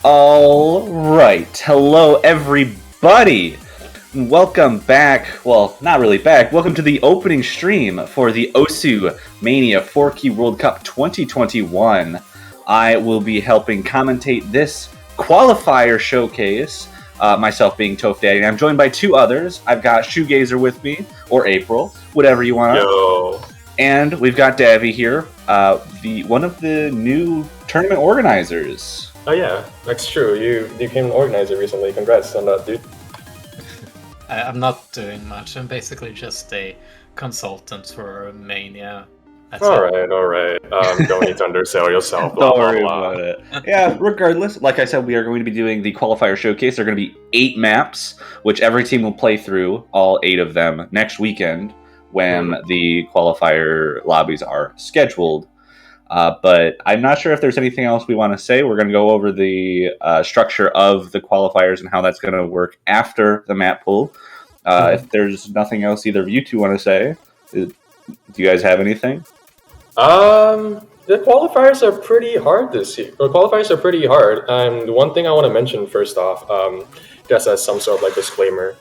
All right. Hello, everybody. Welcome back. Well, not really back. Welcome to the opening stream for the Osu Mania 4Key World Cup 2021. I will be helping commentate this qualifier showcase, myself being Toph Daddy. And I'm joined by two others. I've got Shoegazer with me, or April, whatever you want. Yo. And we've got Davy here, one of the new tournament organizers. Oh yeah, that's true. You became an organizer recently. Congrats on that, dude. I'm not doing much. I'm basically just a consultant for Mania. All right. Don't need to undersell yourself. Don't worry about it. Yeah, regardless, like I said, we are going to be doing the qualifier showcase. There are going to be 8 maps, which every team will play through, all 8 of them, next weekend when the qualifier lobbies are scheduled. But I'm not sure if there's anything else we want to say. We're going to go over the structure of the qualifiers and how that's going to work after the map pool. If there's nothing else either of you two want to say, do you guys have anything? The qualifiers are pretty hard this year. The qualifiers are pretty hard. And one thing I want to mention first off, just as some sort of like disclaimer,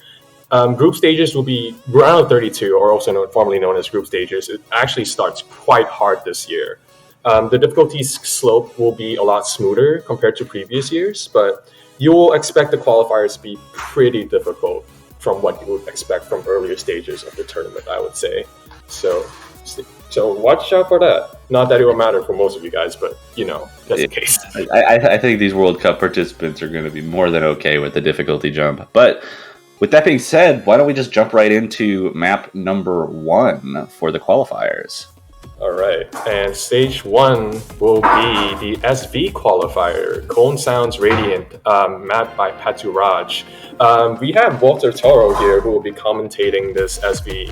group stages will be round of 32, or also formerly known as group stages. It actually starts quite hard this year. The difficulty slope will be a lot smoother compared to previous years, but you will expect the qualifiers to be pretty difficult from what you would expect from earlier stages of the tournament, I would say. So watch out for that. Not that it will matter for most of you guys, but, just in case. I think these World Cup participants are going to be more than okay with the difficulty jump. But with that being said, why don't we just jump right into map number 1 for the qualifiers? All right, and stage 1 will be the SV qualifier, Cone Sounds Radiant, mapped by Patu Raj. We have Walter Toro here who will be commentating this SV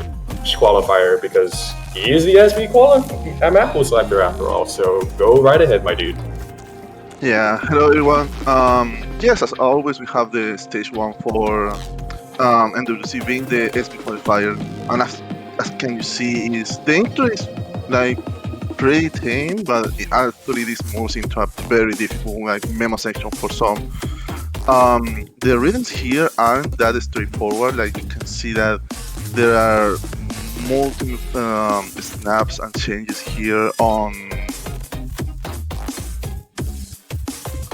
qualifier because he is the SV map pool selector after all, so go right ahead, my dude. Yeah, hello everyone. Yes, as always, we have the stage 1 for NWC being the SV qualifier, and as can you see, the intro is like pretty tame, but actually this moves into a very difficult memo section for some. The rhythms here aren't that straightforward. Like you can see that there are multiple snaps and changes here on.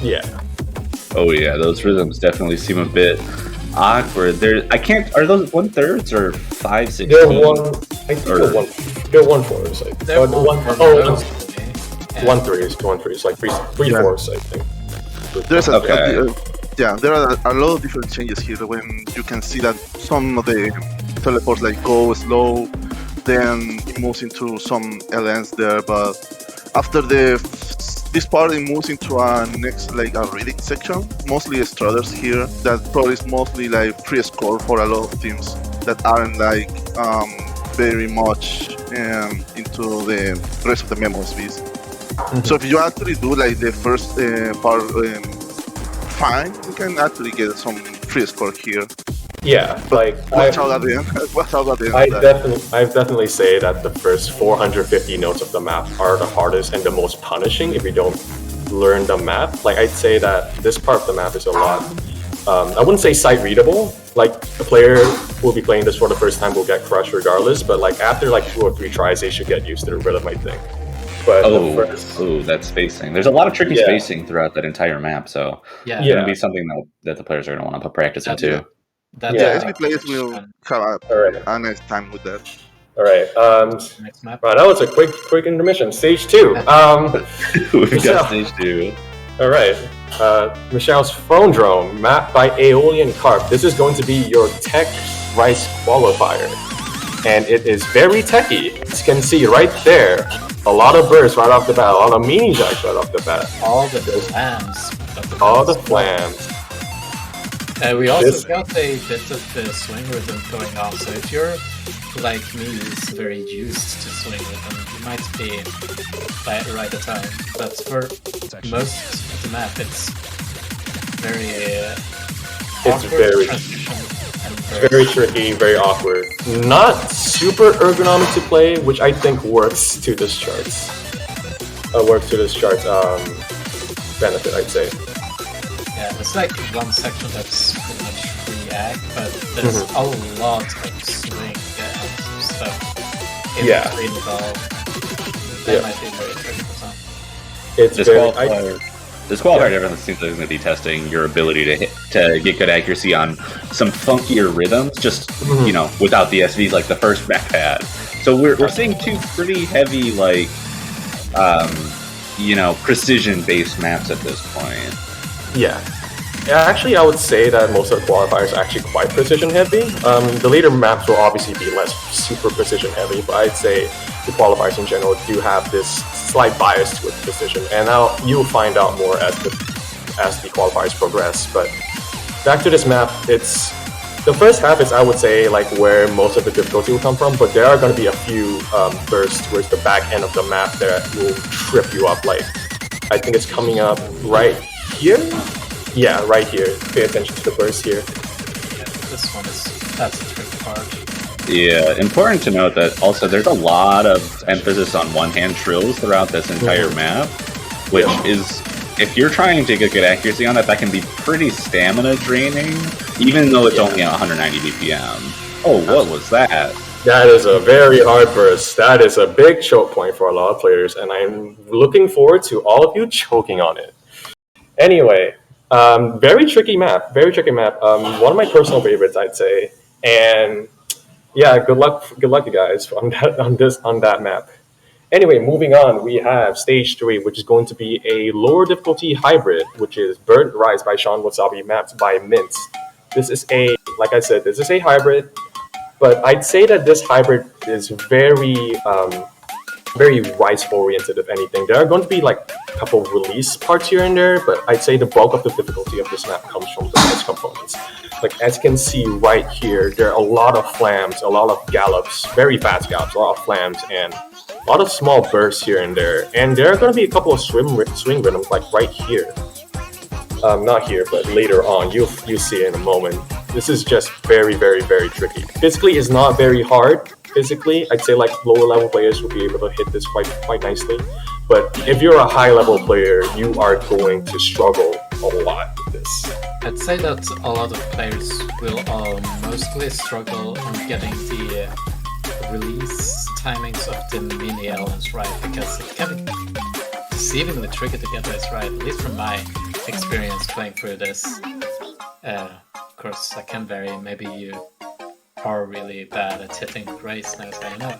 Yeah. Oh yeah, those rhythms definitely seem a bit awkward. Are those 1/3 or 5/16? They're 1/4s. They're 1/3s, like 3/4s, I think. There are a lot of different changes here when you can see that some of the teleports go slow, then it moves into some LNs there, but after this part it moves into a next a reading section, mostly Struthers here, that probably is mostly pre-score for a lot of teams that aren't very much into the rest of the memo SVs. So if you actually do the first part fine, you can actually get some free score here. Yeah, watch out at the end. Watch out at the end. I definitely say that the first 450 notes of the map are the hardest and the most punishing if you don't learn the map. I'd say that this part of the map is a lot. I wouldn't say sight readable. The player who will be playing this for the first time will get crushed regardless, but after 2 or 3 tries, they should get used to the rhythm, I think. But that spacing. There's a lot of tricky spacing throughout that entire map, so it's going to be something that the players are going to want to put practice into. SV players will have a nice time with that. All right. Next map. Right, that was a quick intermission. Stage 2. We've got stage 2. All right. Michelle's Phone Drone, mapped by Aeolian Carp. This is going to be your Tech Rice qualifier. And it is very techy. As you can see right there, a lot of bursts right off the bat, a lot of mini jacks right off the bat. All the flams. We also got a bit of the swing rhythm going on, so if you're like me, who's very used to swing rhythm, you might be right at time. But for most of the map, it's very awkward transition. Very tricky, very awkward. Not super ergonomic to play, which I think works to this chart's benefit, I'd say. Yeah, there's like one section that's pretty much free ag, but there's a lot of swing and stuff in between it all. That might be very tricky for some. It's This qualifier difference seems like it's going to be testing your ability to get good accuracy on some funkier rhythms, just you know, without the SVs like the first map had. So we're seeing two pretty heavy you know, precision-based maps at this point. Yeah, actually, I would say that most of the qualifiers are actually quite precision-heavy. The later maps will obviously be less super precision-heavy, but I'd say the qualifiers in general do have this slight bias towards precision, and now you'll find out more as the qualifiers progress. But back to this map, it's the first half is, I would say, like where most of the difficulty will come from, but there are going to be a few bursts towards the back end of the map that will trip you up. Like, I think it's coming up right here? Yeah, right here. Pay attention to the burst here. Yeah, this one that's a tricky part. Yeah, important to note that also there's a lot of emphasis on one-hand trills throughout this entire map, which is, if you're trying to get good accuracy on that, that can be pretty stamina draining, even though it's only at 190 BPM. Oh, what was that? That is a very hard burst. That is a big choke point for a lot of players, and I'm looking forward to all of you choking on it. Anyway, very tricky map. Very tricky map. One of my personal favorites, I'd say. And yeah, good luck, you guys, on that map. Anyway, moving on, we have stage 3, which is going to be a lower difficulty hybrid, which is Burnt Rise by Sean Wasabi, mapped by Mint. This is like I said, this is a hybrid, but I'd say that this hybrid is very Rise-oriented, if anything. There are going to be like a couple release parts here and there, but I'd say the bulk of the difficulty of this map comes from the Rise components. Like, as you can see right here, there are a lot of flams, a lot of gallops, very fast gallops, a lot of flams, and a lot of small bursts here and there. And there are going to be a couple of swing rhythms, like right here. Not here, but later on. You'll see it in a moment. This is just very, very, very tricky. Physically, it's not very hard. Physically, I'd say like lower level players will be able to hit this quite nicely. But if you're a high level player, you are going to struggle a lot with this. I'd say that a lot of players will mostly struggle on getting the release timings of the mini elements right, because it can be deceivingly tricky to get this right, at least from my experience playing through this. Of course, that can vary. Maybe you are really bad at hitting race now, so I know.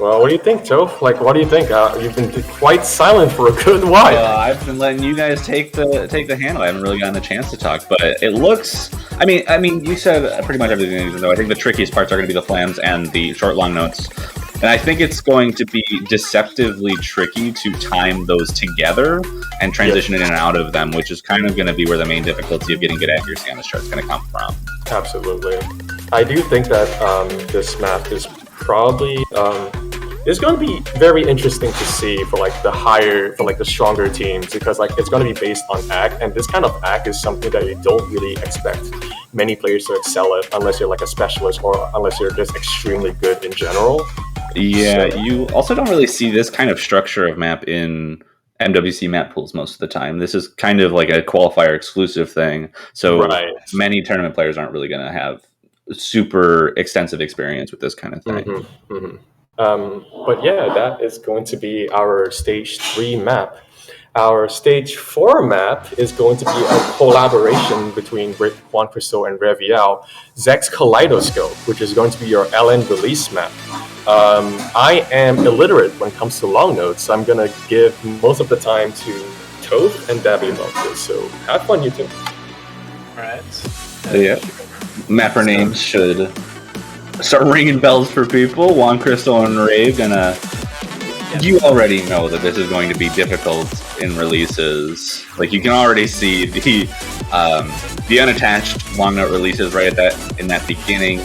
Well, what do you think, Joe? Like, what do you think? You've been quite silent for a good while. I've been letting you guys take the handle. I haven't really gotten a chance to talk, but it looks. I mean, you said pretty much everything. Even though I think the trickiest parts are going to be the flams and the short long notes, and I think it's going to be deceptively tricky to time those together and transition in and out of them, which is kind of going to be where the main difficulty of getting good accuracy on this chart is going to come from. Absolutely, I do think that this map is probably it's going to be very interesting to see for like the stronger teams, because like it's going to be based on ag, and this kind of ag is something that you don't really expect many players to excel at unless you're like a specialist or unless you're just extremely good in general. Yeah, so you also don't really see this kind of structure of map in MWC map pools most of the time. This is kind of like a qualifier exclusive thing, so many tournament players aren't really going to have super extensive experience with this kind of thing. But yeah, that is going to be our stage 3 map. Our stage 4 map is going to be a collaboration between Juan Cristo and Revial, Zek's Kaleidoscope, which is going to be your LN release map. I am illiterate when it comes to long notes, so I'm going to give most of the time to Toph and Debbie about this, so have fun, you two. Alright. Yeah. Mapper names should start ringing bells for people. Juan Cristo and Ray gonna. You already know that this is going to be difficult in releases. Like, you can already see the unattached long note releases right in that beginning.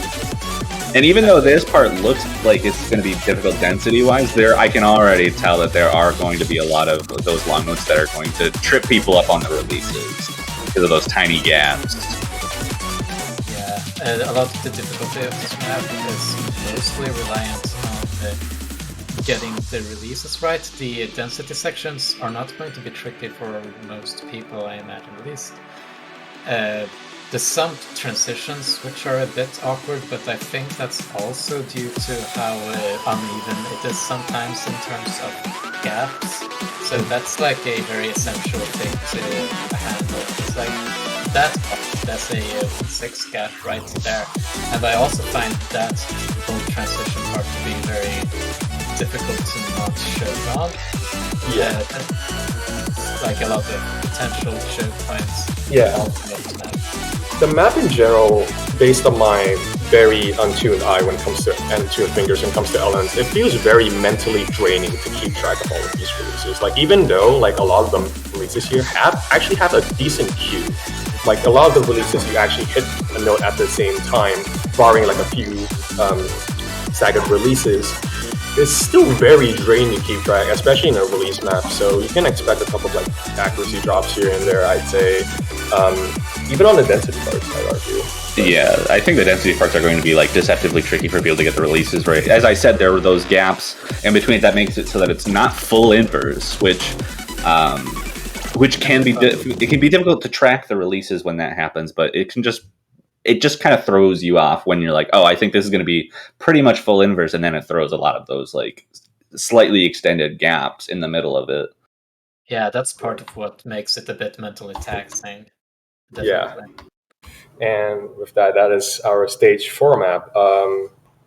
And even though this part looks like it's going to be difficult density-wise, I can already tell that there are going to be a lot of those long notes that are going to trip people up on the releases because of those tiny gaps. A lot of the difficulty of this map is mostly reliant on the getting the releases right. The density sections are not going to be tricky for most people, I imagine, at least. There's some transitions which are a bit awkward, but I think that's also due to how uneven it is sometimes in terms of gaps. So that's like a very essential thing to handle. It's like that's a 6 gap right there. And I also find that whole transition part to be very difficult to not choke on. Yeah. Like a lot of potential choke points. Yeah. The map in general, based on my very untuned eye when it comes to untuned fingers when it comes to LNs, it feels very mentally draining to keep track of all of these releases. Like even though like a lot of them releases here actually have a decent queue. Like a lot of the releases you actually hit a note at the same time, barring like a few staggered releases. It's still very draining to keep track, especially in a release map. So you can expect a couple of like accuracy drops here and there, I'd say. Even on the density parts, I'd argue. Yeah, I think the density parts are going to be like deceptively tricky for people to get the releases right. As I said, there were those gaps in between that makes it so that it's not full inverse, which can be it can be difficult to track the releases when that happens, but it just kind of throws you off when you're like, oh, I think this is going to be pretty much full inverse, and then it throws a lot of those like slightly extended gaps in the middle of it. Yeah, that's part of what makes it a bit mentally taxing. Definitely. Yeah. And with that is our stage 4 map.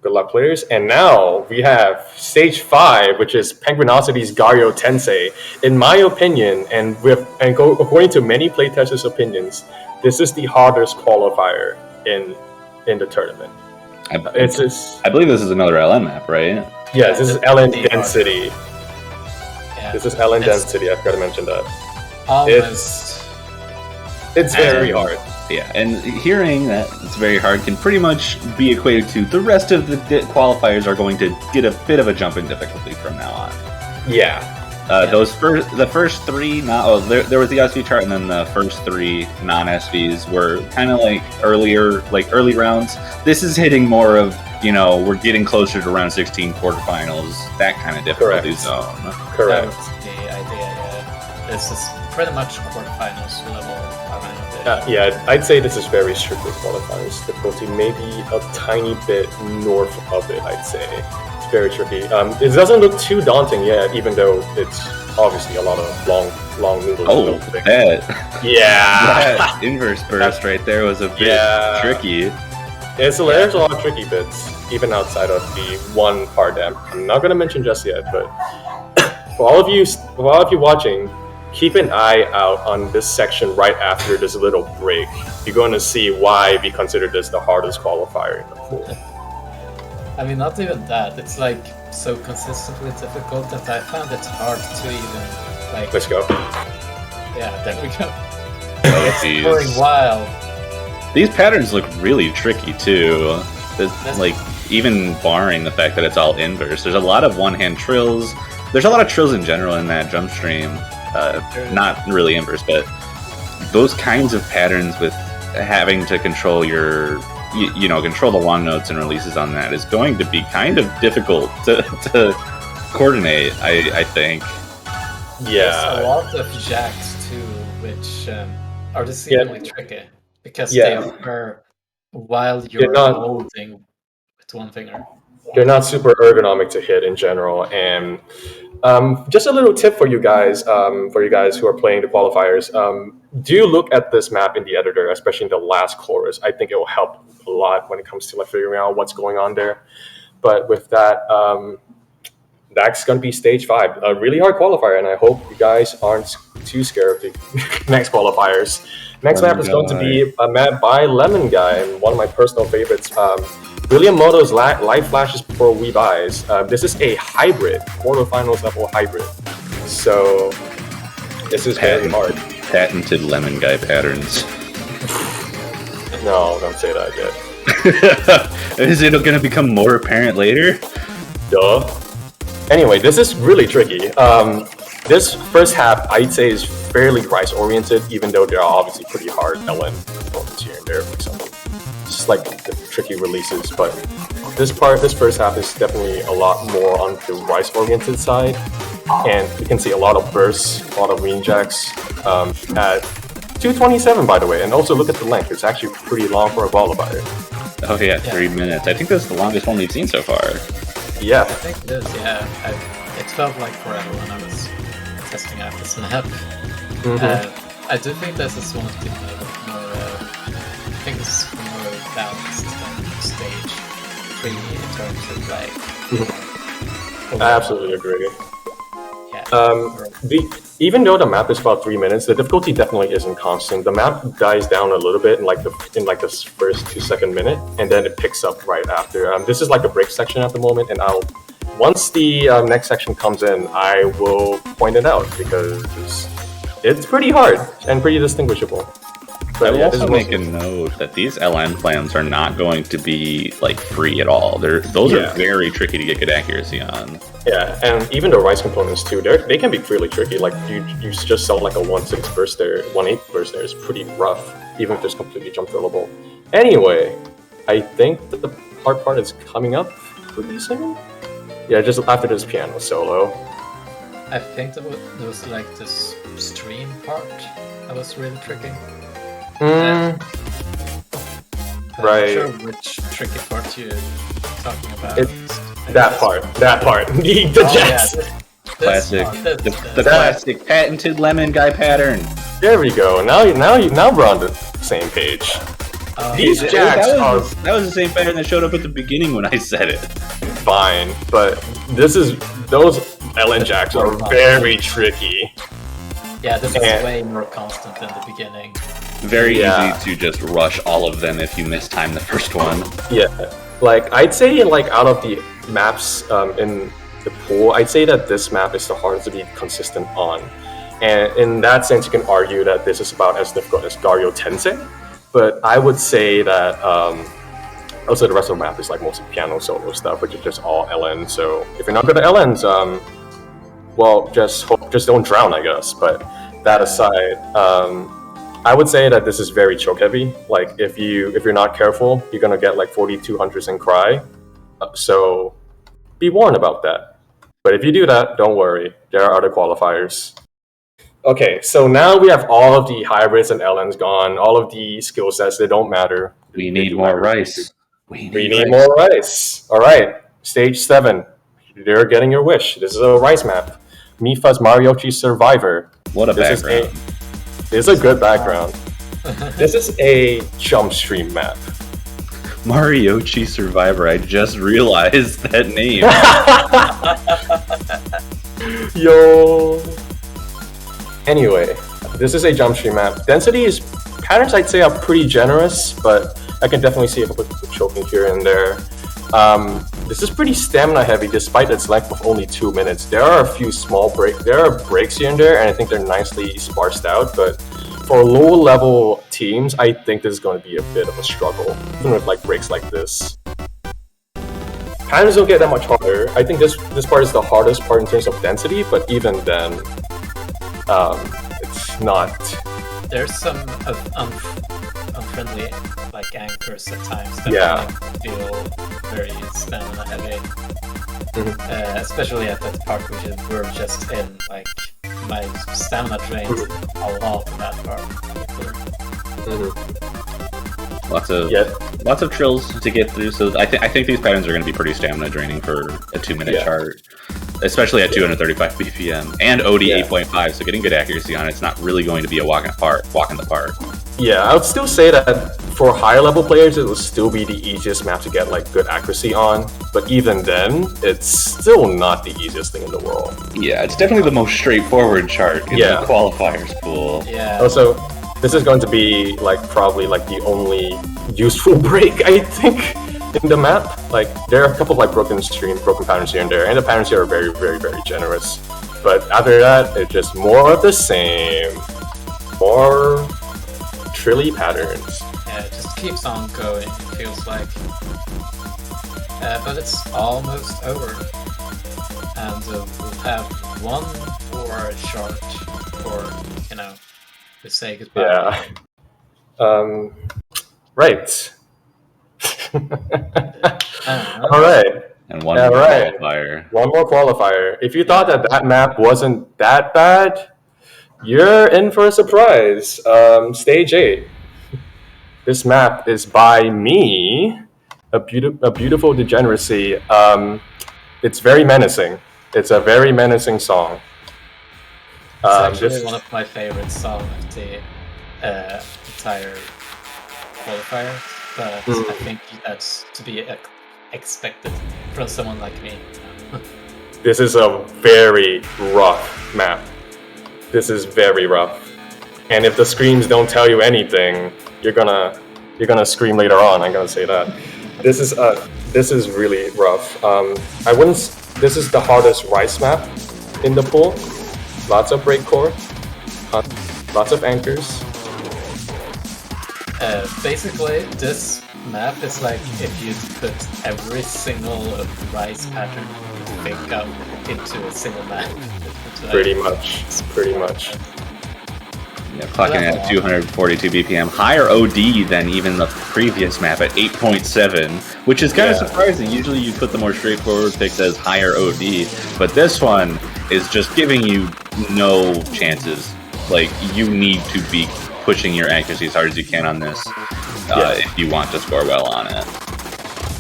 Good luck, players. And now we have stage 5, which is Penguinosity's Gario Tensei. In my opinion, according to many playtesters' opinions, this is the hardest qualifier in the tournament. I believe this is another LN map, right? Yes, this is LN Density. Yeah. This is LN Density. I forgot to mention that. Almost. It's very hard. Yeah, and hearing that it's very hard can pretty much be equated to the rest of the qualifiers are going to get a bit of a jump in difficulty from now on. Yeah. The first 3, there was the SV chart, and then the first 3 non-SVs were kind of like early rounds. This is hitting more of, we're getting closer to round 16 quarterfinals, that kind of difficulty zone. Correct. That's the idea, yeah. This is pretty much quarterfinals level around it. Yeah, I'd say this is very strictly qualifiers difficulty, maybe a tiny bit north of it, I'd say. It's very tricky. It doesn't look too daunting yet, even though it's obviously a lot of long noodles. Oh, that. Yeah. That inverse burst right there was a bit tricky. There's a lot of tricky bits, even outside of the one part that I'm not going to mention just yet, but for all of you watching, keep an eye out on this section right after this little break. You're going to see why we consider this the hardest qualifier in the pool. I mean, not even that. It's like so consistently difficult that I found it hard to even like. Let's go. Yeah, there we go. Oh, it's going wild. These patterns look really tricky too. Like even barring the fact that it's all inverse, there's a lot of one-hand trills. There's a lot of trills in general in that jump stream. Not really inverse, but those kinds of patterns with having to control control the long notes and releases on that is going to be kind of difficult to coordinate, I think. Yeah. There's a lot of jacks too, which are deceivingly tricky because they occur while you're holding with one finger. They're not super ergonomic to hit in general, and just a little tip for you guys who are playing the qualifiers. Do look at this map in the editor, especially in the last chorus. I think it will help a lot when it comes to figuring out what's going on there. But with that, that's going to be stage 5, a really hard qualifier, and I hope you guys aren't too scared of the next qualifiers. Next map is going to be a map by Lemon Guy, and one of my personal favorites. William Moto's Light Flashes Before Weeb Eyes. This is a hybrid, quarterfinals level hybrid. So this is very hard. Patented Lemon Guy patterns. No, don't say that yet. Is it going to become more apparent later? Duh. Anyway, this is really tricky. This first half, I'd say, is fairly Grice-oriented, even though there are obviously pretty hard LN components here and there, for example. it's like the tricky releases, but this first half is definitely a lot more on the Rice-oriented side, and you can see a lot of bursts, a lot of rejects at 2:27, by the way, and also look at the length. It's actually pretty long for a qualifier. Oh yeah, 3 minutes. I think that's the longest one we've seen so far. Yeah. I think it is, yeah. It felt like forever when I was testing out this map. I do think this is one of the more, I think it's more balanced than stage 3 in terms of like... I absolutely agree. Yeah. Even though the map is about 3 minutes, the difficulty definitely isn't constant. The map dies down a little bit in like the first 2-second minute, and then it picks up right after. This is like a break section at the moment, and once the next section comes in, I will point it out because it's pretty hard and pretty distinguishable. I will also make a note that these LN plans are not going to be like free at all. Those are very tricky to get good accuracy on. Yeah, and even the Rice components too, they can be really tricky. Like you just sell like a 1.6 burst there, 1.8 burst there is pretty rough, even if it's completely jump fillable. Anyway, I think that the hard part is coming up pretty soon. Yeah, just after this piano solo. I think there was like this stream part that was really tricky. Right. I'm not sure which tricky part you're talking about. That part. The jets. Classic. The classic patented lemon guy pattern. There we go. Now we're on the same page. These jacks that was the same pattern that showed up at the beginning when I said it. Fine, but those LN jacks are very tricky. Yeah, this is way more constant than the beginning. Very easy to just rush all of them if you mistime the first one. Yeah, like I'd say like out of the maps in the pool, I'd say that this map is the hardest to be consistent on. And in that sense, you can argue that this is about as difficult as Gario Tensei. But I would say that also the rest of the map is like mostly piano solo stuff, which is just all LN. So if you're not good at LNs, well, just don't drown, I guess. But that aside, I would say that this is very choke heavy. Like if you're not careful, you're gonna get like 4200s and cry. So be warned about that. But if you do that, don't worry. There are other qualifiers. Okay, so now we have all of the hybrids and LNs gone. All of the skill sets, they don't matter. We need more rice. We need more rice. All right, stage 7. You're getting your wish. This is a rice map. Mifa's Mariochi Survivor. What a background. This is a good background. This is a jump stream map. Mariochi Survivor. I just realized that name. Yo. Anyway, this is a jump stream map. Patterns I'd say are pretty generous, but I can definitely see a bit of choking here and there. This is pretty stamina heavy despite its length of only 2 minutes. There are a few small breaks here and there, and I think they're nicely sparsed out, but for low level teams, I think this is going to be a bit of a struggle, even with like breaks like this. Patterns don't get that much harder. I think this part is the hardest part in terms of density, but even then, it's not. There's some unfriendly like anchors at times that make me feel very stamina heavy. Especially at that part we're just in. Like my stamina drains a lot in that part. Lots of trills to get through. So I think these patterns are going to be pretty stamina draining for a 2-minute chart, especially at 235 BPM and OD 8.5. So getting good accuracy on it's not really going to be a walk in the park. Yeah, I would still say that for higher level players, it will still be the easiest map to get like good accuracy on. But even then, it's still not the easiest thing in the world. Yeah, it's definitely the most straightforward chart in the qualifiers pool. Yeah. Also, this is going to be like probably like the only useful break I think in the map. Like there are a couple of like broken patterns here and there, and the patterns here are very, very, very generous. But after that, it's just more of the same, more trilly patterns. Yeah, it just keeps on going. It feels like, but it's almost over, and we'll have one more short, or to say goodbye. Yeah. Right. All right. And one All more right. qualifier. One more qualifier. If you thought that map wasn't that bad, you're in for a surprise. Stage 8. This map is by me, a beautiful degeneracy. It's very menacing. It's a very menacing song. It's actually one of my favorite songs of the entire qualifier, but I think that's to be expected from someone like me. This is a very rough map. This is very rough. And if the screams don't tell you anything, you're gonna scream later on. I'm gonna say that. This is really rough. I wouldn't. This is the hardest rice map in the pool. Lots of break core, lots of anchors. Basically, this map is like if you put every single rice pattern you can think of into a single map. Like, pretty much. Yeah, clocking at 242 BPM, higher OD than even the previous map at 8.7, which is kind of surprising. Usually you put the more straightforward picks as higher OD, but this one is just giving you no chances. Like, you need to be pushing your accuracy as hard as you can on this if you want to score well on it.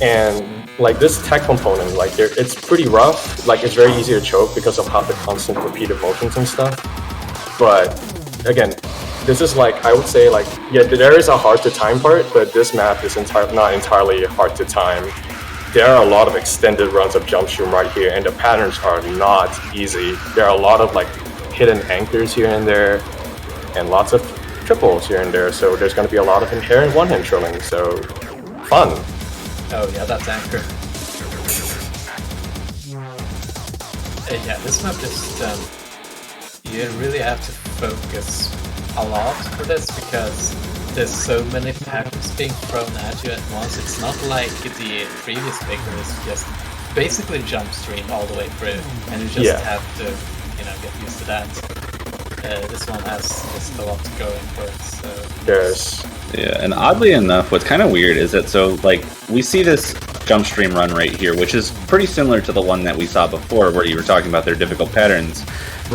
And like this tech component, like it's pretty rough. Like it's very easy to choke because of how the constant repeated motions and stuff. But again, this is like, I would say like, yeah, there is a hard to time part, but this map is not entirely hard to time. There are a lot of extended runs of jump stream right here, and the patterns are not easy. There are a lot of like hidden anchors here and there, and lots of triples here and there, so there's going to be a lot of inherent one-hand trolling, so fun. Oh yeah, that's anchor. Yeah, this map just, you really have to focus a lot for this because there's so many patterns being thrown at you at once. It's not like the previous picker is just basically jump stream all the way through, and you just have to, get used to that. This one has just a lot going for it, so... Yes. Yeah, and oddly enough, what's kind of weird is that, so, like, we see this jump stream run right here, which is pretty similar to the one that we saw before, where you were talking about their difficult patterns.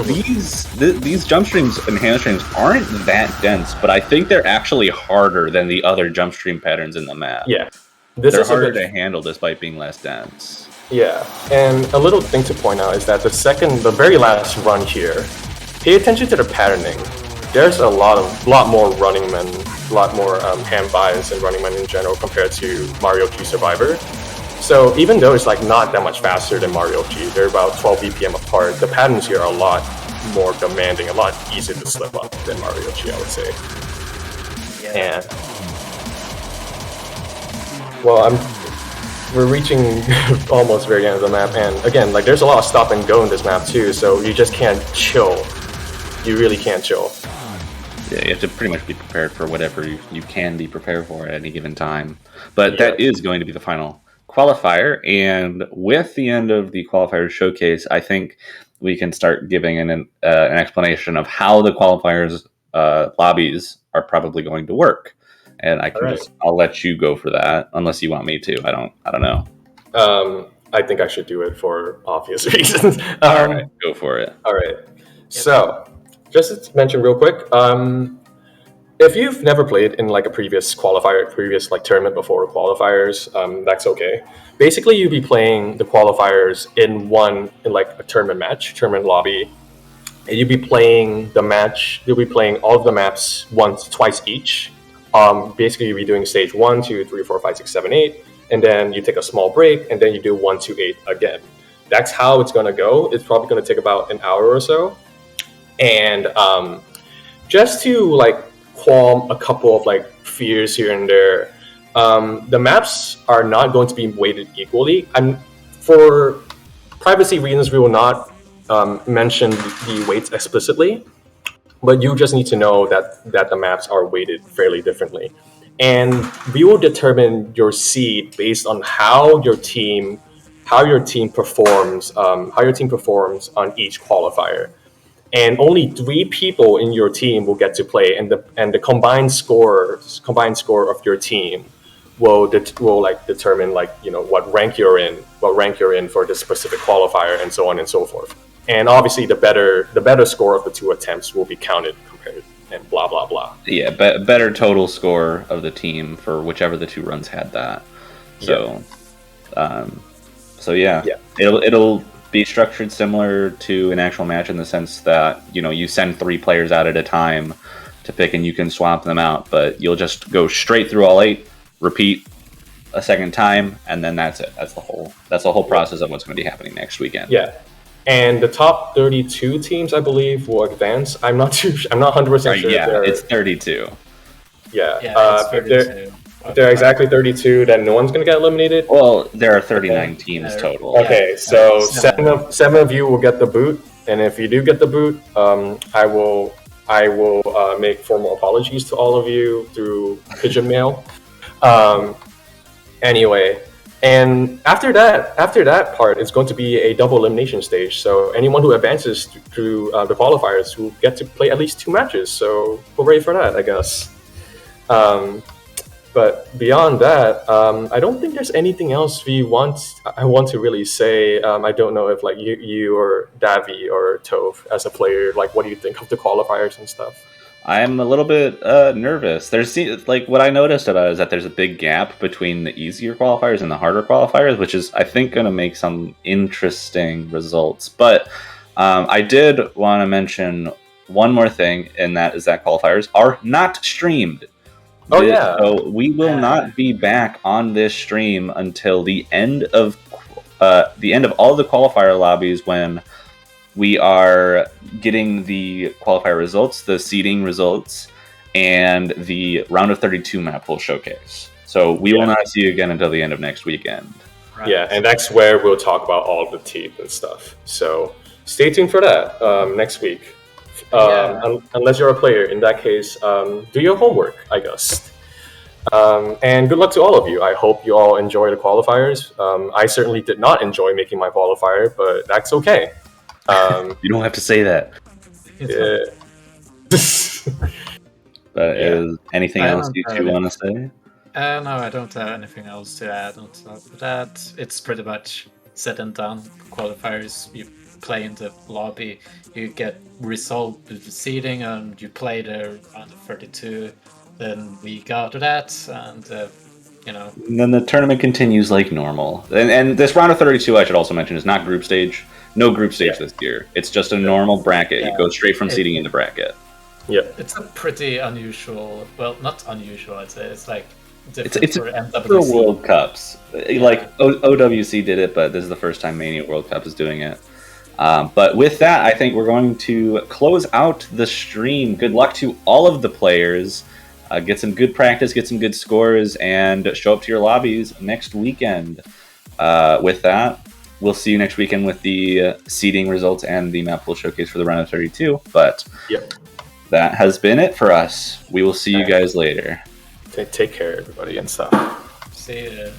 These jump streams and hand streams aren't that dense, but I think they're actually harder than the other jump stream patterns in the map. Yeah. They're harder to handle despite being less dense. Yeah, and a little thing to point out is that the very last run here, pay attention to the patterning. There's a lot more running men, a lot more hand bias and running men in general compared to Mario G Survivor. So even though it's like not that much faster than Mario G, they're about 12 BPM apart. The patterns here are a lot more demanding, a lot easier to slip up than Mario G, I would say. Yeah. And well, we're reaching almost very end of the map, and again, like there's a lot of stop and go in this map too, so you just can't chill. You really can't chill. Yeah, you have to pretty much be prepared for whatever you can be prepared for at any given time. But that is going to be the final qualifier, and with the end of the qualifier showcase, I think we can start giving an explanation of how the qualifiers lobbies are probably going to work. And I'll let you go for that, unless you want me to. I don't know. I think I should do it for obvious reasons. All right, go for it. All right. So, just to mention real quick, if you've never played in like a previous like tournament before qualifiers, that's okay. Basically, you'll be playing the qualifiers in like a tournament lobby. And you'll be playing all of the maps twice each. Basically, you'll be doing stage 1, 2, 3, 4, 5, 6, 7, 8, and then you take a small break, and then you do 1, 2, 8 again. That's how it's going to go. It's probably going to take about an hour or so. And just to like qualm a couple of like fears here and there, the maps are not going to be weighted equally. And for privacy reasons, we will not mention the weights explicitly. But you just need to know that the maps are weighted fairly differently. And we will determine your seed based on how your team performs on each qualifier. And only 3 people in your team will get to play, and the combined score of your team will determine what rank you're in for this specific qualifier, and so on and so forth. And obviously, the better score of the two attempts will be counted compared, and blah blah blah. Yeah, better total score of the team for whichever the two runs had that. So, yeah. It'll be structured similar to an actual match in the sense that you send 3 players out at a time to pick, and you can swap them out, but you'll just go straight through all 8, repeat a second time, and then that's it. That's the whole process of what's going to be happening next weekend. Yeah. And the top 32 teams, I believe, will advance. I'm not 100% sure. Yeah, it's 32. Yeah, it's 32. If they're exactly 32, then no one's going to get eliminated. Well, there are 39 teams total. Okay, so seven of you will get the boot, and if you do get the boot, I will make formal apologies to all of you through pigeon mail. Anyway. And after that part, it's going to be a double elimination stage. So anyone who advances through the qualifiers will get to play at least 2 matches. So hooray for that, I guess. But beyond that, I don't think there's anything else I want to really say. I don't know if you or Davi or Tove as a player, what do you think of the qualifiers and stuff? I'm a little bit nervous. There's what I noticed about it is that there's a big gap between the easier qualifiers and the harder qualifiers, which is I think going to make some interesting results. But I did want to mention one more thing, and that is that qualifiers are not streamed. Oh yeah. So we will not be back on this stream until the end of all the qualifier lobbies, when we are getting the qualifier results, the seeding results, and the round of 32 map will showcase. So we will not see you again until the end of next weekend. Right. Yeah, and that's where we'll talk about all of the teams and stuff. So stay tuned for that next week. Unless you're a player, in that case, do your homework, I guess. And good luck to all of you. I hope you all enjoy the qualifiers. I certainly did not enjoy making my qualifier, but that's okay. You don't have to say that. But is anything else you two want to say? No, I don't have anything else to add on top of that. It's pretty much said and done. Qualifiers, you play in the lobby, you get resolved with the seeding, and you play the round of 32. Then we go to that, and And then the tournament continues like normal. And this round of 32, I should also mention, is not group stage. No group stage this year. It's just a normal bracket. You go straight from seeding into bracket. Yeah, it's a pretty unusual. Well, not unusual. I'd say it's different it's for MWC. For World Cups. OWC did it, but this is the first time Mania World Cup is doing it. But with that, I think we're going to close out the stream. Good luck to all of the players. Get some good practice, get some good scores, and show up to your lobbies next weekend. With that, we'll see you next weekend with the seeding results and the map pool showcase for the round of 32. But that has been it for us. We will see you guys later. Take care, everybody, and stuff. See ya.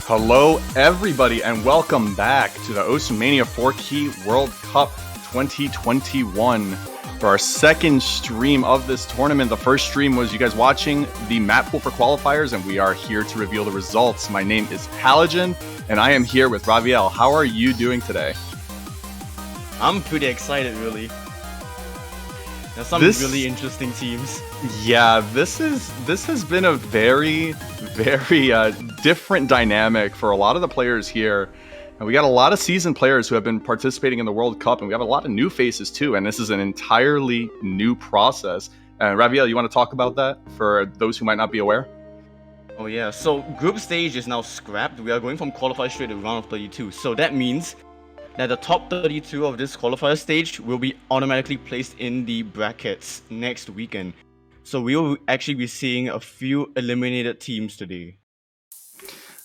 Hello, everybody, and welcome back to the Mania 4-Key World Cup 2021 for our second stream of this tournament. The first stream was you guys watching the map pool for qualifiers, and we are here to reveal the results. My name is Halogen, and I am here with Raviel. How are you doing today? I'm pretty excited, really. There's some really interesting teams. Yeah, this has been a very different dynamic for a lot of the players here. And we got a lot of seasoned players who have been participating in the World Cup, and we have a lot of new faces too, and this is an entirely new process. Raviel, you want to talk about that for those who might not be aware? Oh yeah, so group stage is now scrapped. We are going from qualifier straight to round of 32. So that means that the top 32 of this qualifier stage will be automatically placed in the brackets next weekend. So we will actually be seeing a few eliminated teams today.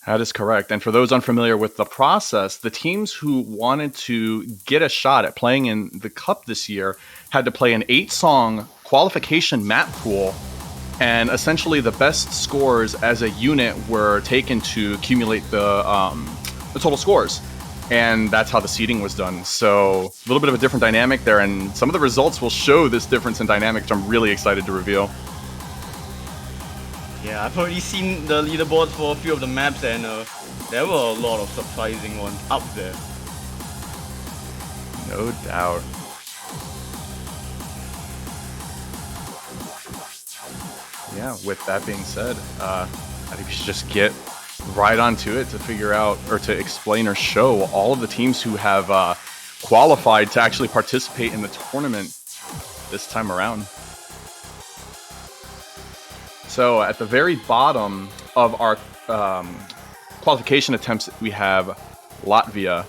That is correct. And for those unfamiliar with the process, the teams who wanted to get a shot at playing in the Cup this year had to play an 8-song qualification map pool, and essentially the best scores as a unit were taken to accumulate the total scores. And that's how the seeding was done. So a little bit of a different dynamic there, and some of the results will show this difference in dynamic, which I'm really excited to reveal. Yeah, I've already seen the leaderboard for a few of the maps, and there were a lot of surprising ones up there. No doubt. Yeah, with that being said, I think we should just get right onto it to figure out, or to explain or show all of the teams who have qualified to actually participate in the tournament this time around. So at the very bottom of our qualification attempts, we have Latvia,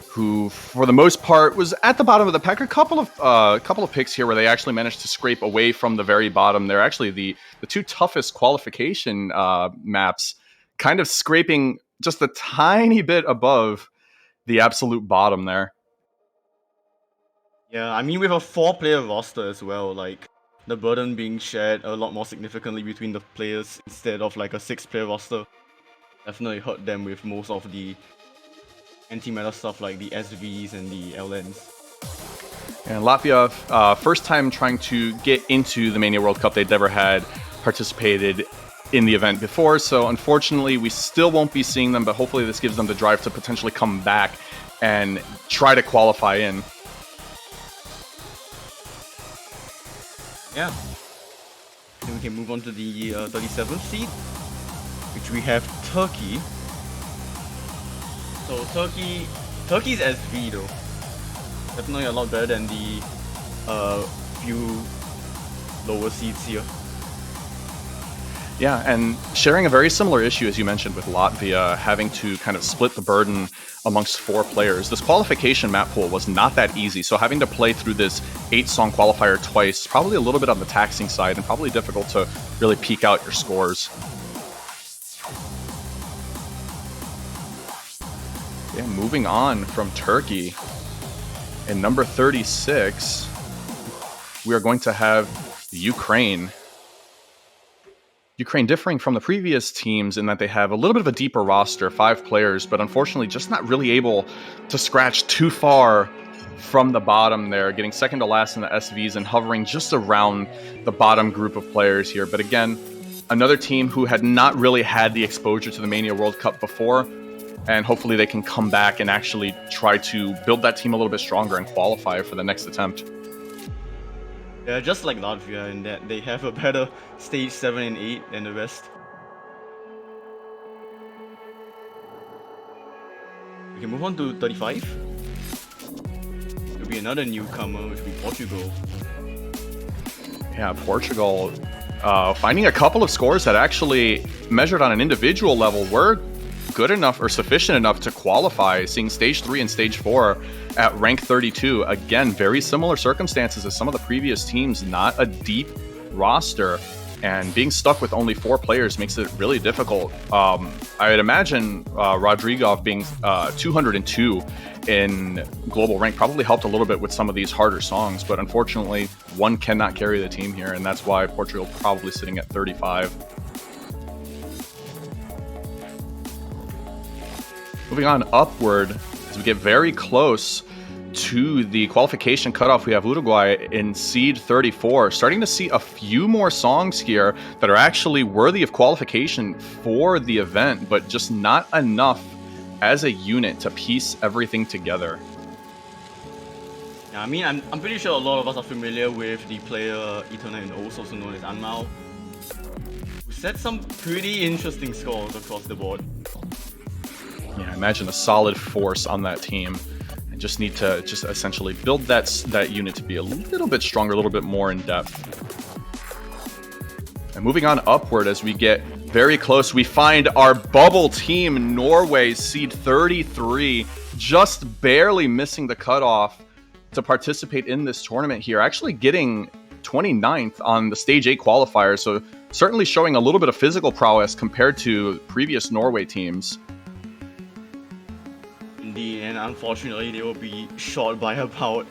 who for the most part was at the bottom of the pack. A couple of picks here where they actually managed to scrape away from the very bottom. They're actually the two toughest qualification maps, kind of scraping just a tiny bit above the absolute bottom there. Yeah, I mean with a 4-player roster as well, like the burden being shared a lot more significantly between the players instead of like a 6-player roster. Definitely hurt them with most of the anti-meta stuff like the SVs and the LNs. And Latvia, first time trying to get into the Mania World Cup. They'd never had participated in the event before, so unfortunately we still won't be seeing them, but hopefully this gives them the drive to potentially come back and try to qualify in. Yeah. Then we can move on to the 37th seed, which we have Turkey. So Turkey's SV though. Definitely a lot better than the few lower seeds here. Yeah, and sharing a very similar issue as you mentioned with Latvia, having to kind of split the burden amongst 4 players. This qualification map pool was not that easy, so having to play through this 8-song qualifier twice, probably a little bit on the taxing side and probably difficult to really peek out your scores. Yeah, moving on from Turkey, in number 36, we are going to have Ukraine. Ukraine differing from the previous teams in that they have a little bit of a deeper roster, 5 players, but unfortunately just not really able to scratch too far from the bottom there, getting second to last in the SVs and hovering just around the bottom group of players here. But again, another team who had not really had the exposure to the Mania World Cup before, and hopefully they can come back and actually try to build that team a little bit stronger and qualify for the next attempt. Yeah, just like Latvia in that they have a better stage 7 and 8 than the rest. We can move on to 35. It'll be another newcomer, which will be Portugal. Yeah, Portugal finding a couple of scores that actually measured on an individual level were good enough or sufficient enough to qualify, seeing stage 3 and stage 4 at rank 32. Again, very similar circumstances as some of the previous teams, not a deep roster, and being stuck with only 4 players makes it really difficult. I'd imagine Rodrigov being 202 in global rank probably helped a little bit with some of these harder songs, but unfortunately one cannot carry the team here, and that's why Portugal probably sitting at 35. Moving on upward, as we get very close to the qualification cutoff, we have Uruguay in seed 34, starting to see a few more songs here that are actually worthy of qualification for the event, but just not enough as a unit to piece everything together. Yeah, I mean, I'm pretty sure a lot of us are familiar with the player Eternal and also known as Anmao, who set some pretty interesting scores across the board. Yeah, imagine a solid force on that team. And just need to just essentially build that unit to be a little bit stronger, a little bit more in depth. And moving on upward as we get very close, we find our bubble team, Norway, seed 33, just barely missing the cutoff to participate in this tournament here, actually getting 29th on the stage 8 qualifier, so certainly showing a little bit of physical prowess compared to previous Norway teams. Indeed, and unfortunately they will be short by about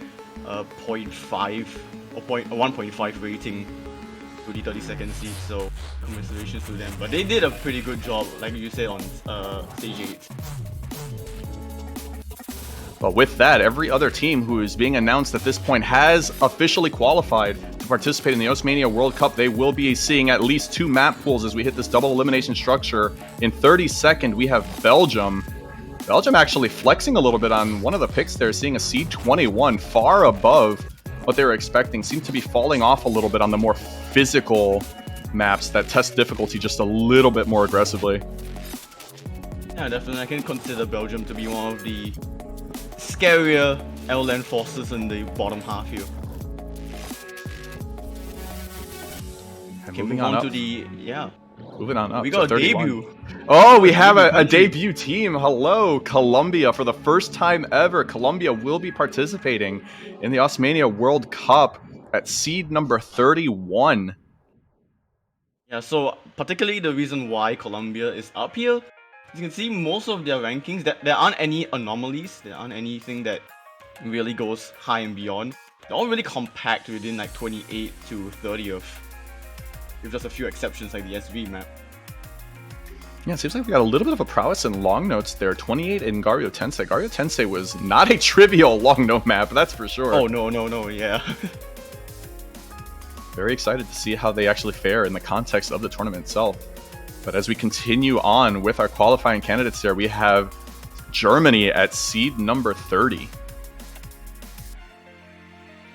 0.5 or 1.5 rating to the 32nd seed, so congratulations to them. But they did a pretty good job, like you said, on stage 8. But with that, every other team who is being announced at this point has officially qualified to participate in the Osmania World Cup. They will be seeing at least 2 map pools as we hit this double elimination structure. In 32nd, we have Belgium. Belgium actually flexing a little bit on one of the picks there, seeing a seed 21, far above what they were expecting. Seems to be falling off a little bit on the more physical maps that test difficulty just a little bit more aggressively. Yeah, definitely. I can consider Belgium to be one of the scarier LN forces in the bottom half here. And Okay, moving move on up. to the Moving on up. We to got a 31. debut. Oh, we have a country. debut team. Hello, Colombia. For the first time ever, Colombia will be participating in the Osmania World Cup at seed number 31. Yeah, so particularly the reason why Colombia is up here, you can see most of their rankings, that there aren't any anomalies, there aren't anything that really goes high and beyond. They're all really compact within like 28 to 30th, with just a few exceptions like the SV map. Yeah, it seems like we got a little bit of a prowess in long notes there. 28 in Gario Tensei. Gario Tensei was not a trivial long note map, that's for sure. Oh, no, yeah. Very excited to see how they actually fare in the context of the tournament itself. But as we continue on with our qualifying candidates there, we have Germany at seed number 30.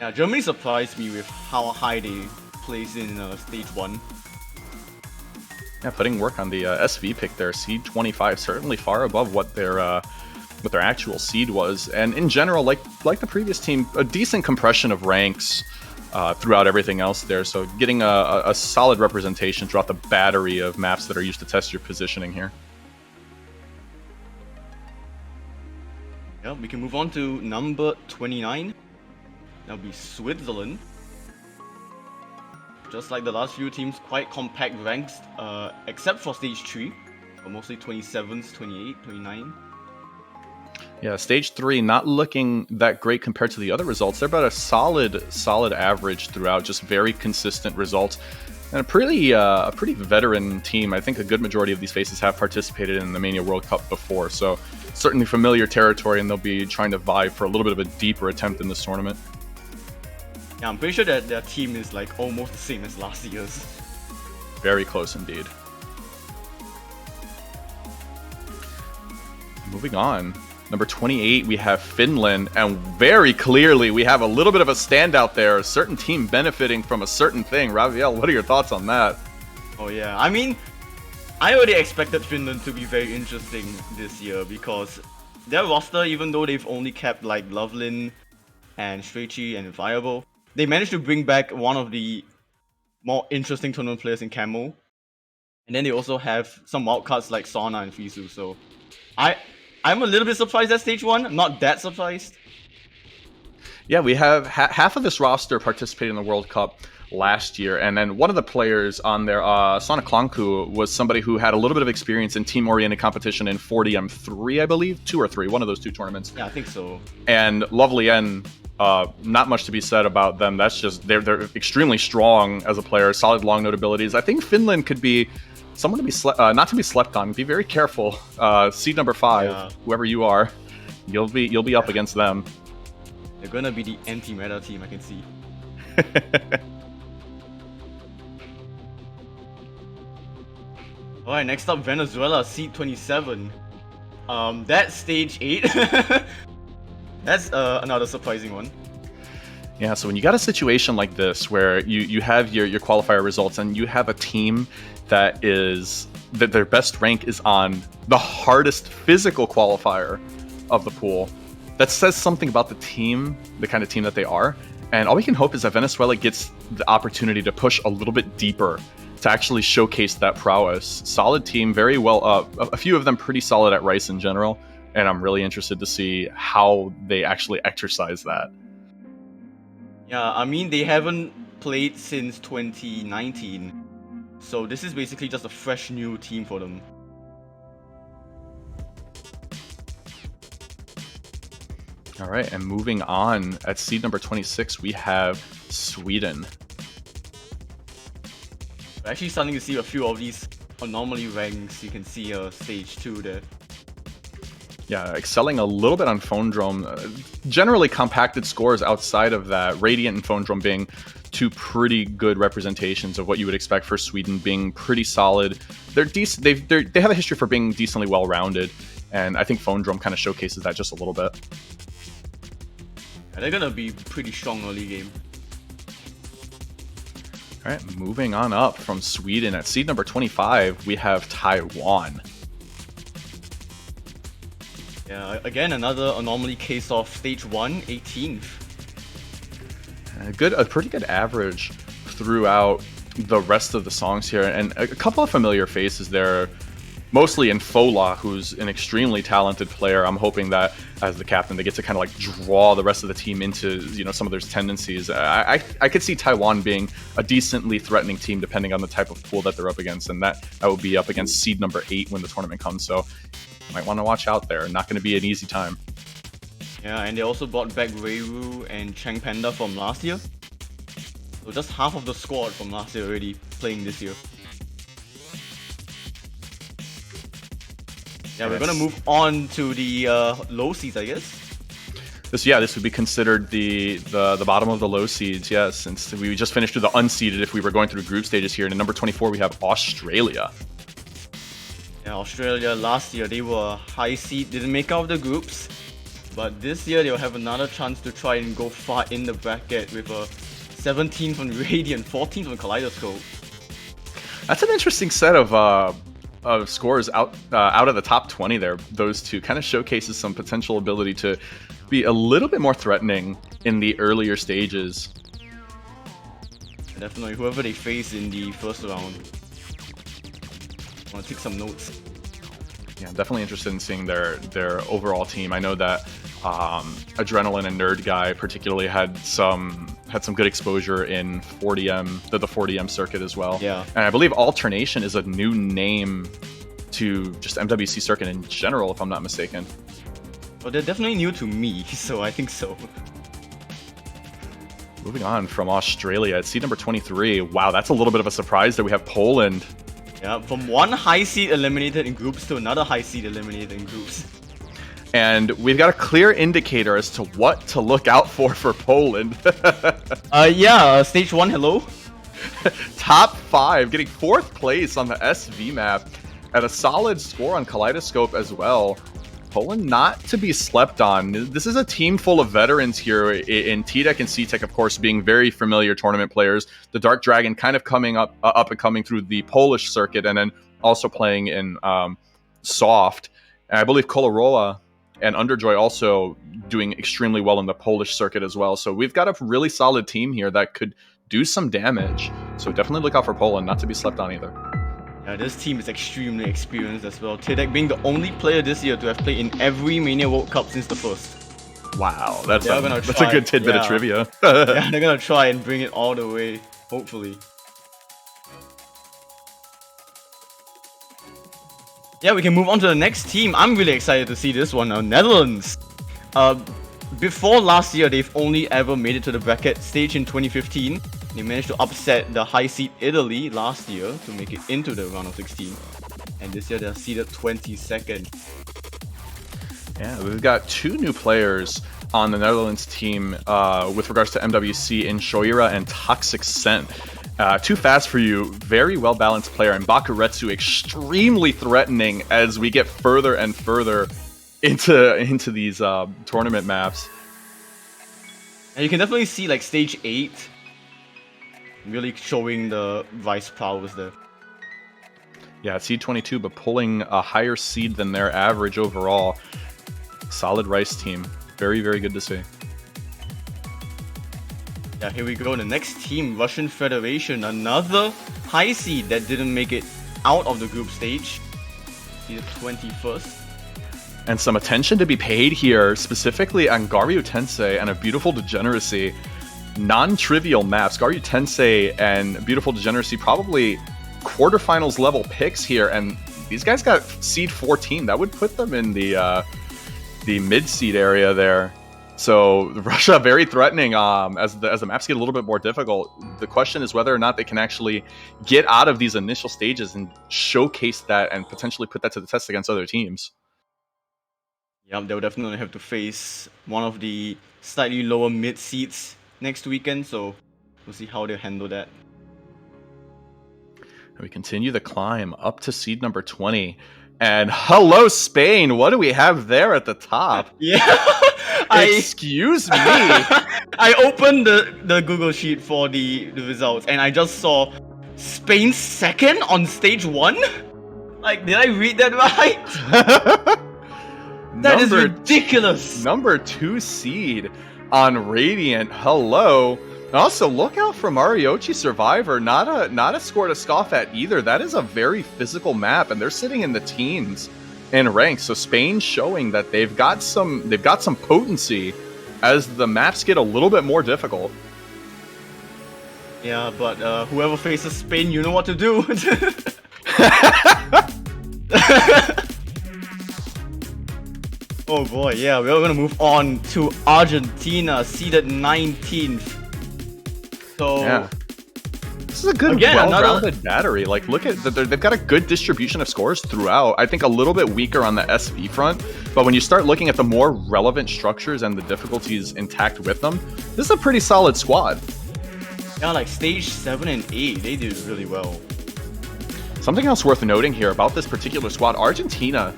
Yeah, Germany surprised me with how high they placed in stage 1. Yeah, putting work on the SV pick there, seed 25, certainly far above what their actual seed was. And in general, like the previous team, a decent compression of ranks throughout everything else there. So getting a solid representation throughout the battery of maps that are used to test your positioning here. Yeah, we can move on to number 29. That'll be Switzerland. Just like the last few teams, quite compact ranks, except for stage 3, but mostly 27s, 28, 29. Yeah, stage 3 not looking that great compared to the other results. They're about a solid average throughout, just very consistent results. And a pretty veteran team. I think a good majority of these faces have participated in the Mania World Cup before, so certainly familiar territory, and they'll be trying to vie for a little bit of a deeper attempt in this tournament. Yeah, I'm pretty sure that their team is like almost the same as last year's. Very close indeed. Moving on. Number 28, we have Finland, and very clearly we have a little bit of a standout there. A certain team benefiting from a certain thing. Raviel, what are your thoughts on that? Oh yeah, I mean, I already expected Finland to be very interesting this year because their roster, even though they've only kept like Lovelin and Streichi and Viable, they managed to bring back one of the more interesting tournament players in Camo. And then they also have some wildcards like Sauna and Fizu, so I'm a little bit surprised at stage 1, not that surprised. Yeah, we have half of this roster participated in the World Cup last year, and then one of the players on there, Sonic Klanku, was somebody who had a little bit of experience in team-oriented competition in 40M3, I believe, 2 or 3, one of those 2 tournaments. Yeah, I think so. And Lovely N, not much to be said about them. That's just they're extremely strong as a player, solid long note abilities. I think Finland could be someone to be not to be slept on. Be very careful. Seed number 5, yeah. Whoever you are, you'll be up against them. They're gonna be the anti-meta team, I can see. Alright, next up, Venezuela, seed 27. That's stage 8. That's another surprising one. Yeah, so when you got a situation like this where you have your qualifier results and you have a team that their best rank is on the hardest physical qualifier of the pool, that says something about the team, the kind of team that they are. And all we can hope is that Venezuela gets the opportunity to push a little bit deeper to actually showcase that prowess. Solid team, very well, a few of them pretty solid at Rice in general, and I'm really interested to see how they actually exercise that. Yeah, I mean, they haven't played since 2019, so this is basically just a fresh new team for them. All right, and moving on, at seed number 26, we have Sweden. We're actually starting to see a few of these anomaly ranks. You can see stage 2 there. Yeah, excelling a little bit on Phonedrome. Generally compacted scores outside of that. Radiant and Phonedrome being 2 pretty good representations of what you would expect for Sweden, being pretty solid. They're decent. They have a history for being decently well-rounded, and I think Phonedrome kind of showcases that just a little bit. Yeah, they're gonna be pretty strong early game. All right, moving on up from Sweden, at seed number 25, we have Taiwan. Yeah, again, another anomaly case of stage 1, 18th. A pretty good average throughout the rest of the songs here, and a couple of familiar faces there. Mostly in Fola, who's an extremely talented player. I'm hoping that as the captain, they get to kind of like draw the rest of the team into, some of their tendencies. I could see Taiwan being a decently threatening team depending on the type of pool that they're up against, and that would be up against seed number 8 when the tournament comes. So you might want to watch out there. Not going to be an easy time. Yeah, and they also brought back Weiru and Chang Panda from last year. So just half of the squad from last year already playing this year. Yeah, we're gonna move on to the low seeds, I guess. This would be considered the bottom of the low seeds, yes, since we just finished through the unseeded if we were going through group stages here. And at number 24, we have Australia. Yeah, Australia last year, they were high seed, didn't make out of the groups. But this year, they'll have another chance to try and go far in the bracket with a 17 from Radiant, 14 from Kaleidoscope. That's an interesting set of scores out of the top 20 there. Those two kind of showcases some potential ability to be a little bit more threatening in the earlier stages. Definitely, whoever they face in the first round. I want to take some notes. Yeah, I'm definitely interested in seeing their overall team. I know that Adrenaline and Nerd Guy particularly had some good exposure in 40M, the 40M circuit as well. Yeah. And I believe Alternation is a new name to just MWC circuit in general, if I'm not mistaken. Well, they're definitely new to me, so I think so. Moving on from Australia at seed number 23. Wow, that's a little bit of a surprise that we have Poland. Yeah, from one high seed eliminated in groups to another high seed eliminated in groups. And we've got a clear indicator as to what to look out for Poland. Stage 1, hello. Top 5, getting 4th place on the SV map at a solid score on Kaleidoscope as well. Poland not to be slept on. This is a team full of veterans here in T-Deck and C-Tech, of course, being very familiar tournament players. The Dark Dragon kind of coming up and coming through the Polish circuit and then also playing in Soft. And I believe Kolorola and Underjoy also doing extremely well in the Polish circuit as well. So we've got a really solid team here that could do some damage. So definitely look out for Poland, not to be slept on either. Yeah, this team is extremely experienced as well. T-Deck being the only player this year to have played in every Mania World Cup since the first. Wow, that's a good tidbit of trivia. Yeah, they're gonna try and bring it all the way, hopefully. Yeah, we can move on to the next team. I'm really excited to see this one now. Netherlands. Before last year, they've only ever made it to the bracket stage in 2015. They managed to upset the high seed Italy last year to make it into the round of 16. And this year they're seeded 22nd. Yeah, we've got 2 new players on the Netherlands team with regards to MWC in Shoira and Toxic Scent. Too fast for you, very well balanced player, and Bakuretsu extremely threatening as we get further and further into these tournament maps. And you can definitely see like stage 8 really showing the Vice prowess there. Yeah, it's seed 22, but pulling a higher seed than their average overall. Solid Rice team. Very, very good to see. Yeah, here we go. The next team, Russian Federation. Another high seed that didn't make it out of the group stage. Seeded 21st. And some attention to be paid here, specifically on Garyu Tensei and a Beautiful Degeneracy. Non-trivial maps. Garyu Tensei and Beautiful Degeneracy probably quarterfinals level picks here, and these guys got seed 14. That would put them in the mid-seed area there. So Russia very threatening as the maps get a little bit more difficult. The question is whether or not they can actually get out of these initial stages and showcase that and potentially put that to the test against other teams. Yeah, they'll definitely have to face one of the slightly lower mid seeds next weekend, so we'll see how they handle that. We continue the climb up to seed number 20. And hello, Spain! What do we have there at the top? Yeah, Excuse me! I opened the Google sheet for the results, and I just saw Spain second on stage 1? Like, did I read that right? That is ridiculous! Number 2 seed on Radiant. Hello. And also, look out for Mariochi Survivor. Not a score to scoff at either. That is a very physical map, and they're sitting in the teens in ranks. So Spain showing that they've got some potency as the maps get a little bit more difficult. Yeah, but whoever faces Spain, you know what to do. Oh boy, yeah, we're gonna move on to Argentina, seeded 19th. So Yeah. This is a good, Again, well-rounded battery. Like, look at they've got a good distribution of scores throughout. I think a little bit weaker on the SV front, but when you start looking at the more relevant structures and the difficulties intact with them, this is a pretty solid squad. yeah, like stage 7 and 8, they did really well. Something else worth noting here about this particular squad, Argentina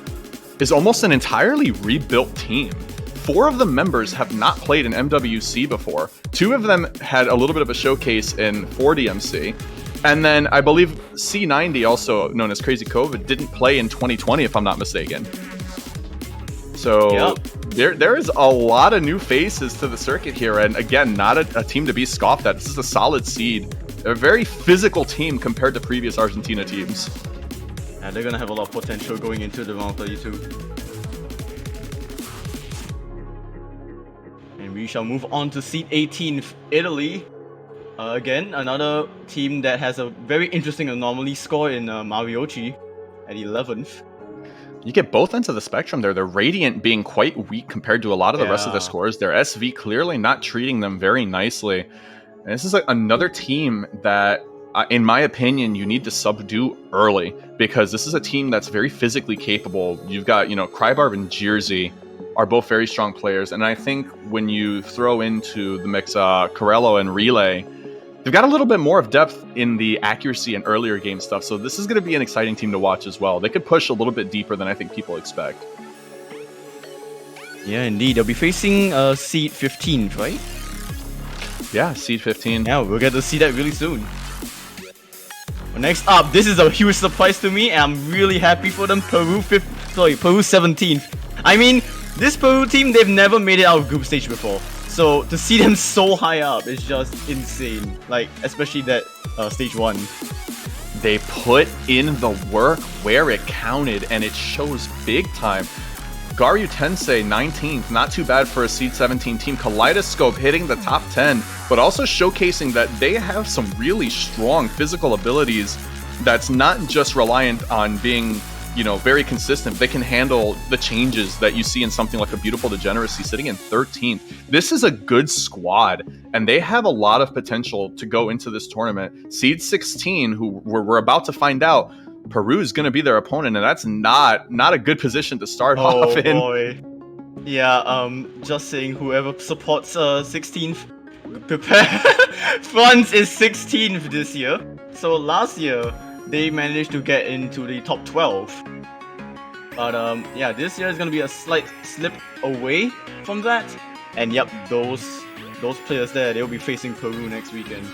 is almost an entirely rebuilt team. 4 of the members have not played in MWC before. 2 of them had a little bit of a showcase in 4DMC. And then I believe C90, also known as Crazy COVID, didn't play in 2020, if I'm not mistaken. So there is a lot of new faces to the circuit here. And again, not a team to be scoffed at. This is a solid seed. A very physical team compared to previous Argentina teams. And they're gonna have a lot of potential going into the round 32. And we shall move on to seed 18, Italy. Again, another team that has a very interesting anomaly score in Mariochi at 11th. You get both ends of the spectrum there. Their Radiant being quite weak compared to a lot of the rest of the scores. Their SV clearly not treating them very nicely. And this is another team that, in my opinion, you need to subdue early, because this is a team that's very physically capable. You've got, Crybarb and Jersey are both very strong players. And I think when you throw into the mix Corello and Relay, they've got a little bit more of depth in the accuracy and earlier game stuff. So this is going to be an exciting team to watch as well. They could push a little bit deeper than I think people expect. Yeah, indeed. They'll be facing seed 15th, right? Yeah, seed 15. Yeah, we'll get to see that really soon. Next up, this is a huge surprise to me, and I'm really happy for them. Peru 17th. I mean, this Peru team, they've never made it out of group stage before. So to see them so high up is just insane. Like, especially that stage 1. They put in the work where it counted, and it shows big time. Garyu Tensei 19th, not too bad for a seed 17 team. Kaleidoscope hitting the top 10, but also showcasing that they have some really strong physical abilities that's not just reliant on being, very consistent. They can handle the changes that you see in something like a Beautiful Degeneracy sitting in 13th. This is a good squad, and they have a lot of potential to go into this tournament. Seed 16, who we're about to find out, Peru is going to be their opponent, and that's not a good position to start off in. Oh boy. Yeah, just saying, whoever supports 16th, prepare. France is 16th this year. So last year, they managed to get into the top 12. But yeah, this year is going to be a slight slip away from that. And yep, those players there, they'll be facing Peru next weekend.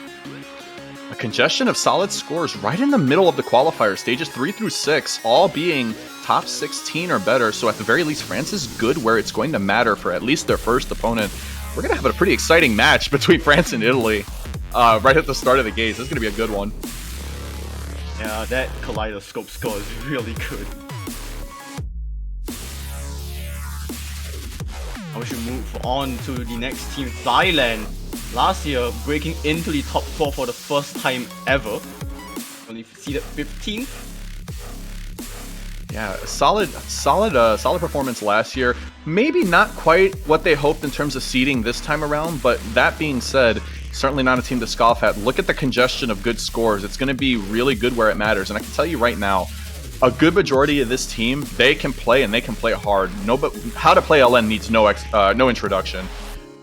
A congestion of solid scores right in the middle of the qualifier, stages 3 through 6, all being top 16 or better. So at the very least, France is good where it's going to matter for at least their first opponent. We're going to have a pretty exciting match between France and Italy right at the start of the gates. This is going to be a good one. Yeah, that Kaleidoscope score is really good. We should move on to the next team, Thailand. Last year, breaking into the top 4 for the first time ever. Only seeded 15th. Yeah, solid performance last year. Maybe not quite what they hoped in terms of seeding this time around, but that being said, certainly not a team to scoff at. Look at the congestion of good scores. It's going to be really good where it matters. And I can tell you right now, a good majority of this team, they can play and they can play hard. But how to play LN needs no introduction.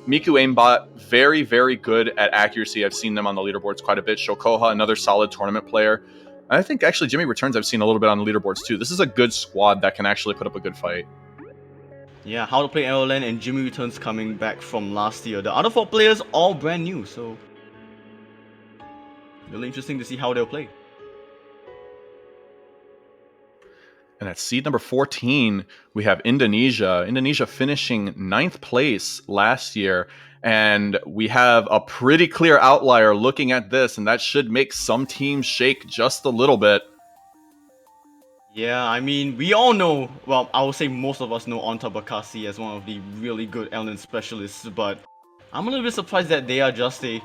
Miku aimbot, very, very good at accuracy. I've seen them on the leaderboards quite a bit. Shokoha, another solid tournament player. I think actually Jimmy Returns I've seen a little bit on the leaderboards too. This is a good squad that can actually put up a good fight. Yeah, How to Play LN and Jimmy Returns coming back from last year. The other 4 players all brand new, so really interesting to see how they'll play. And at seed number 14, we have Indonesia. Indonesia finishing 9th place last year. And we have a pretty clear outlier looking at this, and that should make some teams shake just a little bit. Yeah, I mean, we all know, well, I would say most of us know Onta Bakassi as one of the really good LN specialists, but I'm a little bit surprised that they are just a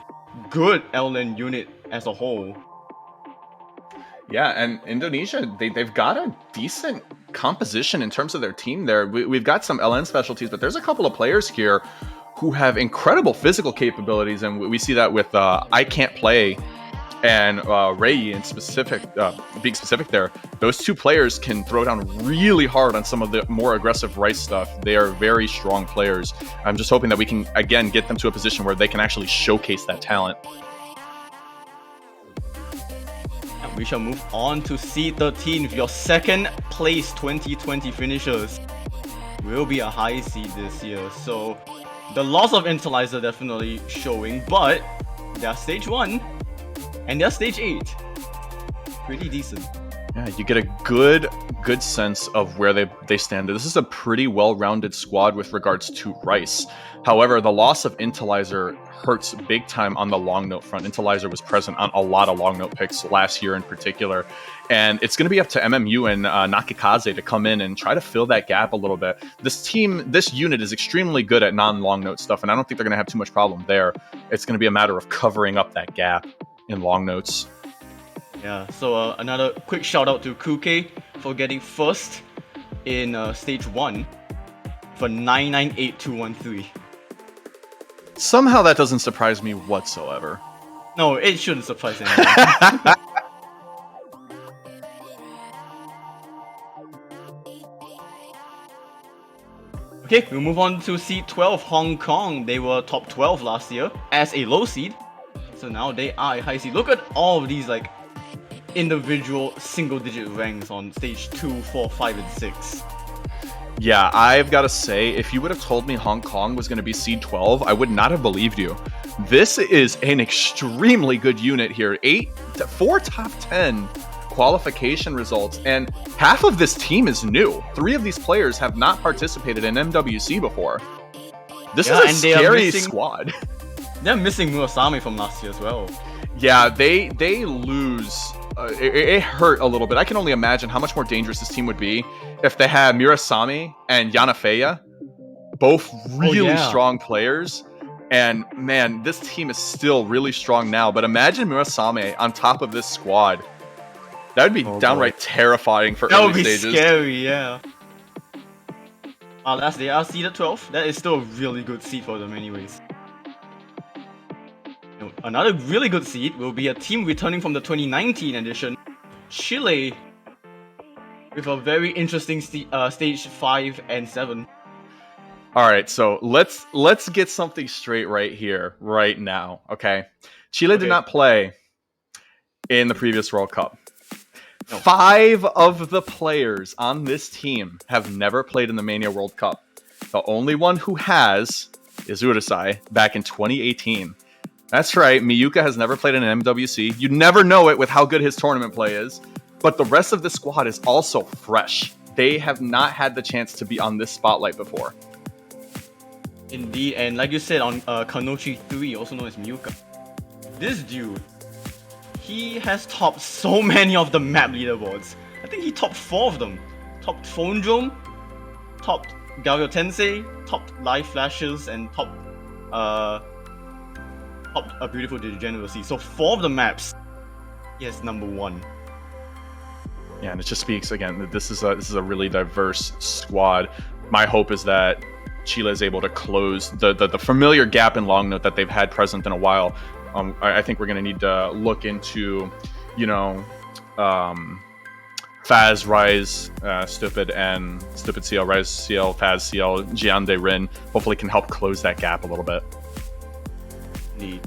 good LN unit as a whole. Yeah, and Indonesia, they've got a decent composition in terms of their team there. We've got some LN specialties, but there's a couple of players here who have incredible physical capabilities, and we see that with I Can't Play and Rei in specific, being specific there. Those two players can throw down really hard on some of the more aggressive Rice stuff. They are very strong players. I'm just hoping that we can, again, get them to a position where they can actually showcase that talent. We shall move on to C13 with your second place 2020 finishers. Will be a high seed this year, so the loss of Intellizer definitely showing, but they're stage 1 and they're stage 8. Pretty decent. Yeah, you get a good sense of where they stand. This is a pretty well-rounded squad with regards to Rice. However, the loss of Intellizer hurts big time on the long note front. Intellizer was present on a lot of long note picks last year in particular. And it's going to be up to MMU and Nakikaze to come in and try to fill that gap a little bit. This unit is extremely good at non-long note stuff, and I don't think they're going to have too much problem there. It's going to be a matter of covering up that gap in long notes. Yeah, so another quick shout out to Kuke for getting first in stage 1 for 998213. Somehow that doesn't surprise me whatsoever. No, it shouldn't surprise anyone. Okay, we'll move on to seed 12, Hong Kong. They were top 12 last year as a low seed, so now they are a high seed. Look at all of these like individual single-digit ranks on stage 2, 4, 5, and 6. Yeah, I've got to say, if you would have told me Hong Kong was going to be seed 12, I would not have believed you. This is an extremely good unit here. 4 top 10 qualification results, and half of this team is new. 3 of these players have not participated in MWC before. This is a scary squad. They're missing Murasame from last year as well. Yeah, they lose. It hurt a little bit. I can only imagine how much more dangerous this team would be if they had Murasame and Yanafeya, both really strong players. And man, this team is still really strong now. But imagine Murasame on top of this squad. That would be downright terrifying for early stages. That would be scary, yeah. As they are seeded 12, that is still a really good seed for them anyways. Another really good seed will be a team returning from the 2019 edition, Chile, with a very interesting stage 5 and 7. All right, so let's get something straight right here, right now, okay? Chile did not play in the previous World Cup. No. 5 of the players on this team have never played in the Mania World Cup. The only one who has is Urusai back in 2018. That's right, Miyuka has never played in an MWC. You never know it with how good his tournament play is. But the rest of the squad is also fresh. They have not had the chance to be on this spotlight before. Indeed, and like you said on Kanochi 3, also known as Miyuka, this dude, he has topped so many of the map leaderboards. I think he topped 4 of them. Topped Phone Drone, topped Gario Tensei, topped Live Flashes, and topped A Beautiful Degeneracy. So 4 of the maps, he has number 1. Yeah, and it just speaks again that this is a really diverse squad. My hope is that Chile is able to close the familiar gap in long note that they've had present in a while. I think we're going to need to look into, Faz, Rise, Stupid, and Stupid CL, Rise CL, Faz CL, Giande Rin. Hopefully can help close that gap a little bit. Indeed.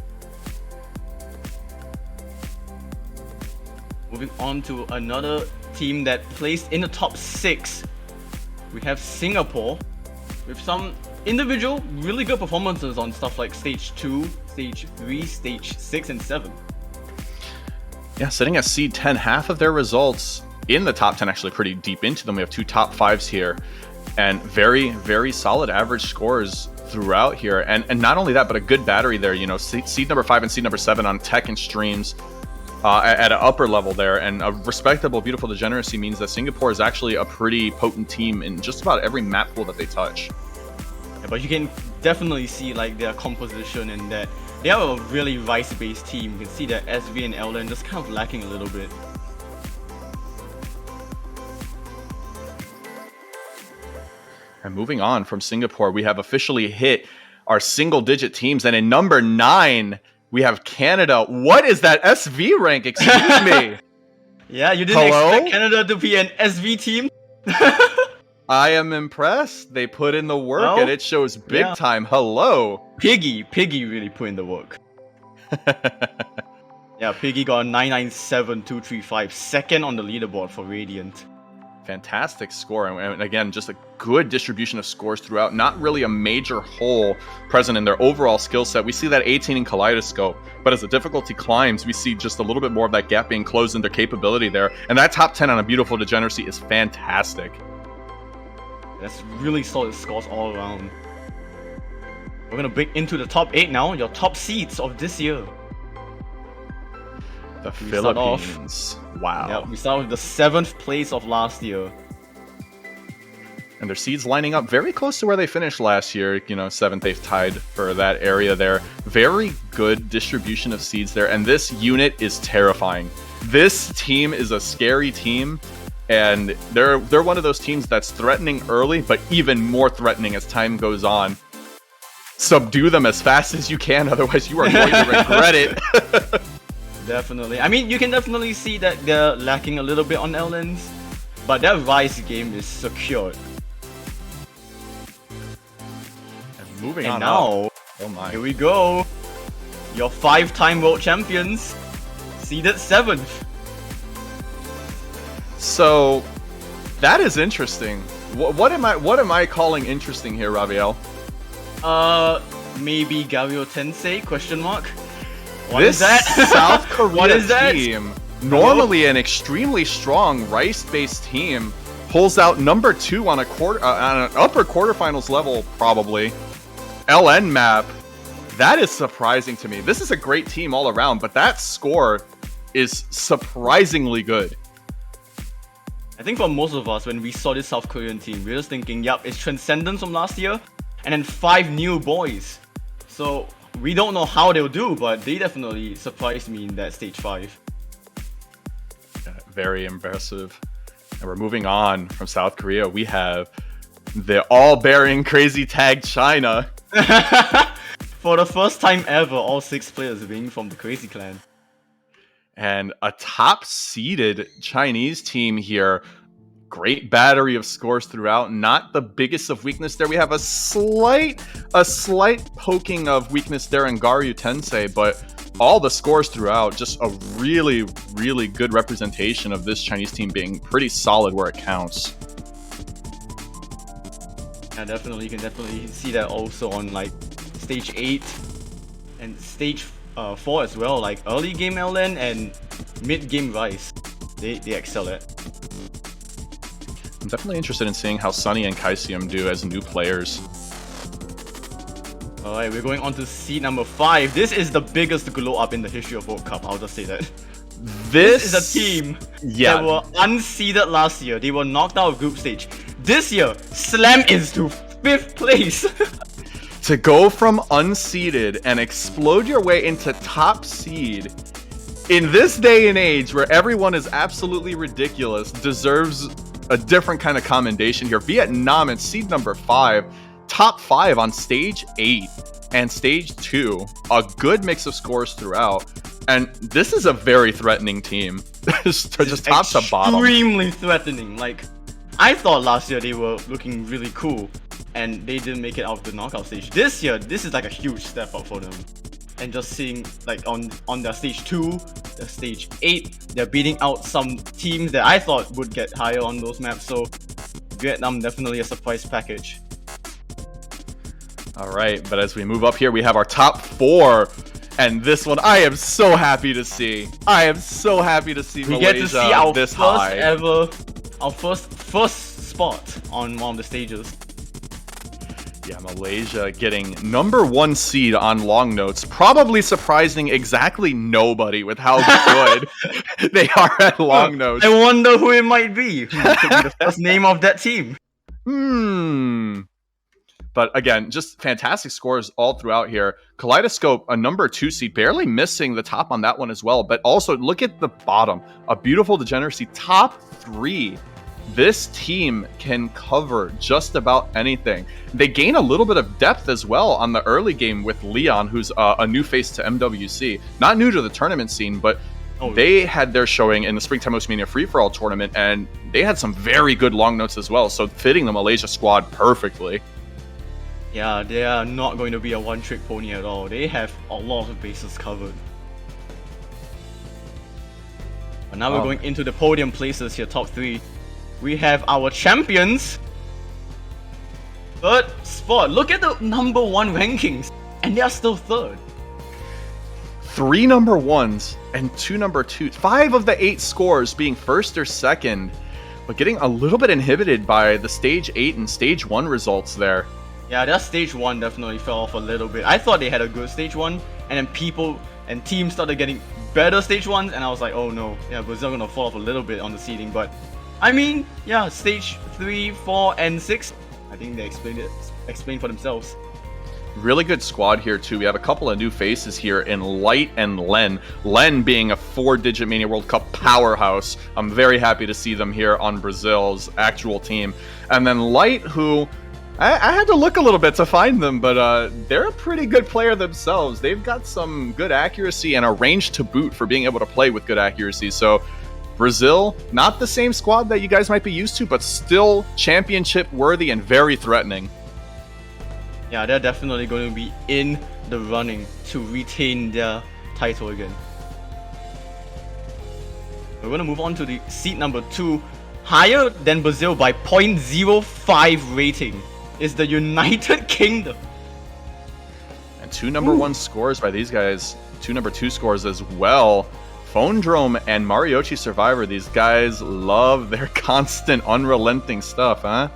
Moving on to another team that placed in the top 6. We have Singapore with some individual really good performances on stuff like stage 2, stage 3, stage 6, and 7. Yeah, sitting at seed 10, half of their results in the top 10, actually pretty deep into them. We have 2 top 5s here, and very, very solid average scores throughout here. And not only that, but a good battery there. Seed number 5 and seed number 7 on tech and streams at an upper level there. And a respectable, beautiful degeneracy means that Singapore is actually a pretty potent team in just about every map pool that they touch. Yeah, but you can definitely see like their composition and that they have a really Rice-based team. You can see that SV and LN just kind of lacking a little bit. And moving on from Singapore, we have officially hit our single-digit teams. And in number 9, we have Canada. What is that SV rank? Excuse me. Yeah, you didn't expect Canada to be an SV team? I am impressed. They put in the work, Well, and it shows big time. Hello. Piggy really put in the work. Yeah, Piggy got a 997,235, second on the leaderboard for Radiant. Fantastic score, and again, just a good distribution of scores throughout. Not really a major hole present in their overall skill set. We see that 18 in Kaleidoscope, but as the difficulty climbs, we see just a little bit more of that gap being closed in their capability there. And that top 10 on a Beautiful Degeneracy is fantastic. That's really solid scores all around. We're gonna break into the top 8 now, your top seeds of this year. The Philippines. Wow. Yeah, we start with the 7th place of last year. And their seeds lining up very close to where they finished last year. 7th, 8th tied for that area there. Very good distribution of seeds there. And this unit is terrifying. This team is a scary team. And they're one of those teams that's threatening early, but even more threatening as time goes on. Subdue them as fast as you can, otherwise you are going to regret it. Definitely. I mean, you can definitely see that they're lacking a little bit on L-Lens, but their Rise game is secured. And moving and on now, up. Oh my. Here we go. Your 5-time world champions, seeded 7th. So, that is interesting. What am I calling interesting here, Raviel? Maybe Gario Tensei? Question mark. What this is that? South Korea what is that? team, normally an extremely strong Rice-based team, pulls out number 2 on an upper quarterfinals level, probably. LN map. That is surprising to me. This is a great team all around, but that score is surprisingly good. I think for most of us, when we saw this South Korean team, we were just thinking, yep, it's Transcendence from last year, and then 5 new boys. So we don't know how they'll do, but they definitely surprised me in that stage 5. Very impressive. And we're moving on from South Korea. We have the all-bearing crazy tag China. For the first time ever, all 6 players being from the Crazy Clan. And a top-seeded Chinese team here. Great battery of scores throughout. Not the biggest of weakness there. We have a slight poking of weakness there in Garyu Tensei, but all the scores throughout, just a really, really good representation of this Chinese team being pretty solid where it counts. Yeah, definitely. You can definitely see that also on like stage 8 and stage 4 as well. Like early game LN and mid game Rise, they excel at. I'm definitely interested in seeing how Sunny and Kaisium do as new players. Alright, we're going on to seed number 5. This is the biggest glow up in the history of World Cup, I'll just say that. This is a team that were unseeded last year. They were knocked out of group stage. This year, slam into 5th place. To go from unseeded and explode your way into top seed in this day and age where everyone is absolutely ridiculous deserves a different kind of commendation here. Vietnam in seed number 5, top 5 on stage 8 and stage 2. A good mix of scores throughout. And this is a very threatening team. just top to bottom. Extremely threatening. Like, I thought last year they were looking really cool and they didn't make it out of the knockout stage. This year, this is like a huge step up for them. And just seeing like on their stage 2, their stage 8, they're beating out some teams that I thought would get higher on those maps. So Vietnam definitely a surprise package. All right, but as we move up here, we have our top 4. And this one, I am so happy to see. I am so happy to see we Malaysia get to see our this first high. ever, our first spot on one of the stages. Yeah, Malaysia getting number 1 seed on long notes, probably surprising exactly nobody with how good they are at long notes. I wonder who it might be. Who could be the first name of that team? But again, just fantastic scores all throughout here. Kaleidoscope, a number 2 seed, barely missing the top on that one as well. But also, look at the bottom. A Beautiful Degeneracy, top 3. This team can cover just about anything. They gain a little bit of depth as well on the early game with Leon, who's a new face to MWC. Not new to the tournament scene, but they had their showing in the Springtime Oceania Free-For-All tournament, and they had some very good long notes as well, so fitting the Malaysia squad perfectly. Yeah, they are not going to be a one-trick pony at all. They have a lot of bases covered. But now we're going into the podium places here, top 3. We have our champions. Third spot. Look at the number 1 rankings. And they are still third. 3 number 1s and 2 number 2s. 5 of the 8 scores being first or second. But getting a little bit inhibited by the stage 8 and stage 1 results there. Yeah, their stage 1 definitely fell off a little bit. I thought they had a good stage 1. And then people and teams started getting better stage 1s. And I was like, oh no. Yeah, Brazil gonna fall off a little bit on the seeding. But I mean, yeah, stage 3, 4, and 6, I think they explained for themselves. Really good squad here too. We have a couple of new faces here in Light and Len. Len being a 4-digit Mania World Cup powerhouse. I'm very happy to see them here on Brazil's actual team. And then Light, who I had to look a little bit to find them, but they're a pretty good player themselves. They've got some good accuracy and a range to boot for being able to play with good accuracy. So Brazil, not the same squad that you guys might be used to, but still championship worthy and very threatening. Yeah, they're definitely going to be in the running to retain their title again. We're going to move on to the seed number 2. Higher than Brazil by 0.05 rating is the United Kingdom. And 2 number 1 scores by these guys. 2 number 2 scores as well. Phonedrome and Mariochi Survivor, these guys love their constant, unrelenting stuff, huh?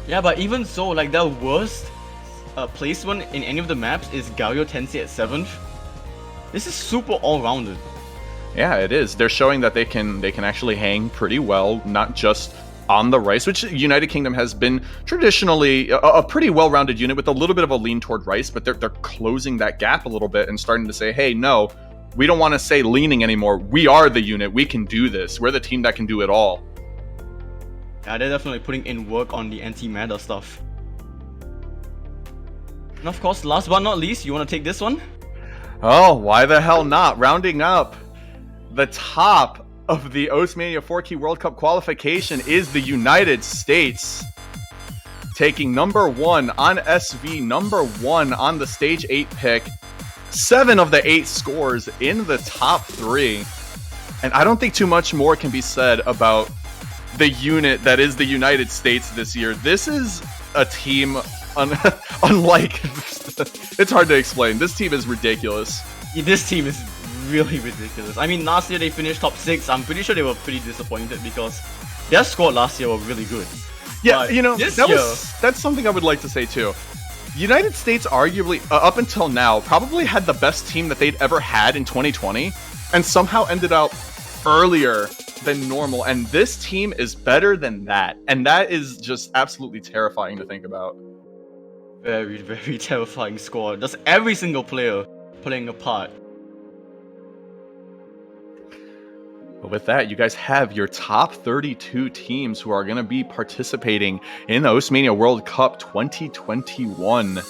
Yeah, but even so, like their worst placement in any of the maps is Gario Tensei at 7th. This is super all-rounded. Yeah, it is. They're showing that they can actually hang pretty well, not just on the rice, which United Kingdom has been traditionally a pretty well-rounded unit with a little bit of a lean toward rice, but they're closing that gap a little bit and starting to say, hey, no, we don't want to say leaning anymore. We are the unit. We can do this. We're the team that can do it all. Yeah, they're definitely putting in work on the anti-meta stuff. And of course, last but not least, you want to take this one? Oh, why the hell not? Rounding up the top of the Oceania 4Key World Cup qualification is the United States. Taking number 1 on SV, number 1 on the stage 8 pick. 7 of the 8 scores in the top 3. And I don't think too much more can be said about the unit that is the United States this year. This is a team unlike... It's hard to explain. This team is ridiculous. Yeah, this team is really ridiculous. I mean, last year they finished top 6. I'm pretty sure they were pretty disappointed because their squad last year were really good. Yeah, But you know, this that's something I would like to say too. United States arguably, up until now, probably had the best team that they'd ever had in 2020, and somehow ended up earlier than normal, and this team is better than that, and that is just absolutely terrifying to think about. Very, very terrifying squad. Just every single player playing a part. But with that, you guys have your top 32 teams who are going to be participating in the Oceania World Cup 2021.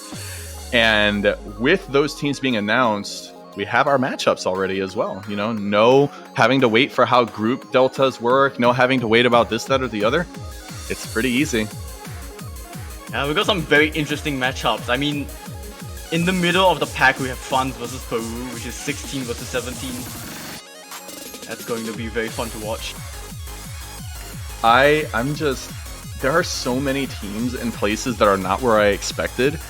And with those teams being announced, we have our matchups already as well. You know, no having to wait for how group deltas work, no having to wait about this, that, or the other. It's pretty easy. Yeah, we got some very interesting matchups. I mean, in the middle of the pack, we have France versus Peru, which is 16 versus 17. That's going to be very fun to watch. There are so many teams in places that are not where I expected,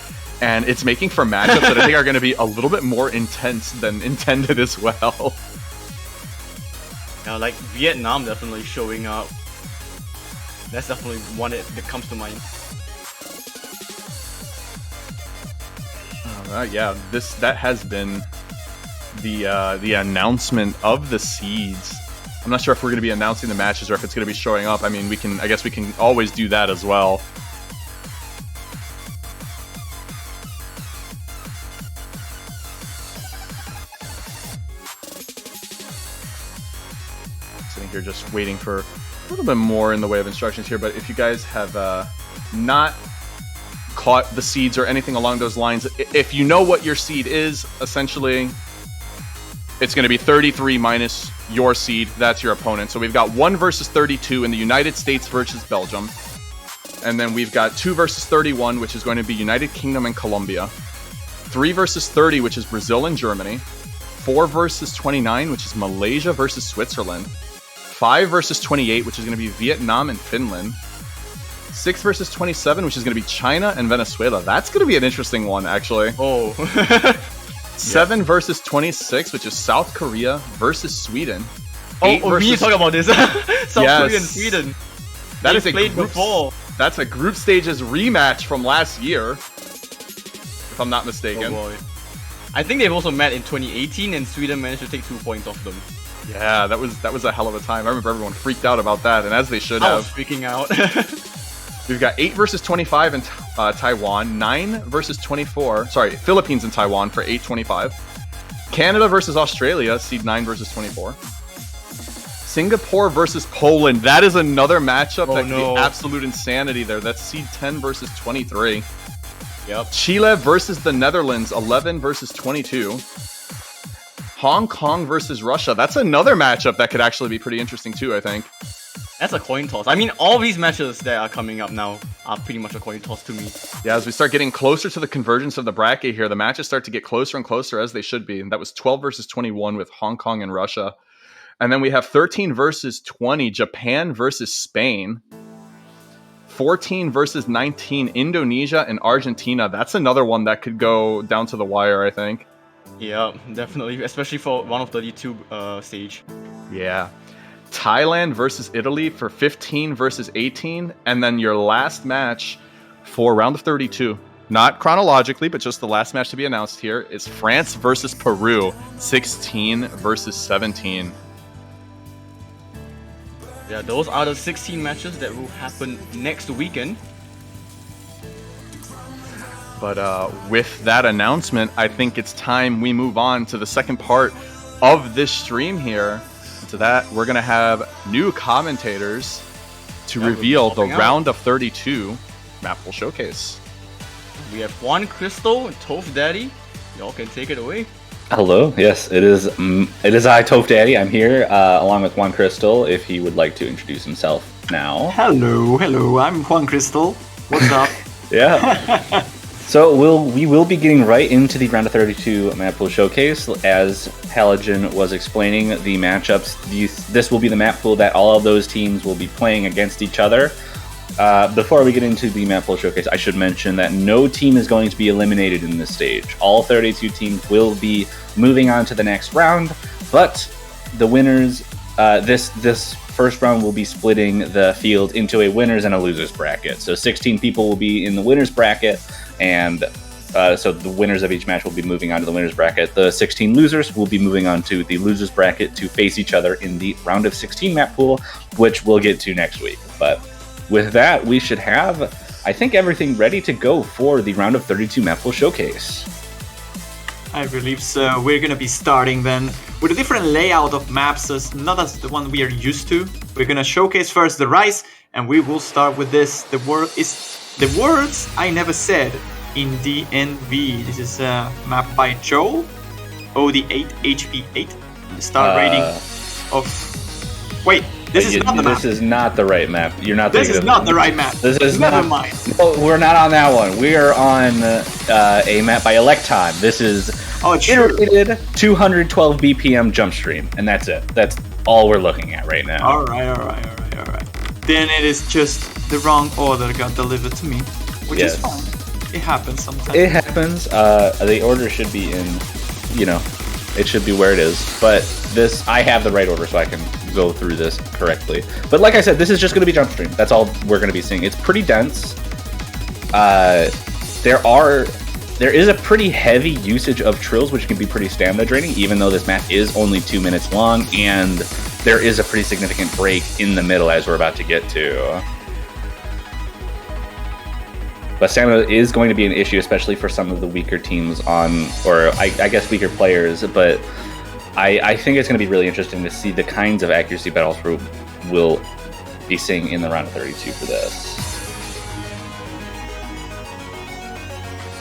and it's making for matchups that I think are going to be a little bit more intense than intended as well. Yeah, like Vietnam definitely showing up. That's definitely one that comes to mind. Yeah, that has been the announcement of the seeds. I'm not sure if we're going to be announcing the matches or if it's going to be showing up. I mean, I guess we can always do that as well. Sitting here just waiting for a little bit more in the way of instructions here, but if you guys have not caught the seeds or anything along those lines, if you know what your seed is, essentially, it's going to be 33 minus your seed. That's your opponent. So we've got 1 versus 32 in the United States versus Belgium. And then we've got 2 versus 31, which is going to be United Kingdom and Colombia. 3 versus 30, which is Brazil and Germany. 4 versus 29, which is Malaysia versus Switzerland. 5 versus 28, which is going to be Vietnam and Finland. 6 versus 27, which is going to be China and Venezuela. That's going to be an interesting one, actually. Oh. 7 versus 26, which is South Korea versus Sweden. We need to talk about this. South Korea and Sweden. That They is a played group, before. That's a group stages rematch from last year, if I'm not mistaken. Oh boy. I think they've also met in 2018, and Sweden managed to take 2 points off them. Yeah, that was a hell of a time. I remember everyone freaked out about that, and as they should I have. was freaking out. We've got 8 versus 25 in Taiwan, 9 versus 24. Sorry, Philippines and Taiwan for 8-25. Canada versus Australia, seed 9 versus 24. Singapore versus Poland. That is another matchup that could be absolute insanity there. That's seed 10 versus 23. Yep. Chile versus the Netherlands, 11 versus 22. Hong Kong versus Russia. That's another matchup that could actually be pretty interesting too, I think. That's a coin toss. I mean, all these matches that are coming up now are pretty much a coin toss to me. Yeah, as we start getting closer to the convergence of the bracket here, the matches start to get closer and closer as they should be. And that was 12 versus 21 with Hong Kong and Russia. And then we have 13 versus 20, Japan versus Spain. 14 versus 19, Indonesia and Argentina. That's another one that could go down to the wire, I think. Yeah, definitely. Especially for round of 32 stage. Yeah. Thailand versus Italy for 15 versus 18. And then your last match for round of 32, not chronologically, but just the last match to be announced here, is France versus Peru, 16 versus 17. Yeah, those are the 16 matches that will happen next weekend. But with that announcement, I think it's time we move on to the second part of this stream here. To that, we're going to have new commentators to reveal the round of 32 map pool showcase. We have Juan Crystal and Toph Daddy. Y'all can take it away. Hello. Yes, it is I, Toph Daddy. I'm here along with Juan Crystal. If he would like to introduce himself now. Hello. I'm Juan Crystal. What's up? Yeah. So we will be getting right into the round of 32 map pool showcase. As Halogen was explaining the matchups, this will be the map pool that all of those teams will be playing against each other. Before we get into the map pool showcase, I should mention that no team is going to be eliminated in this stage. All 32 teams will be moving on to the next round, but the winners, this first round will be splitting the field into a winners and a losers bracket. So 16 people will be in the winners bracket, and so the winners of each match will be moving on to the winners bracket. The 16 losers will be moving on to the losers bracket to face each other in the round of 16 map pool, which we'll get to next week. But with that, we should have, I think, everything ready to go for the round of 32 map pool showcase. I believe so. We're gonna be starting then with a different layout of maps, as not as the one we are used to. We're gonna showcase first the Rise, and we will start with this. The words I never said in DNV. This is a map by Joel, OD8 HP8. The star rating of. Wait, this is not the map. This is not the right map. You're not. This is not the right map. This is never not, mind. No, we're not on that one. We are on a map by Electon. This is iterated 212 BPM jump stream, and that's it. That's all we're looking at right now. All right. Then it is just the wrong order got delivered to me, which is fine. It happens sometimes. It happens. The order should be in, it should be where it is. But I have the right order, so I can go through this correctly. But like I said, this is just going to be jump stream. That's all we're going to be seeing. It's pretty dense. There is a pretty heavy usage of trills, which can be pretty stamina draining, even though this map is only 2 minutes long, and there is a pretty significant break in the middle, as we're about to get to. But stamina is going to be an issue, especially for some of the weaker teams or I guess weaker players, but I think it's going to be really interesting to see the kinds of accuracy battles will be seeing in the round of 32 for this.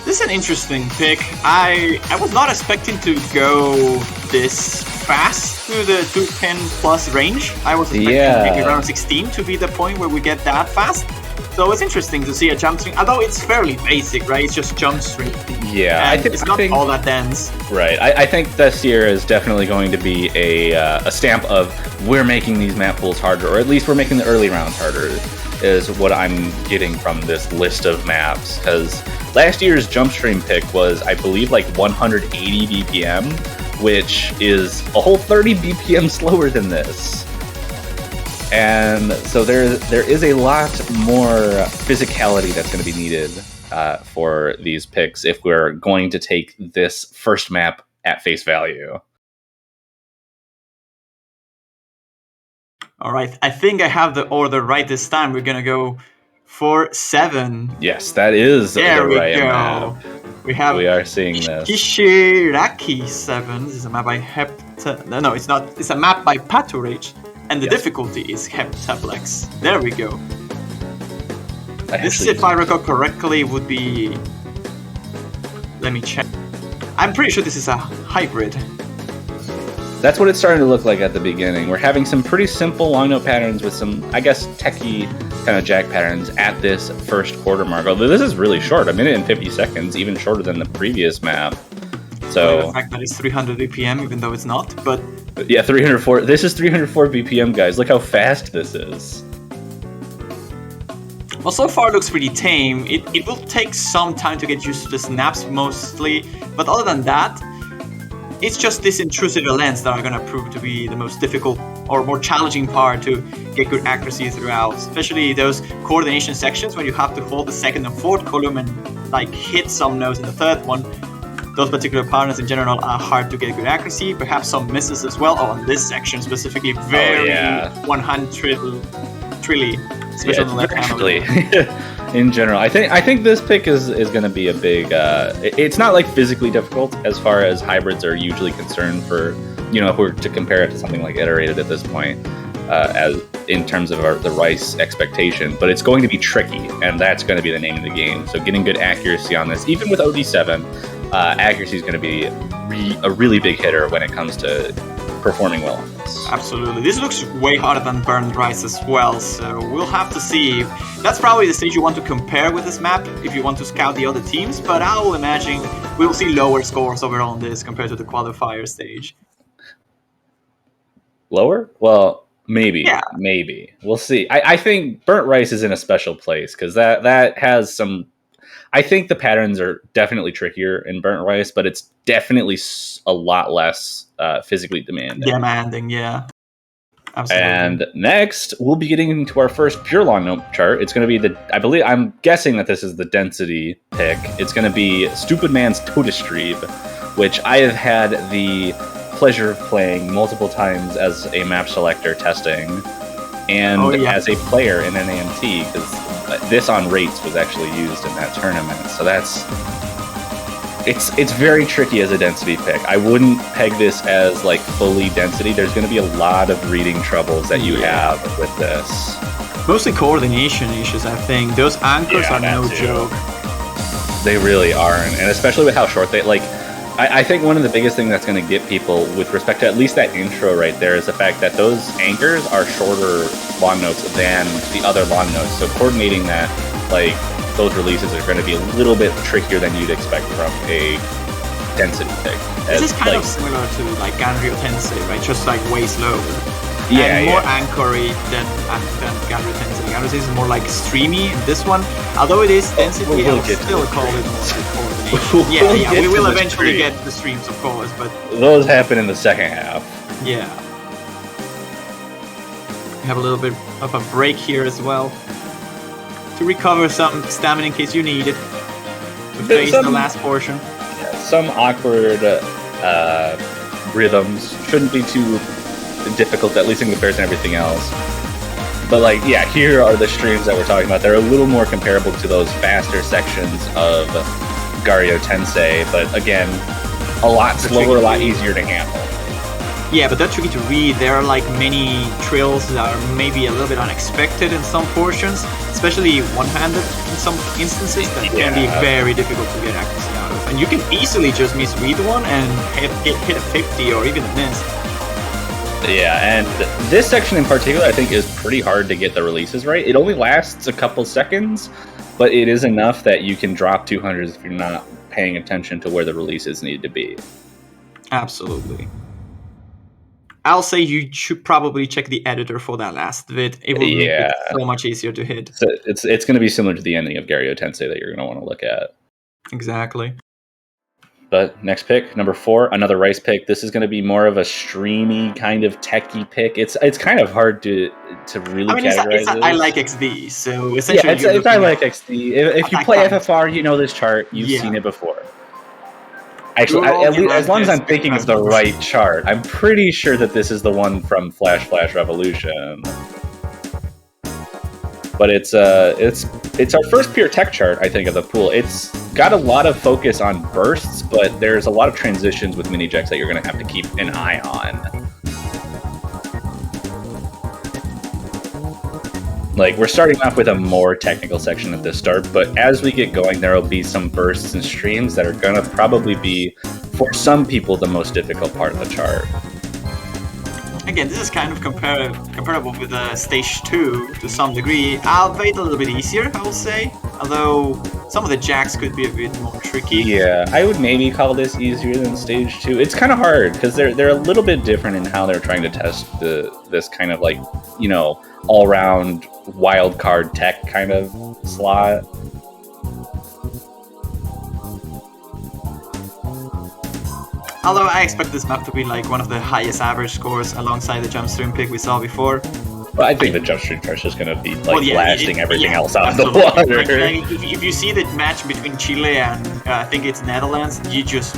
This is an interesting pick. I was not expecting to go this fast to the 210 plus range. I was expecting maybe around 16 to be the point where we get that fast. So it's interesting to see a jump string, although it's fairly basic, right? It's just jump string. Yeah, it's not all that dense. Right. I think this year is definitely going to be a stamp of we're making these map pools harder, or at least we're making the early rounds harder, is what I'm getting from this list of maps. Because last year's jump stream pick was, I believe, like 180 BPM, which is a whole 30 BPM slower than this. And so there is a lot more physicality that's going to be needed for these picks if we're going to take this first map at face value. All right, I think I have the order right this time. We're going to go for 7. Yes, that is the right map. We are seeing this. Kishiraki 7. This is a map by No, it's not. It's a map by Paturage. And the difficulty is Heptaplex. There we go. This, if I recall correctly, would be... Let me check. I'm pretty sure this is a hybrid. That's what it's starting to look like at the beginning. We're having some pretty simple long note patterns with some, I guess, techie kind of jack patterns at this first quarter mark. Although this is really short, 1 minute and 50 seconds, even shorter than the previous map. So the fact that it's 300 BPM, even though it's not, but... Yeah, 304. This is 304 BPM, guys. Look how fast this is. Well, so far it looks pretty tame. It will take some time to get used to the snaps mostly, but other than that, it's just this intrusive lens that are going to prove to be the most difficult or more challenging part to get good accuracy throughout, especially those coordination sections when you have to hold the second and fourth column and like hit some notes in the third one. Those particular partners in general are hard to get good accuracy, perhaps some misses as well. Oh, on this section specifically, very 100 trilly, especially on the left hand. In general, I think this pick is going to be a big. It's not like physically difficult as far as hybrids are usually concerned. For if we're to compare it to something like iterated at this point, as in terms of the Rice expectation, but it's going to be tricky, and that's going to be the name of the game. So getting good accuracy on this, even with OD7. Accuracy is going to be a really big hitter when it comes to performing well on this. Absolutely. This looks way harder than Burned Rice as well, so we'll have to see. That's probably the stage you want to compare with this map if you want to scout the other teams, but I will imagine we'll see lower scores overall on this compared to the qualifier stage. Lower? Well, maybe. Yeah. Maybe. We'll see. I think Burnt Rice is in a special place because that has some... I think the patterns are definitely trickier in Burnt Rice, but it's definitely a lot less physically demanding. Yeah. Absolutely. And next, we'll be getting into our first pure long note chart. It's going to be I'm guessing that this is the density pick. It's going to be Stupid Man's Toadestreeb, which I have had the pleasure of playing multiple times as a map selector testing, and as a player in an AMT, because this on rates was actually used in that tournament. So it's very tricky as a density pick. I wouldn't peg this as like fully density. There's going to be a lot of reading troubles that you have with this. Mostly coordination issues, I think. Those anchors are no joke. They really are, and especially with how short they like. I think one of the biggest things that's going to get people with respect to at least that intro right there is the fact that those anchors are shorter long notes than the other long notes. So coordinating that, like, those releases are going to be a little bit trickier than you'd expect from a density pick. This is kind of similar to like Ganryo Tensei, right? Just like way slower. And more anchory than Ganryo Tensei. Ganryo Tensei is more like streamy in this one. Although it is density, I'll still call it more coordination. We will eventually get the streams, of course, but those happen in the second half. Yeah. We have a little bit of a break here as well to recover some stamina in case you need it to face the last portion. Yeah, some awkward rhythms shouldn't be too difficult, at least in comparison to everything else. But here are the streams that we're talking about. They're a little more comparable to those faster sections of Ganryo Tensei, but again, a lot slower, a lot easier to handle. Yeah, but they're tricky to read. There are like many trills that are maybe a little bit unexpected in some portions, especially one-handed in some instances that can be very difficult to get accuracy out of. And you can easily just misread one and hit a 50 or even a miss. Yeah, and this section in particular, I think, is pretty hard to get the releases right. It only lasts a couple seconds, but it is enough that you can drop 200s if you're not paying attention to where the releases need to be. Absolutely. I'll say you should probably check the editor for that last bit. It will make it so much easier to hit. So it's going to be similar to the ending of Gario Tensei that you're going to want to look at. Exactly. But next pick, number 4, another rice pick. This is going to be more of a streamy kind of techie pick. It's kind of hard to really categorize it. I like XD, so essentially it's I like XD. If you play FFR, you know this chart. You've seen it before. Actually, as long as I'm thinking of the right chart, I'm pretty sure that this is the one from Flash Revolution. But it's our first pure tech chart, I think, of the pool. It's got a lot of focus on bursts, but there's a lot of transitions with mini jacks that you're going to have to keep an eye on. Like, we're starting off with a more technical section at the start, but as we get going, there will be some bursts and streams that are going to probably be, for some people, the most difficult part of the chart. Again, this is kind of comparable with Stage 2 to some degree. Albeit a little bit easier, I will say. Although some of the jacks could be a bit more tricky. Yeah, I would maybe call this easier than Stage 2. It's kind of hard because they're a little bit different in how they're trying to test this kind of like, you know, all-round wild card tech kind of slot. Although I expect this map to be like one of the highest average scores alongside the jump stream pick we saw before. But I think the jump stream chart's just going to be like blasting everything else out of the water. Like, if you see the match between Chile and I think it's Netherlands, they're just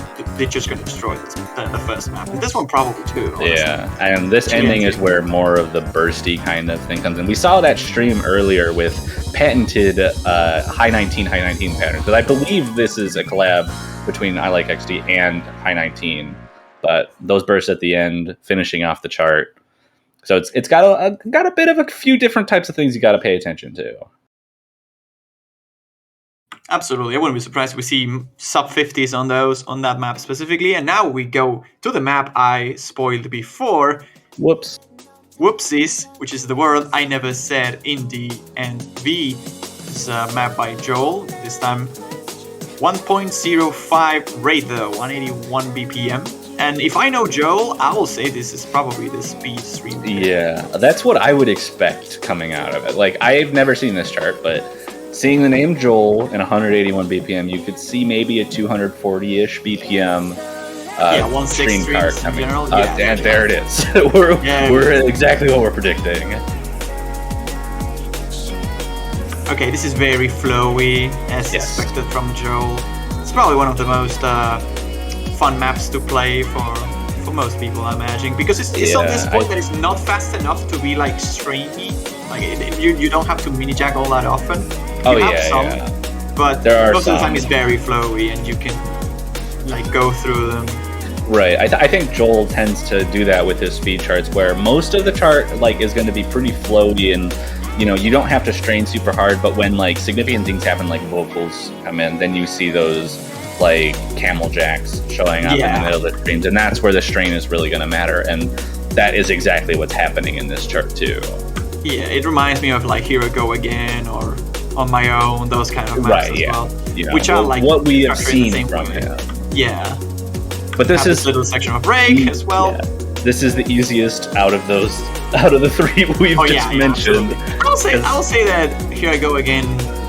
going to destroy the first map. And this one probably too. Honestly. Yeah, and this ending is where more of the bursty kind of thing comes in. We saw that stream earlier with patented high 19 patterns, because I believe this is a collab between I Like XD and high 19. But those bursts at the end, finishing off the chart. So it's got a bit of a few different types of things you got to pay attention to. Absolutely, I wouldn't be surprised if we see sub 50s on that map specifically. And now we go to the map I spoiled before. Whoopsies, which is the word I never said in the NV. It's a map by Joel. This time 1.05 rate though, 181 BPM. And if I know Joel, I will say this is probably the speed stream. Yeah, that's what I would expect coming out of it. Like, I've never seen this chart, but seeing the name Joel and 181 BPM, you could see maybe a 240-ish BPM stream card coming. And there it is. we're exactly what we're predicting. Okay, this is very flowy, as expected from Joel. It's probably one of the most fun maps to play for most people, I'm imagining, because it's on this point that it's not fast enough to be like streamy. Like you don't have to mini jack all that often. But most of the time it's very flowy and you can like go through them. Right, I think Joel tends to do that with his speed charts, where most of the chart like is going to be pretty flowy and you know you don't have to strain super hard. But when like significant things happen, like vocals come in, then you see those like camel jacks showing up in the middle of the streams, and that's where the strain is really going to matter, and that is exactly what's happening in this chart too. Yeah, it reminds me of like Here I Go Again or On My Own, those kind of maps as well. Yeah. Which are like what we have seen from him. Yeah. But this is little section of Rake as well. Yeah. This is the easiest out of the three we've just mentioned. I'll say that Here I Go Again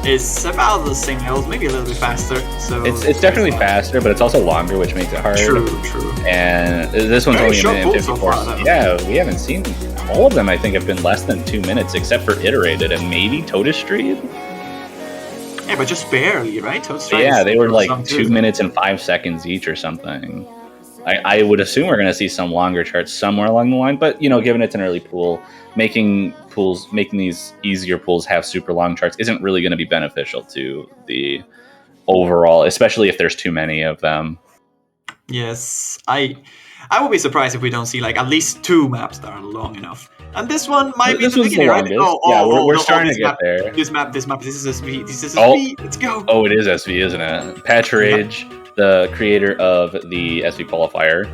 is about the same levels, maybe a little bit faster. So it's definitely faster, but it's also longer, which makes it hard. True. And this one's only a minute and 54. Yeah, we haven't seen all of them. I think have been less than 2 minutes, except for Iterated and maybe Totus Street. Yeah, but just barely, right? Yeah, they were like 2 minutes and 5 seconds each or something. I would assume we're going to see some longer charts somewhere along the line, but you know, given it's an early pool, making these easier pools have super long charts isn't really going to be beneficial to the overall, especially if there's too many of them. Yes, I I would be surprised if we don't see like at least 2 maps that are long enough. And this one might be This the one's the beginning, right? longest. Yeah, we're starting to get there. This map. This is SV. This is SV. Let's go. Oh, it is SV, isn't it? Patcherage, the creator of the SV qualifier,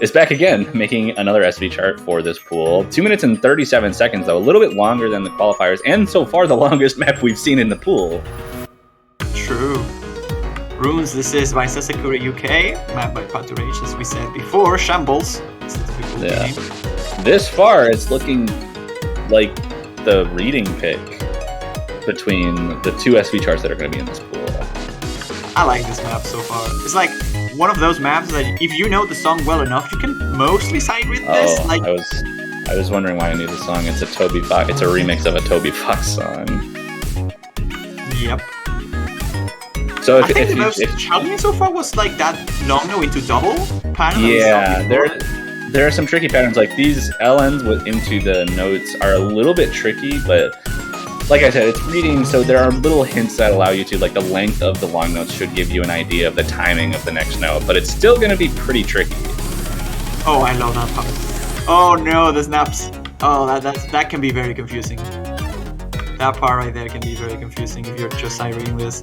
is back again, making another SV chart for this pool. 2 minutes and 37 seconds, though, a little bit longer than the qualifiers, and so far the longest map we've seen in the pool. True. Runes, this is by Sesakura UK, map by Patcherage, as we said before. Shambles. This is the cool game. This far, it's looking like the reading pick between the 2 SV charts that are going to be in this pool. I like this map so far. It's like one of those maps that if you know the song well enough, you can mostly side with this. Oh, Like, I was wondering why I knew the song. It's a Toby Fox. It's a remix of a Toby Fox song. Yep. So I think the most challenging so far was like that long no into double pattern. Yeah, there are some tricky patterns. Like these LNs into the notes are a little bit tricky, but like I said, it's reading, so there are little hints that allow you to, like the length of the long notes should give you an idea of the timing of the next note, but it's still going to be pretty tricky. Oh, I love that part. Oh no, the snaps. Oh, that can be very confusing. That part right there can be very confusing if you're just side reading this.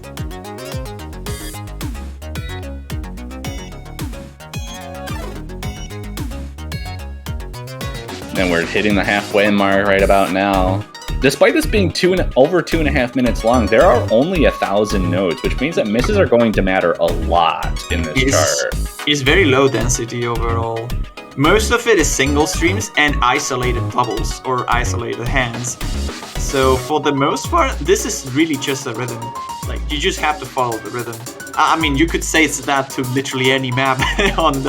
And we're hitting the halfway mark right about now. Despite this being over 2.5 minutes long, there are only 1,000 notes, which means that misses are going to matter a lot in this chart. It's very low density overall. Most of it is single streams and isolated doubles or isolated hands. So for the most part, this is really just a rhythm. Like, you just have to follow the rhythm. I mean, you could say it's that to literally any map on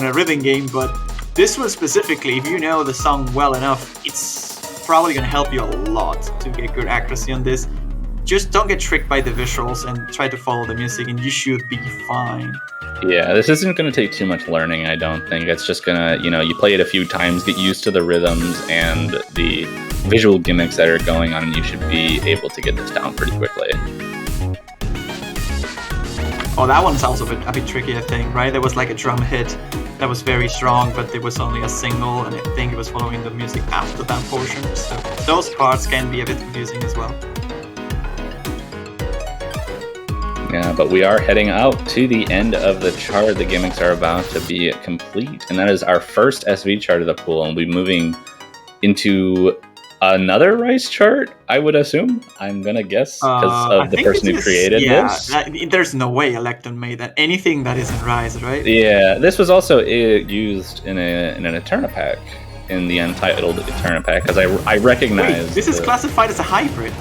a rhythm game, but this one specifically, if you know the song well enough, it's probably going to help you a lot to get good accuracy on this. Just don't get tricked by the visuals and try to follow the music and you should be fine. Yeah, this isn't going to take too much learning, I don't think. It's just going to, you play it a few times, get used to the rhythms and the visual gimmicks that are going on, and you should be able to get this down pretty quickly. Oh, that one's also a bit tricky, I think, right? There was like a drum hit that was very strong, but it was only a single, and I think it was following the music after that portion. So those parts can be a bit confusing as well. Yeah, but we are heading out to the end of the chart. The gimmicks are about to be complete, and that is our first SV chart of the pool, and we'll be moving into another Rice chart, I would assume. I'm gonna guess because of the person who created this. There's no way Electon made that. Anything that isn't Rice, right? Yeah, this was also used in an Eterna pack, in the Untitled Eterna pack, because I recognize. Wait, this is classified as a hybrid.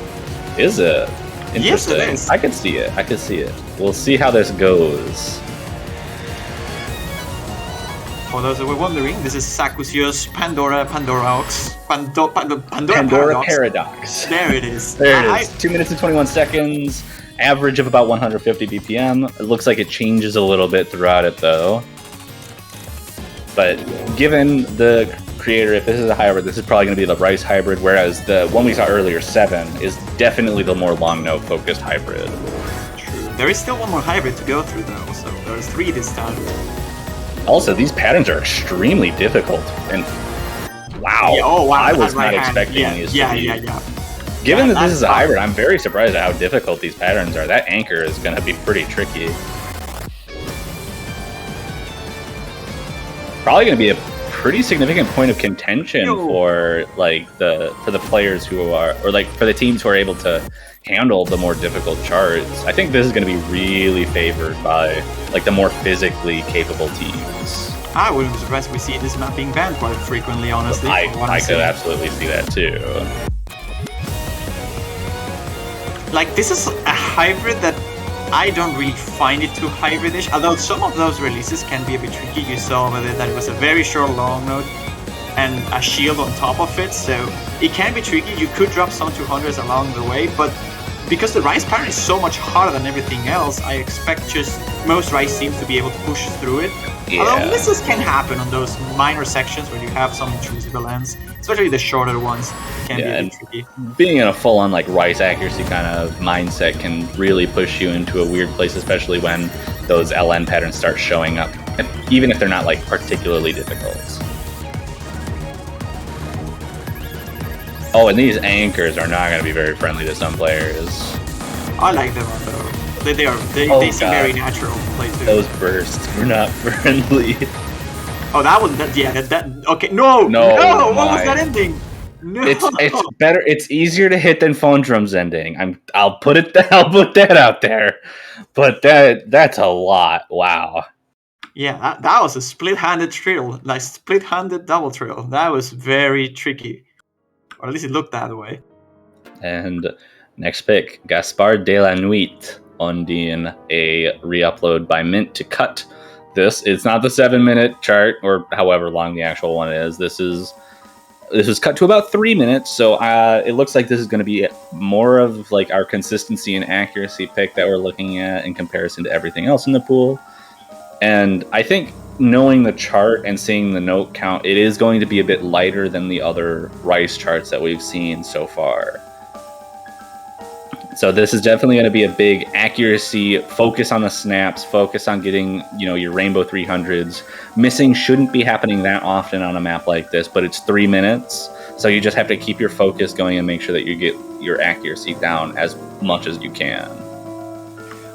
Is it? Interesting. Yes, it is. I can see it. We'll see how this goes. For those who were wondering, this is Sakusio's Pandora Paradox. There it is. There it is. 2 minutes and 21 seconds. Average of about 150 BPM. It looks like it changes a little bit throughout it, though. But given the creator, if this is a hybrid, this is probably going to be the Rice hybrid, whereas the one we saw earlier, 7, is definitely the more long note focused hybrid. True. There is still one more hybrid to go through, though, so there's 3 this time. Also, these patterns are extremely difficult, and wow, yeah, oh, wow, I was not expecting these to be. Given that this is a hybrid, I'm very surprised at how difficult these patterns are. That anchor is going to be pretty tricky. Probably going to be a pretty significant point of contention for the players who are, or like for the teams who are able to handle the more difficult charts. I think this is going to be really favored by like the more physically capable teams. I wouldn't be surprised if we see this map being banned quite frequently, honestly. I could absolutely see that too. Like, this is a hybrid that I don't really find it too hybridish, although some of those releases can be a bit tricky. You saw with it that it was a very short long note and a shield on top of it, so it can be tricky. You could drop some 200s along the way, but because the Rice pattern is so much harder than everything else, I expect just most Rice teams to be able to push through it. Yeah. Although misses can happen on those minor sections where you have some intrusive lands, especially the shorter ones can be a bit tricky. Being in a full-on like Rice accuracy kind of mindset can really push you into a weird place, especially when those LN patterns start showing up even if they're not like particularly difficult. Oh, and these anchors are not going to be very friendly to some players. I like them though. They seem very natural to play too. Those bursts were not friendly. Oh, that was that. Yeah, that. Okay, no. What was that ending? No. It's better. It's easier to hit than Phone Drum's ending. I'll put that out there. But that's a lot. Wow. Yeah, that was a split-handed trill, like split-handed double trill. That was very tricky, or at least it looked that way. And next pick, Gaspard de la Nuit, Undine, a re-upload by Mint to cut this. It's not the 7-minute chart or however long the actual one is. This was cut to about 3 minutes, so it looks like this is going to be more of like our consistency and accuracy pick that we're looking at in comparison to everything else in the pool. And I think knowing the chart and seeing the note count, it is going to be a bit lighter than the other Rice charts that we've seen so far. So this is definitely going to be a big accuracy, focus on the snaps, focus on getting, your Rainbow 300s. Missing shouldn't be happening that often on a map like this, but it's 3 minutes. So you just have to keep your focus going and make sure that you get your accuracy down as much as you can.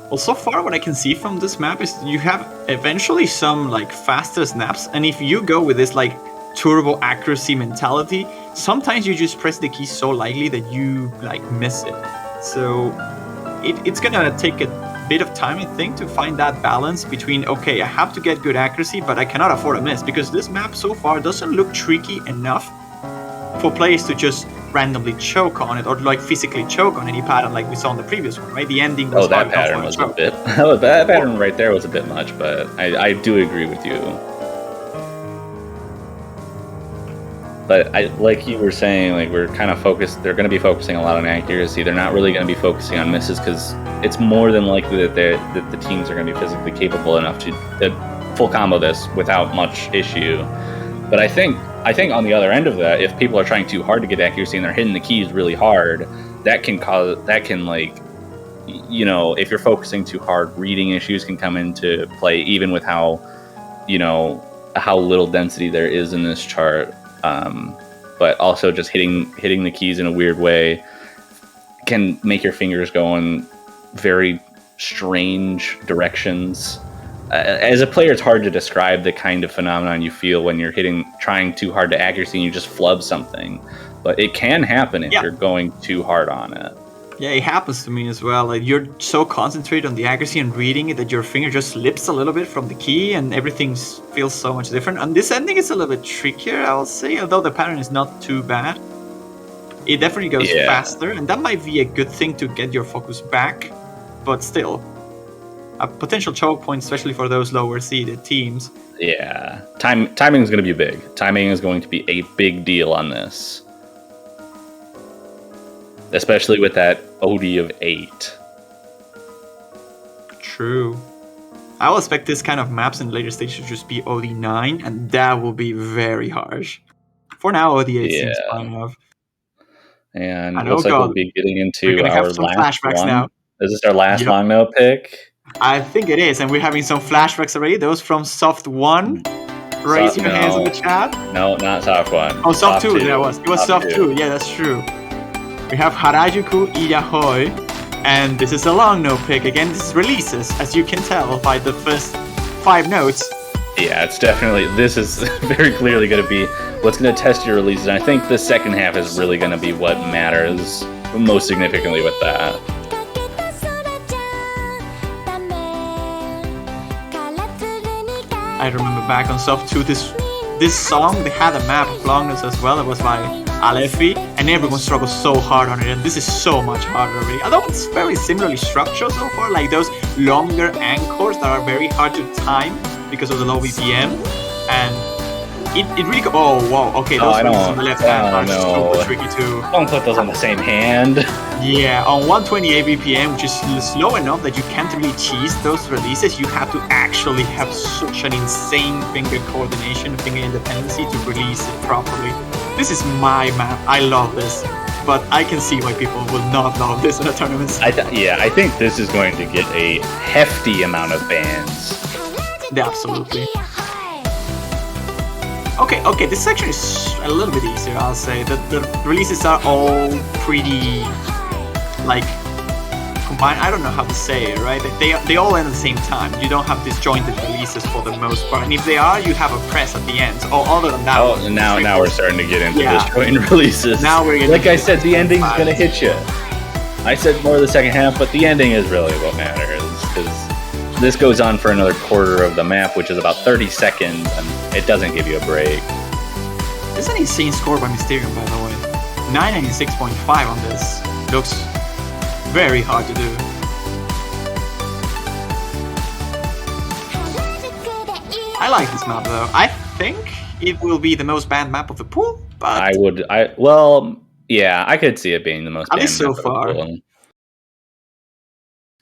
Well, so far what I can see from this map is you have eventually some like faster snaps, and if you go with this like turbo accuracy mentality, sometimes you just press the key so lightly that you like miss it. So it's gonna take a bit of time, I think, to find that balance between, okay, I have to get good accuracy, but I cannot afford a miss, because this map so far doesn't look tricky enough for players to just randomly choke on it, or like physically choke on any pattern like we saw in the previous one, right? The ending was that pattern was a bit. That pattern right there was a bit much, but I do agree with you. But like you were saying, like we're kind of focused. They're going to be focusing a lot on accuracy. They're not really going to be focusing on misses, because it's more than likely that the teams are going to be physically capable enough to full combo this without much issue. But I think on the other end of that, if people are trying too hard to get accuracy and they're hitting the keys really hard, if you're focusing too hard, reading issues can come into play, even with how little density there is in this chart. But also just hitting the keys in a weird way can make your fingers go in very strange directions. As a player, it's hard to describe the kind of phenomenon you feel when you're trying too hard to accuracy and you just flub something. But it can happen if you're going too hard on it. Yeah, it happens to me as well. Like you're so concentrated on the accuracy and reading it that your finger just slips a little bit from the key, and everything feels so much different. And this ending is a little bit trickier, I will say, although the pattern is not too bad. It definitely goes faster, and that might be a good thing to get your focus back. But still, a potential choke point, especially for those lower seeded teams. Yeah, timing is going to be big. Timing is going to be a big deal on this, especially with that OD of 8. True. I will expect this kind of maps in later stages to just be OD 9, and that will be very harsh. For now, OD 8 seems fine enough. And it looks like we'll be getting into our have some last flashbacks one. now. Is this our last long note pick? I think it is, and we're having some flashbacks already. Those from Soft 1. Raise your hands in the chat. No, not Soft 1. Oh, Soft 2. It was Soft 2. Yeah, that's true. We have Harajuku Iyahoi, and this is a long note pick. Again, this is releases, as you can tell by the first 5 notes. Yeah, this is very clearly going to be what's going to test your releases. And I think the second half is really going to be what matters most significantly with that. I remember back on Soft 2, this song, they had a map of long notes as well. It was by Alefi, and everyone struggled so hard on it, and this is so much harder already. Although it's very similarly structured so far, like those longer anchors that are very hard to time because of the low BPM, and it really oh wow, okay, those ones on the left hand are super tricky too. Don't put those on the same hand. Yeah, on 128 BPM, which is slow enough that you can't really cheese those releases, you have to actually have such an insane finger coordination, finger independency to release it properly. This is my map. I love this, but I can see why people will not love this in a tournament. I think this is going to get a hefty amount of bans. Yeah, absolutely. Okay, this section is a little bit easier, I'll say. The releases are all pretty, like, combined. I don't know how to say it, right? They all end at the same time. You don't have disjointed releases for the most part. And if they are, you have a press at the end. So, other than that... Oh, now we're starting to get into disjointed releases. Now we're getting like I said, the ending's going to hit you. I said more of the second half, but the ending is really what matters, because this goes on for another quarter of the map, which is about 30 seconds, and it doesn't give you a break. This is an insane score by Mysterium, by the way. 996.5 on this. Looks very hard to do. I like this map, though. I think it will be the most banned map of the pool, but... Yeah, I could see it being the most banned at least so map of the far. pool.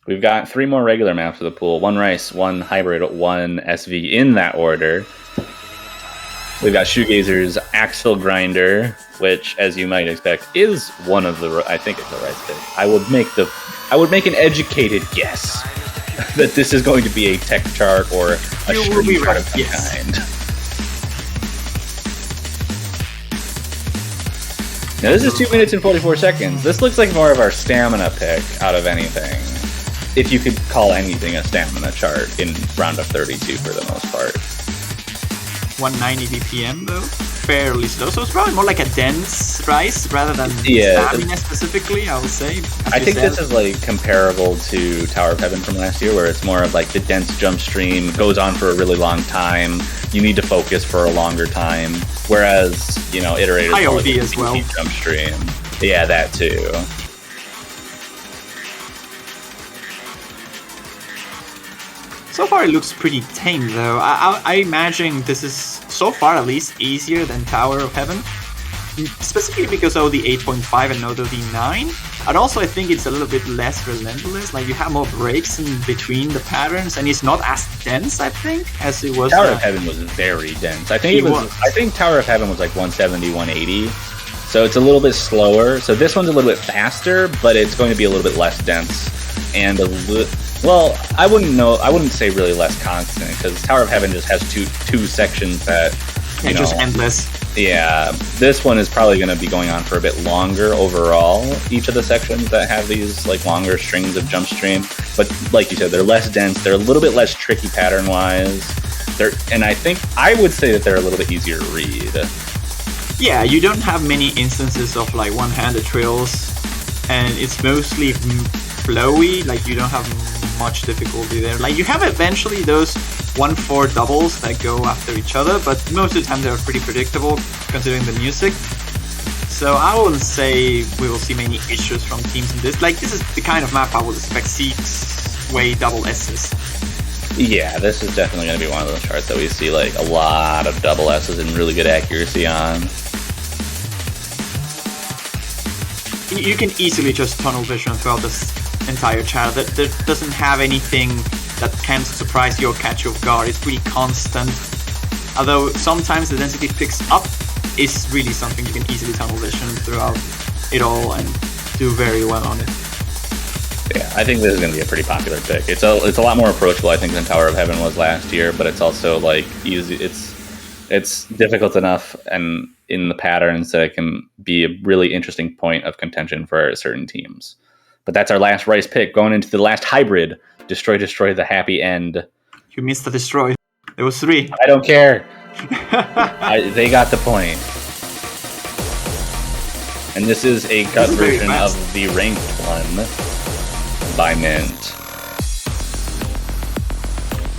We've got 3 more regular maps of the pool. 1 Rice, 1 Hybrid, 1 SV in that order. We've got Shoegazer's Axel Grinder, which, as you might expect, is one of the... I think it's the Rice pick. I would make an educated guess that this is going to be a tech chart or a stream chart of some kind. Now this is 2 minutes and 44 seconds. This looks like more of our stamina pick out of anything. If you could call anything a stamina chart in round of 32 for the most part. 190 BPM though, fairly slow. So it's probably more like a dense Rice rather than stamina specifically, I would say. I think this is like comparable to Tower of Heaven from last year, where it's more of like the dense jump stream goes on for a really long time. You need to focus for a longer time. Whereas, you know, Iterator IOD like as well. Jump stream. Yeah, that too. So far it looks pretty tame though. I imagine this is, so far at least, easier than Tower of Heaven. Specifically because of the 8.5 and not of the 9. And also I think it's a little bit less relentless, like you have more breaks in between the patterns and it's not as dense, I think, as it was. Tower of Heaven was very dense. I think I think Tower of Heaven was like 170, 180. So it's a little bit slower. So this one's a little bit faster, but it's going to be a little bit less dense and a little... Well, I wouldn't say really less constant, because Tower of Heaven just has two sections that, you know, just endless. Yeah, this one is probably going to be going on for a bit longer overall, each of the sections that have these like longer strings of jump stream. But like you said, they're less dense, they're a little bit less tricky pattern-wise, and I would say that they're a little bit easier to read. Yeah, you don't have many instances of like one-handed trills, and it's mostly flowy, like you don't have much difficulty there. Like you have eventually those 1-4 doubles that go after each other, but most of the time they're pretty predictable considering the music. So I wouldn't say we will see many issues from teams in this. Like this is the kind of map I would expect 6-way double S's. Yeah, this is definitely going to be one of those charts that we see like a lot of double S's and really good accuracy on. You can easily just tunnel vision throughout this entire chart. That doesn't have anything that can surprise you or catch you off guard. It's pretty constant. Although sometimes the density picks up, is really something you can easily tunnel vision throughout it all and do very well on it. Yeah, I think this is going to be a pretty popular pick. It's a lot more approachable, I think, than Tower of Heaven was last year, but it's also like easy. It's difficult enough and in the patterns that it can be a really interesting point of contention for certain teams. But that's our last Rice pick. Going into the last hybrid, Destroy, the happy end. You missed the Destroy. There was 3. I don't care. They got the point. And this is a cut version of the ranked one by Mint.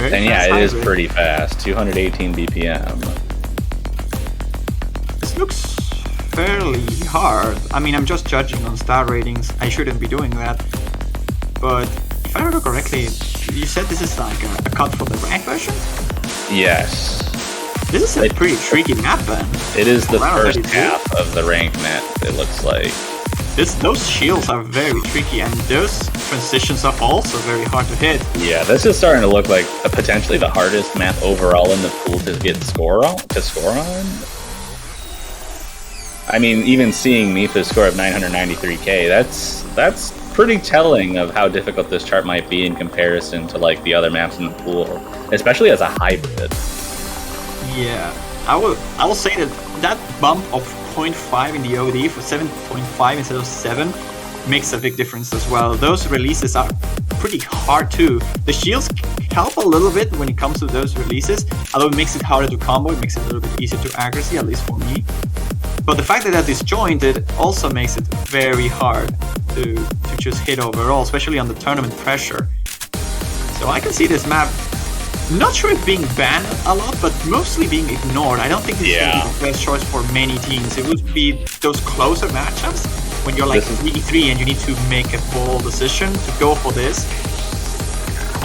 And yeah, it is pretty fast. 218 BPM. This looks fairly hard. I mean, I'm just judging on star ratings. I shouldn't be doing that. But if I remember correctly, you said this is like a cut for the rank version? Yes. This is a pretty tricky map then. It is the first half of the ranked map, it looks like. Those shields are very tricky, and those transitions are also very hard to hit. Yeah, this is starting to look like potentially the hardest map overall in the pool to score on. I mean, even seeing Mifa's score of 993k, that's pretty telling of how difficult this chart might be in comparison to like the other maps in the pool, especially as a hybrid. Yeah, I will say that bump of 0.5 in the OD for 7.5 instead of 7 makes a big difference as well. Those releases are pretty hard too. The shields help a little bit when it comes to those releases, although it makes it harder to combo, it makes it a little bit easier to accuracy, at least for me. But the fact that they're disjointed also makes it very hard to just hit overall, especially on the tournament pressure. So I can see this map, not sure if being banned a lot, but mostly being ignored. I don't think this is going to be the best choice for many teams. It would be those closer matchups when you're like 3-3 and you need to make a bold decision to go for this.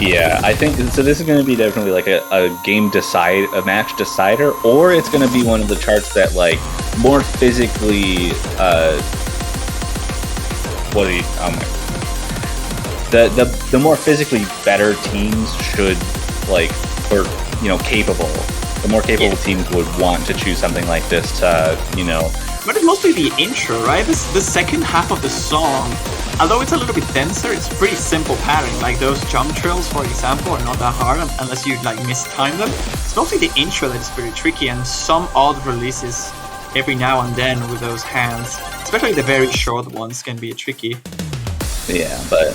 Yeah, I think so. This is going to be definitely like a match decider, or it's going to be one of the charts that like more physically. The more physically better teams should like, or capable. The more capable teams would want to choose something like this to But it's mostly the intro, right? The second half of the song, although it's a little bit denser, it's pretty simple pattern. Like those jump trails, for example, are not that hard unless you like mistime them. It's mostly the intro that is pretty tricky, and some odd releases every now and then with those hands, especially the very short ones, can be tricky. Yeah, but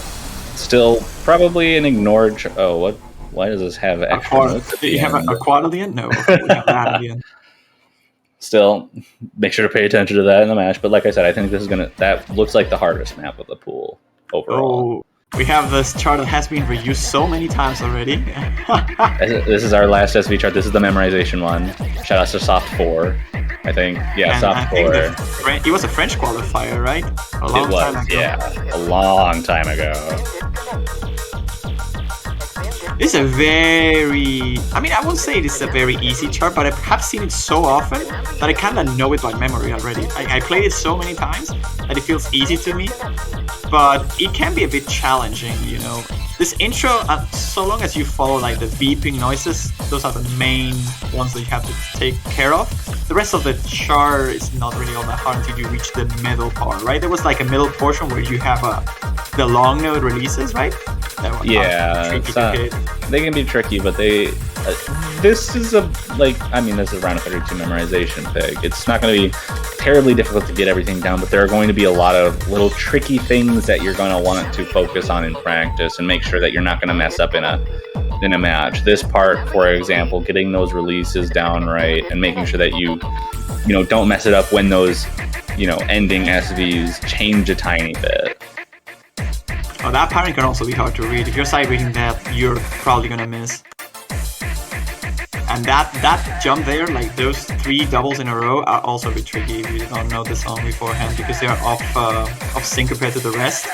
still probably an ignored. What? Why does this have extra notes at the you end? have a quad at the end? No, we have that at the end. Still, make sure to pay attention to that in the match. But like I said, I think that looks like the hardest map of the pool overall. Oh, we have this chart that has been reused so many times already. This is our last SV chart. This is the memorization one. Shout out to Soft 4, I think. Yeah, and Soft 4. It was a French qualifier, right? A long time ago. Yeah, a long time ago. This is a very... I won't say this is a very easy chart, but I have seen it so often that I kind of know it by memory already. I played it so many times that it feels easy to me, but it can be a bit challenging, This intro, so long as you follow like the beeping noises, those are the main ones that you have to take care of. The rest of the chart is not really all that hard until you reach the middle part, right? There was like a middle portion where you have the long note releases, right? Yeah, they can be tricky, but this is this is round 32 memorization pick. It's not going to be terribly difficult to get everything down, but there are going to be a lot of little tricky things that you're going to want to focus on in practice and make sure that you're not going to mess up in a match. This part, for example, getting those releases down right and making sure that you don't mess it up when those ending SVs change a tiny bit. Oh, that pattern can also be hard to read. If you're side reading that, you're probably gonna miss. And that jump there, like those 3 doubles in a row, are also a bit tricky if you don't know the song beforehand, because they are off sync compared to the rest.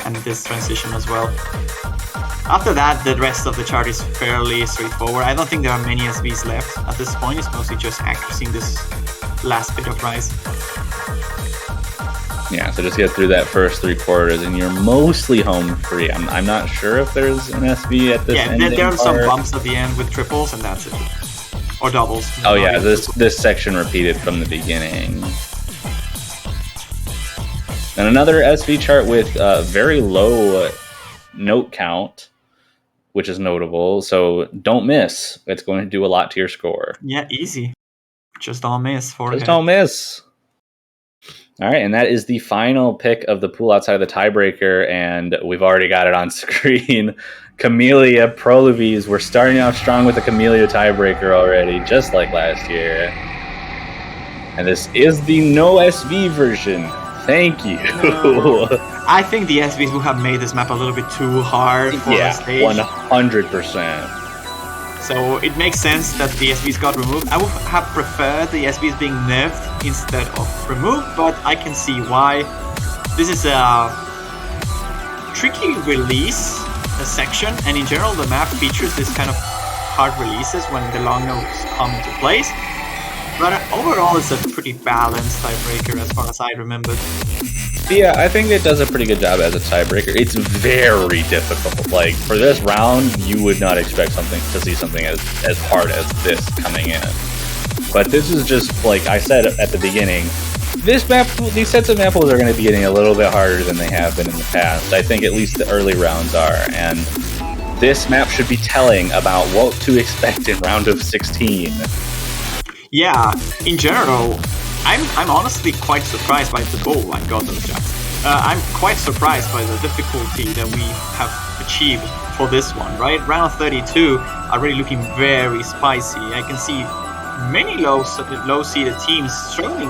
And this transition as well. After that, the rest of the chart is fairly straightforward. I don't think there are many SVs left at this point. It's mostly just accuracy in this last bit of rise. Yeah, so just get through that first 3 quarters, and you're mostly home free. I'm not sure if there's an SV at this ending there are some part. bumps at the end with triples, and that's it. Or doubles. Oh yeah, this section repeated from the beginning. And another SV chart with very low note count, which is notable. So don't miss. It's going to do a lot to your score. Yeah, easy. Just don't miss. Just don't miss. All right, and that is the final pick of the pool outside of the tiebreaker, and we've already got it on screen. Camellia Prolovies. We're starting off strong with the Camellia tiebreaker already, just like last year. And this is the no SV version. Thank you. No. I think the SVs would have made this map a little bit too hard for the stage. 100%. So it makes sense that the SVs got removed. I would have preferred the SVs being nerfed instead of removed, but I can see why. This is a tricky release section, and in general the map features this kind of hard releases when the long notes come into place. But overall it's a pretty balanced tiebreaker as far as I remember. Yeah, I think it does a pretty good job as a tiebreaker. It's very difficult. Like, for this round, you would not expect to see something as hard as this coming in. But this is just, like I said at the beginning, these sets of map pools are going to be getting a little bit harder than they have been in the past. I think at least the early rounds are, and this map should be telling about what to expect in round of 16. Yeah, in general, I'm honestly quite surprised by the goal I got those jacks. I'm quite surprised by the difficulty that we have achieved for this one, right? Round 32 are really looking very spicy. I can see many low-seeded teams struggling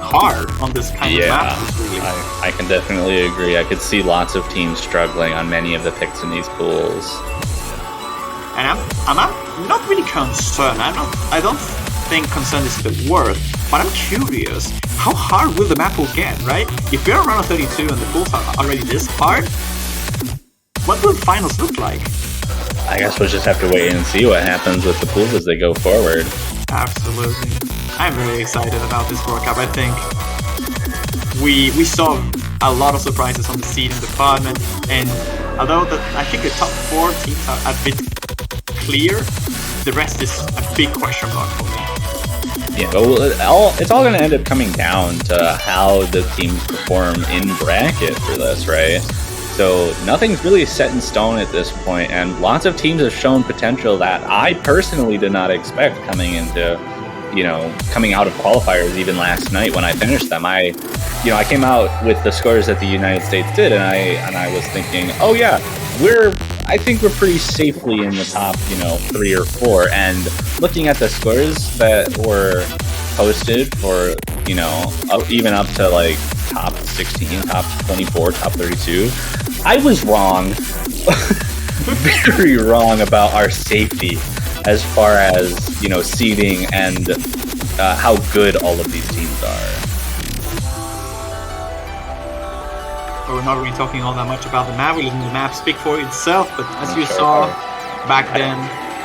hard on this kind of map. Really. I can definitely agree. I could see lots of teams struggling on many of the picks in these pools. And I'm not really concerned. I don't think concern is the word, but I'm curious, how hard will the map pool get, right? If we're around 32 and the pools are already this hard, what will finals look like? I guess we'll just have to wait and see what happens with the pools as they go forward. Absolutely. I'm very excited about this World Cup. I think we saw a lot of surprises on the seeding department, and although I think the top 4 teams are a bit clear, the rest is a big question mark for me. Yeah, but it's all going to end up coming down to how the teams perform in bracket for this, right? So nothing's really set in stone at this point, and lots of teams have shown potential that I personally did not expect coming out of qualifiers even last night when I finished them. I came out with the scores that the United States did, and I was thinking, oh yeah, I think we're pretty safely in the top, 3 or 4. And looking at the scores that were posted for, even up to like top 16, top 24, top 32, I was wrong. Very wrong about our safety as far as, seeding and how good all of these teams are. We're not really talking all that much about the map. We're letting the map speak for itself, but as you saw back then,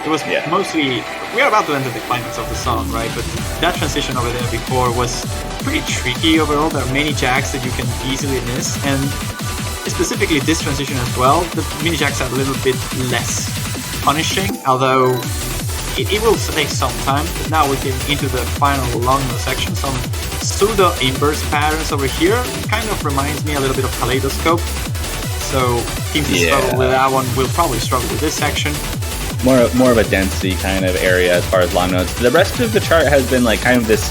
it was mostly... We are about to enter the climax of the song, right? But that transition over there before was pretty tricky overall. There are many jacks that you can easily miss, and specifically this transition as well, the mini jacks are a little bit less punishing, although it will take some time. But now we're getting into the final long section, some pseudo inverse patterns over here. Kind of reminds me a little bit of Kaleidoscope. So teams that struggle with that one will probably struggle with this section. More of a density kind of area as far as long nodes. The rest of the chart has been like kind of this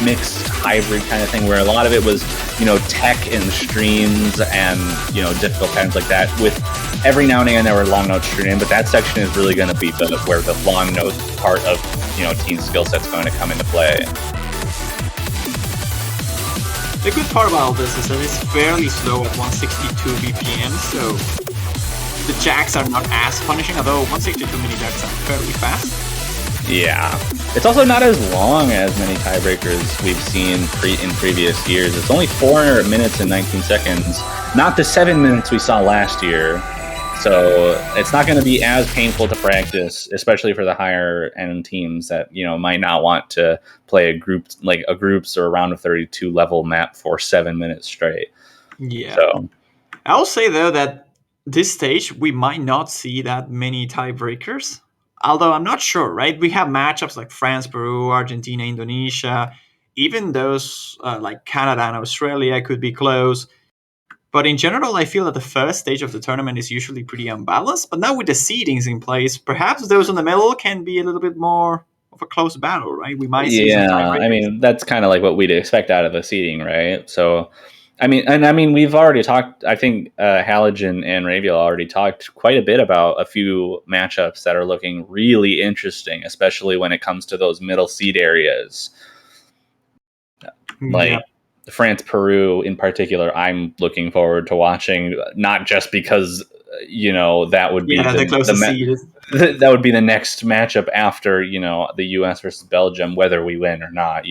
mixed hybrid kind of thing where a lot of it was, tech and streams and, difficult patterns like that, with every now and again there were long nodes streamed in, but that section is really going to be where the long node part of, team skill set's going to come into play. The good part about this is that it's fairly slow at 162 BPM, so the jacks are not as punishing, although 162 mini jacks are fairly fast. Yeah. It's also not as long as many tiebreakers we've seen in previous years. It's only 4 minutes and 19 seconds, not the 7 minutes we saw last year. So it's not going to be as painful to practice, especially for the higher end teams that, might not want to play a groups or a round of 32 level map for 7 minutes straight. Yeah. So I'll say though that this stage we might not see that many tiebreakers. Although I'm not sure, right? We have matchups like France, Peru, Argentina, Indonesia. Even those like Canada and Australia could be close. But in general, I feel that the first stage of the tournament is usually pretty unbalanced. But now with the seedings in place, perhaps those in the middle can be a little bit more of a close battle, right? We might see some tiebreakers. I mean, that's kind of like what we'd expect out of the seeding, right? So... I mean, we've already talked. I think Halogen and Raviel already talked quite a bit about a few matchups that are looking really interesting, especially when it comes to those middle seed areas. Like France, Peru in particular, I'm looking forward to watching. Not just because that would be the closest seed. That would be the next matchup after the U.S. versus Belgium, whether we win or not.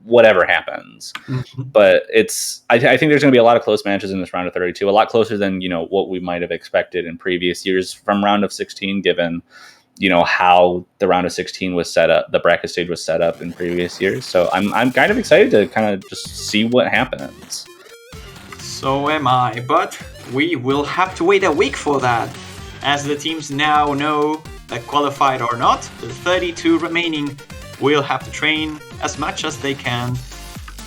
Whatever happens. But I think there's going to be a lot of close matches in this round of 32, a lot closer than, what we might have expected in previous years from round of 16, given, how the round of 16 was set up, the bracket stage was set up in previous years. So I'm kind of excited to kind of just see what happens. So am I, but we will have to wait a week for that, as the teams now know that qualified or not, the 32 remaining will have to train as much as they can,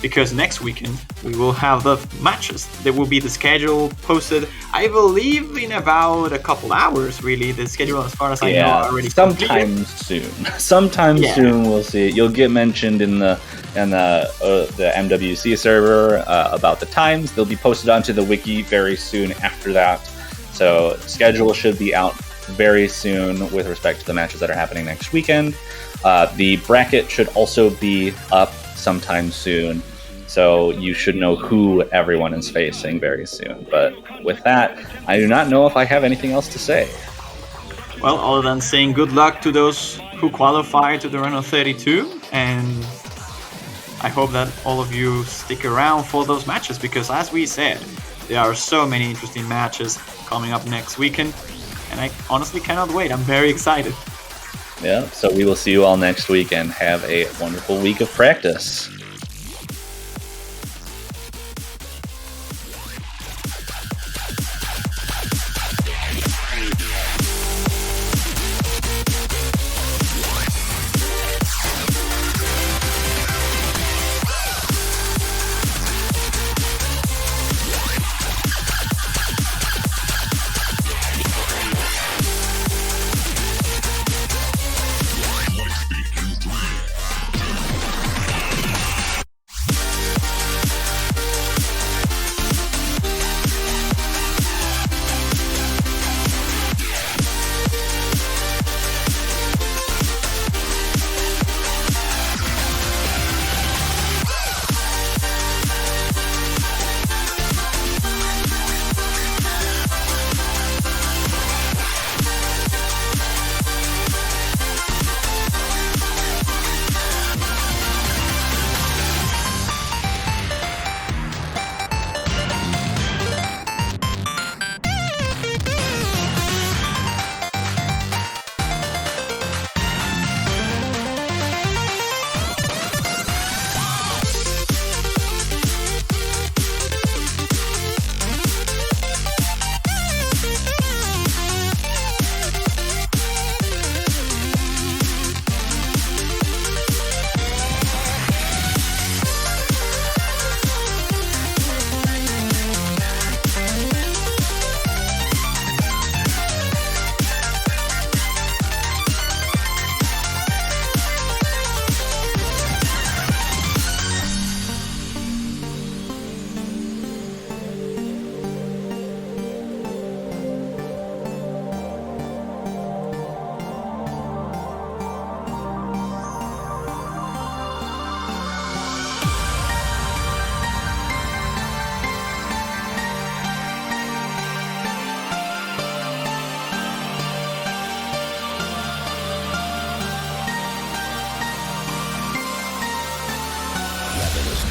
because next weekend we will have the matches. There will be the schedule posted, I believe, in about a couple hours, really. The schedule, as far as I know, already sometime soon. Sometime soon we'll see it. You'll get mentioned in the MWC server about the times. They'll be posted onto the wiki very soon after that. So schedule should be out very soon with respect to the matches that are happening next weekend. The bracket should also be up sometime soon, so you should know who everyone is facing very soon. But with that, I do not know if I have anything else to say. Well, other than saying good luck to those who qualify to the Reno 32, and I hope that all of you stick around for those matches, because as we said, there are so many interesting matches coming up next weekend, and I honestly cannot wait. I'm very excited. Yeah, so we will see you all next week, and have a wonderful week of practice.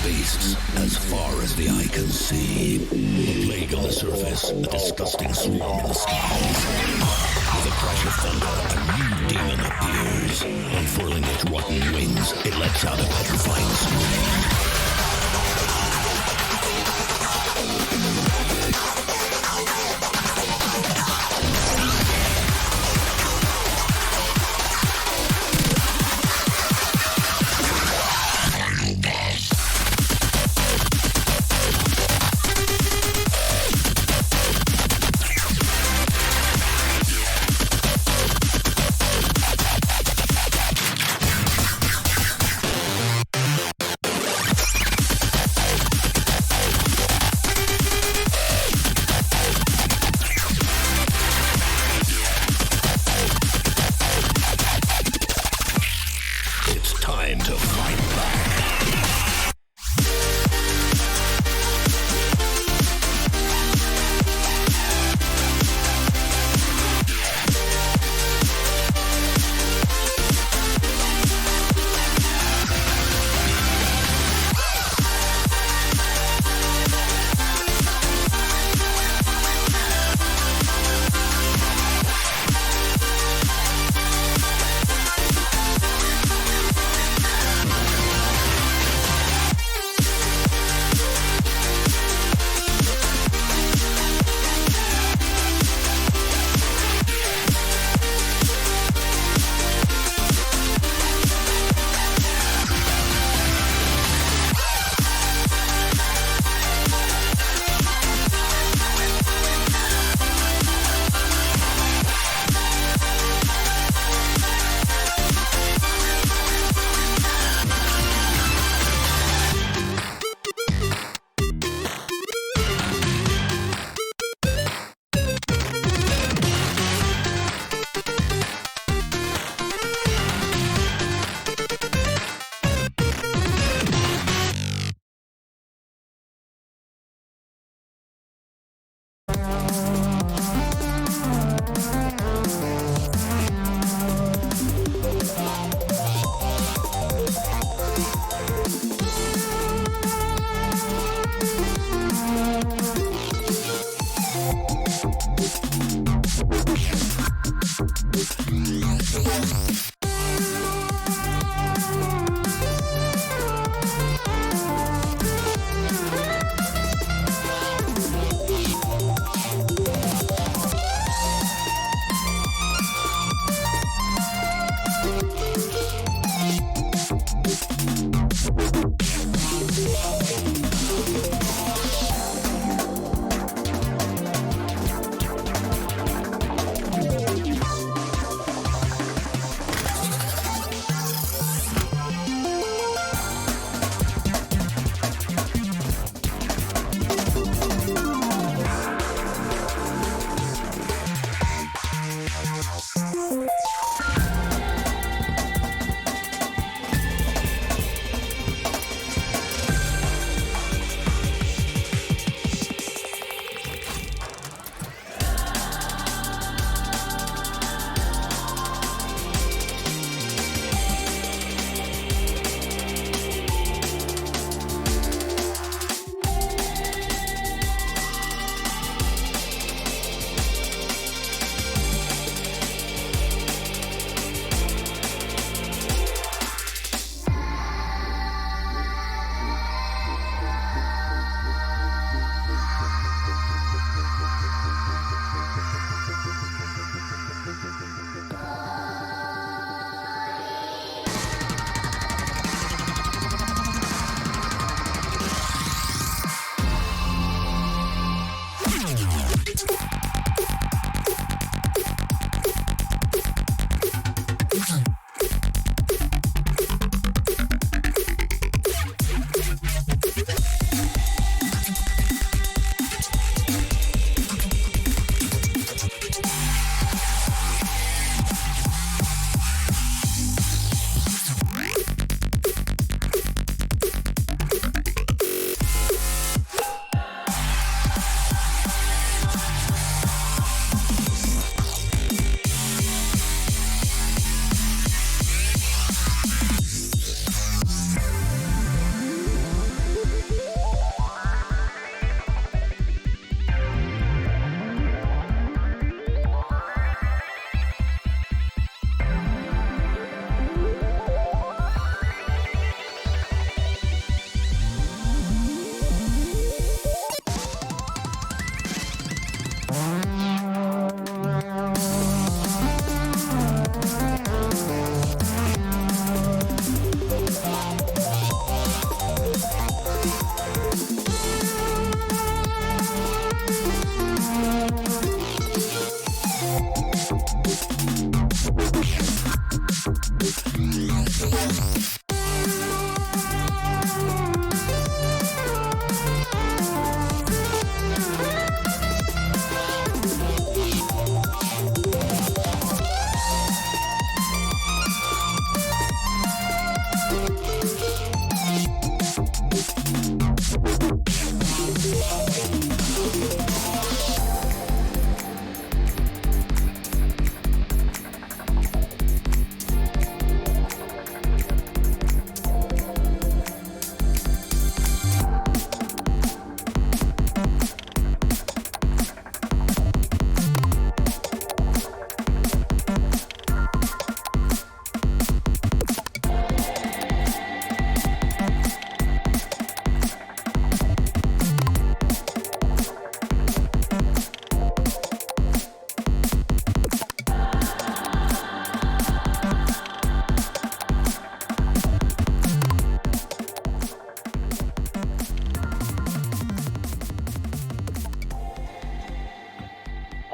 beasts as far as the eye can see. A plague on the surface, a disgusting swarm in the skies. With a crash of thunder, a new demon appears. Unfurling its rotten wings, it lets out a petrifying scream.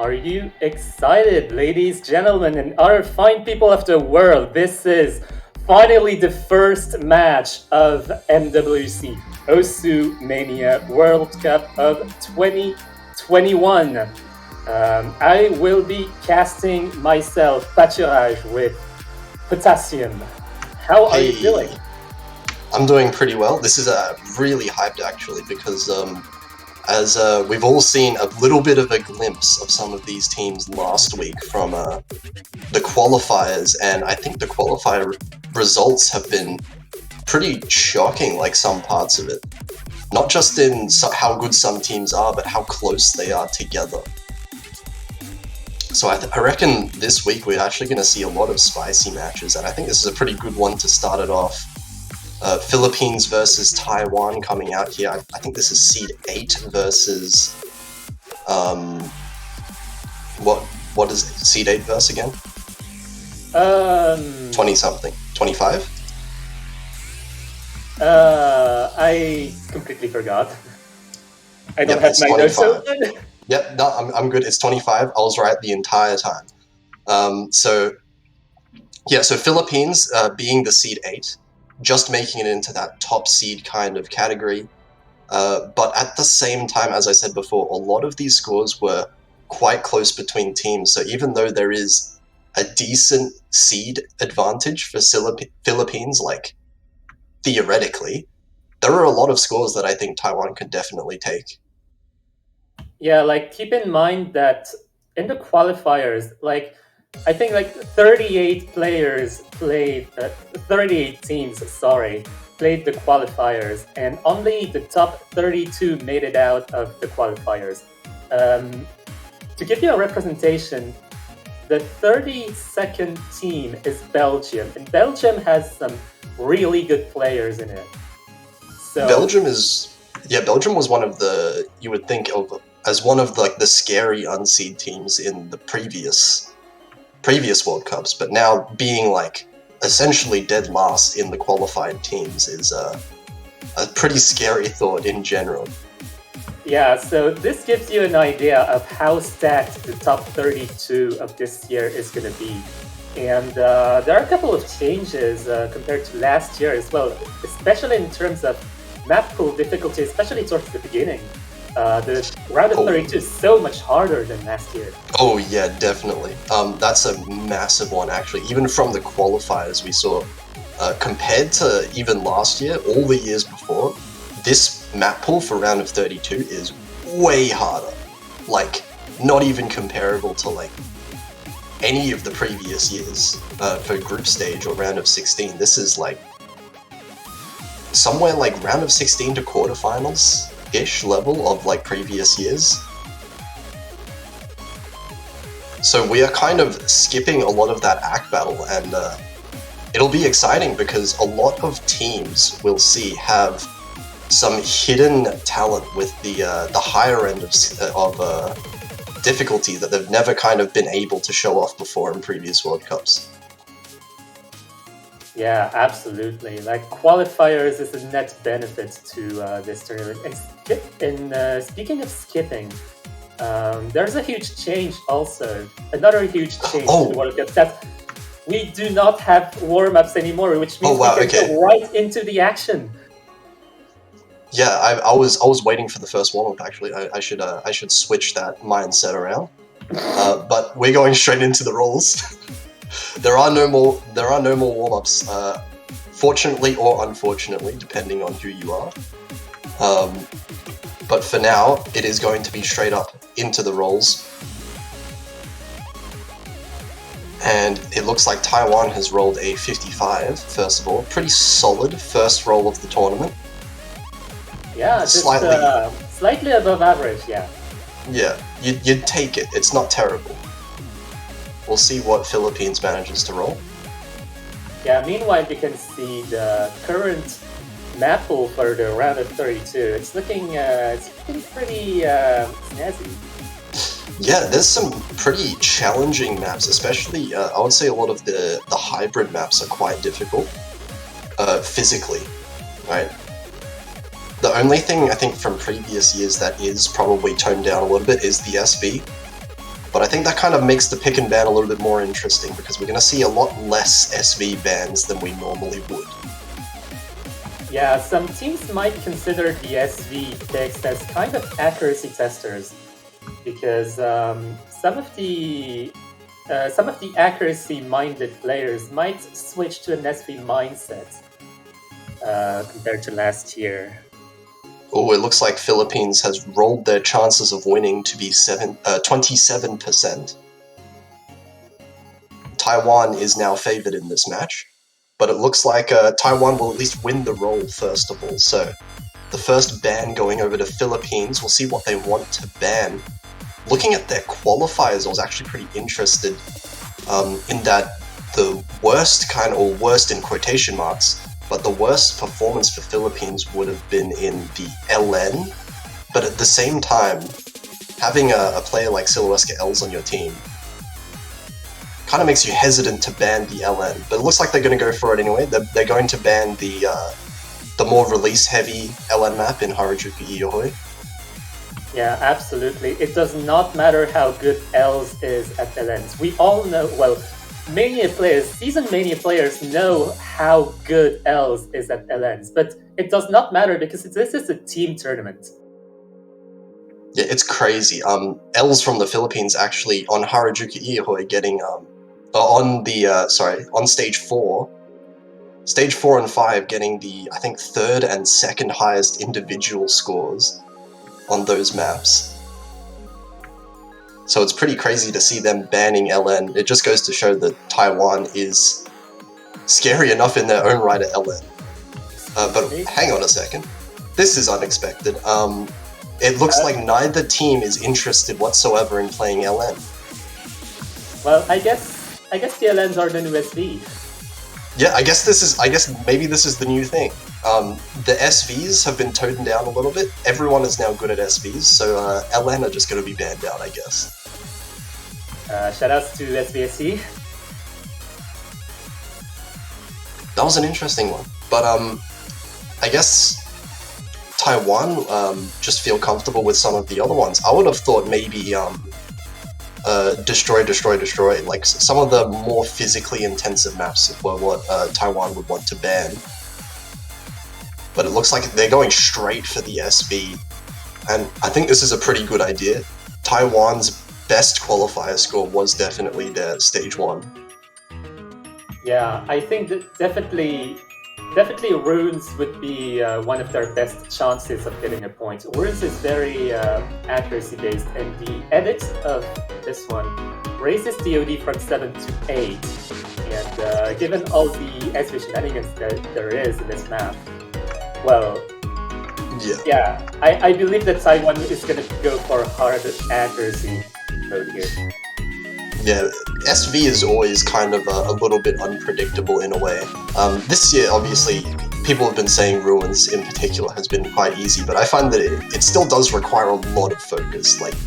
Are you excited, ladies, gentlemen, and other fine people of the world? This is finally the first match of MWC Osu Mania World Cup of 2021. I will be casting myself, Pâturage, with Potassium. How are you doing? I'm doing pretty well. This is really hyped, actually, because as we've all seen a little bit of a glimpse of some of these teams last week from the qualifiers, and I think the qualifier results have been pretty shocking, like some parts of it. Not just in how good some teams are, but how close they are together. So I reckon this week we're actually going to see a lot of spicy matches, and I think this is a pretty good one to start it off. Philippines versus Taiwan coming out here. I think this is seed 8 versus what is it? Seed 8 versus again? 20 something. 25? I completely forgot. I don't have my notes open. Yep, no, I'm good. It's 25. I was right the entire time. So Philippines being the seed 8. Just making it into that top seed kind of category. But at the same time, as I said before, a lot of these scores were quite close between teams. So even though there is a decent seed advantage for Philippines, like theoretically, there are a lot of scores that I think Taiwan could definitely take. Yeah, like keep in mind that in the qualifiers, like I think like 38 players played, 38 teams, played the qualifiers, and only the top 32 made it out of the qualifiers. To give you a representation, the 32nd team is Belgium, and Belgium has some really good players in it. So Belgium was one of the, you would think of as one of the scary unseed teams in the previous World Cups, but now being like essentially dead last in the qualified teams is a pretty scary thought in general. Yeah, so this gives you an idea of how stacked the top 32 of this year is going to be. And there are a couple of changes compared to last year as well, especially in terms of map pool difficulty, especially towards the beginning. The round of 32 is so much harder than last year. Oh yeah, definitely. That's a massive one, actually. Even from the qualifiers we saw, compared to even last year, all the years before, this map pool for round of 32 is way harder. Like, not even comparable to like any of the previous years for group stage or round of 16. This is like somewhere like round of 16 to quarterfinals-ish level of like previous years. So we are kind of skipping a lot of that ACK battle, and it'll be exciting because a lot of teams we'll see have some hidden talent with the higher end of difficulty that they've never kind of been able to show off before in previous World Cups. Yeah, absolutely. Like qualifiers is a net benefit to this tournament. And speaking of skipping, there's a huge change also. Another huge change to the World Cup, that we do not have warm-ups anymore, which means we can go right into the action. Yeah, I was waiting for the first warm-up. Actually, I should switch that mindset around. But we're going straight into the roles. There are no more warm-ups. Fortunately or unfortunately, depending on who you are. But for now, it is going to be straight up into the roles. And it looks like Taiwan has rolled a 55, first of all. Pretty solid first roll of the tournament. Yeah, just slightly above average, yeah. Yeah, you'd take it. It's not terrible. We'll see what Philippines manages to roll. Yeah, meanwhile, you can see the current map pool for the round of 32. It's looking pretty snazzy. Yeah, there's some pretty challenging maps, especially I would say a lot of the hybrid maps are quite difficult physically, right? The only thing I think from previous years that is probably toned down a little bit is the SV, but But I think that kind of makes the pick and ban a little bit more interesting because we're going to see a lot less SV bans than we normally would. Yeah, some teams might consider the SV picks as kind of accuracy testers because some of the accuracy-minded players might switch to an SV mindset compared to last year. Oh, it looks like Philippines has rolled their chances of winning to be 27%. Taiwan is now favored in this match, but it looks like Taiwan will at least win the roll first of all. So the first ban going over to Philippines, we'll see what they want to ban. Looking at their qualifiers, I was actually pretty interested in that the worst in quotation marks, but the worst performance for Philippines would have been in the LN. But at the same time, having a player like Siluesca Els on your team kind of makes you hesitant to ban the LN. But it looks like they're going to go for it anyway. They're going to ban the more release-heavy LN map in Harajuku Iyohoi. Yeah, absolutely. It does not matter how good Els is at LNs. We all know, well, seasoned Mania players know how good Els is at LNs, but it does not matter because this is a team tournament. Yeah, it's crazy. Els from the Philippines actually on Harajuku Iyohoi getting on stage 4 and 5 getting the, I think, third and second highest individual scores on those maps. So it's pretty crazy to see them banning LN. It just goes to show that Taiwan is scary enough in their own right at LN. But hang on a second. This is unexpected. It looks like neither team is interested whatsoever in playing LN. Well, I guess the LNs are the new SV. Yeah, I guess maybe this is the new thing. The SVs have been toned down a little bit. Everyone is now good at SVs, so LN are just going to be banned out, I guess. Shoutouts to SVSC. That was an interesting one. But I guess Taiwan just feel comfortable with some of the other ones. I would have thought maybe destroy. Like some of the more physically intensive maps were what Taiwan would want to ban. But it looks like they're going straight for the SV. And I think this is a pretty good idea. Taiwan's best qualifier score was definitely their stage 1. Yeah, I think that definitely Runes would be one of their best chances of getting a point. Runes is very accuracy based, and the edit of this one raises DoD from 7 to 8. And given all the SV shenanigans that there is in this map, well, yeah, I believe that Taiwan is going to go for hard accuracy mode here. Yeah, SV is always kind of a little bit unpredictable in a way. This year, obviously, people have been saying Ruins in particular has been quite easy, but I find that it still does require a lot of focus. Like,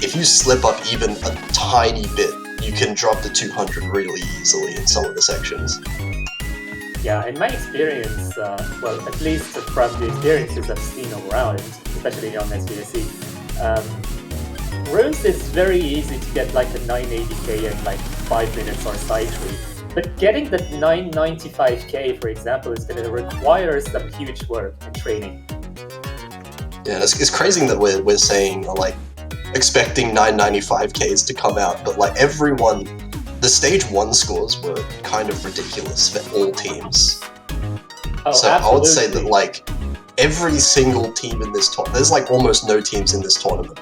if you slip up even a tiny bit, you can drop to 200 really easily in some of the sections. Yeah, in my experience, well, at least from the experiences I've seen around, especially on SVSC, Runes is very easy to get like the 980k in like 5 minutes or Side-Tree. But getting the 995k, for example, is going to require some huge work and training. Yeah, it's crazy that we're saying, like, expecting 995ks to come out, but like everyone, the stage 1 scores were kind of ridiculous for all teams. Oh, so absolutely. I would say that like every single team in this tournament, there's like almost no teams in this tournament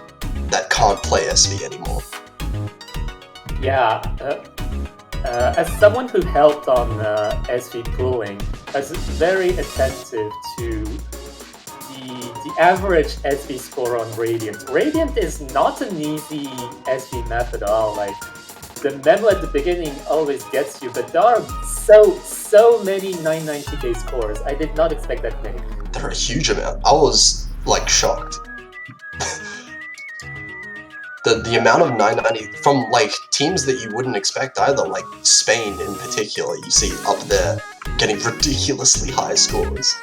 that can't play SV anymore. Yeah, as someone who helped on SV pooling, I was very attentive to the average SV score on Radiant. Radiant is not an easy SV map at all. Like, the memo at the beginning always gets you, but there are so many 990k scores. I did not expect that many. They're a huge amount. I was like shocked. The amount of 990 from like teams that you wouldn't expect either, like Spain in particular, you see up there getting ridiculously high scores.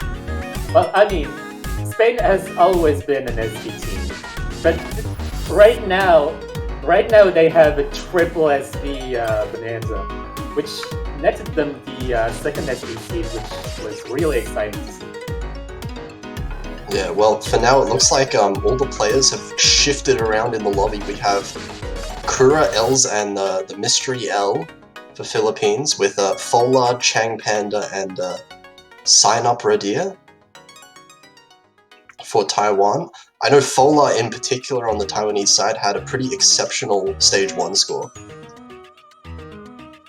Well, I mean, Spain has always been an SV team, but right now right now they have a triple SV Bonanza, which netted them the second SV seed, which was really exciting to see. Yeah, well, for now it looks like all the players have shifted around in the lobby. We have Kura, Els, and the Mystery L for Philippines, with Fola, Chang Panda, and Sign Up Radia for Taiwan. I know Fola in particular on the Taiwanese side had a pretty exceptional Stage 1 score.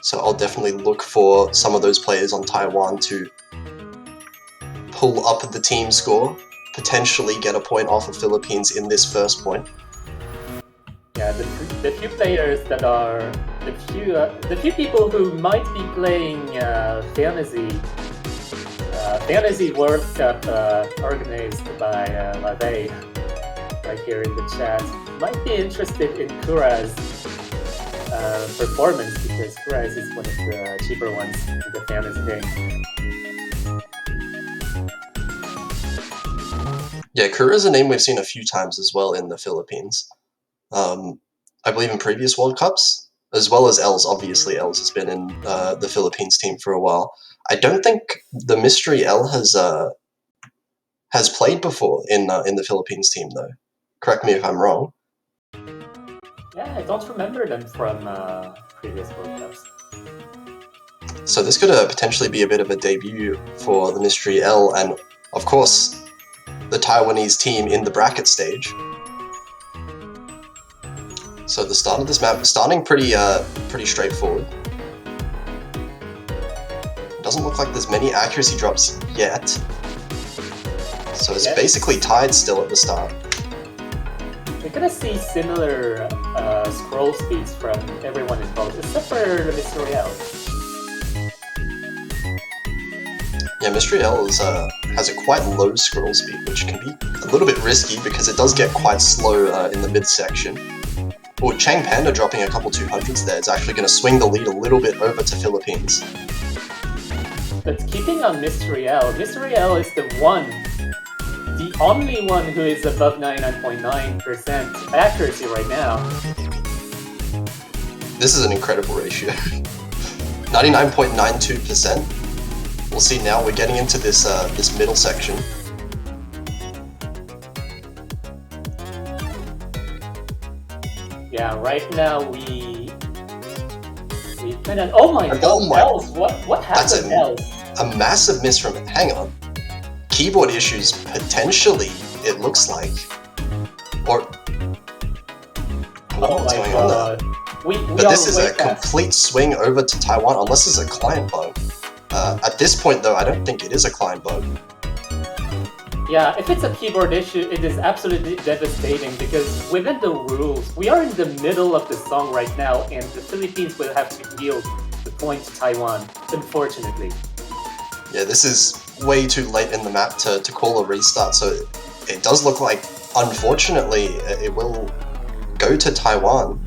So I'll definitely look for some of those players on Taiwan to pull up the team score, potentially get a point off of Philippines in this first point. Yeah, the few players that are the few people who might be playing Fantasy World Cup organized by Lave right here in the chat might be interested in Kura's performance, because Kura's is one of the cheaper ones in the fantasy game. Yeah, Kura is a name we've seen a few times as well in the Philippines. I believe in previous World Cups, as well as Els. Obviously, Els has been in the Philippines team for a while. I don't think the Mystery L has played before in the Philippines team, though. Correct me if I'm wrong. Yeah, I don't remember them from previous World Cups. So this could potentially be a bit of a debut for the Mystery L, and of course, the Taiwanese team in the bracket stage. So the start of this map starting pretty straightforward. Doesn't look like there's many accuracy drops yet. So it's basically tied still at the start. We're gonna see similar scroll speeds from everyone involved, except for the Mystery L. Yeah, Mystery L has a quite low scroll speed, which can be a little bit risky because it does get quite slow in the midsection. Oh, Chang Panda dropping a couple 200s there is actually going to swing the lead a little bit over to Philippines. But keeping on Mystery L is the only one who is above 99.9% accuracy right now. This is an incredible ratio. 99.92%. We'll see now, we're getting into this this middle section. Yeah, right now we kind of. Oh my god, Els! What happened, Els? A massive miss from it. Hang on. Keyboard issues, potentially, it looks like. Or... Oh my god. But this is a complete swing over to Taiwan, unless it's a client bug. At this point, though, I don't think it is a client bug. Yeah, if it's a keyboard issue, it is absolutely devastating, because within the rules, we are in the middle of the song right now, and the Philippines will have to yield the point to Taiwan, unfortunately. Yeah, this is way too late in the map to call a restart, so it does look like, unfortunately, it will go to Taiwan.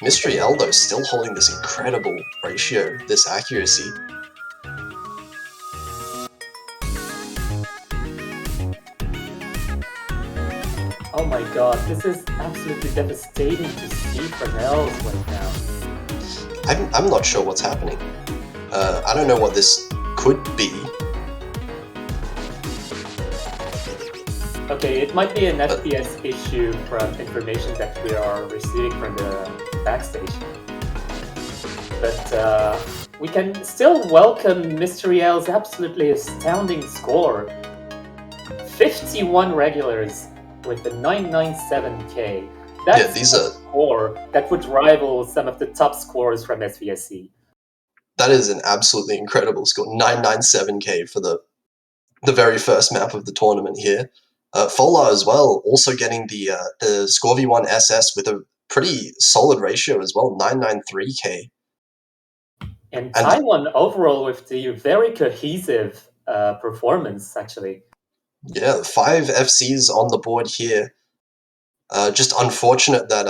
Mystery L, though, still holding this incredible ratio, this accuracy. Oh my god, this is absolutely devastating to see from Els right now. I'm not sure what's happening. I don't know what this could be. Okay, it might be an FPS issue from information that we are receiving from the backstage. But we can still welcome Mystery L's absolutely astounding score. 51 regulars with the 997k. That's a score that would rival some of the top scores from SVSC. That is an absolutely incredible score. 997k for the very first map of the tournament here. Fola as well, also getting the Score V1 SS with a pretty solid ratio as well, 993k. And Taiwan overall with the very cohesive performance, actually. Yeah, 5 FCs on the board here. Just unfortunate that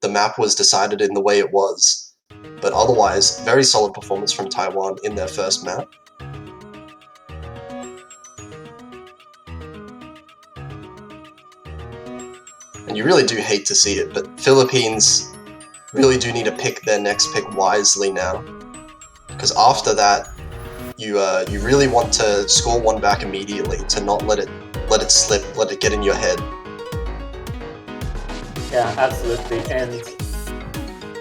the map was decided in the way it was. But otherwise, very solid performance from Taiwan in their first map. And you really do hate to see it, but Philippines really do need to pick their next pick wisely now. Because after that, you really want to score one back immediately, to not let it slip, let it get in your head. Yeah, absolutely. And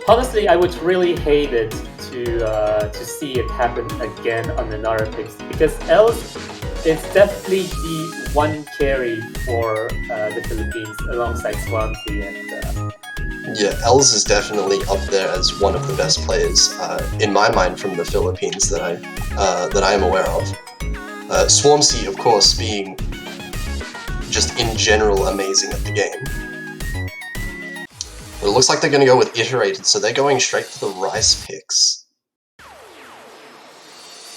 honestly, I would really hate it to see it happen again on the Nara picks, because else it's definitely the one carry for the Philippines alongside Swansea and. Yeah, Els is definitely up there as one of the best players in my mind from the Philippines that I am aware of. Swansea, of course, being just in general amazing at the game. But it looks like they're going to go with iterated, so they're going straight for the Rice picks.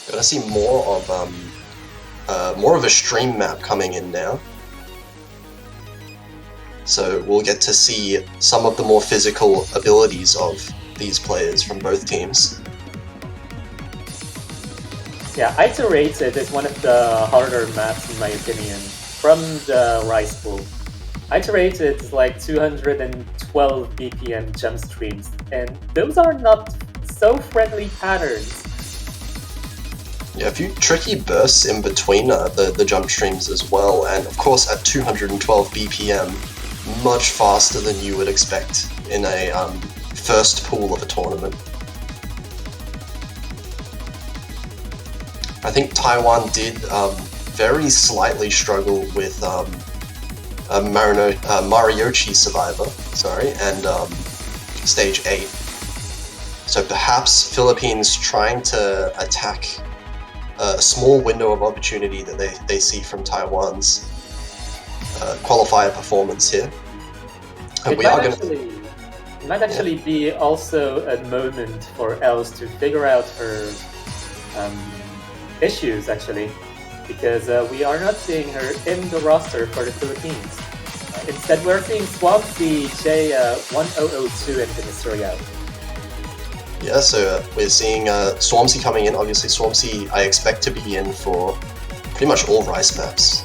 Going to see more of a stream map coming in now. So we'll get to see some of the more physical abilities of these players from both teams. Yeah, Iterated is one of the harder maps in my opinion from the Rice pool. Iterated is like 212 BPM jump streams, and those are not so friendly patterns. Yeah, a few tricky bursts in between the jump streams as well, and of course at 212 BPM, much faster than you would expect in a first pool of a tournament. I think Taiwan did very slightly struggle with Mariochi Survivor, and Stage 8. So perhaps Philippines trying to attack a small window of opportunity that they see from Taiwan's qualifier performance here. And It might actually be also a moment for Els to figure out her issues, actually, because we are not seeing her in the roster for the Philippines. Instead, we're seeing Swansea J1002 and Mystery out. Yeah, so we're seeing Swansea coming in. Obviously, Swansea I expect to be in for pretty much all Rice maps.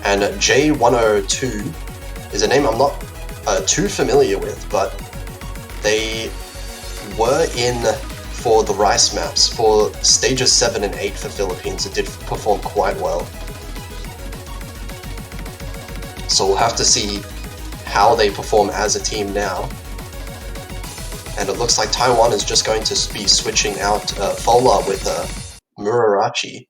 And J102 is a name I'm not too familiar with, but they were in for the Rice maps for stages 7 and 8 for Philippines. It did perform quite well. So we'll have to see how they perform as a team now. And it looks like Taiwan is just going to be switching out Fola with Murarachi.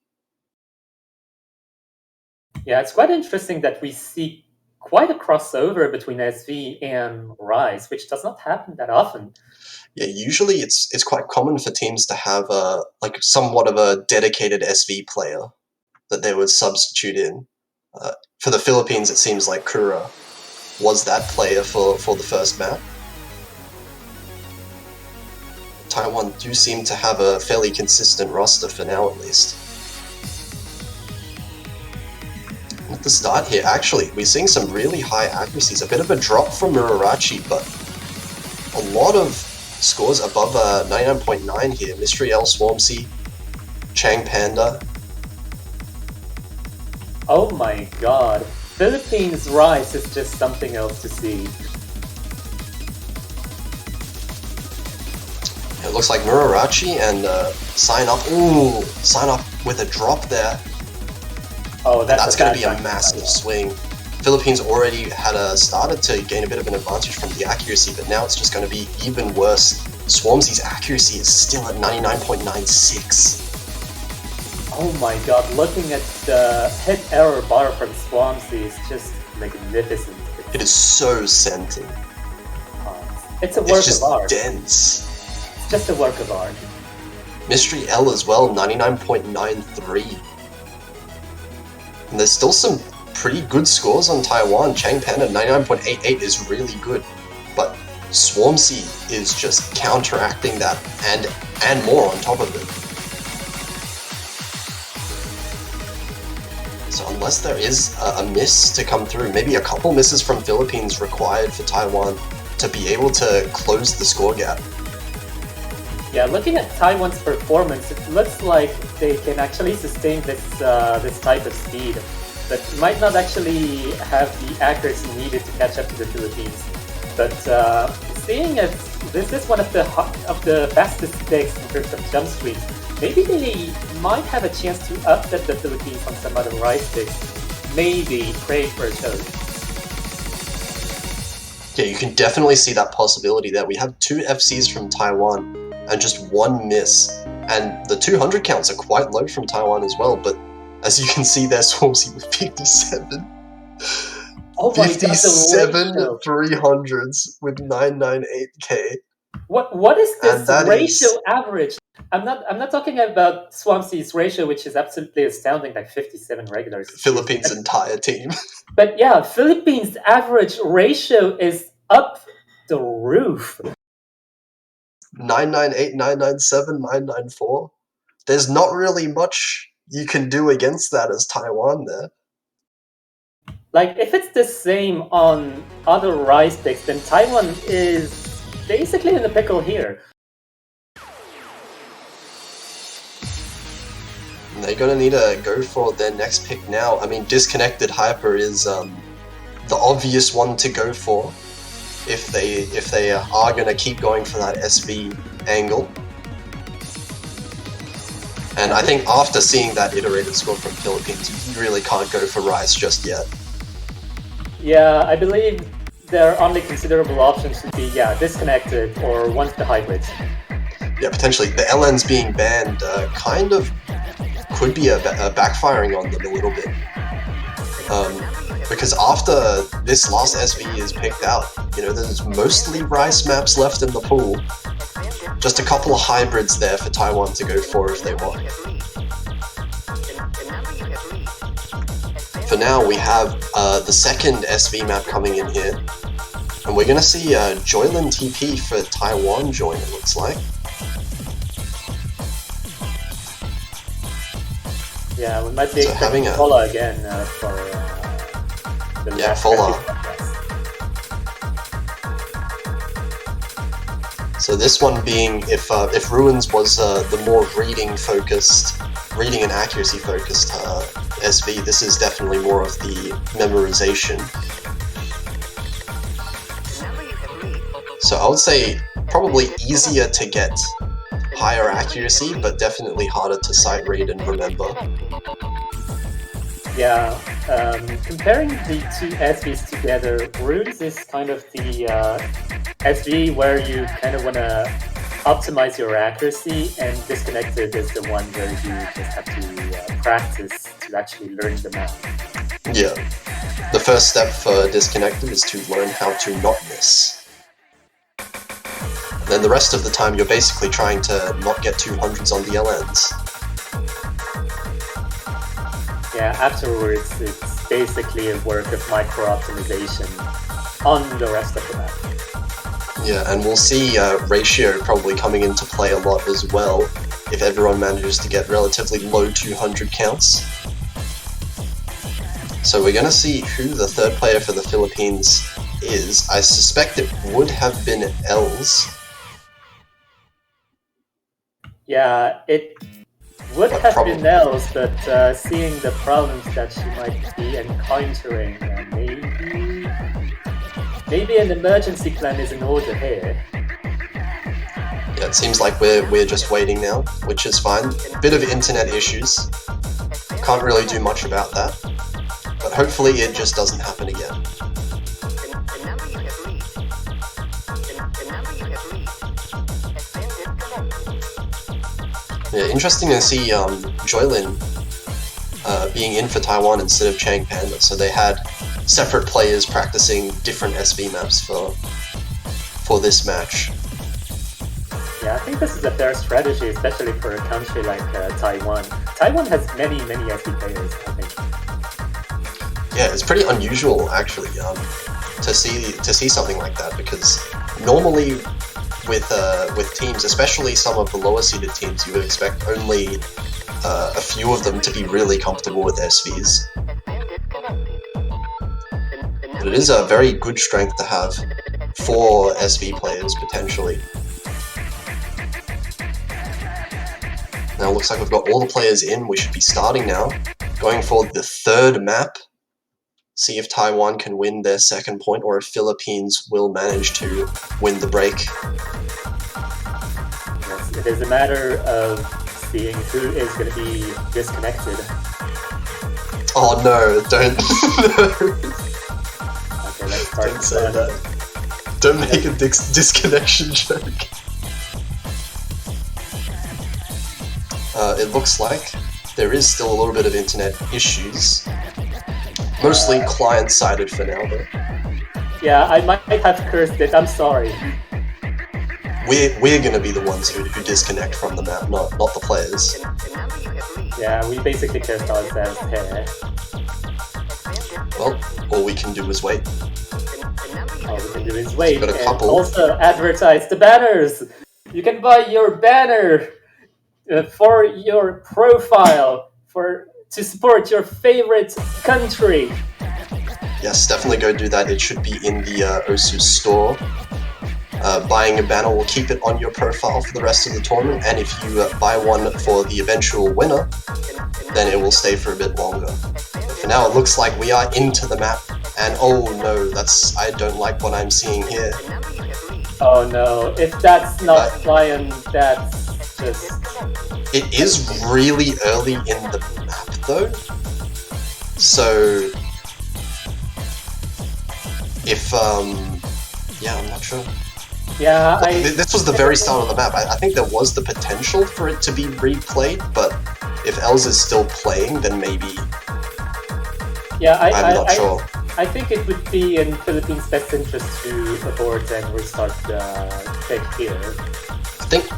Yeah, it's quite interesting that we see quite a crossover between SV and Rise, which does not happen that often. Yeah, usually it's quite common for teams to have like somewhat of a dedicated SV player that they would substitute in. For the Philippines, it seems like Kura was that player for the first map. Taiwan do seem to have a fairly consistent roster for now, at least. At the start here, actually, we're seeing some really high accuracies. A bit of a drop from Murarachi, but a lot of scores above 99.9 here. Mystery L, Swansea, Chang Panda. Oh my god. Philippines Rise is just something else to see. It looks like Murarachi and Sign Up. Ooh, Sign Up with a drop there. Oh, that's going to be a massive swing. Philippines already had started to gain a bit of an advantage from the accuracy, but now it's just going to be even worse. Swansea accuracy is still at 99.96. Oh my god, looking at the hit error bar from Swansea is just magnificent. It is so scented. It's a work of art. It's dense. It's just a work of art. Mystery L as well, 99.93. And there's still some pretty good scores on Taiwan. Chang Panda 99.88 is really good, but Swansea is just counteracting that and more on top of it. So unless there is a miss to come through, maybe a couple misses from Philippines required for Taiwan to be able to close the score gap. Yeah, looking at Taiwan's performance, it looks like they can actually sustain this type of speed. but might not actually have the accuracy needed to catch up to the Philippines. But seeing as this is one of the fastest sticks in terms of jump streaks, maybe they might have a chance to upset the Philippines on some other rise sticks. Maybe pray for a choke. Yeah, you can definitely see that possibility there. We have 2 FCs from Taiwan and just 1 miss. And the 200 counts are quite low from Taiwan as well, but as you can see there, Swampsy with 57. Oh my 57 God, 300s with 998k. What is And this that ratio is- average? I'm not talking about Swampsy's ratio, which is absolutely astounding, like 57 regulars. Philippines' entire team. But yeah, Philippines' average ratio is up the roof. 998, 997, 994. There's not really much you can do against that as Taiwan there. Like, if it's the same on other rise sticks, then Taiwan is basically in the pickle here. And they're gonna need to go for their next pick now. I mean, Disconnected Hyper is the obvious one to go for if they are gonna keep going for that SV angle. And I think after seeing that iterated score from Philippines, you really can't go for Rise just yet. Yeah, I believe their only considerable options would be, Disconnected or one of the hybrids. Yeah, potentially. The LNs being banned kind of could be a backfiring on them a little bit. Because after this last SV is picked out, there's mostly Rice maps left in the pool. Just a couple of hybrids there for Taiwan to go for if they want. For now, we have the second SV map coming in here. And we're going to see Joylin TP for Taiwan join, it looks like. Yeah, we might be So expecting having a- Fola again for the Yeah, last Fola. practice podcast. So this one being, if Ruins was the more reading and accuracy focused SV, this is definitely more of the memorization. So I would say probably easier to get higher accuracy, but definitely harder to sight read and remember. Yeah, comparing the two SVs together, Runes is kind of the SV where you kind of want to optimize your accuracy, and Disconnected is the one where you just have to practice to actually learn the map. Yeah. The first step for Disconnected is to learn how to not miss. Then the rest of the time you're basically trying to not get 200s on the LNs. Yeah, afterwards it's basically a work of micro-optimization on the rest of the map. Yeah, and we'll see ratio probably coming into play a lot as well if everyone manages to get relatively low 200 counts. So we're going to see who the third player for the Philippines is. I suspect it would have been Els. Yeah, it would But have probably- been else, but seeing the problems that she might be encountering, maybe an emergency plan is in order here. Yeah, it seems like we're just waiting now, which is fine. Bit of internet issues. Can't really do much about that. But hopefully it just doesn't happen again. Yeah, interesting to see Joylin being in for Taiwan instead of Chang Panda. So they had separate players practicing different SV maps for this match. Yeah, I think this is a fair strategy, especially for a country like Taiwan. Taiwan has many SV players, I think. Yeah, it's pretty unusual actually to see something like that, because normally with teams, especially some of the lower seeded teams, you would expect only a few of them to be really comfortable with SVs. But it is a very good strength to have 4 SV players potentially. Now it looks like we've got all the players in. We should be starting now. Going for the third map. See if Taiwan can win their second point or if Philippines will manage to win the break. Yes, it is a matter of seeing who is going to be disconnected. Oh no, don't. Okay, let's start. Don't say that. Don't make a disconnection joke. It looks like there is still a little bit of internet issues. Mostly client-sided for now, though. Yeah, I might have cursed it. I'm sorry. We're gonna be the ones who disconnect from the map, not the players. Yeah, we basically cursed ourselves here. Well, all we can do is wait. All we can do is wait Got a and couple. also advertise the banners. You can buy your banner for your profile to support your favorite country. Yes, definitely go do that. It should be in the Osu store. Buying a banner will keep it on your profile for the rest of the tournament, and if you buy one for the eventual winner, then it will stay for a bit longer. But for now, it looks like we are into the map, and oh no, I don't like what I'm seeing here. Oh no, if that's not Lion, that's just... It is really early in the map though, so if yeah, I'm not sure. Yeah, this was the very start of the map. I think there was the potential for it to be replayed, but if Els is still playing, then maybe. Yeah, I'm not sure. I think it would be in Philippines' best interest to abort and restart the pick here. I think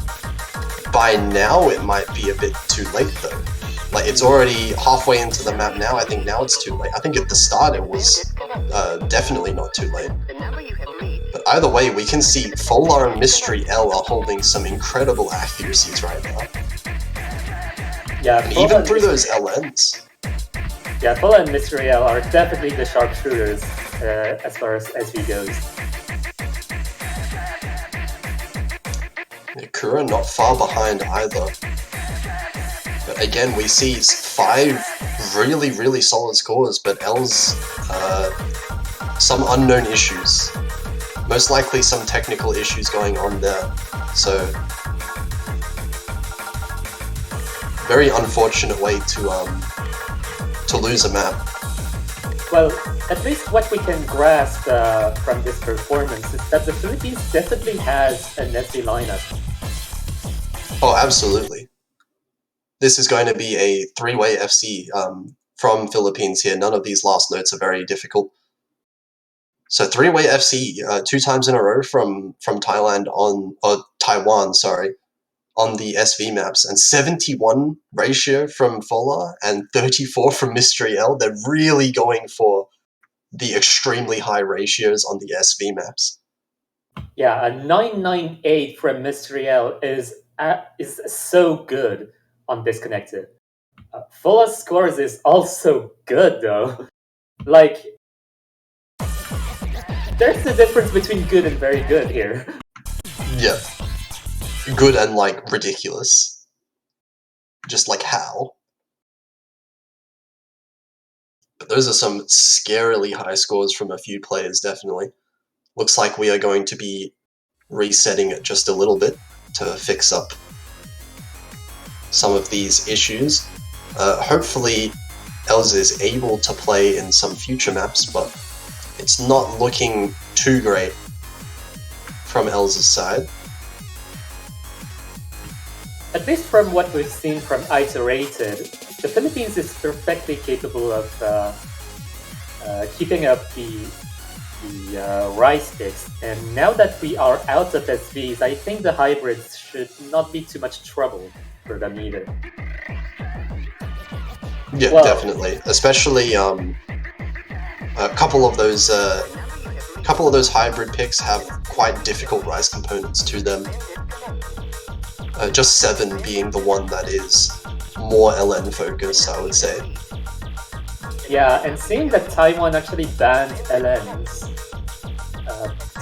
by now it might be a bit too late though. Like it's already halfway into the map now. I think now it's too late. I think at the start it was definitely not too late. But either way, we can see Folar and Mystery L are holding some incredible accuracies right now. Yeah, and even through those LNs. Yeah, Fola and Mystery L are definitely the sharpshooters as far as SV goes. Kura not far behind either. But again, we see 5 really, really solid scores, but L's some unknown issues. Most likely some technical issues going on there. So, very unfortunate way to lose a map. Well, at least what we can grasp from this performance is that the Philippines definitely has an SV lineup. Oh, absolutely. This is going to be a 3-way FC from Philippines here. None of these last notes are very difficult. So 3-way FC 2 times in a row from Taiwan, sorry, on the SV maps, and 71 ratio from Fola and 34 from Mystery L. They're really going for the extremely high ratios on the SV maps. Yeah, a 998 from Mystery L is so good on Disconnected. Fola's scores is also good though. Like, there's the difference between good and very good here. Yeah. Good and, like, ridiculous. Just, like, how? But those are some scarily high scores from a few players, definitely. Looks like we are going to be resetting it just a little bit to fix up some of these issues. Hopefully, Els is able to play in some future maps, but it's not looking too great from Els' side. At least from what we've seen from Iterated, the Philippines is perfectly capable of keeping up the Rise picks. And now that we are out of SVs, I think the hybrids should not be too much trouble for them either. Yeah, well, definitely. Especially a couple of those hybrid picks have quite difficult Rise components to them. Just 7 being the one that is more LN focused, I would say. Yeah, and seeing that Taiwan actually banned LNs,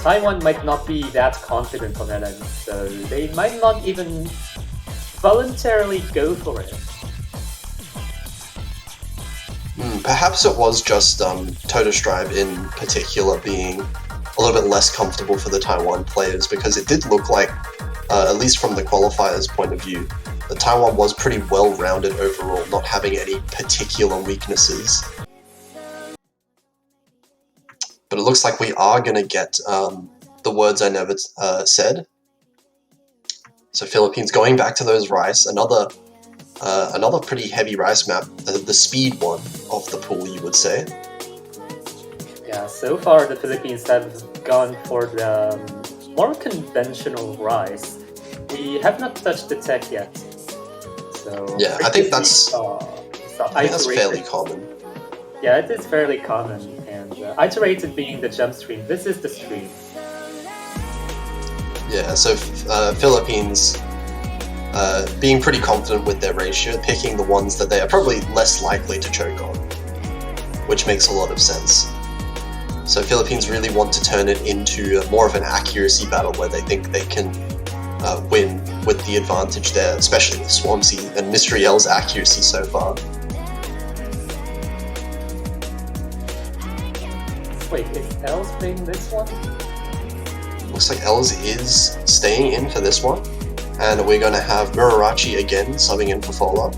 Taiwan might not be that confident on LNs, so they might not even voluntarily go for it. perhaps it was just Totostribe in particular being a little bit less comfortable for the Taiwan players, because it did look like, at least from the qualifiers' point of view, that Taiwan was pretty well-rounded overall, not having any particular weaknesses. But it looks like we are going to get the words I never said. So Philippines going back to those rice, another pretty heavy rice map, the speed one of the pool, you would say. Yeah, so far the Philippines have gone for the more conventional rice. We have not touched the tech yet. So yeah, I think that's fairly common. Yeah, it is fairly common, and iterated being the jump stream. This is the stream. Yeah, so Philippines being pretty confident with their ratio, picking the ones that they are probably less likely to choke on, which makes a lot of sense. So Philippines really want to turn it into more of an accuracy battle where they think they can win with the advantage there, especially with Swansea and Mystery L's accuracy so far. Wait, is Els playing this one? Looks like Els is staying in for this one, and we're going to have Murarachi again subbing in for Fola.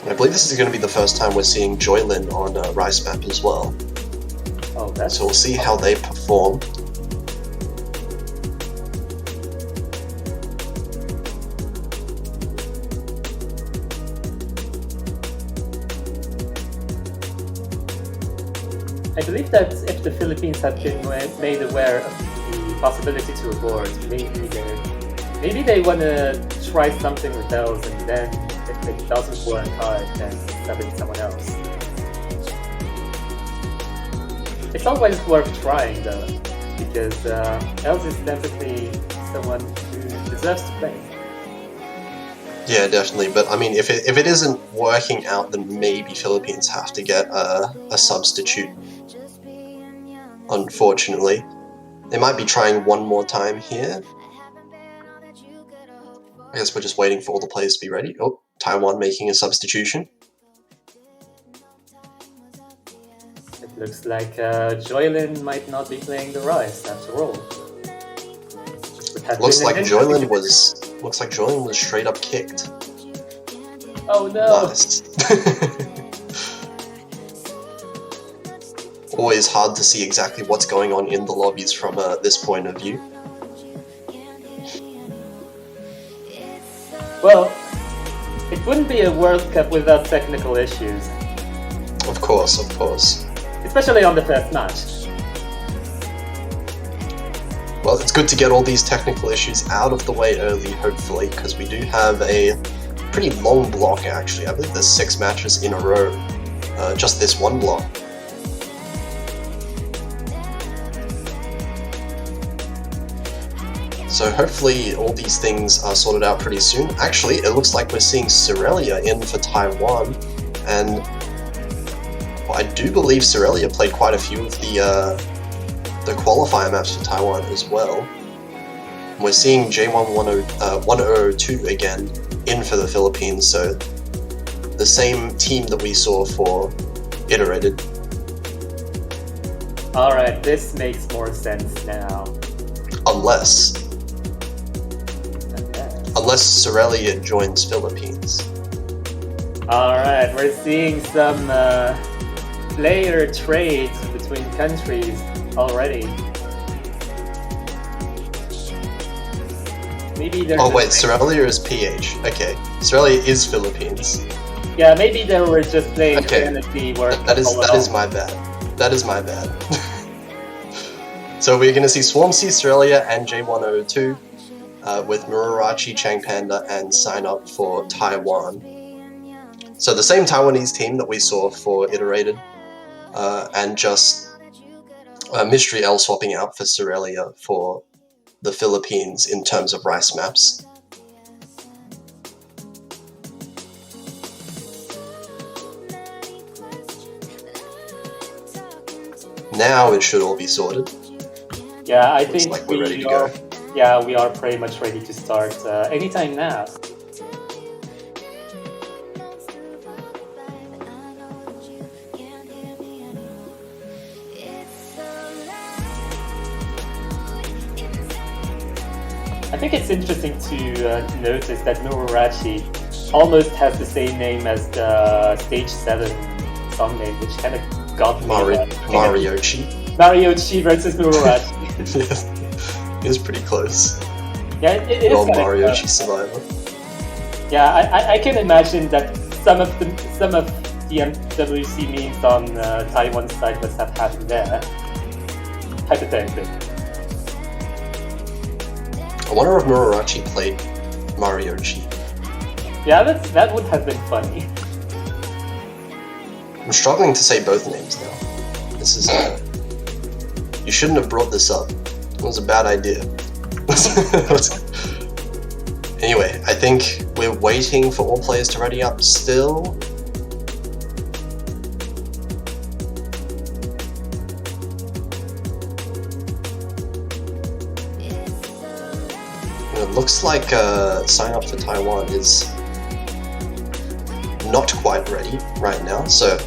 I believe this is going to be the first time we're seeing Joylin on Rice Map as well. Oh, that's so we'll see how they perform. I believe that if the Philippines had been made aware of the possibility to abort, maybe they want to try something with those, and then if it doesn't work out, then sub in someone else. It's always worth trying though, because Els is definitely someone who deserves to play. Yeah, definitely. But I mean, if it isn't working out, then maybe Philippines have to get a substitute. Unfortunately, they might be trying one more time here. I guess we're just waiting for all the players to be ready. Oh, Taiwan making a substitution. It looks like Joylin might not be playing the Rice after all. Looks like Joylin was straight up kicked. Oh no! Nice. Always hard to see exactly what's going on in the lobbies from this point of view. Well, it wouldn't be a World Cup without technical issues. Of course, of course. Especially on the first match. Well, it's good to get all these technical issues out of the way early, hopefully, because we do have a pretty long block, actually. I believe there's 6 matches in a row. Just this one block. So hopefully all these things are sorted out pretty soon. Actually, it looks like we're seeing Sirelia in for Taiwan, and I do believe Sirelia played quite a few of the qualifier maps for Taiwan as well. We're seeing J1102 again in for the Philippines, so the same team that we saw for Iterated. Alright, this makes more sense now. Unless Sirelia joins Philippines. Alright, we're seeing some player trades between countries already. Maybe they're oh wait, Sirelia is PH. Okay, Sirelia is Philippines. Yeah, maybe they were just playing okay. fantasy work. That is my bad. That is my bad. So we're going to see Swansea, Sirelia, and J102 with Murarachi, Chang Panda, and sign up for Taiwan. So the same Taiwanese team that we saw for Iterated, and just Mystery L swapping out for Sirelia for the Philippines in terms of rice maps. Now it should all be sorted. Yeah, I Looks think like we're ready to go. Yeah, we are pretty much ready to start anytime now. I think it's interesting to notice that Mururachi almost has the same name as the Stage 7 song name, which kind of got me. Mariochi. Mariochi versus Mururachi. It was pretty close. Yeah, it is kind Mariochi Survivor. Yeah, I can imagine that some of the MWC memes on Taiwan's side must have happened there. Hypothetically. I wonder if Mururachi played Mariochi. Yeah, that would have been funny. I'm struggling to say both names now. This is you shouldn't have brought this up. It was a bad idea. Anyway, I think we're waiting for all players to ready up still. It looks like sign up for Taiwan is not quite ready right now, so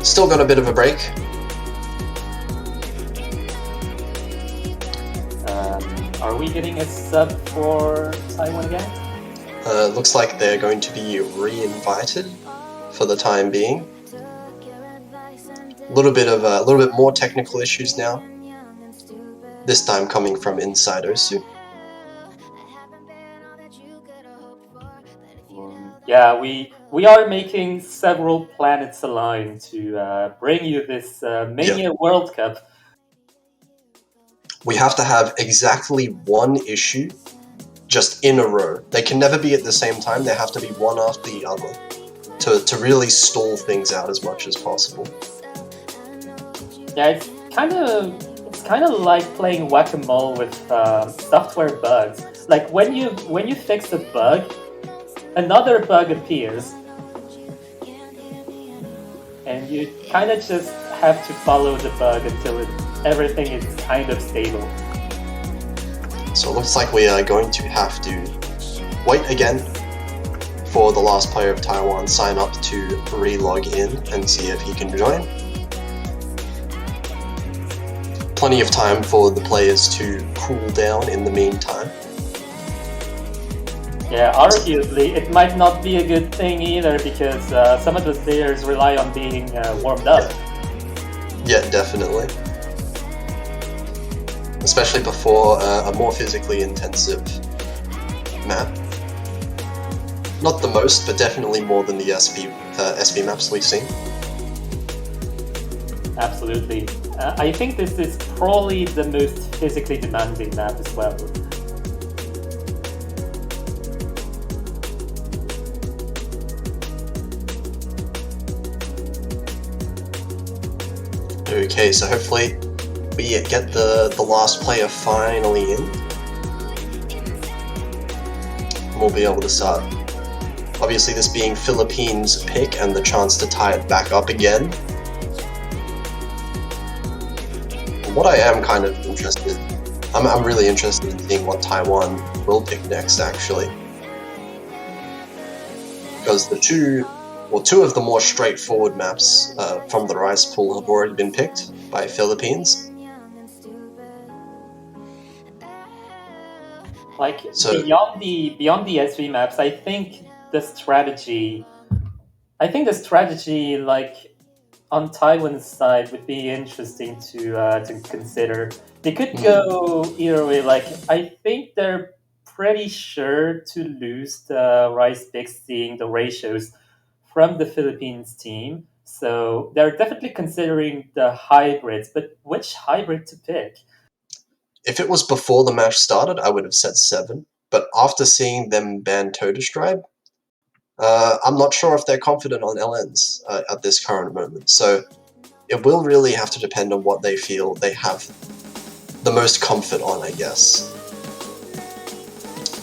still got a bit of a break. Are we getting a sub for Taiwan again? Looks like they're going to be re-invited for the time being. A little bit more technical issues now. This time coming from inside Osu. Yeah, we are making several planets align to bring you this Mania World Cup. We have to have exactly one issue just in a row. They can never be at the same time. They have to be one after the other to really stall things out as much as possible. Yeah, it's kind of like playing whack-a-mole with software bugs. Like when you fix a bug, another bug appears, and you kind of just have to follow the bug until everything is kind of stable. So it looks like we are going to have to wait again for the last player of Taiwan sign up to re-log in and see if he can join. Plenty of time for the players to cool down in the meantime. Yeah, arguably it might not be a good thing either, because some of the players rely on being warmed up. Yeah, definitely. Especially before a more physically intensive map. Not the most, but definitely more than the SB maps we've seen. Absolutely. I think this is probably the most physically demanding map as well. Okay, so hopefully we get the last player finally in. We'll be able to start. Obviously this being Philippines' pick and the chance to tie it back up again. What I am kind of interested, I'm really interested in seeing what Taiwan will pick next, actually. Because two of the more straightforward maps from the Rice pool have already been picked by Philippines. Like beyond the SV maps, I think the strategy like on Taiwan's side would be interesting to consider. They could go either way. Like I think they're pretty sure to lose the Rice picks, seeing the ratios from the Philippines team. So they're definitely considering the hybrids, but which hybrid to pick? If it was before the match started, I would have said 7. But after seeing them ban Todestribe, I'm not sure if they're confident on LNs at this current moment. So it will really have to depend on what they feel they have the most comfort on, I guess.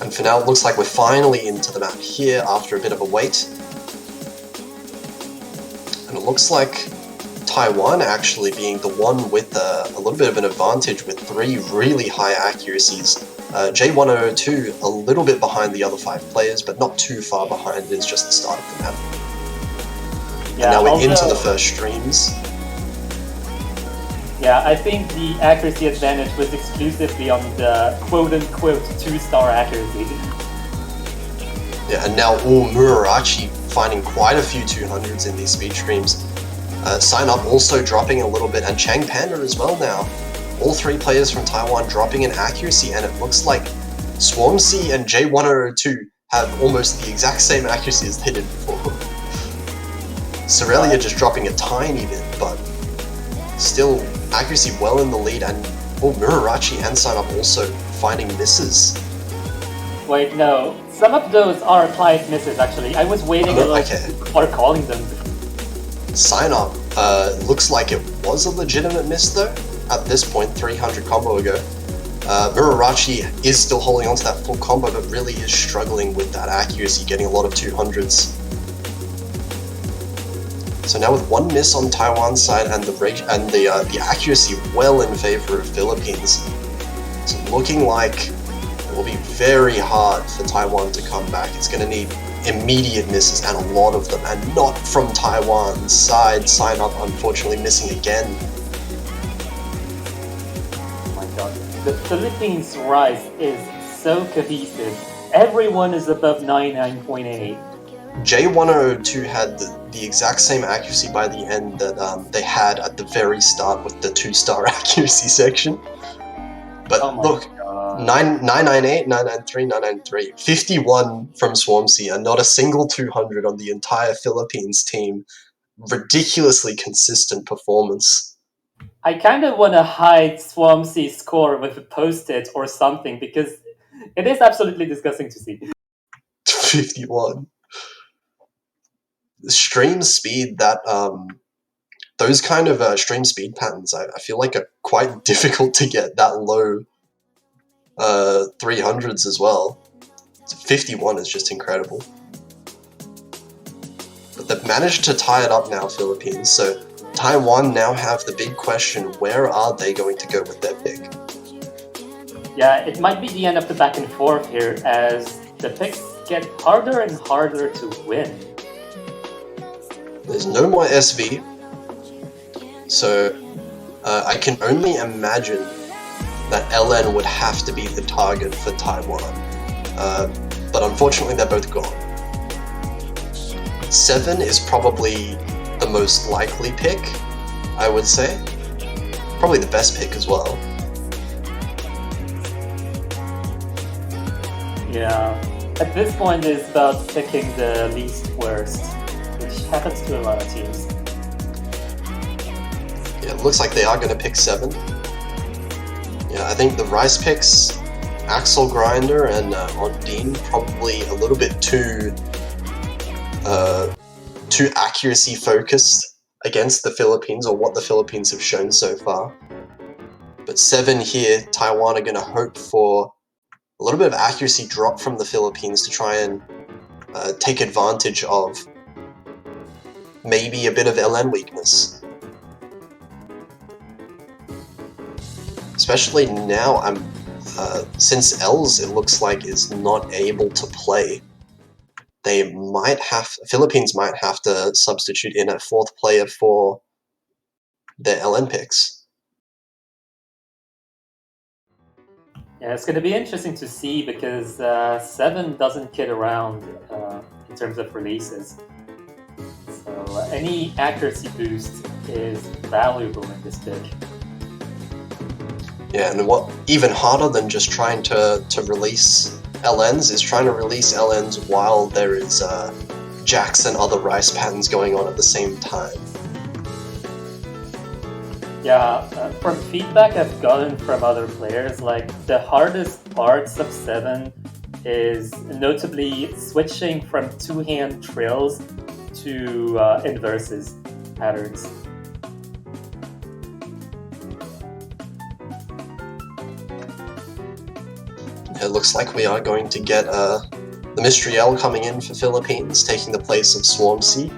And for now, it looks like we're finally into the map here after a bit of a wait. And it looks like Taiwan actually being the one with a little bit of an advantage with 3 really high accuracies. J1002 a little bit behind the other 5 players, but not too far behind. It's just the start of the map. Yeah, and now we're into the first streams. Yeah, I think the accuracy advantage was exclusively on the quote-unquote 2-star accuracy. Yeah, and now Murarachi finding quite a few 200s in these speed streams. Sign Up also dropping a little bit, and Chang Panda as well now. All three players from Taiwan dropping in accuracy, and it looks like Swarmsea and J1002 have almost the exact same accuracy as they did before. Sorelia just dropping a tiny bit, but still accuracy well in the lead, and Murarachi and Sign Up also finding misses. Wait, no. Some of those are applied misses, actually. I was waiting a little before calling them. Sign Up looks like it was a legitimate miss, though. At this point, 300 combo ago. Murarachi is still holding on to that full combo, but really is struggling with that accuracy, getting a lot of 200s. So now with one miss on Taiwan's side and the accuracy well in favor of Philippines, it's looking like it will be very hard for Taiwan to come back. It's going to need immediate misses, and a lot of them, and not from Taiwan's side. Sign Up unfortunately missing again. Oh my god. The Philippines' rise is so cohesive. Everyone is above 99.8. J1002 had the exact same accuracy by the end that they had at the very start with the 2-star accuracy section. But look, 998, 993, 993, 51 from Swarmsea, and not a single 200 on the entire Philippines team. Ridiculously consistent performance. I kind of want to hide Swarmsea's score with a post-it or something, because it is absolutely disgusting to see. 51. Stream speed that those kind of stream speed patterns I feel like are quite difficult to get that low 300s as well. 51 is just incredible. But they've managed to tie it up now, Philippines, so Taiwan now have the big question, where are they going to go with their pick? Yeah, it might be the end of the back and forth here, as the picks get harder and harder to win. There's no more SV, so I can only imagine that LN would have to be the target for Taiwan, but unfortunately they're both gone. 7 is probably the most likely pick, I would say. Probably the best pick as well. Yeah, at this point it's about picking the least worst, which happens to a lot of teams. Yeah, it looks like they are going to pick 7. Yeah, I think the Rice picks, Axel Grinder and Ondine, probably a little bit too accuracy focused against the Philippines, or what the Philippines have shown so far. But 7 here, Taiwan are going to hope for a little bit of accuracy drop from the Philippines to try and take advantage of maybe a bit of LN weakness. Especially now, since Els, it looks like, is not able to play, Philippines might have to substitute in a 4th player for their LN picks. Yeah, it's going to be interesting to see, because 7 doesn't kid around in terms of releases. So any accuracy boost is valuable in this pick. Yeah, and what even harder than just trying to release LNs is trying to release LNs while there is Jax and other Rice patterns going on at the same time. Yeah, from feedback I've gotten from other players, like, the hardest parts of 7 is notably switching from 2-hand trills to inverses patterns. It looks like we are going to get the Mystery L coming in for Philippines, taking the place of Swarmsea.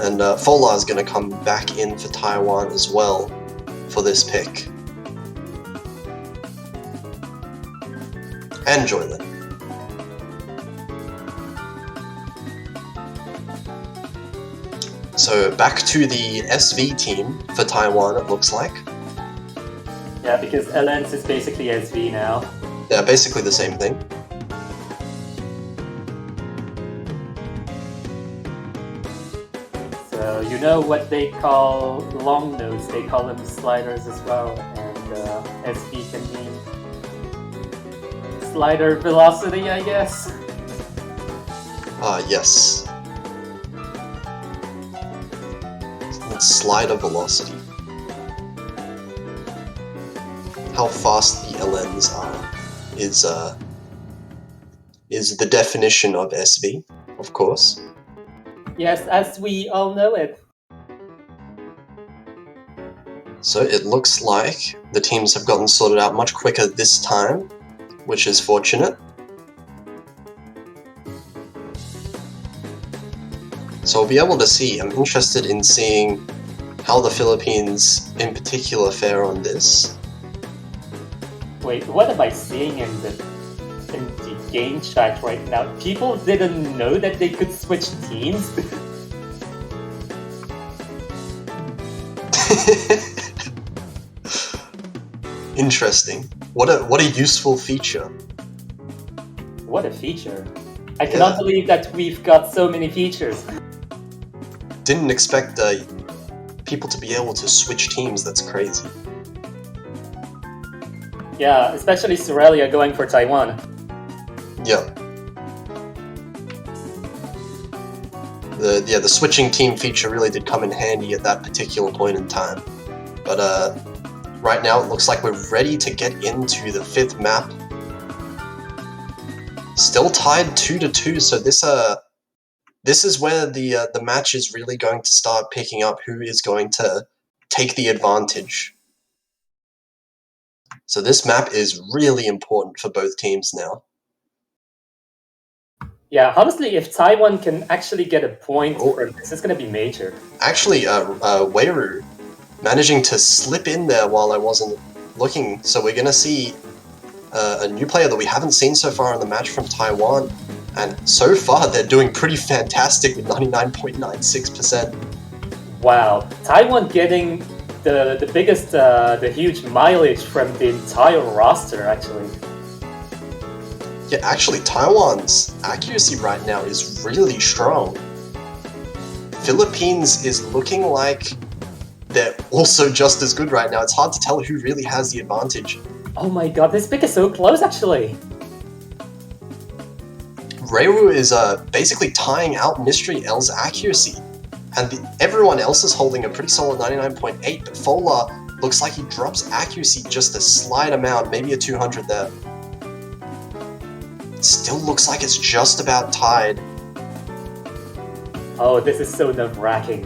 And Fola is going to come back in for Taiwan as well for this pick. And Joylin. So back to the SV team for Taiwan, it looks like. Yeah, because LNs is basically SV now. Yeah, basically the same thing. So you know what they call long nodes, they call them sliders as well, and SV can mean slider velocity, I guess. Yes. Slider velocity. How fast the LNs are is the definition of SV, of course. Yes, as we all know it. So it looks like the teams have gotten sorted out much quicker this time, which is fortunate. So we'll be able to see, I'm interested in seeing how the Philippines in particular fare on this. Wait, what am I seeing in the game chat right now? People didn't know that they could switch teams? Interesting. What a useful feature. What a feature. I cannot believe that we've got so many features. Didn't expect people to be able to switch teams, that's crazy. Yeah, especially Sorelia going for Taiwan. Yeah. The switching team feature really did come in handy at that particular point in time. But right now it looks like we're ready to get into the 5th map. Still tied 2-2, so this is where the match is really going to start picking up who is going to take the advantage. So this map is really important for both teams now. Yeah, honestly, if Taiwan can actually get a point from this, it's going to be major. Actually, Weiru managing to slip in there while I wasn't looking, so we're going to see a new player that we haven't seen so far in the match from Taiwan, and so far they're doing pretty fantastic with 99.96%. Wow, Taiwan getting the biggest, the huge mileage from the entire roster, actually. Yeah, actually, Taiwan's accuracy right now is really strong. Philippines is looking like they're also just as good right now. It's hard to tell who really has the advantage. Oh my god, this pick is so close, actually. Reiru is basically tying out Mystery L's accuracy, and everyone else is holding a pretty solid 99.8, but Fola looks like he drops accuracy just a slight amount, maybe a 200 there. It still looks like it's just about tied. Oh, this is so nerve-wracking.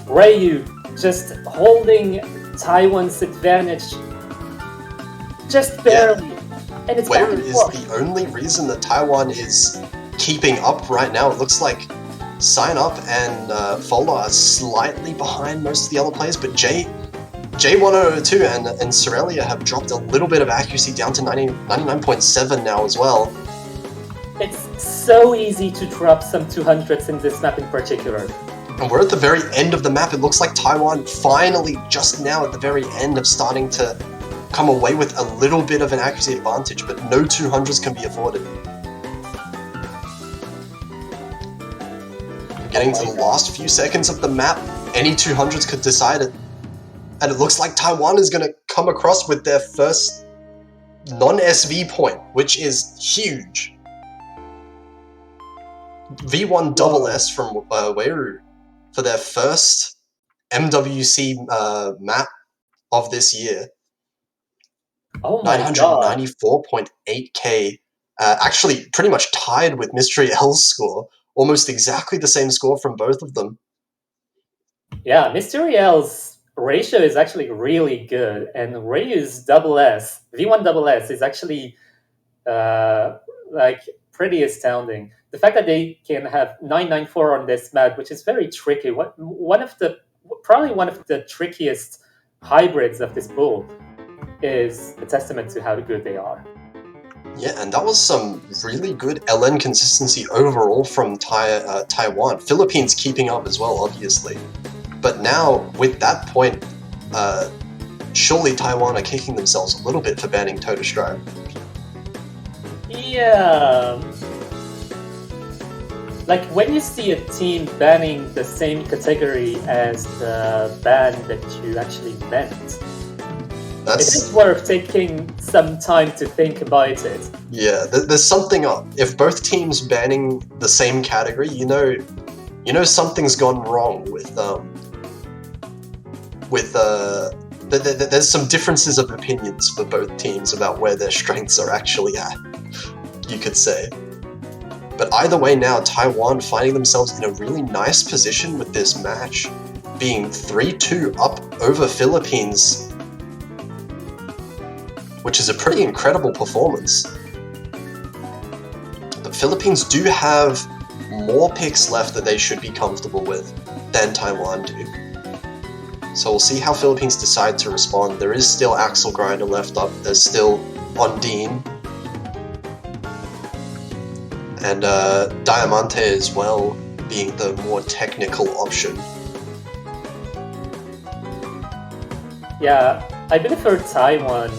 Ryu just holding Taiwan's advantage just barely. Yeah. And it's Where is the only reason that Taiwan is keeping up right now? It looks like Sign Up and Fola are slightly behind most of the other players, but J1002 and Sorelia have dropped a little bit of accuracy down to 99.7 now as well. It's so easy to drop some 200s in this map in particular. And we're at the very end of the map. It looks like Taiwan finally, just now at the very end, of starting to come away with a little bit of an accuracy advantage, but no 200s can be afforded. Getting to the last few seconds of the map, any 200s could decide it. And it looks like Taiwan is going to come across with their first non-SV point, which is huge. V1 double S from Weiru for their first MWC map of this year. Oh my god. 994.8k. Actually, pretty much tied with Mystery L's score. Almost exactly the same score from both of them. Yeah, Mystery L's ratio is actually really good, and Ryu's double S, V1 double S, is actually like pretty astounding. The fact that they can have 994 on this map, which is very tricky, probably one of the trickiest hybrids of this pool, is a testament to how good they are. Yeah, and that was some really good LN consistency overall from Taiwan. Philippines keeping up as well, obviously. But now, with that point, surely Taiwan are kicking themselves a little bit for banning Total Stride. Yeah. Like when you see a team banning the same category as the ban that you actually meant, it is worth taking some time to think about it. Yeah, there's something up. If both teams banning the same category, you know something's gone wrong with there's some differences of opinions for both teams about where their strengths are actually at, you could say. But either way now, Taiwan finding themselves in a really nice position with this match, being 3-2 up over Philippines, which is a pretty incredible performance. But Philippines do have more picks left that they should be comfortable with than Taiwan do. So we'll see how Philippines decide to respond. There is still Axel Grinder left up, there's still Ondine, and Diamante as well, being the more technical option. Yeah, I believe for Taiwan,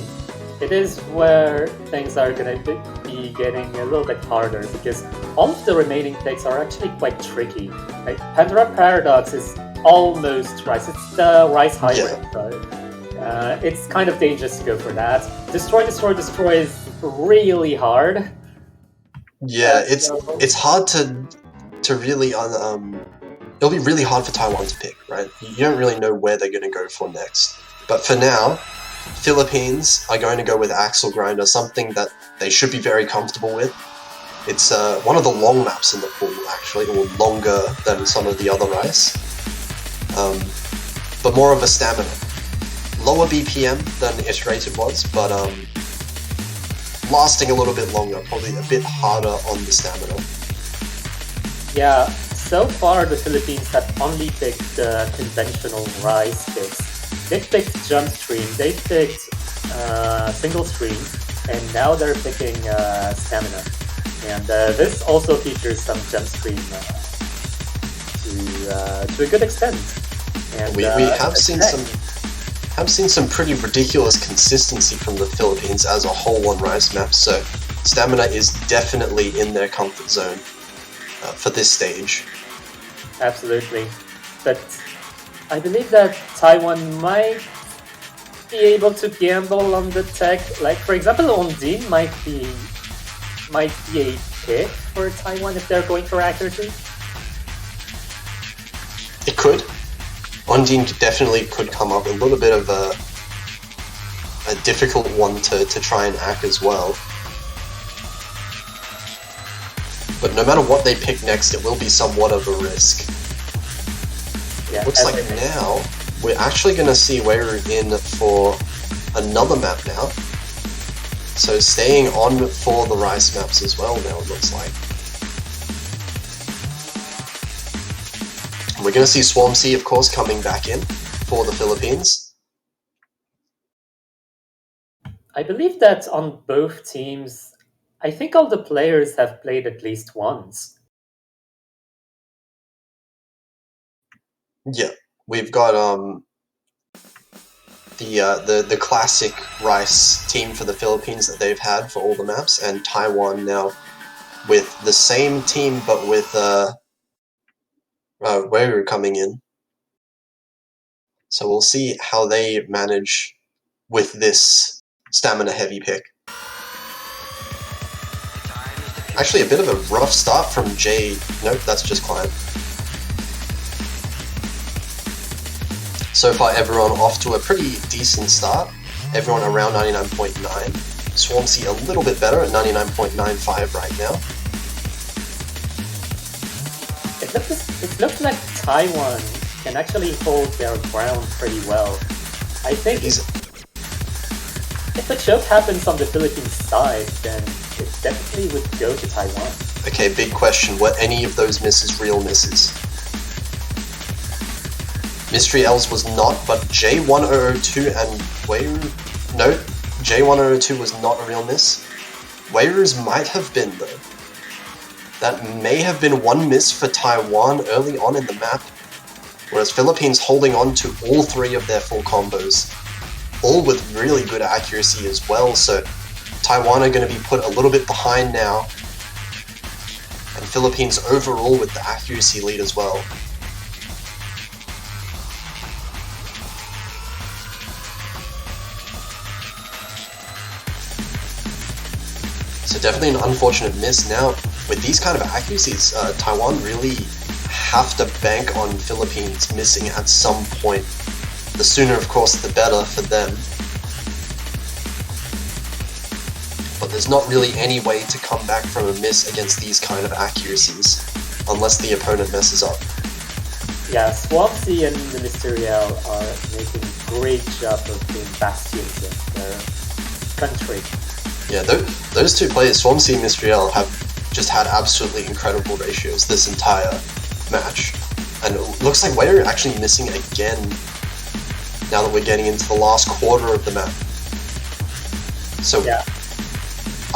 it is where things are going to be getting a little bit harder because all of the remaining picks are actually quite tricky. Like Pandora Paradox is almost Rice. It's the Rice hybrid, so it's kind of dangerous to go for that. Destroy is really hard. Yeah, it's hard to really it'll be really hard for Taiwan to pick, right? You don't really know where they're going to go for next. But for now, Philippines are going to go with Axel Grinder, something that they should be very comfortable with. It's one of the long maps in the pool, actually, or longer than some of the other Rice. But more of a stamina. Lower BPM than Iterated was, but lasting a little bit longer, probably a bit harder on the stamina. Yeah, so far the Philippines have only picked conventional Rice picks. They've picked Jump Stream, they've picked Single Stream, and now they're picking Stamina. And this also features some Jump Stream to a good extent. And, we have seen some pretty ridiculous consistency from the Philippines as a whole on Rice maps, so Stamina is definitely in their comfort zone for this stage. Absolutely. But I believe that Taiwan might be able to gamble on the tech. Like, for example, Ondine might be a pick for Taiwan if they're going for accuracy. It could. Ondine definitely could come up a little bit of a difficult one to try and hack as well. But no matter what they pick next, it will be somewhat of a risk. Yeah, looks like now we're actually going to see Weru in for another map now. So staying on for the Rice maps as well now, it looks like. We're going to see Swarmsea, of course, coming back in for the Philippines. I believe that on both teams, I think all the players have played at least once. Yeah, we've got the classic Rice team for the Philippines that they've had for all the maps, and Taiwan now with the same team but with Weru coming in. So we'll see how they manage with this stamina heavy pick. Actually, a bit of a rough start from Jay. Nope, that's just Climb. So far, everyone off to a pretty decent start. Everyone around 99.9. Swarmsea a little bit better at 99.95 right now. It looks like Taiwan can actually hold their ground pretty well. I think if a choke happens on the Philippines side, then it definitely would go to Taiwan. Okay, big question. Were any of those misses real misses? Mystery L's was not, but J1002 and Weru... No, J1002 was not a real miss. Weiru's might have been, though. That may have been one miss for Taiwan early on in the map, whereas Philippines holding on to all three of their full combos. all with really good accuracy as well. So Taiwan are going to be put a little bit behind now, and Philippines overall with the accuracy lead as well. So definitely an unfortunate miss. Now, with these kind of accuracies, Taiwan really have to bank on Philippines missing at some point. The sooner, of course, the better for them. But there's not really any way to come back from a miss against these kind of accuracies, unless the opponent messes up. Yeah, Swampsea and the Mysterial are making a great job of being bastions in their country. Yeah, those two players, Swampsea and Mystriel, have just had absolutely incredible ratios this entire match. And it looks like we're actually missing again now that we're getting into the last quarter of the map. So, yeah.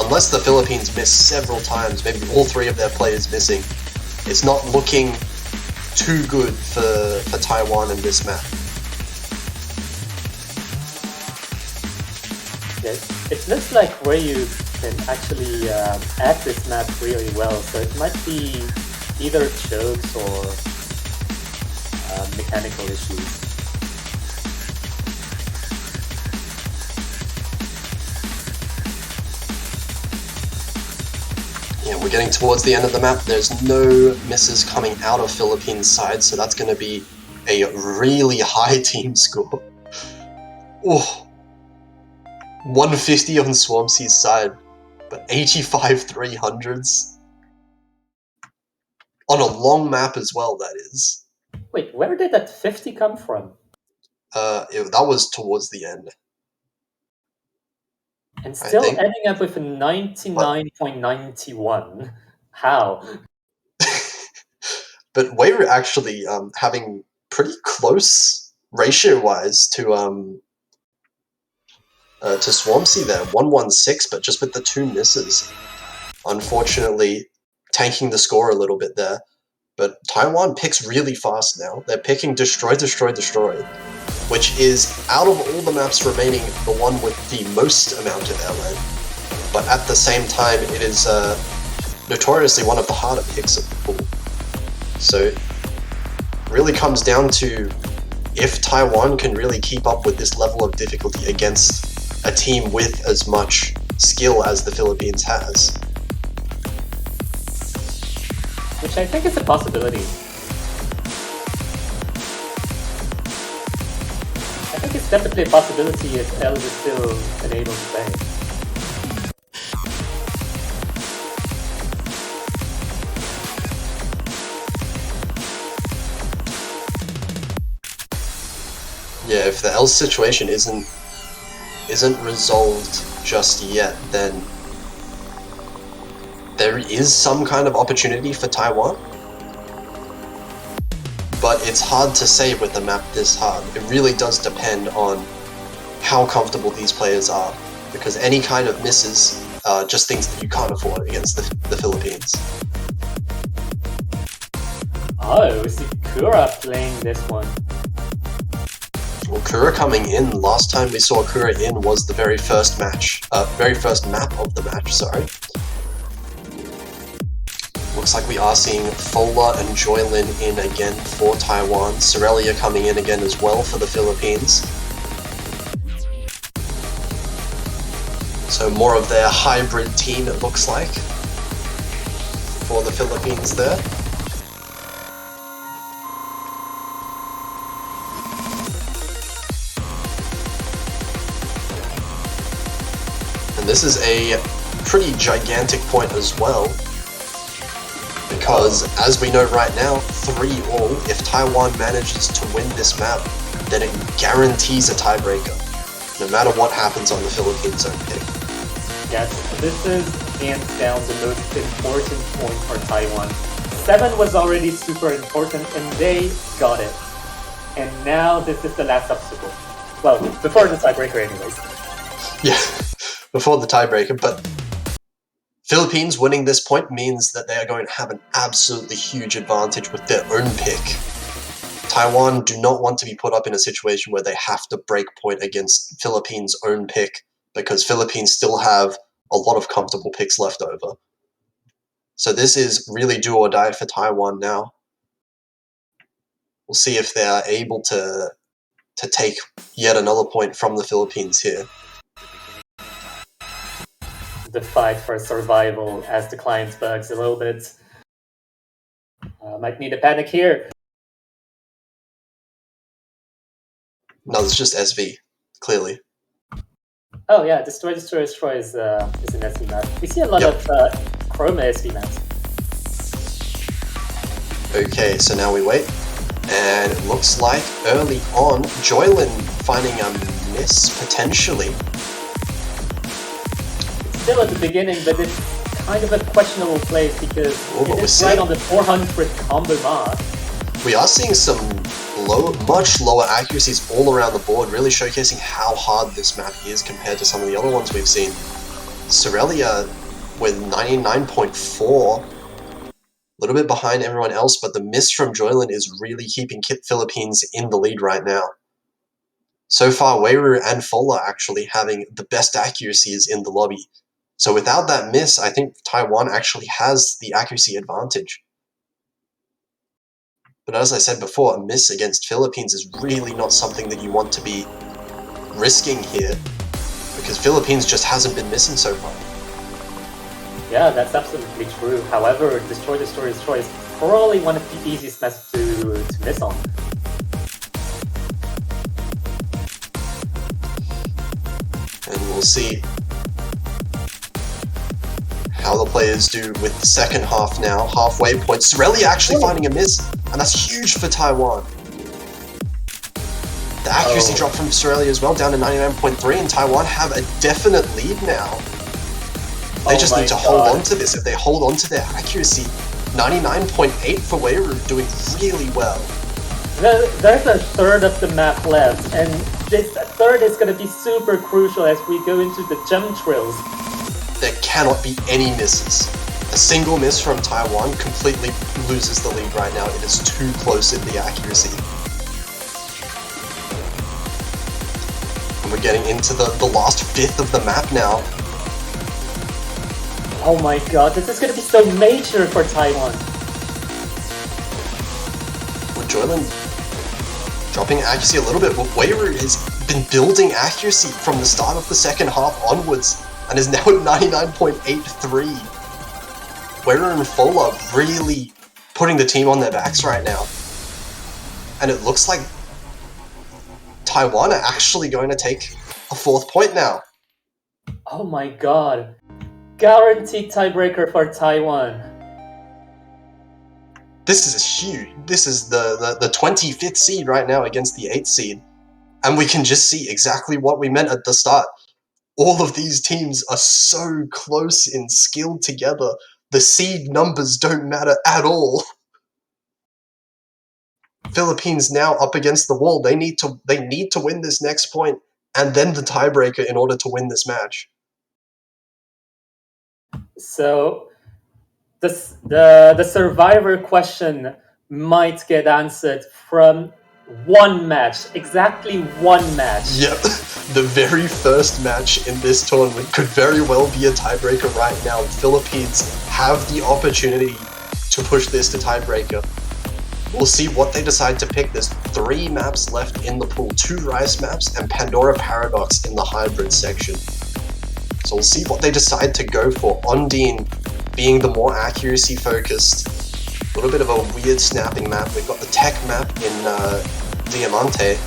Unless the Philippines miss several times, maybe all three of their players missing, it's not looking too good for Taiwan in this map. Yeah, it looks like Ryu can actually act this map really well, so it might be either chokes or mechanical issues. Yeah, we're getting towards the end of the map. There's no misses coming out of Philippines' side, so that's going to be a really high team score. Oh, 150 on Swampsea's side, but 85 300s. On a long map as well, that is. Wait, where did that 50 come from? That was towards the end. And still ending up with a 99.91. How? But we were actually having pretty close ratio-wise to Swampsea there, 116, but just with the two misses. Unfortunately, tanking the score a little bit there. But Taiwan picks really fast now. They're picking Destroy, Destroy, Destroy, which is, out of all the maps remaining, the one with the most amount of LN. But at the same time, it is notoriously one of the harder picks of the pool. So it really comes down to if Taiwan can really keep up with this level of difficulty against a team with as much skill as the Philippines has. Which I think is a possibility. I think it's definitely a possibility if L is still enabled to play. Yeah, if the L situation isn't resolved just yet, then there is some kind of opportunity for Taiwan. But it's hard to say with a map this hard. It really does depend on how comfortable these players are, because any kind of misses are just things that you can't afford against the Philippines. Oh, we see Kura playing this one. Well, Kura coming in, last time we saw Kura in was the very first match, very first map of the match, sorry. Looks like we are seeing Fola and Joylin in again for Taiwan. Sorelia coming in again as well for the Philippines. So more of their hybrid team, it looks like, for the Philippines there. And this is a pretty gigantic point as well, because as we know right now, 3-all, if Taiwan manages to win this map, then it guarantees a tiebreaker, no matter what happens on the Philippines own pick. Yes, this is hands down the most important point for Taiwan. 7 was already super important and they got it. And now this is the last obstacle. Well, before the tiebreaker anyways. Yeah, before the tiebreaker, but Philippines winning this point means that they are going to have an absolutely huge advantage with their own pick. Taiwan do not want to be put up in a situation where they have to break point against Philippines' own pick, because Philippines still have a lot of comfortable picks left over. So this is really do or die for Taiwan now. We'll see if they are able to take yet another point from the Philippines here. The fight for survival as the client bugs a little bit. Might need a panic here. No, it's just SV, clearly. Oh yeah, Destroy is an SV map. We see a lot of Chroma SV maps. Okay, so now we wait. And it looks like early on, Joylin finding a miss, potentially. Still at the beginning, but it's kind of a questionable place because it's right on the 400 combo mark. We are seeing some much lower accuracies all around the board, really showcasing how hard this map is compared to some of the other ones we've seen. Sorelia with 99.4, a little bit behind everyone else, but the miss from Joylin is really keeping Philippines in the lead right now. So far, Weiru and Fola actually having the best accuracies in the lobby. So without that miss, I think Taiwan actually has the accuracy advantage. But as I said before, a miss against Philippines is really not something that you want to be risking here, because Philippines just hasn't been missing so far. Yeah, that's absolutely true. However, Destroy is probably one of the easiest maps to miss on. And we'll see how the players do with the second half now. Halfway point. Sorelia actually finding a miss, and that's huge for Taiwan. The accuracy drop from Sorelia as well, down to 99.3, and Taiwan have a definite lead now. They just need to hold on to this. If they hold on to their accuracy, 99.8 for Weiru, doing really well. There's a third of the map left, and this third is going to be super crucial as we go into the jump drills. There cannot be any misses. A single miss from Taiwan completely loses the lead right now. It is too close in the accuracy. And we're getting into the last fifth of the map now. Oh my god, this is going to be so major for Taiwan. With Joylin dropping accuracy a little bit, but Weiru has been building accuracy from the start of the second half onwards, and is now at 99.83. Weiru and Fola really putting the team on their backs right now. And it looks like Taiwan are actually going to take a fourth point now. Oh my god. Guaranteed tiebreaker for Taiwan. This is huge. This is the 25th seed right now against the 8th seed. And we can just see exactly what we meant at the start. All of these teams are so close in skill together. The seed numbers don't matter at all. Philippines now up against the wall. They need to win this next point and then the tiebreaker in order to win this match. So the survivor question might get answered from one match, exactly one match. Yep, the very first match in this tournament could very well be a tiebreaker right now. The Philippines have the opportunity to push this to tiebreaker. We'll see what they decide to pick. There's 3 maps left in the pool, 2 Rice maps and Pandora Paradox in the hybrid section. So we'll see what they decide to go for. Ondine being the more accuracy focused, a little bit of a weird snapping map. We've got the tech map in Diamante,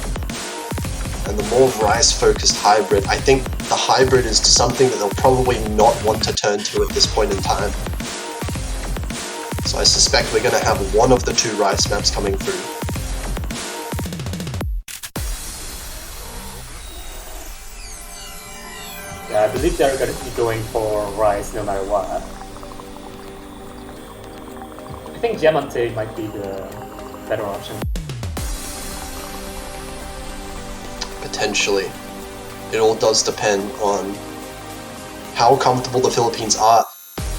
and the more Rice focused hybrid. I think the hybrid is something that they'll probably not want to turn to at this point in time. So I suspect we're going to have one of the 2 Rice maps coming through. Yeah, I believe they're going to be going for Rice no matter what. I think Diamante might be the better option. Potentially. It all does depend on how comfortable the Philippines are.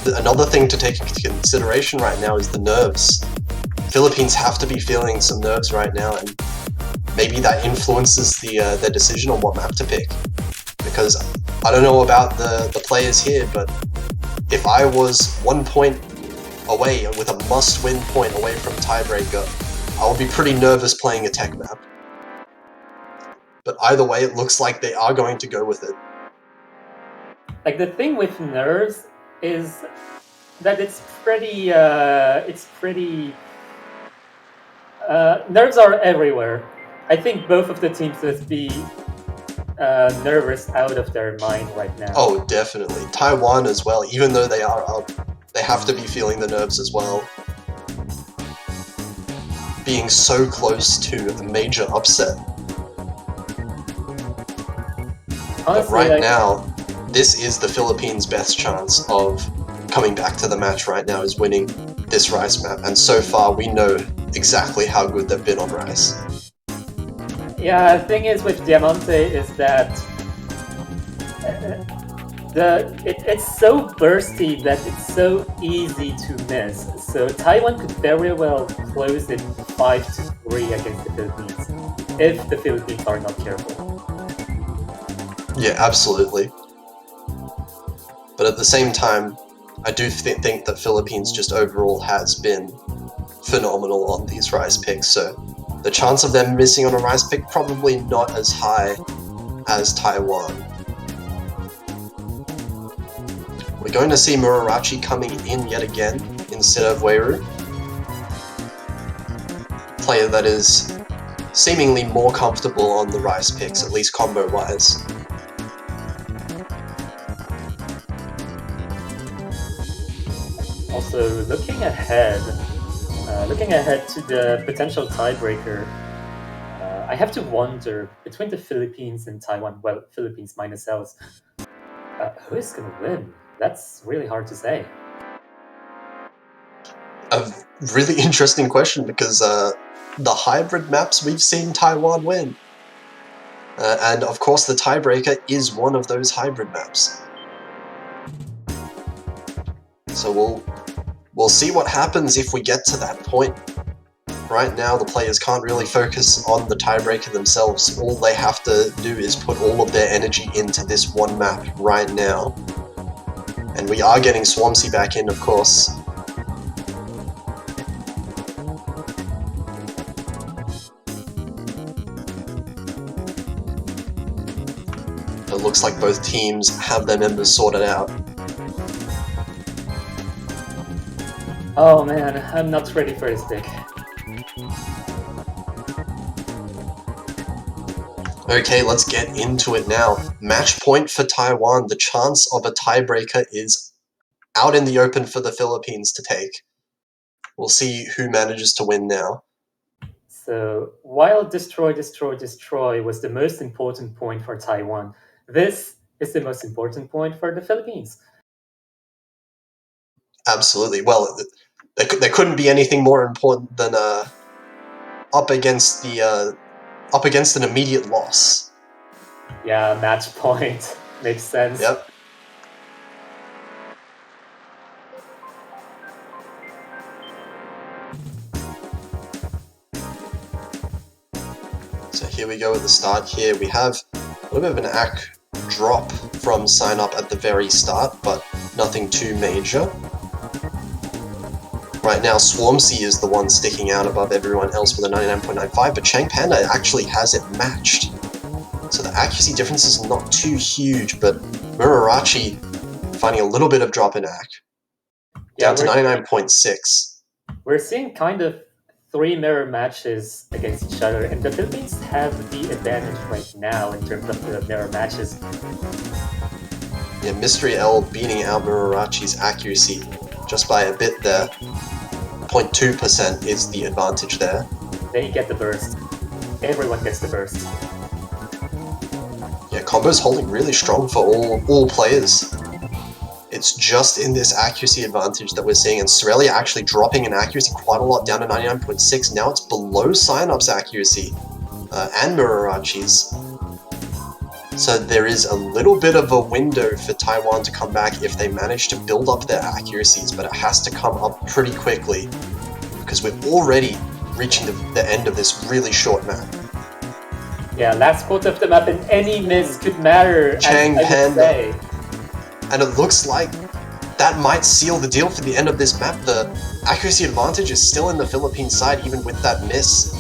Another thing to take into consideration right now is the nerves. Philippines have to be feeling some nerves right now, and maybe that influences their decision on what map to pick. Because I don't know about the players here, but if I was 1 point away with a must-win point away from tiebreaker, I would be pretty nervous playing a tech map. But either way, it looks like they are going to go with it. Like, the thing with nerves is that it's pretty nerves are everywhere. I think both of the teams must be nervous out of their mind right now. Oh, definitely. Taiwan as well, even though they are up, they have to be feeling the nerves as well. Being so close to a major upset. But right now, this is the Philippines' best chance of coming back to the match right now, is winning this Rice map. And so far, we know exactly how good they've been on Rice. Yeah, the thing is with Diamante is that it's so bursty that it's so easy to miss. So Taiwan could very well close it 5-3 against the Philippines if the Philippines are not careful. Yeah, absolutely. But at the same time, I do think that Philippines just overall has been phenomenal on these Rice picks, so the chance of them missing on a Rice pick probably not as high as Taiwan. We're going to see Murarachi coming in yet again instead of Weiru. Player that is seemingly more comfortable on the Rice picks, at least combo-wise. Also, looking ahead to the potential tiebreaker, I have to wonder between the Philippines and Taiwan. Well, Philippines minus L's. Who is going to win? That's really hard to say. A really interesting question, because the hybrid maps we've seen Taiwan win. And of course the tiebreaker is one of those hybrid maps. So we'll see what happens if we get to that point. Right now the players can't really focus on the tiebreaker themselves. All they have to do is put all of their energy into this one map right now. And we are getting Swampsy back in, of course. It looks like both teams have their members sorted out. Oh man, I'm not ready for this pick. Okay, let's get into it now. Match point for Taiwan. The chance of a tiebreaker is out in the open for the Philippines to take. We'll see who manages to win now. So, while Destroy was the most important point for Taiwan, this is the most important point for the Philippines. Absolutely. Well, there couldn't be anything more important than up against an immediate loss. Yeah, match point. Makes sense. Yep. So here we go at the start here. We have a little bit of an AC drop from sign up at the very start, but nothing too major. Right now, Swampsy is the one sticking out above everyone else with a 99.95, but Chang Panda actually has it matched. So the accuracy difference is not too huge, but Murarachi finding a little bit of drop in AC. Down to 99.6. We're seeing kind of 3 mirror matches against each other, and the Philippines have the advantage right now in terms of the mirror matches. Yeah, Mystery L beating out Murarachi's accuracy just by a bit there. 0.2% is the advantage there. They get the burst. Everyone gets the burst. Yeah, combo's holding really strong for all players. It's just in this accuracy advantage that we're seeing, and Australia actually dropping in accuracy quite a lot, down to 99.6. Now it's below Sign-Up's accuracy, and Murarachi's. So there is a little bit of a window for Taiwan to come back if they manage to build up their accuracies, but it has to come up pretty quickly, because we're already reaching the end of this really short map. Yeah, last quarter of the map and any miss could matter, Chang as I would Panda. say. And it looks like that might seal the deal for the end of this map. The accuracy advantage is still in the Philippines side, even with that miss.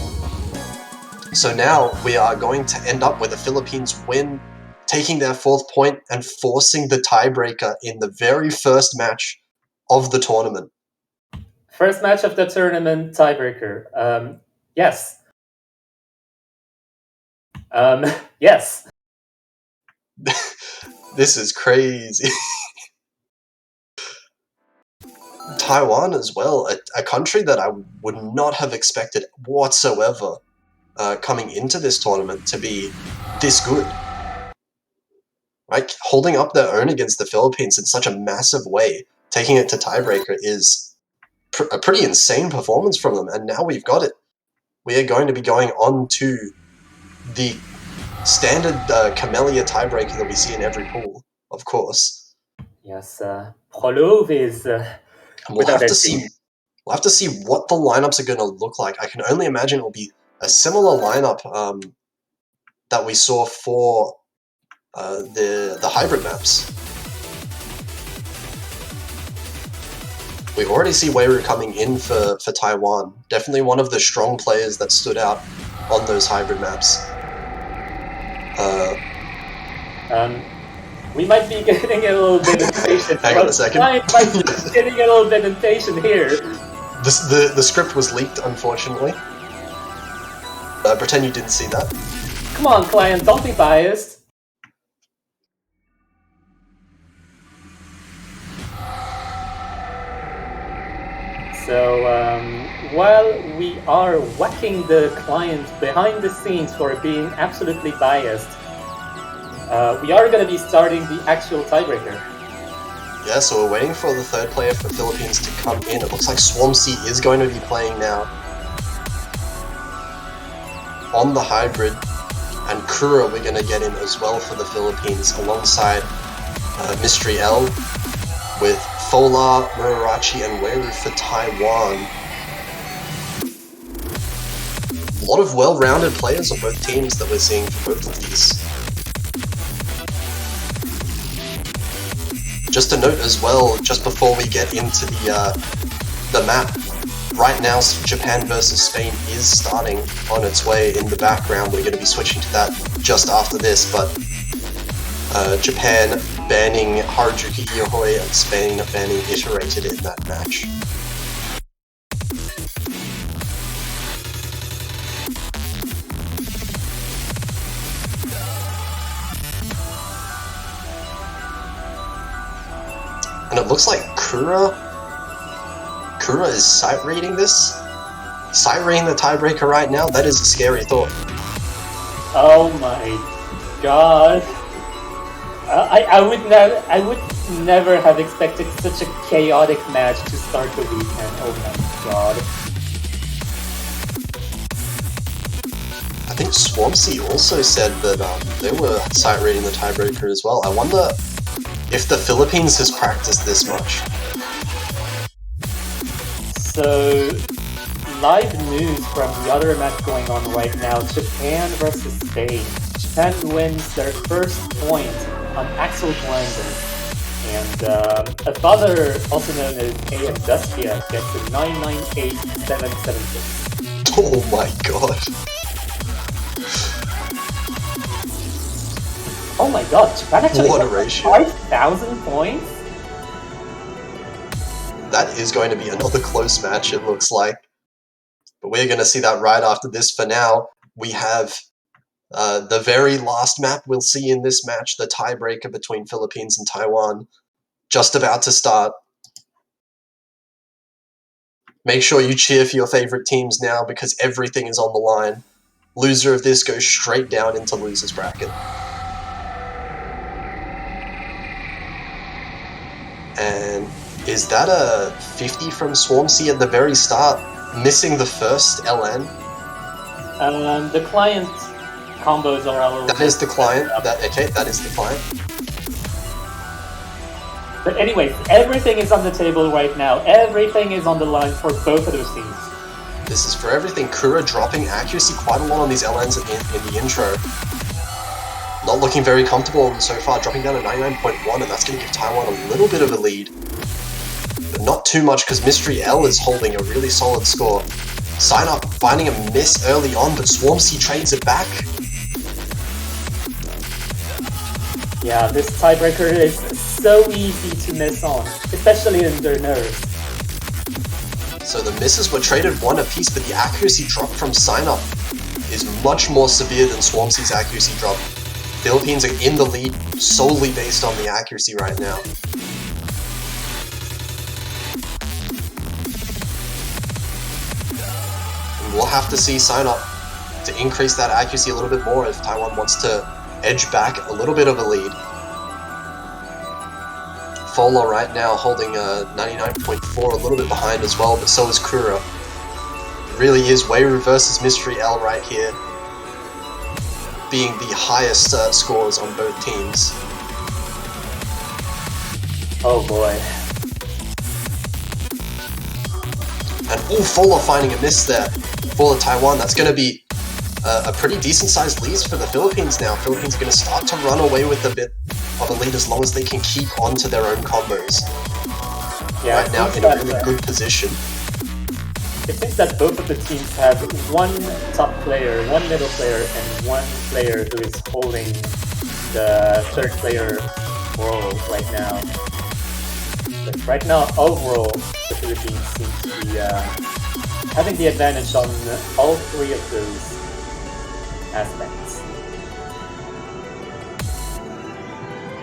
So now we are going to end up with the Philippines win, taking their 4th point and forcing the tiebreaker in the very first match of the tournament. First match of the tournament, tiebreaker. Yes. Yes. This is crazy. Taiwan as well, a country that I would not have expected whatsoever coming into this tournament to be this good. Right? Holding up their own against the Philippines in such a massive way, taking it to tiebreaker is a pretty insane performance from them, and now we've got it. We are going to be going on to the standard Camellia tiebreaker that we see in every pool, of course. Yes, Prolove is We'll without have a to see. team. We'll have to see what the lineups are going to look like. I can only imagine it will be a similar lineup that we saw for the hybrid maps. We already see Weiru coming in for Taiwan. Definitely one of the strong players that stood out on those hybrid maps. We might be getting a little bit impatient. Hang on a second. Might be getting a little bit impatient here. The script was leaked, unfortunately. Pretend you didn't see that. Come on, client, don't be biased. So, while we are whacking the client behind the scenes for being absolutely biased, we are going to be starting the actual tiebreaker. Yeah, so we're waiting for the third player for Philippines to come in. It looks like Swampsea is going to be playing now on the hybrid, and Kura we're going to get in as well for the Philippines alongside Mystery L with Fola, Murarachi, and Weiru for Taiwan. A lot of well-rounded players on both teams that we're seeing for both of these. Just a note as well, just before we get into the map, right now Japan versus Spain is starting on its way in the background. We're going to be switching to that just after this, but Japan banning Harajuku Iohoi and Spain banning Iterated in that match. And it looks like Kura is sight reading this. Sight reading the tiebreaker right now. That is a scary thought. Oh my god. I would never have expected such a chaotic match to start the weekend. Oh my god. I think Swampsea also said that they were sight reading the tiebreaker as well. I wonder if the Philippines has practiced this much. So, live news from the other match going on right now, Japan versus Spain. Japan wins their first point on Axel Blinder, and a father, also known as AM Dustia, gets a 998.776. Oh my god. Oh my god, Japan actually What a got ratio. 5,000 points? That is going to be another close match, it looks like. But we're going to see that right after this. For now, we have the very last map we'll see in this match, the tiebreaker between Philippines and Taiwan, just about to start. Make sure you cheer for your favorite teams now, because everything is on the line. Loser of this goes straight down into loser's bracket. And is that a 50 from Swampsea at the very start, missing the first LN? The client combos are a little That is the client. That is the client. But anyway, everything is on the table right now. Everything is on the line for both of those teams. This is for everything. Kura dropping accuracy quite a lot on these LNs in the intro. Not looking very comfortable so far, dropping down to 99.1, and that's going to give Taiwan a little bit of a lead. But not too much, because Mystery L is holding a really solid score. Sign Up finding a miss early on, but Swarmzy trades it back. Yeah, this tiebreaker is so easy to miss on, especially in their nerves. So the misses were traded one apiece, but the accuracy drop from Sign Up is much more severe than Swarmzy's accuracy drop. Philippines are in the lead solely based on the accuracy right now. And we'll have to see Sign Up to increase that accuracy a little bit more if Taiwan wants to edge back a little bit of a lead. Fola right now holding a 99.4, a little bit behind as well, but so is Kura. It really is Weiru versus Mystery L right here, being the highest scores on both teams. Oh boy. And Fola finding a miss there. Fola Taiwan, that's going to be a pretty decent sized lead for the Philippines now. Philippines are going to start to run away with a bit of a lead as long as they can keep onto their own combos. Yeah, right now in a really good position. It seems that both of the teams have one top player, one middle player, and one player who is holding the third player role right now. But right now, overall, the Philippines seem to be having the advantage on all three of those aspects.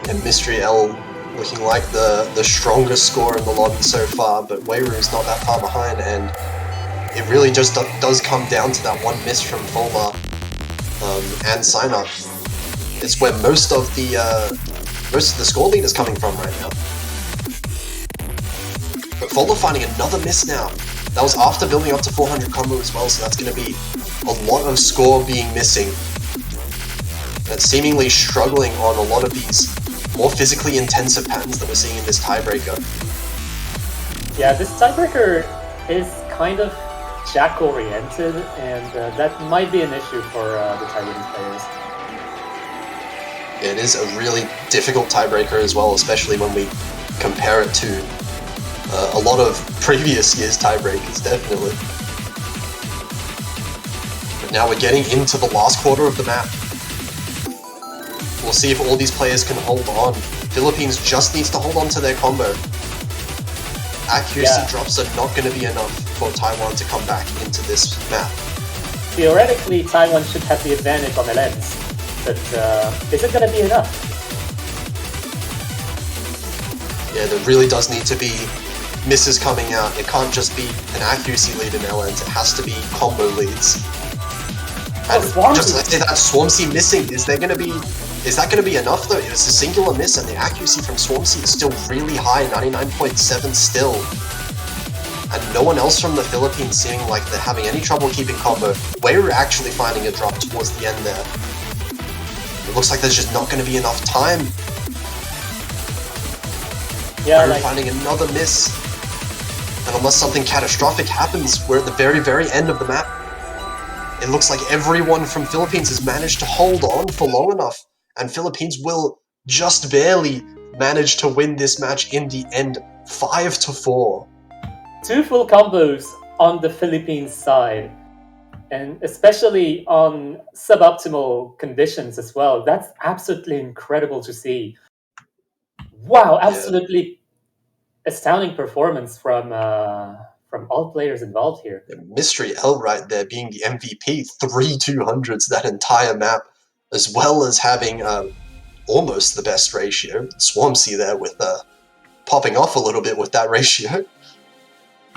And Mystery L looking like the strongest scorer in the lobby so far, but Weiru is not that far behind, and it really just does come down to that one miss from Fola and Sign Up. It's where most of the score lead is coming from right now. But Fola finding another miss now. That was after building up to 400 combo as well, so that's going to be a lot of score being missing. And seemingly struggling on a lot of these more physically intensive patterns that we're seeing in this tiebreaker. Yeah, this tiebreaker is kind of Jack-oriented, and that might be an issue for the Taiwanese players. It is a really difficult tiebreaker as well, especially when we compare it to a lot of previous year's tiebreakers, definitely. But now we're getting into the last quarter of the map. We'll see if all these players can hold on. Philippines just needs to hold on to their combo. Accuracy drops are not going to be enough for Taiwan to come back into this map. Theoretically, Taiwan should have the advantage on the lens, but is it going to be enough? Yeah, there really does need to be misses coming out. It can't just be an accuracy lead in LNs, it has to be combo leads. And just let's say that Swarmzy missing, is that going to be enough though? It's a singular miss and the accuracy from Swarmzy is still really high, 99.7 still. And no one else from the Philippines seeming like they're having any trouble keeping combo. Weiru actually finding a drop towards the end there. It looks like there's just not going to be enough time. Yeah, Weiru finding another miss. And unless something catastrophic happens, we're at the very, very end of the map. It looks like everyone from Philippines has managed to hold on for long enough, and Philippines will just barely manage to win this match in the end, 5-4. 2 full combos on the Philippines side, and especially on suboptimal conditions as well. That's absolutely incredible to see. Wow, absolutely astounding performance from all players involved here. Mystery L right there being the MVP, 3 200s that entire map, as well as having almost the best ratio. Swarmzy there with popping off a little bit with that ratio.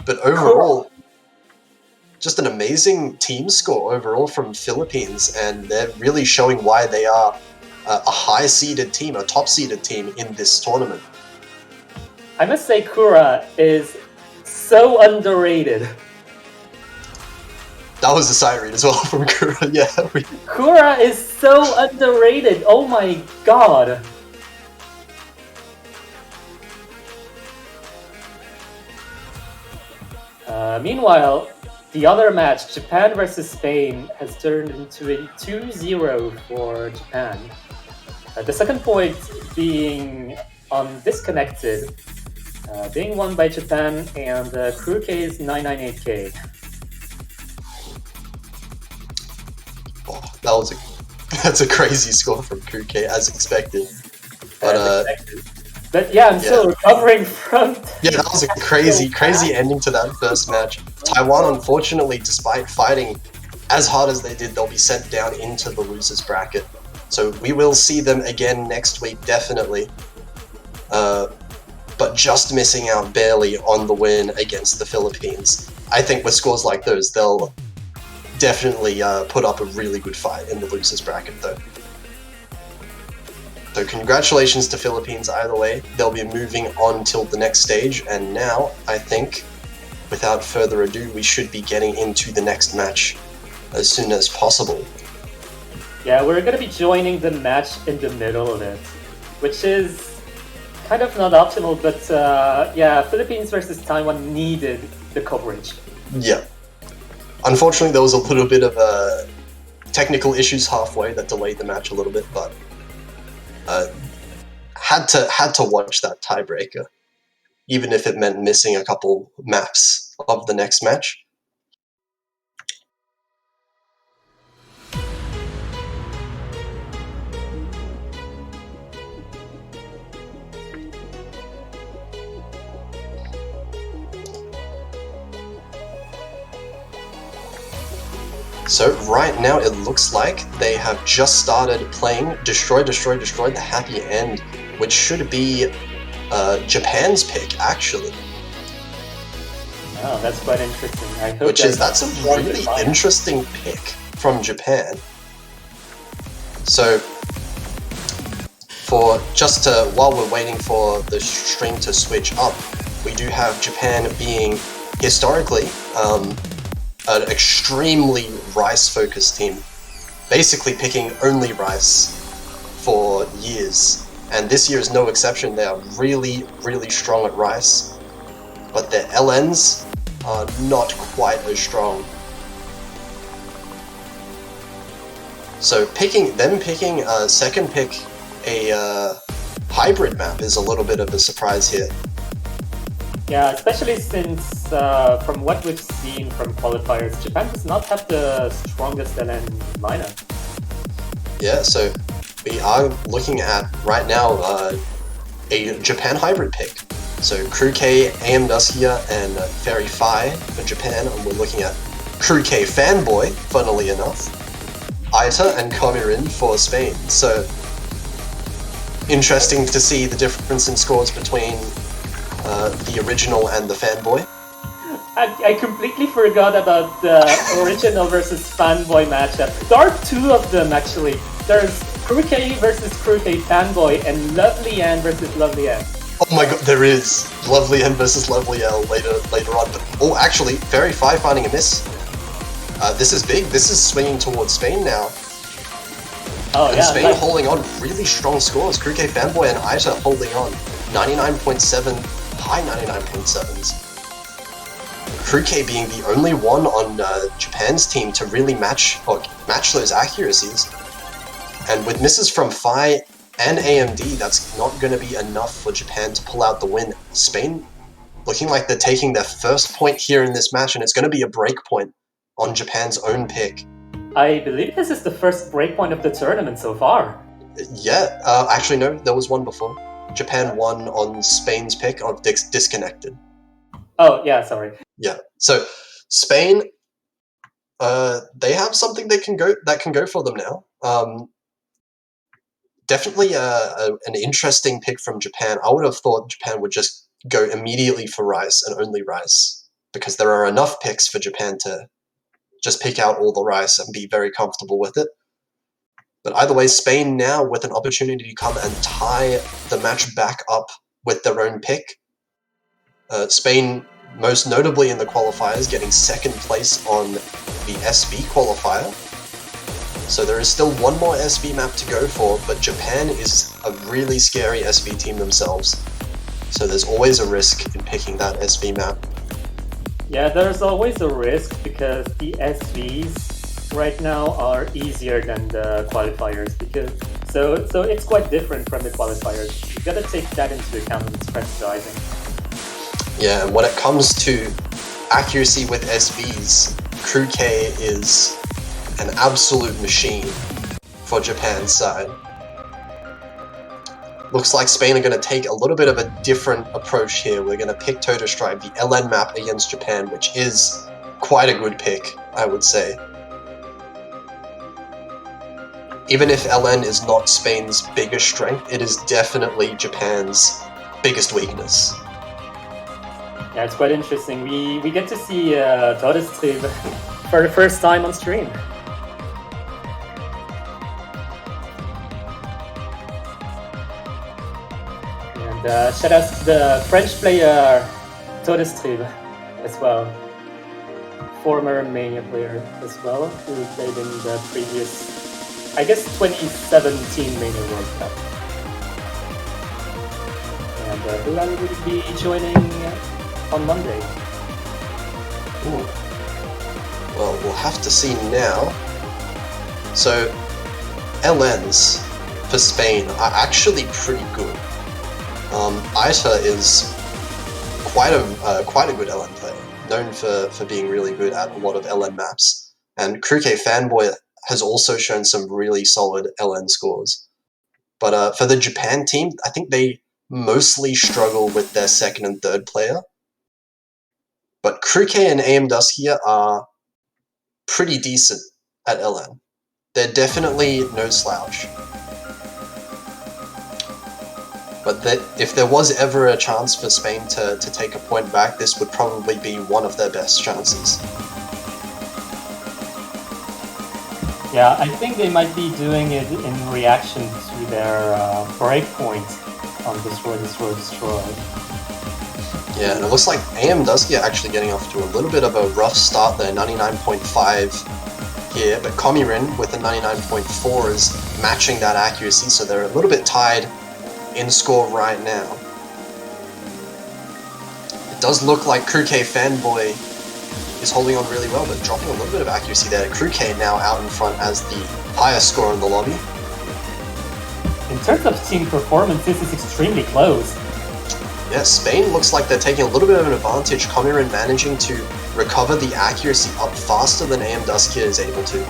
But overall, just an amazing team score overall from Philippines, and they're really showing why they are a high-seeded team, a top-seeded team in this tournament. I must say Kura is so underrated. That was a sight read as well from Kura, yeah. Kura is so underrated, oh my god. Meanwhile, the other match, Japan versus Spain, has turned into a 2-0 for Japan. The second point being on Disconnected, being won by Japan, and Crew K's 998K. Oh, that's a crazy score from Crew K, as expected. But yeah, I'm still recovering from. Yeah, that was a crazy ending to that first match. Taiwan, unfortunately, despite fighting as hard as they did, they'll be sent down into the losers bracket. So we will see them again next week, definitely. But just missing out barely on the win against the Philippines. I think with scores like those, they'll definitely put up a really good fight in the losers bracket, though. So congratulations to Philippines either way. They'll be moving on till the next stage, and now, I think, without further ado, we should be getting into the next match as soon as possible. Yeah, we're going to be joining the match in the middle of it, which is kind of not optimal, but yeah, Philippines versus Taiwan needed the coverage. Yeah. Unfortunately, there was a little bit of technical issues halfway that delayed the match a little bit, but had to watch that tiebreaker, even if it meant missing a couple maps of the next match. So right now it looks like they have just started playing Destroy, Destroy, Destroy, the Happy End, which should be Japan's pick, actually. Oh, that's quite interesting. I hope That's a really interesting pick from Japan. So, while we're waiting for the stream to switch up, we do have Japan being historically an extremely rice-focused team, basically picking only rice for years. And this year is no exception. They are really, really strong at rice, but their LNs are not quite as strong. So picking second pick a hybrid map is a little bit of a surprise here. Yeah, especially since from what we've seen from qualifiers, Japan does not have the strongest LN lineup. Yeah, so we are looking at right now a Japan hybrid pick. So Crew K, AM Duskia, and Fairy Fi for Japan, and we're looking at Crew K Fanboy, funnily enough, Aita and Komirin for Spain. So interesting to see the difference in scores between the original and the Fanboy. I completely forgot about the original versus Fanboy matchup. There are two of them actually. There's Crew K versus Crew K Fanboy and Lovely Ann versus Lovely Ann. Oh my god, there is Lovely N versus Lovely L later on. But, actually, Fairy Fi finding a miss. This is big. This is swinging towards Spain now. Oh, and Spain holding on, really strong scores. Crew K Fanboy and Aita holding on. 99.7, high 99.7s. Crew K being the only one on Japan's team to really match those accuracies. And with misses from Fi and AMD, that's not going to be enough for Japan to pull out the win. Spain looking like they're taking their first point here in this match, and it's going to be a break point on Japan's own pick. I believe this is the first break point of the tournament so far. Yeah, actually no, there was one before. Japan won on Spain's pick of Disconnected. Oh, yeah, sorry. Yeah, so Spain, they have something that can go for them now. Definitely an interesting pick from Japan. I would have thought Japan would just go immediately for rice and only rice, because there are enough picks for Japan to just pick out all the rice and be very comfortable with it. But either way, Spain now with an opportunity to come and tie the match back up with their own pick. Spain, most notably in the qualifiers, getting second place on the SB qualifier. So there is still one more SB map to go for, but Japan is a really scary SB team themselves. So there's always a risk in picking that SB map. Yeah, there's always a risk because the SVs right now are easier than the qualifiers because so it's quite different from the qualifiers. You gotta take that into account when strategizing. Yeah, and when it comes to accuracy with SVs, Crew K is an absolute machine for Japan's side. Looks like Spain are going to take a little bit of a different approach here. We're going to pick Toto Stripe, the LN map against Japan, which is quite a good pick, I would say. Even if LN is not Spain's biggest strength, it is definitely Japan's biggest weakness. Yeah, it's quite interesting. We get to see Toto Stripe for the first time on stream. And shout out to the French player Toto Stripe as well. Former Mania player as well, who played in the previous, I guess, 2017 Mania World Cup. And who will be joining on Monday. Ooh. Well, we'll have to see now. So, LNs for Spain are actually pretty good. Aita is quite a good LN player, known for being really good at a lot of LN maps. And Kruke Fanboy has also shown some really solid LN scores. But for the Japan team, I think they mostly struggle with their second and third player. But Kruke and AM Duskia are pretty decent at LN. They're definitely no slouch. But if there was ever a chance for Spain to take a point back, this would probably be one of their best chances. Yeah, I think they might be doing it in reaction to their breakpoint on Destroy, Destroy, Destroy. Yeah, and it looks like AM Duskia actually getting off to a little bit of a rough start there, 99.5 here, but Komirin with a 99.4 is matching that accuracy, so they're a little bit tied in score right now. It does look like Kruke Fanboy is holding on really well, but dropping a little bit of accuracy there. Kruke now out in front as the highest scorer in the lobby. In terms of team performance, this is extremely close. Yeah, Spain looks like they're taking a little bit of an advantage. Komirin managing to recover the accuracy up faster than AM Duskia is able to.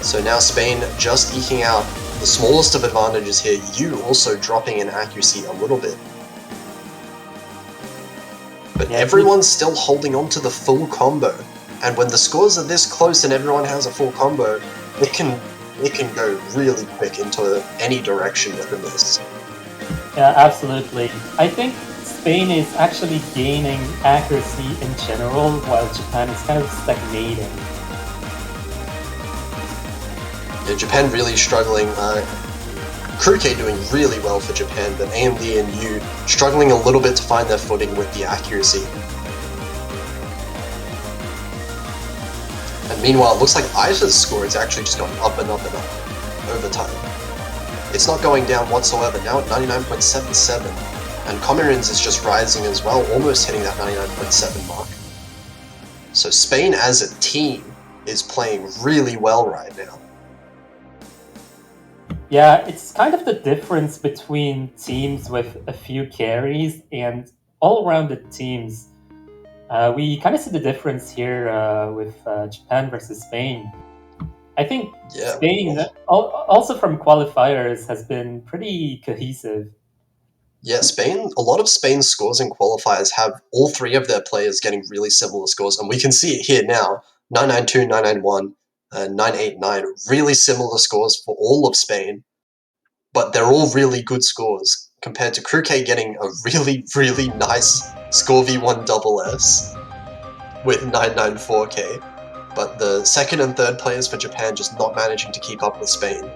So now Spain just eking out the smallest of advantages here, you also dropping in accuracy a little bit. But yeah, everyone's still holding on to the full combo. And when the scores are this close and everyone has a full combo, it can go really quick into any direction within this. Yeah, absolutely. I think Spain is actually gaining accuracy in general, while Japan is kind of stagnating. Yeah, Japan really struggling. Kruke doing really well for Japan, but AMD and U struggling a little bit to find their footing with the accuracy. And meanwhile, it looks like Aita's score is actually just going up and up and up over time. It's not going down whatsoever, now at 99.77, and Komirin's is just rising as well, almost hitting that 99.7 mark. So Spain as a team is playing really well right now. Yeah, it's kind of the difference between teams with a few carries and all-rounded teams. We kind of see the difference here with Japan versus Spain. I think Spain, also from qualifiers, has been pretty cohesive. Yeah, Spain, a lot of Spain's scores in qualifiers have all three of their players getting really similar scores, and we can see it here now, 992, 991, 989, really similar scores for all of Spain, but they're all really good scores, compared to Kruke getting a really, really nice score V1 double S with 994k, but the second and third players for Japan just not managing to keep up with Spain.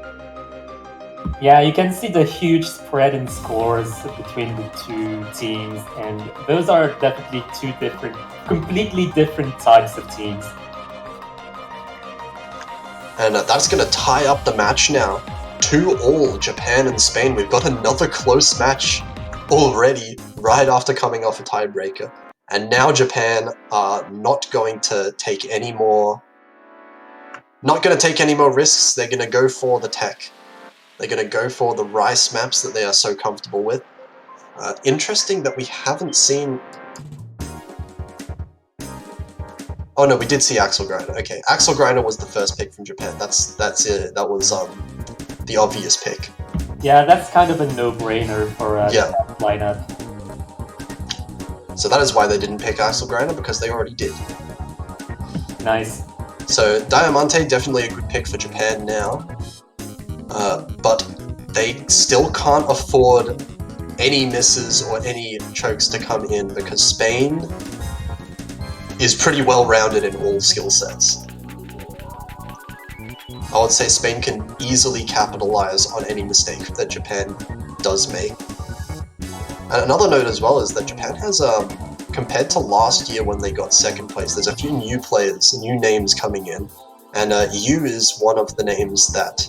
Yeah, you can see the huge spread in scores between the two teams, and those are definitely two completely different types of teams. And that's going to tie up the match now. 2-2, Japan and Spain. We've got another close match already, right after coming off a tiebreaker. And now Japan are not going to take any more risks. They're going to go for the tech. They're going to go for the rice maps that they are so comfortable with. Interesting that we haven't seen... Oh no, we did see Axel Grinder. Okay, Axel Grinder was the first pick from Japan. That's it. That was the obvious pick. Yeah, that's kind of a no-brainer for a lineup. So that is why they didn't pick Axel Grinder, because they already did. Nice. So Diamante, definitely a good pick for Japan now. But they still can't afford any misses or any chokes to come in, because Spain is pretty well-rounded in all skill sets. I would say Spain can easily capitalize on any mistake that Japan does make. And another note as well is that Japan has, compared to last year when they got second place, there's a few new players, new names coming in. And Yu is one of the names that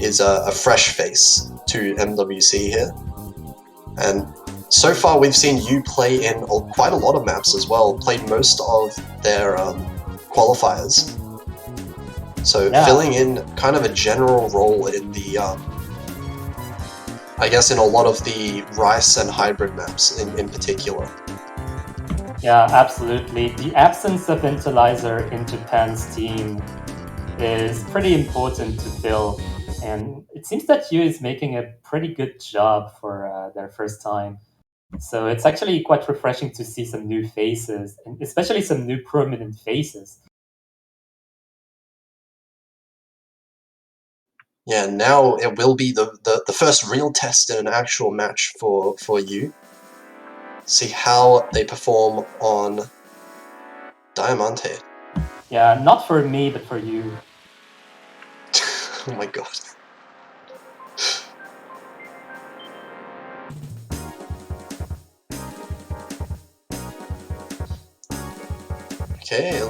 is a fresh face to MWC here. And so far we've seen Yu play in quite a lot of maps as well, played most of their qualifiers. So filling in kind of a general role in the, I guess in a lot of the rice and hybrid maps in particular. Yeah, absolutely. The absence of Intellizer in Japan's team is pretty important to fill. And it seems that Yu is making a pretty good job for their first time. So it's actually quite refreshing to see some new faces, and especially some new prominent faces. Yeah, now it will be the first real test in an actual match for Yu. See how they perform on Diamante. Yeah, not for me, but for you. Oh my god. Okay,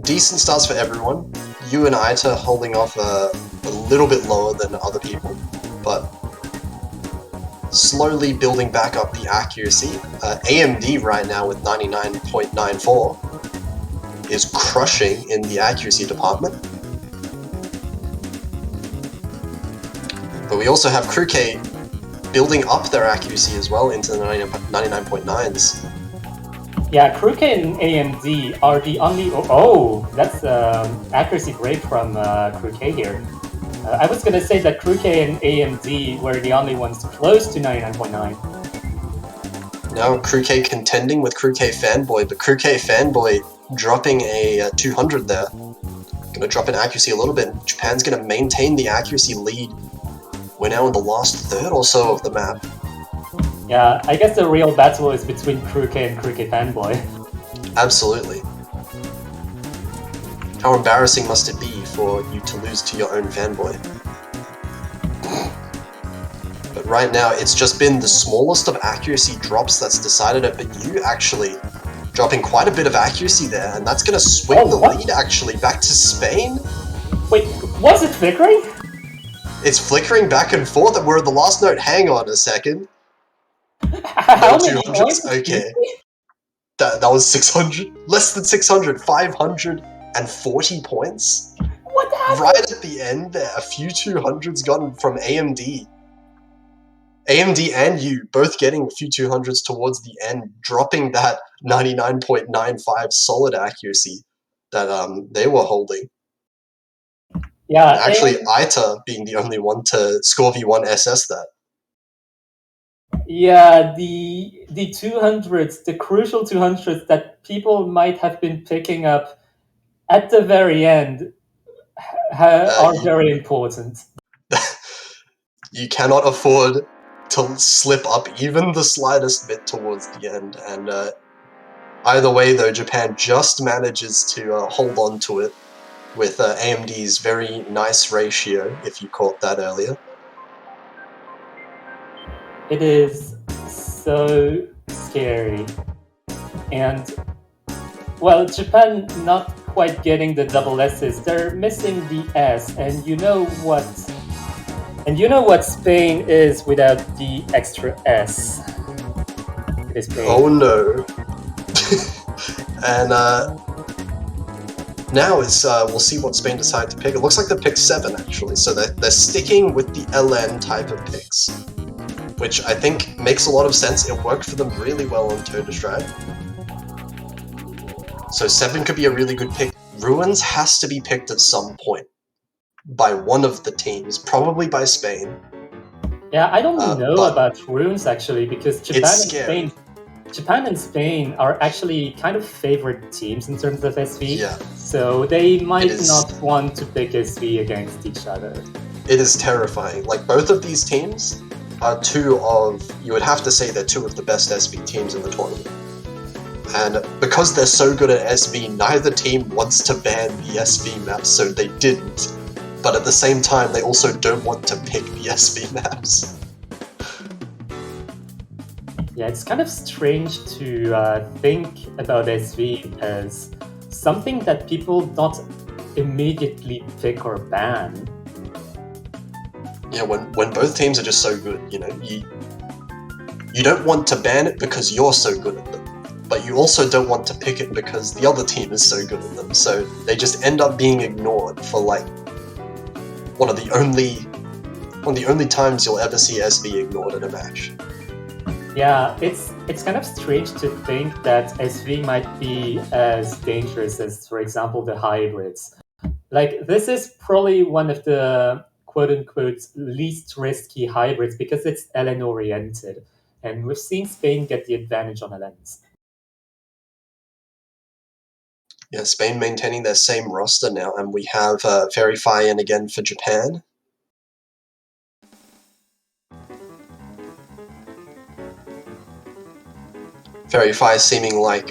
decent starts for everyone. Yu and Aita holding off a little bit lower than other people, but slowly building back up the accuracy. AMD right now with 99.94 is crushing in the accuracy department. But we also have Kruke building up their accuracy as well into the 99.9s. Yeah, Kruke and AMD are the only... Oh, that's accuracy break from Kruke here. I was going to say that Kruke and AMD were the only ones close to 99.9. Now Kruke contending with Kruke Fanboy, but Kruke Fanboy dropping a 200 there. Going to drop in accuracy a little bit. Japan's going to maintain the accuracy lead. We're now in the last third or so of the map. Yeah, I guess the real battle is between Kruke and Kruke Fanboy. Absolutely. How embarrassing must it be for you to lose to your own fanboy? But right now, it's just been the smallest of accuracy drops that's decided it, but you actually dropping quite a bit of accuracy there, and that's going to swing the lead actually back to Spain. Wait, was it flickering? It's flickering back and forth, and we're at the last note. Hang on a second. How many 200s? points? Okay. That was 600. Less than 600. 540 points. What happened? Right at the end there, a few 200s gotten from AMD. AMD and you both getting a few 200s towards the end, dropping that 99.95 solid accuracy that they were holding. Yeah, and actually, Aita being the only one to score V1 SS that. Yeah, the 200s, the crucial 200s that people might have been picking up at the very end are very important. You cannot afford to slip up even the slightest bit towards the end, and either way though, Japan just manages to hold on to it with AMD's very nice ratio, if you caught that earlier. It is so scary. And, well, Japan not quite getting the double S's. They're missing the S, and you know what? And you know what Spain is without the extra S. is Spain. Oh no. And now it's we'll see what Spain decide to pick. It looks like they picked 7 actually, so they're sticking with the LN type of picks, which I think makes a lot of sense. It worked for them really well on Tour de Strade. So 7 could be a really good pick. Ruins has to be picked at some point by one of the teams, probably by Spain. Yeah, I don't know but about Runes actually, because scary. Japan and Spain are actually kind of favorite teams in terms of SV. Yeah. So they might is- not want to pick SV against each other. It is terrifying. Like, both of these teams are you would have to say they're 2 of the best SV teams in the tournament. And because they're so good at SV, neither team wants to ban the SV maps, so they didn't. But at the same time, they also don't want to pick the SV maps. Yeah, it's kind of strange to think about SV as something that people don't immediately pick or ban. Yeah, when both teams are just so good, you know, you don't want to ban it because you're so good at them. But you also don't want to pick it because the other team is so good at them, so they just end up being ignored for like one of the only times you'll ever see SV ignored in a match. Yeah, it's kind of strange to think that SV might be as dangerous as, for example, the hybrids. Like, this is probably one of the quote-unquote least risky hybrids because it's LN oriented, and we've seen Spain get the advantage on LNs. Yeah, Spain maintaining their same roster now, and we have Verify in again for Japan. Verify seeming like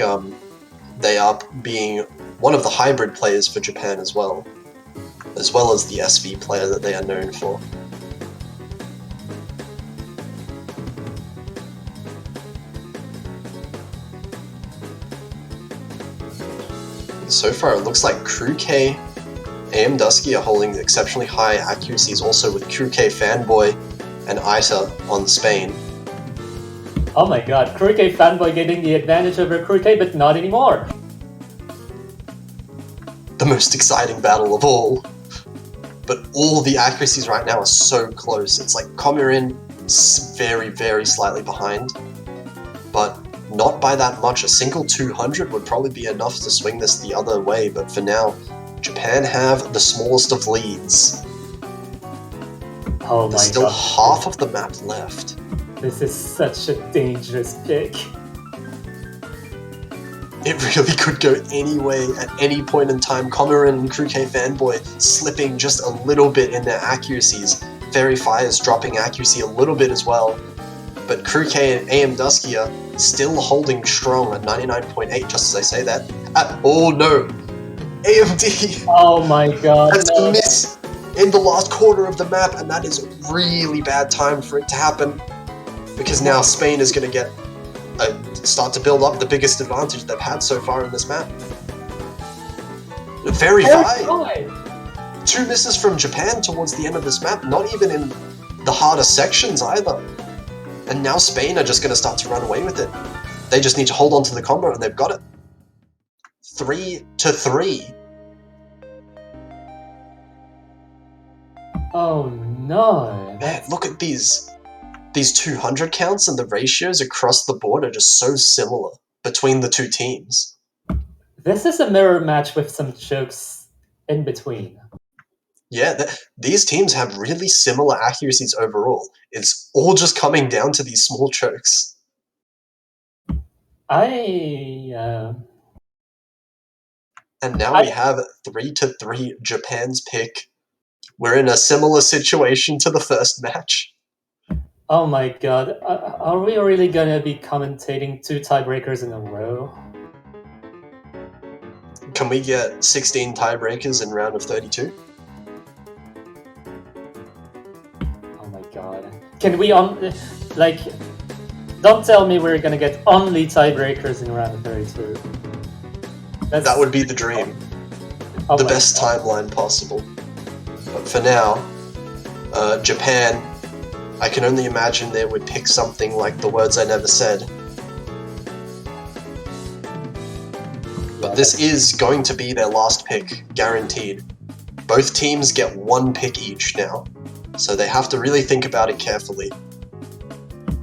they are being one of the hybrid players for Japan as well as the SV player that they are known for. So far, it looks like Crew K, AM Dusky are holding exceptionally high accuracies, also with Crew K Fanboy and Ita on Spain. Oh my god, Crew K Fanboy getting the advantage over Crew K, but not anymore! The most exciting battle of all. But all the accuracies right now are so close. It's like Komirin very, very slightly behind, but not by that much. A single 200 would probably be enough to swing this the other way, but for now, Japan have the smallest of leads. Oh my There's still god. half of the map left. This is such a dangerous pick. It really could go any way at any point in time. Komirin and Crew K Fanboy slipping just a little bit in their accuracies. Verify is dropping accuracy a little bit as well. But Crew K and AM Dusky are still holding strong at 99.8, just as I say that. Oh no! AMD! Oh my god, That's no. a miss in the last quarter of the map, and that is a really bad time for it to happen. Because now Spain is going to get start to build up the biggest advantage they've had so far in this map. Verify! 2 misses from Japan towards the end of this map, not even in the harder sections either. And now Spain are just going to start to run away with it. They just need to hold on to the combo, and they've got it. 3-3. Oh no. Man, look at these 200 counts, and the ratios across the board are just so similar between the two teams. This is a mirror match with some chokes in between. Yeah, these teams have really similar accuracies overall. It's all just coming down to these small chokes. And now we have 3-3 Japan's pick. We're in a similar situation to the first match. Oh my god, are we really gonna be commentating 2 tiebreakers in a row? Can we get 16 tiebreakers in round of 32? Oh my god. Can we don't tell me we're gonna get only tiebreakers in round of 32. That would be the dream. Oh The my best God. timeline possible. But for now, Japan, I can only imagine they would pick something like the words I never said. But this is going to be their last pick, guaranteed. Both teams get 1 pick each now, so they have to really think about it carefully.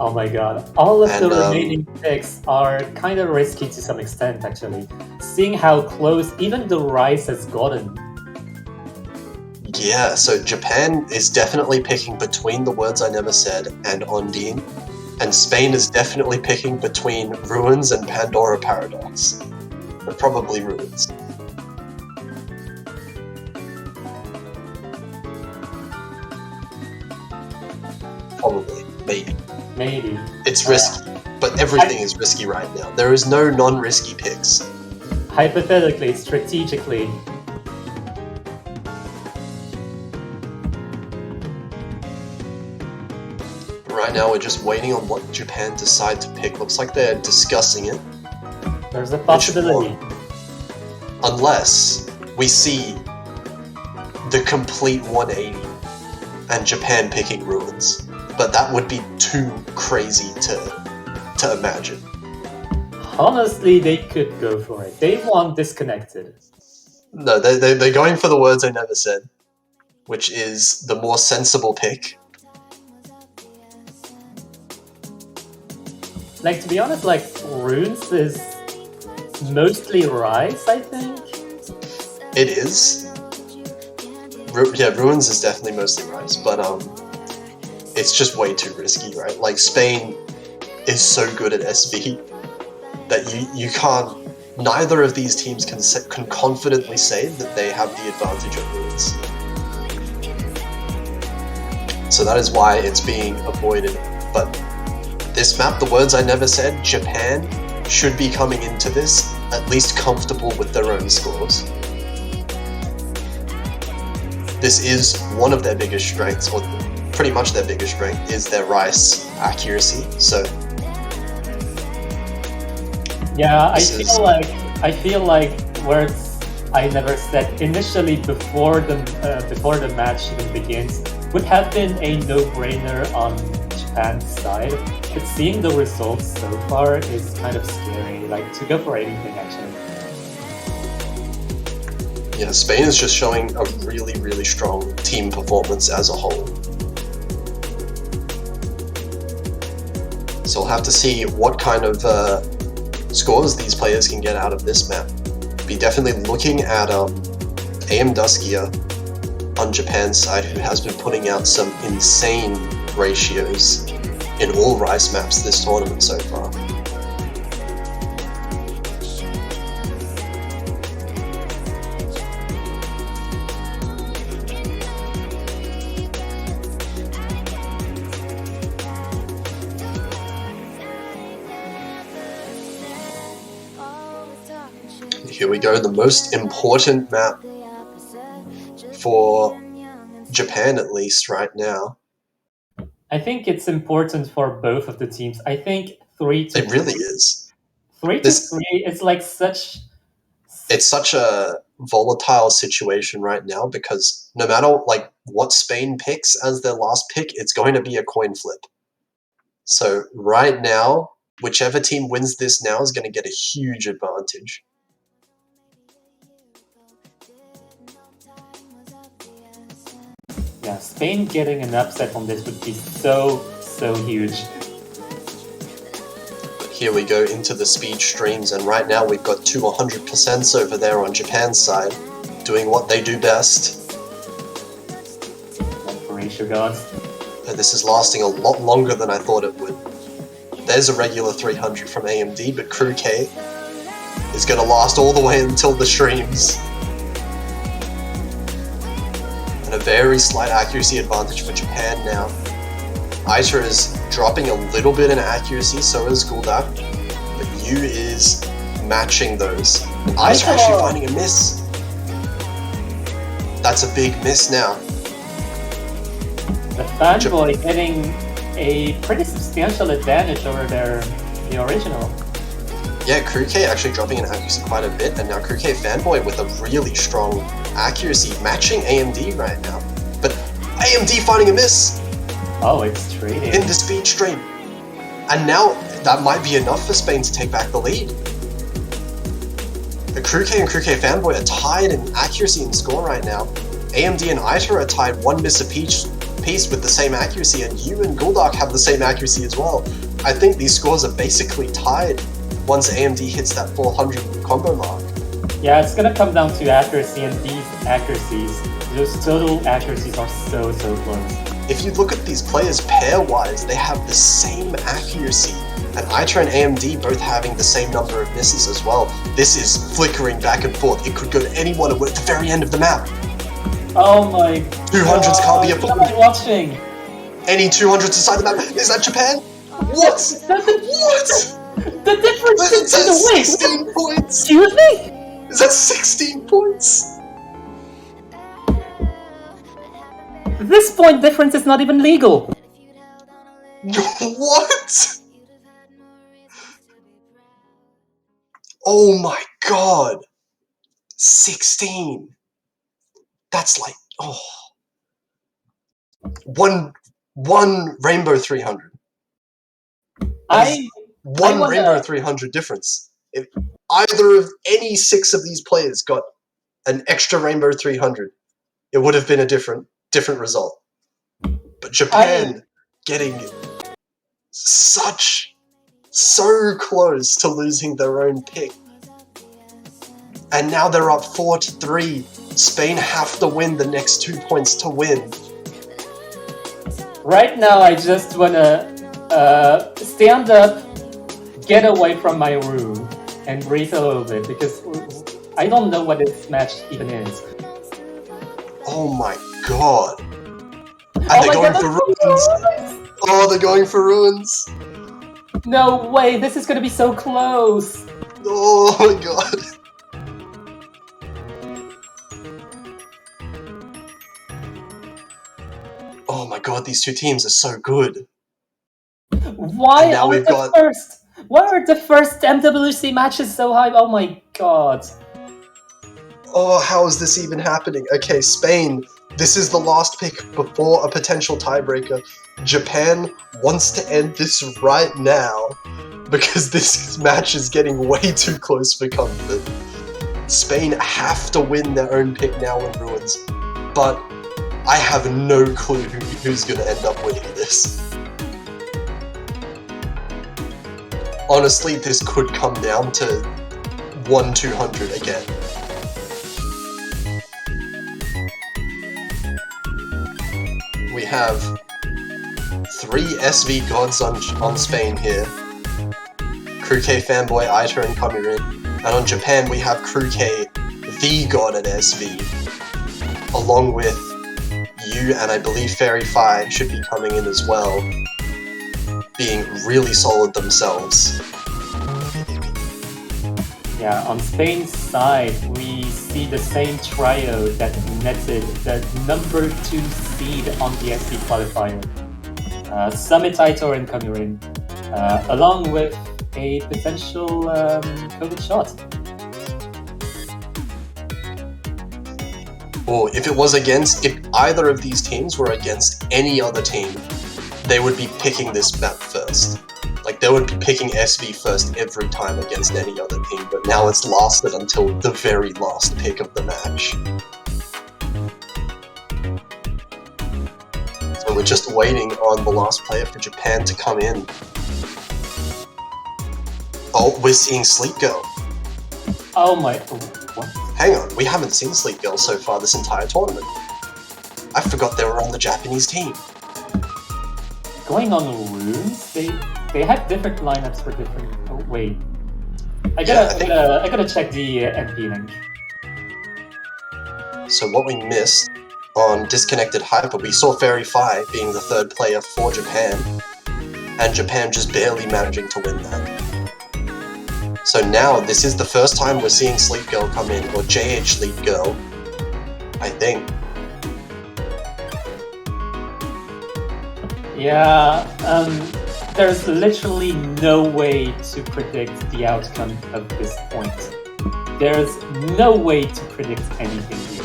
Oh my god. All of And, the remaining picks are kind of risky to some extent, actually. Seeing how close even the Rice has gotten. Yeah, so Japan is definitely picking between The Words I Never Said and Ondine, and Spain is definitely picking between Ruins and Pandora Paradox. But probably Ruins. Probably. Maybe. Maybe. It's risky, but everything is risky right now. There is no non-risky picks. Hypothetically, strategically. Right now we're just waiting on what Japan decide to pick. Looks like they're discussing it. There's a possibility. Unless we see the complete 180 and Japan picking Ruins. But that would be too crazy to imagine. Honestly, they could go for it. They want Disconnected. No, they're going for The Words I Never Said, which is the more sensible pick. Like, to be honest, like, Runes is mostly Rice, I think. It is. Yeah, Ruins is definitely mostly Rice, but it's just way too risky, right? Like, Spain is so good at SV that you can't. Neither of these teams can confidently say that they have the advantage of Ruins. So that is why it's being avoided. But this map, The Words I Never Said, Japan should be coming into this at least comfortable with their own scores. This is one of their biggest strengths, or pretty much their biggest strength, is their Rice accuracy. So yeah, I feel like Words I Never Said initially before the match even begins would have been a no-brainer on Japan's side, but seeing the results so far is kind of scary. Like, to go for anything, actually. yeah, Spain is just showing a really, really strong team performance as a whole. So we'll have to see what kind of scores these players can get out of this map. Be definitely looking at AM Duskia on Japan's side, who has been putting out some insane ratios in all Rice maps this tournament so far. Here we go, the most important map for Japan, at least right now. I think it's important for both of the teams. I think 3-3. It really is. 3-3 is like such. It's such a volatile situation right now because no matter like what Spain picks as their last pick, it's going to be a coin flip. So right now, whichever team wins this now is going to get a huge advantage. Yeah, Spain getting an upset on this would be so huge. But here we go into the speed streams, and right now we've got two 100% over there on Japan's side, doing what they do best. Ratio gods. And this is lasting a lot longer than I thought it would. There's a regular 300 from AMD, but Crew K is going to last all the way until the streams. And a very slight accuracy advantage for Japan now. Aisha is dropping a little bit in accuracy, so is Guldak, but Yu is matching those. And Aisha actually finding a miss. That's a big miss now. The Fanboy getting a pretty substantial advantage over the original. Yeah, Crew K actually dropping in accuracy quite a bit, and now Crew K Fanboy with a really strong accuracy, matching AMD right now. But AMD finding a miss! Oh, it's trading. In the speed stream. And now that might be enough for Spain to take back the lead. Kruke and Kruke Fanboy are tied in accuracy and score right now. AMD and Iter are tied 1 miss a piece with the same accuracy, and you and Guldark have the same accuracy as well. I think these scores are basically tied once AMD hits that 400 combo mark. Yeah, it's gonna come down to accuracy, and these accuracies, those total accuracies are so close. If you look at these players pair-wise, they have the same accuracy. And Iter and AMD both having the same number of misses as well. This is flickering back and forth. It could go to anyone at the very end of the map. Oh my 200s can't be What am I watching? Any 200s aside the map. Is that Japan? What? What? The difference is Is in the that way. 16 points? Excuse me? Is that 16 points? This point difference is not even legal. What? Oh my god. 16. That's like, oh. One Rainbow 300. One Rainbow 300 difference. If either of any 6 of these players got an extra Rainbow 300, it would have been a different result. But Japan getting so close to losing their own pick. And now they're up 4-3. Spain have to win the next 2 points to win. Right now, I just wanna stand up, get away from my room, and breathe a little bit, because I don't know what this match even is. Oh my god. And they're going for ruins. Oh, they're going for ruins. No way, this is gonna be so close. Oh my god. Oh my god, these two teams are so good. Why are the first MWC matches so high? Oh my god. Oh, how is this even happening? Okay, Spain, this is the last pick before a potential tiebreaker. Japan wants to end this right now because this match is getting way too close for comfort. Spain have to win their own pick now in ruins, but I have no clue who's going to end up winning this. Honestly, this could come down to 1-200 again. We have 3 SV gods on Spain here. Kruke, Fanboy, Iter, and Kamirin. And on Japan, we have Kruke, the god at SV, along with you, and I believe Fairy Fi should be coming in as well, being really solid themselves. Yeah, on Spain's side, we see the same trio that netted the number 2 seed on the SV qualifier. Summit, Aitor, and Kamirin, along with a potential COVID shot. Or if either of these teams were against any other team, they would be picking this map first. Like, they would be picking SV first every time against any other team, but now it's lasted until the very last pick of the match. So we're just waiting on the last player for Japan to come in. Oh, we're seeing Sleep Girl. Oh my... what? Hang on, we haven't seen Sleep Girl so far this entire tournament. I forgot they were on the Japanese team. Going on runes? They have different lineups for different... Oh, wait. I gotta check the MP link. So what we missed on Disconnected Hyper, we saw Fairy Fi being the 3rd player for Japan, and Japan just barely managing to win that. So now, this is the first time we're seeing Sleep Girl come in, or JH Sleep Girl, I think. Yeah, there's literally no way to predict the outcome of this point. There's no way to predict anything here.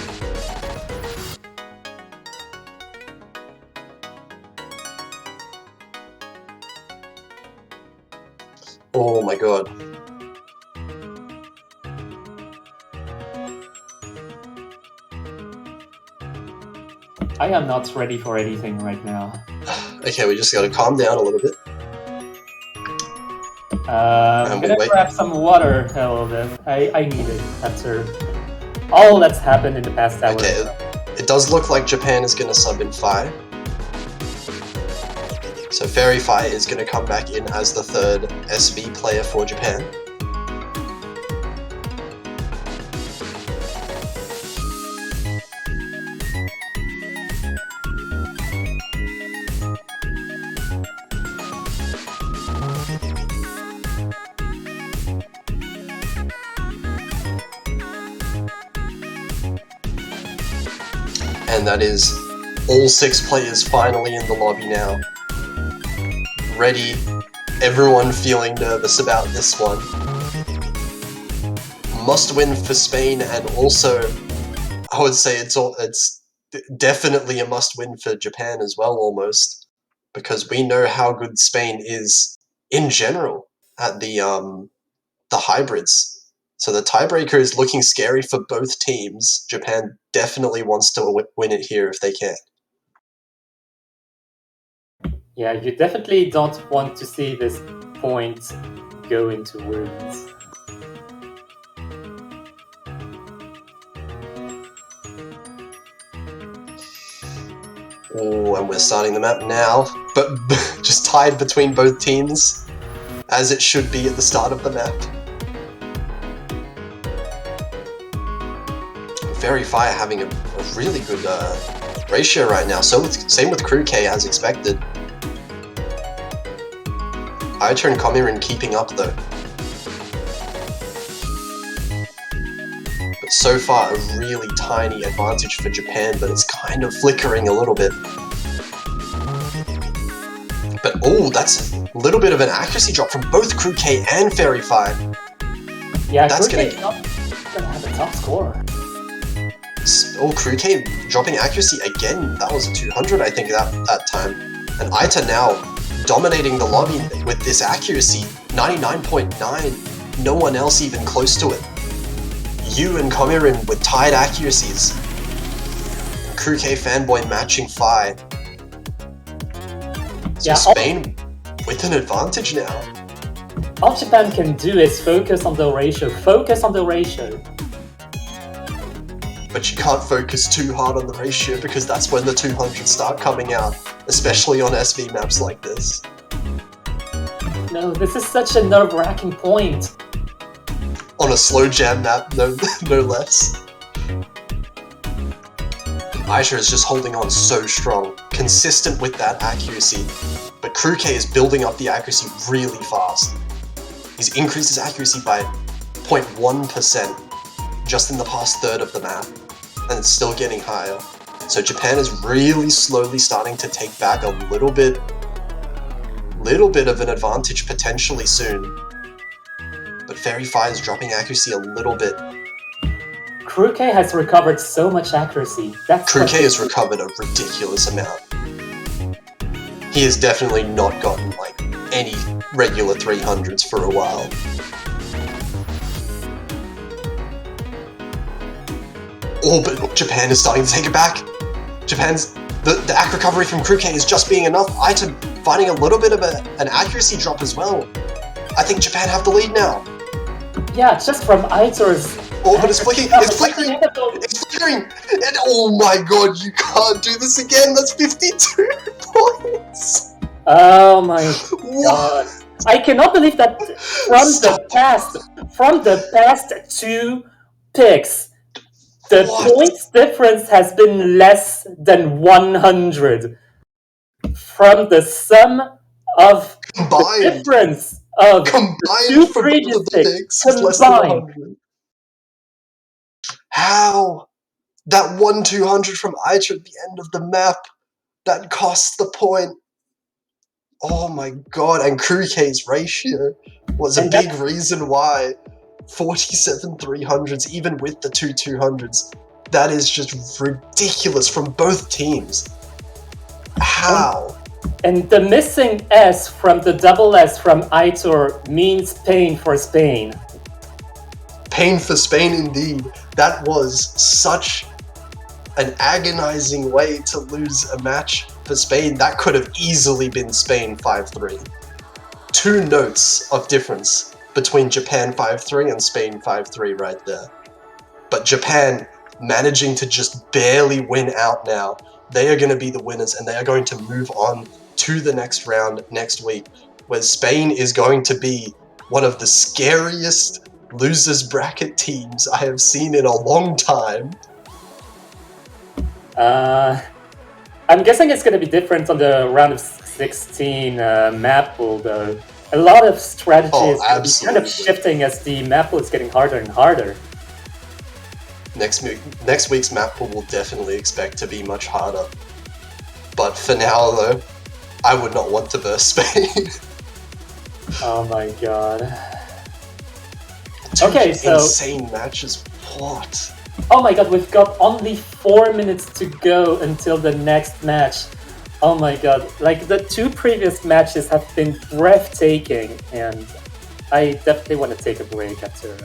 Oh my god. I am not ready for anything right now. Okay, we just gotta calm down a little bit. I'm we'll gonna wait. grab some water a little bit. I need it after all that's happened in the past hour. Okay, it does look like Japan is gonna sub in Fi. So Fairy Fi is gonna come back in as the third SV player for Japan. And that is all 6 players finally in the lobby now. Ready, everyone feeling nervous about this one. Must win for Spain, and also I would say it's definitely a must win for Japan as well, almost, because we know how good Spain is in general at the hybrids. So the tiebreaker is looking scary for both teams. Japan definitely wants to win it here if they can. Yeah, you definitely don't want to see this point go into ruins. Oh, and we're starting the map now, but just tied between both teams, as it should be at the start of the map. Fairy Fire having a really good ratio right now. So same with Crew K as expected. Aito and Komirin keeping up though. But so far a really tiny advantage for Japan, but it's kind of flickering a little bit. But oh, that's a little bit of an accuracy drop from both Crew K and Fairy Fire. Yeah, that's gonna have a top score. Oh, Crew K dropping accuracy again. That was a 200, I think, that time. And Aita now dominating the lobby with this accuracy, 99.9. No one else even close to it. Yu and Komirin with tied accuracies. Crew K fanboy matching Fi. So yeah, Spain with an advantage now. All Japan can do is focus on the ratio. Focus on the ratio. But you can't focus too hard on the ratio because that's when the 200s start coming out, especially on SV maps like this. No, this is such a nerve-wracking point. On a slow jam map, no less. Aisha is just holding on so strong, consistent with that accuracy. But Crew K is building up the accuracy really fast. He's increased his accuracy by 0.1% just in the past third of the map, and it's still getting higher. So Japan is really slowly starting to take back a little bit of an advantage potentially soon. But Fairy Fire is dropping accuracy a little bit. Crew K has recovered so much accuracy. Crew K has recovered a ridiculous amount. He has definitely not gotten like any regular 300s for a while. Oh, but Japan is starting to take it back. Japan's the ac recovery from Crew K is just being enough. Aita finding a little bit of an accuracy drop as well. I think Japan have the lead now. Yeah, just from Aito's. Oh, but it's flickering! It's flickering! It's flickering! And oh my god, you can't do this again! That's 52 points! Oh my god! I cannot believe that from the past 2 picks, the points difference has been less than 100. From the sum of the difference of the 2 previous picks combined. How? That 1-200 from Aita at the end of the map, that costs the point. Oh my god, and Crew K's ratio was a big reason why. 47 300s, even with the 2 200s. That is just ridiculous from both teams. How? And the missing S from the double S from Aitor means pain for Spain. Pain for Spain indeed. That was such an agonizing way to lose a match for Spain. That could have easily been Spain 5-3. 2 notes of difference between Japan 5-3 and Spain 5-3 right there. But Japan managing to just barely win out now. They are going to be the winners, and they are going to move on to the next round next week, where Spain is going to be one of the scariest losers bracket teams I have seen in a long time. I'm guessing it's going to be different on the round of 16 map pool, though. A lot of strategies are kind of shifting as the map pool is getting harder and harder. Next week's map pool will definitely expect to be much harder. But for now, though, I would not want to verse Spain. Oh my god. Okay, so insane matches. What? Oh my god, we've got only 4 minutes to go until the next match. Oh my god, like the 2 previous matches have been breathtaking, and I definitely want to take a break after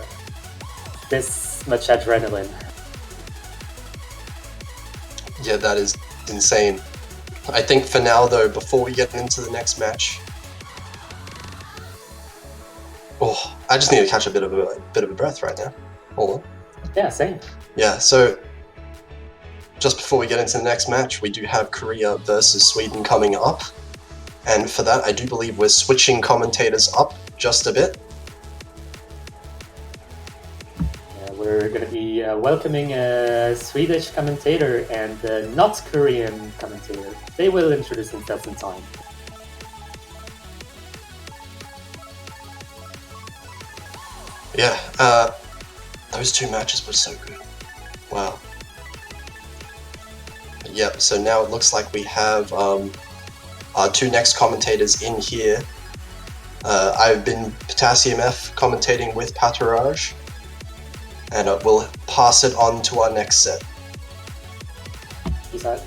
this much adrenaline. Yeah, that is insane. I think for now, though, before we get into the next match, I just need to catch a bit of a breath right now. Hold on. Yeah, same. Yeah, so just before we get into the next match, we do have Korea versus Sweden coming up. And for that, I do believe we're switching commentators up just a bit. We're going to be welcoming a Swedish commentator and a not Korean commentator. They will introduce themselves in time. Yeah, those 2 matches were so good. Wow. Yep, so now it looks like we have our 2 next commentators in here. I've been Potassium F commentating with Pataraj, and we'll pass it on to our next set. Peace out.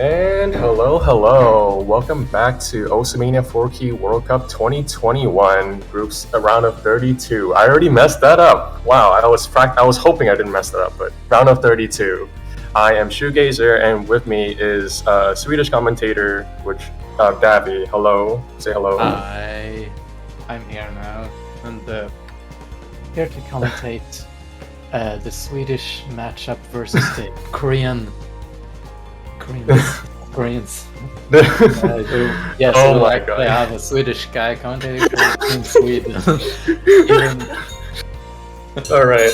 And hello. Welcome back to Osamania 4Key World Cup 2021 groups round of 32. I already messed that up. Wow, I was hoping I didn't mess that up, but round of 32. I am Shoegazer, and with me is Swedish commentator, Davy. Hello, say hello. Hi, I'm here now, and here to commentate the Swedish matchup versus the Koreans. Yes, oh my god. I have a Swedish guy commentating in Sweden. Alright,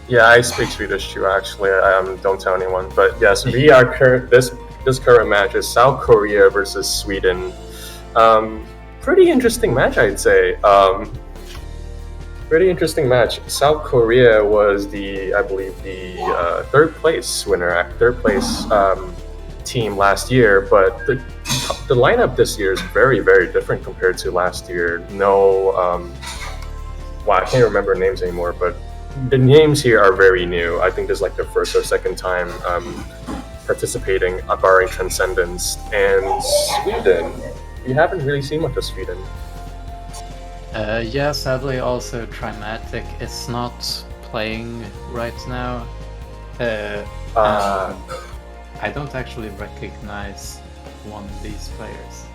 yeah, I speak Swedish too, actually. Don't tell anyone. But yes, we are this current match is South Korea versus Sweden. Pretty interesting match, I'd say. Pretty interesting match. South Korea was I believe, the third place winner, third place team last year, but the lineup this year is very, very different compared to last year. I can't remember names anymore, but the names here are very new. I think this is like their first or second time participating, barring Transcendence. And Sweden, we haven't really seen much of Sweden. Yeah, sadly, also Trimatic is not playing right now. I don't actually recognize one of these players.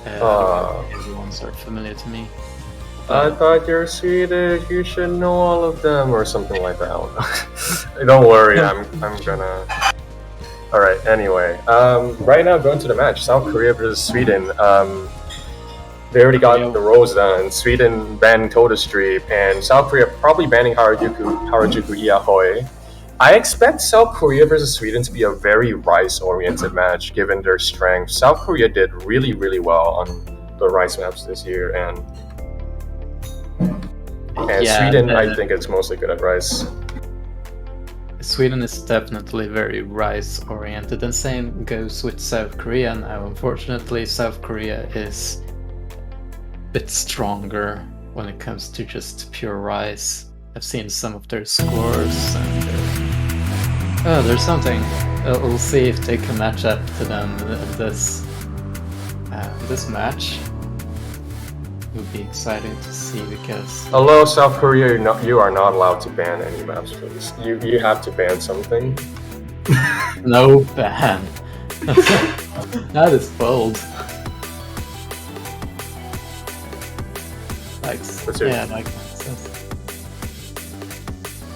Everyone's are familiar to me. I thought you're Swedish, you should know all of them, or something like that. Don't worry, I'm gonna... Alright, anyway. Right now, going to the match, South Korea versus Sweden. They already got the roles done. Sweden banning Toda Street, and South Korea probably banning Harajuku Iahoi. I expect South Korea versus Sweden to be a very Rice-oriented match, given their strength. South Korea did really, really well on the Rice maps this year, and Sweden, I think, is mostly good at Rice. Sweden is definitely very Rice-oriented, and same goes with South Korea. Now, unfortunately, South Korea is a bit stronger when it comes to just pure Rice. I've seen some of their scores, and there's something. We'll see if they can match up to them in this match. It would be exciting to see, because... Hello, South Korea, you are not allowed to ban any maps, please. You have to ban something. No ban. That is bold.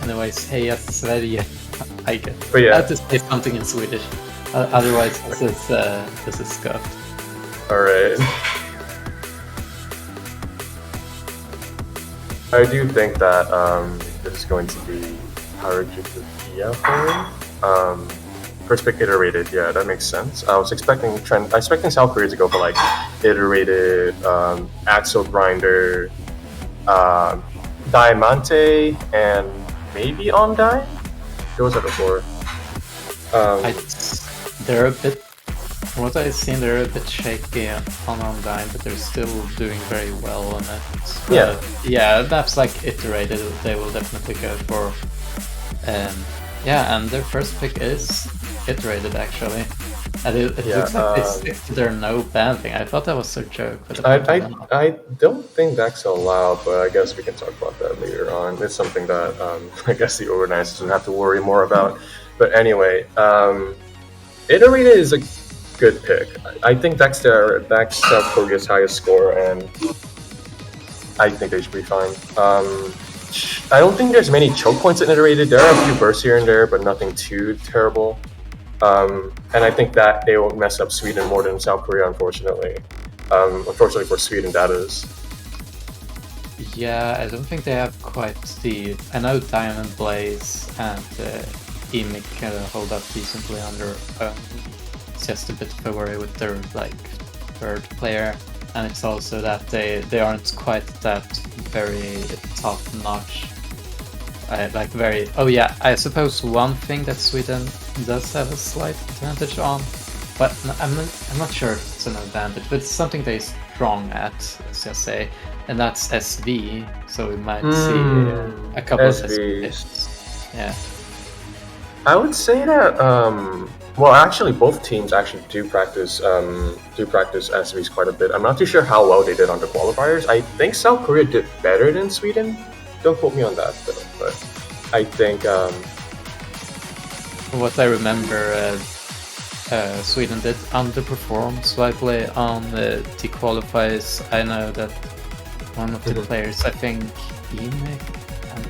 Anyways, heja Sverige. I get. But yeah. I have to say something in Swedish. Otherwise, this is scuffed. Alright. I do think that this is going to be Harajuku Iahoi. First pick iterated, yeah, that makes sense. I was expecting South Korea to go for like iterated, Axel Grinder, Diamante, and maybe Ondine? Those are the four. They're a bit... From what I've seen, they're a bit shaky on Ondine, but they're still doing very well on it. Yeah, maps like iterated, they will definitely go for. And their first pick is iterated, actually. And it looks like they stick to their no ban thing. I thought that was a joke. But I don't think that's allowed, but I guess we can talk about that later on. It's something that I guess the organizers would have to worry more about. But anyway, iterated is a good pick. I think that's South Korea's highest score, and I think they should be fine. I don't think there's many choke points in iterated. There are a few bursts here and there, but nothing too terrible. And I think that they will mess up Sweden more than South Korea, unfortunately. Unfortunately for Sweden, that is. Yeah, I don't think they have quite the... I know Diamond Blaze and Emic can hold up decently on their own. It's just a bit of a worry with their third player, and it's also that they aren't quite that very top notch. I suppose one thing that Sweden does have a slight advantage on, but I'm not sure if it's an advantage, but it's something they're strong at, let's just say, and that's SV. So we might see a couple of SVs. Yeah. I would say that well, actually, both teams actually do practice SVs quite a bit. I'm not too sure how well they did on the qualifiers. I think South Korea did better than Sweden. Don't quote me on that though, but I think from what I remember, Sweden did underperform slightly on the qualifiers. I know that one of the players, I think Emic,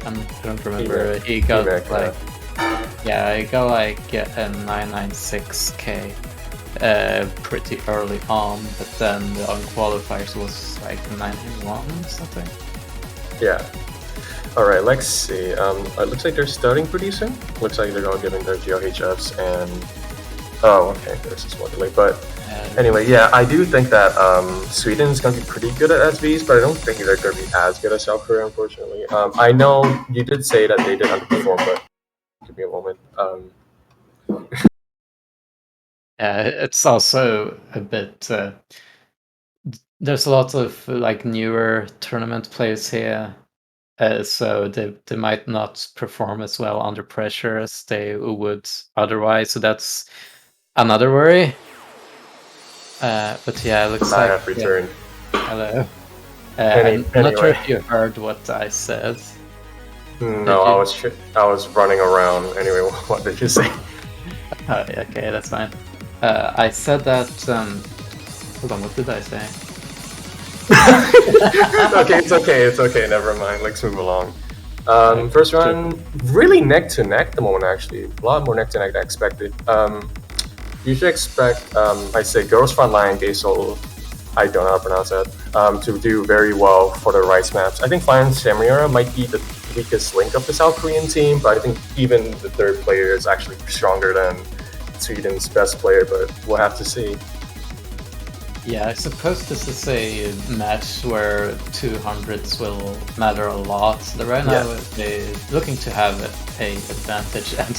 I don't remember, he got Emic, he got like a 996k pretty early on, but then on qualifiers was like 91 something. Yeah. Alright, let's see. It looks like they're starting pretty soon. Looks like they're all getting their GOHFs, and Oh, okay, this is more delay. But And anyway, yeah, I do think that Sweden's going to be pretty good at SVs, but I don't think they're going to be as good as South Korea, unfortunately. I know you did say that they did underperform, but give me a moment. it's also a bit. There's a lot of like newer tournament players here, so they might not perform as well under pressure as they would otherwise. So that's another worry. But yeah, it looks I like have returned. hello. I'm not sure Anyway. if you heard what I said. No, I was running around. Anyway, what did you say? Okay, that's fine. I said that. Hold on, what did I say? It's okay. Never mind. Let's move along. First round, really neck to neck at the moment. Actually, a lot more neck to neck than I expected. You should expect, I say, girls front line, gay solo. I don't know how to pronounce that. To do very well for the rice maps. I think Fine Samira might be the weakest link of the South Korean team, but I think even the third player is actually stronger than Sweden's best player. But we'll have to see. Yeah, I suppose this is a match where 200s will matter a lot. Right now, they're looking to have a advantage. And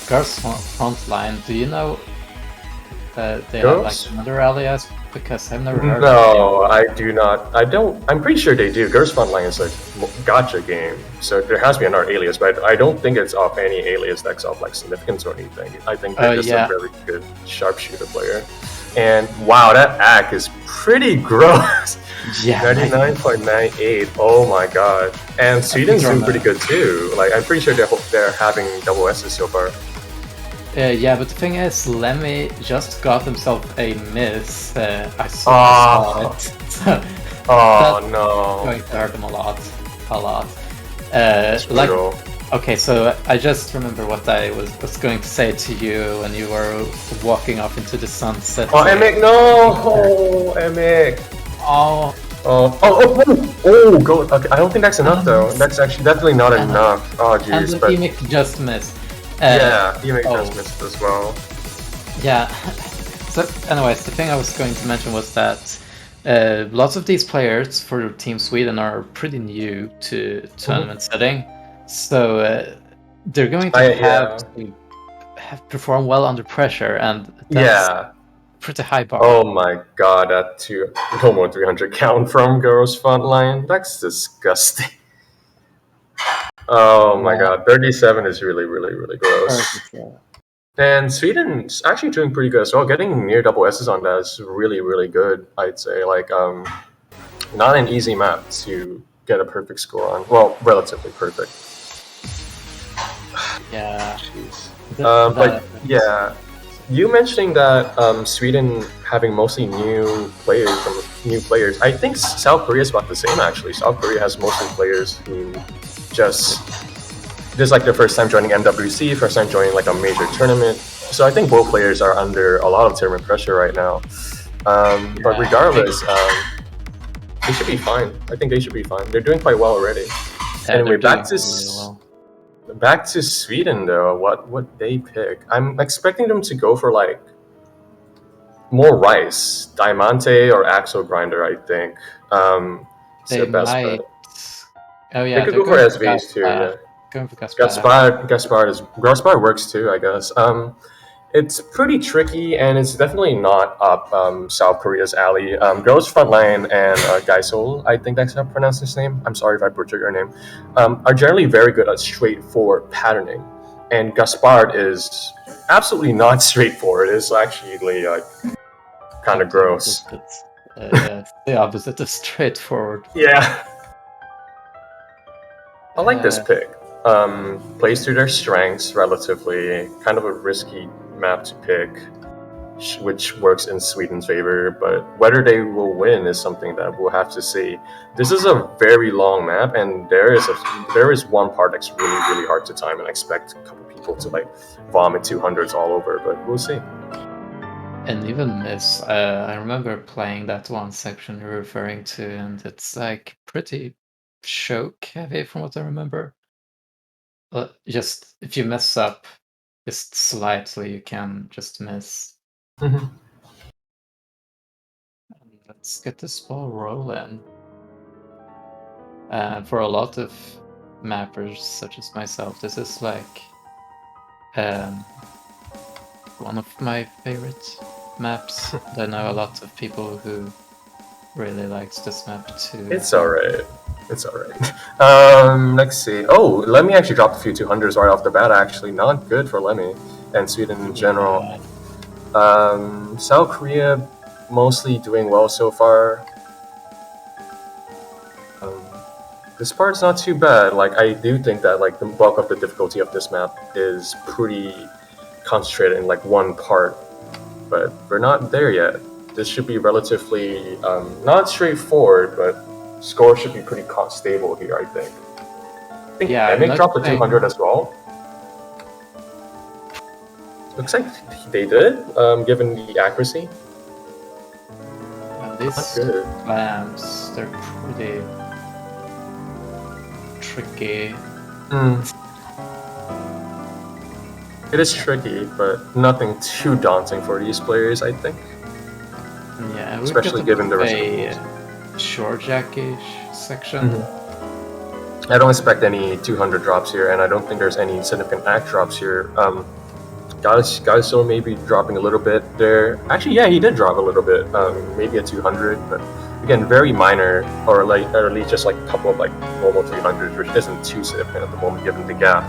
girls front line, do you know that they have like another alias? Because I've never heard of it. No, I do not. I don't. I'm pretty sure they do. Girls front line is a gacha game, so there has to be another alias, but I don't think it's of any alias that's of like significance or anything. I think they're just a very good sharpshooter player. And wow, that act is pretty gross. Yeah, 99.98. Oh my god. And Sweden's doing pretty good too. Like I'm pretty sure they're having double S's so far. Yeah, but the thing is, Lemmy just got himself a miss. I saw it. So no. Going to hurt him a lot. Like, okay, so I just remember what I was going to say to you when you were walking off into the sunset. Oh, Emic, no! Oh, Emic. Oh, go. Okay, I don't think that's enough though. That's actually definitely not enough. Oh, jeez. And Emic just missed. Yeah, Emic just missed as well. Yeah. So, anyways, the thing I was going to mention was that lots of these players for Team Sweden are pretty new to tournament setting, so they're going to have to perform well under pressure, and that's pretty high bar. Oh my god, that Como 300 count from girls front line, that's disgusting. Oh my god, 37 is really, really, really gross. And Sweden's actually doing pretty good as well. Getting near double S's on that is really, really good, I'd say. Like, not an easy map to get a perfect score on. Well, relatively perfect. Yeah. Jeez. But yeah, you mentioning that Sweden having mostly new players. I think South Korea is about the same actually. South Korea has mostly players who this is like their first time joining MWC, first time joining like a major tournament. So I think both players are under a lot of tournament pressure right now. But regardless, they should be fine. I think they should be fine. They're doing quite well already. Anyway, back to Sweden though. What would they pick? I'm expecting them to go for like more Rice, Diamante or Axel Grinder. I think. They might. Oh yeah, they could go for SVs too. Yeah. Going for Gaspard works too, I guess. It's pretty tricky, and it's definitely not up South Korea's alley. Girls Frontline and Gaisol, I think that's how I pronounce his name. I'm sorry if I butchered your name. Are generally very good at straightforward patterning, and Gaspard is absolutely not straightforward. It's actually kind of gross. It's the opposite of straightforward. Yeah. I like this pick. Plays to their strengths relatively. Kind of a risky map to pick, which works in Sweden's favor. But whether they will win is something that we'll have to see. This is a very long map, and there is one part that's really, really hard to time, and I expect a couple people to like vomit 200s all over. But we'll see. And even miss. I remember playing that one section you're referring to, and it's like pretty choke heavy from what I remember. Just if you mess up just slightly you can just miss. Mhm. Let's get this ball rolling. For a lot of mappers such as myself, this is like one of my favorite maps. I know a lot of people who really likes this map too. It's alright. It's alright. Let's see. Oh, Lemmy actually dropped a few 200s right off the bat, actually. Not good for Lemmy and Sweden in general. South Korea mostly doing well so far. This part's not too bad. Like, I do think that like the bulk of the difficulty of this map is pretty concentrated in like one part, but we're not there yet. This should be relatively not straightforward, but score should be pretty stable here, I think. I think Yeah, Emic dropped the 200 as well. Looks like they did, given the accuracy. These Not good. lamps, they're pretty tricky. It is tricky, but nothing too daunting for these players, I think. Yeah, especially given the rest of the a short jackish section. I don't expect any 200 drops here, and I don't think there's any significant act drops here. Gaiso maybe dropping a little bit there. Actually, yeah, he did drop a little bit, maybe a 200, but again, very minor, or at least just like a couple of like normal 300s, which isn't too significant at the moment given the gap.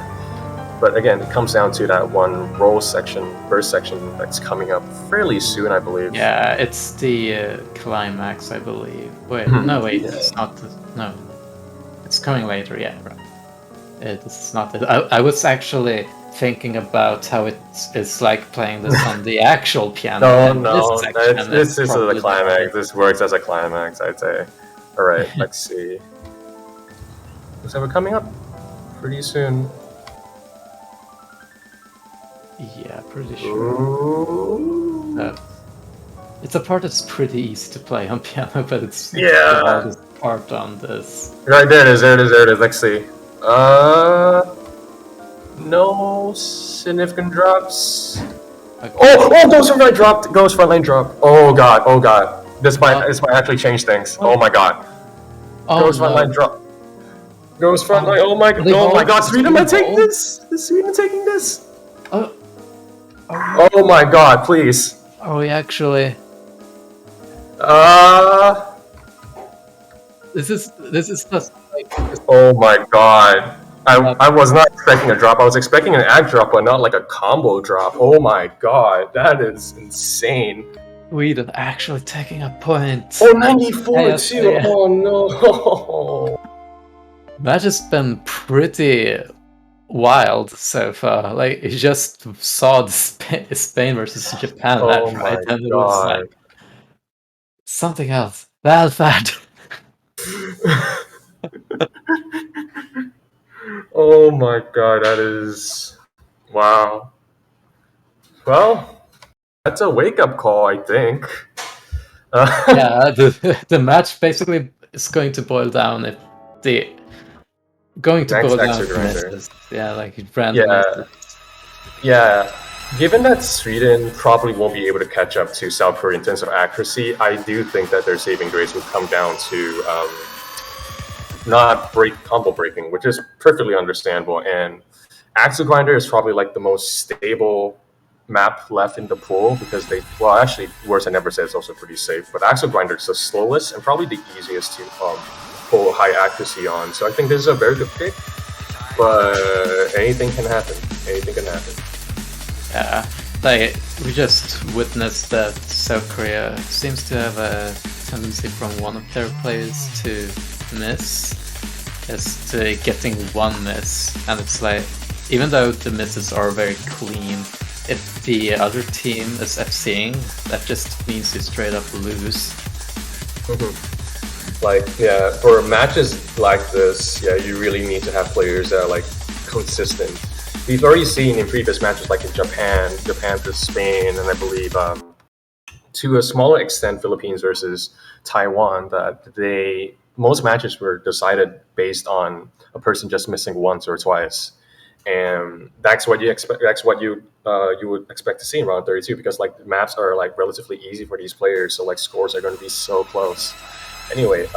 But again, it comes down to that one roll section, burst section that's coming up fairly soon, I believe. Yeah, it's the climax, I believe. Wait, no, wait, it's not. No, it's coming later. Yeah, right. It's not. I was actually thinking about how it's like playing this on the actual piano. No, this is the climax. This works as a climax, I'd say. All right, let's see. Looks like we're coming up pretty soon. Yeah, pretty sure. It's a part that's pretty easy to play on piano, but it's the hardest part on this. Right, there it is. Let's see. No significant drops. Okay. Oh, Ghost front line dropped. Ghost front line dropped. Oh god. This might actually change things. Oh my god. Ghost front line dropped. Ghost front line. Oh my god. Sweden might take this. Is Sweden taking this? Oh my god, please. Are we actually? This is just like. Oh my god. I was not expecting a drop. I was expecting an act drop, but not like a combo drop. Oh my god, that is insane. Sweden actually taking a point. Oh, 94 too. Yeah. Oh no. That has been pretty wild so far. Like, you just saw the Spain versus Japan match, right? And it was like something else. That bad. Oh my god, that is wow. Well, that's a wake-up call, I think. Yeah, the match basically is going to boil down if the misses. Yeah, like random misses. Yeah. Given that Sweden probably won't be able to catch up to South Korea in terms of accuracy, I do think that their saving grace would come down to not combo breaking, which is perfectly understandable. And Axel Grinder is probably like the most stable map left in the pool because actually, worse I never said, it's also pretty safe. But Axel Grinder is the slowest and probably the easiest to pull high accuracy on. So I think this is a very good pick. But anything can happen. Yeah, like we just witnessed that South Korea seems to have a tendency from one of their players to miss, as to getting one miss, and it's like, even though the misses are very clean, if the other team is FCing, that just means you straight up lose. Like, yeah, for matches like this, yeah, you really need to have players that are like consistent. We've already seen in previous matches, like in Japan to Spain, and I believe to a smaller extent Philippines versus Taiwan, that most matches were decided based on a person just missing once or twice. and that's what you expect. That's what you would expect to see in round 32 because like the maps are like relatively easy for these players, so like scores are going to be so close. Anyway,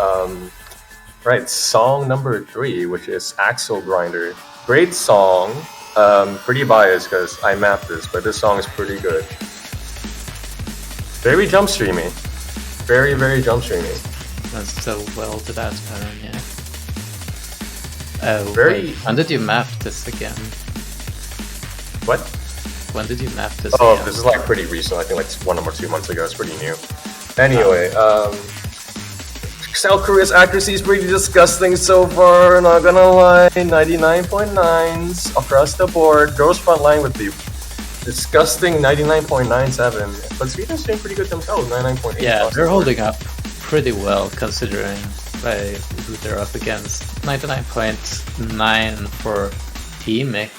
right, song number 3, which is Axle Grinder. Great song. Pretty biased because I mapped this, but this song is pretty good. Very jump streamy. Very, very jump streamy. That's so well to that pattern, yeah. Oh, Very- wait, when did you map this again? What? When did you map this Oh, again? this is like pretty recent. I think like 1 or 2 months ago. It's pretty new. Anyway, South Korea's accuracy is pretty disgusting so far. Not gonna lie, 99.9s across the board. Goes front line with the disgusting 99.97. But Sweden's doing pretty good themselves. 99.8. Yeah, across the they're board. holding up pretty well considering who they're up against. 99.9 for Teamic.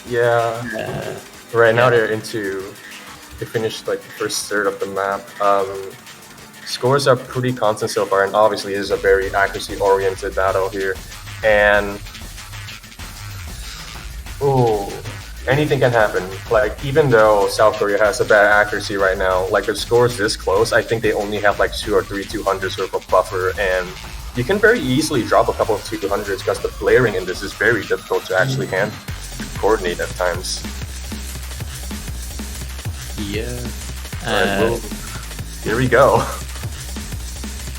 Yeah. Right now they finished like the first third of the map. Scores are pretty constant so far, and obviously this is a very accuracy-oriented battle here. And anything can happen. Like even though South Korea has a bad accuracy right now, like the scores this close, I think they only have like 2 or 3 200s sort of buffer, and you can very easily drop a couple of 200s because the blaring in this is very difficult to actually coordinate at times. Yeah. Alright, well, here we go.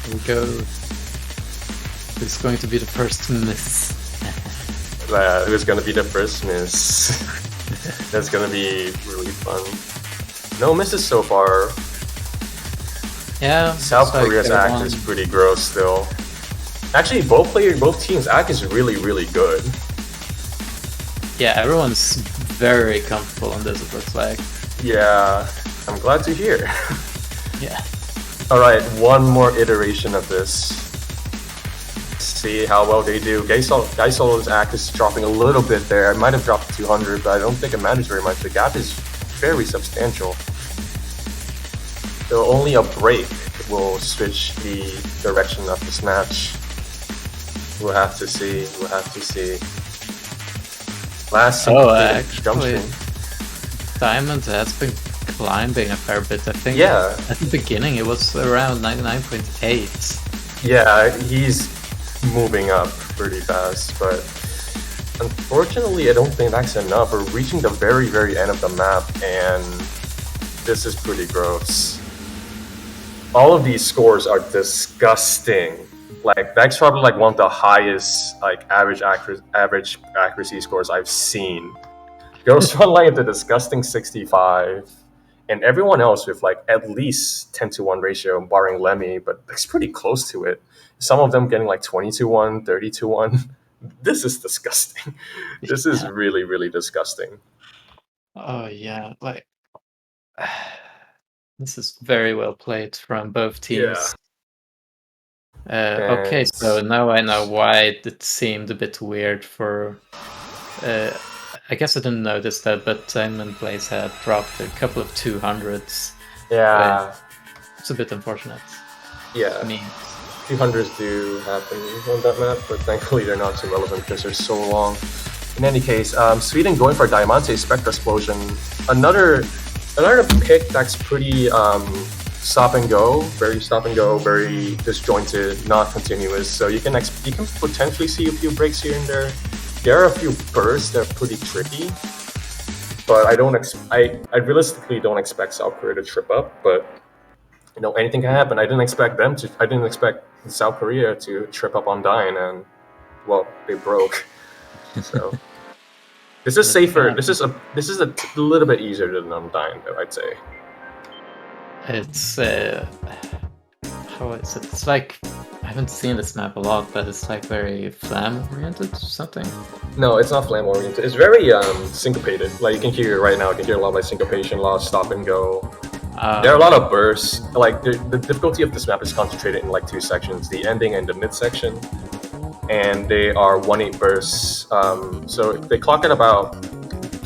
Here we go. It's going to be the first miss. Who's gonna be the first miss? That's gonna be really fun. No misses so far. Yeah. South it's Korea's like act is pretty gross still. Actually, both teams' act is really, really good. Yeah, everyone's very comfortable on this, it looks like. Yeah, I'm glad to hear. Yeah. Alright, one more iteration of this. See how well they do. Gaisolo's act is dropping a little bit there. I might have dropped 200, but I don't think it matters very much. The gap is very substantial. So only a break will switch the direction of this match. We'll have to see. Last jump actually, stream. Diamond has been climbing a fair bit. I think Yeah. at the beginning it was around 99.8. Yeah, he's moving up pretty fast, but unfortunately I don't think that's enough. We're reaching the very, very end of the map, and this is pretty gross. All of these scores are disgusting. Like that's probably like one of the highest like average accuracy scores I've seen. Goes from like the disgusting 65, and everyone else with like at least 10-1 ratio, barring Lemmy, but it's pretty close to it. Some of them getting like 20-1, 30-1. This is disgusting. This is really, really disgusting. Oh yeah, like this is very well played from both teams. Okay, so now I know why it seemed a bit weird for. I guess I didn't notice that, but Diamond Blaze had dropped a couple of 200s. Yeah. It's a bit unfortunate. Yeah. I mean, 200s do happen on that map, but thankfully they're not too relevant because they're so long. In any case, Sweden going for Diamante Spectra Explosion. Another pick that's pretty stop and go, very disjointed, not continuous. So you can potentially see a few breaks here and there. There are a few bursts that are pretty tricky, but I realistically don't expect South Korea to trip up. But you know, anything can happen. I didn't expect South Korea to trip up on Dine, and well, they broke. So this is safer. This is a little bit easier than on Dine, though, I'd say. it's how is it? It's like I haven't seen this map a lot, but it's like very flam oriented or something. No, it's not flame oriented. It's very syncopated. Like you can hear it right now. You can hear a lot of like syncopation, a lot of stop and go. There are a lot of bursts. Like the difficulty of this map is concentrated in like 2 sections: the ending and the mid section. And they are 1/8 bursts. So they clock at about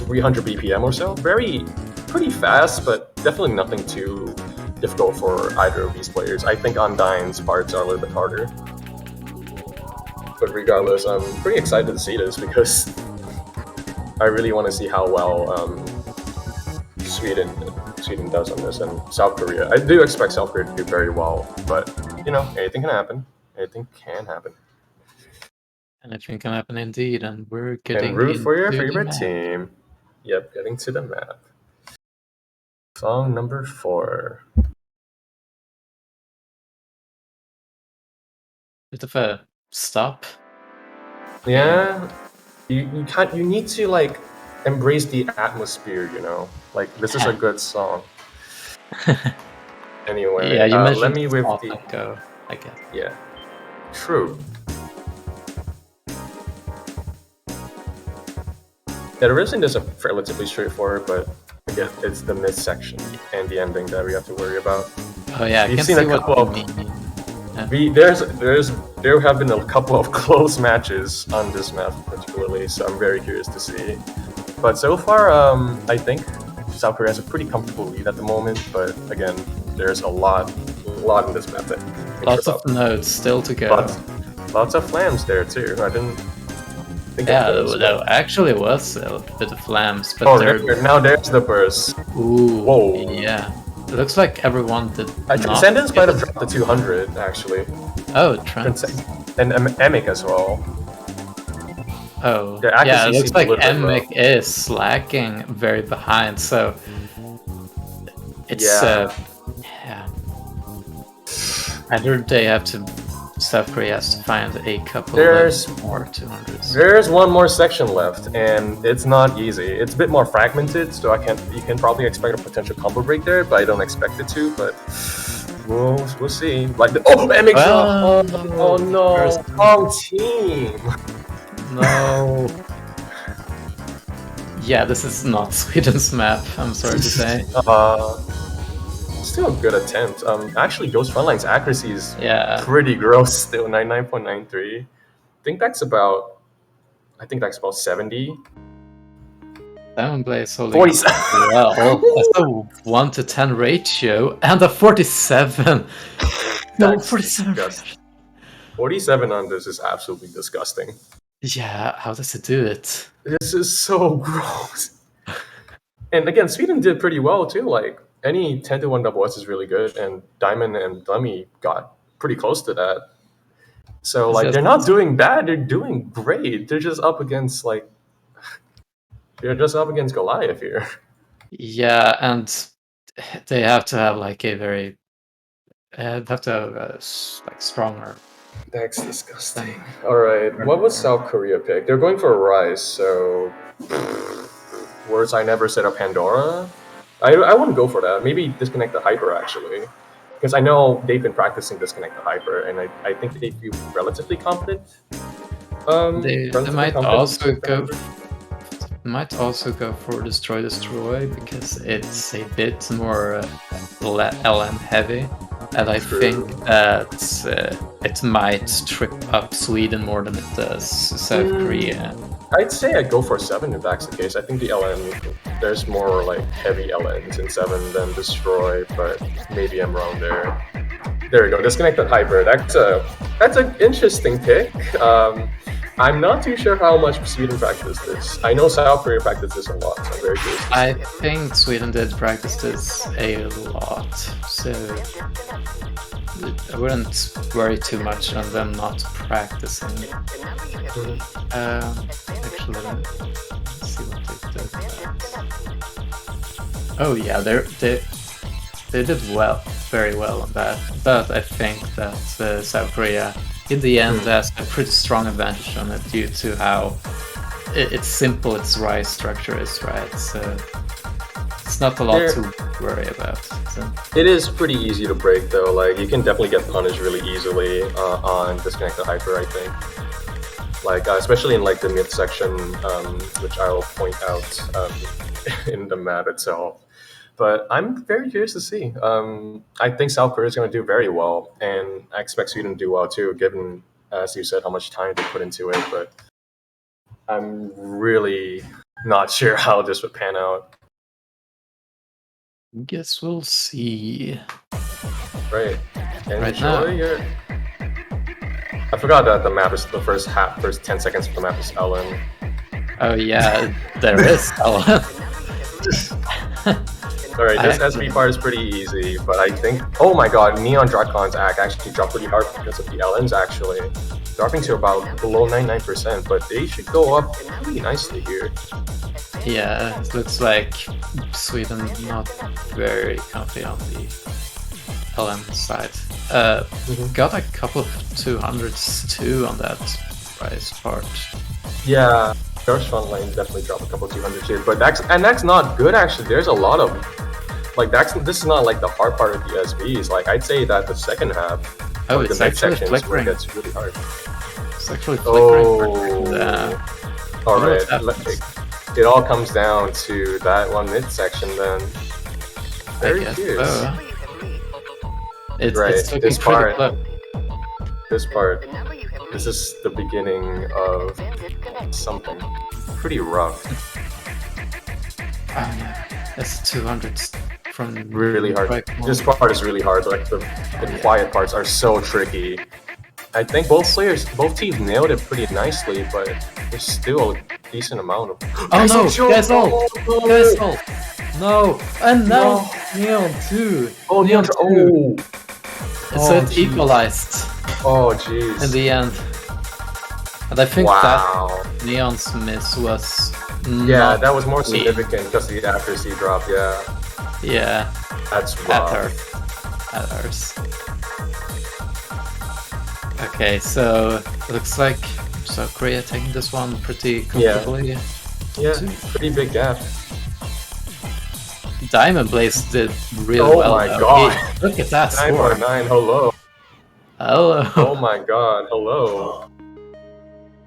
300 BPM or so. Pretty fast, but definitely nothing too difficult for either of these players. I think Undyne's parts are a little bit harder. But regardless, I'm pretty excited to see this because I really want to see how well Sweden does on this, and South Korea. I do expect South Korea to do very well, but anything can happen. Anything can happen. Anything can happen indeed, and we're getting And root for your into the favorite map. team. Yep, getting to the map. Song number 4. Bit of a stop. Yeah, you can't. You need to like embrace the atmosphere. Like this is a good song. Anyway, Yeah, you mentioned let me with stop the and go, I guess. yeah. True. Yeah, the rhythm is relatively straightforward, but again, it's the midsection and the ending that we have to worry about. Oh yeah, I We've can seen see a what couple you of mean. there have been a couple of close matches on this map particularly, so I'm very curious to see. But so far, I think South Korea has a pretty comfortable lead at the moment. But again, there's a lot in this map. Lots of nodes still to go. Lots of flams there too. I didn't think. Yeah, there actually was a bit of flams, but now there's the burst. Ooh, whoa! Yeah, it looks like everyone did. Transcendence might have dropped to 200 actually. Oh, and Emic as well. Oh, yeah, it looks like Emic is slacking very behind, so it's yeah. I heard they have to. South Korea has to find a couple of more 200s. There's one more section left, and it's not easy. It's a bit more fragmented, so you can probably expect a potential combo break there, but I don't expect it to. But we'll see. Like Emic drop. Oh no, wrong team. No. Yeah, this is not Sweden's map. I'm sorry to say. Still a good attempt. Actually, Ghost Frontline's accuracy is pretty gross still, 99.93. I think that's about 70. Diamond Blaze holding 47. Well, that's a 1-to-10 ratio and a 47. No, 47. 47 on this is absolutely disgusting. Yeah, how does it do it? This is so gross. And again, Sweden did pretty well too. Like any 10-to-1 double S is really good, and Diamond and Lemmy got pretty close to that. So like they're not doing bad; they're doing great. They're just up against Goliath here. Yeah, and they have to have like a very stronger. That's disgusting. All right, what was South Korea pick? They're going for a Rise, so words I never said of Pandora. I wouldn't go for that. Maybe disconnect the hyper actually, because I know they've been practicing disconnect the hyper, and I think they feel relatively confident. They might also go for destroy because it's a bit more LM heavy, and I think that it might trip up Sweden more than it does South Korea. I'd say I'd go for 7 if that's the case. I think the LN, there's more like heavy LNs in 7 than destroy, but maybe I'm wrong there. There we go, disconnected hyper. That's an interesting pick. I'm not too sure how much Sweden practiced this. I know South Korea practiced this a lot, so I'm very curious. I think Sweden did practice this a lot, so I wouldn't worry too much on them not practicing. Actually, let's see what they did. Oh yeah, they did very well on that. But I think that South Korea, in the end, has a pretty strong advantage on it due to how it's simple its rise structure is, right? So it's not a lot to worry about. So. It is pretty easy to break though. Like you can definitely get punished really easily on disconnect the hyper, I think. Like especially in like the mid section, which I'll point out in the map itself. But I'm very curious to see. I think South Korea is going to do very well, and I expect Sweden to do well too, given, as you said, how much time they put into it. But I'm really not sure how this would pan out. Guess we'll see. Right. Right now. I forgot that the map is the first 10 seconds of the map is Ellen. Oh yeah, there is. Alright, this SV part is pretty easy, but I think... Oh my god, Neon Dracon's act actually dropped pretty hard because of the LNs, actually. Dropping to about below 99%, but they should go up pretty nicely here. Yeah, it looks like Sweden not very comfy on the LN side. Got a couple of 200s too on that price part. Yeah, first front lane definitely dropped a couple 200s here, but that's not good actually. There's a lot of... Like, this is not like the hard part of the SVs. Like, I'd say that the second half, it's the mid section is where flickering. it gets really hard. It's actually flickering. Alright, it all comes down to that one mid section then. Very curious. So. It's looking this pretty part, close. this is the beginning of something pretty rough. It's 200s from Really hard. right This part is really hard. Like the quiet parts are so tricky. I think both teams nailed it pretty nicely, but there's still a decent amount of... Oh no! Gasol! No! And now Neon 2! Oh, Neon 2! Oh! So it's equalized Oh, jeez. in the end. And I think Wow. that Neon's miss was... Yeah, that was more significant because the accuracy drop, yeah. Yeah. That's At rough. ours. Okay, so looks like South Korea taking this one pretty comfortably. Yeah, pretty big gap. Diamond Blaze did really well. Oh my though. god. Look at that score. 9.9, hello. Hello. Oh my god, hello.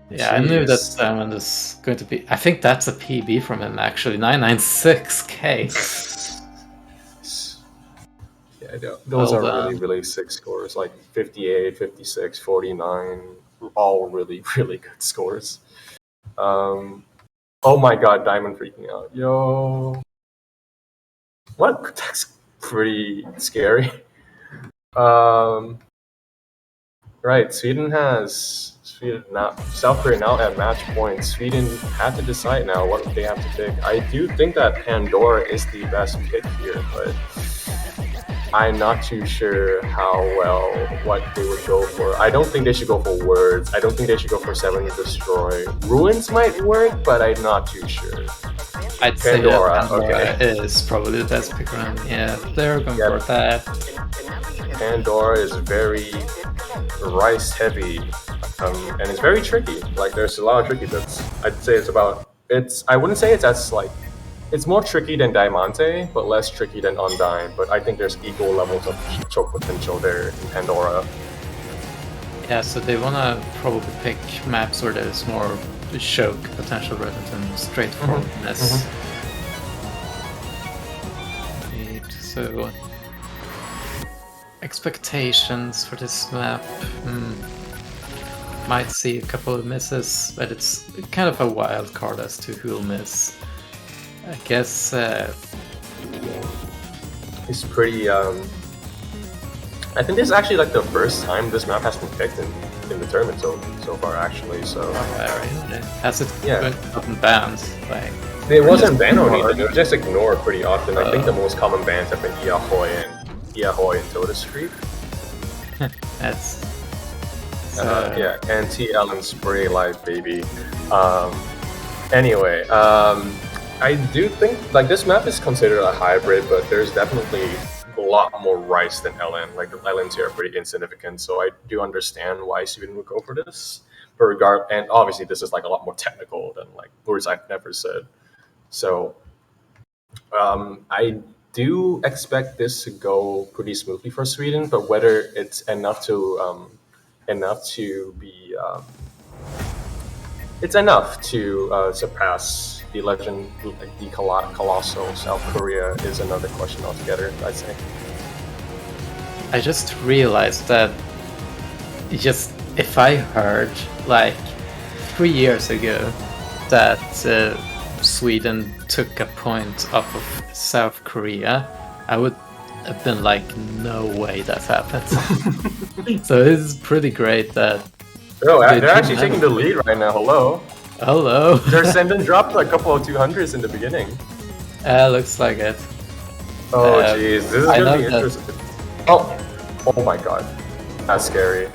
Yeah, I knew that Jeez. Diamond is going to be... I think that's a PB from him, actually. 996k. Yeah, I know. Those Well are done. really, really sick scores. Like 58, 56, 49. All really, really good scores. Oh my god, Diamond freaking out. Yo. What? That's pretty scary. Right, South Korea now at match point. Sweden had to decide now what they have to pick. I do think that Pandora is the best pick here, but I'm not too sure what they would go for. I don't think they should go for Words. I don't think they should go for 7 to Destroy. Ruins might work, but I'm not too sure. I'd say Pandora, Pandora okay. is probably the best pick run. Yeah, they're going for that. Pandora is very rice heavy, and it's very tricky. Like there's a lot of tricky bits. I'd say I wouldn't say it's as like, it's more tricky than Diamante, but less tricky than Undyne. But I think there's equal levels of choke potential there in Pandora. Yeah, so they want to probably pick maps where there's more choke potential rather than straightforwardness. Right, so expectations for this map. Might see a couple of misses, but it's kind of a wild card as to who'll miss. I guess It's pretty. I think this is actually like the first time this map has been picked in the tournament so far, actually. So has it gotten banned? Like it wasn't banned or anything. It was just ignored pretty often. I think the most common bans have been Iahoy and Toda Street. That's anti-Ellen spray light, baby. Anyway, I do think like this map is considered a hybrid, but there's definitely a lot more rice than LN. Like the LNs here are pretty insignificant, so I do understand why Sweden would go for this. But and obviously this is like a lot more technical than like words I've never said. So I do expect this to go pretty smoothly for Sweden, but whether it's enough to be it's enough to surpass the legend, like the colossal South Korea, is another question altogether, I'd say. I just realized that if I heard like 3 years ago that Sweden took a point off of South Korea, I would have been like, no way that happened. So it's pretty great that... Oh, they're actually taking the lead right now, hello. Hello. Transcendent dropped a couple of 200s in the beginning. Looks like it. Oh jeez, this is I gonna know be that- interesting. Oh my god, that's scary.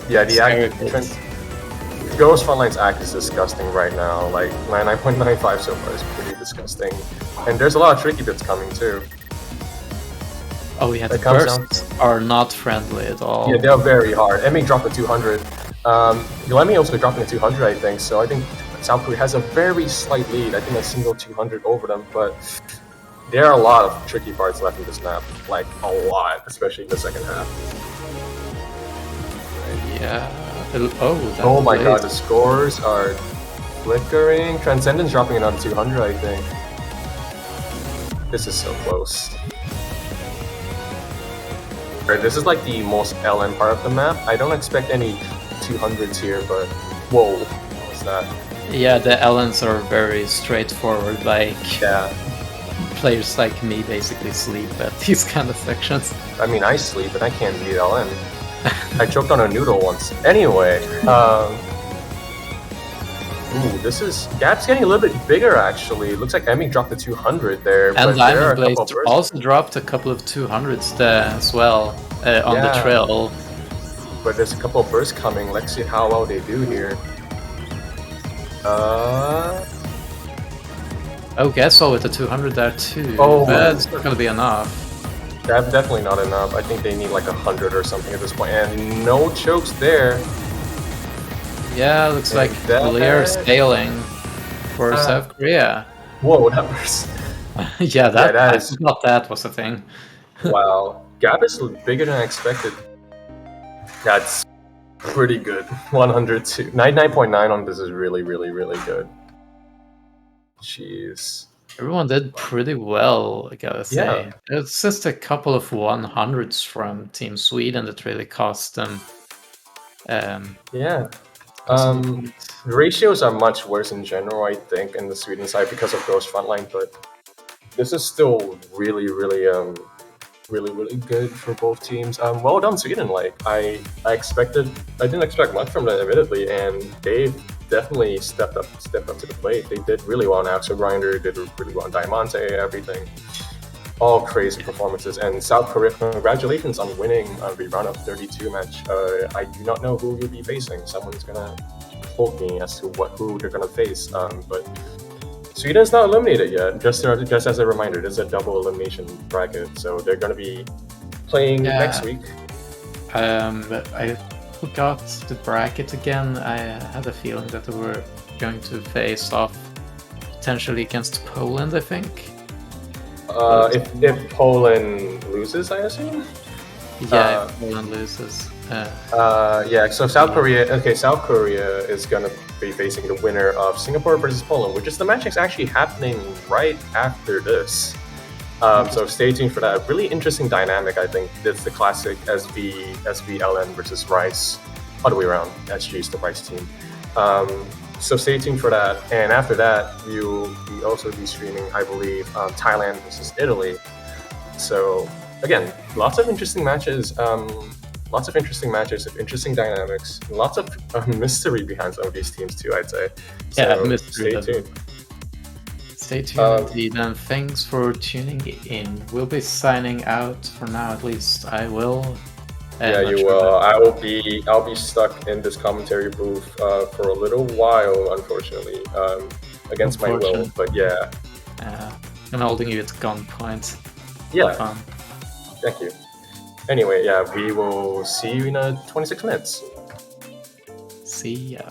Yeah, the Scary act, bits. Ghost Frontline's act is disgusting right now. Like 99.95 so far is pretty disgusting, and there's a lot of tricky bits coming too. Oh yeah, the That comes bursts are not friendly at all. Yeah, they're very hard. Emi dropped a 200. Lemmy also dropping a 200, I think. So I think South Korea has a very slight lead. I think a single 200 over them, but there are a lot of tricky parts left in this map. Like a lot, especially in the second half. Yeah. Oh. That Oh my god, plays. the scores are flickering. Transcendence dropping another 200, I think. This is so close. Right, this is like the most LM part of the map. I don't expect any 200s here, but whoa, what's that? Yeah, the LNs are very straightforward. Like Yeah, players like me basically sleep at these kind of sections. I mean, I sleep, but I can't beat LM. I choked on a noodle once. Anyway, ooh, this is... Gap's getting a little bit bigger, actually. Looks like Emi dropped the 200 there, And but there are a Diamond Blaze couple of bursts. also dropped a couple of 200s there as well on the Yeah. trail. But there's a couple of bursts coming. Let's see how well they do here. Oh, Gasol with the 200 there too. Oh. But it's not gonna be enough. That's definitely not enough. I think they need like 100 or something at this point. And no chokes there. Yeah, looks like that- Lear scaling for South Korea. Whoa, that was... Yeah, that, that I is- forgot that was a thing. Wow. Gap is bigger than I expected. That's pretty good. 102. 99.9 on this is really, really, really good. Jeez. Everyone did pretty well, I gotta say. Yeah. It's just a couple of 100s from Team Sweden that really cost them. Yeah. cost them The points. ratios are much worse in general, I think, in the Sweden side because of Ghost Frontline, but this is still really, really, really good for both teams. Well done, Sweden. Like I didn't expect much from them, admittedly, and they've definitely stepped up to the plate. They did really well on Axel Grinder, did really well on Diamante, everything. All crazy performances. And South Korea, congratulations on winning the round of 32 match. I do not know who you'll be facing. Someone's gonna quote me as to who they're gonna face. But Sweden's not eliminated yet. Just as a reminder, this is a double elimination bracket, so they're gonna be playing Yeah. next week. But I forgot the bracket again. I had a feeling that they were going to face off potentially against Poland, I think. If Poland loses, I assume. Yeah, if Poland loses. Yeah. So South Korea is gonna be facing the winner of Singapore versus Poland, which is the match is actually happening right after this. So stay tuned for that. Really interesting dynamic, I think. It's the classic SVLN versus Rice, other way around. SG is the Rice team. So stay tuned for that. And after that, we'll also be streaming, I believe, Thailand versus Italy. So again, lots of interesting matches. Lots of interesting dynamics, and lots of mystery behind some of these teams too, I'd say. Yeah, So mystery. stay tuned. Stay tuned indeed, and thanks for tuning in. We'll be signing out for now, at least I will. Yeah, Not you sure will. I'll be stuck in this commentary booth for a little while, unfortunately, against my will. Unfortunate. But yeah, I'm holding you at gunpoint. yeah. Fun. Thank you. Anyway, yeah, we will see you in 26 minutes. See ya.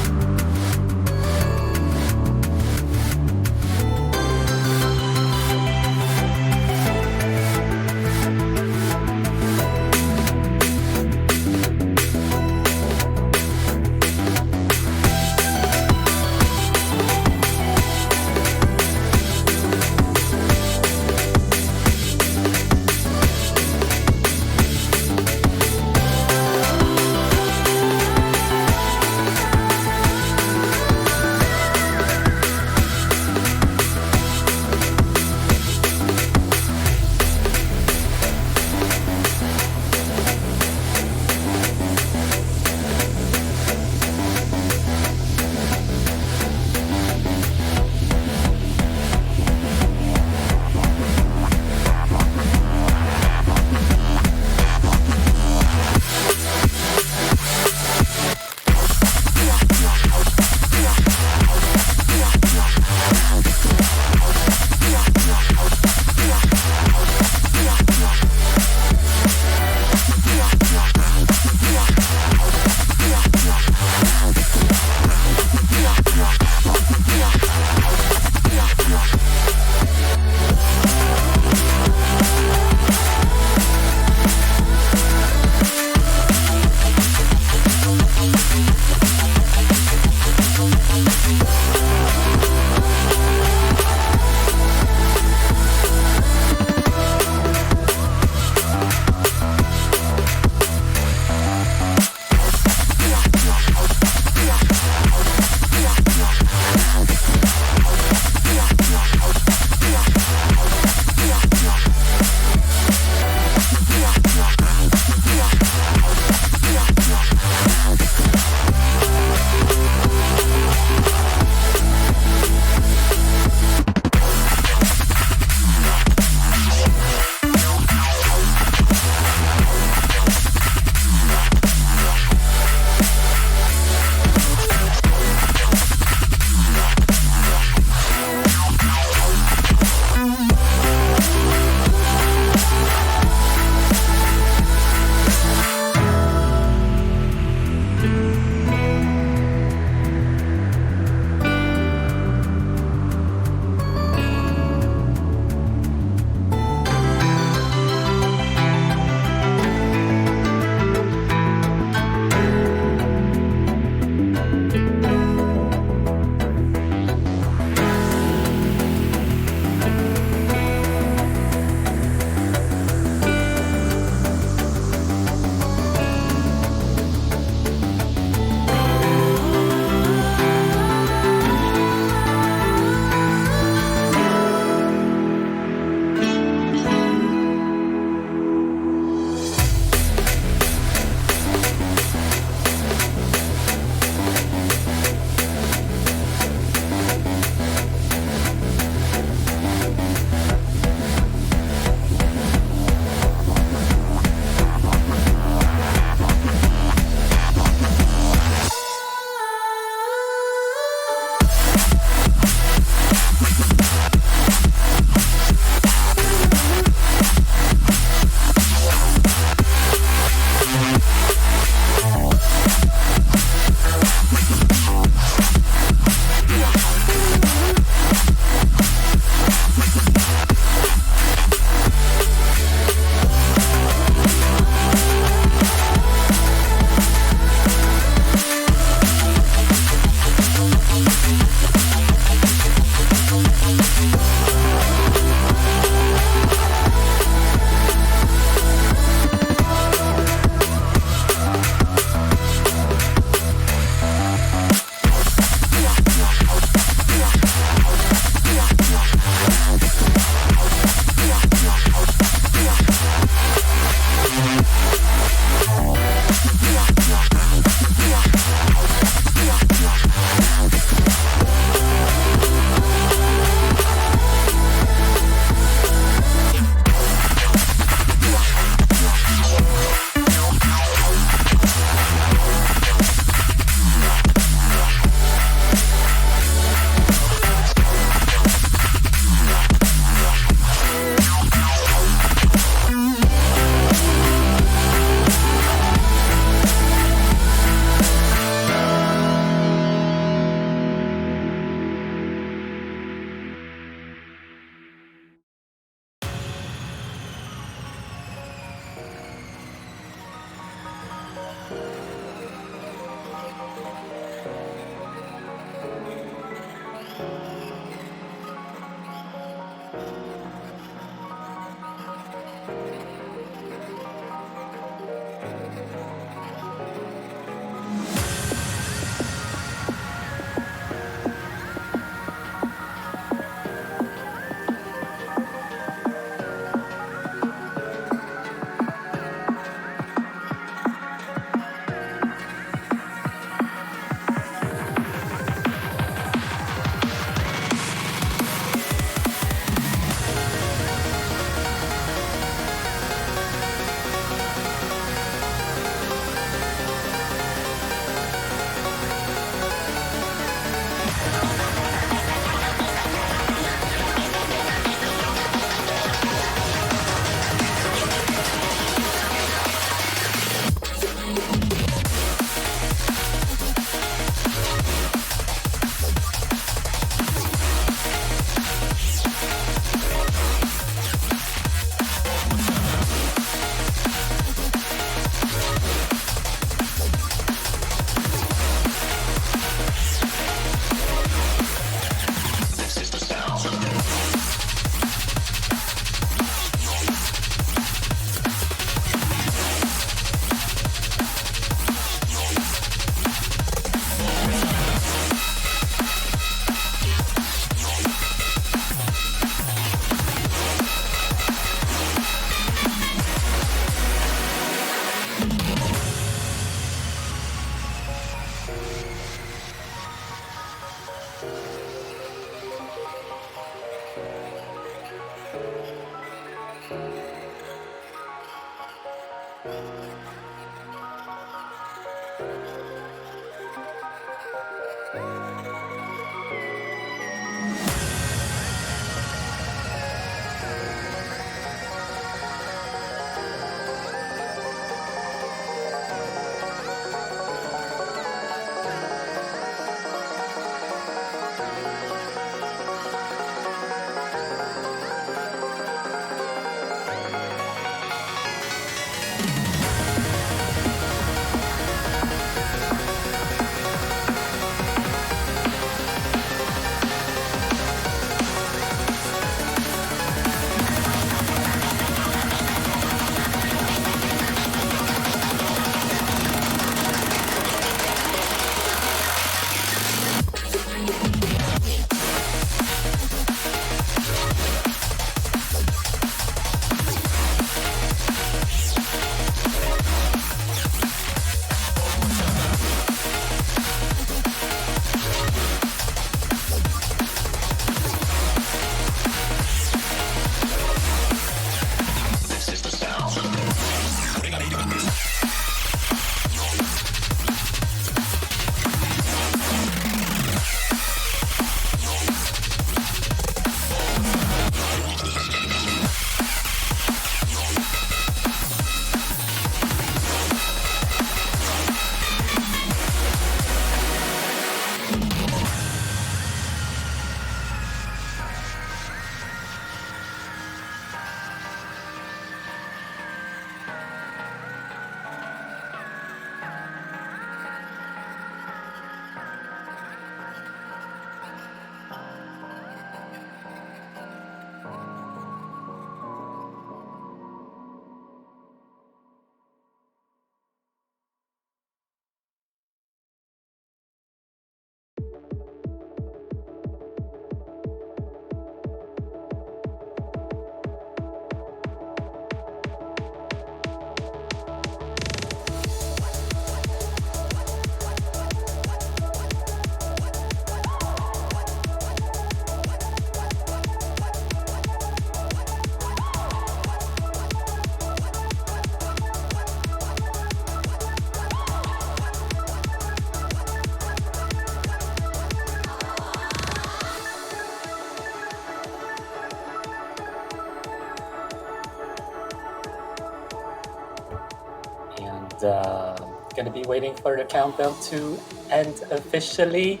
gonna be waiting for the countdown to end officially.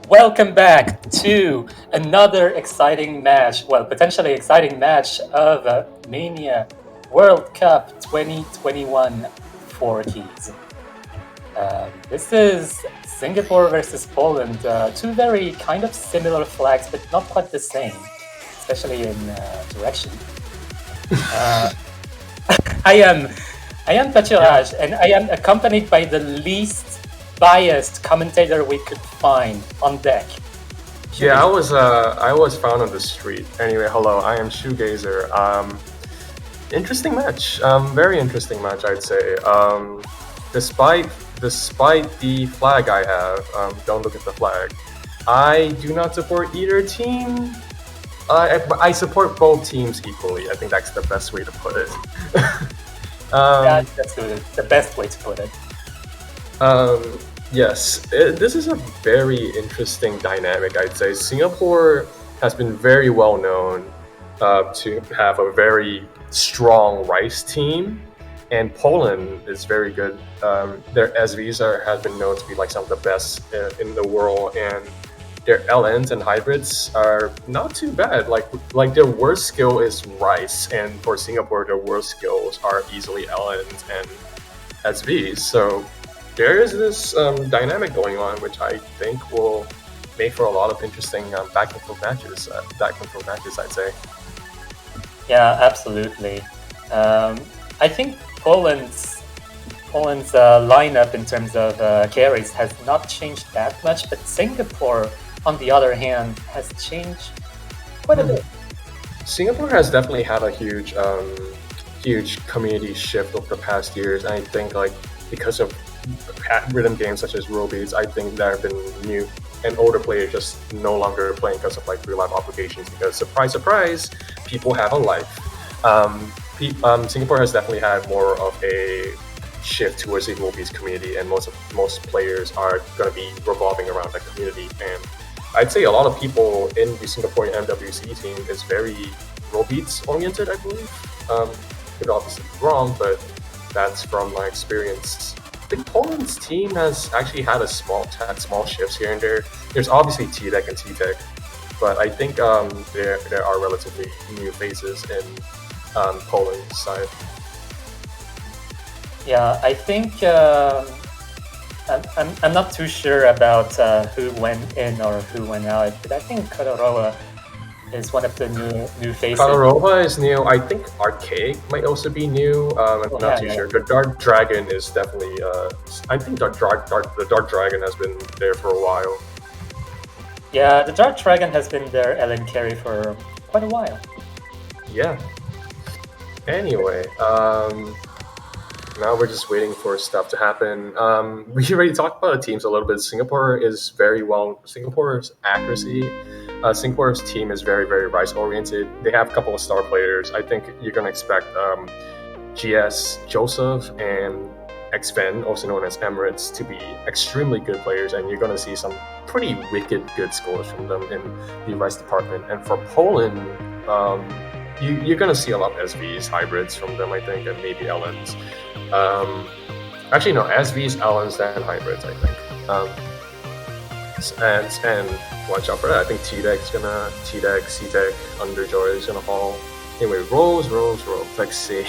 Welcome back to another exciting match, well, potentially exciting match of Mania World Cup 2021 4 keys. This is Singapore versus Poland, two very kind of similar flags, but not quite the same, especially in direction. I am Pachiraj, and I am accompanied by the least biased commentator we could find on deck. Yeah, I was found on the street. Anyway, hello, I am Shoegazer. Interesting match. Very interesting match, I'd say. Despite the flag I have, don't look at the flag. I do not support either team. I support both teams equally. I think that's the best way to put it. That's the best way to put it. Yes, this is a very interesting dynamic, I'd say. Singapore has been very well known to have a very strong rice team, and Poland is very good. Their SVs have been known to be like some of the best in the world, and their LNs and hybrids are not too bad. Like their worst skill is rice, and for Singapore, their worst skills are easily LNs and SVs. So there is this dynamic going on, which I think will make for a lot of interesting back and forth matches. I'd say. Yeah, absolutely. I think Poland's lineup in terms of carries has not changed that much, but Singapore, on the other hand, has changed quite a bit. Singapore has definitely had a huge community shift over the past years, and I think like because of rhythm games such as Robeats, I think there have been new and older players just no longer playing because of like real life obligations. Because surprise, people have a life. Singapore has definitely had more of a shift towards the Robeats community, and most players are going to be revolving around that community. And I'd say a lot of people in the Singaporean MWC team is very Robeats oriented, I believe. Could obviously be wrong, but that's from my experience. I think Poland's team has actually had small shifts here and there. There's obviously T-Deck and T-Tech, but I think there are relatively new faces in Poland's side. Yeah, I think I'm not too sure about who went in or who went out, but I think Kadorowa is one of the new faces. Kadorowa is new. I think Archaic might also be new. I'm not too sure. The Dark Dragon is definitely. I think the Dark Dragon has been there for a while. Yeah, the Dark Dragon has been their LN carry for quite a while. Yeah. Anyway, now we're just waiting for stuff to happen. We already talked about the teams a little bit. Singapore's accuracy. Singapore's team is very, very rice oriented. They have a couple of star players. I think you're gonna expect GS Joseph and Xfen, also known as Emirates, to be extremely good players, and you're gonna see some pretty wicked good scores from them in the rice department. And for Poland, you're gonna see a lot of SVs, hybrids from them, I think, and maybe LNs. Actually, no, SVs, LNs, and hybrids, I think. And watch out for that. I think T-Deck, C-Tech, Underjoy is gonna fall. Anyway, rolls. Let's see.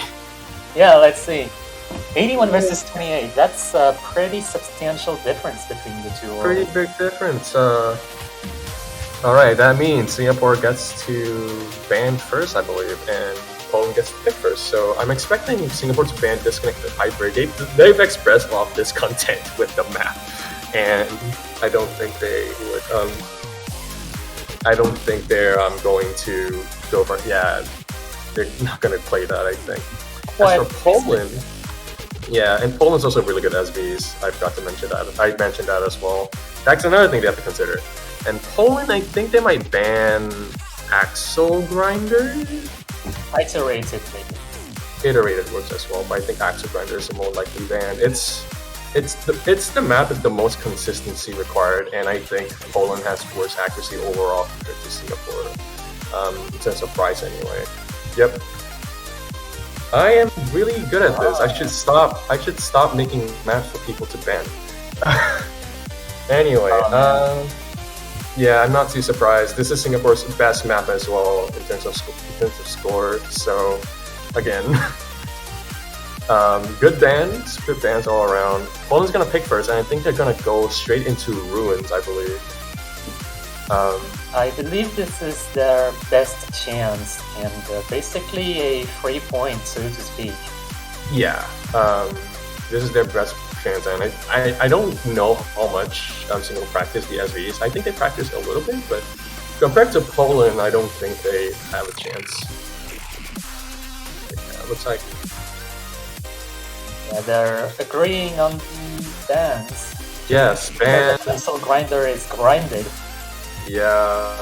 Yeah, let's see. 81 versus 28. That's a pretty substantial difference between the two. Pretty big difference. Alright, that means Singapore gets to ban first, I believe, and Poland gets to pick first. So I'm expecting Singapore to ban Disconnected Hybrid. They've expressed a lot of discontent with the map, and I don't think they would. I don't think they're going to go for. Yeah, they're not going to play that, I think. As for Poland, yeah, and Poland's also really good SVs. I forgot to mention that. I mentioned that as well. That's another thing they have to consider. And Poland, I think they might ban Axle Grinder. Iterated, maybe. Iterated works as well, but I think Axle Grinder is the more likely ban. It's the map with the most consistency required, and I think Poland has worse accuracy overall compared to Singapore, in terms of price anyway. Yep. I am really good at this. I should stop making maps for people to ban. Anyway, yeah, I'm not too surprised. This is Singapore's best map as well in terms of score. So, again, good bans all around. Poland's gonna pick first, and I think they're gonna go straight into ruins. I believe. I believe this is their best chance, and basically a free point, so to speak. Yeah, this is their best chance, and I don't know how much Singapore practice the SVs. I think they practice a little bit, but compared to Poland, I don't think they have a chance. Yeah, looks like. Yeah, they're agreeing on the bans. Yes, ban. The Pencil Grinder is grinded. Yeah.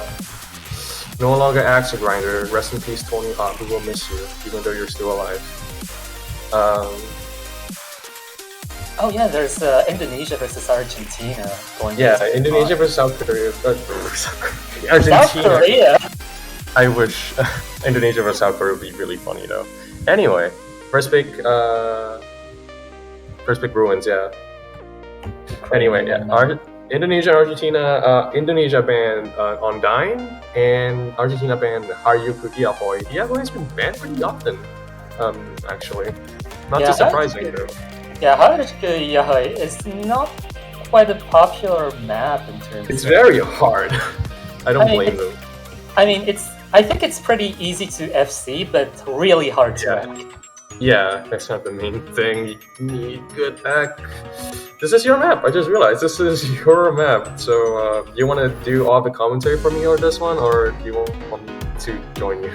No longer Axe Grinder. Rest in peace, Tony Hawk. We will miss you, even though you're still alive. Oh yeah, there's Indonesia versus Argentina going. Yeah, Indonesia versus South Korea. Argentina. South Korea. I wish Indonesia versus South Korea would be really funny though. Anyway, first pick ruins. Yeah. Anyway, yeah. Indonesia, Argentina. Indonesia banned Undyne, and Argentina banned Haryuku Iahoy. Iahoy's been banned pretty often, actually. Not too surprising though. Yeah, Haryuku Iahoy is not quite a popular map in terms. It's very hard. I don't blame them. I think it's pretty easy to FC, but really hard to hack. Yeah, that's not the main thing. You need good hack. This is your map. I just realized this is your map. So, you want to do all the commentary for me on this one, or do you want me to join you?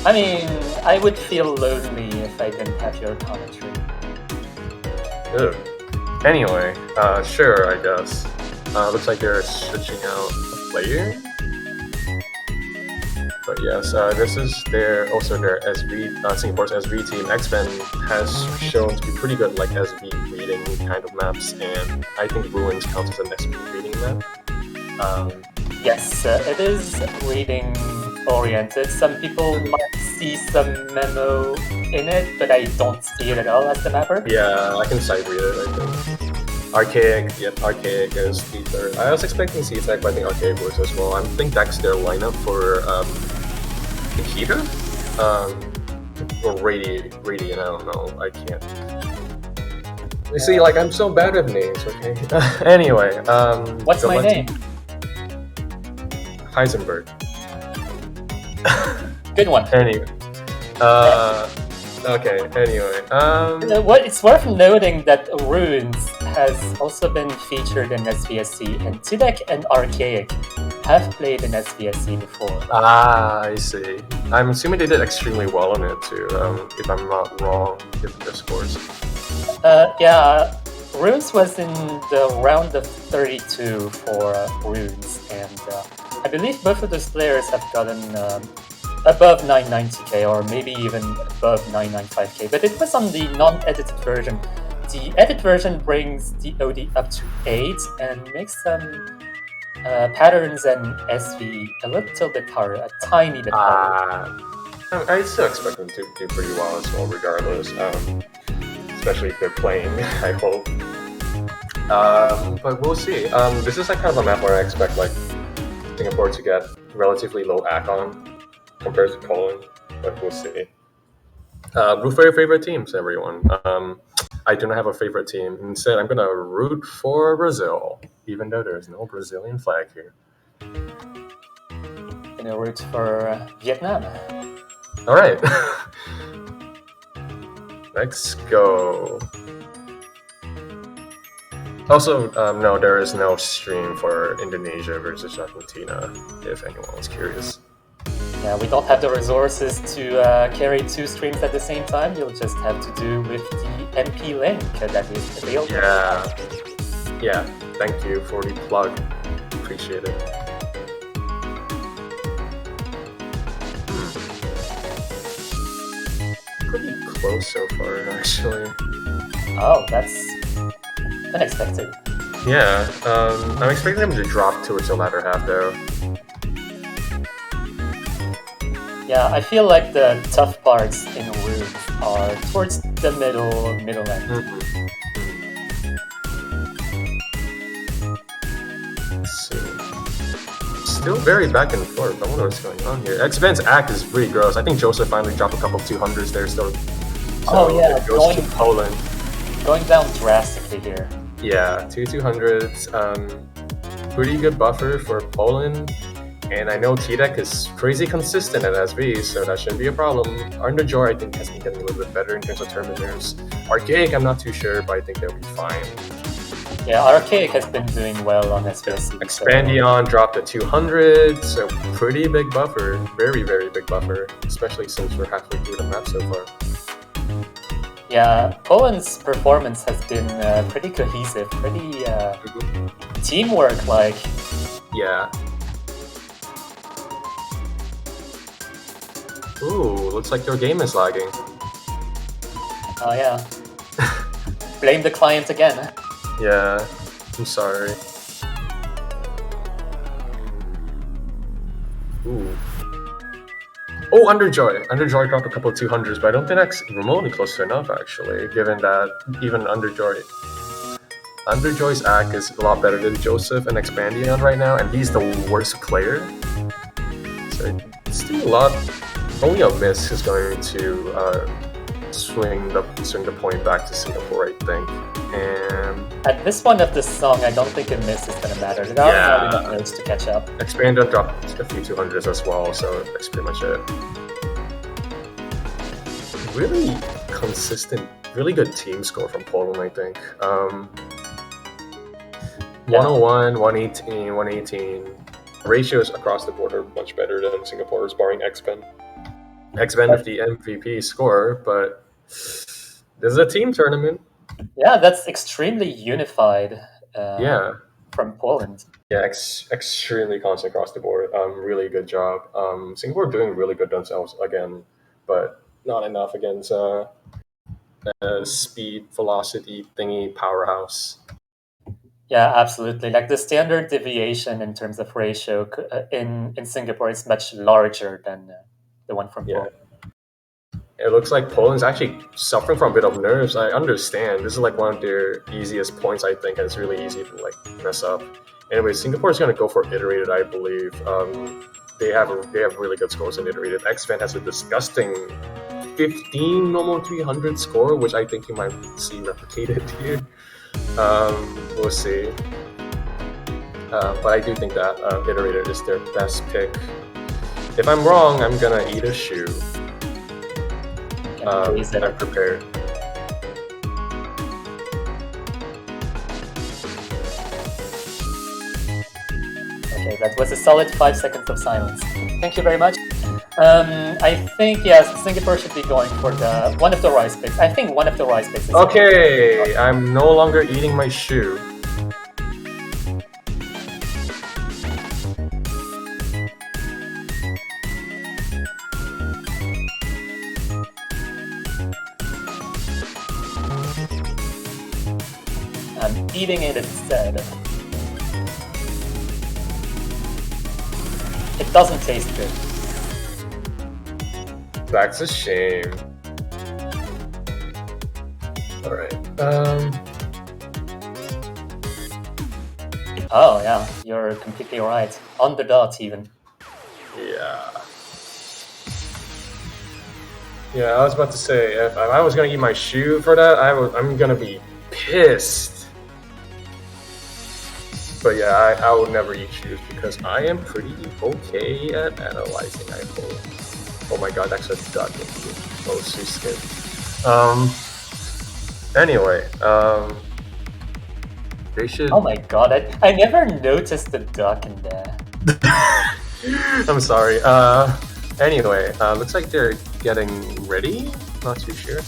I mean, I would feel lonely if I didn't have your commentary. Ugh. Anyway, sure, I guess. Looks like they're switching out a player. But yes, this is their SV, Singapore's SV team. X-Men has shown to be pretty good like SV reading kind of maps, and I think Ruins counts as an SV reading map. Yes, it is reading oriented. Some people might see some memo in it, but I don't see it at all as the mapper. Yeah, I can sight read it, I think. Archaic, yep, Archaic is the third. I was expecting C-Tech, but I think Archaic was as well. I think that's their lineup for Nikita? Or Radiant, I don't know. I can't. You see, like, I'm so bad with names, okay? Anyway, what's my name? Heisenberg. Good one. Anyway. Okay, anyway. It's worth noting that Runes has also been featured in SVSC, and Tidek and Archaic have played in SVSC before. Ah, I see. I'm assuming they did extremely well on it too, if I'm not wrong, given their scores. Yeah, Runes was in the round of 32 for Runes, and I believe both of those players have gotten above 990k, or maybe even above 995k, but it was on the non-edited version. The edit version brings the OD up to 8 and makes some patterns and SV a little bit harder, a tiny bit harder. I still expect them to do pretty well as well, regardless, especially if they're playing, I hope. But we'll see. This is like kind of a map where I expect like Singapore to get relatively low AC on compared to Poland, but we'll see. Root for your favorite teams, everyone. I do not have a favorite team. Instead, I'm gonna root for Brazil, even though there's no Brazilian flag here. Gonna root for Vietnam. All right, let's go. Also, no, there is no stream for Indonesia versus Argentina, if anyone was curious. Yeah, we don't have the resources to carry 2 streams at the same time. You'll just have to do with the MP link that is available. Yeah. Thank you for the plug. Appreciate it. Pretty close so far, actually. Oh, that's unexpected. Yeah, I'm expecting them to drop towards the latter half, though. Yeah, I feel like the tough parts in Root are towards the middle end. Let's see. Still very back and forth. I wonder what's going on here. X-Van's act is pretty gross. I think Joseph finally dropped a couple 200s there. Still. Oh yeah, it goes to Poland. Going down drastically here. Yeah, 200s. Pretty good buffer for Poland. And I know T-Deck is crazy consistent at SV, so that shouldn't be a problem. Underjoy, I think, has been getting a little bit better in terms of tournament nerves. Archaic, I'm not too sure, but I think they'll be fine. Yeah, Archaic has been doing well on SVC. Expandion dropped to 200, so pretty big buffer. Very, very big buffer, especially since we're halfway through the map so far. Yeah, Poland's performance has been pretty cohesive, pretty teamwork-like. Yeah. Ooh, looks like your game is lagging. Oh yeah. Blame the client again. Yeah, I'm sorry. Ooh. Oh, Underjoy. Underjoy dropped a couple of 200s, but I don't think that's remotely close enough, actually, given that even Underjoy's act is a lot better than Joseph and Expandion right now, and he's the worst player. So it's still a lot. Only a miss is going to swing the point back to Singapore, I think. And at this point of the song, I don't think a miss is gonna matter. There are not enough notes to catch up. Expander dropped a few 200s as well, so that's pretty much it. Really consistent, really good team score from Poland, I think. 101, 118, 118. Ratios across the board are much better than Singapore's, barring X-Ben. X-Ben with the MVP score, but this is a team tournament. Yeah, that's extremely unified. From Poland. Yeah, extremely constant across the board. Really good job. Singapore doing really good themselves again, but not enough against speed, velocity thingy powerhouse. Yeah, absolutely. Like the standard deviation in terms of ratio in Singapore is much larger than the one from Poland. It looks like Poland's actually suffering from a bit of nerves. I understand. This is like one of their easiest points, I think, and it's really easy to like mess up. Anyway, Singapore is going to go for iterated, I believe. They have really good scores in iterated. X-Fan has a disgusting 15 normal 300 score, which I think you might see replicated here. We'll see. But I do think that iterated is their best pick. If I'm wrong, I'm gonna eat a shoe. I'm prepared. Okay, that was a solid 5 seconds of silence. Thank you very much. I think, yes, Singapore should be going for one of the rice picks. I think one of the rice picks is okay, I'm no longer eating my shoe. I'm eating it instead. It doesn't taste good. That's a shame. Alright, Oh yeah, you're completely right. On the dot even. Yeah. Yeah, I was about to say, if I was gonna eat my shoe for that, I'm gonna be pissed. But yeah, I will never eat shoes because I am pretty okay at analyzing, I hope. Oh my god, that's a duck in here. Oh, shoe skin. Anyway, they should... Oh my god, I never noticed the duck in there. I'm sorry. Anyway, looks like they're getting ready. Not too sure.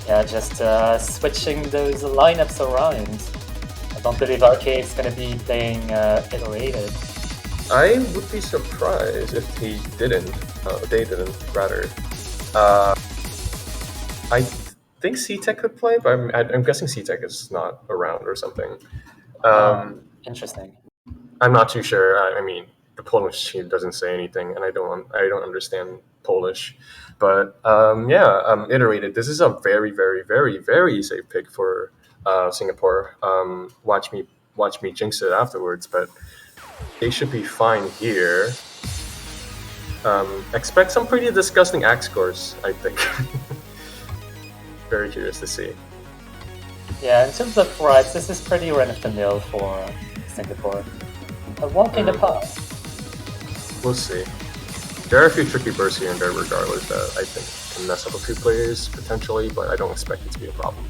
Yeah, just switching those lineups around. I don't believe Arcade is going to be playing iterated. I would be surprised if they didn't, rather. I think C-Tech could play, but I'm guessing C-Tech is not around or something. Interesting. I'm not too sure. I mean, the Polish team doesn't say anything, and I don't understand Polish. But iterated. This is a very, very, very, very safe pick for Singapore. Watch me jinx it afterwards, but they should be fine here. Expect some pretty disgusting axe scores, I think. Very curious to see. Yeah, in terms of rights, this is pretty run-of-the-mill for Singapore. A walk in the park. We'll see. There are a few tricky bursts here and there regardless that I think can mess up a few players potentially, but I don't expect it to be a problem.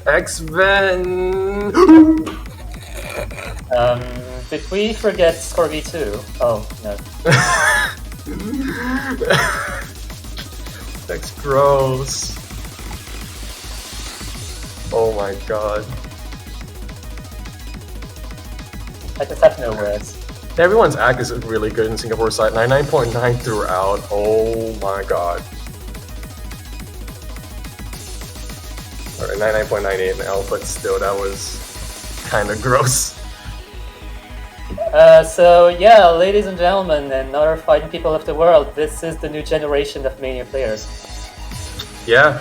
X-Ven! Did we forget Scorby 2? Oh, no. That's gross. Oh my god. I just have no words. Everyone's act is really good in Singapore side. 99.9 throughout. Oh my god. Alright, 99.98 now, but still, that was kind of gross. So yeah, ladies and gentlemen, and other fighting people of the world, this is the new generation of Mania players. Yeah,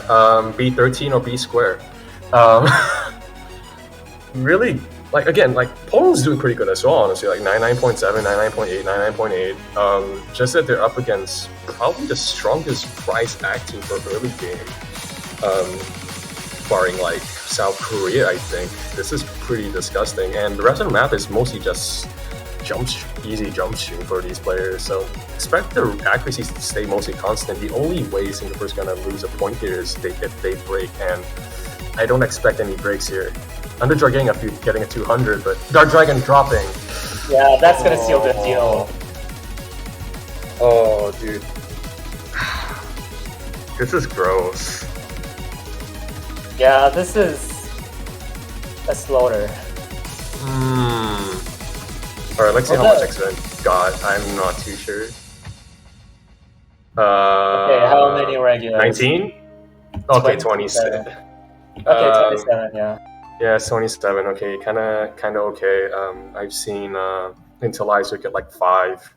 B13 or B square. Really, Poland's doing pretty good as well, honestly, like 99.7, 99.8, 99.8. Just that they're up against probably the strongest prize acting for early game. Barring like South Korea, I think. This is pretty disgusting, and the rest of the map is mostly just easy jump shooting for these players, so expect their accuracy to stay mostly constant. The only way Singapore's gonna lose a point here is if they break, and I don't expect any breaks here. Underdraw getting a 200, but Dark Dragon dropping. Yeah, that's gonna seal the deal. Oh, dude. This is gross. Yeah, this is a slaughter. Alright, let's see how much X-Men got. I'm not too sure. Okay, how many regulars? 19? Okay, 27. Okay, 27, yeah. Yeah, it's 27. Okay, kind of okay. I've seen Intelizer get like 5.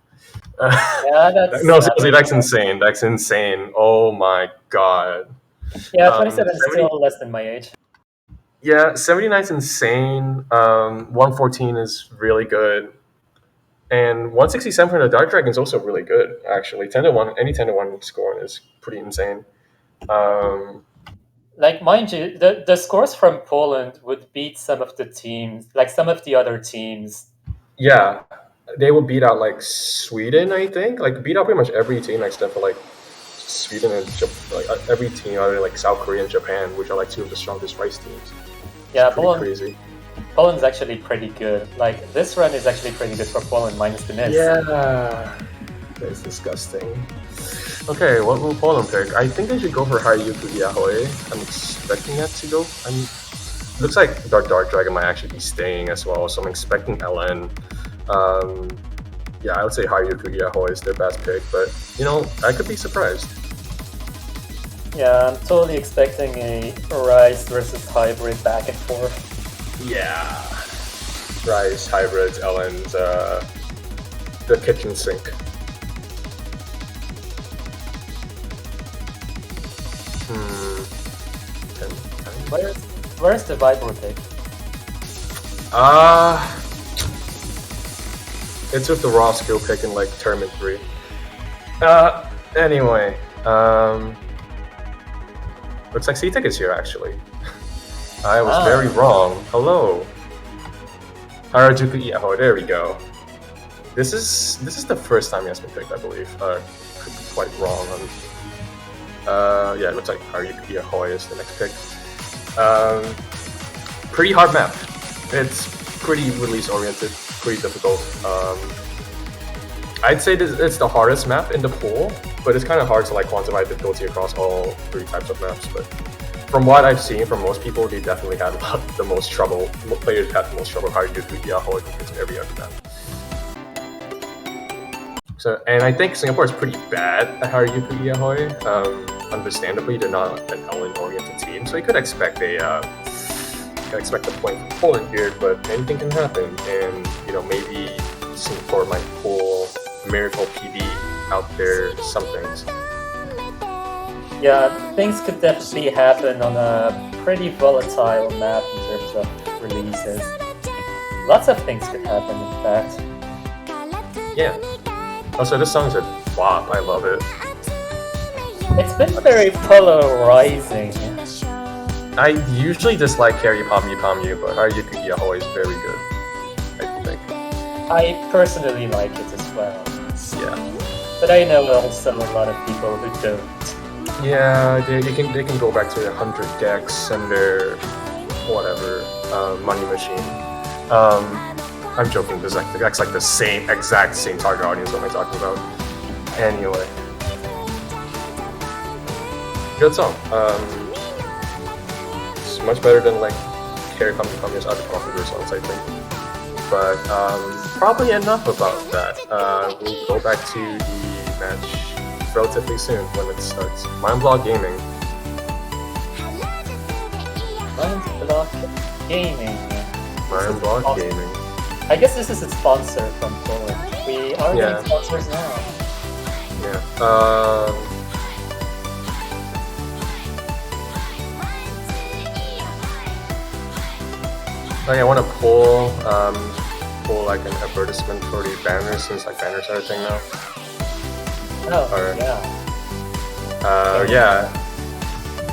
Yeah, that's... No, seriously, that's insane. That's insane. Oh my god. Yeah, 27 is still less than my age. Yeah, 79 is insane. 114 is really good. And 167 for the Dark Dragon is also really good, actually. 10-1, any 10-1 scoring is pretty insane. Like, mind you, the scores from Poland would beat some of the teams, like some of the other teams. Yeah, they would beat out like Sweden, I think. Like beat out pretty much every team except for like Sweden and every team other than like South Korea and Japan, which are like two of the strongest rice teams. Yeah, Poland, crazy. Poland's actually pretty good. Like, this run is actually pretty good for Poland, minus the miss. Yeah, that's disgusting. Okay, what will Poland pick? I think they should go for Haryuku Yahoe. I'm expecting that to go. Looks like Dark Dragon might actually be staying as well, so I'm expecting LN. Yeah, I would say Haryuku Yahoe is their best pick, but, you know, I could be surprised. Yeah, I'm totally expecting a Rise versus Hybrid back and forth. Yeah. Rise, Hybrids, LN's, the kitchen sink. Where's the Viper pick? It's with the raw skill pick in like Tournament 3. Anyway, looks like C-Tech is here actually. I was very wrong. Hello. Harajuku Yahoe, there we go. This is the first time he has been picked, I believe. Could be quite wrong on yeah, it looks like Harajuku Yahoe is the next pick. Pretty hard map. It's pretty release oriented, pretty difficult. I'd say it's the hardest map in the pool, but it's kind of hard to like quantify difficulty across all 3 types of maps. But from what I've seen from most people, they definitely had the most trouble. Players had the most trouble Harajuku Yahoe compared to every other map. So, and I think Singapore is pretty bad at Harajuku Yahoe. Understandably, they're not an LN-oriented team, so you could expect a expect a point from Poland here, but anything can happen, and maybe Singapore might pull a miracle PB out there. Some things. Yeah, things could definitely happen on a pretty volatile map in terms of releases. Lots of things could happen, in fact. Yeah. Also, this song's a flop. I love it. It's been very polarizing. I usually dislike Carry Palm You, but Haruki Yaho is very good, I think. I personally like it as well. Yeah. But I know also a lot of people who don't. Yeah, they can go back to the 100 decks and their whatever money machine. I'm joking because that's like the exact same target audience. What am I talking about? Anyway, good song. It's much better than like Carry Kami's other popular songs, I think. But probably enough about that. We'll go back to the match relatively soon when it starts. Mind Block Gaming. Mind Block Gaming. Mind Block Gaming. I guess this is a sponsor from Poland. We are getting sponsors now. Yeah. I want to pull like an advertisement for the banners, since like banners are a thing now. Oh, yeah.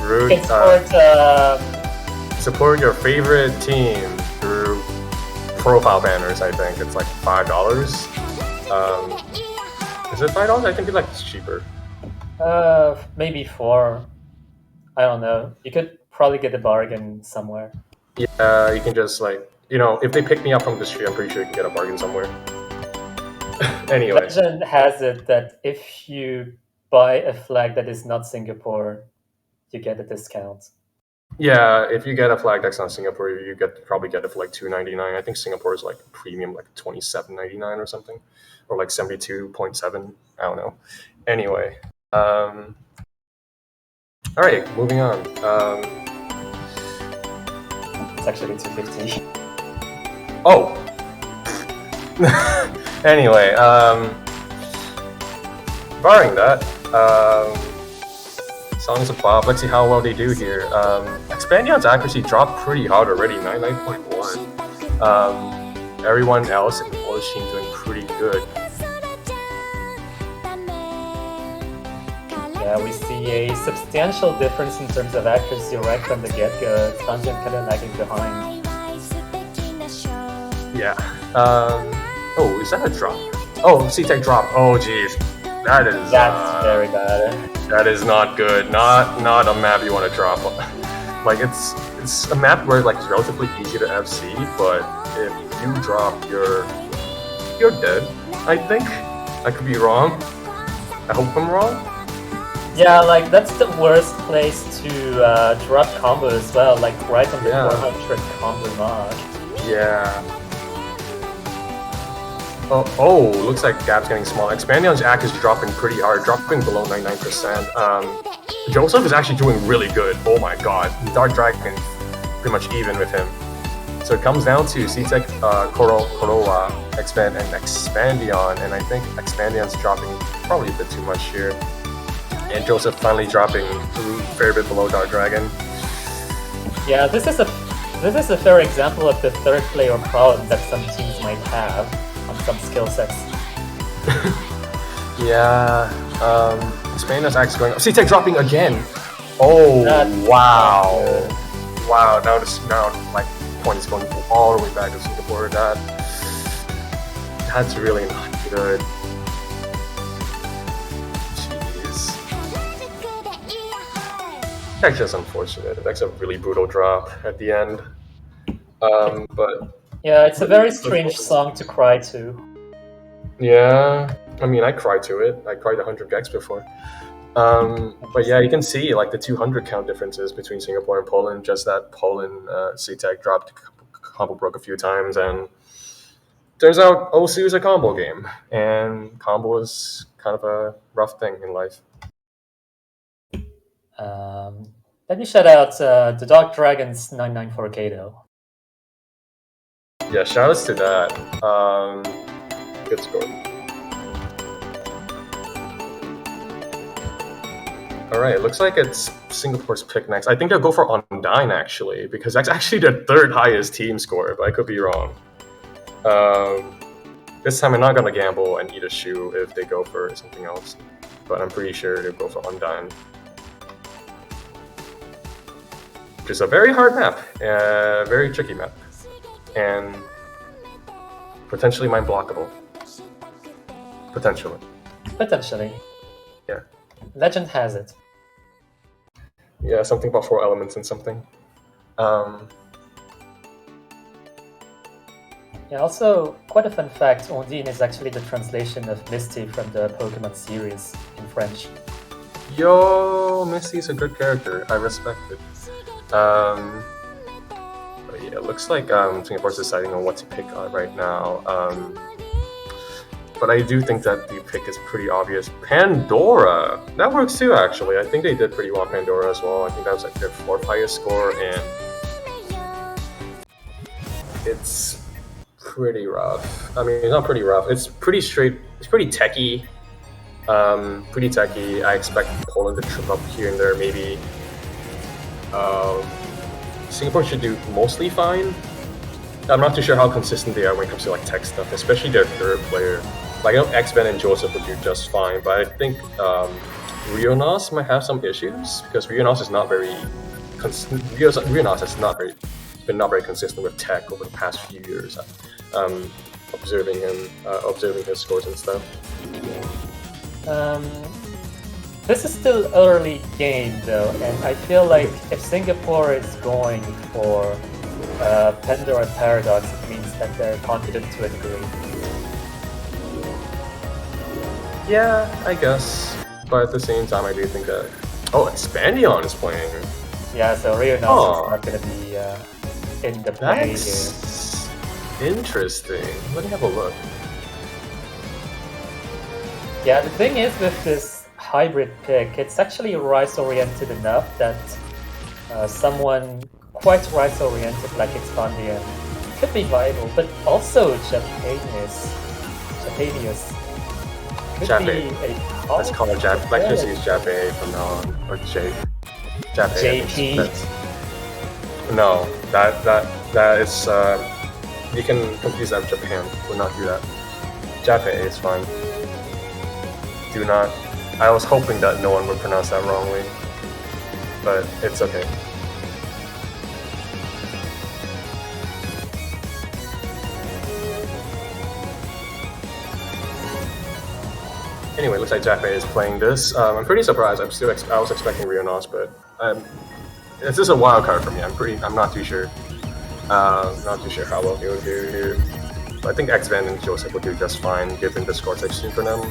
Root, support your favorite team through profile banners. I think it's like $5. Is it $5? I think it's cheaper. Maybe 4. I don't know. You could probably get a bargain somewhere. Yeah, you can just if they pick me up from the street, I'm pretty sure you can get a bargain somewhere. Anyway. Legend has it that if you buy a flag that is not Singapore, you get a discount. Yeah, if you get a flag that's not Singapore, you probably get it for like $2.99. I think Singapore is like premium, like $27.99 or something, or like 72.7. I don't know. Anyway, all right, moving on. It's actually $2.50. Oh. Anyway, barring that, songs of Bob. Let's see how well they do here. Expandion's accuracy dropped pretty hard already, 99.1. Everyone else in the Polish team doing pretty good. Yeah, we see a substantial difference in terms of accuracy right from the get-go. Expansion kind of lagging behind. Yeah. Oh, is that a drop? Oh, C-Tech drop. Oh, jeez. That's very bad. That is not good. Not a map you want to drop. Like it's a map where it's relatively easy to FC, but if you drop, you're dead. I think. I could be wrong. I hope I'm wrong. Yeah, that's the worst place to drop combo as well. Right on the 400 combo mark. Yeah. Oh, looks like gap's getting small. Expandion's act is dropping pretty hard, dropping below 99%. Joseph is actually doing really good. Oh my god. Dark Dragon pretty much even with him. So it comes down to C-Tech, Korowa, Expand, and Expandion, and I think Expandion's dropping probably a bit too much here. And Joseph finally dropping a fair bit below Dark Dragon. Yeah, this is a fair example of the third player problem that some teams might have on some skill sets. Yeah, Expandion's axe going up. C-Tech dropping again. Oh, wow. Wow, now point is going all the way back to Singapore. That's really not good. Jeez. That's just unfortunate. That's a really brutal drop at the end. But yeah, it's a very strange song to cry to. Yeah, I mean, I cried to it. I cried 100 gex before. But yeah, you can see the 200 count differences between Singapore and Poland. Just that Poland C-Tech dropped combo broke a few times, and turns out OSU is a combo game, and combo is kind of a rough thing in life. Let me shout out the Dark Dragons 994 Kato. Yeah, shoutouts to that. Good score. Alright, looks like it's Singapore's pick next. I think they'll go for Undyne actually, because that's actually their third highest team score, but I could be wrong. This time I'm not gonna gamble and eat a shoe if they go for something else, but I'm pretty sure they'll go for Undyne. Which is a very hard map, very tricky map, and potentially mind blockable. Potentially. Potentially. Yeah. Legend has it. Yeah, something about 4 elements and something. Yeah, also, quite a fun fact, Ondine is actually the translation of Misty from the Pokemon series in French. Yo, Misty's a good character. I respect it. But yeah, it looks like Singapore's deciding on what to pick right now. But I do think that the pick is pretty obvious. Pandora! That works too, actually. I think they did pretty well Pandora as well. I think that was like their 4th highest score, and it's pretty rough. I mean, it's not pretty rough. It's pretty straight. It's pretty techy. Pretty techy. I expect Poland to trip up here and there, maybe. Singapore should do mostly fine. I'm not too sure how consistent they are when it comes to like tech stuff, especially their 3rd player. Like I know X-Ben and Joseph would do just fine, but I think Rionos might have some issues because Rionos is not very Rionos has been not very consistent with tech over the past few years. Observing his scores and stuff. This is still early game though, and I feel like if Singapore is going for Pandora Paradox, it means that they're confident to a degree. Yeah, I guess. But at the same time, I do think that... Oh, Expandion is playing. Yeah, so Rionos is not going to be in the play here. That's interesting. Let me have a look. Yeah, the thing is with this hybrid pick, it's actually Rise-oriented enough that someone quite Rise-oriented like Expandion could be viable, but also Japanius could be a... Let's call it Jap. Like just use Jape from now on, or Jake. Jape. JP. No, that is. You can confuse that with Japan. Would not do that. Jape is fine. Do not. I was hoping that no one would pronounce that wrongly, but it's okay. Anyway, looks like Jape is playing this. I'm pretty surprised. I was expecting Rionos, but this is a wild card for me. I'm not too sure. Not too sure how well he will do here. But I think X-Ben and Joseph will do just fine given the scores I've seen from them.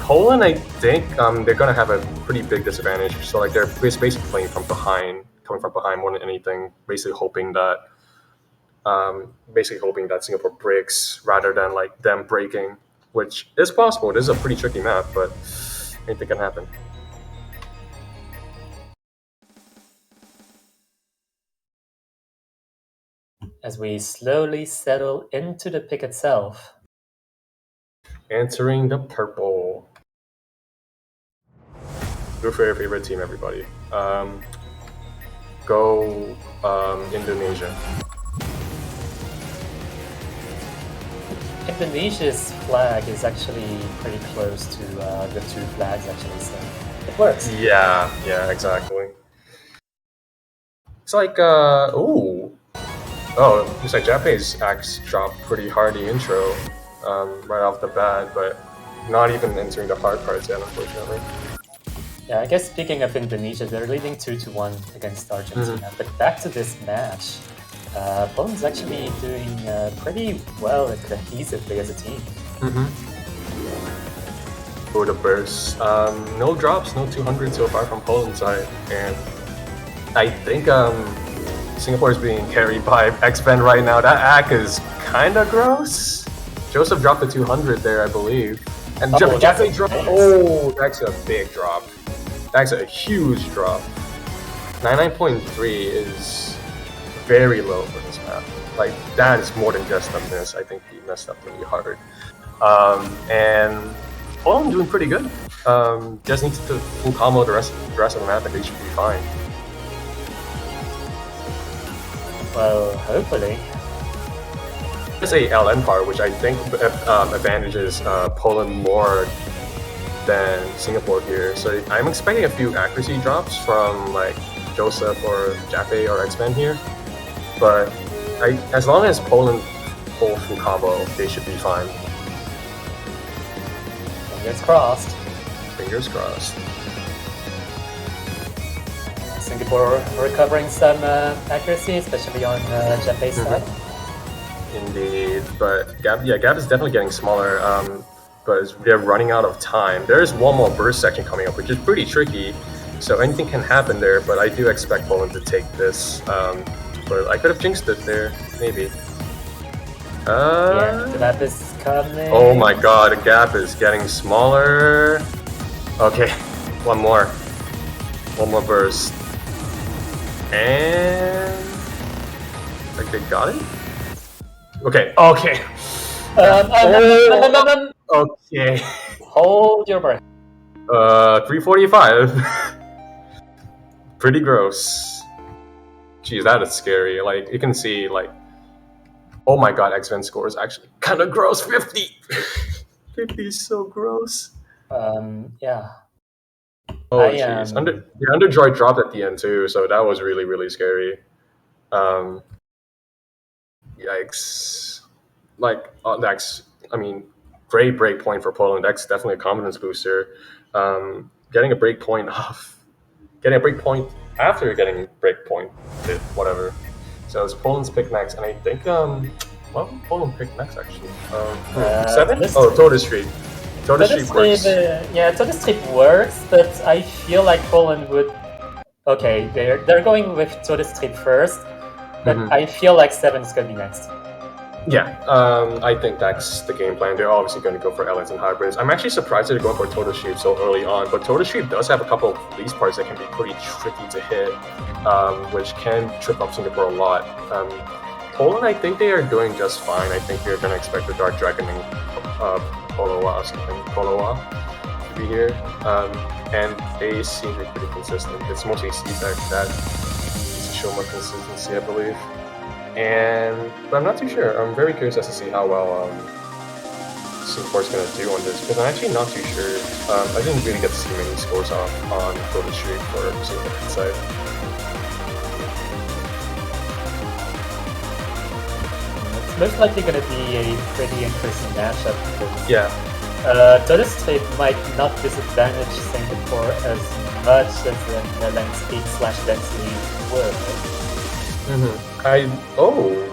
Poland, I think they're gonna have a pretty big disadvantage. So like they're basically playing from behind, coming from behind more than anything. Basically hoping that Singapore breaks rather than like them breaking. Which is possible. This is a pretty tricky map, but anything can happen. As we slowly settle into the pick itself. Answering the purple. Go for your favorite team, everybody. Go Indonesia. Indonesia's flag is actually pretty close to the 2 flags actually, so it works. Yeah, exactly. It's like, oh, looks like Japanese axe dropped pretty hard the intro right off the bat, but not even entering the hard parts yet, unfortunately. Yeah, I guess speaking of Indonesia, they're leading 2-1 against Argentina, but back to this match. Poland's actually doing pretty well and cohesively as a team. For the burst, no drops, no 200 so far from Poland's side, and I think Singapore is being carried by X-Ben right now. That act is kind of gross. Joseph dropped the 200 there, I believe, and Jape dropped. Oh, that's a big drop. That's a huge drop. 99.3 is very low for this map. Like, that is more than just a miss. I think he messed up really hard. And Poland doing pretty good. Just needs to full combo the rest of the map and they should be fine. Well, hopefully. There's a LN part, which I think advantages Poland more than Singapore here. So I'm expecting a few accuracy drops from like Joseph or Jaffe or X-Men here. But as long as Poland pull full combo, they should be fine. Fingers crossed. Fingers crossed. Singapore recovering some accuracy, especially on Jaffe's side. Indeed, but Gap is definitely getting smaller. But they're running out of time. There is one more burst section coming up, which is pretty tricky. So anything can happen there. But I do expect Poland to take this. But I could have jinxed it there, maybe. Yeah, the map is coming. Oh my god, the gap is getting smaller. Okay, one more burst. And like they got it? Okay. Okay. Okay. Hold your breath. 345. Pretty gross. Jeez, that is scary. Like you can see, like, oh my god, X-Men score is actually kind of gross. 50. 50 is so gross. Yeah. Oh jeez. The Underdroid dropped at the end too, so that was really, really scary. Yikes. Like, that's, I mean, great break point for Poland. That's definitely a confidence booster. Getting a break point after getting break point, whatever. So it's Poland's pick next, and I think, what would Poland pick next actually? 7? Oh, Total Street. Total Street works. Yeah, Total Street works, but I feel like Poland would. Okay, they're going with Total Street first, but I feel like 7 is gonna be next. Yeah, I think that's the game plan. They're obviously going to go for LNs and hybrids. I'm actually surprised they're going for Total Sweep so early on, but Total Sweep does have a couple of police parts that can be pretty tricky to hit, which can trip up Singapore a lot. Poland, I think they are doing just fine. I think they're going to expect the Dark Dragon and Poloa to be here, and they seem to be pretty consistent. It's mostly C-Tech that needs to show more consistency, I believe. But I'm not too sure. I'm very curious as to see how well Singapore's going to do on this, because I'm actually not too sure. I didn't really get to see many scores off on Total Street for Singapore side. It's most likely going to be a pretty interesting matchup. Yeah. Total Street might not disadvantage Singapore as much as the lane speed / density would.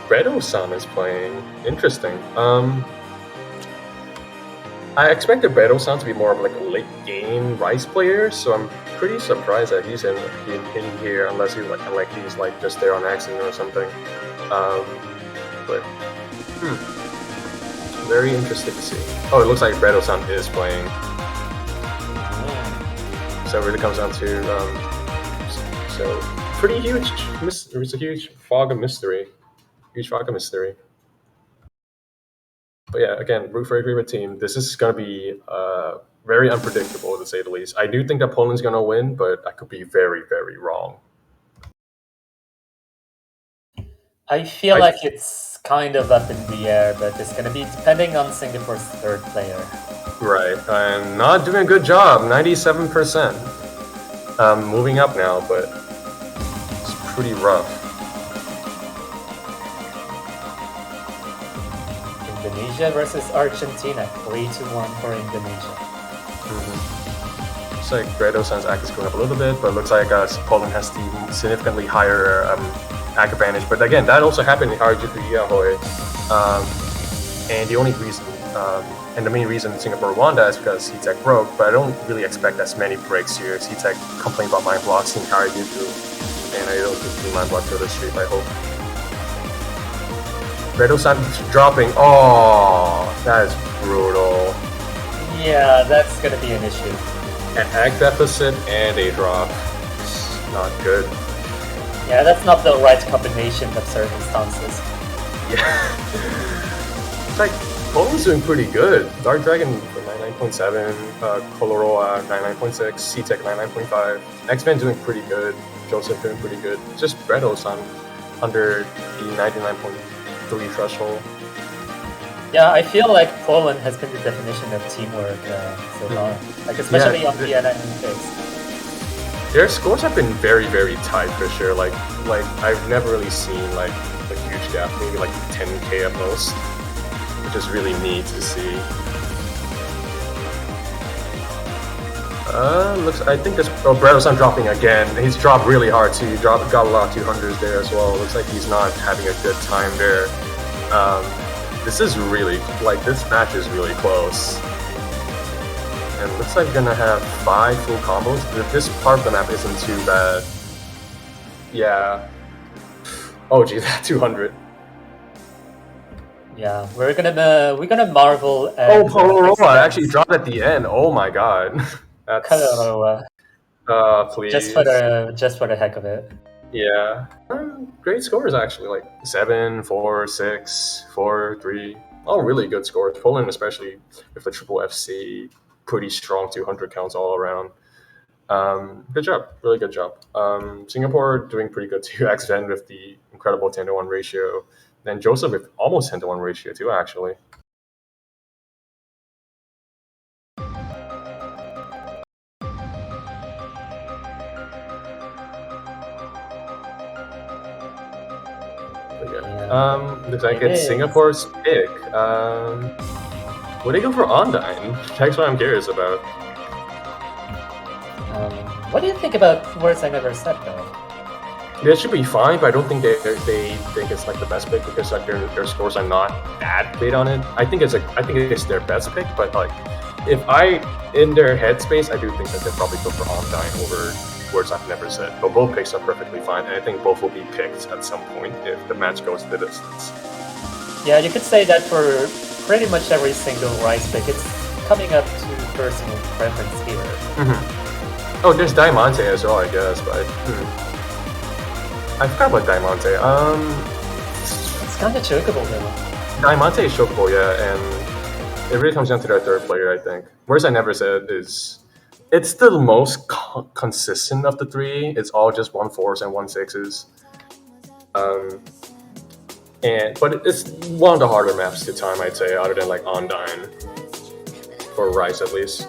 Bredo-san is playing. Interesting. I expected Bredo-san to be more of like a late game Rice player, so I'm pretty surprised that he's in here, unless he's like just there on accident or something. But very interesting to see. Oh, it looks like Bredo-san is playing. So it really comes down to pretty huge. It's a huge fog of mystery. But yeah, again, root for your favorite team. This is going to be very unpredictable, to say the least. I do think that Poland's going to win, but I could be very, very wrong. I feel like it's kind of up in the air, but it's going to be depending on Singapore's third player. Right. I'm not doing a good job. 97%. Moving up now, but pretty rough. Indonesia versus Argentina, 3-1 for Indonesia. Looks like Bredo-san's act is going up a little bit, but it looks like Poland has the significantly higher act advantage. But again, that also happened in Yahoe. And the only reason, and the main reason Singapore won that is because C-Tech broke, but I don't really expect as many breaks here. C-Tech complained about mind blocks in Harajuku. And I don't think he mind blocked Total Street, I hope. Bredo-san dropping. Oh, that is brutal. Yeah, that's gonna be an issue. An act deficit and a drop. It's not good. Yeah, that's not the right combination of circumstances. Yeah. It's like Poland's doing pretty good. Dark Dragon for 99.7, Coloroa 99.6, C-Tech 99.5. X-Men doing pretty good. Joseph doing pretty good. Just Bredos on under the 99.3 threshold. Yeah, I feel like Poland has been the definition of teamwork so far. Like especially on Vienna and Fist. Their scores have been very, very tight for sure. Like I've never really seen like a huge gap, maybe like 10K at most, which is really neat to see. I think this Bredos I'm dropping again. He's dropped really hard too. He got a lot of 200s there as well. Looks like he's not having a good time there. This is really this match is really close. And it looks like we're gonna have 5 full combos. This part of the map isn't too bad. Yeah. Oh gee, that 200. Yeah, we're gonna marvel at Coloroa actually dropped at the end. Oh my god. That's Coloroa. Please. Just for the heck of it. Yeah. Great scores actually, like 7, 4, 6, 4, 3. All really good scores. Poland especially with the triple FC, pretty strong 200 counts all around. Good job, really good job. Singapore doing pretty good too. X-Ven with the incredible 10-to-1 ratio. Then Joseph with almost 10-to-1 ratio too, actually. Looks like it's Singapore's pick. Would they go for Ondine? That's what I'm curious about. What do you think about words I never said though? They should be fine, but I don't think they think it's like the best pick because like their scores are not that great on it. I think it's their best pick, but like if in their headspace, I do think that they'll probably go for Ondine over words I've never said. But both picks are perfectly fine, and I think both will be picked at some point if the match goes the distance. Yeah, you could say that for pretty much every single Rice pick. It's coming up to personal preference here. Oh, there's Diamante as well, I guess, but I forgot about Diamante. It's kind of chokeable though. Diamante is chokeable, yeah, and it really comes down to their third player, I think. Words I never said it's the most consistent of the three. It's all just 1-4s and 1-6s. But it's one of the harder maps to time, I'd say, other than like Ondine. For Rice, at least.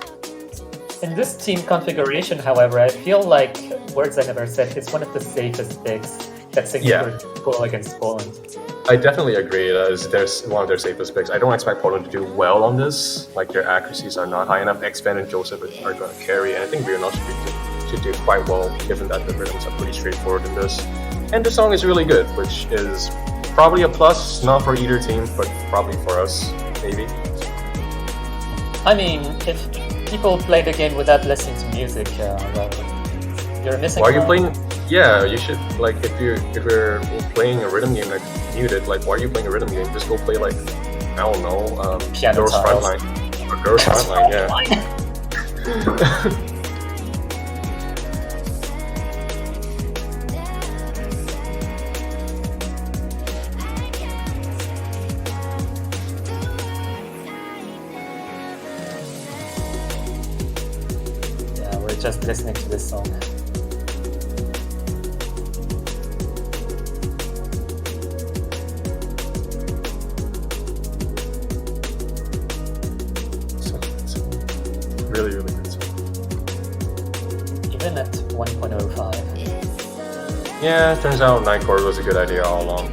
In this team configuration, however, I feel like Words I Never Said is one of the safest picks that Singapore could pull against Poland. I definitely agree. There's one of their safest picks. I don't expect Poland to do well on this. Like, their accuracies are not high enough. X-Ven and Joseph are going to carry, and I think Rionel should do quite well, given that the rhythms are pretty straightforward in this. And the song is really good, which is probably a plus, not for either team, but probably for us, maybe. I mean, if people play the game without listening to music, well, you're missing. Why are you playing? Yeah, you should, like, if you're playing a rhythm game, like, muted, like, why are you playing a rhythm game? Just go play, like, I don't know, Piano Girls Tiles. Frontline. Or Girls Frontline, yeah. Yeah, we're just listening to this song. Really, really good. Even at 1.05. Yeah, turns out 9 chord was a good idea all along.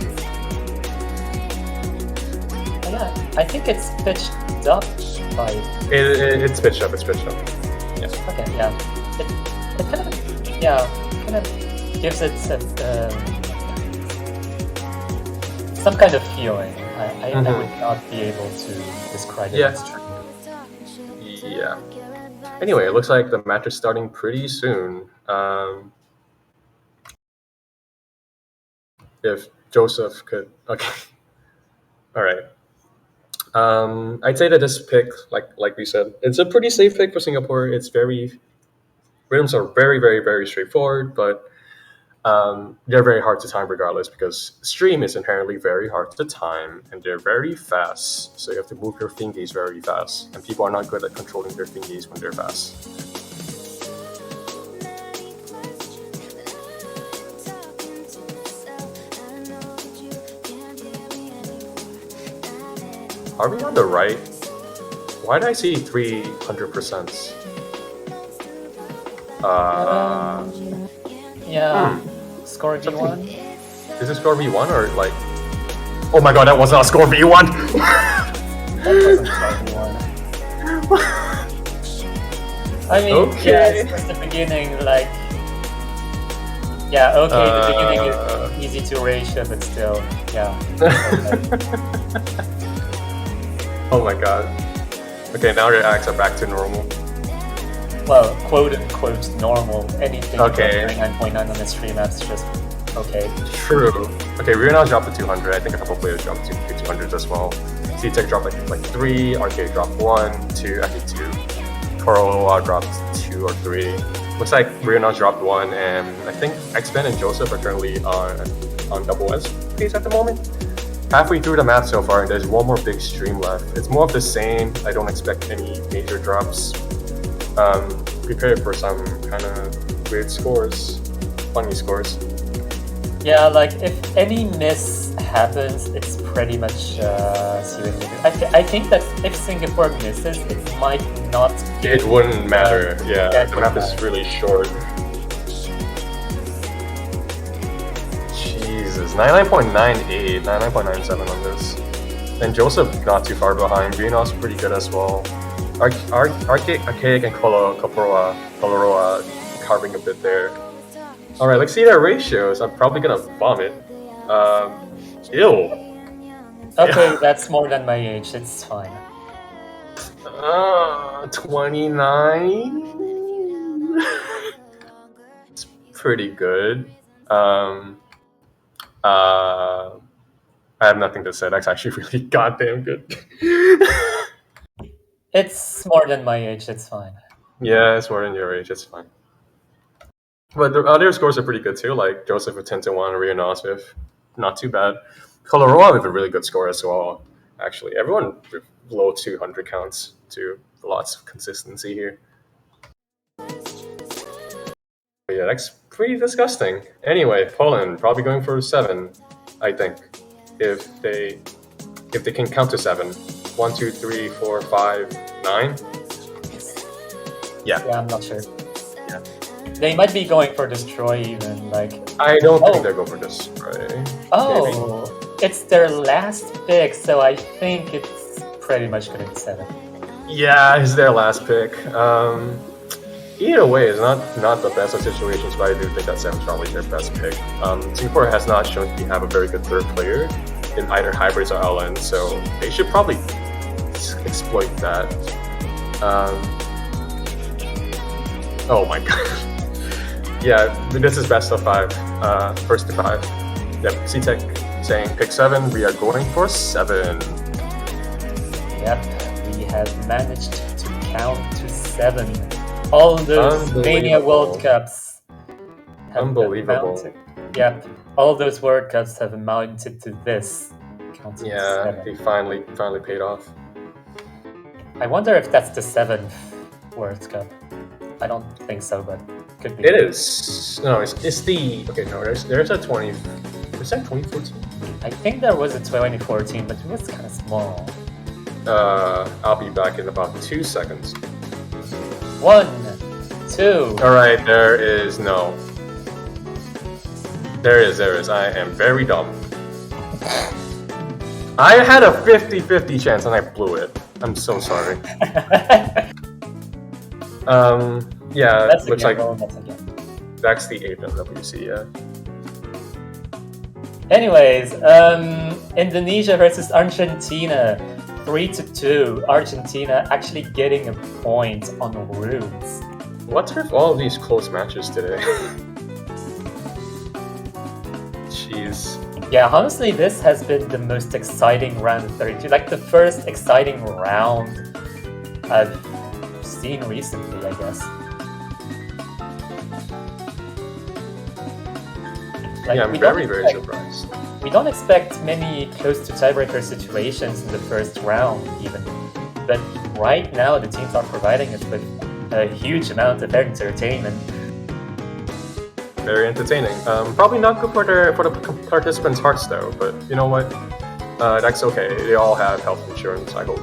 Yeah, I think it's pitched up by. It's pitched up. It's pitched up. Yes. Okay, yeah. It kind of gives it some kind of feeling. I would not be able to describe it as true. Yeah. Anyway, it looks like the match is starting pretty soon. If Joseph could, okay, all right. I'd say that this pick, like we said, it's a pretty safe pick for Singapore. Rhythms are very, very, very straightforward, but they're very hard to time regardless because stream is inherently very hard to time and they're very fast. So you have to move your thingies very fast. And people are not good at controlling their thingies when they're fast. Are we on the right? Why did I see 300%? Yeah. Score V1? Is it score V1 or like... Oh my god, that was not score V1! That wasn't score V1. I mean, Okay. yeah, it's just the beginning, like... Yeah, okay, the beginning is easy to ratio, but still, yeah. Oh my god. Okay, now your acts are back to normal. Well, quote-unquote normal. Anything Okay. 99.9 on the stream app's just okay. True. Okay, we're now dropped to 200. I think a couple players dropped to 200 as well. C-Tech dropped like 3, Arcade dropped 1, 2, actually 2. Koroa dropped 2 or 3. Looks like Riona's dropped 1, and I think X-Men and Joseph are currently on double S pace at the moment. Halfway through the map so far, and there's one more big stream left. It's more of the same. I don't expect any major drops. Prepare for some kind of weird scores, funny scores. Yeah, like if any miss happens, it's pretty much serious. I think that if Singapore misses, it might not. It wouldn't matter. Yeah, that the wouldn't map is matter. really short. Jesus, 99.98, 99.97 on this. And Joseph not too far behind. Greenhouse pretty good as well. Archaic and Koloroa carving a bit there. Alright, let's see their ratios. I'm probably gonna vomit. Ew. Okay, that's more than my age. It's fine. 29. It's pretty good. I have nothing to say. That's actually really goddamn good. It's more than my age. It's fine. Yeah, it's more than your age. It's fine. But the other scores are pretty good too. Like Joseph with 10-1, Ria Nos with not too bad. Koloroa with a really good score as well. Actually, everyone with low 200 counts too. Lots of consistency here. But yeah, that's pretty disgusting. Anyway, Poland probably going for 7, I think, if they can count to 7. 1, 2, 3, 4, 5, 9. Yeah. Yeah, I'm not sure. Yeah. They might be going for destroy even. Like. I don't think they'll go for destroy. Oh, Maybe. it's their last pick, so I think it's pretty much gonna be 7. Yeah, it's their last pick. Either way, it's not the best of situations, but I do think that 7's probably their best pick. Singapore has not shown to have a very good third player in either hybrids or LN, so they should probably exploit that. Oh my god. Yeah, this is best of 5. First to 5. Yep, C-Tech saying pick 7. We are going for 7. Yep, we have managed to count to 7. All those Mania World Cups have Unbelievable. amounted. Yep, all those World Cups have amounted to this. Counting to Yeah, 7. they finally paid off. I wonder if that's the 7th World Cup. I don't think so, but could be. It is. No, it's the... Okay, no, there's a 20... Was that 2014? I think there was a 2014, but it was kind of small. I'll be back in about 2 seconds. 1, 2. Alright, there is no. There is. I am very dumb. I had a 50-50 chance and I blew it. I'm so sorry. Yeah, That's looks again, like well, that's again. that's the 8th MWC, yeah. Anyways, Indonesia versus Argentina, 3-2. Argentina actually getting a point on roots. What's with all of these close matches today? Jeez. Yeah, honestly, this has been the most exciting round of 32. Like the first exciting round I've seen recently, I guess. Like, Yeah, I'm we don't very expect- surprised. We don't expect many close to tiebreaker situations in the first round, even. But right now, the teams are providing us with a huge amount of entertainment. Very entertaining. Probably not good for the participants' hearts though. But you know what? That's okay. They all have health insurance, I hope.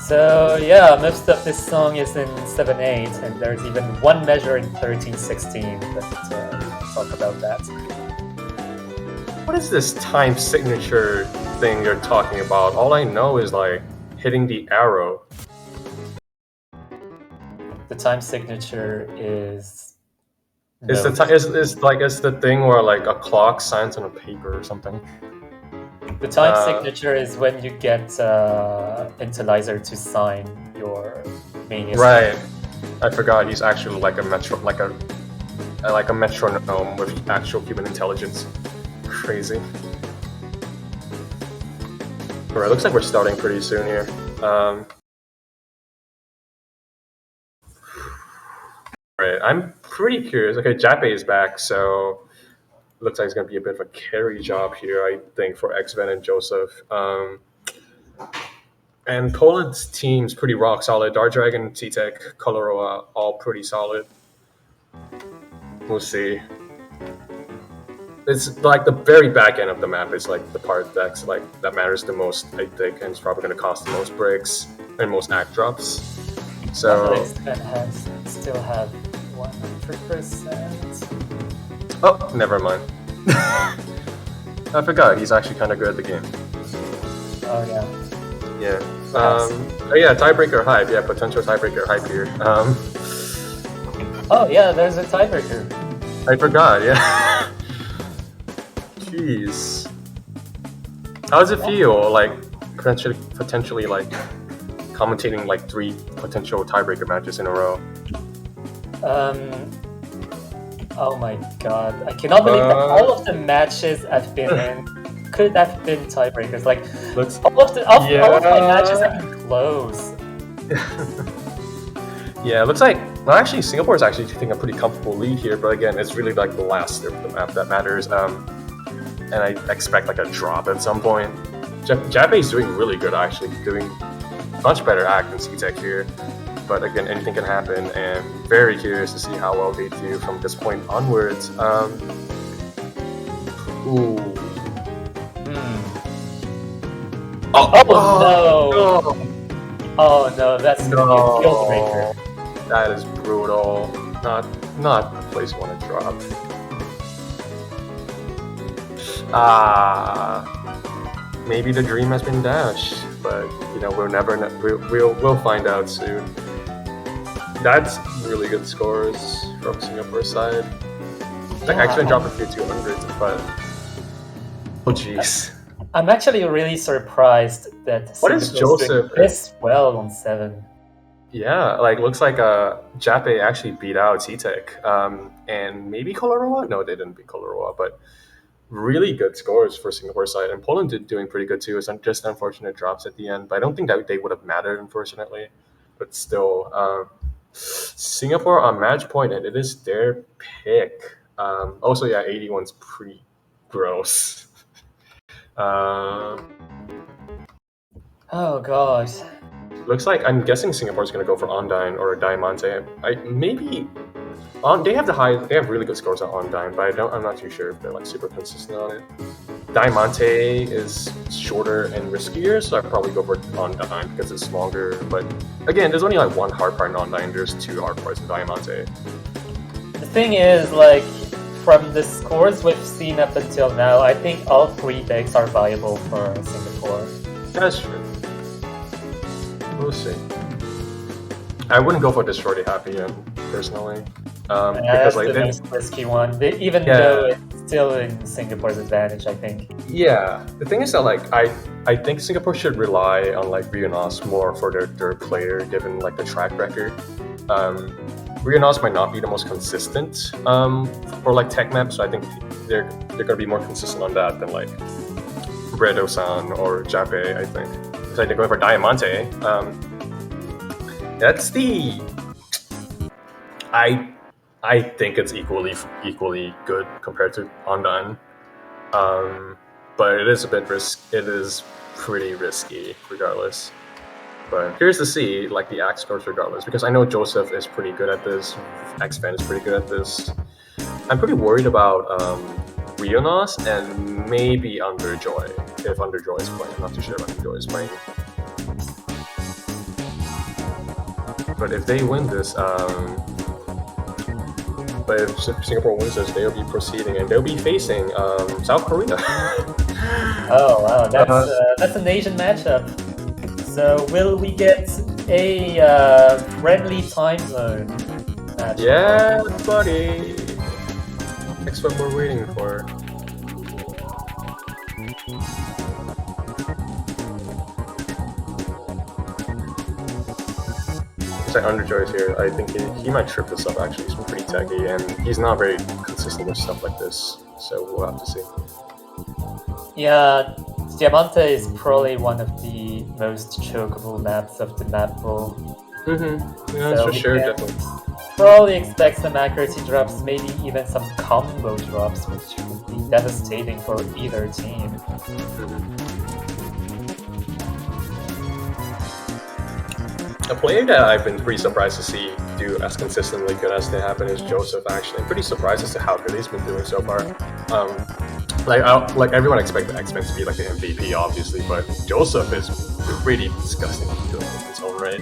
So yeah, most of this song is in 7/8, and there's even one measure in 13/16. But we'll talk about that. What is this time signature thing you're talking about? All I know is like hitting the arrow. The time signature is. Is the time is the thing where like a clock signs on a paper or something? The time signature is when you get Intellizer to sign your mania. Right. I forgot he's actually like a metronome with actual human intelligence. Crazy. Alright, looks like we're starting pretty soon here. Right, I'm pretty curious. Okay, Jappe is back, so looks like it's going to be a bit of a carry job here, I think, for X-Ven and Joseph. And Poland's team's pretty rock solid. Dark Dragon, T-Tech, Coloradoa, all pretty solid. We'll see. It's like the very back end of the map is like the part that's like that matters the most, I think, and it's probably going to cost the most bricks and most act drops. So X-Ven still have 100%. Oh, never mind. I forgot he's actually kind of good at the game. Oh yeah. Yeah. Oh yeah, tiebreaker hype. Yeah, potential tiebreaker hype here. Oh yeah, there's a tiebreaker. I forgot. Yeah. Jeez. How does it feel? Like potentially like commentating like 3 potential tiebreaker matches in a row. Oh my god, I cannot believe that all of the matches I've been in could have been tiebreakers. Like, all of my matches have been close. Yeah, it looks like, well, actually, Singapore is actually taking a pretty comfortable lead here, but again, it's really like the last of the map that matters. And I expect like a drop at some point. Jappe is doing really good, actually, doing much better act than C-Tech here. But again, anything can happen, and very curious to see how well they do from this point onwards. Ooh. Oh no! Oh no, that's gonna be a field breaker. That is brutal. Not the place you want to drop. Maybe the dream has been dashed, but you know we'll find out soon. That's really good scores from Singapore's side. Like actually dropped a few 200s, but oh jeez. I'm actually really surprised that What is Joseph this well on 7. Yeah, like looks like Jappe actually beat out T-Tech, and maybe Coloradoa. No, they didn't beat Coloradoa, but really good scores for Singapore side, and Poland did doing pretty good too. It's just unfortunate drops at the end, but I don't think that they would have mattered, unfortunately. But still, Singapore on match point, and it is their pick. Also, yeah, 81's pretty gross. Oh god. Looks like I'm guessing Singapore's gonna go for Ondine or Diamante. They have really good scores on Ondine, but I'm not too sure if they're like super consistent on it. Diamante is shorter and riskier, so I'd probably go for Ondine because it's longer. But again, there's only like one hard part in Ondine. There's 2 hard parts in Diamante. The thing is, like, from the scores we've seen up until now, I think all 3 decks are viable for Singapore. That's true. We'll see. I wouldn't go for this shorty happy end, personally. Because that's like the most risky one, though it's still in Singapore's advantage, I think. Yeah, the thing is that like I think Singapore should rely on like Rionos more for their third player, given like the track record. Rionos might not be the most consistent for like tech maps, so I think they're gonna be more consistent on that than like Bredo-san or Jappe, I think. Because I think going for Diamante, I think it's equally good compared to Ondan. But it is a bit It is pretty risky, regardless. But curious to see like the axe scores regardless, because I know Joseph is pretty good at this. X-Fan is pretty good at this. I'm pretty worried about Rionos and maybe Underjoy if Underjoy is playing. I'm not too sure if Underjoy is playing. But if they win this, but if Singapore wins this, they'll be proceeding and they'll be facing South Korea. Oh wow, that's an Asian matchup. So will we get a friendly time zone matchup? Yeah, buddy. That's what we're waiting for. Like Underjoy's here. I think he might trip this up actually. He's been pretty techy and he's not very consistent with stuff like this. So we'll have to see. Yeah, Diamante is probably one of the most chokeable maps of the map pool. Yeah, so for sure, definitely. Probably expect some accuracy drops, maybe even some combo drops, which would be devastating for either team. A player that I've been pretty surprised to see do as consistently good as they have been is Joseph. Actually, I'm pretty surprised as to how good he's been doing so far. Like everyone expected X-Men to be like the MVP, obviously, but Joseph is pretty disgusting good in his own right.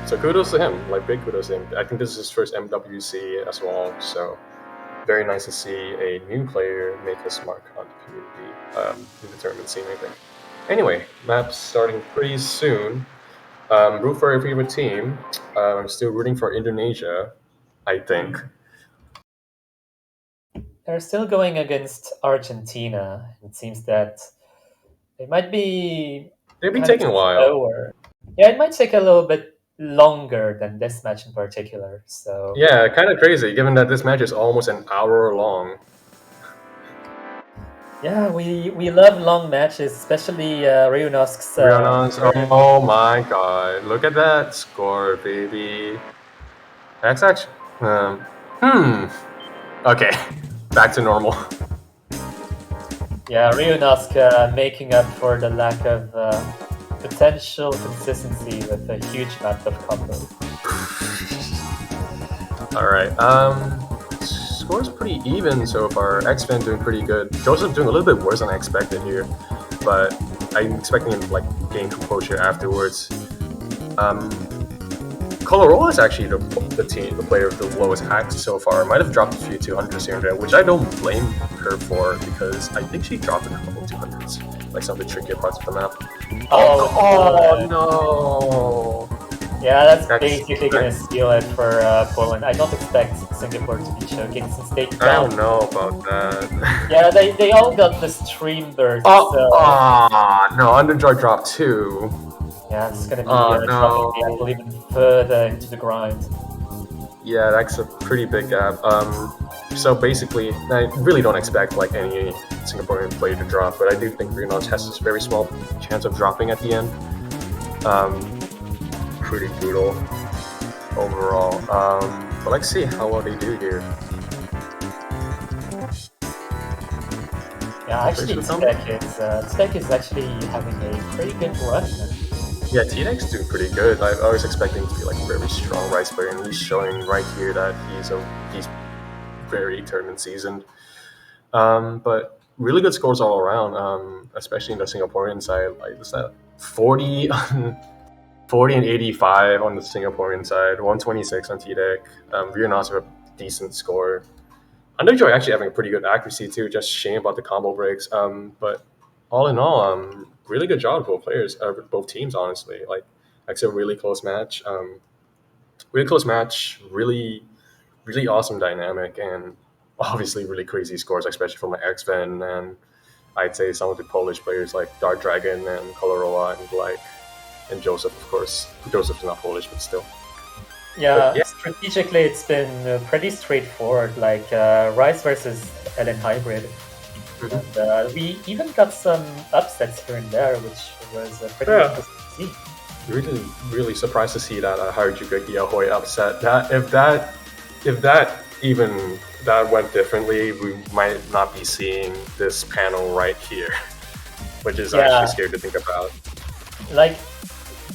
So kudos to him, like big kudos to him. I think this is his first MWC as well, so very nice to see a new player make his mark on the community in the tournament scene, I think. Anyway, maps starting pretty soon. Root for your favorite team. I'm still rooting for Indonesia, I think. They're still going against Argentina. It seems that it might be... They'll be taking a while. Slower. Yeah, it might take a little bit longer than this match in particular. So yeah, kind of crazy, given that this match is almost an hour long. Yeah, we love long matches, especially Ryunosk's. Oh my god, look at that score, baby. That's actually... Okay, back to normal. Yeah, Ryunosk making up for the lack of potential consistency with a huge amount of combos. Alright, score's pretty even so far. X-Men doing pretty good. Joseph's doing a little bit worse than I expected here, but I'm expecting him to like gain composure afterwards. Colorado is actually the player with the lowest hacks so far. Might have dropped a few 200s here and there, which I don't blame her for because I think she dropped a couple 200s, like some of the trickier parts of the map. Oh no! Yeah, that's basically gonna steal it for Poland. I don't expect Singapore to be choking since they don't. I don't know about that. Yeah, they all got the stream burst. No, Underjoy dropped 2. Yeah, it's gonna be dropping the apple even further into the grind. Yeah, that's a pretty big gap. So basically, I really don't expect like any Singaporean player to drop, but I do think Rionos has this very small chance of dropping at the end. Pretty brutal overall. But let's see how well they do here. Yeah, actually, Spec is actually having a pretty good run. Yeah, T-Deck's doing pretty good. I was expecting him to be like a very strong Rice player, and he's showing right here that he's very tournament seasoned. But really good scores all around, especially in the Singaporean side. Like what's that? 40 and 85 on the Singaporean side, 126 on T-Deck. Rionos have a decent score. Underjoy actually having a pretty good accuracy too. Just shame about the combo breaks. But all in all, really good job both players, both teams. Honestly, like a really close match. Really, really awesome dynamic, and obviously really crazy scores, especially from like X-Ven and I'd say some of the Polish players like Dark Dragon and Kolaroa and Blake and Joseph, of course. Joseph's not Polish, but still. Yeah, strategically it's been pretty straightforward, like Rice versus Ellen Hybrid. And we even got some upsets here and there, which was pretty interesting to see. Really, really surprised to see that Harajuku Yaoi upset. if that went differently, we might not be seeing this panel right here, which is actually scary to think about. Like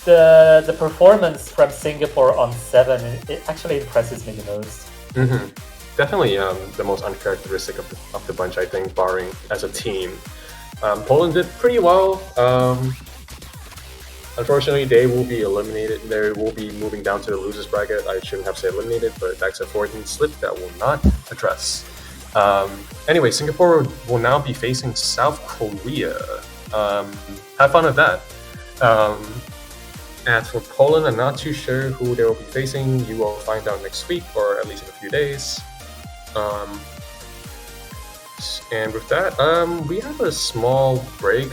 the performance from Singapore on 7, it actually impresses me the most. Mm-hmm. Definitely the most uncharacteristic of the bunch, I think, barring as a team. Poland did pretty well. Unfortunately, they will be eliminated. They will be moving down to the losers bracket. I shouldn't have said eliminated, but that's a 14 slip that will not address. Anyway, Singapore will now be facing South Korea. Have fun with that. As for Poland, I'm not too sure who they will be facing. You will find out next week, or at least in a few days. And with that, we have a small break.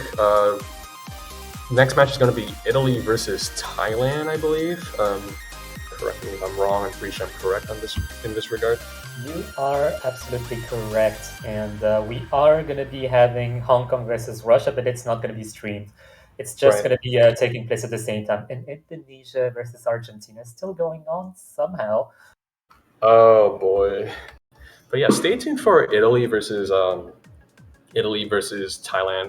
Next match is going to be Italy versus Thailand, I believe. Correct me if I'm wrong. I'm pretty sure I'm correct on this in this regard. You are absolutely correct, and we are going to be having Hong Kong versus Russia, but it's not going to be streamed. It's just going to be taking place at the same time. And Indonesia versus Argentina is still going on somehow. Oh boy! But yeah, stay tuned for Italy versus Thailand.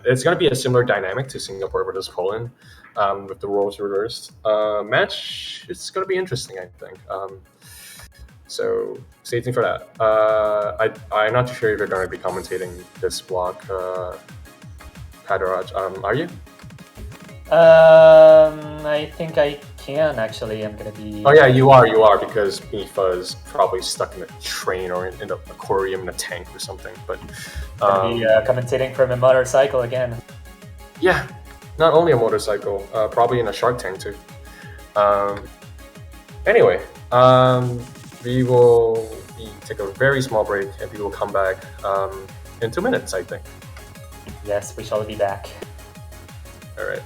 It's going to be a similar dynamic to Singapore versus Poland, with the roles reversed. Match, it's going to be interesting, I think. So stay tuned for that. I'm not too sure if you're going to be commentating this block, Padaraj. Are you? I think I can actually. I'm gonna be. Oh yeah, you are because Mifa's probably stuck in a train or in an aquarium in a tank or something. But gonna be commentating from a motorcycle again. Yeah, not only a motorcycle, probably in a shark tank too. Anyway, we will take a very small break and we will come back in 2 minutes, I think. Yes, we shall be back. All right.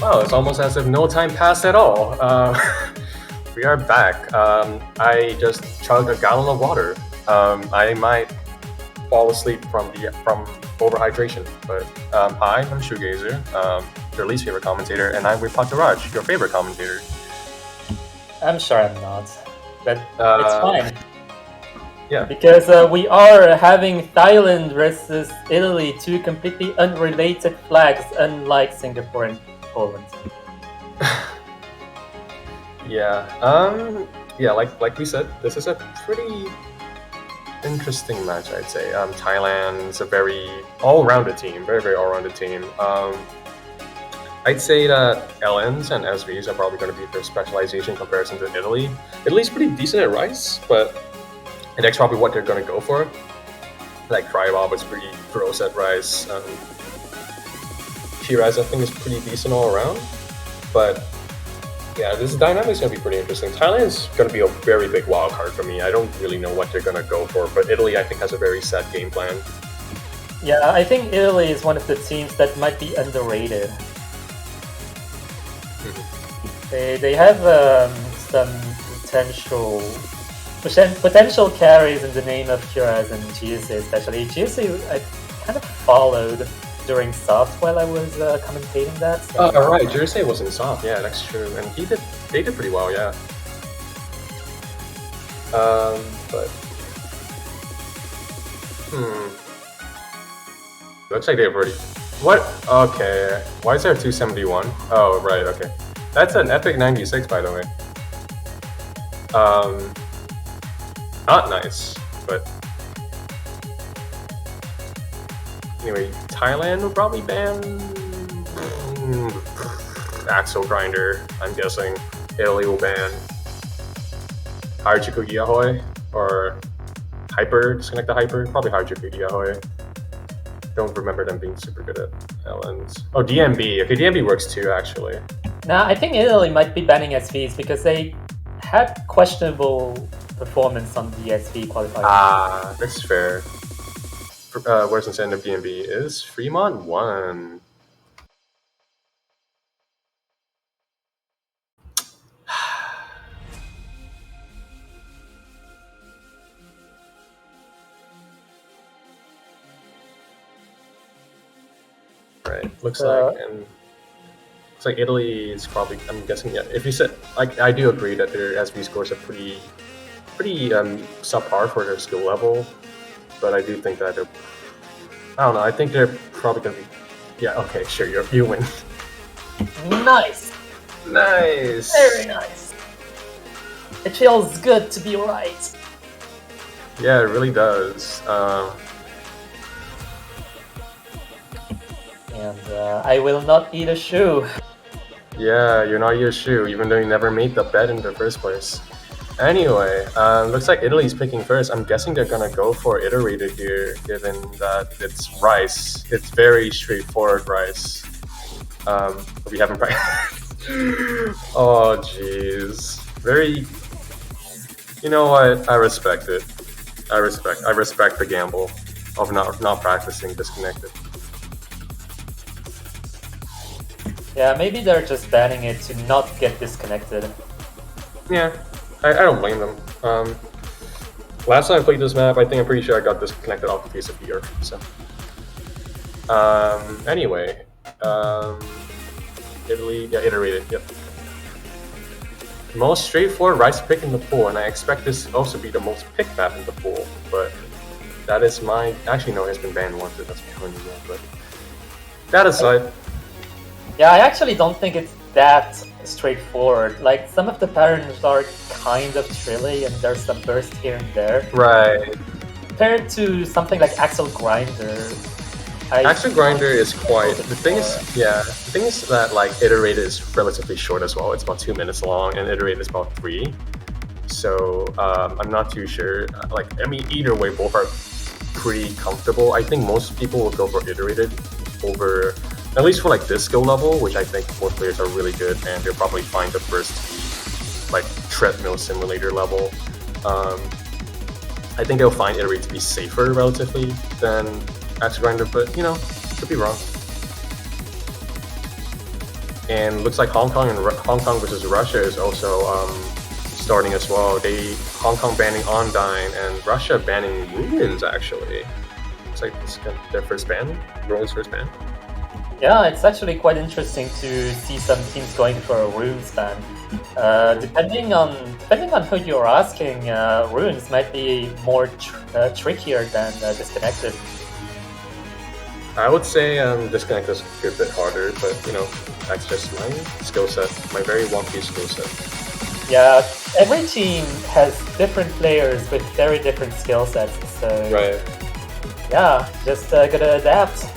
Wow, it's almost as if no time passed at all. We are back. I just chugged a gallon of water. I might fall asleep from overhydration. But hi, I'm Shoegazer, your least favorite commentator, and I'm with Pataraj, your favorite commentator. I'm sure I'm not, but it's fine. Yeah. Because we are having Thailand versus Italy, two completely unrelated flags, unlike Singapore and Poland. Yeah, like we said, this is a pretty interesting match, I'd say. Thailand's a very all-rounded team, very all-rounded team. I'd say that LNs and SVs are probably going to be their specialization in comparison to Italy. Italy's pretty decent at Rice, but and that's probably what they're going to go for. Like Crybob is pretty gross at Rice. Shiraz, I think, is pretty decent all around. But yeah, this dynamic is going to be pretty interesting. Thailand's going to be a very big wild card for me. I don't really know what they're going to go for, but Italy, I think, has a very set game plan. Yeah, I think Italy is one of the teams that might be underrated. They have some potential carries in the name of Curaz and GSA especially. GSA I kind of followed during soft while I was commentating that. So. Oh, right, GSA was in soft, yeah, that's true. And they did pretty well, yeah. But looks like they've already... What? Okay, why is there a 271? Oh, right, okay. That's an epic 96, by the way. Not nice, but... Anyway, Thailand will probably ban... Axel Grinder, I'm guessing. Italy will ban... Harajuku Yahoy, or... Hyper, disconnect the Hyper, probably Harajuku Yahoy. Don't remember them being super good at LNs. Oh, DMB. Okay, DMB works too, actually. Nah, I think Italy might be banning SVs because they had questionable performance on the SV qualifier. Ah, that's fair. Where's the end of DMB is Fremont 1. Right, looks like Italy is probably. I'm guessing, yeah. If you said, like, I do agree that their SV scores are pretty subpar for their skill level, but I do think that they're. I don't know. I think they're probably gonna be. Yeah. Okay. Sure. You win. Nice. Nice. Very nice. It feels good to be right. Yeah, it really does. And I will not eat a shoe. Yeah, you're not your shoe, even though you never made the bet in the first place. Anyway, looks like Italy's picking first. I'm guessing they're gonna go for iterated here, given that it's Rice. It's very straightforward Rice. We haven't practiced. Oh, jeez. Very. You know what? I respect it. I respect the gamble of not practicing disconnected. Yeah, maybe they're just banning it to not get disconnected. Yeah, I don't blame them. Last time I played this map, I think I'm pretty sure I got disconnected off the face of the earth. So, anyway, Italy, yeah, iterated. Yep. Most straightforward Rice pick in the pool, and I expect this to also be the most picked map in the pool. But that is my. Actually, no, it's been banned once. So that's between you, but that aside. Yeah, I actually don't think it's that straightforward. Like, some of the patterns are kind of trilly and there's some burst here and there. Right. Compared to something like Axel Grinder. Axel Grinder is quite... The thing is that, like, iterated is relatively short as well. It's about 2 minutes long, and iterated is about 3. So, I'm not too sure. Like, I mean, either way, both are pretty comfortable. I think most people will go for iterated over... At least for like this skill level, which I think both players are really good, and they'll probably find the first like treadmill simulator level. I think they'll find Iterate to be safer relatively than Axe Grinder, but you know, could be wrong. And looks like Hong Kong versus Russia is also starting as well. Hong Kong banning Undyne and Russia banning Ruins actually. It's like this is their first ban, Ruins' first ban. Yeah, it's actually quite interesting to see some teams going for a Runes ban. Depending on who you're asking, Runes might be more trickier than Disconnected. I would say Disconnected is a good bit harder, but you know, that's just my skill set, my very One Piece skill set. Yeah, every team has different players with very different skill sets, so right. Yeah, just gotta adapt.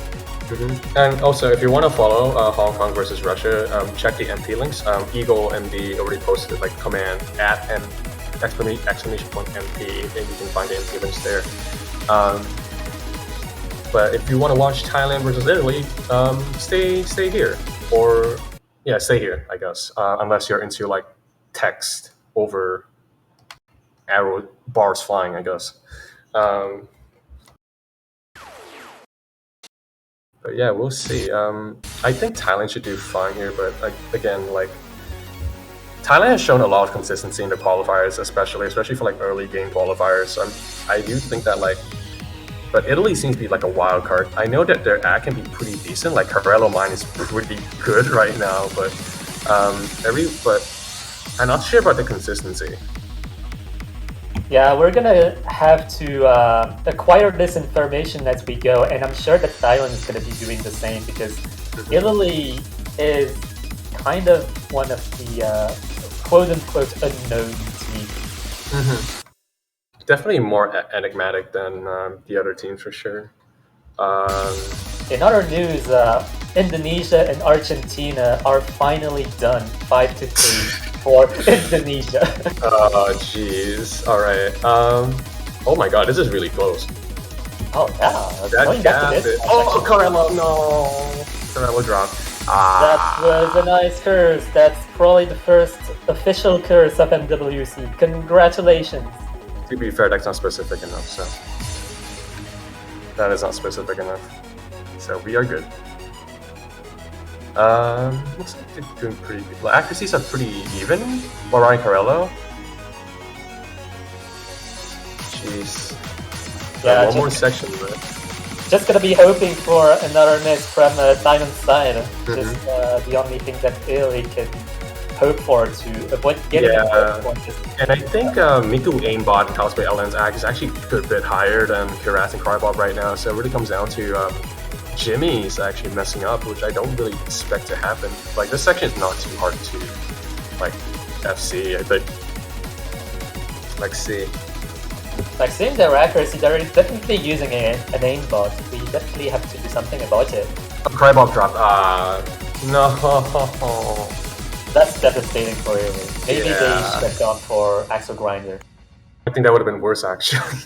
And also, if you want to follow Hong Kong versus Russia, check the MP links. Eagle MD already posted like command at and exclamation point MP, and you can find the MP links there. But if you want to watch Thailand versus Italy, stay here, or yeah, stay here, I guess. Unless you're into like text over arrow bars flying, I guess. But yeah, we'll see. I think Thailand should do fine here, but again, like Thailand has shown a lot of consistency in the qualifiers, especially for like early game qualifiers. So I do think that like, but Italy seems to be like a wild card. I know that their ad can be pretty decent. Like Carrello mine is pretty good right now, but I'm not sure about the consistency. Yeah, we're gonna have to acquire this information as we go, and I'm sure that Thailand is gonna be doing the same because Italy is kind of one of the quote-unquote unknown teams. Definitely more enigmatic than the other teams for sure. In other news, Indonesia and Argentina are finally done 5-3 for Indonesia. Oh jeez. All right. Oh my god, this is really close. Oh yeah. That gap is... Oh, Carrello, no. Carrello dropped. That was a nice curse. That's probably the first official curse of MWC. Congratulations. To be fair, that's not specific enough, so... That is not specific enough. So we are good. Looks like they're doing pretty good. The accuracies are pretty even. Ryan Carrello. Jeez. Yeah, one more section left. Just gonna be hoping for another miss from Diamond's side. Just the only thing that Italy can hope for to avoid getting a point. And I think Miku aimbot and Cosplay LN's act is actually a good bit higher than Kiraz and Crybob right now, so it really comes down to Jimmy's actually messing up, which I don't really expect to happen. Like, this section is not too hard to, like, FC, I think. Like, see. Like, seeing their accuracy, they're definitely using an aimbot. We definitely have to do something about it. Crybob dropped. No. That's devastating for you. Maybe they should have gone for Axel Grinder. I think that would have been worse, actually.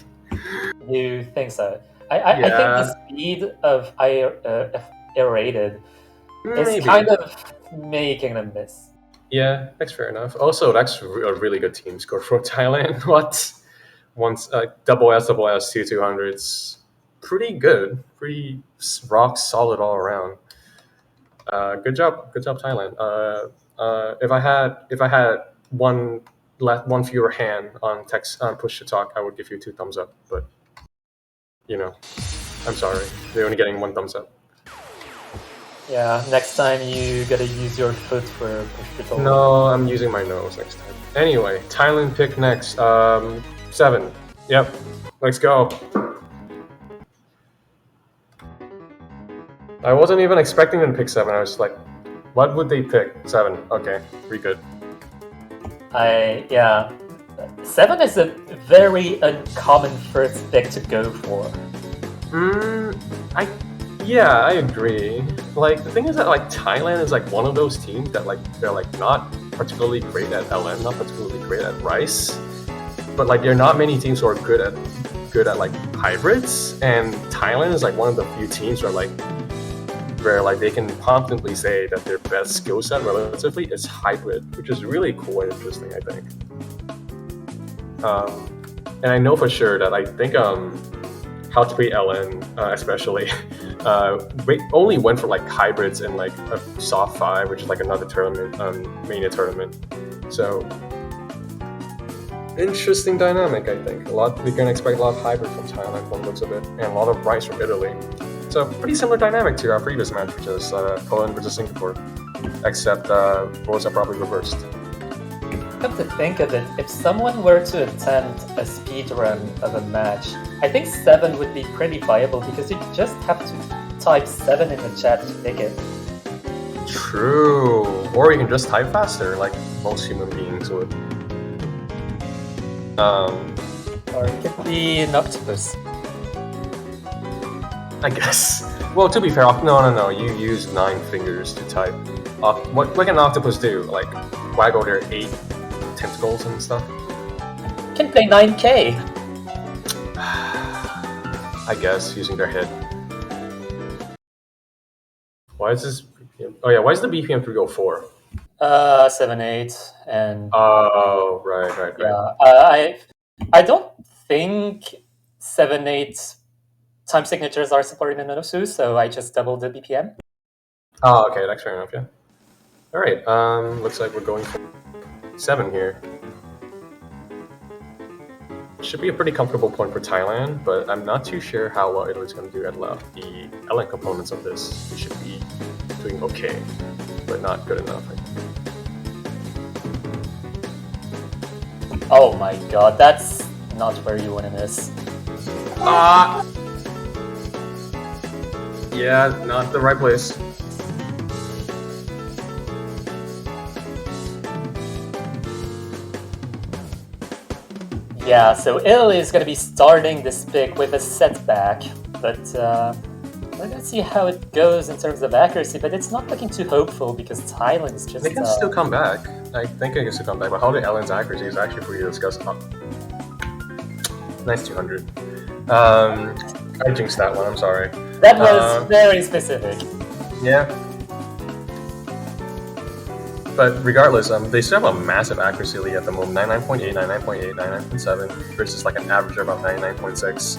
You think so? I think the speed of aerated is kind of making them miss. Yeah, that's fair enough. Also, that's a really good team score for Thailand. What? Once double S 200s, pretty good, pretty rock solid all around. Good job, Thailand. If I had one fewer hand on text push to talk, I would give you 2 thumbs up. But you know, I'm sorry, you're only getting 1 thumbs up. Yeah, next time you gotta use your foot for push to talk. No, I'm using my nose next time. Anyway, Thailand pick next. 7. Yep, let's go. I wasn't even expecting them to pick 7. I was like, what would they pick? 7. Okay, we're good. 7 is a very uncommon first pick to go for. I agree. Like, the thing is that like Thailand is like one of those teams that like they're like not particularly great at LM, not particularly great at Rice, but like there are not many teams who are good at like hybrids, and Thailand is like one of the few teams where they can confidently say that their best skill set relatively is hybrid, which is really cool and interesting, I think. And I know for sure that I think How to Play LN especially only went for like hybrids in like a soft 5, which is like another tournament, mania tournament. So interesting dynamic, I think. We're gonna expect a lot of hybrid from Thailand from the looks of it, and a lot of Rice from Italy. So pretty similar dynamic to our previous match, which is Poland versus Singapore, except roles are probably reversed. Come to think of it, if someone were to attempt a speedrun of a match, I think 7 would be pretty viable because you just have to type 7 in the chat to pick it. True. Or you can just type faster, like most human beings would. Or it could be an octopus. I guess. Well, to be fair, no. You use 9 fingers to type. What can an octopus do? Like waggle their 8 tentacles and stuff? Can play 9K. I guess using their head. Why is this? Oh yeah, why is the BPM 304? 7/8 and Oh right. yeah. I don't think 7/8 time signatures are supported in Nosu, so I just doubled the BPM. Oh okay, that's fair enough. Yeah. All right. Looks like we're going for 7 here. Should be a pretty comfortable point for Thailand, but I'm not too sure how well Italy's going to do at left. The LN components of this, we should be doing okay, but not good enough. I think. Oh my god, that's not where you want to miss. Yeah, not the right place. Yeah, so Italy is going to be starting this pick with a setback, but we're going to see how it goes in terms of accuracy, but it's not looking too hopeful because Thailand is just... They can still come back. I think they can still come back, but how the LN's accuracy is actually pretty disgusting. Nice 200. I jinxed that one, I'm sorry. That was very specific. Yeah. But regardless, they still have a massive accuracy lead at the moment, 99.8, 99.8, 99.7, versus like an average of about 99.6.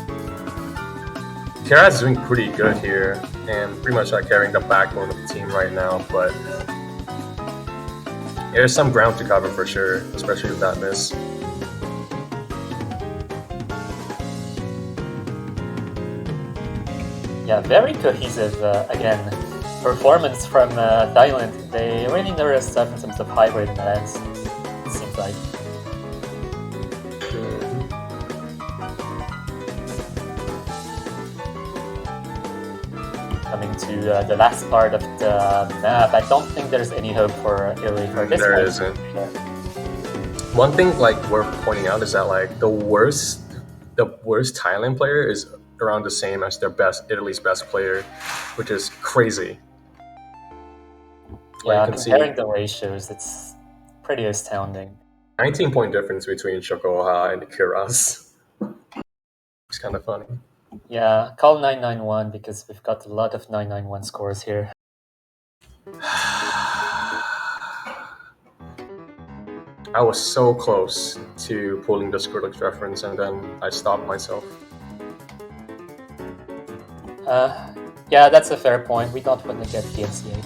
Kara's doing pretty good here, and pretty much carrying the backbone of the team right now, but there's some ground to cover for sure, especially with that miss. Yeah, very cohesive, again, performance from Thailand. They really know their stuff in terms of hybrid lands, it seems like. Coming to the last part of the map, I don't think there's any hope for Italy for this one. There isn't. One thing worth pointing out is that the worst Thailand player is around the same as Italy's best player, which is crazy. Yeah, comparing the ratios, it's pretty astounding. 19-point difference between Shokoha and Kiraz. It's kind of funny. Yeah, call 991 because we've got a lot of 991 scores here. I was so close to pulling the Skrillex reference and then I stopped myself. Yeah, that's a fair point. We don't want to get DMCA.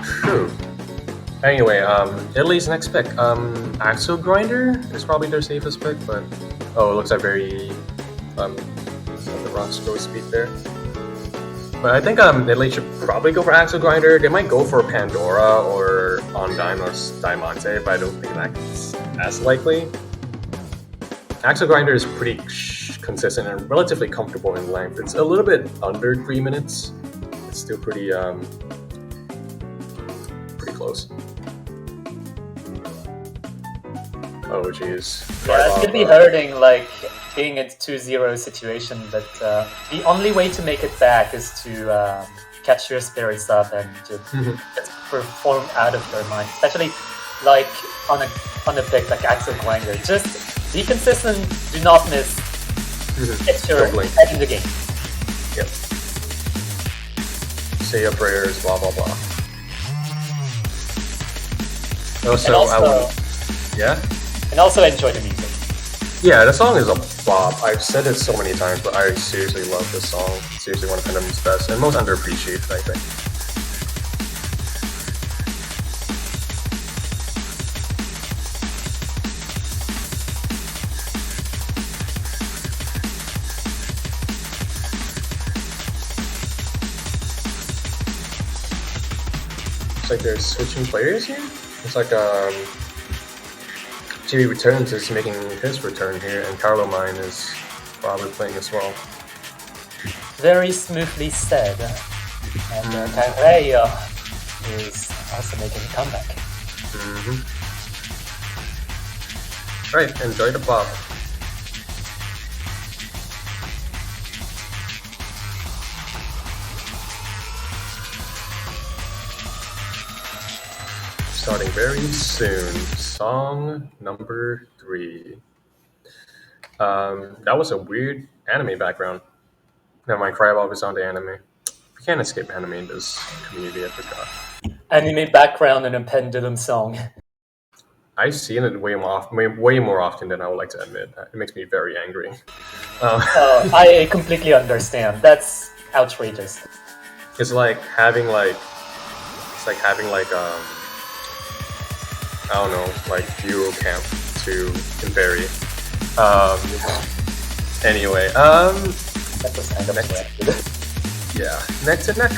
True. Anyway, Italy's next pick. Axel Grinder is probably their safest pick, but it looks like very the wrong scroll speed there. But I think Italy should probably go for Axel Grinder. They might go for Pandora or Ondaimos Diamante, but I don't think that's as likely. Axel Grinder is pretty consistent and relatively comfortable in length. It's a little bit under 3 minutes. It's still pretty close. Oh jeez. Yeah, it's gonna be hurting being at 2-0 situation, but the only way to make it back is to catch your spirits up and just perform out of your mind, especially on a pick like Axel Grinder. Just be consistent, do not miss. It's your head in the game. Yep. Say your prayers, blah blah blah. And also enjoy the music. Yeah, the song is a bop. I've said it so many times, but I seriously love this song. It's seriously one of Pandemic's best and most underappreciated, I think. Looks like they're switching players here. It's like GB Returns is making his return here, and Carlo Mine is probably playing as well. Very smoothly said. And Canreio is also making a comeback. Right, enjoy the pop. starting very soon. Song number 3. That was a weird anime background. Never mind, Crybob is on the anime. We can't escape anime in this community, I forgot. Anime background and a pendulum song. I've seen it way more often than I would like to admit. It makes me very angry. I completely understand. That's outrageous. It's like having I don't know, like Euro camp to Inveri. Anyway, That was kind of weird. yeah, neck to neck.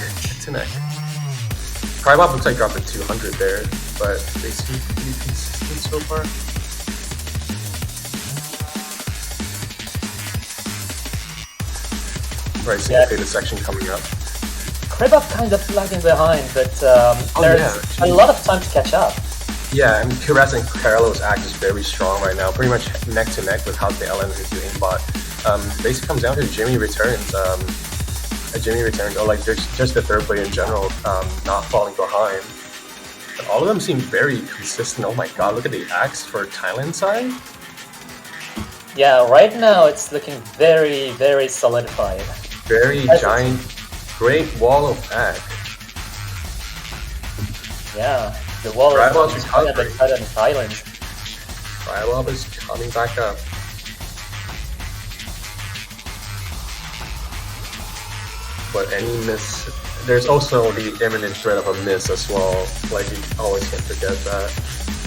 Crybob looks like dropping 200 there, but they seem pretty consistent so far. Right, single data section coming up. Crybob kind of lagging behind, but there's a lot of time to catch up. Yeah, and Kiraz and Carlos act is very strong right now, pretty much neck to neck with House Ellen into aimbot. Basically comes down to Jimmy returns. Or like just the third player in general, not falling behind. But all of them seem very consistent. Oh my god, look at the axe for Thailand side. Yeah, right now it's looking very, very solidified. Very giant, great wall of axe. Yeah, the wall Crybob is higher than Thailand. Crybob is coming back up. But any miss, there's also the imminent threat of a miss as well. Like you always can't forget that.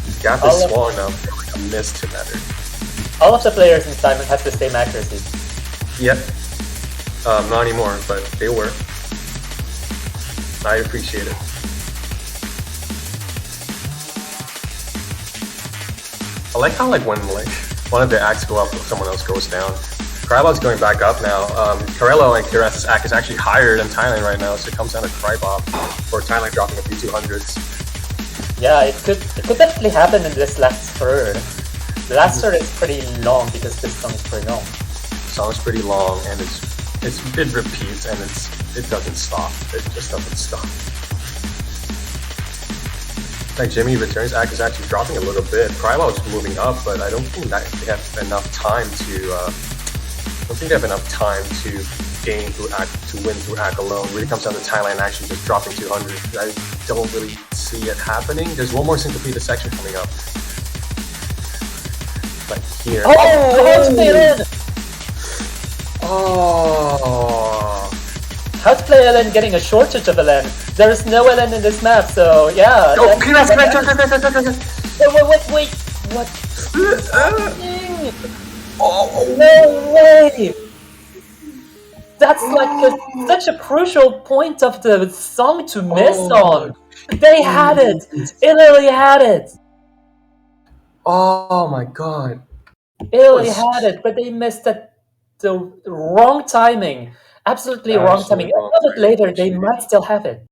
The gap is small enough for like a miss to matter. All of the players in Thailand have the same accuracy. Yep. Not anymore, but they were. I appreciate it. I like how when one of the acts go up, someone else goes down. Crybob's going back up now. Carello and Kiraz's act is actually higher than Thailand right now, so it comes down to Crybob for Thailand dropping a few 200s. Yeah, it could definitely happen in this last third. The last third is pretty long because this song is pretty long. The song's pretty long and it repeats and it doesn't stop. It just doesn't stop. Like Jimmy Returns act is actually dropping a little bit. Crybob's moving up, but I don't think that they have enough time to. I don't think they have enough time to gain through act, to win through act alone. It really comes down to Thailand actually just dropping 200. I don't really see it happening. There's one more syncopated section coming up. Like here. Oh! How to play LN getting a shortage of LN? There is no LN in this map, so yeah. Oh, wait! What? Oh, no way! That's like such a crucial point of the song to miss on. They had it! Italy had it! Oh my god. Italy had it, but they missed at the wrong timing. Absolutely wrong timing. A little bit later, they might still have it.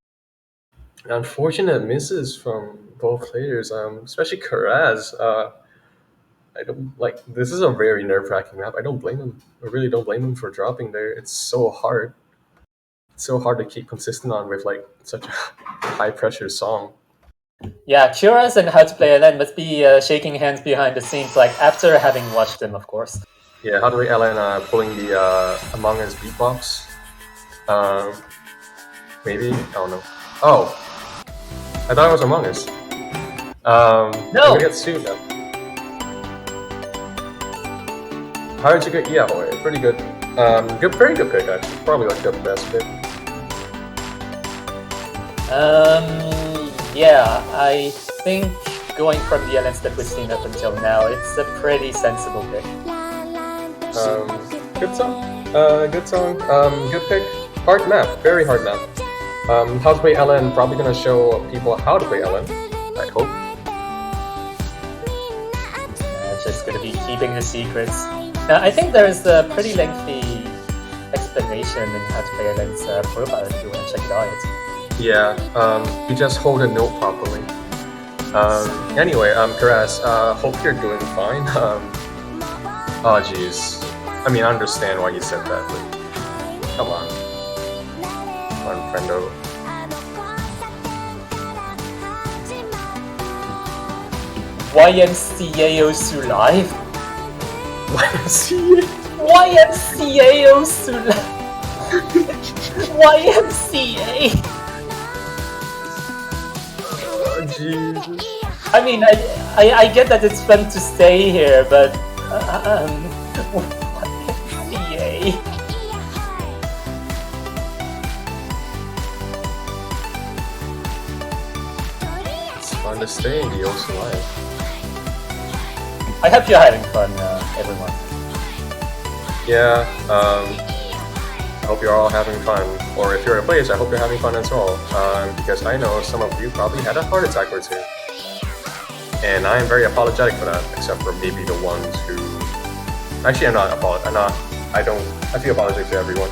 Unfortunate misses from both players, especially Kiraz. I don't this is a very nerve-wracking map. I don't blame him. I really don't blame him for dropping there. It's so hard. It's so hard to keep consistent on with such a high-pressure song. Yeah, Kiraz and How to Play LN must be shaking hands behind the scenes, after having watched them, of course. Yeah, How to Play LN pulling the Among Us beatbox. Maybe? I don't know. Oh! I thought it was Among Us. No! We get sued now. How did you get? Yeah, boy, pretty good. Very good pick, actually. Probably the best pick. Yeah, I think going from the LNs that we've seen up until now, it's a pretty sensible pick. Good song. Good pick. Hard map. Very hard map. How to play LN, probably gonna show people how to play LN, I hope. Just gonna be keeping the secrets. Now, I think there is a pretty lengthy explanation in How to Play LN's profile if you want to check it out. Yeah, you just hold a note properly. Anyway, Kiraz, hope you're doing fine. Oh jeez. I mean, I understand why you said that, but come on. Come on, friendo. YMCA Osu Live? YMCA? YMCA Osu Live? YMCA? Oh, Jesus. I mean, I get that it's fun to stay here, but YMCA? It's fun to stay in the Osu Live. I hope you're having fun, everyone. Yeah, I hope you're all having fun. Or if you're a player, I hope you're having fun as well. Because I know some of you probably had a heart attack or two. And I am very apologetic for that, except for maybe the ones who... Actually, I feel apologetic to everyone.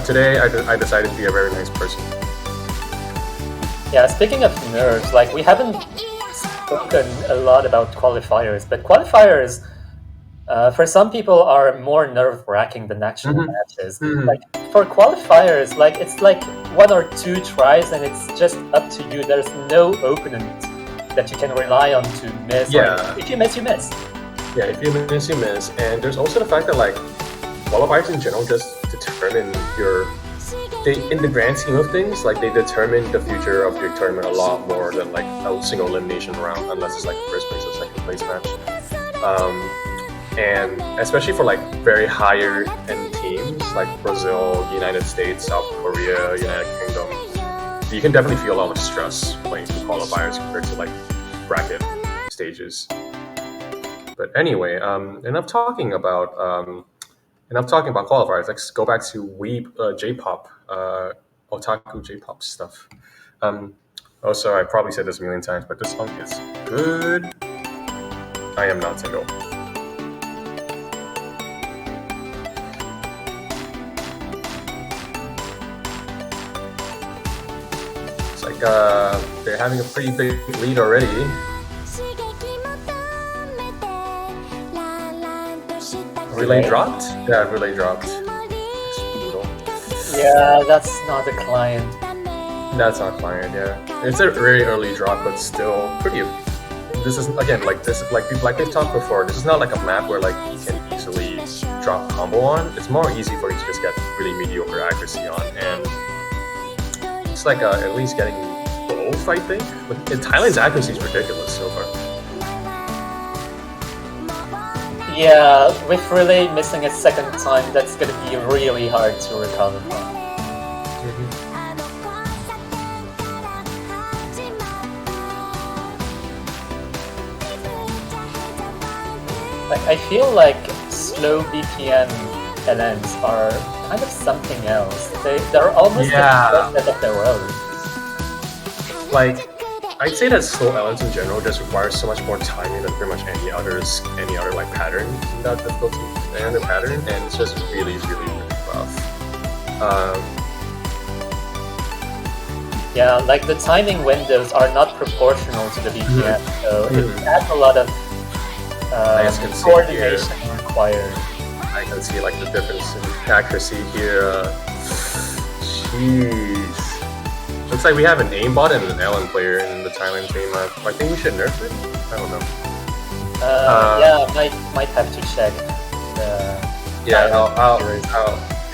Today, I decided to be a very nice person. Yeah, speaking of nerves, like, we haven't spoken a lot about qualifiers, but qualifiers, for some people, are more nerve-wracking than actual matches. Like, for qualifiers, like, it's like 1 or 2 tries, and it's just up to you. There's no opponent that you can rely on to miss. Yeah. Like, if you miss, you miss. Yeah, if you miss, you miss. And there's also the fact that, like, qualifiers in general just determine in the grand scheme of things, like, they determine the future of your tournament a lot more than, like, a single elimination round, unless it's, like, a first place or second place match. And especially for, like, very higher end teams, like Brazil, United States, South Korea, United Kingdom, you can definitely feel a lot of stress playing through qualifiers compared to, like, bracket stages. But anyway, enough talking about qualifiers. Let's go back to J-pop, otaku J-pop stuff. Also, I probably said this a million times, but this song is good. I am not single. It's like they're having a pretty big lead already. Relay dropped? Yeah, relay dropped. It's brutal. Yeah, that's not a client. That's not client, yeah. It's a very early drop, but still pretty. This is again like they've talked before. This is not like a map where like you can easily drop combo on. It's more easy for you to just get really mediocre accuracy on, and it's like at least getting both. I think. But Thailand's accuracy is ridiculous so far. Yeah, with Relay missing a second time, that's gonna be really hard to recover from. Like, I feel like slow BPM LNs are kind of something else. They're almost a of their own. Like, I'd say that slow LNs in general just requires so much more timing than pretty much any other like pattern in that difficulty and the pattern, and it's just really rough. Yeah, like the timing windows are not proportional to the BPM, so it adds a lot of coordination required. I can see like the difference in accuracy here. Jeez. Looks like we have an aimbot and an LN player in the Thailand team. I think we should nerf it. I don't know. Yeah, might have to check.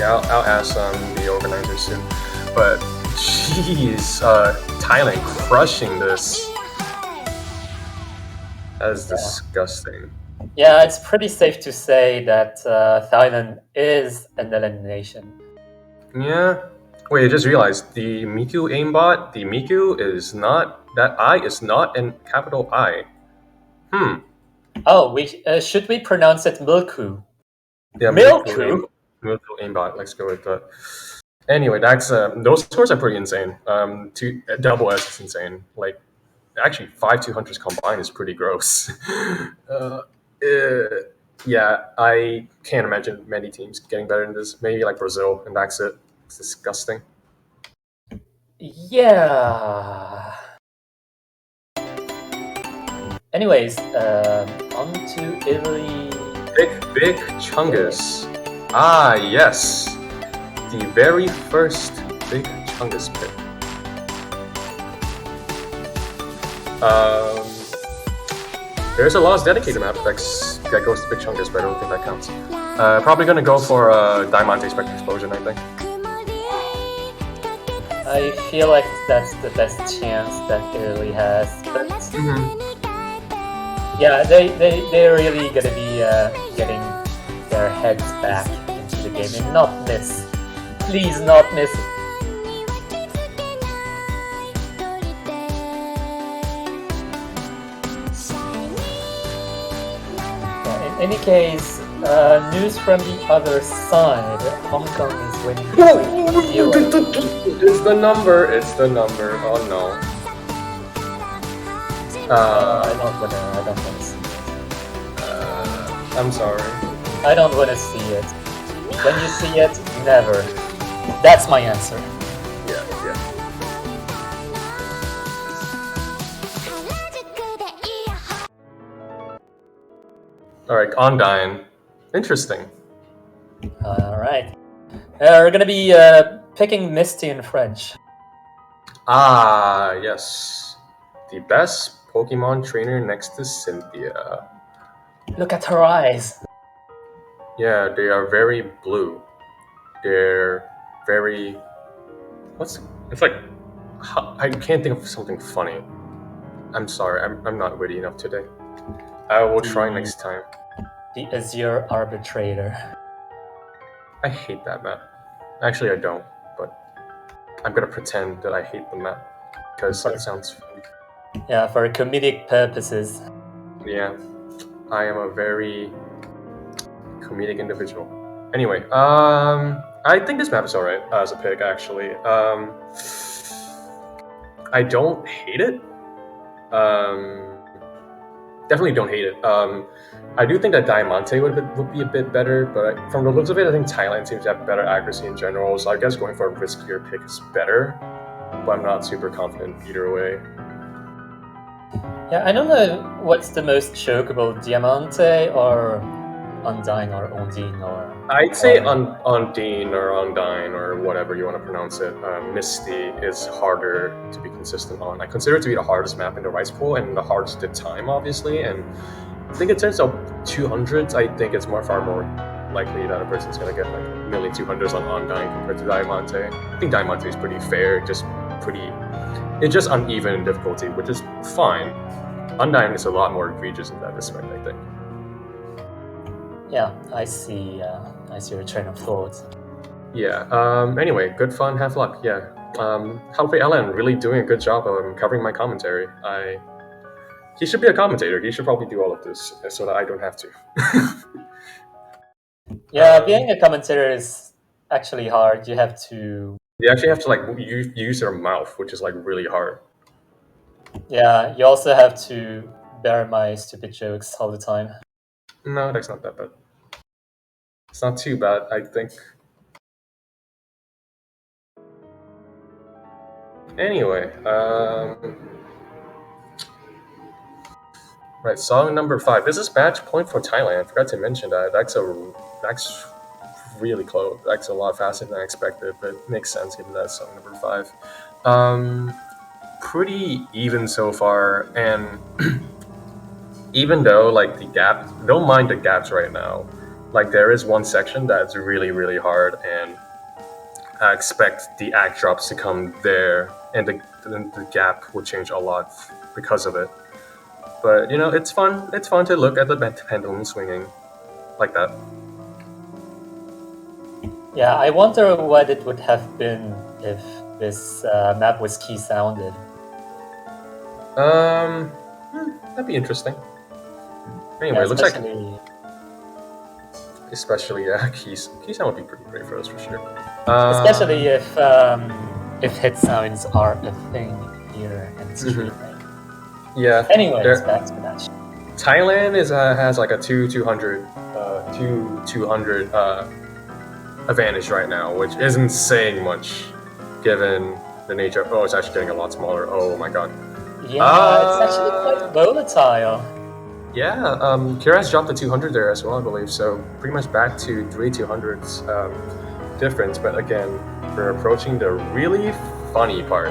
I'll ask the organizers soon. But jeez, Thailand crushing this. That's disgusting. Yeah, it's pretty safe to say that Thailand is an elimination. Yeah. Wait, I just realized the Miku aimbot, the Miku is not, that I is not in capital I. Oh, should we pronounce it Milku? Yeah, Milku? Milku aimbot, let's go with that. Anyway, that's, those scores are pretty insane. Double S is insane. Like, actually, 5-200s combined is pretty gross. Yeah, I can't imagine many teams getting better than this. Maybe like Brazil, and that's it. It's disgusting. Yeah. Anyways, on to Italy. Big Chungus. Ah, yes. The very first Big Chungus pick. There's a Lost dedicated map that goes to Big Chungus, but I don't think that counts. Probably gonna go for Diamante Spectre Explosion, I think. I feel like that's the best chance that Italy has. But yeah, they're really gonna be getting their heads back into the game and not miss. Please not miss. In any case, news from the other side. Hong Kong is winning. It's the number. It's the number. Oh no. I don't wanna see it. I'm sorry. I don't wanna see it. When you see it, never. That's my answer. Yeah. All right, Undyne. Interesting. Alright. We're gonna be picking Misty in French. Ah, yes. The best Pokemon trainer next to Cynthia. Look at her eyes. Yeah, they are very blue. They're very... It's like... I can't think of something funny. I'm sorry, I'm not witty enough today. I will try next time. The Azure Arbitrator. I hate that map. Actually, I don't, but I'm gonna pretend that I hate the map because it sounds funny. Yeah, for comedic purposes. Yeah, I am a very comedic individual. Anyway, I think this map is alright as a pick, actually. I don't hate it. Definitely don't hate it. I do think that Diamante would be a bit better, but from the looks of it, I think Thailand seems to have better accuracy in general, so I guess going for a riskier pick is better, but I'm not super confident either way. Yeah, I don't know what's the most chokeable, Diamante or Undyne or Ondine or... I'd say Undine or Undyne or whatever you want to pronounce it. Misty is harder to be consistent on. I consider it to be the hardest map in the rice pool and the hardest to time, obviously, and I think in terms of 200s, I think it's far more likely that a person's going to get like 1,200s on Undyne compared to Diamante. I think Diamante is pretty fair, it's just uneven in difficulty, which is fine. Undyne is a lot more egregious in that respect, I think. Yeah, I see your train of thought. Yeah, anyway, good fun, have luck, yeah. Humphrey Allen really doing a good job of covering my commentary. He should be a commentator, he should probably do all of this so that I don't have to. Yeah, being a commentator is actually hard. You have to... You actually have to like use your mouth, which is like really hard. Yeah, you also have to bear my stupid jokes all the time. No, that's not that bad. It's not too bad, I think. Anyway, right, song number 5. This is match point for Thailand. I forgot to mention that. That's really close. That's a lot faster than I expected, but it makes sense given that song number 5. Pretty even so far, and even though like the gap, don't mind the gaps right now. Like there is one section that's really, really hard, and I expect the act drops to come there, and the gap will change a lot because of it. But you know, it's fun. It's fun to look at the pendulum swinging like that. Yeah, I wonder what it would have been if this map was key sounded. That'd be interesting. Anyway, Yeah, it looks like especially key sound would be pretty great for us for sure. Especially if hit sounds are a thing here in streaming. Yeah. Anyways, back to that. Thailand has like a 200 advantage right now, which isn't saying much given the nature of, it's actually getting a lot smaller. Oh my god. Yeah, it's actually quite volatile. Yeah, Kira's dropped to 200 there as well, I believe, so pretty much back to 200s difference, but again, we're approaching the really funny part.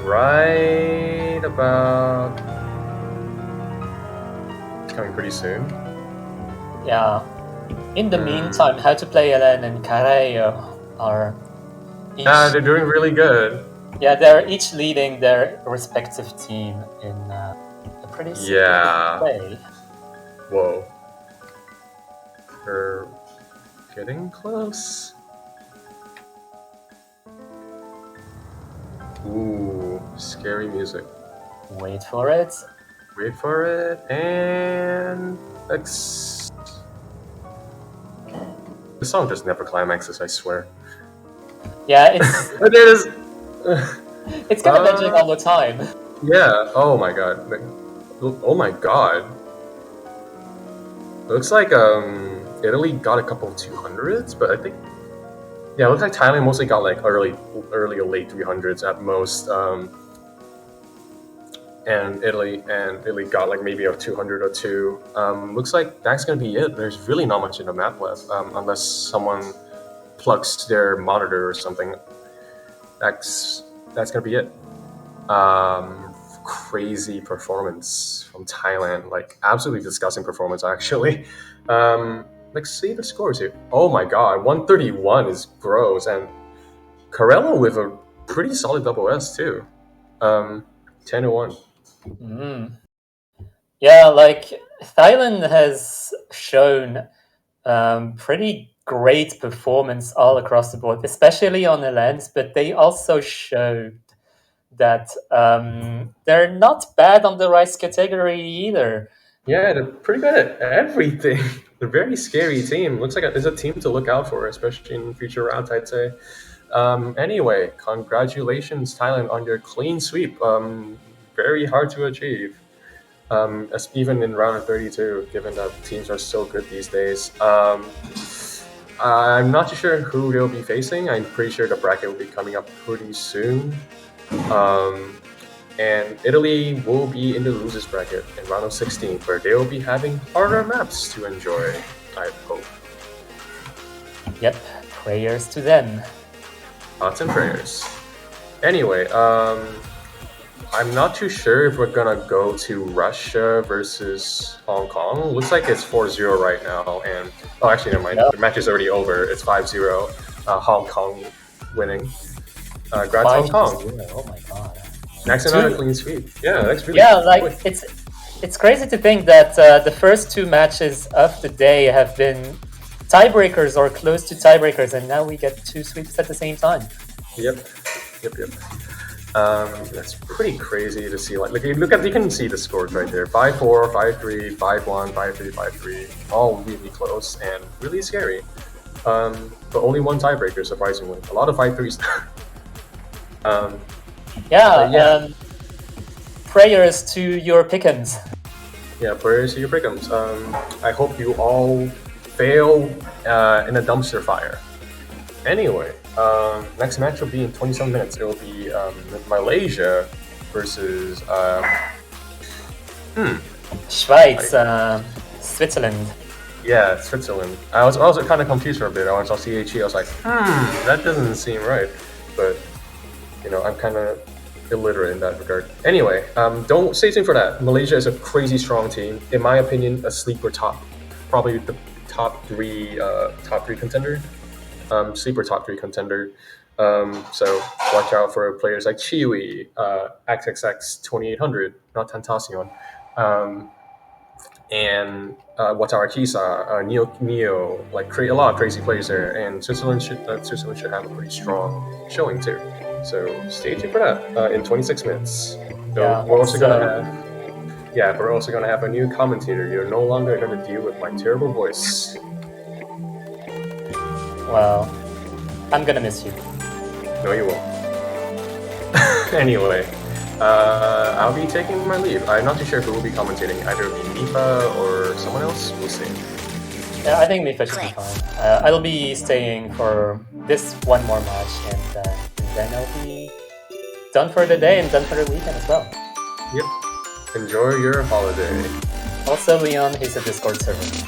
Right about It's coming pretty soon. Yeah. In the meantime, How to Play LN and Careo are each, They're doing really good. yeah, they're each leading their respective team in a pretty significant way. Whoa. We're getting close. Ooh, scary music. Wait for it. Wait for it, and X. The song just never climaxes, I swear. Yeah, it's But it is. it's kind of magic all the time. Yeah. Oh my god. Oh my god. Looks like Italy got a couple of 200s, but I think it looks like Thailand mostly got like early or late 300s at most. And Italy got like maybe a 200 or two. Looks like that's gonna be it. There's really not much in the map left, unless someone plugs their monitor or something. That's gonna be it. Crazy performance from Thailand, like absolutely disgusting performance actually. Let's see the scores here. Oh my god, 131 is gross, and Corello with a pretty solid double S too. 10-1. Yeah, like Thailand has shown pretty great performance all across the board, especially on the lands, but they also showed that they're not bad on the rice category either. Yeah, they're pretty good at everything. They're a very scary team. Looks like it's a team to look out for, especially in future rounds, I'd say. Anyway, congratulations, Thailand, on your clean sweep. Very hard to achieve, even in round of 32, given that teams are so good these days. I'm not too sure who they'll be facing. I'm pretty sure the bracket will be coming up pretty soon. And Italy will be in the losers bracket in round of 16, where they will be having harder maps to enjoy, I hope. Yep, prayers to them. Thoughts and prayers. Anyway, I'm not too sure if we're gonna go to Russia versus Hong Kong. Looks like it's 4-0 right now, and actually never mind. Yep. The match is already over. It's 5-0. Hong Kong winning. Congrats, Hong Kong. Oh my god. Next another clean sweep. Yeah, that's really like it's crazy to think that the first two matches of the day have been tiebreakers or close to tiebreakers, and now we get two sweeps at the same time. Yep. That's pretty crazy to see. Like you can see the scores right there: 5-4, 5-3, 5-1, 5-3, 5-3. All really close and really scary. But only one tiebreaker, surprisingly. A lot of 5-3s. Prayers to your pick'ems. Yeah, prayers to your pick'ems. I hope you all fail in a dumpster fire. Anyway, next match will be in 27 minutes. It will be Malaysia versus Schweiz, Switzerland. Yeah, Switzerland. I was also kind of confused for a bit. I saw CHE. I was like, that doesn't seem right. But I'm kind of illiterate in that regard. Anyway, don't stay tuned for that. Malaysia is a crazy strong team. In my opinion, a sleeper top, probably the top three contender. Sleeper top 3 contender. So watch out for players like Chiwi, XXX 2800, not Tentacion, and Wataru Kisa, Neo, like a lot of crazy players there. And Switzerland should have a pretty strong showing too. So stay tuned for that in 26 minutes. So we're also gonna have a new commentator. You're no longer gonna deal with my terrible voice. Well, I'm gonna miss you. No, you won't. Anyway, I'll be taking my leave. I'm not too sure who will be commentating. Either it'll be Mifa or someone else. We'll see. Yeah, I think Mifa should be fine. I'll be staying for this one more match, and then I'll be done for the day and done for the weekend as well. Yep. Enjoy your holiday. Also, Leon, he's a Discord server.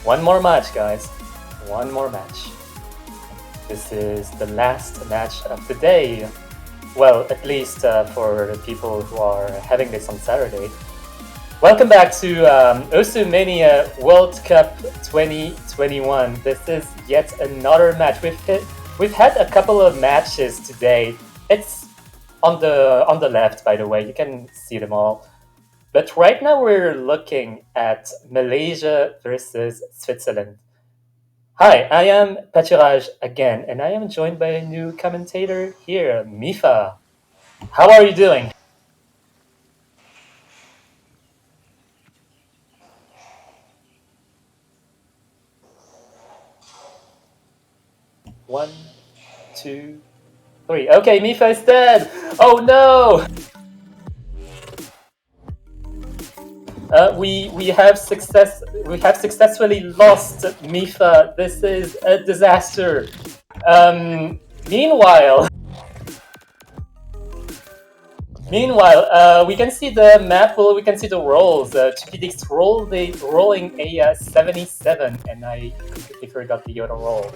One more match, guys. One more match. This is the last match of the day. Well, at least for the people who are having this on Saturday. Welcome back to Osu Mania World Cup 2021. This is yet another match. We've had a couple of matches today. It's on the left, by the way. You can see them all. But right now we're looking at Malaysia versus Switzerland. Hi, I am Pachiraj again, and I am joined by a new commentator here, Mifa. How are you doing? One, two, three. Okay, Mifa is dead. Oh no! We have successfully lost Mifa. This is a disaster. Meanwhile, we can see the map. Well, we can see the rolls. GPD's rolling a 77, and I completely forgot the other roll.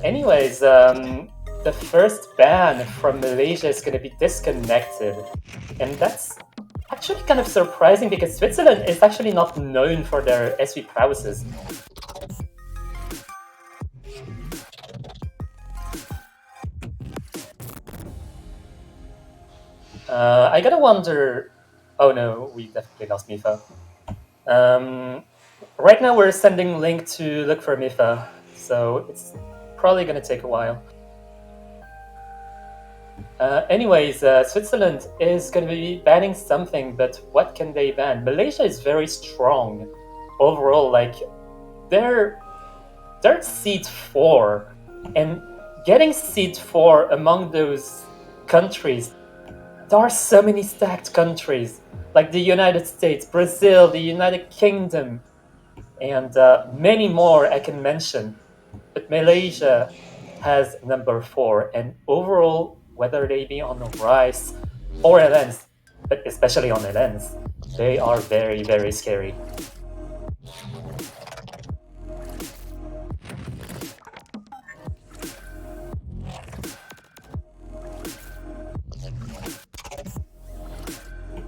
Anyways, the first ban from Malaysia is going to be disconnected, and that's actually kind of surprising because Switzerland is actually not known for their SV prowesses. I gotta wonder. Oh no, we definitely lost Mifa. Right now we're sending Link to look for Mifa, so it's probably gonna take a while. Anyways, Switzerland is going to be banning something, but what can they ban? Malaysia is very strong overall. Like they're seed 4, and getting seed 4 among those countries, there are so many stacked countries like the United States, Brazil, the United Kingdom, and many more I can mention. But Malaysia has number 4, and overall, whether they be on the Rise or LNs, but especially on LNs, they are very, very scary.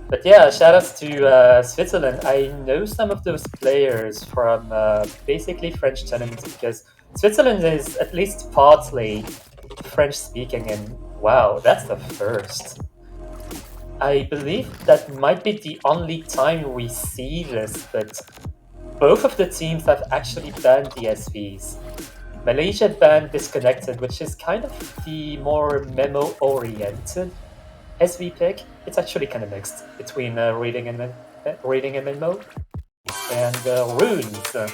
But yeah, shoutouts to Switzerland. I know some of those players from basically French tournaments because Switzerland is at least partly French-speaking, and wow, that's the first. I believe that might be the only time we see this, but both of the teams have actually banned the SVs. Malaysia banned Disconnected, which is kind of the more memo-oriented SV pick. It's actually kind of mixed between reading and memo, and Runes, the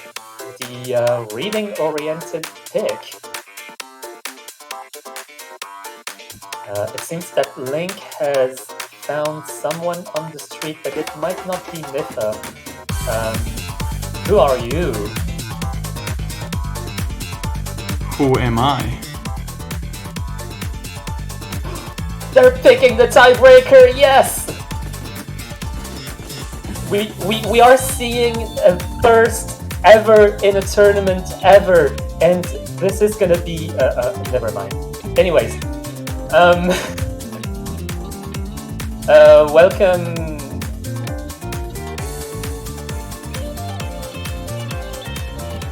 reading-oriented pick. It seems that Link has found someone on the street, but it might not be Mifa. Who are you? Who am I? They're picking the tiebreaker, yes! We are seeing a first ever in a tournament ever, and this is gonna be never mind. Anyways, welcome.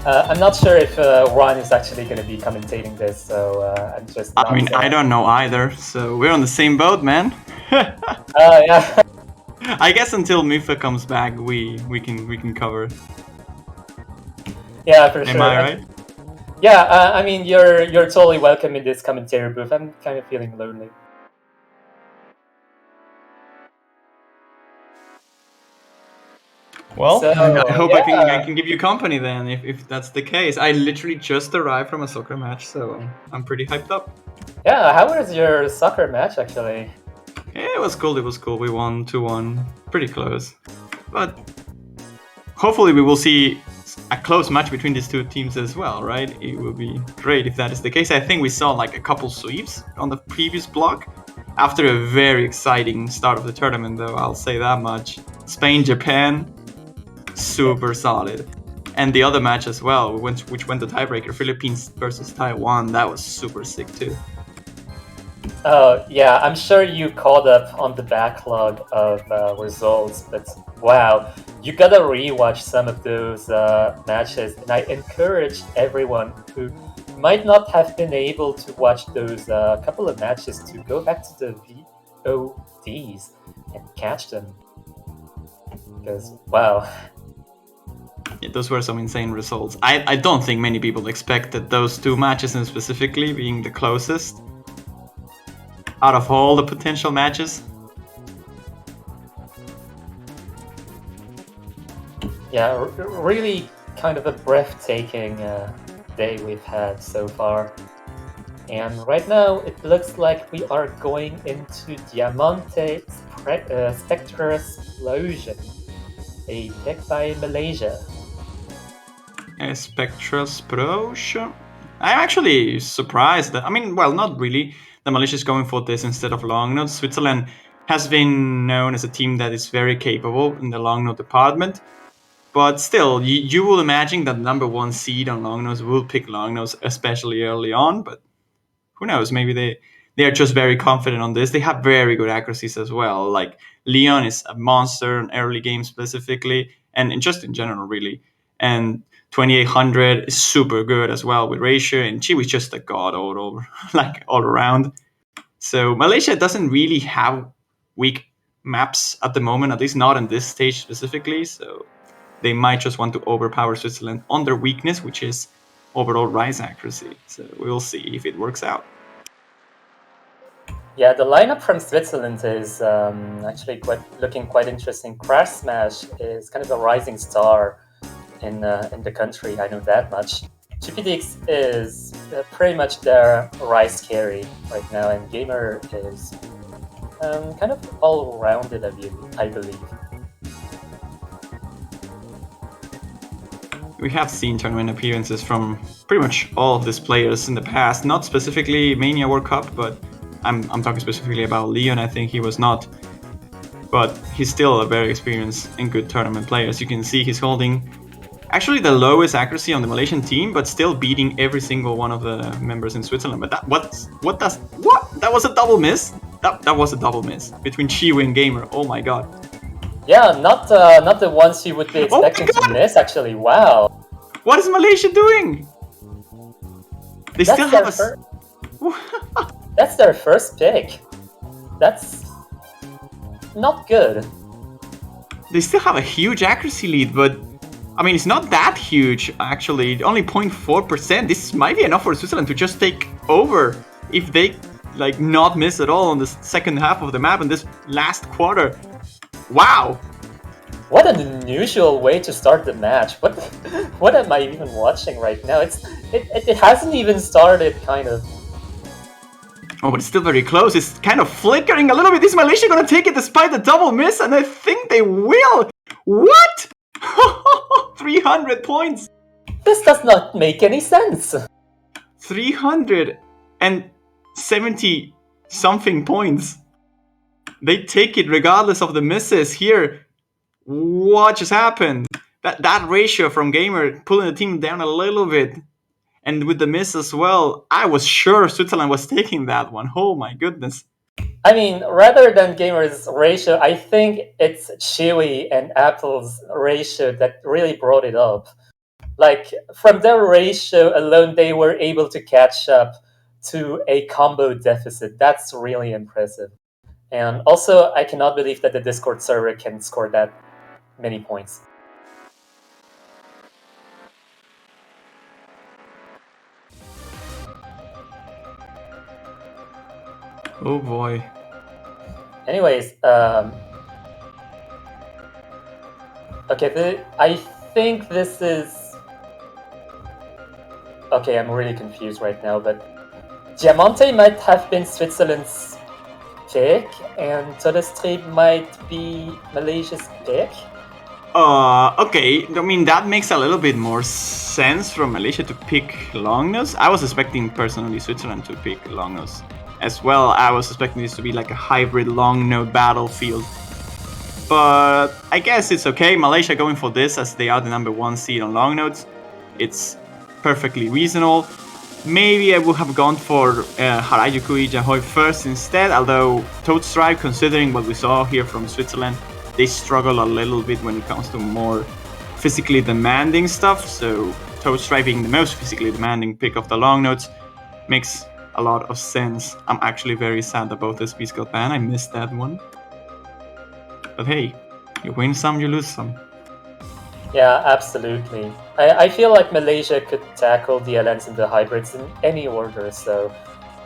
I'm not sure if Ron is actually going to be commentating this, so I'm just. I mean, I don't know either. So we're on the same boat, man. Yeah. I guess until Mifa comes back, we can cover. Yeah, for sure. Am I right? Yeah, I mean, you're totally welcome in this commentator booth. I'm kind of feeling lonely. Well, So, I hope yeah. I can give you company then, if that's the case. I literally just arrived from a soccer match, so I'm pretty hyped up. Yeah, how was your soccer match actually? Yeah, it was cool. We won 2-1, pretty close. But hopefully we will see a close match between these two teams as well, right? It will be great if that is the case. I think we saw like a couple sweeps on the previous block. After a very exciting start of the tournament, though, I'll say that much. Spain, Japan, super solid. And the other match as well, which went to tiebreaker, Philippines versus Taiwan, that was super sick too. Oh, yeah, I'm sure you caught up on the backlog of results, but wow, you gotta rewatch some of those matches, and I encourage everyone who might not have been able to watch those couple of matches to go back to the VODs and catch them. Because, wow. Yeah, those were some insane results. I don't think many people expected those two matches and specifically being the closest out of all the potential matches. Yeah, really kind of a breathtaking day we've had so far. And right now, it looks like we are going into Diamante Spectre Explosion, a pick by Malaysia. Spectral Explosion. I'm actually surprised that, I mean, well, not really. The Malaysia is going for this instead of long note. Switzerland has been known as a team that is very capable in the long note department. But still, you will imagine that number one seed on long notes will pick long notes, especially early on. But who knows? Maybe they are just very confident on this. They have very good accuracies as well. Like Leon is a monster in early game specifically, and just in general, really. And 2800 is super good as well with ratio, and Chiwi is just a god all over, like all around. So Malaysia doesn't really have weak maps at the moment, at least not in this stage specifically. So they might just want to overpower Switzerland on their weakness, which is overall rise accuracy. So we'll see if it works out. Yeah, the lineup from Switzerland is actually looking quite interesting. Crash Smash is kind of a rising star in the country, I know that much. GPDX is pretty much their rise carry right now, and Gamer is kind of all-rounded, I believe. We have seen tournament appearances from pretty much all of these players in the past, not specifically Mania World Cup, but I'm talking specifically about Leon. I think he was not, but he's still a very experienced and good tournament player. As you can see, he's holding actually the lowest accuracy on the Malaysian team, but still beating every single one of the members in Switzerland. But that that was a double miss. That was a double miss between Chiwi and Gamer. Oh my god. Yeah, not the ones you would be expecting to miss. Actually, wow. What is Malaysia doing? They still have a. That's their first pick. That's not good. They still have a huge accuracy lead, but I mean, it's not that huge actually. Only 0.4%. This might be enough for Switzerland to just take over if they like not miss at all on the second half of the map in this last quarter. Wow. What an unusual way to start the match. What am I even watching right now? It hasn't even started, kind of. Oh, but it's still very close. It's kind of flickering a little bit. Is Malaysia gonna take it despite the double miss? And I think they will. What? 300 points. This does not make any sense. 370 something points. They take it regardless of the misses here. What just happened? That ratio from Gamer pulling the team down a little bit. And with the miss as well, I was sure Switzerland was taking that one. Oh my goodness. I mean, rather than Gamer's ratio, I think it's Chiwi and Apple's ratio that really brought it up. Like, from their ratio alone, they were able to catch up to a combo deficit. That's really impressive. And also, I cannot believe that the Discord server can score that many points. Oh boy. Anyways, okay, I think this is... Okay, I'm really confused right now, but Diamante might have been Switzerland's pick, and Todestream might be Malaysia's pick. Okay, I mean, that makes a little bit more sense from Malaysia to pick Longnose. I was expecting personally Switzerland to pick Longnose as well. I was expecting this to be like a hybrid long note battlefield. but I guess it's okay. Malaysia going for this as they are the number 1 seed on long notes. It's perfectly reasonable. Maybe I would have gone for Harajuku Ijahoy first instead, although Toad Stripe, considering what we saw here from Switzerland, they struggle a little bit when it comes to more physically demanding stuff, so Toad Stripe being the most physically demanding pick of the long notes makes a lot of sense. I'm actually very sad about this physical ban. I missed that one. But hey, you win some, you lose some. Yeah, absolutely. I feel like Malaysia could tackle the LNs and the hybrids in any order, so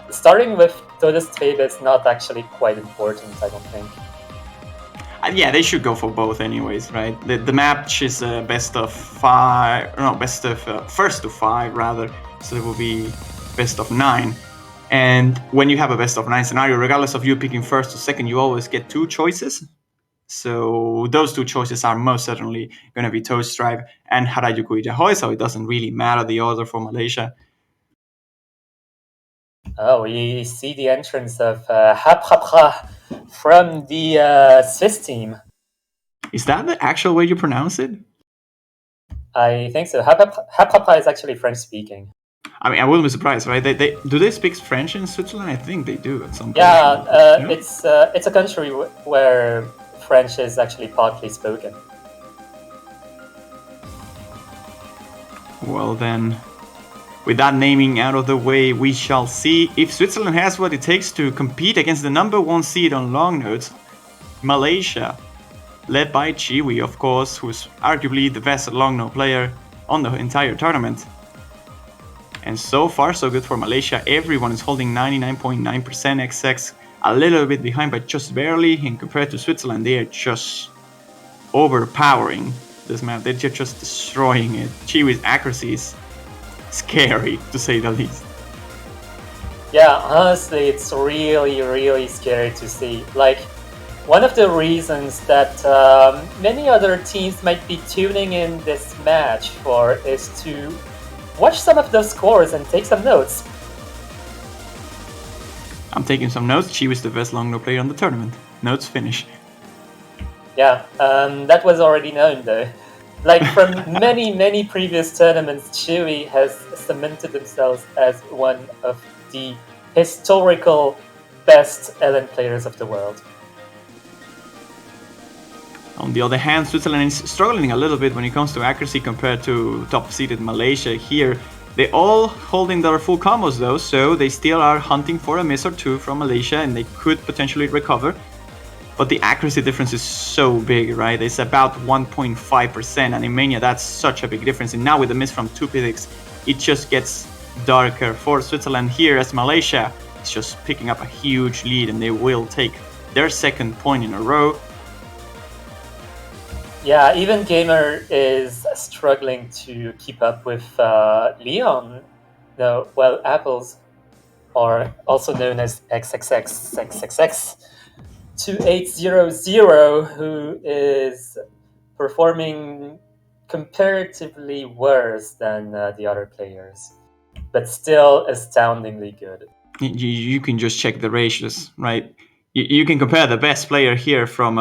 starting with Todestrebe is not actually quite important, I don't think. Yeah, they should go for both anyways, right? The match is best of 5, no, best of first to 5 rather, so it will be best of 9. And when you have a best of 9 scenario, regardless of you picking first or second, you always get 2 choices. So those 2 choices are most certainly going to be Toad Stripe and Harajuku Ijahoy, so it doesn't really matter the order for Malaysia. Oh, we see the entrance of Haprapra from the Swiss team. Is that the actual way you pronounce it? I think so. Haprapra is actually French speaking. I mean, I wouldn't be surprised, right? Do they speak French in Switzerland? I think they do at some point. Yeah, it's a country where French is actually partly spoken. Well then, with that naming out of the way, we shall see if Switzerland has what it takes to compete against the number 1 seed on long notes, Malaysia, led by Chiwi, of course, who's arguably the best long note player on the entire tournament. And so far, so good for Malaysia. Everyone is holding 99.9% XX, a little bit behind, but just barely. And compared to Switzerland, they are just overpowering this map. They're just destroying it. Chiwi's accuracy is scary, to say the least. Yeah, honestly, it's really, really scary to see. Like, one of the reasons that many other teams might be tuning in this match for is to watch some of those scores and take some notes. I'm taking some notes. Chiwi's the best long note player on the tournament. Notes finish. Yeah, that was already known though. Like from many previous tournaments, Chiwi has cemented themselves as one of the historical best LN players of the world. On the other hand, Switzerland is struggling a little bit when it comes to accuracy compared to top-seeded Malaysia here. They're all holding their full combos though, so they still are hunting for a miss or 2 from Malaysia and they could potentially recover. But the accuracy difference is so big, right? It's about 1.5%, and in Mania that's such a big difference. And now with the miss from 2 picks, it just gets darker for Switzerland here as Malaysia is just picking up a huge lead and they will take their 2nd point in a row. Yeah, even Gamer is struggling to keep up with Leon. No, well, Apples, or also known as XXX2800, who is performing comparatively worse than the other players, but still astoundingly good. You can just check the ratios, right? You can compare the best player here from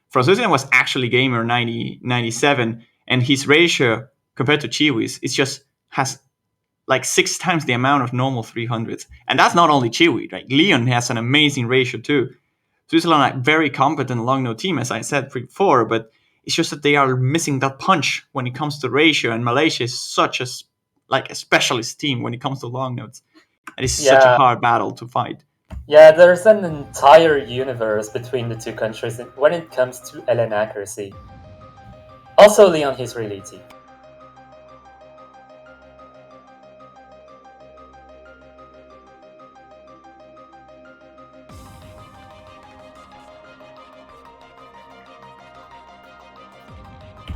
Switzerland was actually Gamer 97, and his ratio compared to Chiwi's, it just has like 6 times the amount of normal 300s. And that's not only Chiwi, right? Leon has an amazing ratio too. Switzerland are a very competent long note team, as I said before, but it's just that they are missing that punch when it comes to ratio, and Malaysia is such a specialist team when it comes to long notes. And it's such a hard battle to fight. Yeah, there's an entire universe between the two countries when it comes to LN accuracy. Also, Leon, he's really deep.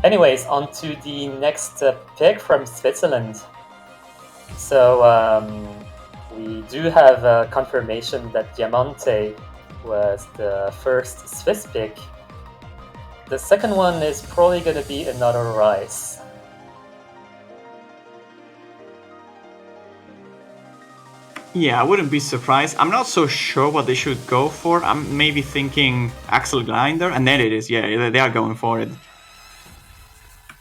Anyways, on to the next pick from Switzerland. So, we do have confirmation that Diamante was the first Swiss pick. The second one is probably going to be another Rice. Yeah, I wouldn't be surprised. I'm not so sure what they should go for. I'm maybe thinking Axel Grinder, and then it is. Yeah, they are going for it.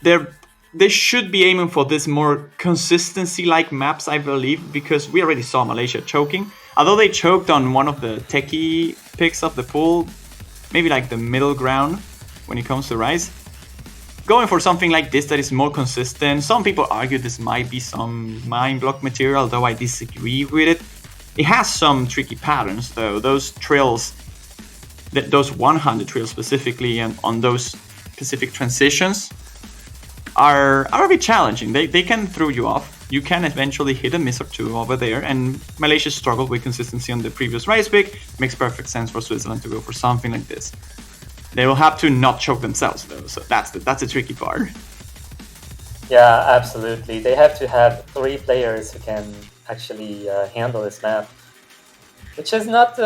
They should be aiming for this more consistency-like maps, I believe, because we already saw Malaysia choking. Although they choked on one of the techie picks of the pool, maybe like the middle ground when it comes to Rise. Going for something like this that is more consistent. Some people argue this might be some mind block material, though I disagree with it. It has some tricky patterns though. Those trills, those 100 trills specifically, and on those specific transitions are a bit challenging. They can throw you off. You can eventually hit a miss or two over there, and Malaysia struggled with consistency on the previous Rise pick. Makes perfect sense for Switzerland to go for something like this. They will have to not choke themselves though, so that's the tricky part. Yeah, absolutely. They have to have 3 players who can actually handle this map, which is not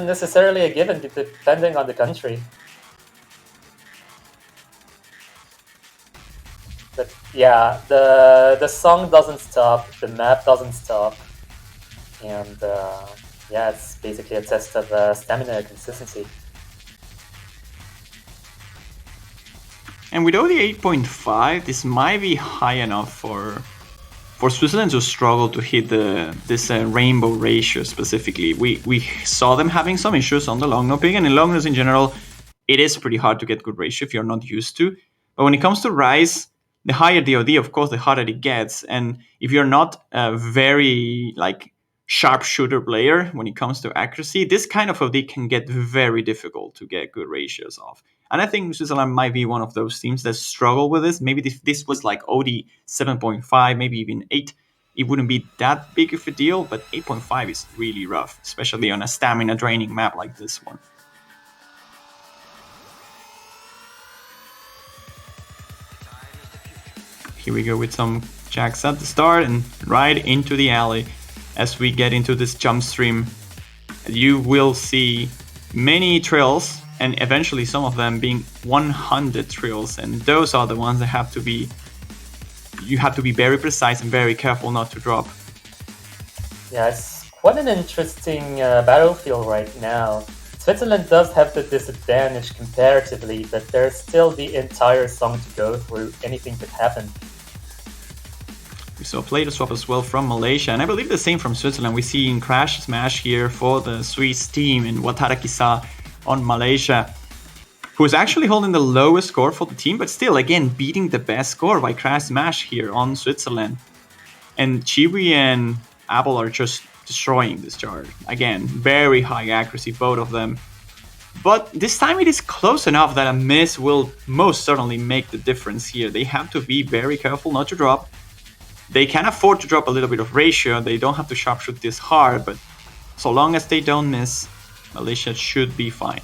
necessarily a given depending on the country. But yeah, the song doesn't stop, the map doesn't stop, and yeah, it's basically a test of stamina consistency. And with only 8.5, this might be high enough for Switzerland to struggle to hit this rainbow ratio specifically. We saw them having some issues on the long no pick, and in long nose in general, it is pretty hard to get good ratio if you're not used to. But when it comes to Rise, the higher DOD, of course, the harder it gets. And if you're not a very sharpshooter player when it comes to accuracy, this kind of OD can get very difficult to get good ratios of. And I think Switzerland might be one of those teams that struggle with this. Maybe if this was like OD 7.5, maybe even 8, it wouldn't be that big of a deal. But 8.5 is really rough, especially on a stamina draining map like this one. Here we go with some jacks at the start and right into the alley. As we get into this jump stream, you will see many trails, and eventually some of them being 100 trails, and those are the ones that you have to be very precise and very careful not to drop. Yeah, it's quite an interesting battlefield right now. Switzerland does have the disadvantage comparatively, but there's still the entire song to go through. Anything could happen. We saw Play-Doh swap as well from Malaysia, and I believe the same from Switzerland. We see in Crash Smash here for the Swiss team in Watarakisa on Malaysia, who is actually holding the lowest score for the team, but still, again, beating the best score by Crash Smash here on Switzerland. And Chiwi and Apple are just destroying this chart. Again, very high accuracy, both of them. But this time it is close enough that a miss will most certainly make the difference here. They have to be very careful not to drop. They can afford to drop a little bit of ratio. They don't have to sharpshoot this hard, but so long as they don't miss, Malaysia should be fine.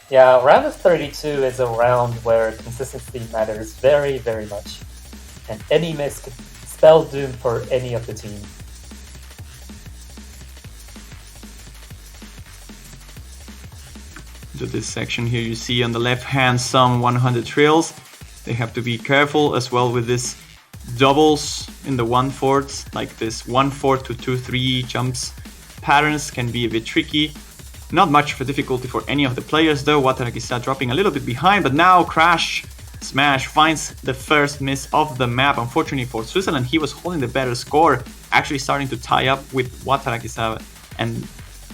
Yeah, round of 32 is a round where consistency matters very, very much. And any miss could spell doom for any of the team. To this section here, you see on the left hand some 100 trills. They have to be careful as well with this doubles in the 1/4, like this 1/4 to 2/3 jumps. Patterns can be a bit tricky. Not much of a difficulty for any of the players though. Watarakisa dropping a little bit behind, but now Crash Smash finds the first miss of the map. Unfortunately for Switzerland, he was holding the better score, actually starting to tie up with Watarakisa, and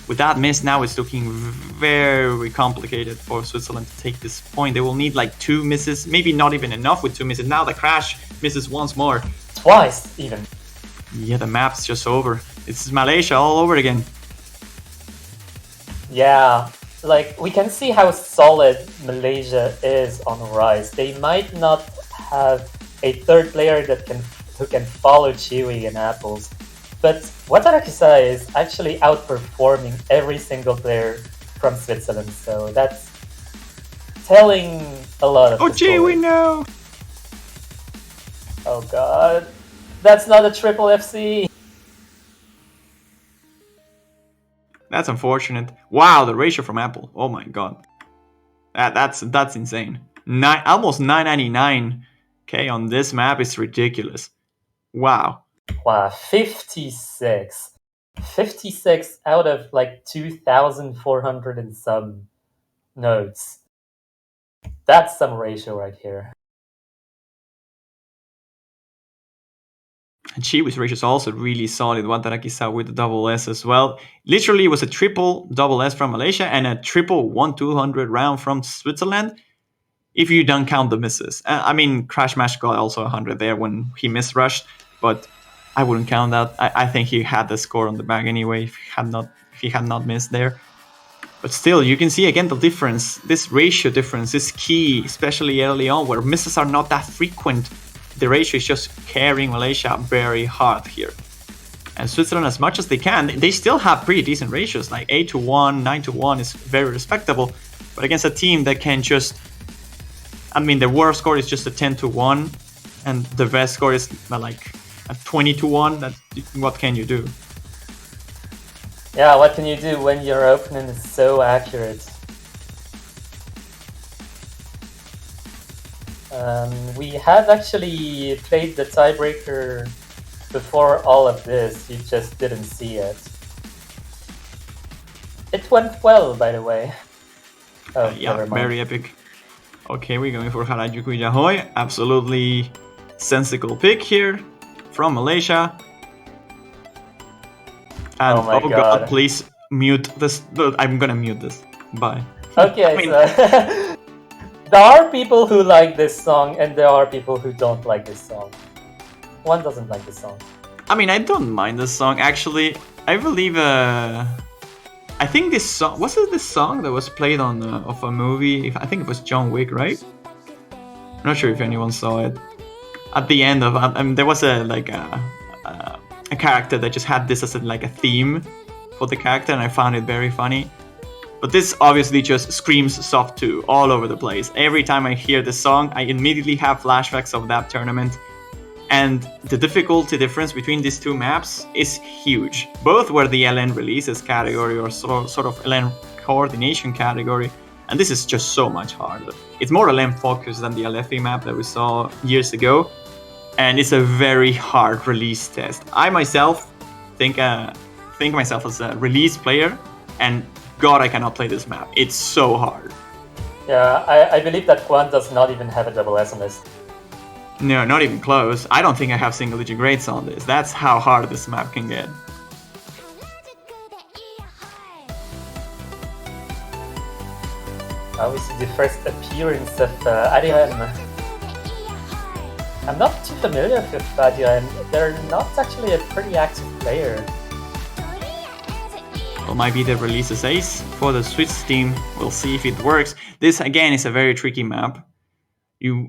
with that miss, now it's looking very complicated for Switzerland to take this point. They will need like 2 misses, maybe not even enough with 2 misses. Now the Crash misses once more. Twice, even. Yeah, the map's just over. It's Malaysia all over again. Yeah, like, we can see how solid Malaysia is on Rise. They might not have a third player who can follow Chewy and Apples, but Watarakisa is actually outperforming every single player from Switzerland, so that's telling a lot of. Oh, Chewy, no! Oh god, that's not a triple FC. That's unfortunate. Wow, the ratio from Apple. Oh my god, that's insane. Almost 999k on this map is ridiculous. Wow. Wow, 56. 56 out of like 2,400 and some nodes. That's some ratio right here. And Chiwi's ratio is also really solid. Watarakisa with the double S as well. Literally, it was a triple double S from Malaysia and a triple 1-200 round from Switzerland. If you don't count the misses. I mean, Crash Mash got also 100 there when he misrushed, but I wouldn't count that. I think he had the score on the bag anyway if he had not missed there. But still, you can see again the difference. This ratio difference is key, especially early on where misses are not that frequent. The ratio is just carrying Malaysia very hard here. And Switzerland, as much as they can, they still have pretty decent ratios. Like 8-1, 9-1 is very respectable. But against a team that can just... I mean, the worst score is just a 10-1, and the best score is like a 20-1. What can you do? Yeah, what can you do when your opening is so accurate? We have actually played the tiebreaker before all of this, you just didn't see it. It went well, by the way. Oh, yeah, very epic. Okay, we're going for Harajuku Yahoy. Absolutely sensible pick here from Malaysia. And oh God, please mute this. I'm gonna mute this. Bye. Okay, so there are people who like this song and there are people who don't like this song. One doesn't like this song. I mean, I don't mind this song actually. I believe I think this song, was it this song that was played on of a movie? I think it was John Wick, right? I'm not sure if anyone saw it. At the end of there was a character that just had this as a theme for the character, and I found it very funny. But this obviously just screams Soft 2 all over the place. Every time I hear this song, I immediately have flashbacks of that tournament. And the difficulty difference between these two maps is huge. Both were the LN releases category or sort of LN coordination category, and this is just so much harder. It's more LN focused than the LFA map that we saw years ago, and it's a very hard release test. I myself think myself as a release player, and God, I cannot play this map. It's so hard. Yeah, I believe that Quan does not even have a double S on this. No, not even close. I don't think I have single-digit grades on this. That's how hard this map can get. We see the first appearance of Adrian. I'm not too familiar with Adrian. They're not actually a pretty active player. Well, might be the releases ace for the Swiss team. We'll see if it works. This, again, is a very tricky map.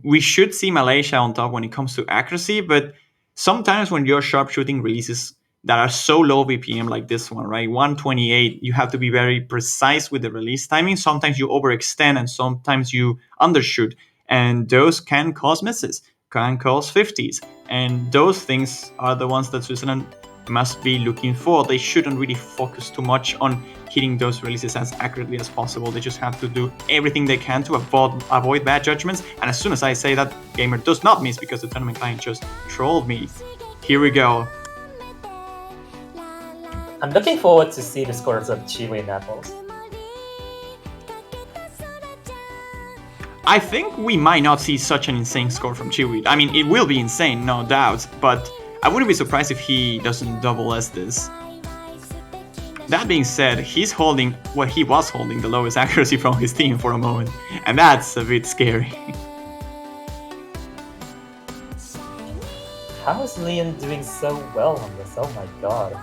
We should see Malaysia on top when it comes to accuracy, but sometimes when you're sharpshooting releases that are so low BPM like this one, right? 128, you have to be very precise with the release timing. Sometimes you overextend and sometimes you undershoot, and those can cause misses, can cause 50s. And those things are the ones that Switzerland must be looking for. They shouldn't really focus too much on hitting those releases as accurately as possible. They just have to do everything they can to avoid bad judgments. And as soon as I say that, Gamer does not miss because the tournament client just trolled me. Here we go. I'm looking forward to see the scores of Chiwi and Naples. I think we might not see such an insane score from Chiwi. I mean, it will be insane, no doubt, but I wouldn't be surprised if he doesn't double S this. That being said, he's holding what he was holding the lowest accuracy from his team for a moment, and that's a bit scary. How is Leon doing so well on this? Oh my god.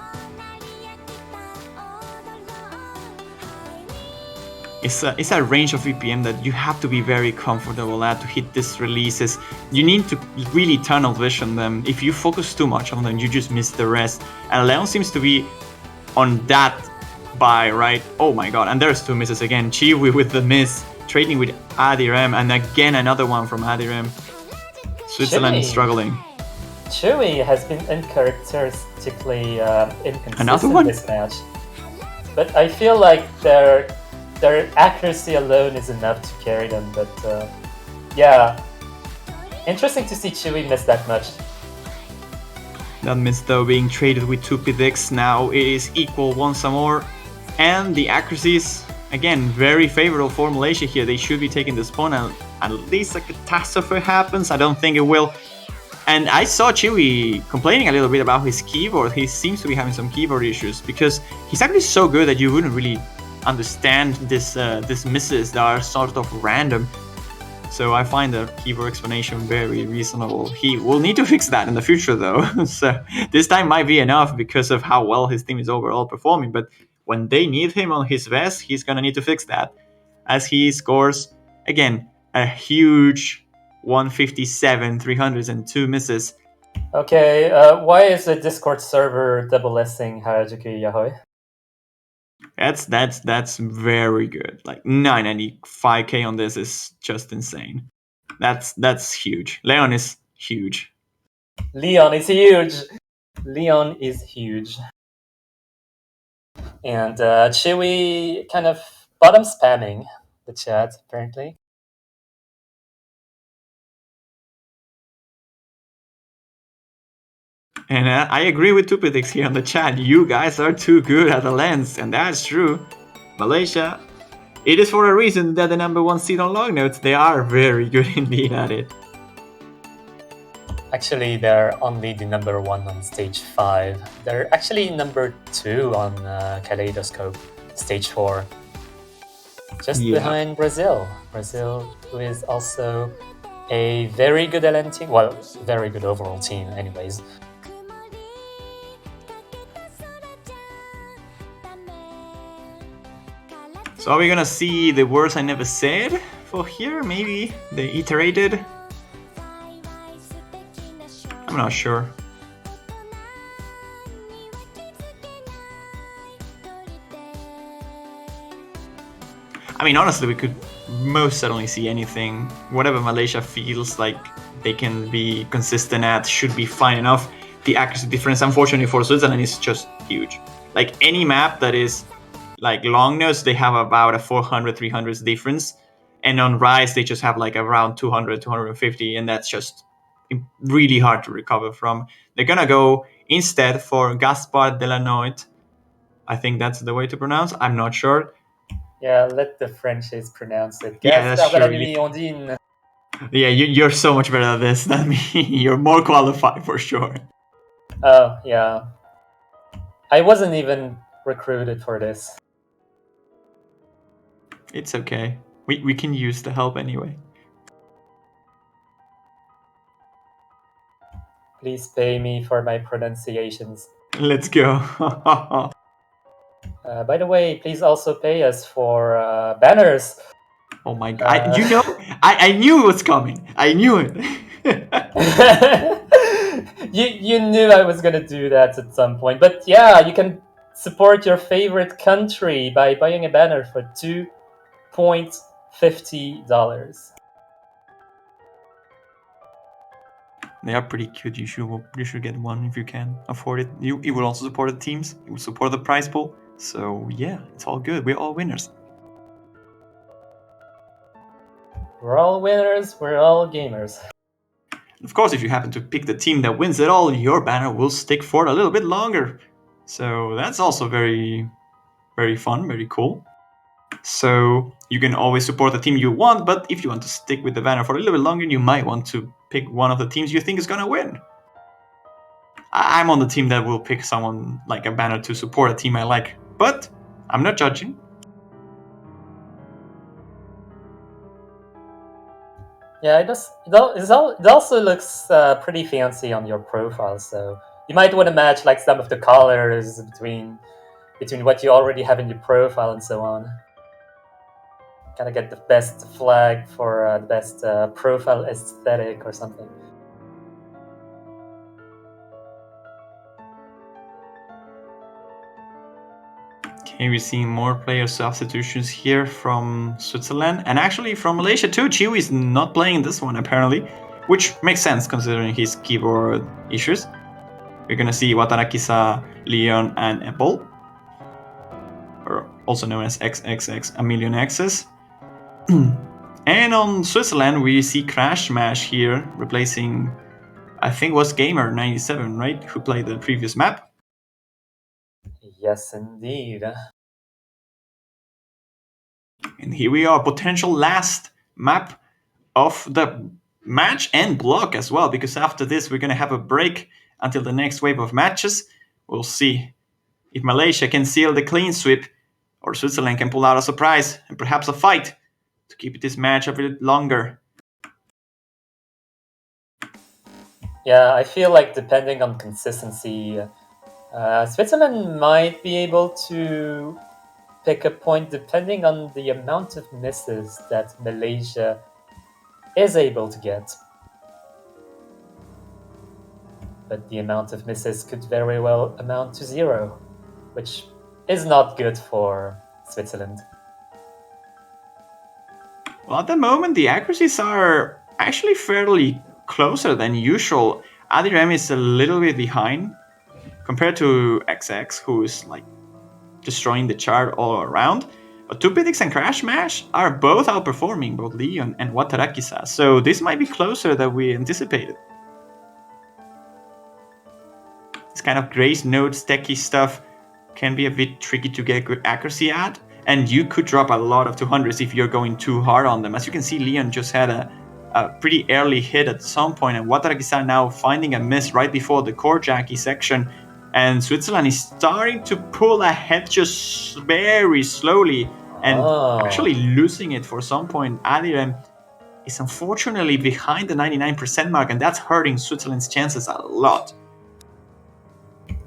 It's a range of BPM that you have to be very comfortable at to hit these releases. You need to really tunnel vision them. If you focus too much on them, you just miss the rest. And Leon seems to be on that buy, right? Oh my god, and there's two misses again. Chiwi with the miss, trading with Adirem, and again another one from Adirem. Switzerland is struggling. Chewy has been uncharacteristically inconsistent Another one? this match. But I feel like their accuracy alone is enough to carry them, but yeah. Interesting to see Chewy miss that much. That means though being traded with 2 Pidix, now it is equal once more. And the accuracies, again, very favorable for Malaysia here. They should be taking this pawn and at least a catastrophe happens. I don't think it will. And I saw Chewy complaining a little bit about his keyboard. He seems to be having some keyboard issues because he's actually so good that you wouldn't really understand this misses that are sort of random. So I find the keyboard explanation very reasonable. He will need to fix that in the future though. So this time might be enough because of how well his team is overall performing. But when they need him on his vest, he's gonna need to fix that. As he scores, again, a huge 157, 302 misses. Okay, why is the Discord server double S-ing Harajuku Yahoy? That's very good. Like 995k on this is just insane. That's huge. Leon is huge. Leon is huge! Leon is huge. And Chewy kind of bottom spamming the chat, apparently. And I agree with Tupidix here on the chat. You guys are too good at the lens, and that's true. Malaysia, it is for a reason that the number 1 seed on log notes. They are very good indeed at it. Actually, they're only the number 1 on stage 5. They're actually number 2 on Kaleidoscope, stage 4. Just behind Brazil. Brazil, who is also a very good LN team. Well, very good overall team, anyways. So are we gonna see the words I never said for here? Maybe they iterated? I'm not sure. I mean, honestly, we could most certainly see anything. Whatever Malaysia feels like they can be consistent at should be fine enough. The accuracy difference, unfortunately for Switzerland, is just huge. Like any map that is like long nose, they have about a 400, 300 difference. And on Rise, they just have like around 200, 250, and that's just really hard to recover from. They're gonna go instead for Gaspard de la Noite. I think that's the way to pronounce. I'm not sure. Yeah, let the Frenchies pronounce it. Yeah, that's true. Yeah, you're so much better at this than me. You're more qualified for sure. Oh, yeah. I wasn't even recruited for this. It's okay. We can use the help anyway. Please pay me for my pronunciations. Let's go. By the way, please also pay us for banners. Oh my god. I knew it was coming. I knew it. you knew I was gonna do that at some point. But yeah, you can support your favorite country by buying a banner for $2.50. They are pretty cute. You should get one if you can afford it. It will also support the teams. It will support the prize pool. So yeah, it's all good. We're all winners. We're all winners. We're all gamers. Of course, if you happen to pick the team that wins it all, your banner will stick for a little bit longer. So that's also very, very fun, very cool. So you can always support the team you want, but if you want to stick with the banner for a little bit longer, you might want to pick one of the teams you think is gonna win. I'm on the team that will pick someone like a banner to support a team I like, but I'm not judging. Yeah, it also looks pretty fancy on your profile, so you might want to match like some of the colors between what you already have in your profile and so on. Kind of get the best flag for the best profile aesthetic or something. Okay, we're seeing more player substitutions here from Switzerland, and actually from Malaysia too. Chiu is not playing this one apparently, which makes sense considering his keyboard issues. We're gonna see Watarakisa, Leon, and Apple, or also known as XXX, a million X's. And on Switzerland, we see Crash Smash here, replacing I think was Gamer97, right? Who played the previous map. Yes, indeed. And here we are, potential last map of the match and block as well, because after this we're going to have a break until the next wave of matches. We'll see if Malaysia can seal the clean sweep or Switzerland can pull out a surprise and perhaps a fight to keep this match a bit longer. Yeah, I feel like depending on consistency, Switzerland might be able to pick a point depending on the amount of misses that Malaysia is able to get. But the amount of misses could very well amount to 0, which is not good for Switzerland. Well, at the moment, the accuracies are actually fairly closer than usual. Adirem is a little bit behind compared to XX, who is like destroying the chart all around. But Tupidix and Crash Mash are both outperforming both Leon and Watarakisa, so this might be closer than we anticipated. This kind of Grace Notes techie stuff can be a bit tricky to get good accuracy at, and you could drop a lot of 200s if you're going too hard on them. As you can see, Leon just had a pretty early hit at some point, and Watarakisa now finding a miss right before the core Jackie section, and Switzerland is starting to pull ahead just very slowly and actually losing it for some point. Adirem is unfortunately behind the 99% mark, and that's hurting Switzerland's chances a lot.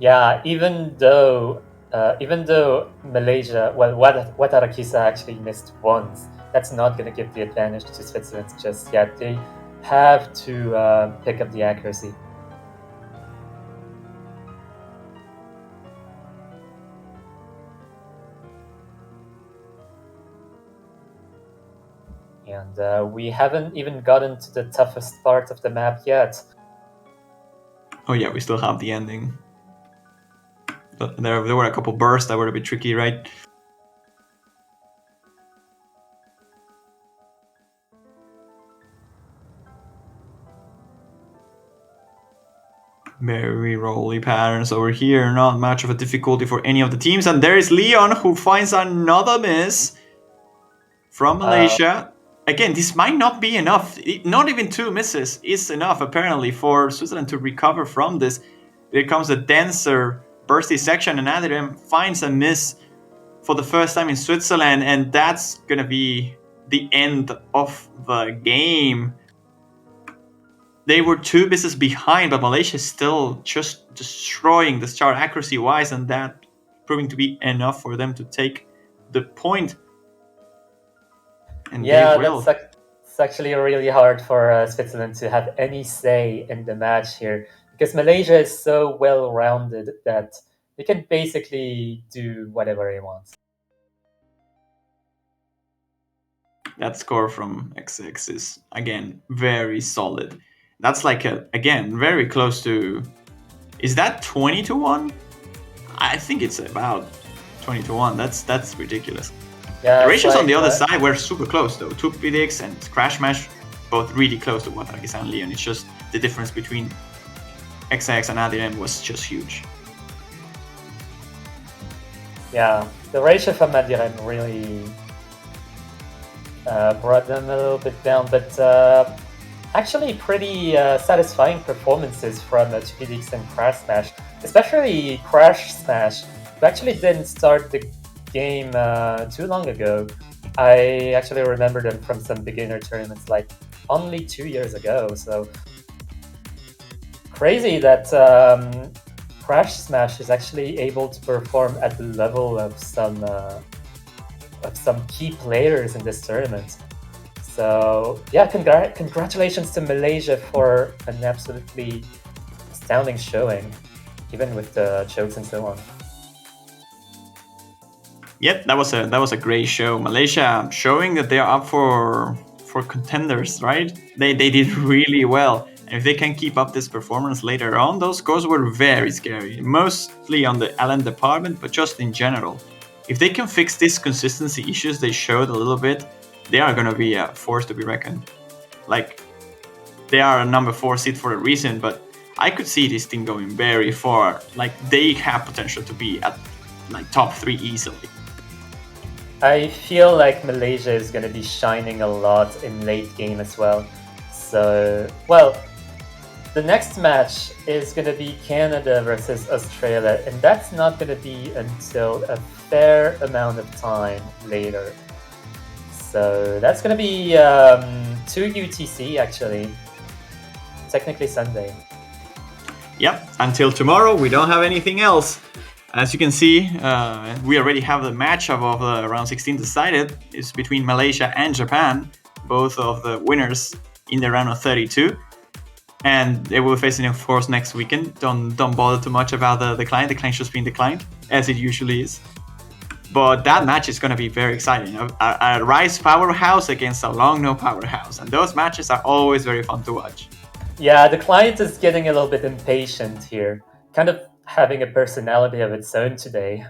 Yeah, even though Malaysia, well, Watarakisa actually missed once, that's not going to give the advantage to Switzerland just yet. They have to pick up the accuracy. And we haven't even gotten to the toughest part of the map yet. Oh yeah, we still have the ending. But there were a couple bursts that were a bit tricky, right? Very rolly patterns over here, not much of a difficulty for any of the teams. And there is Leon, who finds another miss from Malaysia. Again, this might not be enough. Not even 2 misses is enough, apparently, for Switzerland to recover from this. Here comes a denser, bursty section, and Adirem finds a miss for the first time in Switzerland, and that's going to be the end of the game. They were 2 misses behind, but Malaysia is still just destroying the chart accuracy-wise, and that proving to be enough for them to take the point. And yeah, they will. It's actually really hard for Switzerland to have any say in the match here, because Malaysia is so well-rounded that they can basically do whatever they want. That score from XX is, again, very solid. That's like, again, very close to... Is that 20-1? I think it's about 20-1. That's ridiculous. Yeah, the ratios on the other side were super close, though. Tupidix and Crash Mash, both really close to Watarakisa and Leon. It's just the difference between XX and Adirem was just huge. Yeah, the ratio from Adirem really brought them a little bit down, but actually pretty satisfying performances from Tupidix and Crash Smash, especially Crash Smash, who actually didn't start the game too long ago. I actually remember them from some beginner tournaments like only 2 years ago, so crazy that Crash Smash is actually able to perform at the level of some key players in this tournament. So yeah, congratulations to Malaysia for an absolutely astounding showing, even with the chokes and so on. Yep, that was a great show. Malaysia showing that they are up for contenders, right? They did really well. And if they can keep up this performance later on, those scores were very scary. Mostly on the LN department, but just in general. If they can fix these consistency issues they showed a little bit, they are going to be a force to be reckoned. Like, they are a number 4 seed for a reason, but I could see this team going very far. Like, they have potential to be at like top 3 easily. I feel like Malaysia is going to be shining a lot in late game as well. So, well, the next match is going to be Canada versus Australia, and that's not going to be until a fair amount of time later. So that's going to be 2 UTC actually, technically Sunday. Yep, until tomorrow we don't have anything else. As you can see, we already have the matchup of the round 16 decided. It's between Malaysia and Japan, both of the winners in the round of 32. And they will be facing, of course, next weekend. Don't bother too much about the decline. The decline just being declined, as it usually is. But that match is going to be very exciting. A Rise powerhouse against a Long No powerhouse. And those matches are always very fun to watch. Yeah, the client is getting a little bit impatient here. Kind of having a personality of its own today.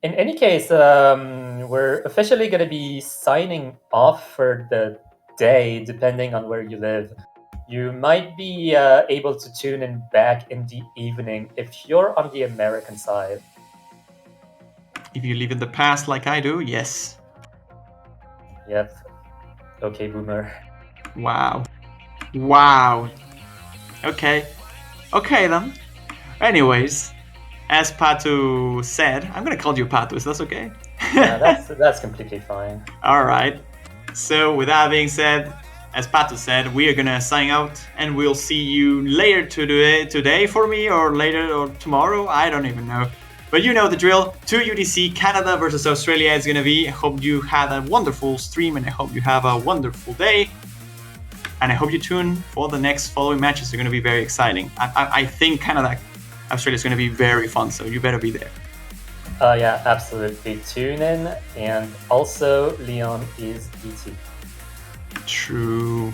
In any case, we're officially going to be signing off for the day, depending on where you live. You might be able to tune in back in the evening if you're on the American side. If you live in the past like I do, yes. Yep. Okay, boomer. Wow. Okay then. Anyways, as Patu said, I'm gonna call you Patu, is that okay? Yeah, that's completely fine. Alright. So with that being said, as Patu said, we are gonna sign out and we'll see you later today for me, or later or tomorrow, I don't even know. But you know the drill. 2 UTC, Canada versus Australia is gonna be. I hope you had a wonderful stream and I hope you have a wonderful day. And I hope you tune for the next following matches. They're going to be very exciting. I think Canada, Australia is going to be very fun, so you better be there. Yeah, absolutely. Tune in, and also Leon is ET. True.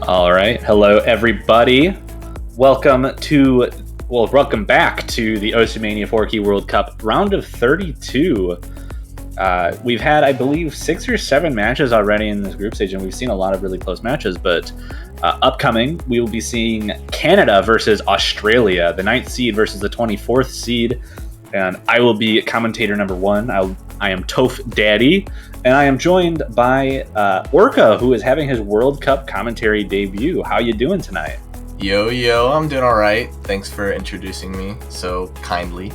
All right. Hello, everybody. Welcome back to the Oceania 4Key World Cup round of 32. We've had, I believe, 6 or 7 matches already in this group stage, and we've seen a lot of really close matches. But upcoming, we will be seeing Canada versus Australia, the 9th seed versus the 24th seed. And I will be commentator number 1. I am Toph Daddy, and I am joined by Orca, who is having his World Cup commentary debut. How you doing tonight? Yo, I'm doing all right. Thanks for introducing me so kindly.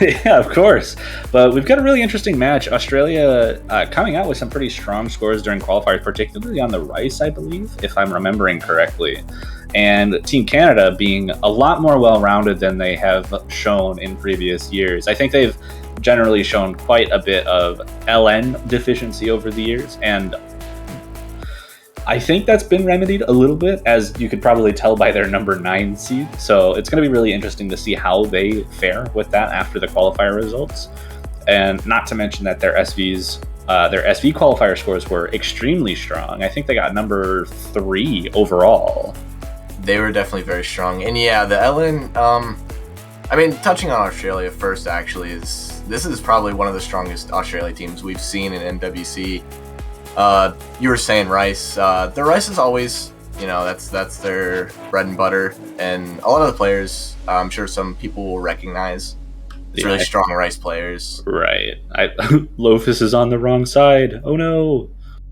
Yeah, of course. But we've got a really interesting match. Australia coming out with some pretty strong scores during qualifiers, particularly on the rice, I believe, if I'm remembering correctly. And Team Canada being a lot more well-rounded than they have shown in previous years. I think they've generally shown quite a bit of LN deficiency over the years, and I think that's been remedied a little bit, as you could probably tell by their number 9 seed. So it's going to be really interesting to see how they fare with that after the qualifier results. And not to mention that their SV qualifier scores were extremely strong. I think they got number 3 overall. They were definitely very strong. And yeah, the LN, touching on Australia first, actually, this is probably one of the strongest Australia teams we've seen in NWC. You were saying rice. The rice is always, that's their bread and butter, and a lot of the players, I'm sure some people will recognize. It's really strong rice players. Right. Lofus is on the wrong side. Oh no.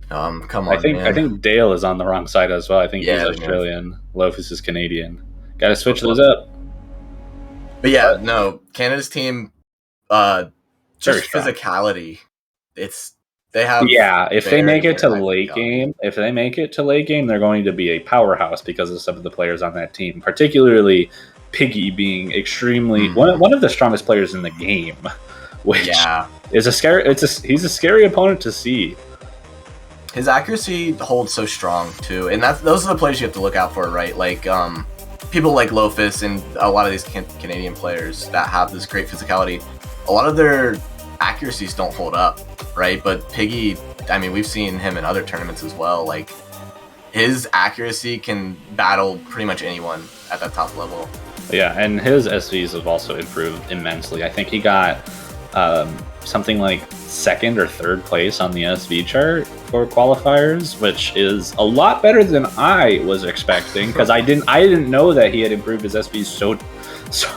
Come on. I think Dale is on the wrong side as well. I think he's Yeah, Australian. Lofus is Canadian. Got to switch those up. But yeah, no, Canada's team, just physicality. They have. Yeah, if they make it to late game, they're going to be a powerhouse because of some of the players on that team, particularly Piggy being extremely one of the strongest players in the game, which is he's a scary opponent to see. His accuracy holds so strong too, and those are the players you have to look out for, right? Like people like Lofus and a lot of these Canadian players that have this great physicality. A lot of their accuracies don't hold up, right? But Piggy, we've seen him in other tournaments as well. Like, his accuracy can battle pretty much anyone at that top level. Yeah, and his SVs have also improved immensely. I think he got something like 2nd or 3rd place on the SV chart for qualifiers, which is a lot better than I was expecting, because I didn't know that he had improved his SVs so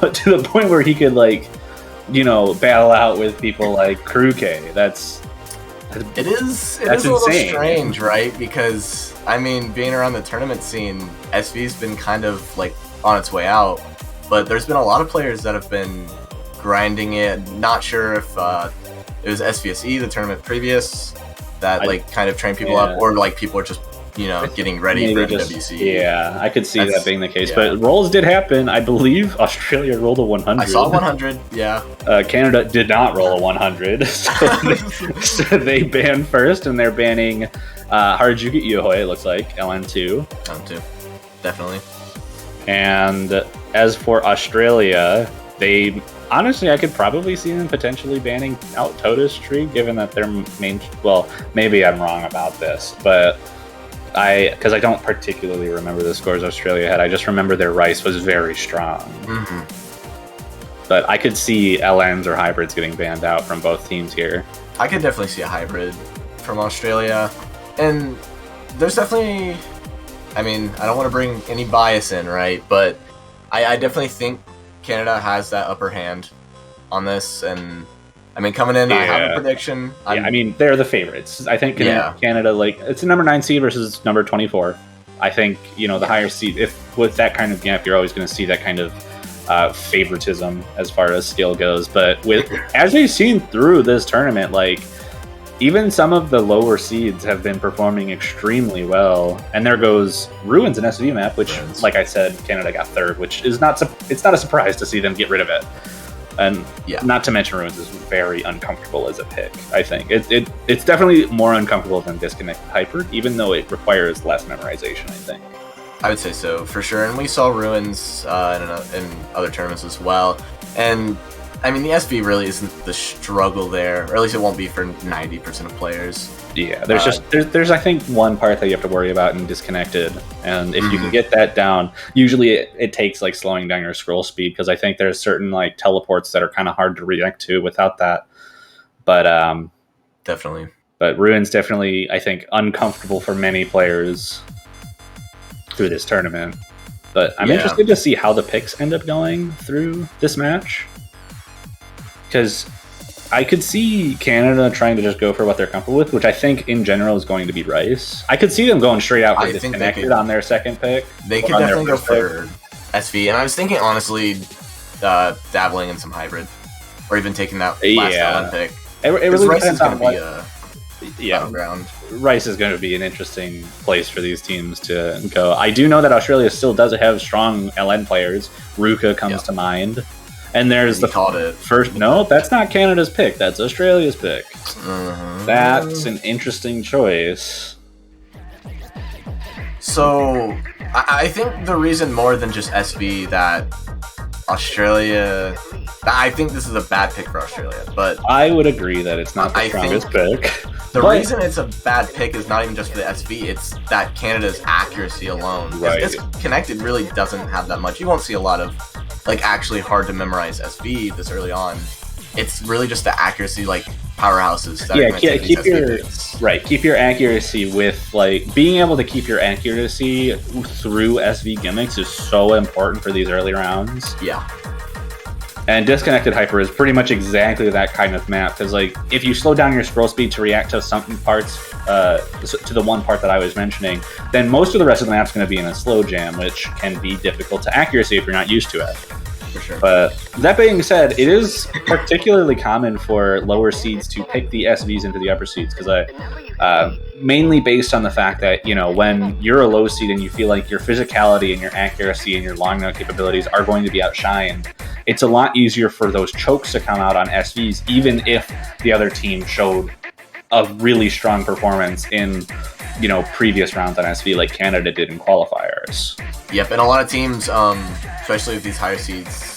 to the point where he could battle out with people like Kruke. It is a little strange, right? Because being around the tournament scene, SV's been kind of on its way out, but there's been a lot of players that have been grinding it. Not sure if it was SVSE, the tournament previous, that kind of trained people up, or people are just getting ready for NWC. Yeah, I could see that being the case. Yeah. But rolls did happen. I believe Australia rolled a 100. I saw 100, yeah. Canada did not roll a 100. So they banned first, and they're banning Harajuku Iohoi, it looks like, LN2. LN2, definitely. And as for Australia, honestly, I could probably see them potentially banning out Totus Tree, given that their main... Well, maybe I'm wrong about this, but... because I don't particularly remember the scores Australia had. I just remember their rice was very strong. Mm-hmm. But I could see LNs or hybrids getting banned out from both teams here. I could definitely see a hybrid from Australia. And there's definitely... I don't want to bring any bias in, right? But I definitely think Canada has that upper hand on this. And coming in, I have a prediction. They're the favorites. I think Canada, it's a number 9 seed versus number 24. I think, the higher seed, if with that kind of gap, you're always going to see that kind of favoritism as far as skill goes. But as we've seen through this tournament, even some of the lower seeds have been performing extremely well. And there goes Ruins and SV map, which, like I said, Canada got 3rd, which is it's not a surprise to see them get rid of it. And not to mention Ruins is very uncomfortable as a pick, I think. It's definitely more uncomfortable than Disconnect Hyper, even though it requires less memorization, I think. I would say so, for sure. And we saw Ruins in other tournaments as well. And I mean, the SV really isn't the struggle there, or at least it won't be for 90% of players. Yeah, there's I think one part that you have to worry about in Disconnected, and if you can get that down, usually it takes like slowing down your scroll speed, because I think there's certain like teleports that are kind of hard to react to without that. But definitely. But Ruin's definitely, I think, uncomfortable for many players through this tournament. But I'm interested to see how the picks end up going through this match, because I could see Canada trying to just go for what they're comfortable with, which I think in general is going to be Rice. I could see them going straight out for Disconnected on their second pick. They could definitely go for SV, and I was thinking honestly, dabbling in some hybrid, or even taking that last LN pick. It really depends on what. Battleground. Rice is going to be an interesting place for these teams to go. I do know that Australia still does have strong LN players. Ruka comes to mind. And there's the first. No, that's not Canada's pick. That's Australia's pick. That's an interesting choice. So, I think the reason more than just SV that Australia. I think this is a bad pick for Australia, but I would agree that it's not the strongest pick. The reason it's a bad pick is not even just for the SV, it's that Canada's accuracy alone. Right. Disconnected really doesn't have that much. You won't see a lot of like actually hard to memorize SV this early on. It's really just the accuracy, like powerhouses. That keep your accuracy with like being able to keep your accuracy through SV gimmicks is so important for these early rounds. Yeah. And Disconnected Hyper is pretty much exactly that kind of map, because like if you slow down your scroll speed to react to some parts, to the one part that I was mentioning, then most of the rest of the map's going to be in a slow jam, which can be difficult to accuracy if you're not used to it. For sure. But that being said, it is particularly common for lower seeds to pick the SVs into the upper seeds, because mainly based on the fact that, you know, when you're a low seed and you feel like your physicality and your accuracy and your long note capabilities are going to be outshined, it's a lot easier for those chokes to come out on SVs, even if the other team showed a really strong performance in, you know, previous rounds on SV, like Canada did in qualifiers. Yep, and a lot of teams, especially with these higher seeds,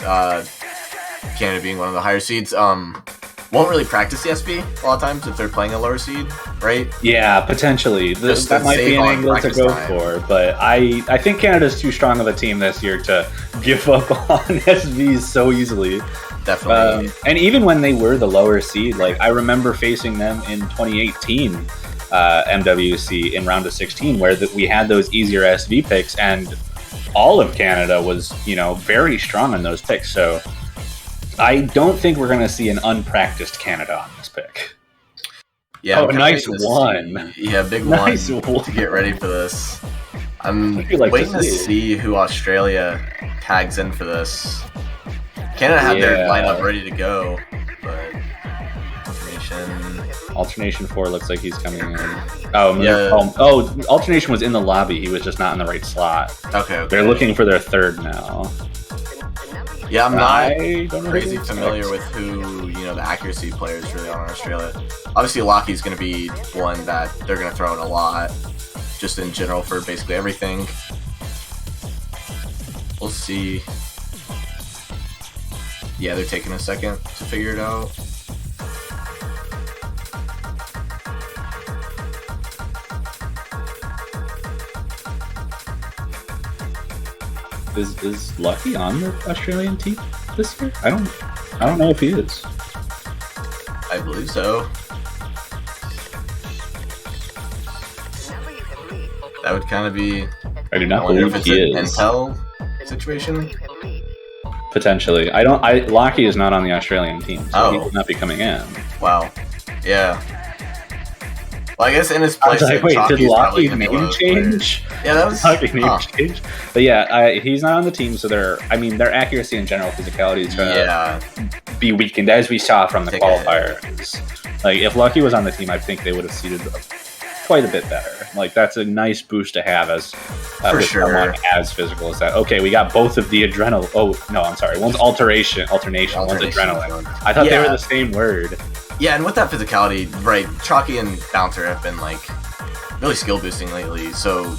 Canada being one of the higher seeds, won't really practice the SV a lot of times if they're playing a lower seed, right? Yeah, potentially. That might be an angle to go for, but I think Canada's too strong of a team this year to give up on SVs so easily. Definitely. And even when they were the lower seed, like I remember facing them in 2018 MWC in round of 16, where we had those easier SV picks, and all of Canada was, you know, very strong in those picks. So I don't think we're going to see an unpracticed Canada on this pick. Yeah, nice one. Yeah, big nice one to get ready for this. I'm like waiting to see who Australia tags in for this. Canada had their lineup ready to go, but Alternation 4 looks like he's coming in. Alternation was in the lobby. He was just not in the right slot. Okay. They're looking for their third now. Yeah, I'm not crazy familiar with who, you know, the accuracy players really are in Australia. Obviously, Lockie's going to be one that they're going to throw in a lot, just in general for basically everything. We'll see. Yeah, they're taking a second to figure it out. Is Lucky on the Australian team this year? I don't know if he is. I believe so. That would kind of be. I do not believe he is. Intel situation. Potentially, Lockie is not on the Australian team, so he will not be coming in. Wow. Yeah. Well, I guess in his place, wait, did Lockie's name change? Yeah, that was Lockie's name change. But yeah, he's not on the team, so their accuracy and general physicality is going to be weakened, as we saw from the qualifiers. Like, if Lucky was on the team, I think they would have seeded quite a bit better. Like, that's a nice boost to have as someone as physical as that. Okay, we got both of the adrenal. Oh no, I'm sorry. One's alternation. One's adrenaline. I thought they were the same word. Yeah, and with that physicality, right? Chalky and Bouncer have been like really skill boosting lately, so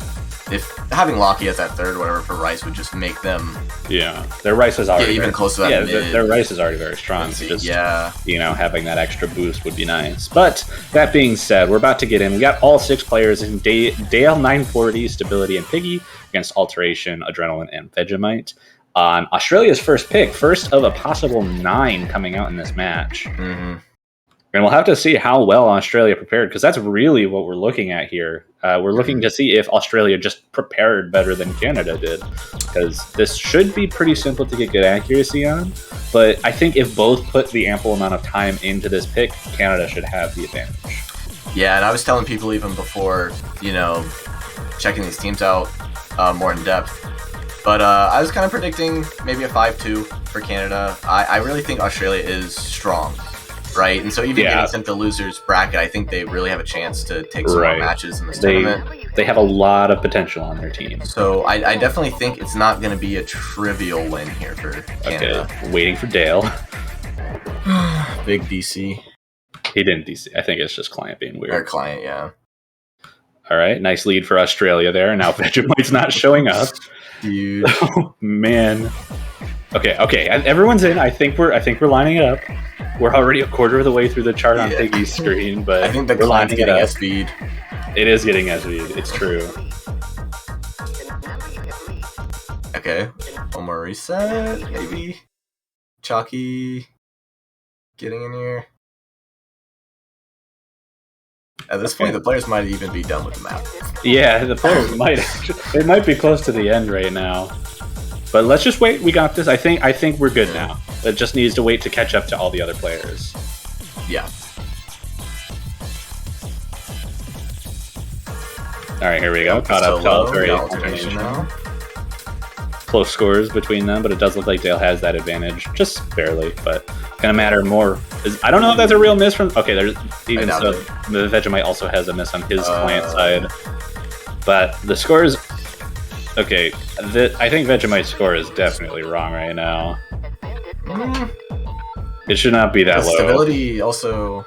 if having Locky as that third, or whatever, for Rice would just make them their Rice is already even close to that mid. Their Rice is already very strong. So just, yeah, having that extra boost would be nice. But that being said, we're about to get in. We got all 6 players in Dale 940, Stability, and Piggy against Alteration, Adrenaline, and Vegemite. On Australia's first pick, first of a possible 9 coming out in this match. Mm-hmm. And we'll have to see how well Australia prepared, because that's really what we're looking at here. We're looking to see if Australia just prepared better than Canada did, because this should be pretty simple to get good accuracy on. But I think if both put the ample amount of time into this pick, Canada should have the advantage. Yeah, and I was telling people even before, checking these teams out more in depth. But I was kind of predicting maybe a 5-2 for Canada. I really think Australia is strong. Right, and so even getting sent to losers bracket, I think they really have a chance to take some more matches in this tournament. They have a lot of potential on their team. So I definitely think it's not going to be a trivial win here for Canada. Okay, waiting for Dale. Big DC. He didn't DC. I think it's just client being weird. Or client, yeah. All right, nice lead for Australia there. Now Vegemite's not showing up. Dude. Oh, man. Okay. Everyone's in. I think we're lining it up. We're already a quarter of the way through the chart on Piggy's screen, but I think the client's getting SV'd. It is getting SV'd. It's true. Okay. One more reset, maybe. Chalky getting in here. At this point, the players might even be done with the map. Yeah, the players might. It might be close to the end right now. But let's just wait. We got this. I think we're good now. It just needs to wait to catch up to all the other players. Yeah. All right, here we go. Caught up to Alteration now. Close scores between them, but it does look like Dale has that advantage, just barely. But gonna matter more. I don't know if that's a real miss from. Okay, there's even so. The Vegemite also has a miss on his client side, but the scores. Okay, I think Vegemite's score is definitely wrong right now. It should not be that low. Stability also,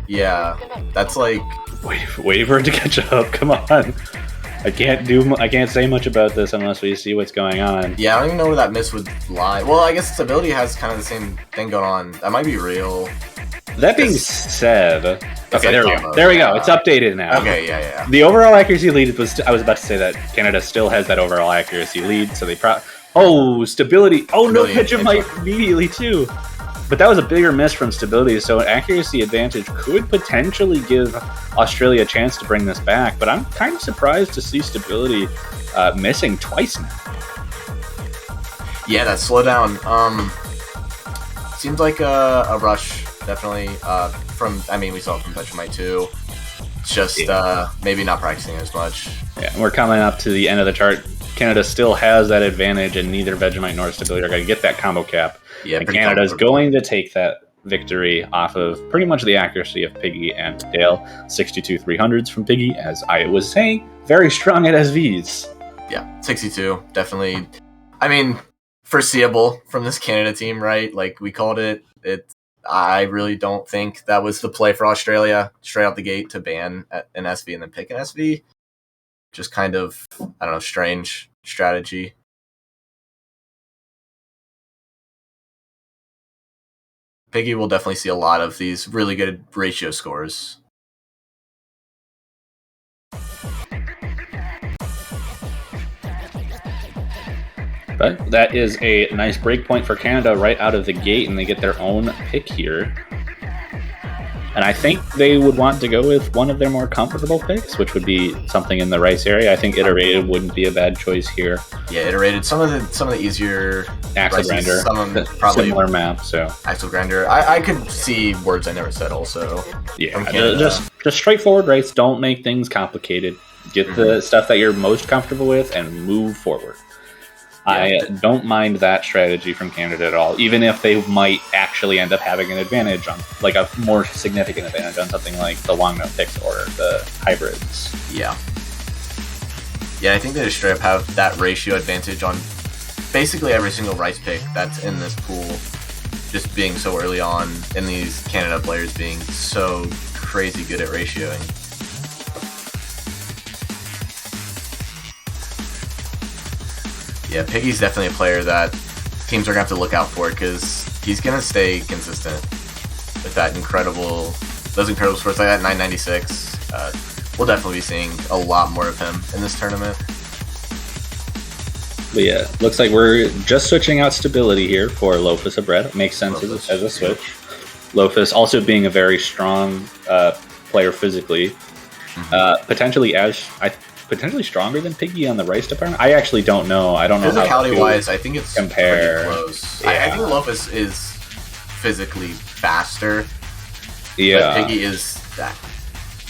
yeah, that's like wait for it to catch up. Come on, I can't say much about this unless we see what's going on. Yeah, I don't even know where that miss would lie. Well, I guess Stability has kind of the same thing going on. That might be real. That being said, okay, there we go. There we go. It's updated now. Okay, yeah. The overall accuracy lead was. I was about to say that Canada still has that overall accuracy lead, so they Stability. Oh no, Vegemite immediately too. But that was a bigger miss from Stability, so an accuracy advantage could potentially give Australia a chance to bring this back. But I'm kind of surprised to see Stability missing twice now. Yeah, that slowdown. Seems like a rush. Definitely, we saw it from Vegemite too. It's just maybe not practicing as much. Yeah, we're coming up to the end of the chart. Canada still has that advantage, and neither Vegemite nor Stability are going to get that combo cap. Yeah, and Canada's going to take that victory off of pretty much the accuracy of Piggy and Dale. 62 300s from Piggy, as I was saying, very strong at SVs. Yeah, 62, definitely. I mean, foreseeable from this Canada team, right? Like, we called it. I really don't think that was the play for Australia, straight out the gate to ban an SV and then pick an SV. Just kind of, I don't know, strange strategy. Piggy will definitely see a lot of these really good ratio scores. But that is a nice break point for Canada right out of the gate, and they get their own pick here. And I think they would want to go with one of their more comfortable picks, which would be something in the Rice area. I think Iterated wouldn't be a bad choice here. Yeah, Iterated. Some of the easier Axel Grinder, some of them probably similar map. So Axel Grinder. I could see words I never said. Also, yeah, just straightforward Rice. Don't make things complicated. Get the stuff that you're most comfortable with and move forward. Yeah. I don't mind that strategy from Canada at all, even if they might actually end up having an advantage on, like a more significant advantage on something like the long note picks or the hybrids. Yeah. Yeah, I think they just straight up have that ratio advantage on basically every single Rice pick that's in this pool, just being so early on, and these Canada players being so crazy good at ratioing. Yeah, Piggy's definitely a player that teams are going to have to look out for because he's going to stay consistent with those incredible scores like that, 996. We'll definitely be seeing a lot more of him in this tournament. But yeah, looks like we're just switching out stability here for Lofus of Bread. It makes sense as a switch. Lofus also being a very strong player physically, potentially stronger than Piggy on the Rice department. I actually don't know. I don't know. Physicality-wise, I think it's compare. pretty close. Yeah. I think Lofus is physically faster. Yeah, but Piggy is,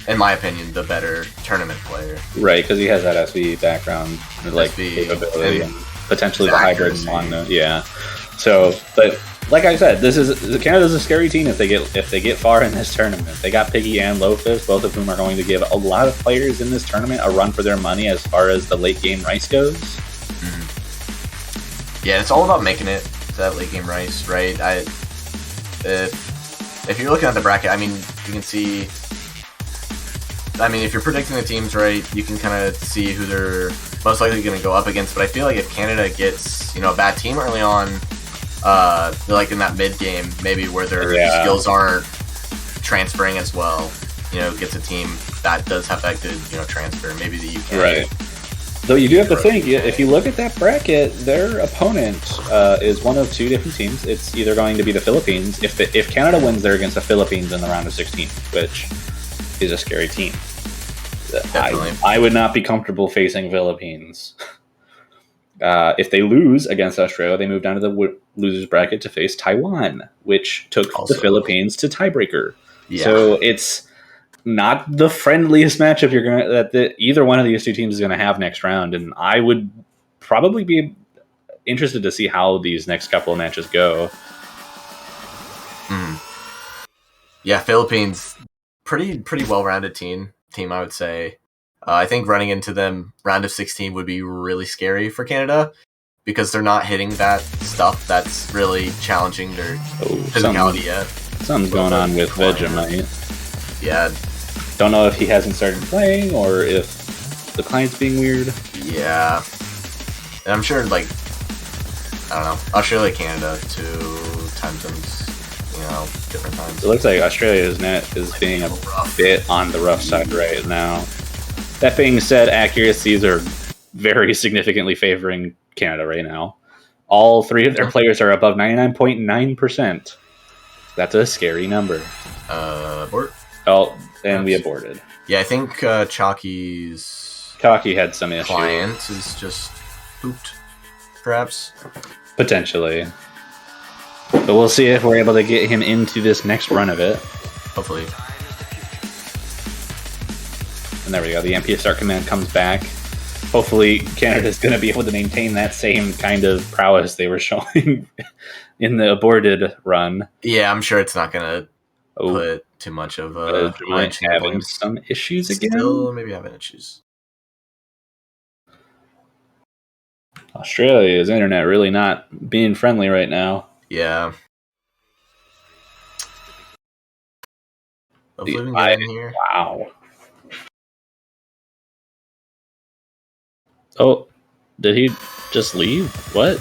in my opinion, the better tournament player. Right, because he has that SV background, like capability, and potentially the hybrid manga. Yeah. So, but like I said, Canada's a scary team if they get far in this tournament. They got Piggy and Lofus, both of whom are going to give a lot of players in this tournament a run for their money as far as the late game Rice goes. Yeah, it's all about making it to that late game Rice, right? If you're looking at the bracket, I mean, you can see. I mean, if you're predicting the teams right, you can kind of see who they're most likely going to go up against. But I feel like if Canada gets a bad team early on, they're like in that mid game, maybe where their skills aren't transferring as well. Gets a team that does have that good transfer. Maybe the UK. Right. Though you do have to think, if you look at that bracket, their opponent is one of two different teams. It's either going to be the Philippines. If Canada wins, they're against the Philippines in the round of 16, which is a scary team. I would not be comfortable facing Philippines. If they lose against Australia, they move down to the losers bracket to face Taiwan, which took the Philippines to tiebreaker. Yeah. So it's not the friendliest matchup either one of these two teams is going to have next round, and I would probably be interested to see how these next couple of matches go. Yeah, Philippines, pretty well-rounded team, I would say. I think running into them round of 16 would be really scary for Canada because they're not hitting that stuff that's really challenging their physicality yet. Something's going on with Vegemite. Yeah. Don't know if he hasn't started playing or if the client's being weird. Yeah. And I'm sure, I don't know, Australia, Canada, 2 time zones, different times. It looks like Australia's net is being a bit on the rough side right now. That being said, accuracies are very significantly favoring Canada right now. All 3 of their players are above 99.9%. That's a scary number. Abort. Oh, and we aborted. Yeah, I think Chalky's had some issues. Client is just pooped, perhaps. Potentially. But we'll see if we're able to get him into this next run of it. Hopefully. And there we go. The MP Start command comes back. Hopefully, Canada's going to be able to maintain that same kind of prowess they were showing in the aborted run. Yeah, I'm sure it's not going to put too much of a wrench in having some issues again. Still maybe having issues. Australia's internet really not being friendly right now. Yeah. Hopefully we can get in here. Wow. Oh, did he just leave? What?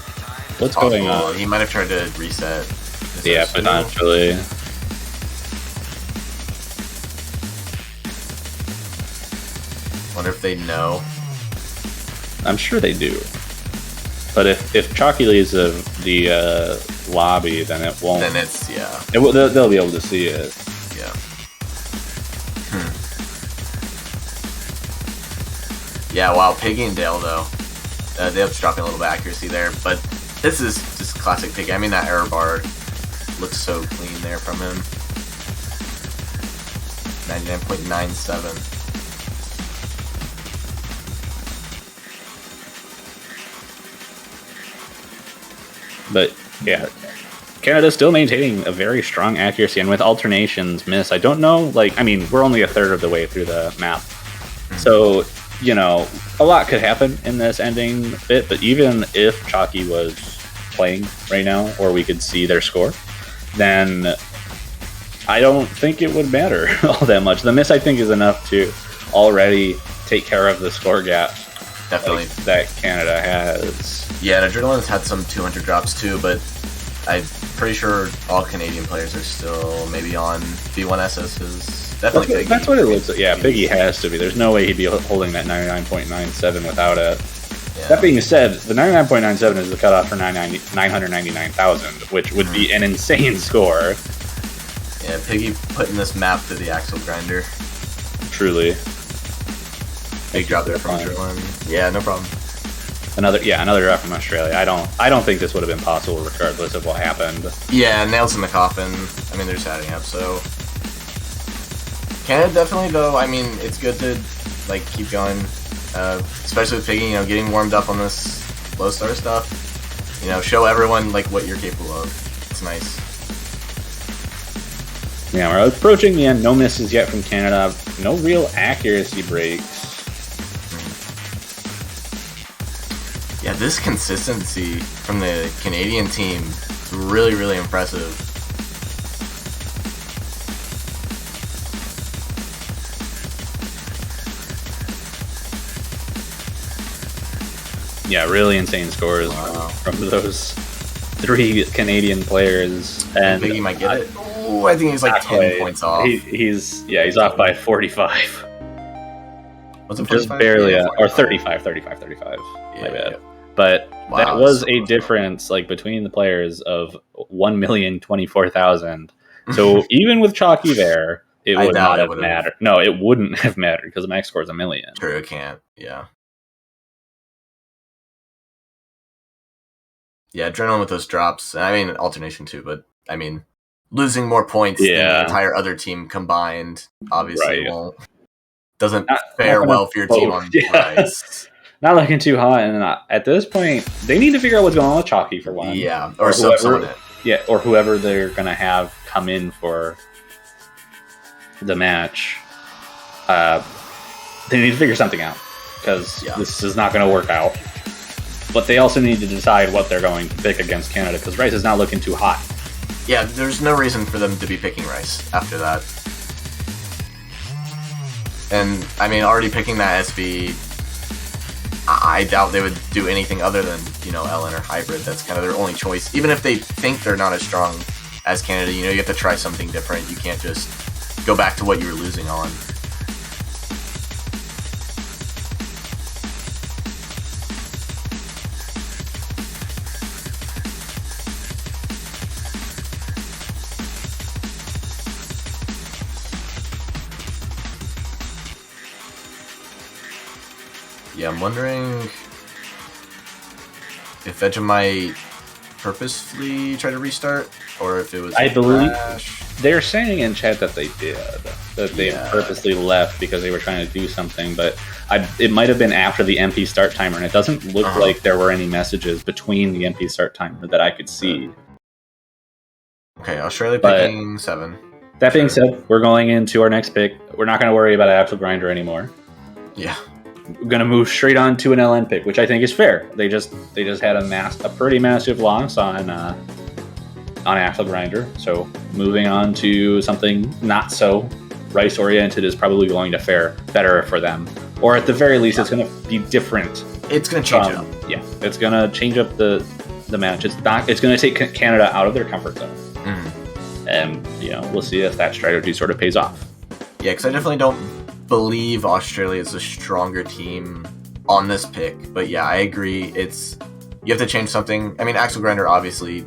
What's going on? He might have tried to reset. Yeah, potentially. Wonder if they know. I'm sure they do. But if Chalky leaves the lobby, then it won't. Then it's, yeah. They'll be able to see it. Yeah. Yeah, wow, Piggy and Dale, though. Dale's dropping a little bit of accuracy there, but this is just classic Piggy. I mean, that error bar looks so clean there from him. 99.97. But yeah, Canada's still maintaining a very strong accuracy, and with alternations miss, I don't know, we're only a third of the way through the map. So, a lot could happen in this ending bit, but even if Chalky was playing right now, or we could see their score, then I don't think it would matter all that much. The miss, I think, is enough to already take care of the score gap definitely. that Canada has. Yeah, and Adrenaline's had some 200 drops too, but I'm pretty sure all Canadian players are still maybe on V1SSs. Definitely Piggy. That's what it looks like. Yeah, Piggy has to be. There's no way he'd be holding that 99.97 without it. Yeah. That being said, the 99.97 is the cutoff for 999,000, which would be an insane score. Yeah, Piggy putting this map to the Axel Grinder. Truly. Big drop there from Adrenaline. Yeah, no problem. Another drop from Australia. I don't think this would have been possible regardless of what happened. Yeah, nails in the coffin. I mean, they're just adding up, so Canada definitely though. I mean, it's good to like keep going, especially with Piggy. You know, getting warmed up on this low star stuff. You know, show everyone like what you're capable of. It's nice. Yeah, we're approaching the end. No misses yet from Canada. No real accuracy breaks. Yeah, this consistency from the Canadian team is really, really impressive. Yeah, really insane scores from those 3 Canadian players. And Biggie might get it. Oh, I think he's like 10 points off. He's off by 45. Was it 45? Just barely, Yeah, or 35. My bad. But that was a difference like between the players of 1,024,000. So even with Chalky there, it would not have mattered. No, it wouldn't have mattered because the max score is 1 million. True, it can't. Yeah. Yeah, Adrenaline with those drops. I mean, alternation too, but I mean, losing more points than the entire other team combined obviously doesn't fare well for your team on Rise. Not looking too hot, and at this point, they need to figure out what's going on with Chalky for one. Yeah, or someone it. Yeah, or whoever they're gonna have come in for the match. They need to figure something out because this is not going to work out. But they also need to decide what they're going to pick against Canada because Rice is not looking too hot. Yeah, there's no reason for them to be picking Rice after that. And I mean, already picking that SB. I doubt they would do anything other than, you know, LN or Hybrid. That's kind of their only choice. Even if they think they're not as strong as Canada, you know, you have to try something different. You can't just go back to what you were losing on. Yeah, I'm wondering if Vegeta might purposefully try to restart, or if it was. I believe they're saying in chat that they did, that they purposely left because they were trying to do something. But it might have been after the MP start timer, and it doesn't look like there were any messages between the MP start timer that I could see. Okay, Australia picking 7. That being said, we're going into our next pick. We're not going to worry about Axel Grinder anymore. Yeah. We're going to move straight on to an LN pick, which I think is fair. They just had a pretty massive loss on Axel Grinder. So moving on to something not so Rice oriented is probably going to fare better for them, or at the very least, it's going to be different. It's going to change it up. Yeah, it's going to change up the match. It's going to take Canada out of their comfort zone, and we'll see if that strategy sort of pays off. Yeah, because I definitely don't believe Australia is a stronger team on this pick, but yeah, I agree. You have to change something. I mean, Axel Grinder obviously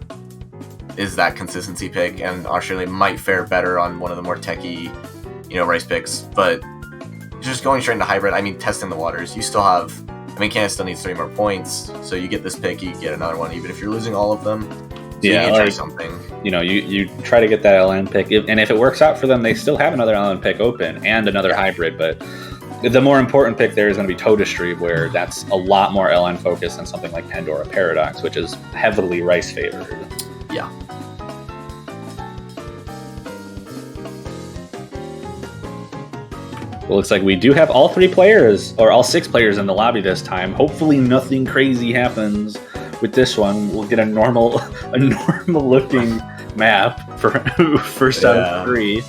is that consistency pick, and Australia might fare better on one of the more techie, Rice picks. But just going straight into hybrid, I mean, testing the waters. You still have. I mean, Canada still needs 3 more points, so you get this pick, you get another one, even if you're losing all of them. So you need to try something. You try to get that LN pick, and if it works out for them, they still have another LN pick open and another hybrid. But the more important pick there is going to be Toadistry, where that's a lot more LN focused than something like Pandora Paradox, which is heavily Rice favored. Yeah. Well, looks like we do have all 3 players, or all 6 players in the lobby this time. Hopefully nothing crazy happens with this one. We'll get a normal looking map for first out of 3.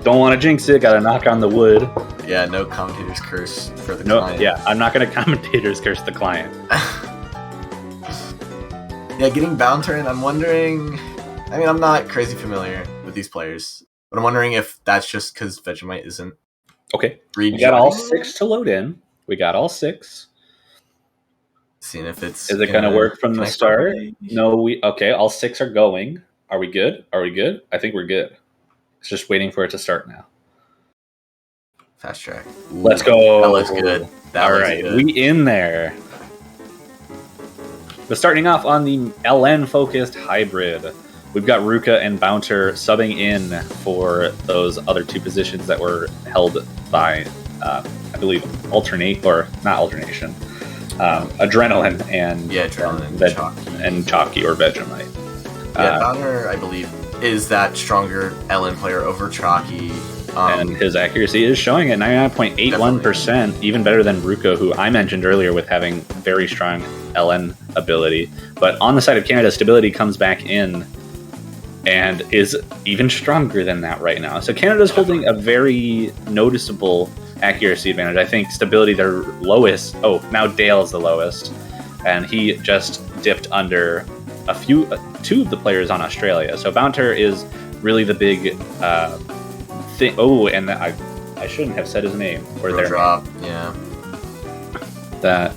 Don't want to jinx it, gotta knock on the wood. Yeah, no commentator's curse for the No, client. yeah, I'm not going to commentator's curse the client. Yeah, getting Bounturn, I'm wondering... I mean, I'm not crazy familiar with these players, but I'm wondering if that's just because Vegemite isn't Okay, we rejoining. got all 6 to load in. We got all 6. Seeing if it's... Is it going to work from the connect start? properly? No, okay, all 6 are going. Are we good? Are we good? I think we're good. It's just waiting for it to start now. Fast track. Ooh, Let's go. That looks good. That all looks right, good. we in there. But starting off on the LN-focused hybrid, we've got Ruka and Bounter subbing in for those other 2 positions that were held by, I believe, Adrenaline and Adrenaline and Chalky or Vegemite. Yeah, Bounter, I believe, is that stronger LN player over Chalky. And his accuracy is showing at 99.81%, even better than Ruka, who I mentioned earlier with having very strong LN ability. But on the side of Canada, stability comes back in and is even stronger than that right now. So Canada's holding a very noticeable accuracy advantage. I think stability, their lowest. Oh, now Dale's the lowest. And he just dipped under two of the players on Australia. So Bounter is really the big thing. Oh, and I shouldn't have said his name or their drop. name. Yeah. That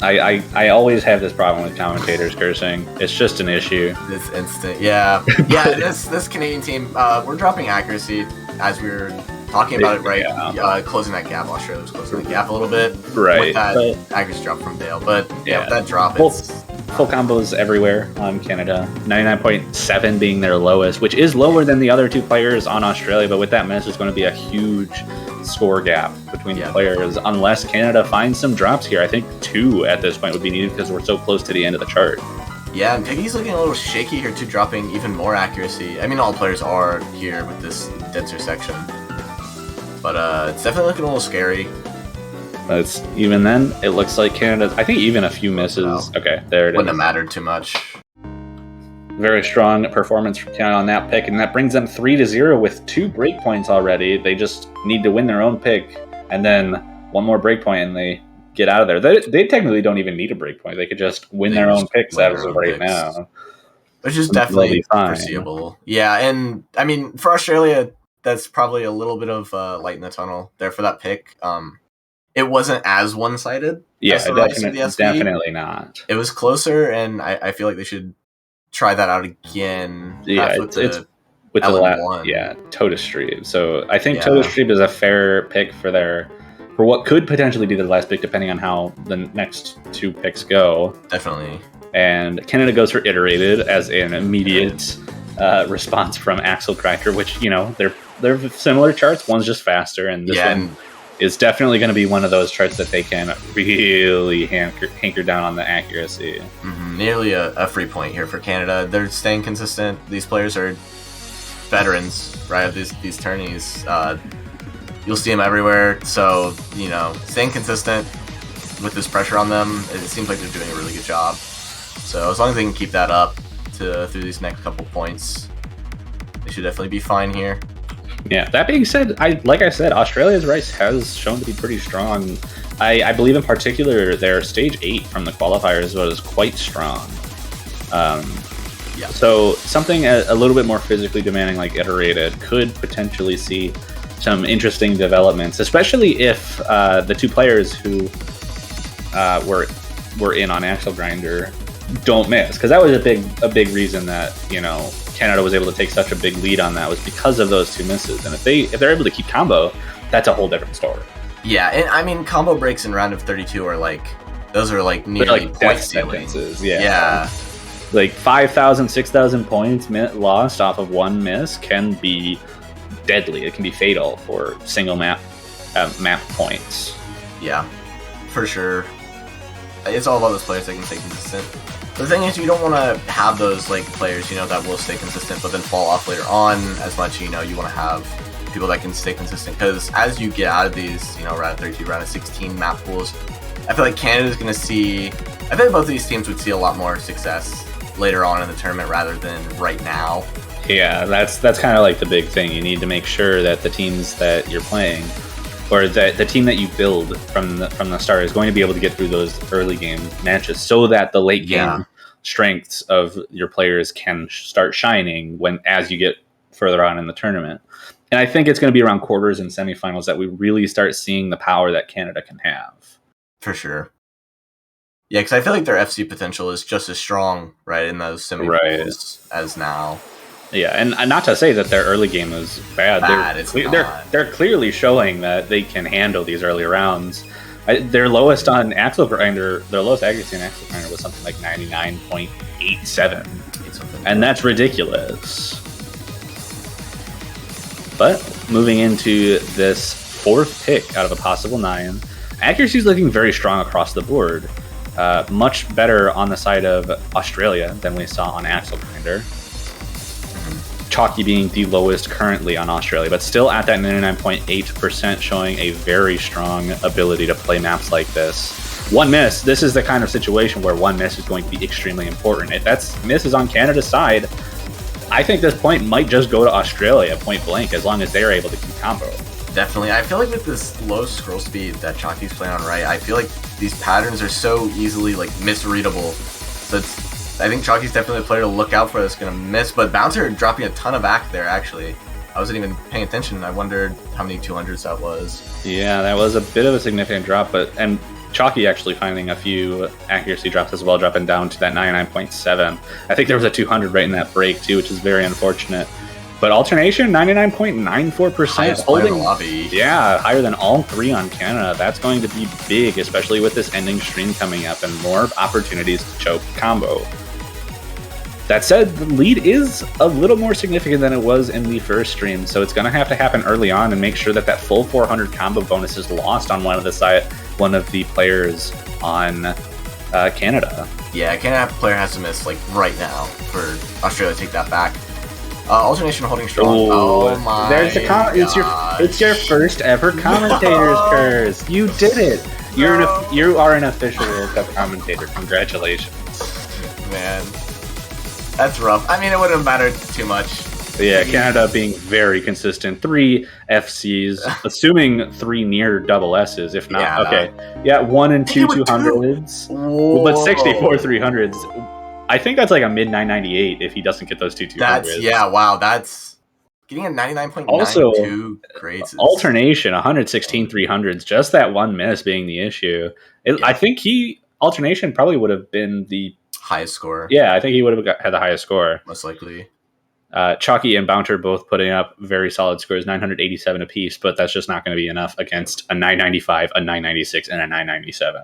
I always have this problem with commentators cursing. It's just an issue. This instant, yeah. This Canadian team, we're dropping accuracy as we were talking about it, right? Yeah. Closing that gap. Australia was closing the gap a little bit, right? With that accuracy drop from Dale, but with that drop, full combos everywhere on Canada. 99.7 being their lowest, which is lower than the other 2 players on Australia. But with that miss, there's going to be a huge score gap between the players unless Canada finds some drops here. I think 2 at this point would be needed because we're so close to the end of the chart. Yeah, and Piggy's looking a little shaky here too, dropping even more accuracy. I mean, all players are here with this denser section, but it's definitely looking a little scary. It's even then, it looks like Canada. I think even a few misses. Okay, there it is. Wouldn't have mattered too much. Very strong performance from Canada on that pick, and that brings them 3-0 with 2 breakpoints already. They just need to win their own pick, and then 1 more breakpoint, and they get out of there. They technically don't even need a breakpoint. They could just win their own picks as of right now. Which is definitely foreseeable. Yeah, and I mean, for Australia, that's probably a little bit of light in the tunnel there for that pick. It wasn't as one-sided. Yeah, as the definitely not. It was closer, and I feel like they should try that out again. Yeah, it's with the last, Tota Street. So I think Tota Street is a fair pick for what could potentially be their last pick, depending on how the next 2 picks go. Definitely. And Canada goes for Iterated as an immediate response from Axel Grinder, which they're similar charts. One's just faster, and this one is definitely going to be one of those charts that they can really hanker down on the accuracy. Mm-hmm. Nearly a free point here for Canada. They're staying consistent. These players are veterans, right, of these tourneys. You'll see them everywhere. So, staying consistent with this pressure on them, it seems like they're doing a really good job. So as long as they can keep that up through these next couple points, they should definitely be fine here. Yeah, that being said, like I said, Australia's Rice has shown to be pretty strong. I believe in particular their stage 8 from the qualifiers was quite strong. So something a little bit more physically demanding like Iterated could potentially see some interesting developments, especially if the 2 players who were in on Axel Grinder don't miss, because that was a big reason that Canada was able to take such a big lead on that, was because of those 2 misses. And if they're able to keep combo, that's a whole different story. Yeah, and I mean, combo breaks in round of 32 are nearly point stealing. Yeah. Like 5,000, 6,000 points lost off of 1 miss can be deadly. It can be fatal for single map points. Yeah, for sure. It's all about those players that can stay consistent. The thing is, you don't want to have those players, that will stay consistent but then fall off later on as much. You want to have people that can stay consistent, because as you get out of these, round of 32, round of 16 map pools, I feel like Canada's going to see. I feel like both of these teams would see a lot more success later on in the tournament rather than right now. Yeah, that's kind of like the big thing. You need to make sure that the teams that you're playing or the team that you build from the start is going to be able to get through those early game matches, so that the late game strengths of your players can start shining as you get further on in the tournament. And I think it's going to be around quarters and semifinals that we really start seeing the power that Canada can have. For sure. Yeah, because I feel like their FC potential is just as strong, right, in those semifinals as now. Yeah, and not to say that their early game is bad. They're clearly showing that they can handle these early rounds. Their lowest on Axel Grinder, their lowest accuracy on Axel Grinder was something like 99.87, and that's ridiculous. But moving into this 4th pick out of a possible 9, accuracy is looking very strong across the board. Much better on the side of Australia than we saw on Axel Grinder. Chalky being the lowest currently on Australia, but still at that 99.8%, showing a very strong ability to play maps like this. One miss, this is the kind of situation where one miss is going to be extremely important. If that miss is on Canada's side, I think this point might just go to Australia point blank, as long as they're able to keep combo. Definitely. I feel like with this low scroll speed that Chalky's playing on right, I feel like these patterns are so easily like misreadable. So I think Chalky's definitely a player to look out for that's going to miss, but Bouncer dropping a ton of back there, actually. I wasn't even paying attention. I wondered how many 200s that was. Yeah, that was a bit of a significant drop, and Chalky actually finding a few accuracy drops as well, dropping down to that 99.7. I think there was a 200 right in that break, too, which is very unfortunate. But alternation, 99.94%. Holding the lobby. Yeah, higher than all 3 on Canada. That's going to be big, especially with this ending stream coming up and more opportunities to choke combo. That said, the lead is a little more significant than it was in the first stream, so it's going to have to happen early on and make sure that full 400 combo bonus is lost on one of the players on Canada. Yeah, Canada player has to miss like right now for Australia to take that back. Alternation holding strong. Oh my! There's it's your first ever commentator's curse. You did it. You are an official World Cup commentator. Congratulations, man. That's rough. I mean, it wouldn't matter too much. But yeah, Canada being very consistent. 3 FCs, assuming 3 near double S's, if not. Yeah, okay. Yeah, 1 and 2 200s. But 64 300s. I think that's like a mid 998 if he doesn't get those 2 200s. Yeah, wow. That's getting a 99.92 also, grades. Alternation, 116 300s. Just that one miss being the issue. I think alternation probably would have been the highest score. Yeah, I think he would have had the highest score. Most likely. Chalky and Bouncer both putting up very solid scores, 987 apiece, but that's just not going to be enough against a 995, a 996, and a 997.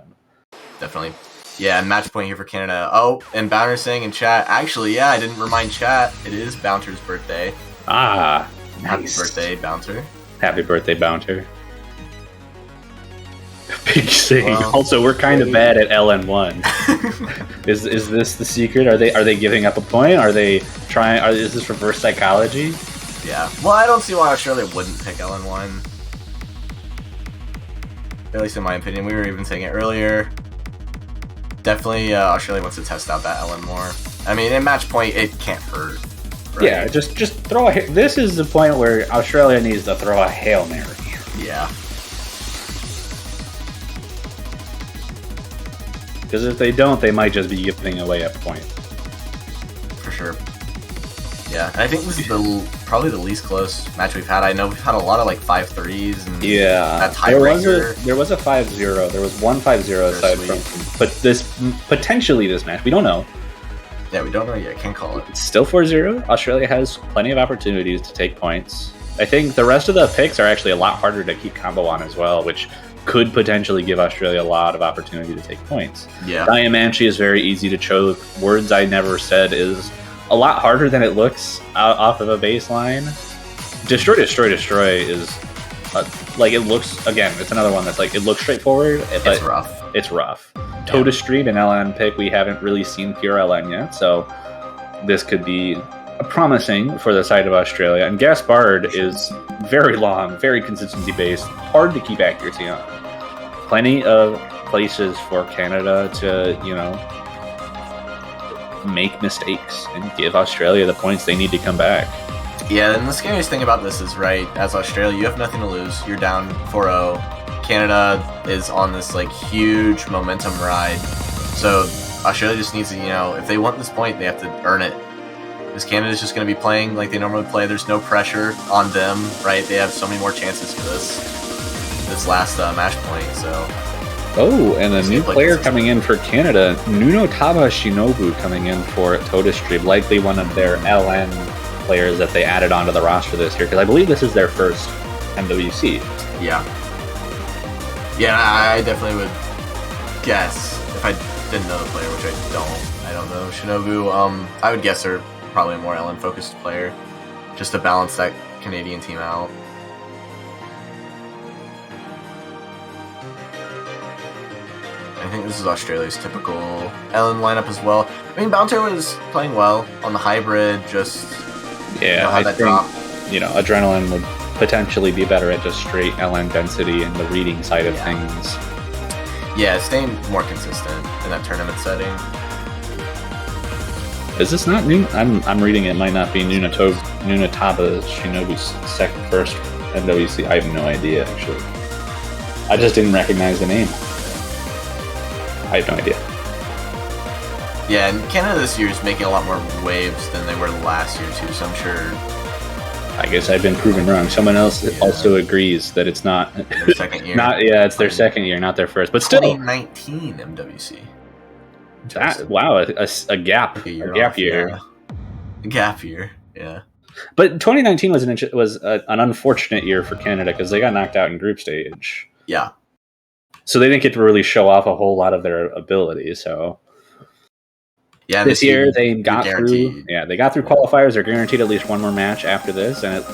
Definitely. Yeah, match point here for Canada. Oh, and Bouncer saying in chat, actually, yeah, I didn't remind chat, it is Bouncer's birthday. Ah, nice. Happy birthday, Bouncer. Happy birthday, Bouncer. Big Sig. Well, also, we're kind of bad at LN1. Is this the secret? Are they giving up a point? Are they trying? Is this reverse psychology? Yeah. Well, I don't see why Australia wouldn't pick LN1. At least in my opinion, we were even saying it earlier. Definitely, Australia wants to test out that LN more. I mean, in match point, it can't hurt. Right? Yeah, just throw a. This is the point where Australia needs to throw a Hail Mary. Yeah. Because if they don't, they might just be giving away a point. For sure. Yeah, and I think this is probably the least close match we've had. I know we've had a lot of like 5-3s and that tiebreaker. There was a 5-0. There was one 5-0 aside from. But potentially this match, we don't know. Yeah, we don't know yet. Can't call it. It's still 4-0. Australia has plenty of opportunities to take points. I think the rest of the picks are actually a lot harder to keep combo on as well, which could potentially give Australia a lot of opportunity to take points. Yeah. Diamanche is very easy to choke. Words I Never Said is a lot harder than it looks off of a baseline. Destroy is like it looks, again, it's another one that's like, it looks straightforward. But it's rough. It's rough. Toda Street and LN pick, we haven't really seen pure LN yet, so this could be promising for the side of Australia. And Gaspard is very long, very consistency based, hard to keep accuracy on. Plenty of places for Canada to, make mistakes and give Australia the points they need to come back. Yeah, and the scariest thing about this is, right, as Australia, you have nothing to lose. You're down 4-0. Canada is on this, like, huge momentum ride. So Australia just needs to, if they want this point, they have to earn it. Because Canada's just going to be playing like they normally play. There's no pressure on them, right? They have so many more chances for this last match point, so... Oh, and a new player coming in for Canada, Nuno Taba Shinobu coming in for Todastream, likely one of their LN players that they added onto the roster this year, because I believe this is their first MWC. Yeah. Yeah, I definitely would guess, if I didn't know the player, which I don't know Shinobu, I would guess they're probably a more LN-focused player, just to balance that Canadian team out. I think this is Australia's typical LN lineup as well. I mean, Bouncer was playing well on the hybrid, just... Yeah, I think, Adrenaline would potentially be better at just straight LN density and the reading side of things. Yeah, staying more consistent in that tournament setting. Is this not new? I'm reading it might not be Nuno Taba Shinobu's first MWC. I have no idea, actually. I just didn't recognize the name. I have no idea. Yeah, and Canada this year is making a lot more waves than they were last year, too, so I'm sure... I guess I've been proven wrong. Someone else also agrees that it's not... Their second year. It's their second year, not their first. But still... 2019 MWC. Wow, a gap year. Yeah. A gap year, yeah. But 2019 was an unfortunate year for Canada because they got knocked out in group stage. Yeah. So they didn't get to really show off a whole lot of their ability, so... Yeah, this year they got through. Yeah, they got through qualifiers. They're guaranteed at least one more match after this, and it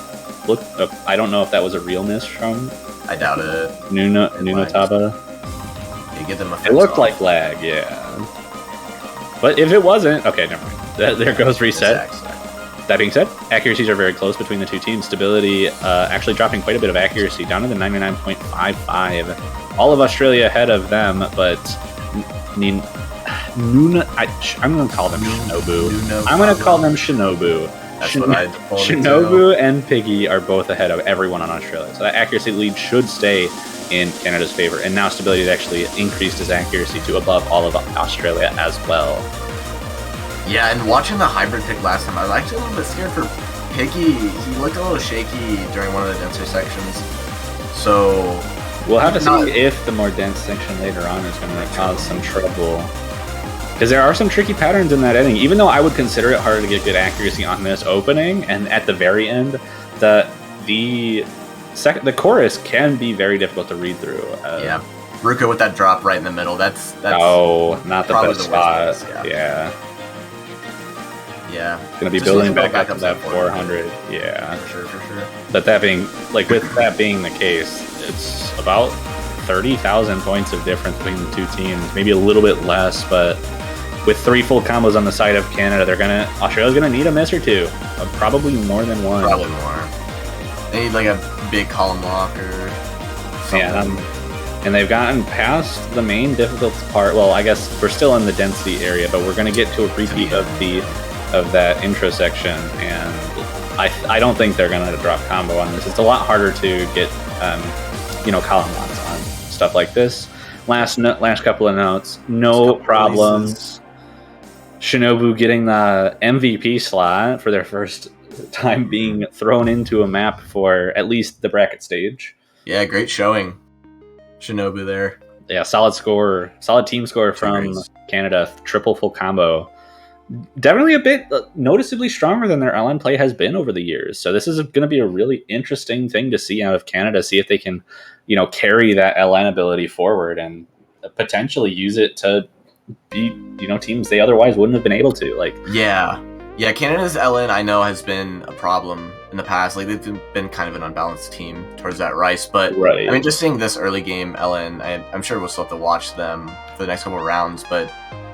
looked. I don't know if that was a real miss from. I doubt it. Nuno Taba. You get them a. It looked like lag, yeah. But if it wasn't, okay, never mind. There goes reset. That being said, accuracies are very close between the two teams. Stability actually dropping quite a bit of accuracy, down to the 99.55. All of Australia ahead of them, but I'm going to call them Shinobu. I'm going to call them Shinobu. That's what I Shinobu and Piggy are both ahead of everyone on Australia. So that accuracy lead should stay in Canada's favor. And now Stability has actually increased his accuracy to above all of Australia as well. Yeah, and watching the hybrid pick last time, I was actually a little bit scared for Piggy. He looked a little shaky during one of the denser sections. So... we'll have to see if the more dense section later on is going to cause some trouble. Because there are some tricky patterns in that ending. Even though I would consider it harder to get good accuracy on this opening, and at the very end, the chorus can be very difficult to read through. Yeah, Ruka with that drop right in the middle. That's not the best spot. Yeah. Going to be building back up to that 400. Yeah. For sure. But with that being the case, it's about 30,000 points of difference between the two teams. Maybe a little bit less, but with 3 full combos on the side of Canada, Australia's gonna need a miss or two. Probably more than one. Probably more. They need like a big column lock or something. Yeah, and they've gotten past the main difficult part. Well, I guess we're still in the density area, but we're gonna get to a repeat of that intro section, and I don't think they're gonna drop combo on this. It's a lot harder to get column locks on stuff like this. Last couple of notes, no problems. Shinobu getting the MVP slot for their first time being thrown into a map for at least the bracket stage. Yeah, great showing. Shinobu there. Yeah, solid team score from Canada. Triple full combo. Definitely a bit noticeably stronger than their LN play has been over the years. So this is going to be a really interesting thing to see out of Canada. See if they can, carry that LN ability forward and potentially use it to beat, teams they otherwise wouldn't have been able to. Yeah, Canada's LN I know has been a problem in the past. Like they've been kind of an unbalanced team towards that Rice, but right. I mean, just seeing this early game LN, I'm sure we'll still have to watch them for the next couple of rounds, but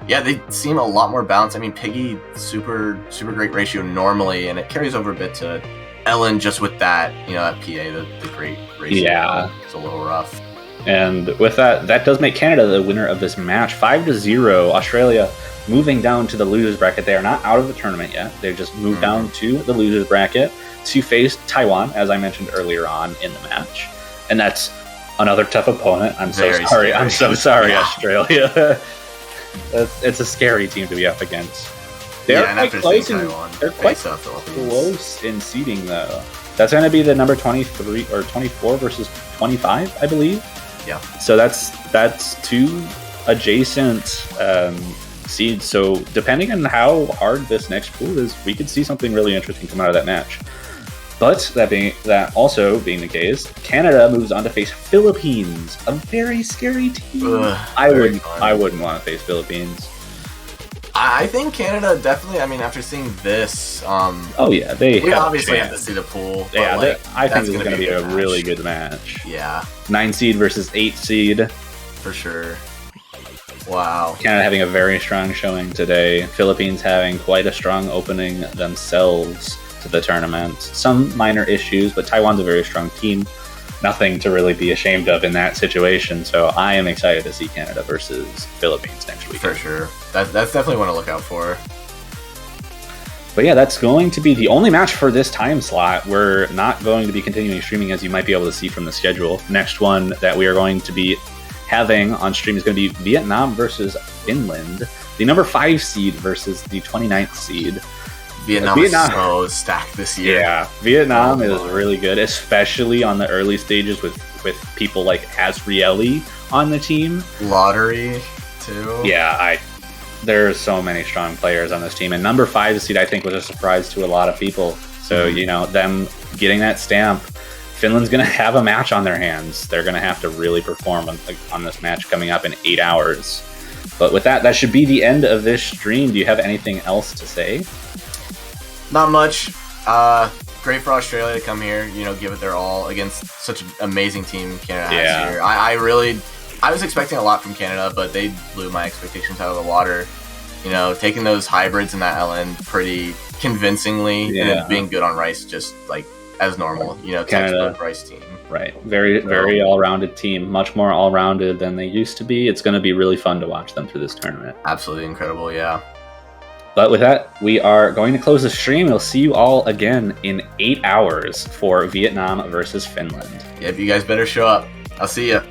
yeah, they seem a lot more balanced. I mean, Piggy, super great ratio normally, and it carries over a bit to LN just with that, that PA, the great ratio. Yeah. It's a little rough. And with that, that does make Canada the winner of this match. 5-0, Australia moving down to the losers bracket. They are not out of the tournament yet. They just moved down to the losers bracket to face Taiwan, as I mentioned earlier on in the match. And that's another tough opponent. I'm so sorry. Scary. I'm so sorry, Australia. It's a scary team to be up against. They're quite close. They're quite close in seeding, though. That's going to be the number 23 or 24 versus 25, I believe. Yeah. So that's two adjacent seeds. So depending on how hard this next pool is, we could see something really interesting come out of that match. But that also being the case, Canada moves on to face Philippines, a very scary team. I wouldn't want to face Philippines. I think Canada definitely. I mean, after seeing this, we obviously have to see the pool. Yeah, I think it's going to be a really good match. Yeah, 9 seed versus 8 seed for sure. Wow. Canada having a very strong showing today. Philippines having quite a strong opening themselves to the tournament. Some minor issues, but Taiwan's a very strong team. Nothing to really be ashamed of in that situation. So I am excited to see Canada versus Philippines next week. For sure. That's definitely one to look out for. But yeah, that's going to be the only match for this time slot. We're not going to be continuing streaming, as you might be able to see from the schedule. Next one that we are going to be having on stream is going to be Vietnam versus Finland. The number 5 seed versus the 29th seed. Vietnam is so stacked this year. Yeah, Vietnam is really good, especially on the early stages with people like Azrieli on the team. Lottery, too. Yeah, there's so many strong players on this team. And number 5 seed, I think, was a surprise to a lot of people. So, them getting that stamp, Finland's going to have a match on their hands. They're going to have to really perform on this match coming up in 8 hours. But with that should be the end of this stream. Do you have anything else to say? Not much. Great for Australia to come here, give it their all against such an amazing team Canada has here. I was expecting a lot from Canada, but they blew my expectations out of the water. Taking those hybrids in that LN pretty convincingly and being good on Rice, just like as normal. Canada Rice team. Right. Very, very all-rounded team. Much more all-rounded than they used to be. It's going to be really fun to watch them through this tournament. Absolutely incredible, yeah. But with that, we are going to close the stream. We'll see you all again in 8 hours for Vietnam versus Finland. Yep, you guys better show up. I'll see ya.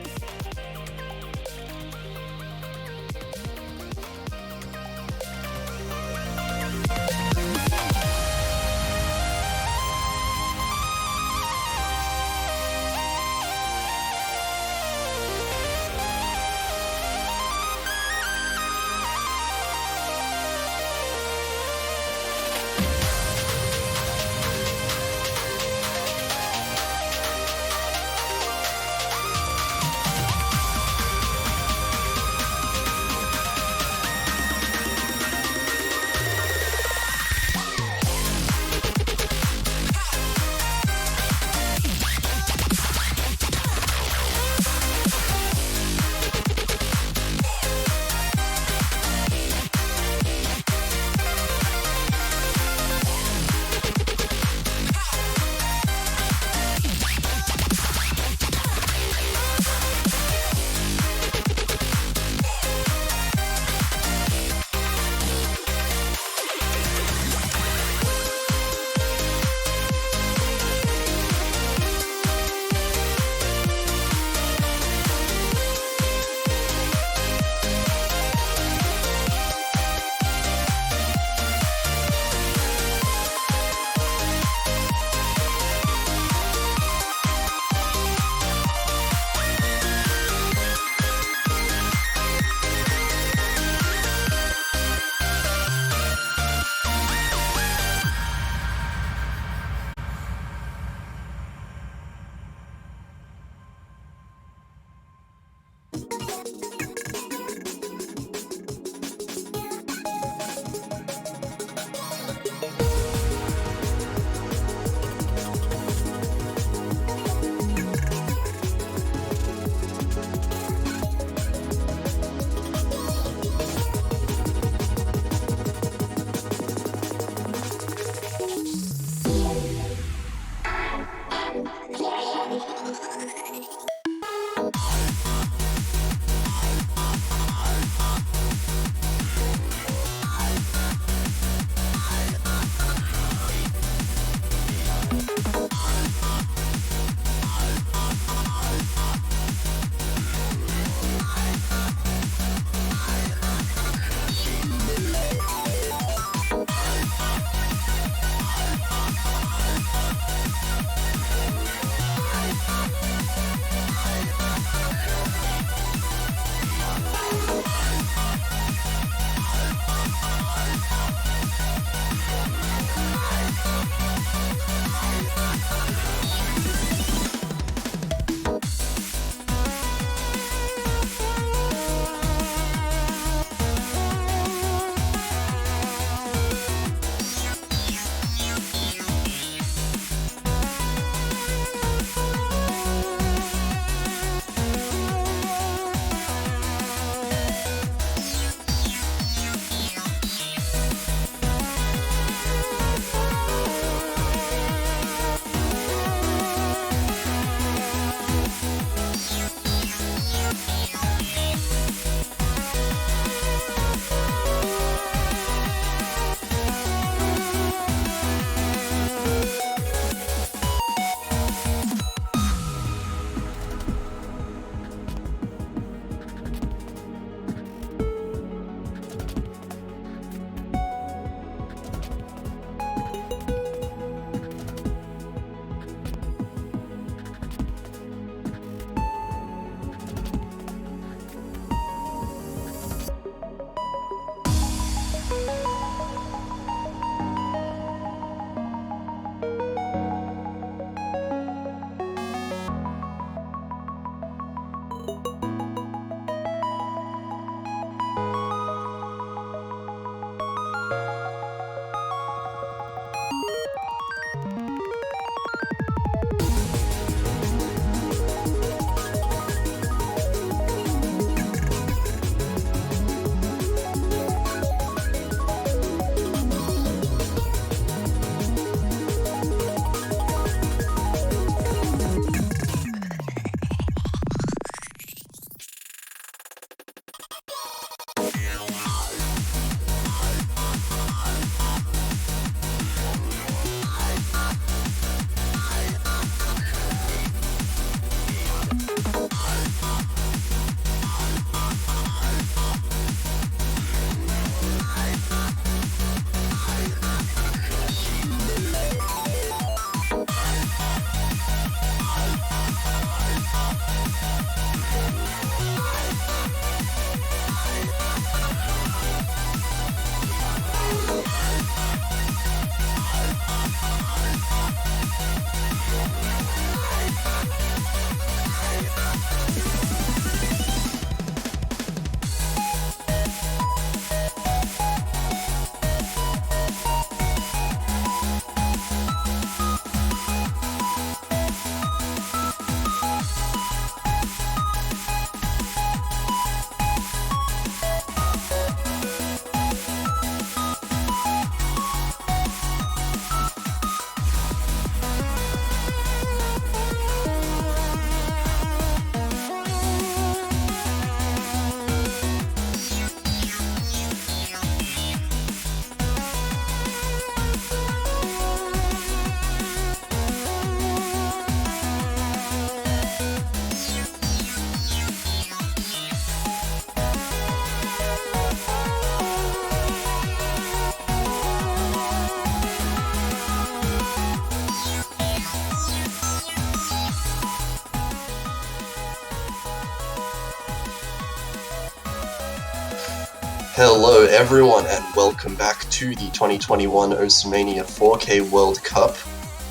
Hello everyone and welcome back to the 2021 Oceania 4K World Cup.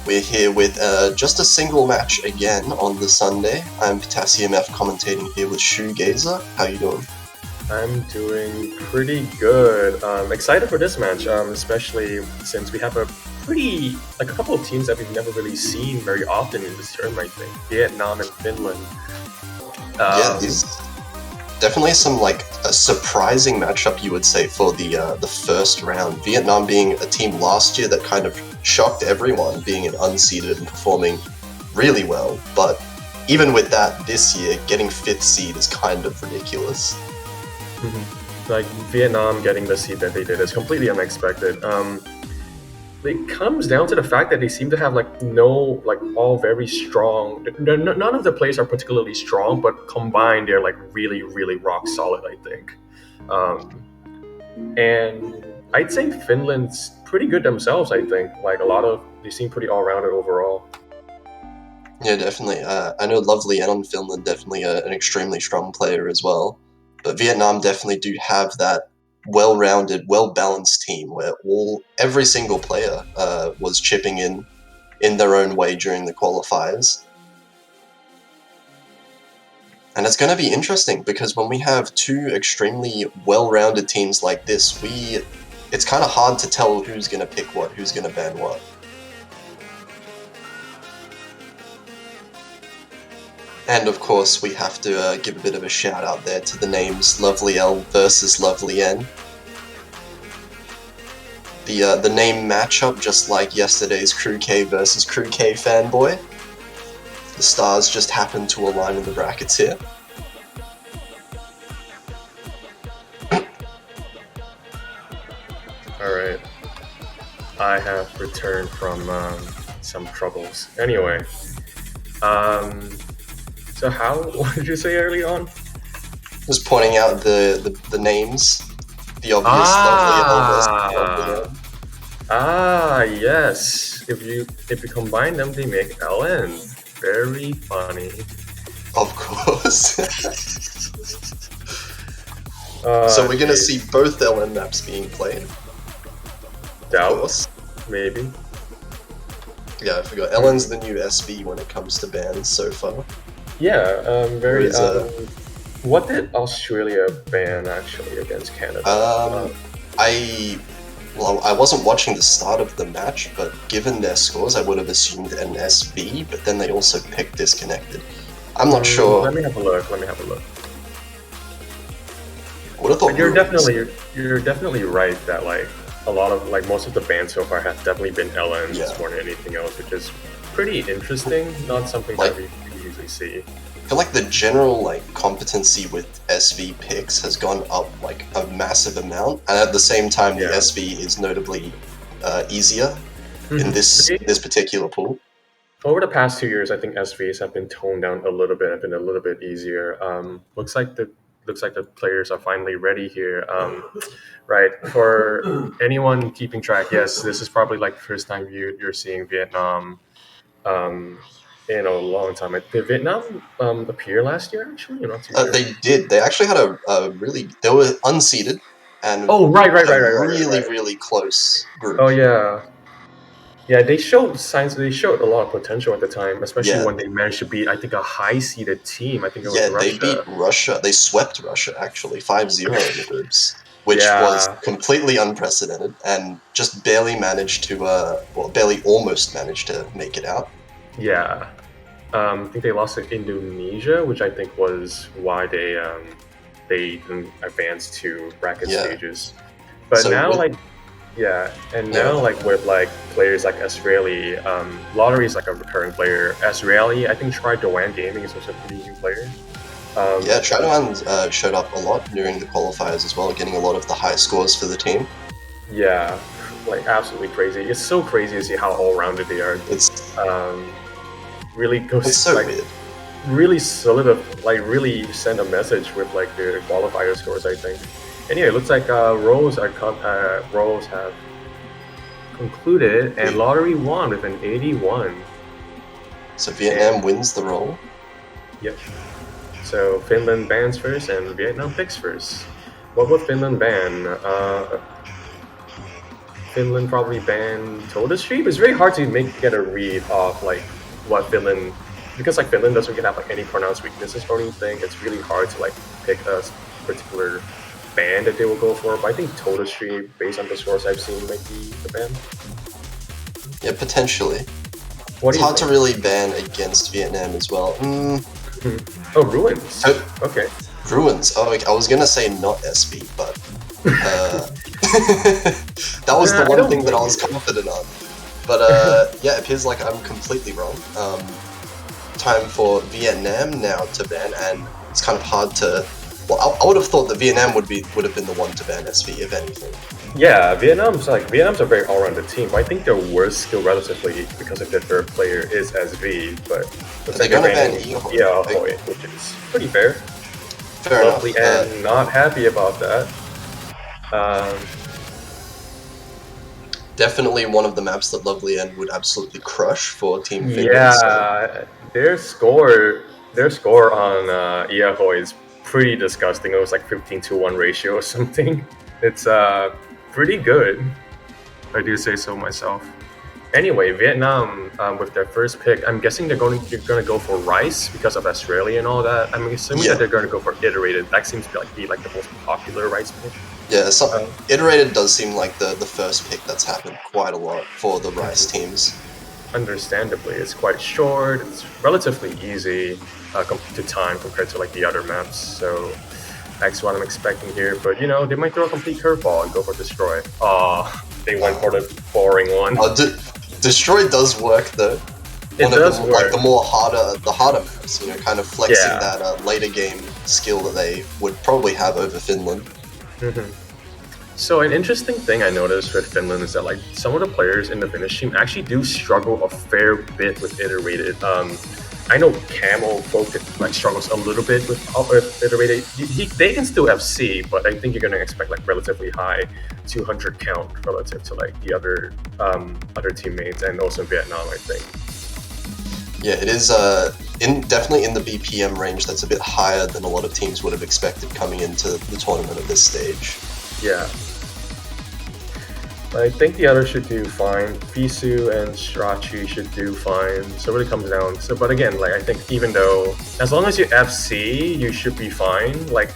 We're here with just a single match again on the Sunday. I'm Potassium F commentating here with Shoegazer. How you doing? I'm doing pretty good. Excited for this match, especially since we have a couple of teams that we've never really seen very often in this tournament, I think. Vietnam and Finland. These definitely some a surprising matchup, you would say, for the first round. Vietnam being a team last year that kind of shocked everyone, being an unseeded and performing really well. But even with that, this year, getting 5th seed is kind of ridiculous. Like, Vietnam getting the seed that they did is completely unexpected. It comes down to the fact that they seem to have all very strong. None of the players are particularly strong, but combined they're really, really rock solid, I think. And I'd say Finland's pretty good themselves, I think. They seem pretty all-rounded overall. Yeah, definitely. I know Lovely and on Finland, definitely an extremely strong player as well. But Vietnam definitely do have that well-rounded, well-balanced team where every single player was chipping in their own way during the qualifiers. And it's going to be interesting because when we have two extremely well-rounded teams like this, it's kind of hard to tell who's going to pick what, who's going to ban what. And of course, we have to give a bit of a shout out there to the names Lovely L versus Lovely N. The name matchup, just like yesterday's Crew K versus Crew K fanboy. The stars just happen to align in the brackets here. Alright. I have returned from some troubles. Anyway. So what did you say early on? Just pointing out the names. The obvious Lovely L versus Lovely N. Yes. If you combine them, they make LN. Very funny. Of course. So we're gonna see both LN maps being played. Doubt. Maybe. Yeah, I forgot. LN's the new SB when it comes to bans so far. Yeah, what did Australia ban actually against Canada? I wasn't watching the start of the match, but given their scores, I would have assumed an SB, but then they also picked disconnected. I'm not sure. Let me have a look. Would have thought you're definitely right that a lot of most of the bans so far have definitely been LNs more than anything else, which is pretty interesting. Not something that we usually see. I feel like the general competency with SV picks has gone up a massive amount, and at the same time the SV is notably easier in this particular pool. Over the past 2 years, I think SVs have been toned down a little bit, have been a little bit easier. Looks like the players are finally ready here. Right, for anyone keeping track, yes, this is probably the first time you're seeing Vietnam in a long time. Did Vietnam appear last year, actually? I'm not too sure. They did. They actually had they were unseeded and really close group. Oh yeah. Yeah, they showed a lot of potential at the time, especially when they managed to beat, I think, a high-seeded team. I think it was Russia. They beat Russia. They swept Russia, actually, 5-0 in the groups, which was completely unprecedented and just barely almost managed to make it out. Yeah. I think they lost to Indonesia, which I think was why they didn't advance to bracket stages. But so now, with players like Azraeli, Lottery is a recurring player. Azraeli, I think Tridoan Gaming is also a pretty new player. Tridoan showed up a lot during the qualifiers as well, getting a lot of the high scores for the team. Yeah, absolutely crazy. It's so crazy to see how all-rounded they are. It's really goes. It's so weird. Really really send a message with the qualifier scores, I think. Anyway, it looks like rows have concluded, and Lottery won with an 81. So Vietnam wins the roll. Yep. So Finland bans first, and Vietnam picks first. What would Finland ban? Finland probably ban Toda Stream. It's very hard to get a read of like what Finland, because like Finland doesn't really have like any pronounced weaknesses or anything. It's really hard to like pick a particular ban that they will go for. But I think Toda Stream, based on the source I've seen, might be the ban. Yeah, potentially. What It's do you hard to think? really ban against Vietnam as well. Oh, Ruins. Okay. Ruins. Oh, I was gonna say not SB, but that was the I one don't thing that I blame was you. confident on. But yeah, it appears like I'm completely wrong. Time for Vietnam now to ban, and it's kind of hard to. Well, I would have thought that Vietnam would have been the one to ban SV, if anything. Yeah, Vietnam's a very all-rounded team. But I think their worst skill relatively, because of their third player, is SV. But They're gonna ban Ehoy. Ehoy, which is pretty fair. Fair Lovely enough. and not happy about that. Definitely one of the maps that Lovely End would absolutely crush for Team Finland. Yeah, their score on Ehoy is pretty disgusting. It was like 15-1 ratio or something. It's pretty good. I do say so myself. Anyway, Vietnam with their first pick, I'm guessing they're going to go for Rice because of Australia and all that. I'm assuming that they're going to go for Iterated. That seems to be like the most popular Rice pick. Yeah, Iterated does seem like the first pick that's happened quite a lot for the Rice teams. Understandably, it's quite short. It's relatively easy to time compared to like the other maps. So that's what I'm expecting here. But you know, they might throw a complete curveball and go for Destroy. They went for the boring one. Destroy does work though. It does work. Like the harder maps, you know, kind of flexing that later game skill that they would probably have over Finland. Mm-hmm. So an interesting thing I noticed with Finland is that like some of the players in the Finnish team actually do struggle a fair bit with Iterated. I know Camel folk like struggles a little bit with Iterated. They can still FC, but I think you're gonna expect like relatively high 200 count relative to like the other teammates, and also Vietnam, I think. Yeah, it is definitely in the BPM range that's a bit higher than a lot of teams would have expected coming into the tournament at this stage. Yeah. I think the others should do fine. Fisu and Strachi should do fine. So it really comes down. But again, like I think even though as long as you FC, you should be fine. Like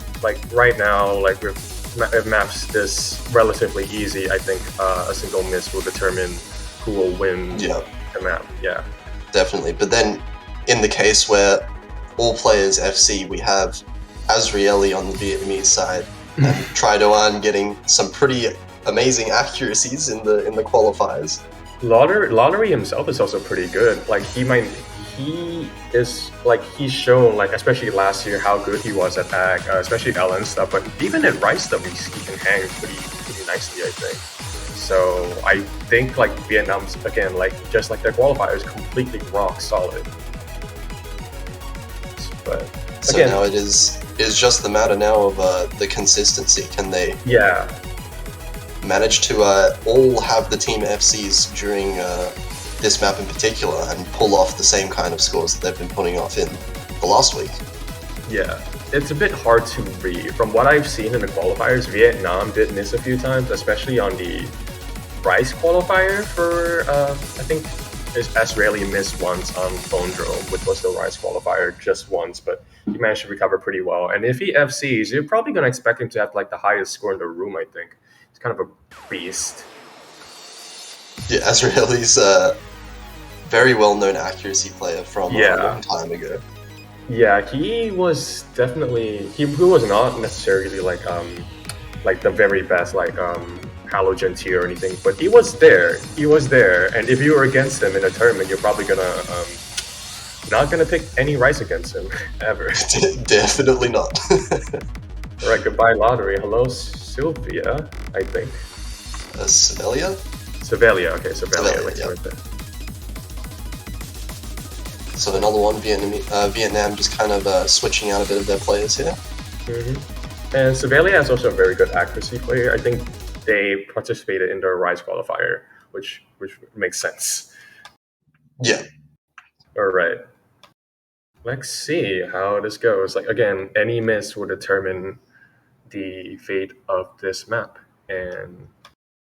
right now, like with maps this relatively easy, I think a single miss will determine who will win the map. Yeah. Definitely. But then in the case where all players FC, we have Azrieli on the Vietnamese side and Tridoan getting some pretty amazing accuracies in the qualifiers. Lottery himself is also pretty good. Like he's shown like especially last year how good he was at ag, especially LN stuff. But even at Rice stuff, he can hang pretty nicely, I think. So I think like Vietnam's again like just like their qualifiers completely rock solid. But so again, now it is just the matter now of the consistency. Can they manage to all have the team FCs during this map in particular and pull off the same kind of scores that they've been putting off in the last week? Yeah, it's a bit hard to read. From what I've seen in the qualifiers, Vietnam did miss a few times, especially on the Rice qualifier for, I think Azrieli missed once on Phone Drone, which was the Rice qualifier, just once, but he managed to recover pretty well. And if he FCs, you're probably going to expect him to have like the highest score in the room, I think. He's kind of a beast. Yeah, Azrieli's a very well-known accuracy player from a long time ago. Yeah, he was definitely he was not necessarily like the very best like halogen tier or anything, but he was there. And if you were against him in a tournament, you're probably not gonna pick any Rice against him ever. Definitely not. All right, goodbye Lottery. Hello Sylvia, I think. Sevelia? Sevelia, okay, Sevelia. Right there. So another one, Vietnam just kind of switching out a bit of their players here. Mm-hmm. And Sevelia is also a very good accuracy player. I think they participated in the Rise qualifier, which makes sense. Yeah. All right. Let's see how this goes. Like again, any miss will determine the fate of this map, and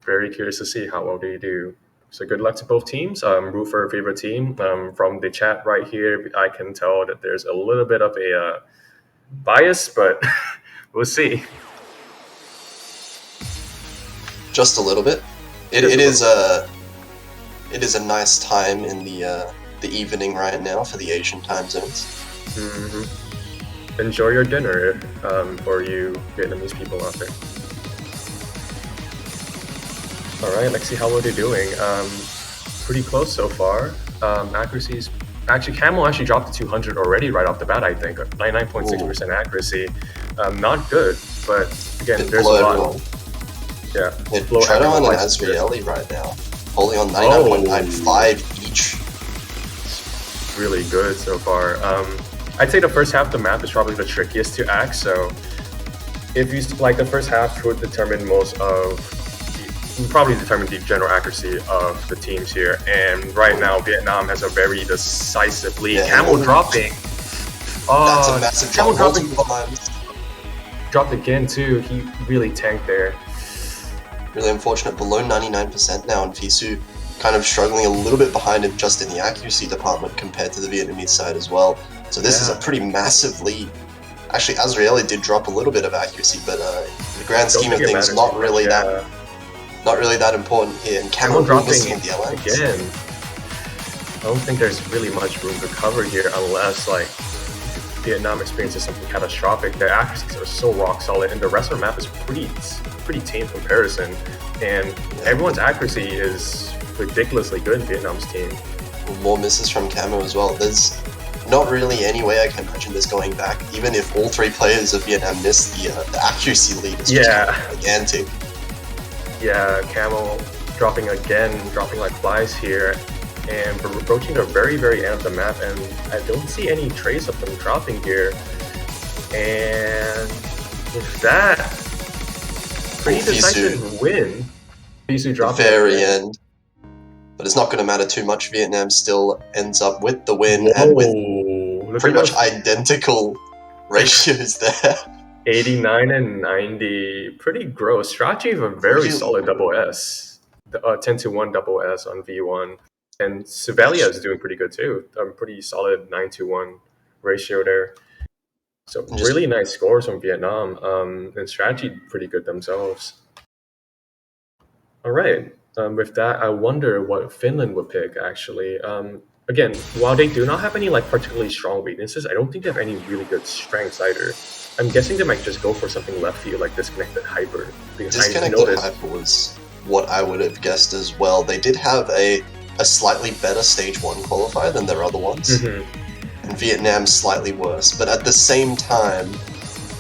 very curious to see how well they do. So good luck to both teams. Root for a favorite team. From the chat right here, I can tell that there's a little bit of a bias, but we'll see. Just a little bit. It is a nice time in the evening right now for the Asian time zones. Mm-hmm. Enjoy your dinner for you Vietnamese people out there. Alright, let's see how well they're doing. Pretty close so far. Accuracy's... Actually, Camel actually dropped to 200 already right off the bat, I think. 99.6% accuracy. Not good, but again, there's a lot. Yeah. Shadow and Azrieli right now. Holding on 99.95 each. Really good so far. I'd say the first half of the map is probably the trickiest to act, so if you like the first half would determine probably determine the general accuracy of the teams here. And right now, Vietnam has a very decisive lead. Camel dropping. That's a massive drop. Dropped again too. He really tanked there. Really unfortunate. Below 99% now, and Fisu kind of struggling a little bit behind him just in the accuracy department compared to the Vietnamese side as well. So this is a pretty massive lead. Actually, Azrieli did drop a little bit of accuracy, but in the grand scheme of things, not really that important here. And Camel dropping the LMs. Again. I don't think there's really much room to cover here unless like Vietnam experiences something catastrophic. Their accuracies are so rock solid, and the rest of the map is pretty tame comparison. And everyone's accuracy is ridiculously good in Vietnam's team. More misses from Camo as well. There's not really any way I can imagine this going back. Even if all three players of Vietnam miss, the accuracy lead is just gigantic. Yeah, Camel dropping like flies here, and we're approaching the very, very end of the map, and I don't see any trace of them dropping here. And with that, pretty decisive win. Fisu dropping very end. But it's not going to matter too much. Vietnam still ends up with the win, and with pretty much identical ratios there. 89 and 90, pretty gross. Strategy of a very solid double S. 10-1 double S on V1. And Sibelia is doing pretty good too. Pretty solid 9-1 ratio there. So really nice scores from Vietnam. And strategy pretty good themselves. All right. With that, I wonder what Finland would pick actually. Again, while they do not have any like particularly strong weaknesses, I don't think they have any really good strengths either. I'm guessing they might just go for something left field like Disconnected Hyper. Disconnected Hyper was what I would have guessed as well. They did have a slightly better Stage 1 qualifier than their other ones. And Vietnam slightly worse. But at the same time,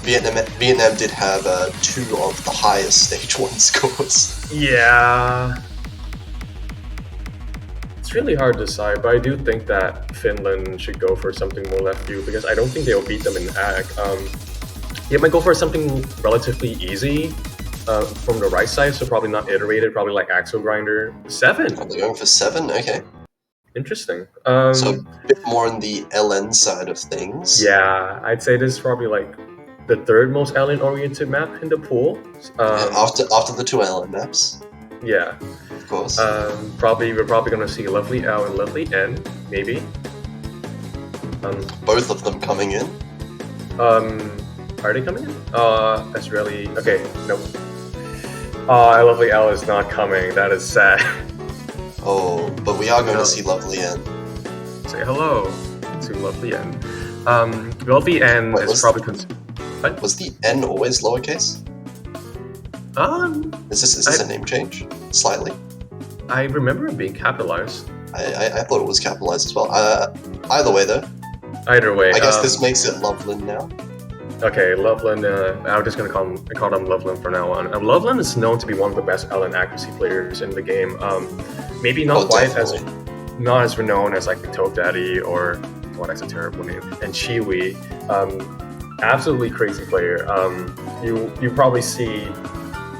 Vietnam did have two of the highest Stage 1 scores. Yeah. It's really hard to decide, but I do think that Finland should go for something more left field because I don't think they'll beat them in ag. They might go for something relatively easy from the right side, so probably not iterated, probably like Axel Grinder. 7. Are they going for 7? Okay. Interesting. So a bit more on the LN side of things. Yeah, I'd say this is probably like the third most LN-oriented map in the pool. After the two LN maps. Yeah. Of course. We're probably going to see Lovely L and Lovely N, maybe. Both of them coming in. Are they coming in? That's really... Okay, nope. Lovely L is not coming. That is sad. Oh, but we are going to see Lovely N. Say hello to Lovely N. Lovely N is probably... What? Was the N always lowercase? Is this a name change? Slightly? I remember it being capitalized. I thought it was capitalized as well. Either way, though. Either way. I guess this makes it Loveland now. Okay, Loveland. I'm just gonna call them Loveland from now on. Loveland is known to be one of the best LN accuracy players in the game. Maybe not not as renowned as like Toad Daddy or that's a terrible name, and Chiwi. Absolutely crazy player. You probably see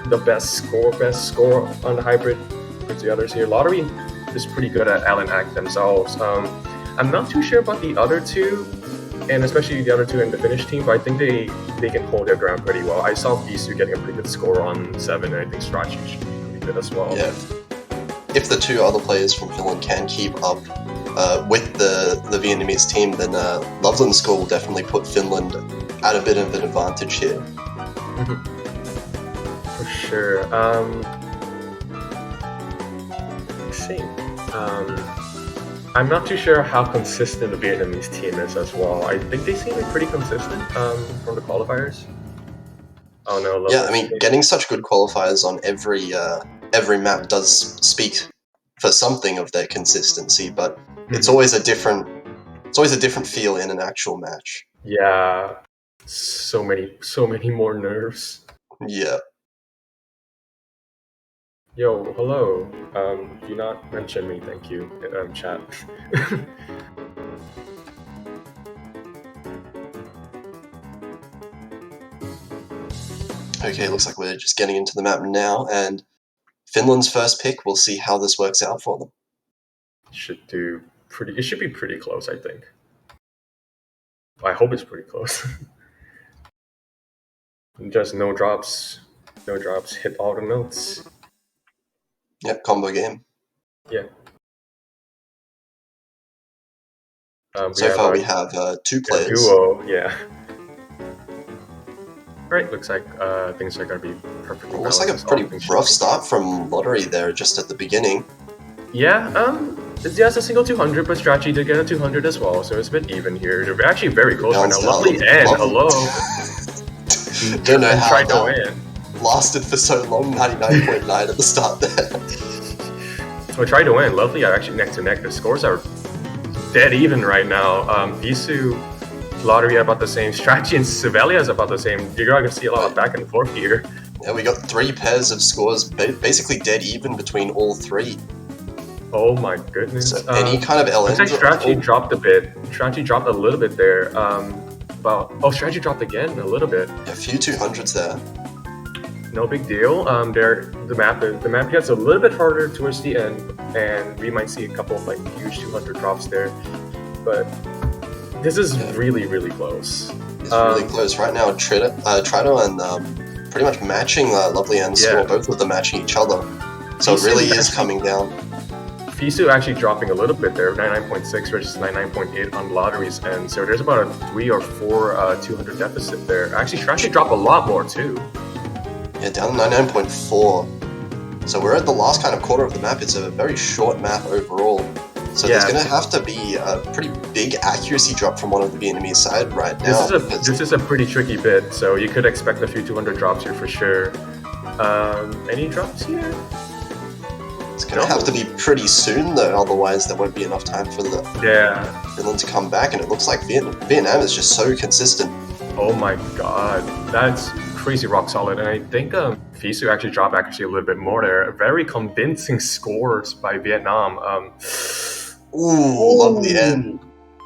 the best score on the hybrid with the others here. Lottery is pretty good at LN act themselves. I'm not too sure about the other two. and especially the other two in the Finnish team, but I think they can hold their ground pretty well. I saw Visu getting a pretty good score on 7, and I think Strachi should be pretty good as well. Yeah. If the two other players from Finland can keep up with the Vietnamese team, then Loveland's score will definitely put Finland at a bit of an advantage here. For sure. Let's see. I'm not too sure how consistent the Vietnamese team is as well. I think they seem pretty consistent from the qualifiers. Oh no! Yeah, I mean, getting such good qualifiers on every map does speak for something of their consistency, but it's always a different feel in an actual match. Yeah, so many more nerves. Yeah. Yo, hello. Do not mention me, thank you. Chat. Okay, looks like we're just getting into the map now, and Finland's first pick. We'll see how this works out for them. It should be pretty close, I think. I hope it's pretty close. Just no drops. No drops. Hit all the notes. Yep, combo game. Yeah. So far we have 2 players. Duo, yeah. Alright, looks like things are gonna be perfectly Looks like a pretty rough start from Lottery there just at the beginning. Yeah, it's a single 200, but Strachi did get a 200 as well, so it's a bit even here. They're actually very close right now. Lovely end, hello. Don't know how tried to win. Lasted for so long, 99.9 at the start there. So I tried to win. Lovely are actually neck to neck. The scores are dead even right now. Visu, Lottery are about the same. Strachi and Sivelia is about the same. You're going to see a lot of back and forth here. Yeah, we got 3 pairs of scores, basically dead even between all 3. Oh my goodness. So any kind of LN. Looks like Strachi dropped a bit. Strachi dropped a little bit there. Strachi dropped again a little bit. Yeah, a few 200s there. No big deal. The map gets a little bit harder towards the end, and we might see a couple of like huge 200 drops there. But this is really, really close. It's really close right now. Trito and pretty much matching Lovely and Score, both of them matching each other. So it really is coming down. Visu actually dropping a little bit there, 99.6 versus 99.8 on Lottery's end. So there's about a 3 or 4 200 deficit there. Actually, Strachi dropped a lot more too. Yeah, down to 99.4. So we're at the last kind of quarter of the map. It's a very short map overall. So there's going to have to be a pretty big accuracy drop from one of the Vietnamese side right now. This is a pretty tricky bit, so you could expect a few 200 drops here for sure. Any drops here? It's going to have to be pretty soon, though, otherwise there won't be enough time for the Finland to come back, and it looks like Vietnam is just so consistent. Oh my god, that's crazy rock solid, and I think Visu actually dropped accuracy a little bit more there. Very convincing scores by Vietnam. Lovely end.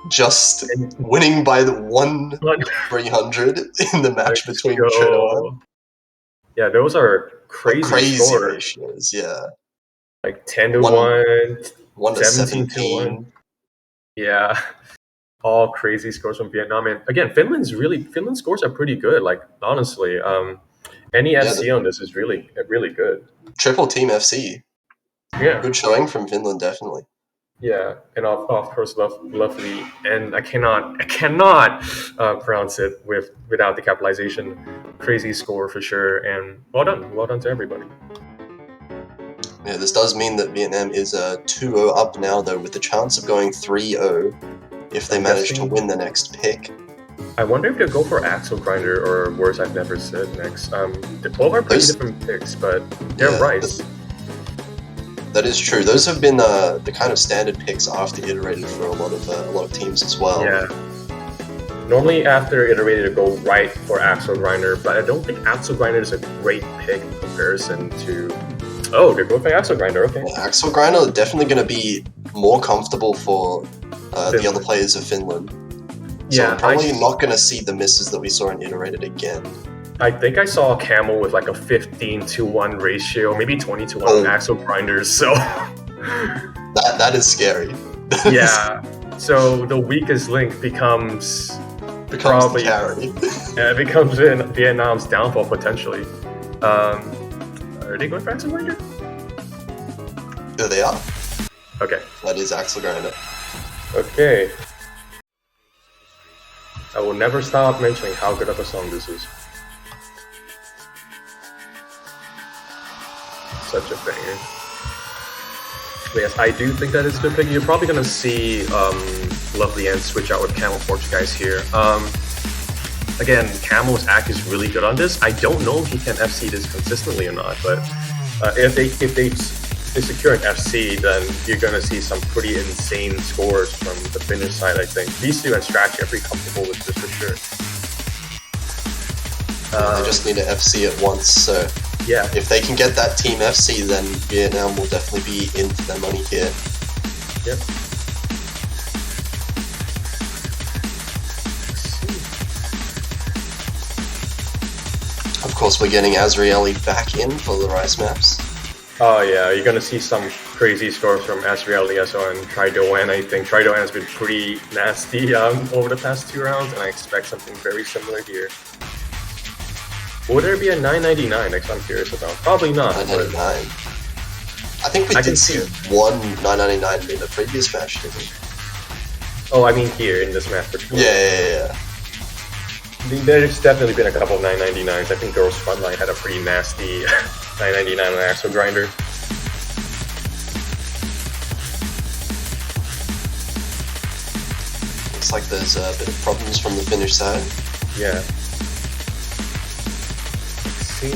Just winning by the 1-300 in the match between Trito and... Yeah, those are crazy scores. Ratios, yeah. Like 10 to 1 to 17 to 1. Yeah. All crazy scores from Vietnam. And again, Finland's scores are pretty good, like honestly. Any FC on this is really, really good. Triple team FC. Yeah. Good showing from Finland, definitely. Yeah, and of course, lovely, and I cannot pronounce it without the capitalization. Crazy score for sure, and well done to everybody. Yeah, this does mean that Vietnam is 2-0 up now, though, with the chance of going 3-0 if they manage to win the next pick. I wonder if they'll go for Axel Grinder or Words I've Never Said next. The 12 are pretty different picks, but they're right. That is true. Those have been the kind of standard picks after iterated for a lot of teams as well. Yeah. Normally after iterated, go right for Axel Grinder, but I don't think Axel Grinder is a great pick in comparison to. Oh, they're going for Axel Grinder. Okay. Yeah, Axel Grinder is definitely going to be more comfortable for the other players of Finland. So I'm probably not going to see the misses that we saw in iterated again. I think I saw a Camel with like a 15-to-1 ratio, maybe 20-to-1 on Axel Grinders, so... that is scary. Yeah, so the weakest link becomes Becomes probably the carry. yeah, it becomes Vietnam's downfall potentially. Are they going for Axel Grinder? There they are. Okay. That is Axel Grinder. Okay. I will never stop mentioning how good of a song this is. Such a banger. But yes, I do think that is a good pick. You're probably gonna see Lovely End switch out with Camel Portuguese here. Again, Camel's act is really good on this. I don't know if he can FC this consistently or not, but if they secure an FC, then you're gonna see some pretty insane scores from the Finnish side. I think these two and Stratchy are pretty comfortable with this for sure. They just need to FC it once, so yeah. If they can get that team FC, then Vietnam will definitely be in for their money here. Yep. Of course, we're getting Azrieli back in for the Rice maps. Oh yeah, you're gonna see some crazy scores from Azrieli as well and Tridoan. I think Tridoan has been pretty nasty over the past 2 rounds, and I expect something very similar here. Will there be a 999 next? I'm curious about. Probably not. 999. I think we did see one 999 in the previous match, didn't we? Oh, I mean here in this match for sure. Yeah. There's definitely been a couple of 999s. I think Girls Frontline had a pretty nasty 999 on Axel Grinder. Looks like there's a bit of problems from the Finnish side. Yeah. Let's see.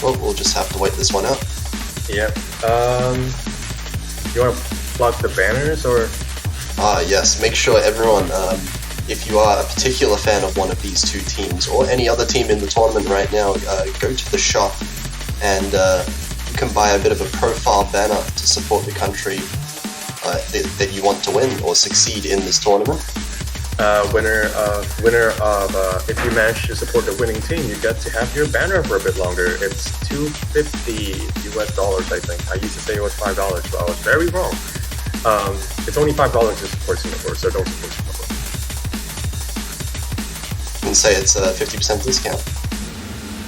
Well, we'll just have to wait this one out. Yep. You want to plug the banners or? Yes. Make sure everyone, if you are a particular fan of one of these two teams or any other team in the tournament right now, go to the shop and you can buy a bit of a profile banner to support the country that you want to win or succeed in this tournament. Winner of if you manage to support the winning team, you get to have your banner for a bit longer. It's $250 US, I think. I used to say it was $5, but I was very wrong. It's only $5 to support Singapore, so don't support Singapore. And say it's a 50% discount.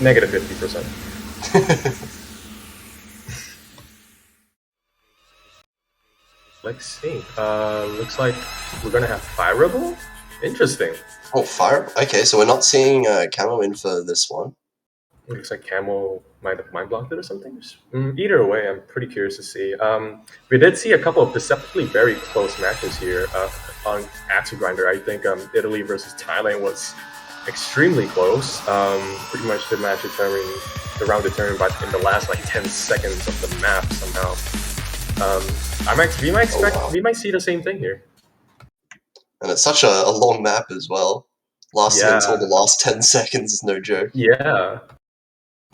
Negative 50%. Let's see. Looks like we're gonna have Fireable. Interesting. Oh, fire. Okay, so we're not seeing Camo in for this one. Looks like Camo might have mind blocked it or something. Either way, I'm pretty curious to see. We did see a couple of deceptively very close matches here on Axel Grinder. I think Italy versus Thailand was extremely close. Pretty much the match determined, the round determined by in the last like 10 seconds of the map somehow. We might see the same thing here. And it's such a long map as well. Lasting until the last 10 seconds is no joke. Yeah.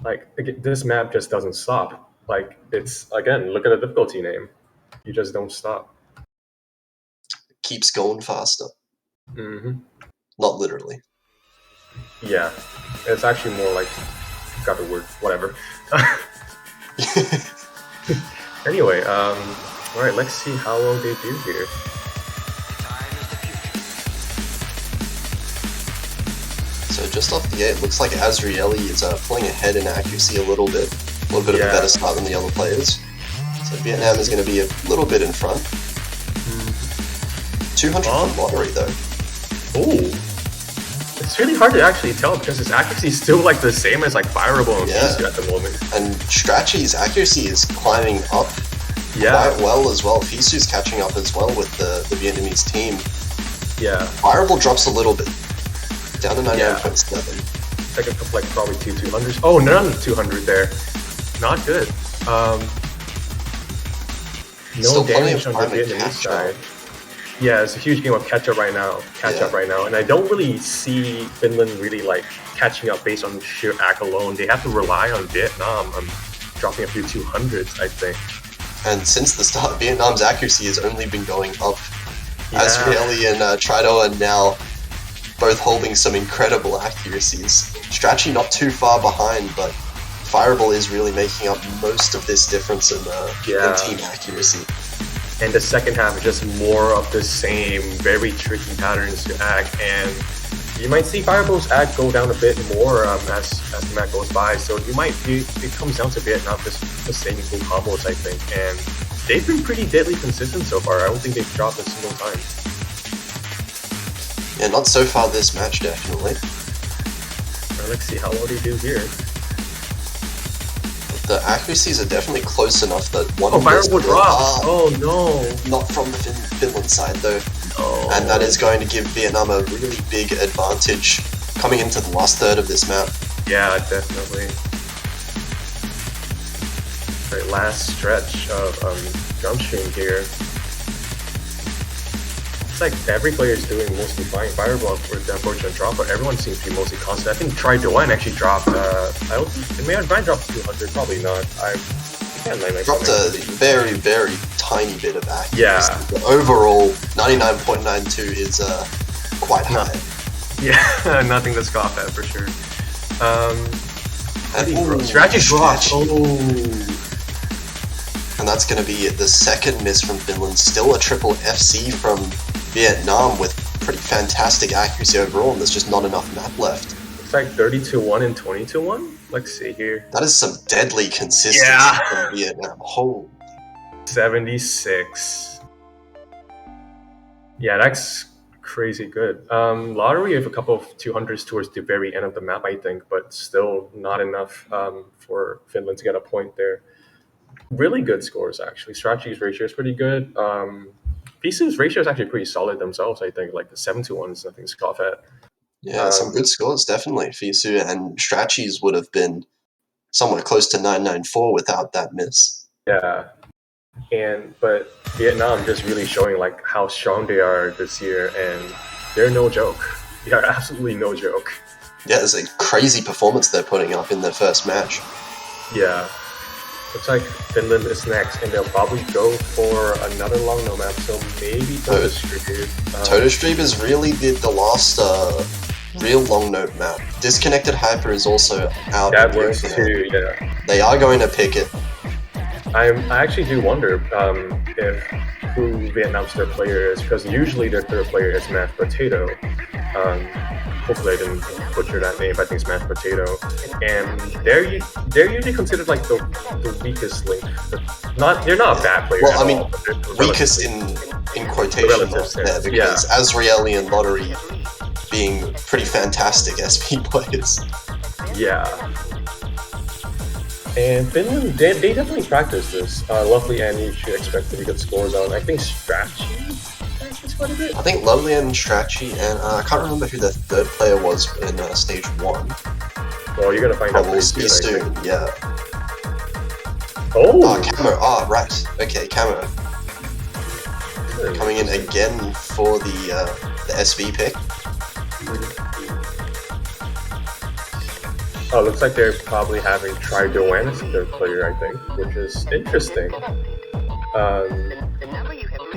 Like, this map just doesn't stop. Like, it's, again, look at the difficulty name. You just don't stop. It keeps going faster. Mm-hmm. Not literally. Yeah. It's actually more like, got the word, whatever. Anyway, alright, let's see how well they do here. So just off the gate, it looks like Azrieli is pulling ahead in accuracy a little bit of a better start than the other players. So Vietnam is going to be a little bit in front. 200 from lottery though. Ooh. It's really hard to actually tell because his accuracy is still like the same as like Fireable and Fisu at the moment. And Stratchy's accuracy is climbing up quite well as well. Fisu's catching up as well with the Vietnamese team. Yeah. Fireable drops a little bit. Down to 99.7. Second up like probably 200s. Oh, none of 200 there. Not good. No Still plenty of damage on the time to Vietnamese catch side. Yeah, it's a huge game of catch up right now, and I don't really see Finland really like catching up based on sheer act alone. They have to rely on Vietnam on dropping a few 200s, I think. And since the start, Vietnam's accuracy has only been going up. Azrieli and Trido are now both holding some incredible accuracies. Strachi not too far behind, but Fireball is really making up most of this difference in team accuracy. And the second half is just more of the same, very tricky patterns to act, and you might see Fireball's act go down a bit more as the match goes by. So it comes down to Vietnam just sustaining full combos, I think, and they've been pretty deadly consistent so far. I don't think they've dropped a single time. Yeah, not so far this match, definitely. Let's see how well they do here. The accuracies are definitely close enough that one Fireball drops. Oh no! Not from the Finland side though. Oh. And that is going to give Vietnam a really big advantage coming into the last third of this map. Yeah, definitely. Right, last stretch of jump stream here. It's like every player is doing mostly fine. Fireball with the unfortunate drop, but everyone seems to be mostly constant. I think Tridoan actually dropped. I don't think it may have dropped 200. Probably not. Dropped a very, very tiny bit of accuracy. Yeah. The overall 99.92 is quite high. Yeah, nothing to scoff at for sure. Strategy drops. And that's going to be the second miss from Finland. Still a triple FC from Vietnam with pretty fantastic accuracy overall, and there's just not enough map left. It's like 30-1 and 20-1. Let's see here. That is some deadly consistency from Vietnam. Holy. 76. Yeah, that's crazy good. Lottery have a couple of 200s towards the very end of the map, I think, but still not enough for Finland to get a point there. Really good scores, actually. Strategy's ratio is pretty good. Pisu's ratio is actually pretty solid themselves, I think. Like the 7-1 is nothing to scoff at. Yeah, some good scores, definitely. Fisu and Strachey's would have been somewhere close to 994 without that miss. Yeah. But Vietnam just really showing like how strong they are this year, and they're no joke. They are absolutely no joke. Yeah, it's a crazy performance they're putting up in their first match. Yeah. Looks like Finland is next, and they'll probably go for another long no map, so maybe Toadstream. Toadstream is really the last real long note map. Disconnected Hyper is also out. That works too, yeah. They are going to pick it. I actually do wonder if who Vietnam's third player is, because usually their third player is Mashed Potato. Hopefully I didn't butcher that name, but I think it's Mashed Potato. And they're usually considered like the weakest link. They're not a bad player. Well, I mean, weakest in quotation marks there, because Azrieli and Lottery being pretty fantastic SP players. Yeah. And Finland, they definitely practice this. Lovely and you should expect pretty good scores on. I think Strachi is quite a bit. I think Lovely and Strachi, and I can't remember who the third player was in stage 1. Well, you're gonna find out pretty soon. Yeah. Oh, Camo. Right. Okay, Camo. Coming in again for the SV pick. Oh, looks like they're probably having Tridoan as their player, I think, which is interesting.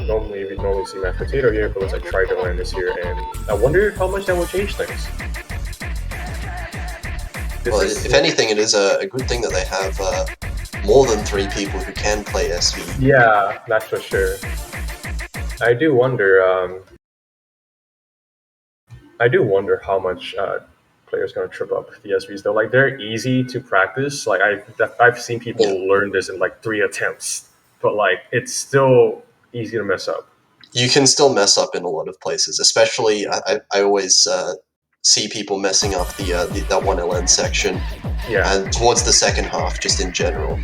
Normally we normally see Mashed Potato here, but looks like Tridoan is here, and I wonder how much that will change things. Well, if anything, it is a good thing that they have more than 3 people who can play SV. Yeah, that's for sure. I do wonder how much players going to trip up the SVs though. Like, they're easy to practice. Like, I've seen people learn this in like 3 attempts, but like it's still easy to mess up. You can still mess up in a lot of places, especially I always see people messing up that 1LN section, and towards the second half, just in general.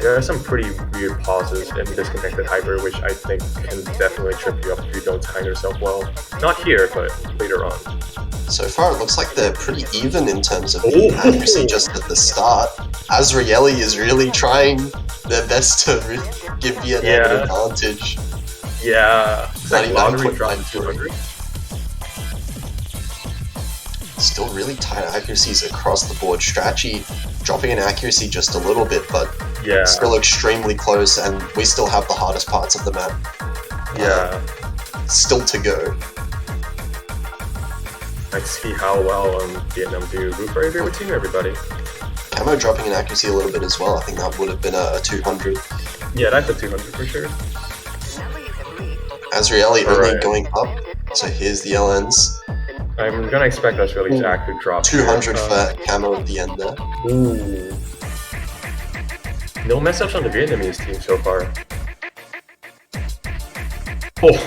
there are some pretty weird pauses in disconnected hyper, which I think can definitely trip you up if you don't time yourself well. Not here, but later on. So far, it looks like they're pretty even in terms of the accuracy just at the start. Azrieli is really trying their best to give Vietnam an advantage. Yeah. It's like lottery dropped 99.92. Still really tight accuracies across the board. Strachey dropping in accuracy just a little bit, but still extremely close, and we still have the hardest parts of the map. Still to go. Let's see how well Vietnam do. Root for your favorite team, everybody. Camo dropping in accuracy a little bit as well. I think that would have been a 200. Yeah, that's a 200 for sure. Azrieli only going up, so here's the LNs. I'm gonna expect Azrieli to actually drop 200 for Camo at the end there. Ooh. No mess ups on the Vietnamese team so far. Oh.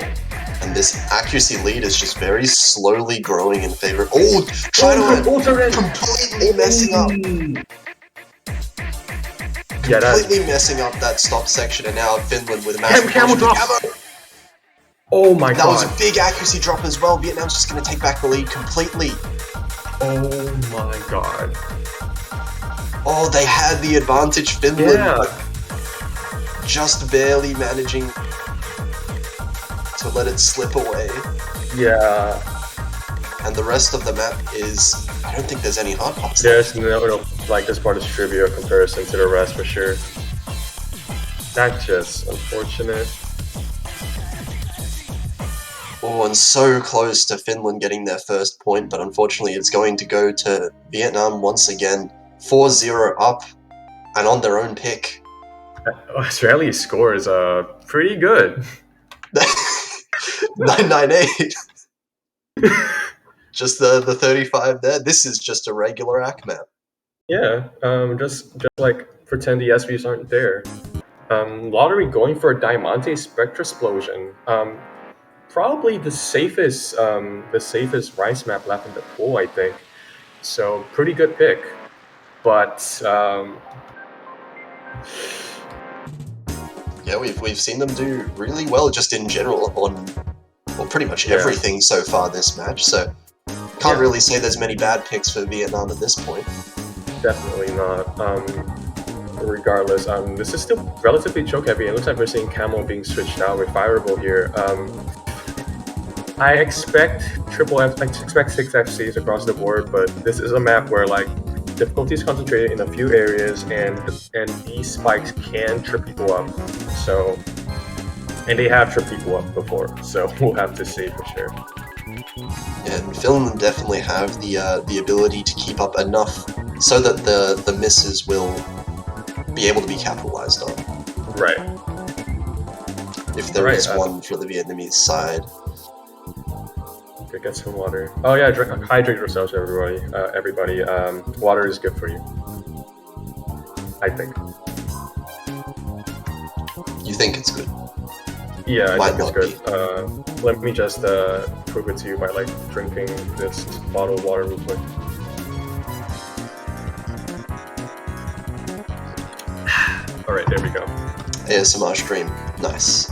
And this accuracy lead is just very slowly growing in favor. Oh, trying to completely messing up. Completely messing up that stop section, and now Finland with a massive Camo drop. Oh my god. That was a big accuracy drop as well. Vietnam's just going to take back the lead completely. Oh my god. Oh, they had the advantage, Finland, but just barely managing to let it slip away. Yeah. And the rest of the map is, I don't think there's any hard parts. There's no, like, this part is trivia comparison to the rest for sure. That's just unfortunate. Oh, and so close to Finland getting their first point, but unfortunately it's going to go to Vietnam once again. 4-0 up, and on their own pick. Australia's score is pretty good. 998. Just the 35 there. This is just a regular ACK map. Yeah, just like pretend the SVs aren't there. Lottery going for a Diamante Spectra Explosion. Probably the safest Rice map left in the pool, I think. So pretty good pick, but yeah, we've seen them do really well just in general on pretty much everything so far this match. So can't really say there's many bad picks for Vietnam at this point. Definitely not. Regardless, this is still relatively choke heavy. It looks like we're seeing Camel being switched out with Fireable here. I expect I expect 6 FCs across the board, but this is a map where like difficulty is concentrated in a few areas, and these spikes can trip people up. So, and they have tripped people up before, so we'll have to see for sure. Yeah, and Finland definitely have the ability to keep up enough so that the misses will be able to be capitalized on. Right. If there is one for the Vietnamese side. Okay, get some water. Oh yeah, hydrate yourselves, everybody. Water is good for you. I think. You think it's good? Yeah, I think it's good. Let me just prove it to you by like drinking this bottle of water real quick. All right, there we go. ASMR stream, nice.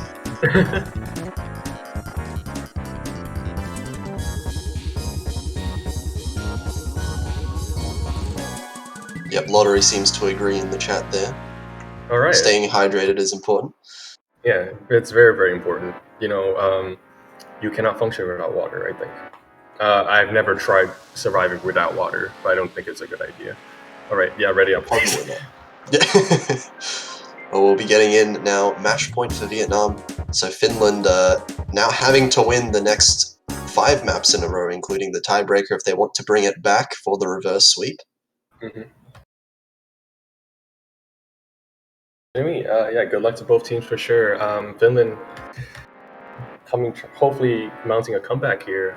Yep, Lottery seems to agree in the chat there. All right. Staying hydrated is important. Yeah, it's very, very important. You know, you cannot function without water, I think. I've never tried surviving without water, but I don't think it's a good idea. All right, yeah, ready up. Probably not. Yeah. Well, we'll be getting in now. Match point for Vietnam. So Finland now having to win the next 5 maps in a row, including the tiebreaker if they want to bring it back for the reverse sweep. Mm-hmm. Yeah, good luck to both teams for sure. Finland hopefully mounting a comeback here.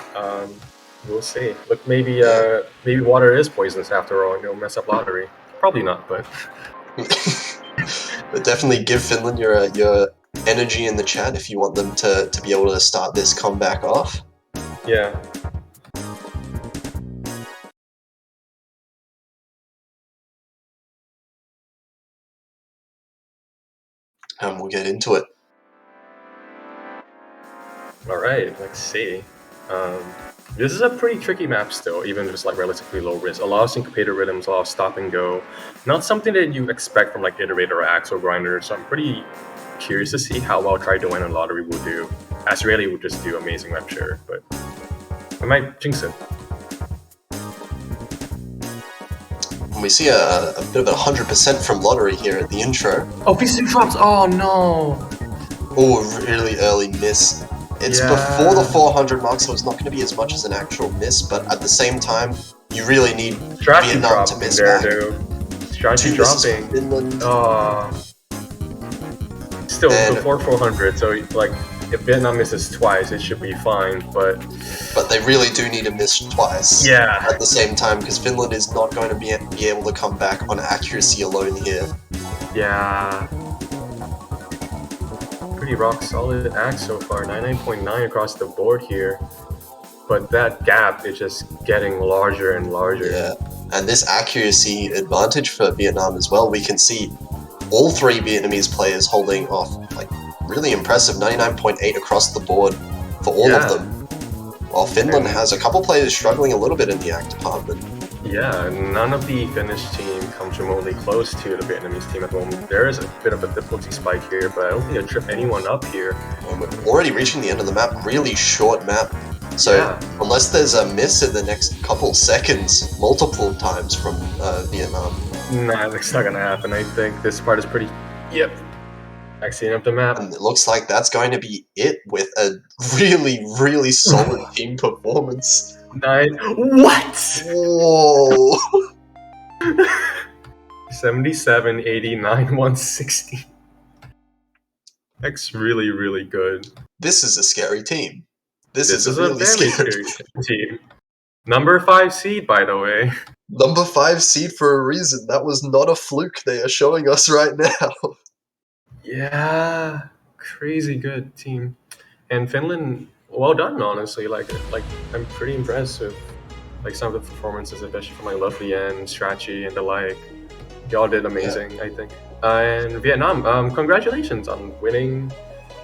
We'll see. Look, maybe water is poisonous after all, and it'll mess up Lottery. Probably not, but but definitely give Finland your energy in the chat if you want them to be able to start this comeback off. Yeah. and we'll get into it. All right, let's see. This is a pretty tricky map still, even if it's like relatively low risk. A lot of syncopated rhythms, a lot of stop and go. Not something that you expect from like Iterator or Axel Grinder. So I'm pretty curious to see how well Try to Win and Lottery will do. As Rayleigh will just do amazing, I'm sure, but I might jinx it. We see a bit of a 100% from Lottery here at the intro. Oh, VC drops! Oh no! Oh, really early miss. It's before the 400 mark, so it's not going to be as much as an actual miss, but at the same time, you really need Vietnam to miss there, back. Dude. Strategy Two misses dropping. from Finland. Still, before 400, so like, if Vietnam misses twice, it should be fine, but they really do need to miss twice at the same time, because Finland is not going to be able to come back on accuracy alone here. Yeah. Pretty rock solid act so far, 99.9 across the board here. But that gap is just getting larger and larger. Yeah, and this accuracy advantage for Vietnam as well, we can see all three Vietnamese players holding off like really impressive 99.8 across the board for all of them. While Finland has a couple players struggling a little bit in the act department. Yeah, none of the Finnish team comes remotely close to the Vietnamese team at the moment. There is a bit of a difficulty spike here, but I don't think I trip anyone up here. And we're already reaching the end of the map, really short map. So unless there's a miss in the next couple seconds, multiple times from Vietnam. Nah, that's not gonna happen. I think this part is pretty... Yep. Vaccine up the map. And it looks like that's going to be it with a really, really solid team performance. What? Whoa! 77, 89, 160. That's really, really good. This is a scary team. This is a really very scary team. Number 5 seed, by the way. Number 5 seed for a reason. That was not a fluke they are showing us right now. Yeah, crazy good team. And Finland, well done, honestly. Like I'm pretty impressed with like some of the performances, especially from like Lovely and Strachi and the like. Y'all did amazing, I think. And Vietnam, congratulations on winning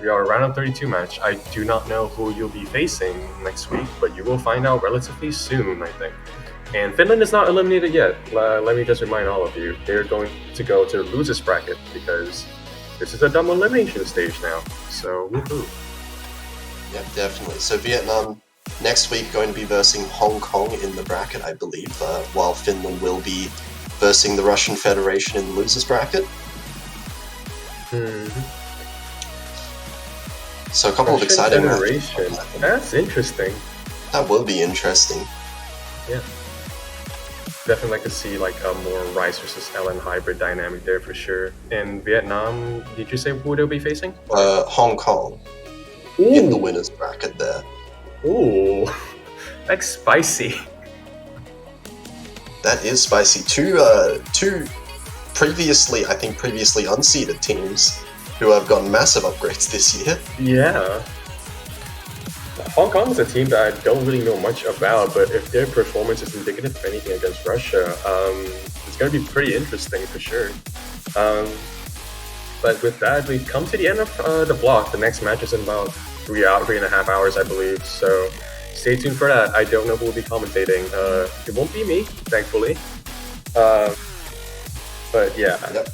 your round of 32 match. I do not know who you'll be facing next week, but you will find out relatively soon, I think. And Finland is not eliminated yet. Let me just remind all of you, they're going to go to the losers bracket because this is a dumb elimination stage now. So, woohoo. Yep, definitely. So Vietnam next week going to be versing Hong Kong in the bracket, I believe, while Finland will be versing the Russian Federation in the losers bracket. So a couple of exciting matches. That's interesting. That will be interesting. Yeah. Definitely like to see like a more Rice versus LN hybrid dynamic there for sure. And Vietnam, did you say who they'll be facing? Hong Kong. In the winners bracket there. Ooh, that's spicy. That is spicy. Two previously unseeded teams who have gotten massive upgrades this year. Yeah. Hong Kong is a team that I don't really know much about, but if their performance is indicative of anything against Russia, it's going to be pretty interesting for sure. But with that, we've come to the end of the block. The next match is in about 3.5 hours, I believe. So stay tuned for that. I don't know who will be commentating. It won't be me, thankfully. But yeah. Yep.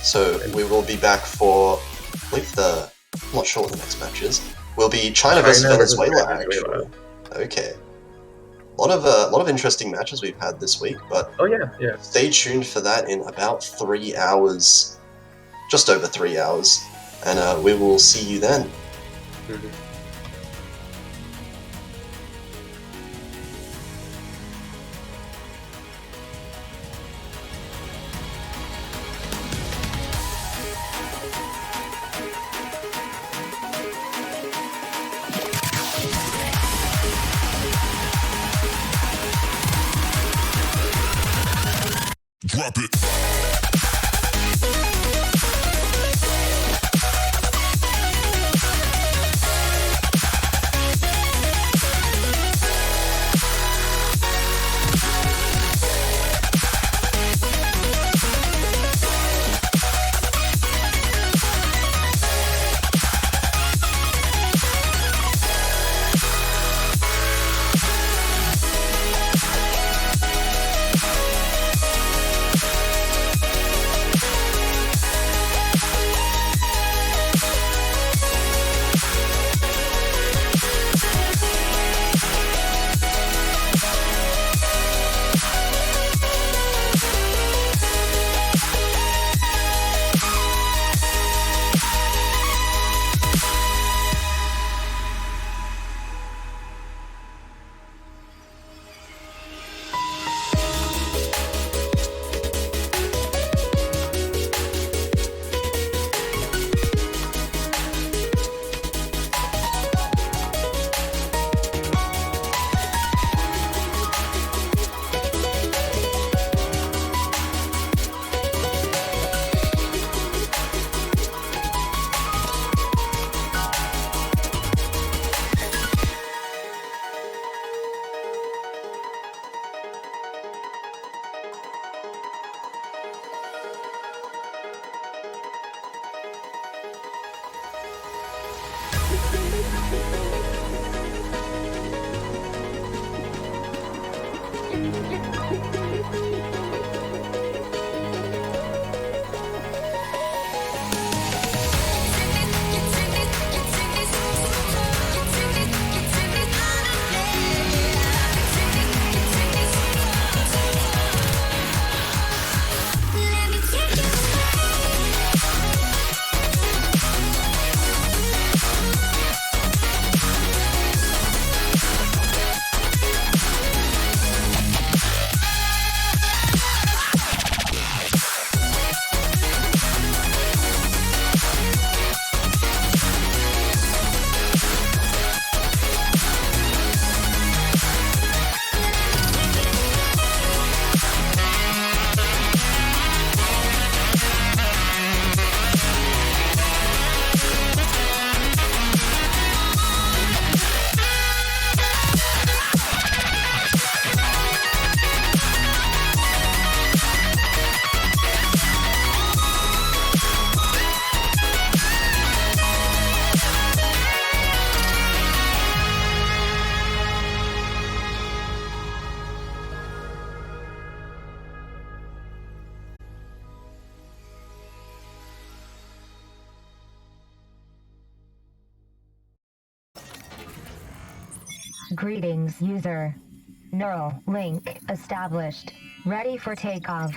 So we will be back for, I believe I'm not sure what the next match is. Will be China versus Venezuela, actually. Okay. A lot of interesting matches we've had this week, but stay tuned for that in about 3 hours, just over 3 hours, and we will see you then. Drop it. Greetings, user. Neural link established. Ready for takeoff.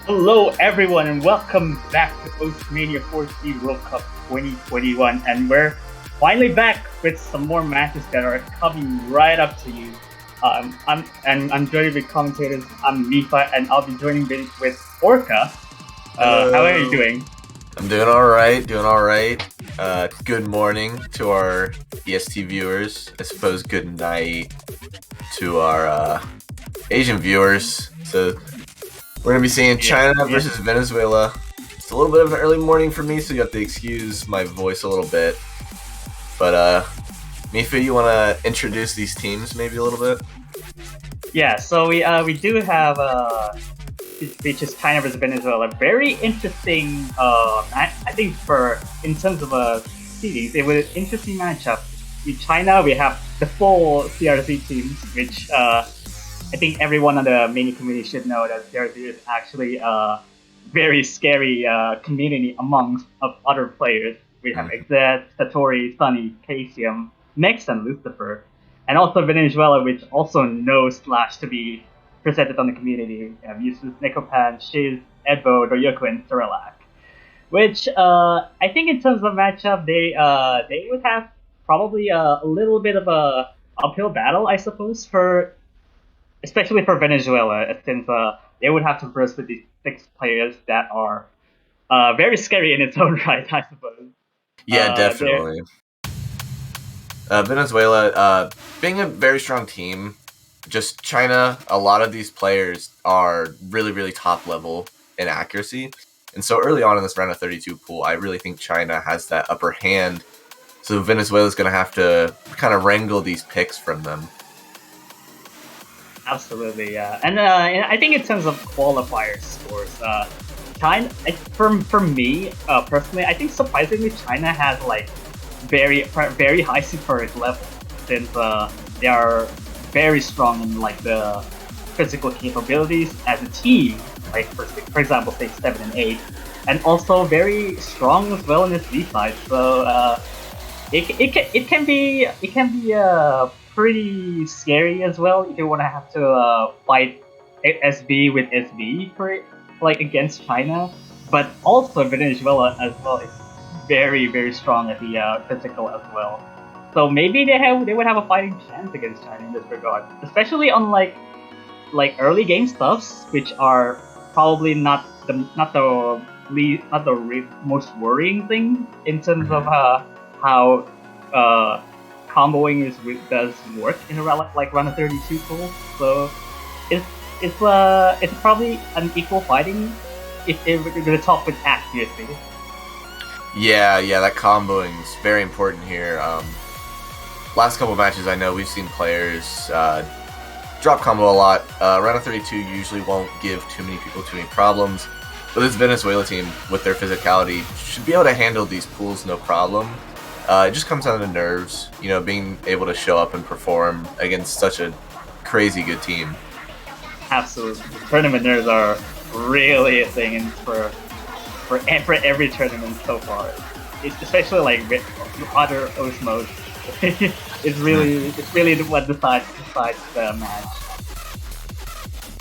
Hello, everyone, and welcome back to Post Mania 4C World Cup 2021. And we're finally back with some more matches that are coming right up to you. I'm joining with commentators. I'm Mifa, and I'll be joining with Orca. How are you doing? I'm doing all right. Good morning to our EST viewers. I suppose good night to our Asian viewers. So we're gonna be seeing China versus Venezuela. It's a little bit of an early morning for me, so you have to excuse my voice a little bit. But Mifa, you want to introduce these teams maybe a little bit? Yeah. So we do have which is China versus Venezuela. Very interesting. I think in terms of seedings, it was an interesting matchup. In China, we have the full CRC teams, which I think everyone on the mini community should know that CRC is actually a very scary community amongst of other players. We have Exet, Satori, Sunny, Casium, Nex, and Lucifer, and also Venezuela, which also knows Slash to be presented on the community. Uses Nekopan, Shiz, Edbo, Doryoko, and Cerelac. Which I think in terms of matchup, they would have probably a little bit of a uphill battle, I suppose, especially for Venezuela, since they would have to verse with these 6 players that are very scary in its own right, I suppose. Yeah, definitely. Venezuela, being a very strong team, just China, a lot of these players are really, really top level in accuracy. And so early on in this round of 32 pool, I really think China has that upper hand. So Venezuela's going to have to kind of wrangle these picks from them. Absolutely, yeah. And I think in terms of qualifier scores, China, for me personally, I think surprisingly China has like very high superiority level, since they are very strong in like the physical capabilities as a team, like for example, say 7 and 8, and also very strong as well in its B side. So it can be pretty scary as well if you want to have to fight SB with SB for like against China, but also Venezuela as well is very, very strong at the physical as well. So maybe they would have a fighting chance against China in this regard, especially on like early game stuffs, which are probably not the most worrying thing in terms of how comboing does work in a like round of 32 pool. So it's probably an equal fighting if we're gonna talk with accuracy. Yeah, that comboing is very important here. Last couple matches, I know we've seen players drop combo a lot. Round of 32 usually won't give too many people too many problems, but this Venezuela team, with their physicality, should be able to handle these pools no problem. It just comes down to nerves, being able to show up and perform against such a crazy good team. Absolutely, tournament nerves are really a thing for every tournament so far. It's especially like with other Osmos. it's really what decides the match.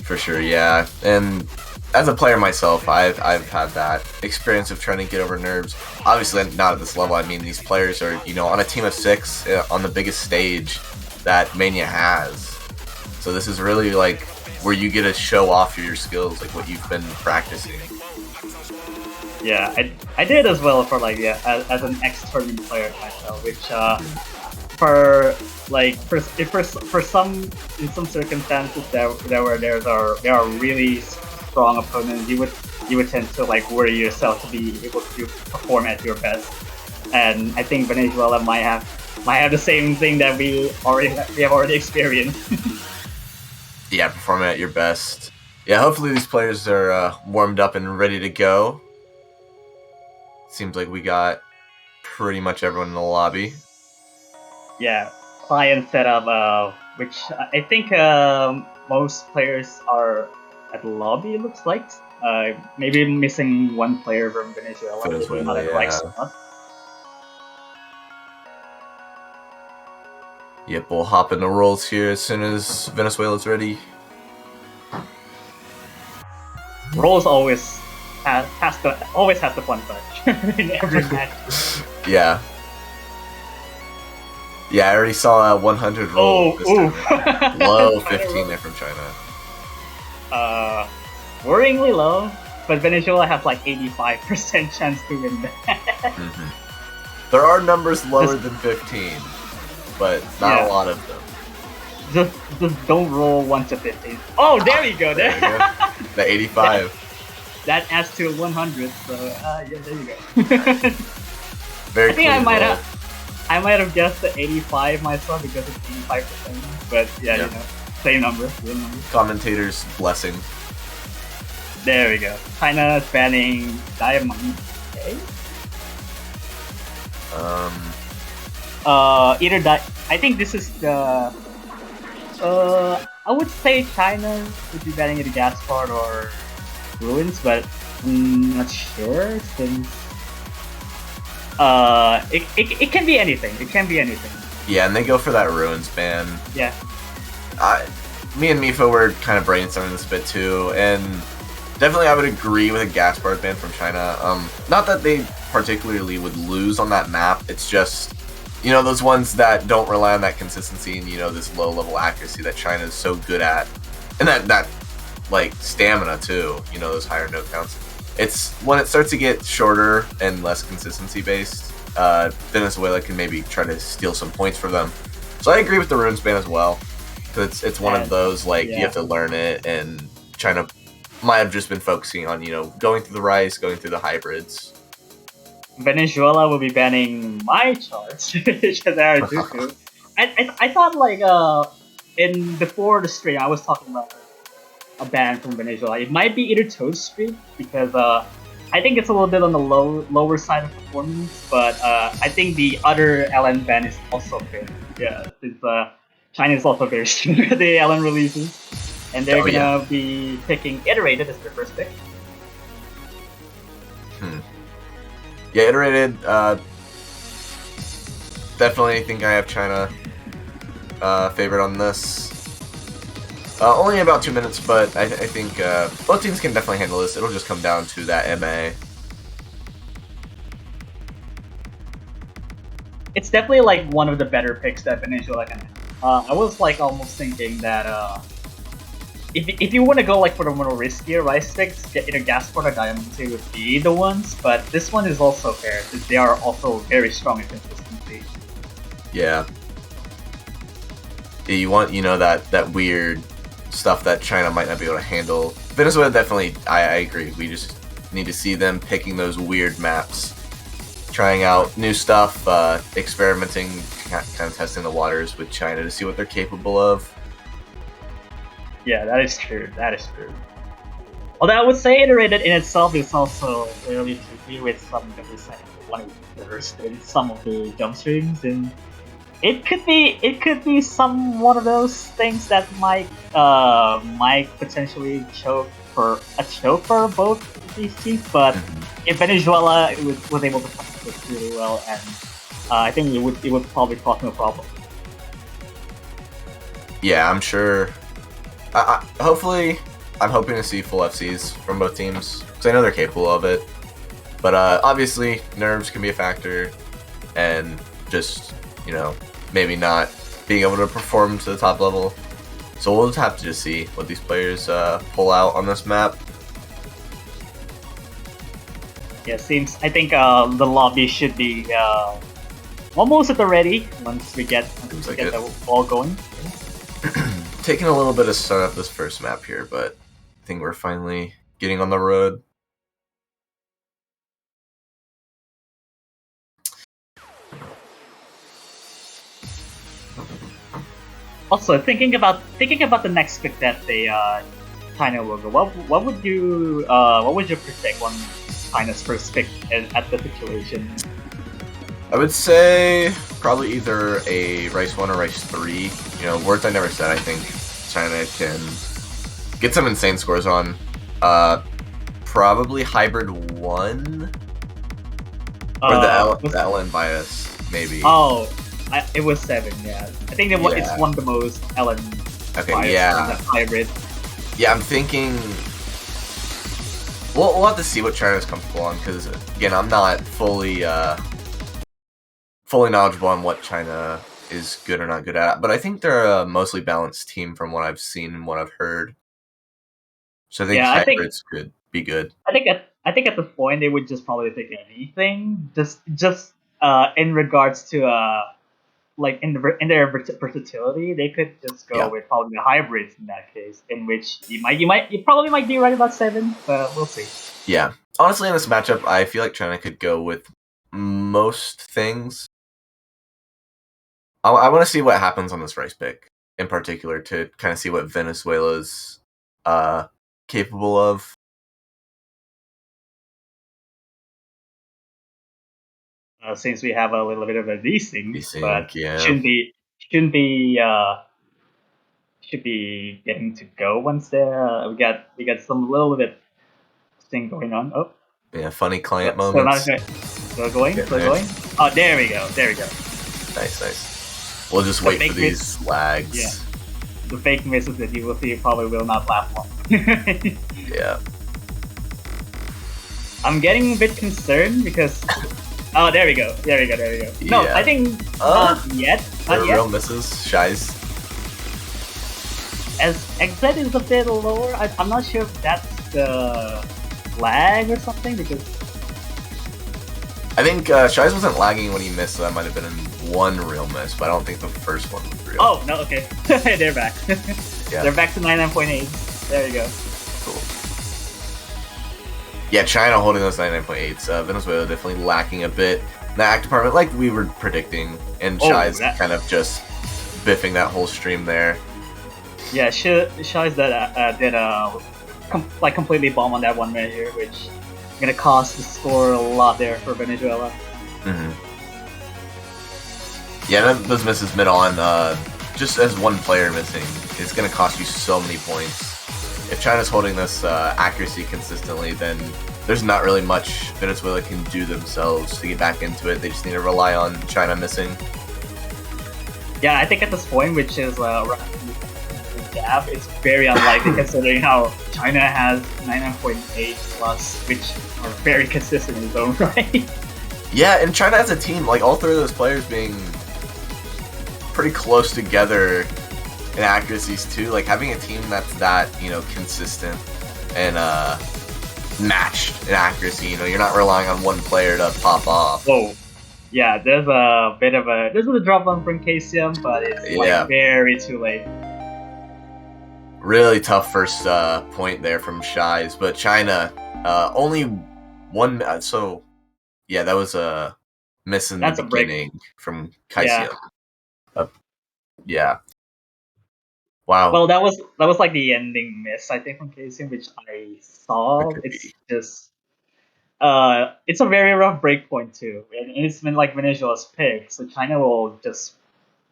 For sure, yeah. And as a player myself, I've had that experience of trying to get over nerves. Obviously, not at this level. I mean, these players are, on a team of 6 on the biggest stage that Mania has. So this is really like where you get to show off your skills, like what you've been practicing. Yeah, I did as well for like as an ex-tournament player myself, which for some in some circumstances there are really strong opponents. You would tend to like worry yourself to be able to perform at your best, and I think Venezuela might have the same thing that we have already experienced. Yeah, performing at your best. Yeah, hopefully these players are warmed up and ready to go. Seems like we got pretty much everyone in the lobby. Yeah, client setup, which I think most players are at the lobby, it looks like. Maybe missing one player from Venezuela. Not at the right spot. Yep, we'll hop into rolls here as soon as Venezuela's ready. Rolls always has the fun touch in every match. Yeah. Yeah, I already saw a 100 roll. This time. Low 15 there from China. Worryingly low, but Venezuela has like 85% chance to win that. There are numbers lower than 15, but not a lot of them. Just don't roll 1 to 15. Oh, there you go. There you go. The 85. That adds to 100. So yeah, there you go. Very. I think I might have guessed the 85 myself because it's 85%. But yeah, you know, same number. Commentators' blessing. There we go. China is banning Diamond. Okay. I think this is the. I would say China would be banning either Gaspard or Ruins, but I'm not sure since. It can be anything. It can be anything. Yeah, and they go for that Ruins ban. Yeah. Me and Mifo were kind of brainstorming this a bit too, and definitely I would agree with a Gaspard ban from China. Not that they particularly would lose on that map, it's just, you know, those ones that don't rely on that consistency and, you know, this low level accuracy that China is so good at. And that like stamina too, you know, those higher no counts. It's when it starts to get shorter and less consistency based, Venezuela can maybe try to steal some points for them. So I agree with the Runes ban as well. Cause it's one of those, like, you have to learn it, and China might have just been focusing on, you know, going through the rice, going through the hybrids. Venezuela will be banning my charts because they are Dooku. I thought like before the stream I was talking about a ban from Venezuela. It might be either Toad Street because I think it's a little bit on the lower side of performance, but I think the other LN ban is also fair. Yeah, since China is also very strong with the LN releases, and they're gonna be picking Iterated as their first pick. Yeah, Iterated, definitely think I have China favored on this. Only about 2 minutes, but I think both teams can definitely handle this. It'll just come down to that MA. It's definitely like one of the better picks that Venezuela can have. I was like almost thinking that if you want to go like for the more riskier rice picks, either Gaspard or Diamante would be the ones, but this one is also fair since they are also very strong in consistency. Yeah. You want, you know, that weird stuff that China might not be able to handle. Venezuela definitely, I agree. We just need to see them picking those weird maps, trying out new stuff, experimenting, kind of testing the waters with China to see what they're capable of. Yeah, that is true. That is true. Although I would say Iterated in itself is also really tricky with some of the worst in some of the jump streams, and it could be some one of those things that might potentially choke for both these teams. But if Venezuela was able to practice this really well, and I think it would probably cause no problem. Yeah, I'm sure. Hopefully, I'm hoping to see full FCs from both teams because I know they're capable of it. But obviously, nerves can be a factor, and just, you know, maybe not being able to perform to the top level. So we'll just have to just see what these players pull out on this map. Yeah, seems. I think the lobby should be almost at the ready once we get the ball going. Taking a little bit of start up this first map here, but I think we're finally getting on the road. Also, thinking about the next pick that they China will go. What would you predict on China's first pick at the situation? I would say probably either a Rice 1 or Rice 3. You know, words I never said. I think China can get some insane scores on. Probably Hybrid 1. Or the LN bias, maybe. Oh, it was 7, yeah. I think it's one of the most LN bias in the Hybrid. Yeah, I'm thinking... We'll have to see what China's comfortable on, because, again, I'm not fully knowledgeable on what China is good or not good at. But I think they're a mostly balanced team from what I've seen and what I've heard. So I think hybrids could be good. I think at the point they would just probably pick anything, just in regards to like in their versatility, they could just go with probably the hybrids in that case. In which you probably might be right about 7, but we'll see. Yeah, honestly, in this matchup, I feel like China could go with most things. I want to see what happens on this rice pick in particular to kind of see what Venezuela's capable of. Since we have a little bit of a desync, but yeah. should be getting to go once they're we got some little bit thing going on. Oh, yeah, funny client moments. Still going. Oh, there we go. Nice. We'll just wait for these lags. Yeah, the fake misses that you will see probably will not last long. Yeah. I'm getting a bit concerned because. Oh, there we go. No, I think not yet. Real misses, Shies. As XZ is a bit lower, I'm not sure if that's the lag or something because. I think Shies wasn't lagging when he missed, so that might have been one real miss, but I don't think the first one was real. Oh, no, okay. They're back. Yeah. They're back to 99.8. There you go. Cool. Yeah, China holding those 99.8s. Venezuela definitely lacking a bit in the act department, like we were predicting, and Shies kind of just biffing that whole stream there. Yeah, Shies did completely bomb on that one measure, which is gonna cost the score a lot there for Venezuela. Mm-hmm. Yeah, those misses mid on, just as one player missing, it's gonna cost you so many points. If China's holding this accuracy consistently, then there's not really much Venezuela can do themselves to get back into it. They just need to rely on China missing. Yeah, I think at this point, which is gap, it's very unlikely considering how China has 99.8 plus, which are very consistent in its own right. Yeah, and China as a team, like all three of those players being pretty close together in accuracies too, like having a team that's that, consistent and matched in accuracy, you're not relying on one player to pop off. Whoa. Yeah, there's a bit of a drop on from KCM, but it's like very too late. Really tough first point there from Shies, but China only one. So yeah, that was a miss in the beginning from KCM. Yeah. Wow. Well, that was like the ending miss, I think, from KCM, which I saw. It's just it's a very rough break point too, and it's been like Venezuela's pick, so China will just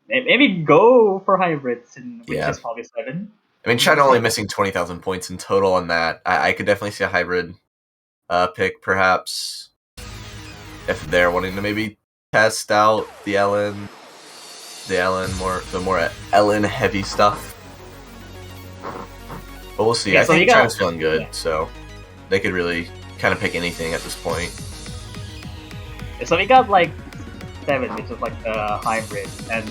maybe go for hybrids, which is probably 7. I mean, China only missing 20,000 points in total on that. I could definitely see a hybrid pick, perhaps, if they're wanting to maybe test out the more Ellen heavy stuff. But we'll see. I think China's feeling good, so they could really kind of pick anything at this point. So we got like 7, which is like the hybrid, and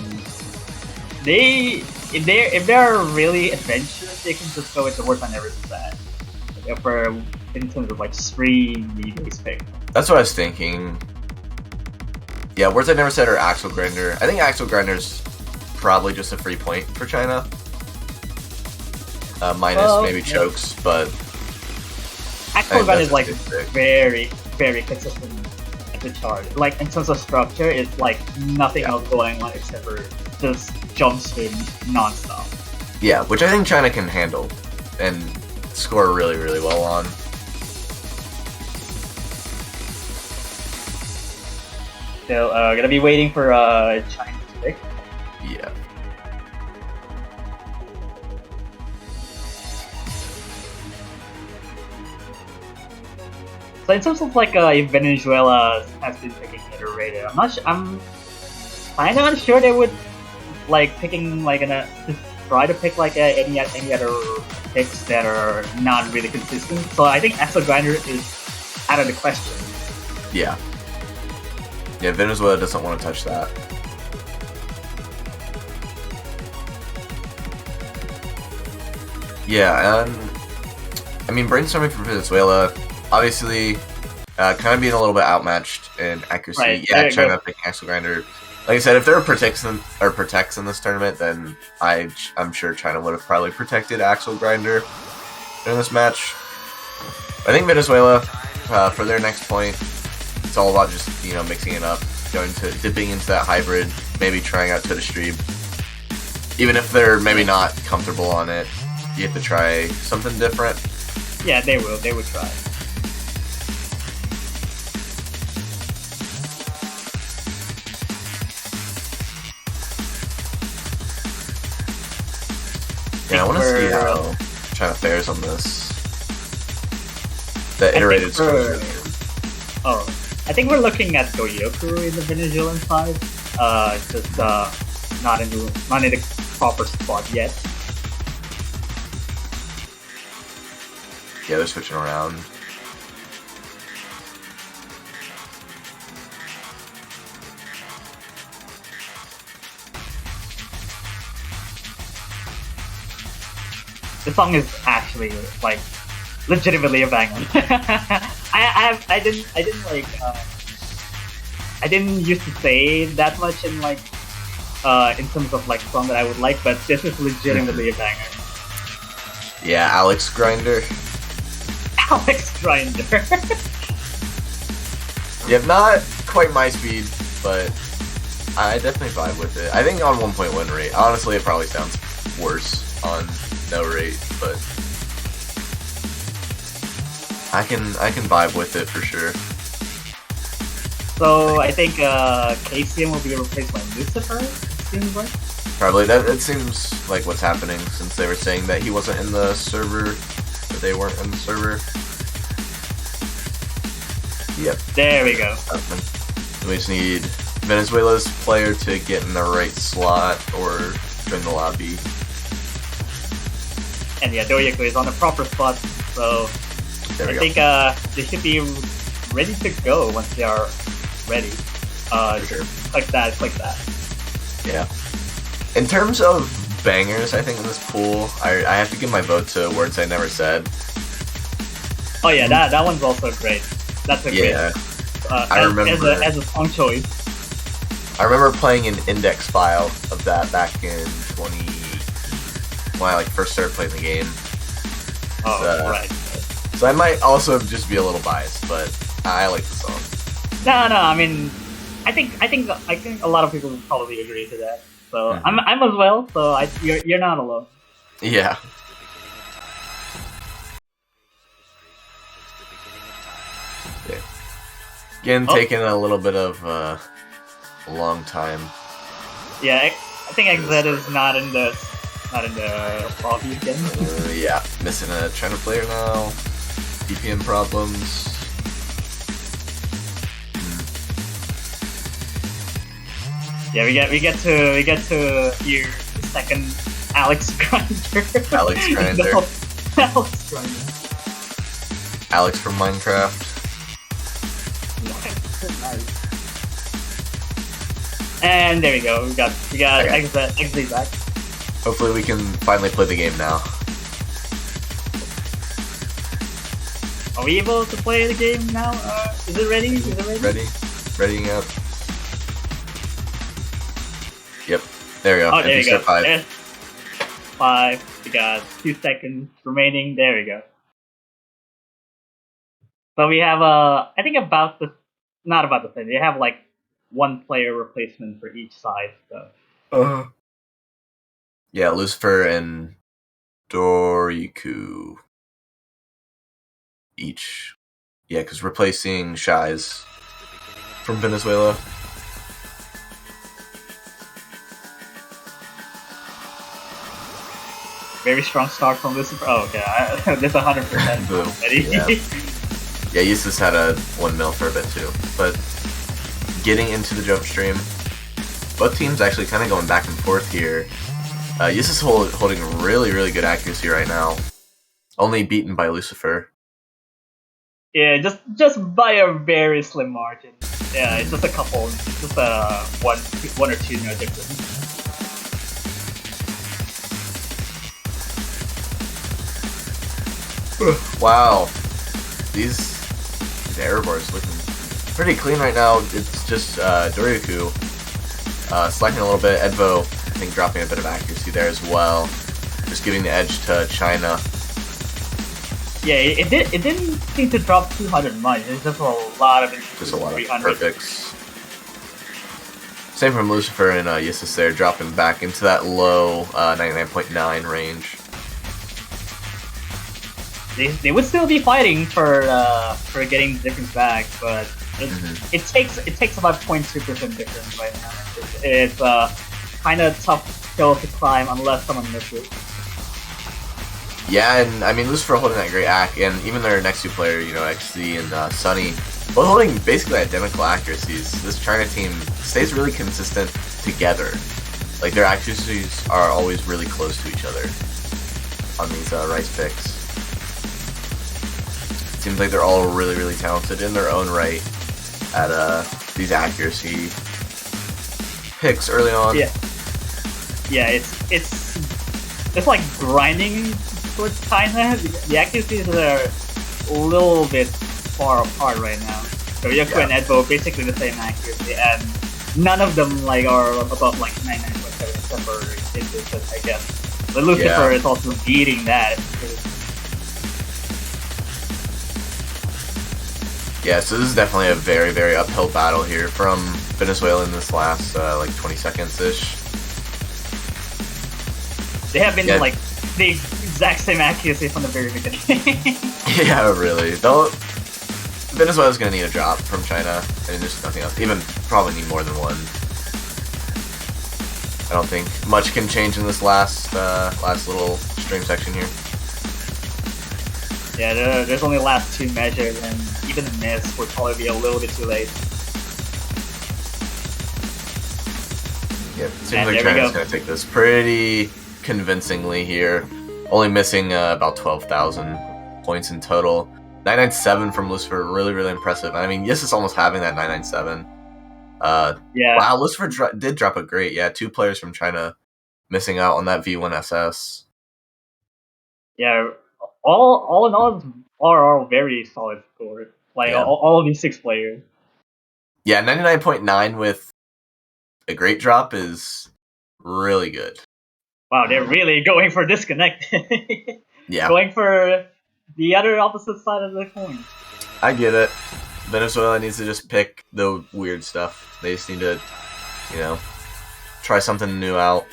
if they're really adventurous, they can just go with the worst I never said. In terms of like stream based pick. That's what I was thinking. Yeah, words I never said are Axel Grinder. I think Axel Grinder's probably just a free point for China. Minus maybe chokes, but Axel Grinder is like very, very consistent at the chart. Like in terms of structure, it's like nothing else going on except for just jump stream non-stop. Yeah, which I think China can handle and score really, really well on. So gonna be waiting for China to pick. Yeah. So in terms of like if Venezuela has been picking iterated, I'm kind of unsure they would like picking like try to pick like any other picks that are not really consistent. So I think Axel Grinder is out of the question. Yeah. Yeah, Venezuela doesn't want to touch that. Yeah, and I mean, brainstorming for Venezuela, obviously, kind of being a little bit outmatched in accuracy. Right, Yeah, there trying you to pick Axel Grinder. Like I said, if there were protects in this tournament, then I'm sure China would have probably protected Axel Grinder in this match. I think Venezuela, for their next point, it's all about just mixing it up, dipping into that hybrid, maybe trying out Toda Stream. Even if they're maybe not comfortable on it, you have to try something different. Yeah, they will. They will try. Yeah, I want to see how China fares on this. The iterated score. Oh, I think we're looking at Goyoku in the Venezuelan side. Just not in the proper spot yet. Yeah, they're switching around. The song is actually like legitimately a banger. I didn't used to say that much in like in terms of like song that I would like, but this is legitimately a banger. Yeah, Alex Grinder. Alex Grinder. Yeah, not quite my speed, but I definitely vibe with it. I think on 1.1 rate. Honestly, it probably sounds worse on no rate, but I can vibe with it for sure. So I think KCM will be replaced by Lucifer, it seems like. Probably. It seems like what's happening, since they were saying that he wasn't in the server, that they weren't in the server. Yep. There we go. We just need Venezuela's player to get in the right slot or join the lobby. And yeah, Doyaku is on the proper spot, so I think they should be ready to go once they are ready. Sure. Click that. Yeah. In terms of bangers, I think in this pool, I have to give my vote to Words I Never Said. Oh yeah, that one's also great. That's a great. I remember as a song choice. I remember playing an index file of that back in when I first started playing the game. Oh, right. So I might also just be a little biased, but I like the song. No. I mean, I think a lot of people would probably agree to that. So I'm as well. So you're not alone. Yeah. Okay. Again, taking a little bit of a long time. Yeah, I think XZ is not in the lobby again. Yeah, missing a China player now. VPN problems. Yeah, we get to hear the second Alex Grinder. Alex Grinder. Alex Grinder. Alex from Minecraft. Nice. And there we go. We got XZ back. Hopefully we can finally play the game now. Are we able to play the game now? Is it ready? Readying up. Yep. There we go. Oh, there you go. 5. There's 5. We got 2 seconds remaining. There we go. So we have I think not about the same. They have like 1 player replacement for each side. So. Yeah, Lucifer and Doriku. Each. Yeah, because replacing Shies from Venezuela. Very strong start from Lucifer. Oh, okay. That's 100% ready. Yeah, Yusis had a 1 mil for a bit too. But getting into the jump stream, both teams actually kind of going back and forth here. Yusis holding really, really good accuracy right now. Only beaten by Lucifer. Yeah, just by a very slim margin. Yeah, it's just a couple, just one or two no difference. Wow. These error bars looking pretty clean right now. It's just Doryaku slacking a little bit. Edvo, I think, dropping a bit of accuracy there as well. Just giving the edge to China. Yeah, it didn't seem to drop 200 much. It's just a lot of perfects. Same from Lucifer and Yissus there, dropping back into that low 99.9 range. They would still be fighting for getting the difference back, but it takes about 0.2% difference right now. It's kind of tough hill to climb unless someone misses. Yeah, and I mean Lucifer holding that great act, and even their next two player, XZ and Sunny, both holding basically identical accuracies. This China team stays really consistent together. Like their accuracies are always really close to each other on these Rice picks. Seems like they're all really, really talented in their own right at these accuracy picks early on. Yeah, it's like grinding towards China. The accuracies are a little bit far apart right now. So Yaku and Edbo basically the same accuracy, and none of them are above 99.7 except for Yissus, I guess. But Lucifer is also beating that. Yeah, so this is definitely a very, very uphill battle here from Venezuela in this last 20 seconds-ish. They have been the exact same accuracy from the very beginning. Yeah, really. Venezuela's gonna need a drop from China, and there's nothing else. Even probably need more than one. I don't think much can change in this last little stream section here. Yeah, there's only last two measures, and even a miss would probably be a little bit too late. Yeah, it seems like China's going to take this pretty convincingly here. Only missing about 12,000 points in total. 997 from Lucifer, really, really impressive. I mean, Yissus almost having that 997. Wow, Lucifer did drop a great. Yeah, 2 players from China missing out on that V1 SS. Yeah, all in all, are very solid scores. All of these 6 players. Yeah, 99.9 with a great drop is really good. Wow, they're really going for disconnect. Yeah. Going for the other opposite side of the coin. I get it. Venezuela needs to just pick the weird stuff. They just need to, try something new out.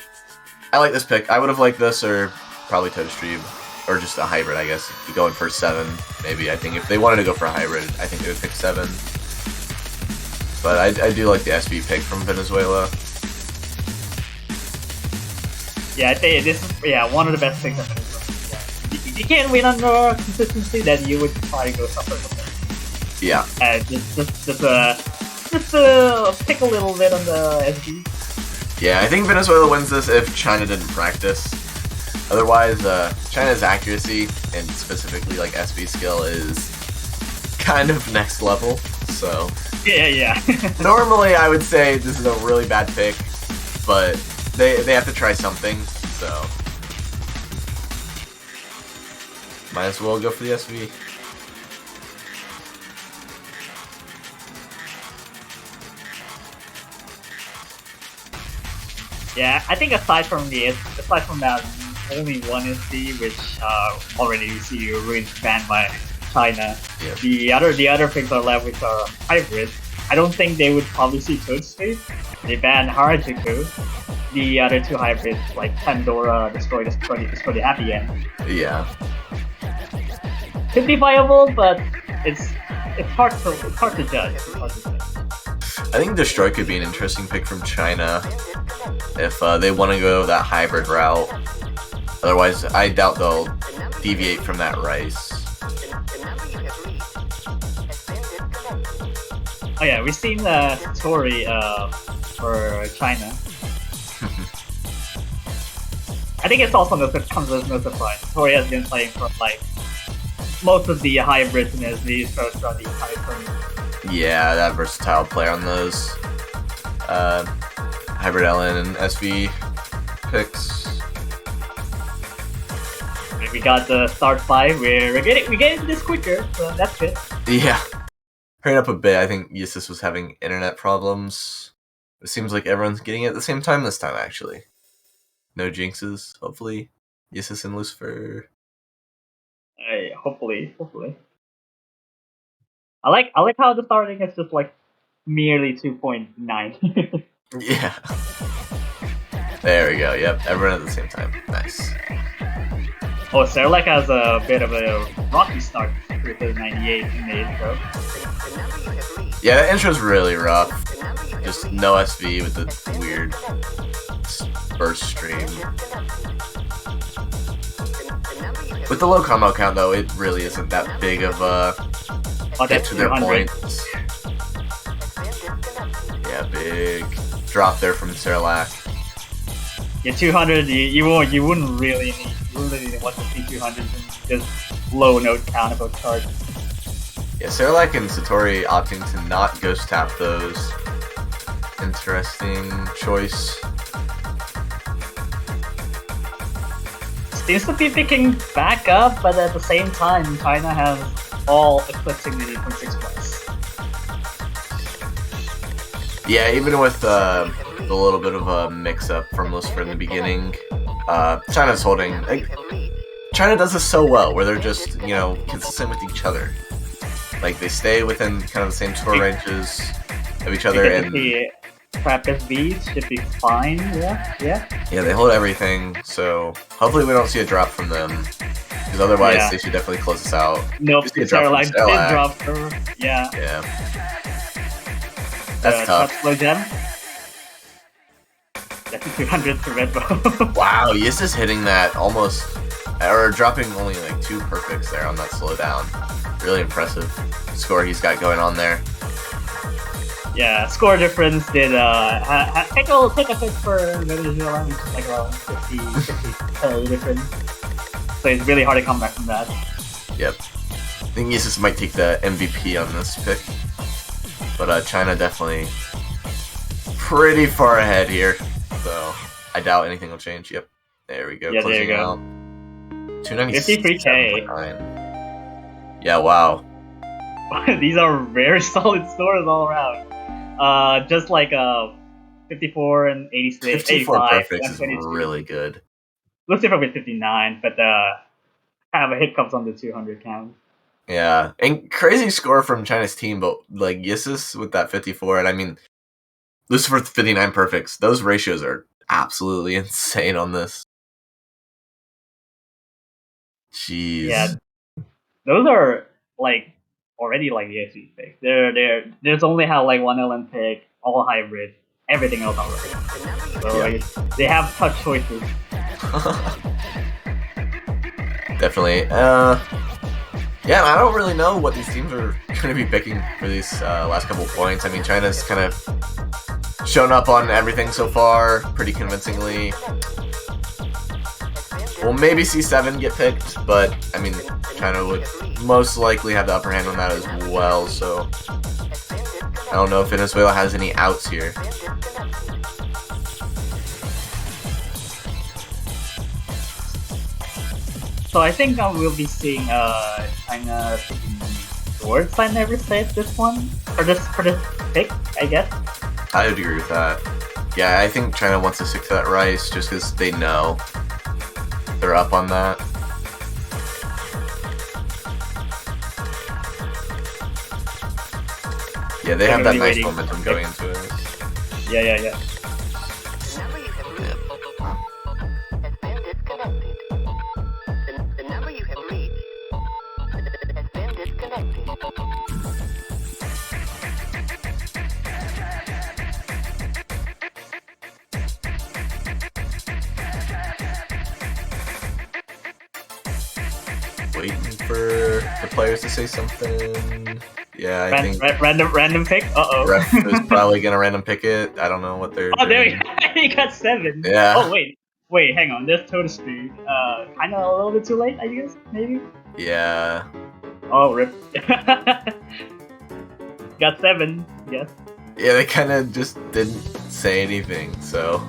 I like this pick. I would have liked this or probably Toadstream. Or just a hybrid, I guess. Going for 7, maybe. I think if they wanted to go for a hybrid, I think they would pick 7. But I do like the SB pick from Venezuela. Yeah, I think this is one of the best picks. You can't win under consistency, then you would probably go suffer something. Yeah. Just pick a little bit on the SB. Yeah, I think Venezuela wins this if China didn't practice. Otherwise, China's accuracy, and specifically SB skill, is kind of next level, so... Yeah. Normally, I would say this is a really bad pick, but they have to try something, so... Might as well go for the SV. Yeah, I think aside from that, only one SV, which already you see ruined banned by China. Yeah. The other picks are left, which are hybrid. I don't think they would probably see Toadstream. They banned Harajuku. The other 2 hybrids, like Pandora, Destroy the Happy End. Yeah. Could be viable, but it's hard to judge. I think Destroy could be an interesting pick from China if they want to go that hybrid route. Otherwise, I doubt they'll deviate from that Rice. Oh yeah, we've seen Tori for China. I think it's also comes as no surprise. Tori has been playing for most of the hybrids in SVs throughout the entire tournament. Yeah, that versatile player on those hybrid LN and SV picks. we got the start 5. We're getting this quicker, so that's good. Yeah. Hurrying up a bit, I think Yusuf was having internet problems. It seems like everyone's getting it at the same time this time, actually. No jinxes, hopefully. Yusuf and Lucifer. Hey, hopefully. I like how the starting is just like merely 2.9. Yeah. There we go, yep, everyone at the same time. Nice. Oh, Serlek has a bit of a rocky start with his 98 in the intro. Yeah, the intro's really rough. Just no SV with the weird burst stream. With the low combo count, though, it really isn't that big of a hit to their points. Yeah, big drop there from Serlak. Yeah, 200. You wouldn't really want to see 200 in this low note count about charge. Yeah, Serlak and Satori opting to not ghost tap those. Interesting choice. Seems to be picking back up, but at the same time, China has all eclipsing the 8.6 plus. Yeah, even with the little bit of a mix-up from Lucifer in the beginning, China's holding. Like, China does this so well, where they're just, consistent with each other. Like, they stay within kind of the same score ranges of each other, and the crap SBs should be fine. Yeah, they hold everything. So hopefully we don't see a drop from them, because otherwise they should definitely close us out. Nope, Serlak did drop her. Yeah. That's tough. Slow gem. That's 200 to Red Bull. Wow, Yis is hitting that almost, or dropping only like 2 perfects there on that slowdown. Really impressive score he's got going on there. Yeah, score difference did take a hit for Venezuela, which is like around 50 difference. So it's really hard to come back from that. Yep. I think Yis might take the MVP on this pick. But China definitely pretty far ahead here. So I doubt anything will change. Yep. There we go. Yeah, closing there you go. out. 296. 53K. Yeah, wow. These are very solid scores all around. Just like 54 and 86, 54 85, perfects is really good. Looks different with 59, but kind of a hiccups on the 200 count. Yeah, and crazy score from China's team, but like Yissus with that 54, and I mean, Lucifer with 59 perfects. Those ratios are absolutely insane on this. Jeez. Yeah, those are like already like the XP picks. There's only how like one Olympic, all hybrid, everything else already. So like, they have tough choices. Definitely. Yeah, I don't really know what these teams are going to be picking for these last couple of points. I mean, China's kind of shown up on everything so far pretty convincingly. We'll maybe see 7 get picked, but I mean, China would most likely have the upper hand on that as well, so I don't know if Venezuela has any outs here. So I think we'll be seeing China picking towards China every state this one for this pick, I guess. I would agree with that. Yeah, I think China wants to stick to that rice just because they know they're up on that. Yeah, they have that nice momentum going into it. Yeah. Waiting for the players to say something. Yeah, I think random pick. Ref is probably gonna random pick it. I don't know what they're. Oh, there doing. he got 7. Yeah. Oh wait, hang on. There's total speed. Kind of a little bit too late, I guess. Maybe. Yeah. Oh, rip. Got 7. Yes. Yeah, they kind of just didn't say anything. So.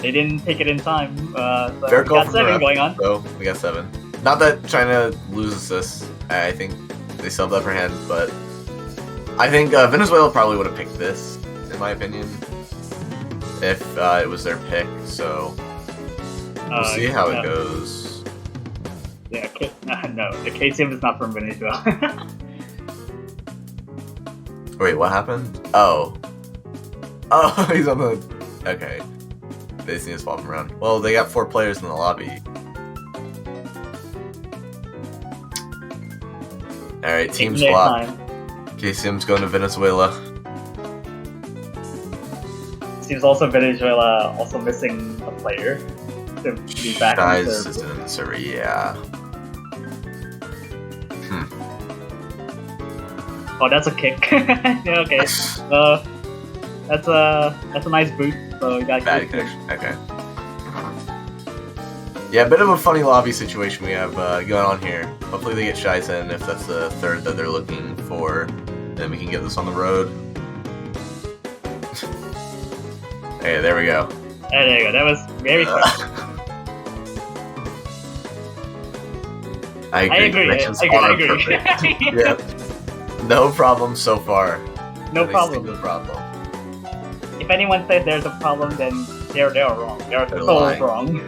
They didn't take it in time. So Fair we call got from the 7 ref, going on. though. We got 7. Not that China loses this. I think they still have the upper hand, but I think Venezuela probably would have picked this, in my opinion, if it was their pick. So we'll see how it goes. Yeah, no, the KTM is not from Venezuela. Wait, what happened? Oh, he's on the. Okay, they just need to swap him around. Well, they got 4 players in the lobby. All right, team swap. KCM's going to Venezuela. Seems also Venezuela also missing a player to be back on the Guys is in the server, yeah. Oh, that's a kick. Yeah, okay. That's a nice boot. So you got bad connection. Okay. Yeah, a bit of a funny lobby situation we have going on here. Hopefully they get Shizen if that's the 3rd that they're looking for. Then we can get this on the road. Okay, there we go. There you go. That was very quick. I agree. I agree. Yep. No problem so far. No problem. No problem. If anyone says there's a problem, then they're wrong. They're so lying. wrong.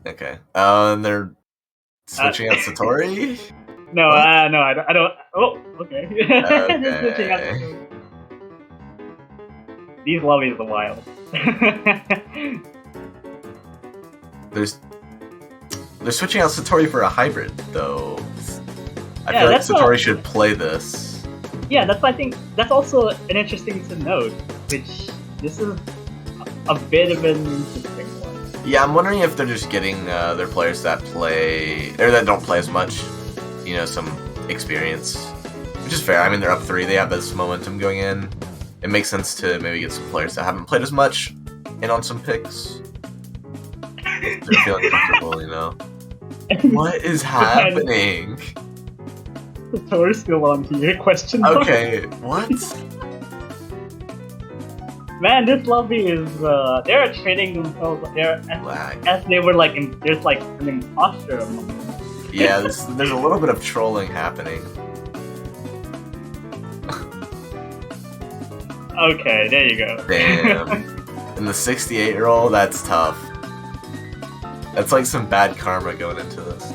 Okay. And they're switching out Satori? No, no, I don't. Oh, okay. Just switching out. Okay. These lobbies are wild. They're switching out Satori for a hybrid, though. I Yeah, feel like that's Satori should play this. Yeah, I think that's also an interesting to note. Which this is a bit of an interesting one. Yeah, I'm wondering if they're just getting their players that play or that don't play as much, some experience, which is fair. I mean, they're up 3; they have this momentum going in. It makes sense to maybe get some players that haven't played as much in on some picks. They're feeling comfortable, What is happening? Satori's still on here? Question mark? Okay, what? Man, this lobby is they're treating themselves as they were there's an imposter among them. Yeah, there's a little bit of trolling happening. Okay, there you go. Damn. In the 68 roll, that's tough. That's like some bad karma going into this.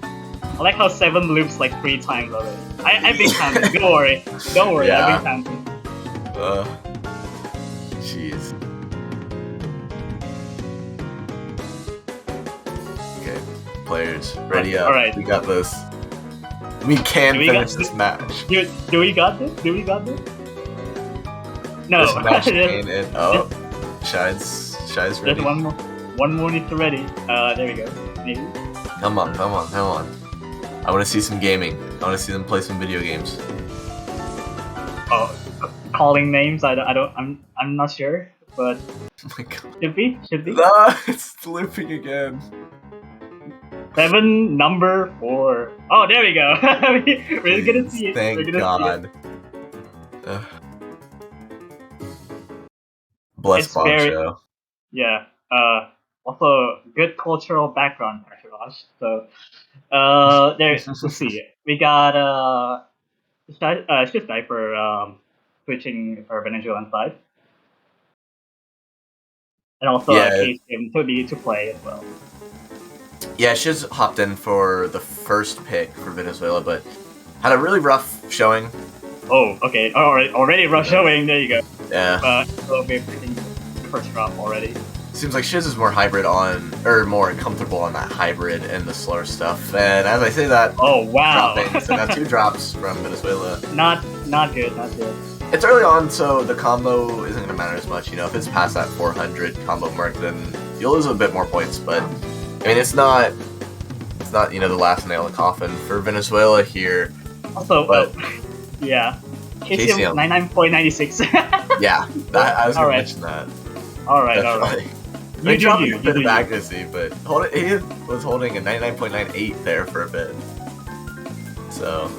I like how 7 loops 3 times already. I've been counting. Don't worry. Yeah. I've been counting. Jeez. Okay, players, ready up. Alright. We got this. We can finish this match. Do we got this? No. This match ain't it. Oh, Shy's ready. Just one more needs to ready. There we go. Maybe. Come on. I want to see some gaming. I want to see them play some video games. Oh, calling names. I'm not sure, but Oh my god. should be. No, it's looping again. 7, number 4. Oh, there we go. We're gonna see it. Thank We're gonna God. Bless It's very- Boncho. Yeah. Also, good cultural background, Josh. So, let's see. We got Shift Diaper switching for Venezuelan side, and also KCM to play as well. Yeah, Shiz hopped in for the first pick for Venezuela, but had a really rough showing. Oh, okay. Already rough showing. There you go. Yeah. So we're picking the first drop already. Seems like Shiz is more more comfortable on that hybrid and the slower stuff. And as I say that, oh wow, dropping, so got 2 drops from Venezuela. Not good. It's early on, so the combo isn't gonna matter as much. If it's past that 400 combo mark, then you'll lose a bit more points. But I mean, it's not the last nail in the coffin for Venezuela here. Also, yeah, KCM 99.96. Yeah, I was gonna mention that. All right. They dropped a bit of accuracy, but he was holding a 99.98 there for a bit. So,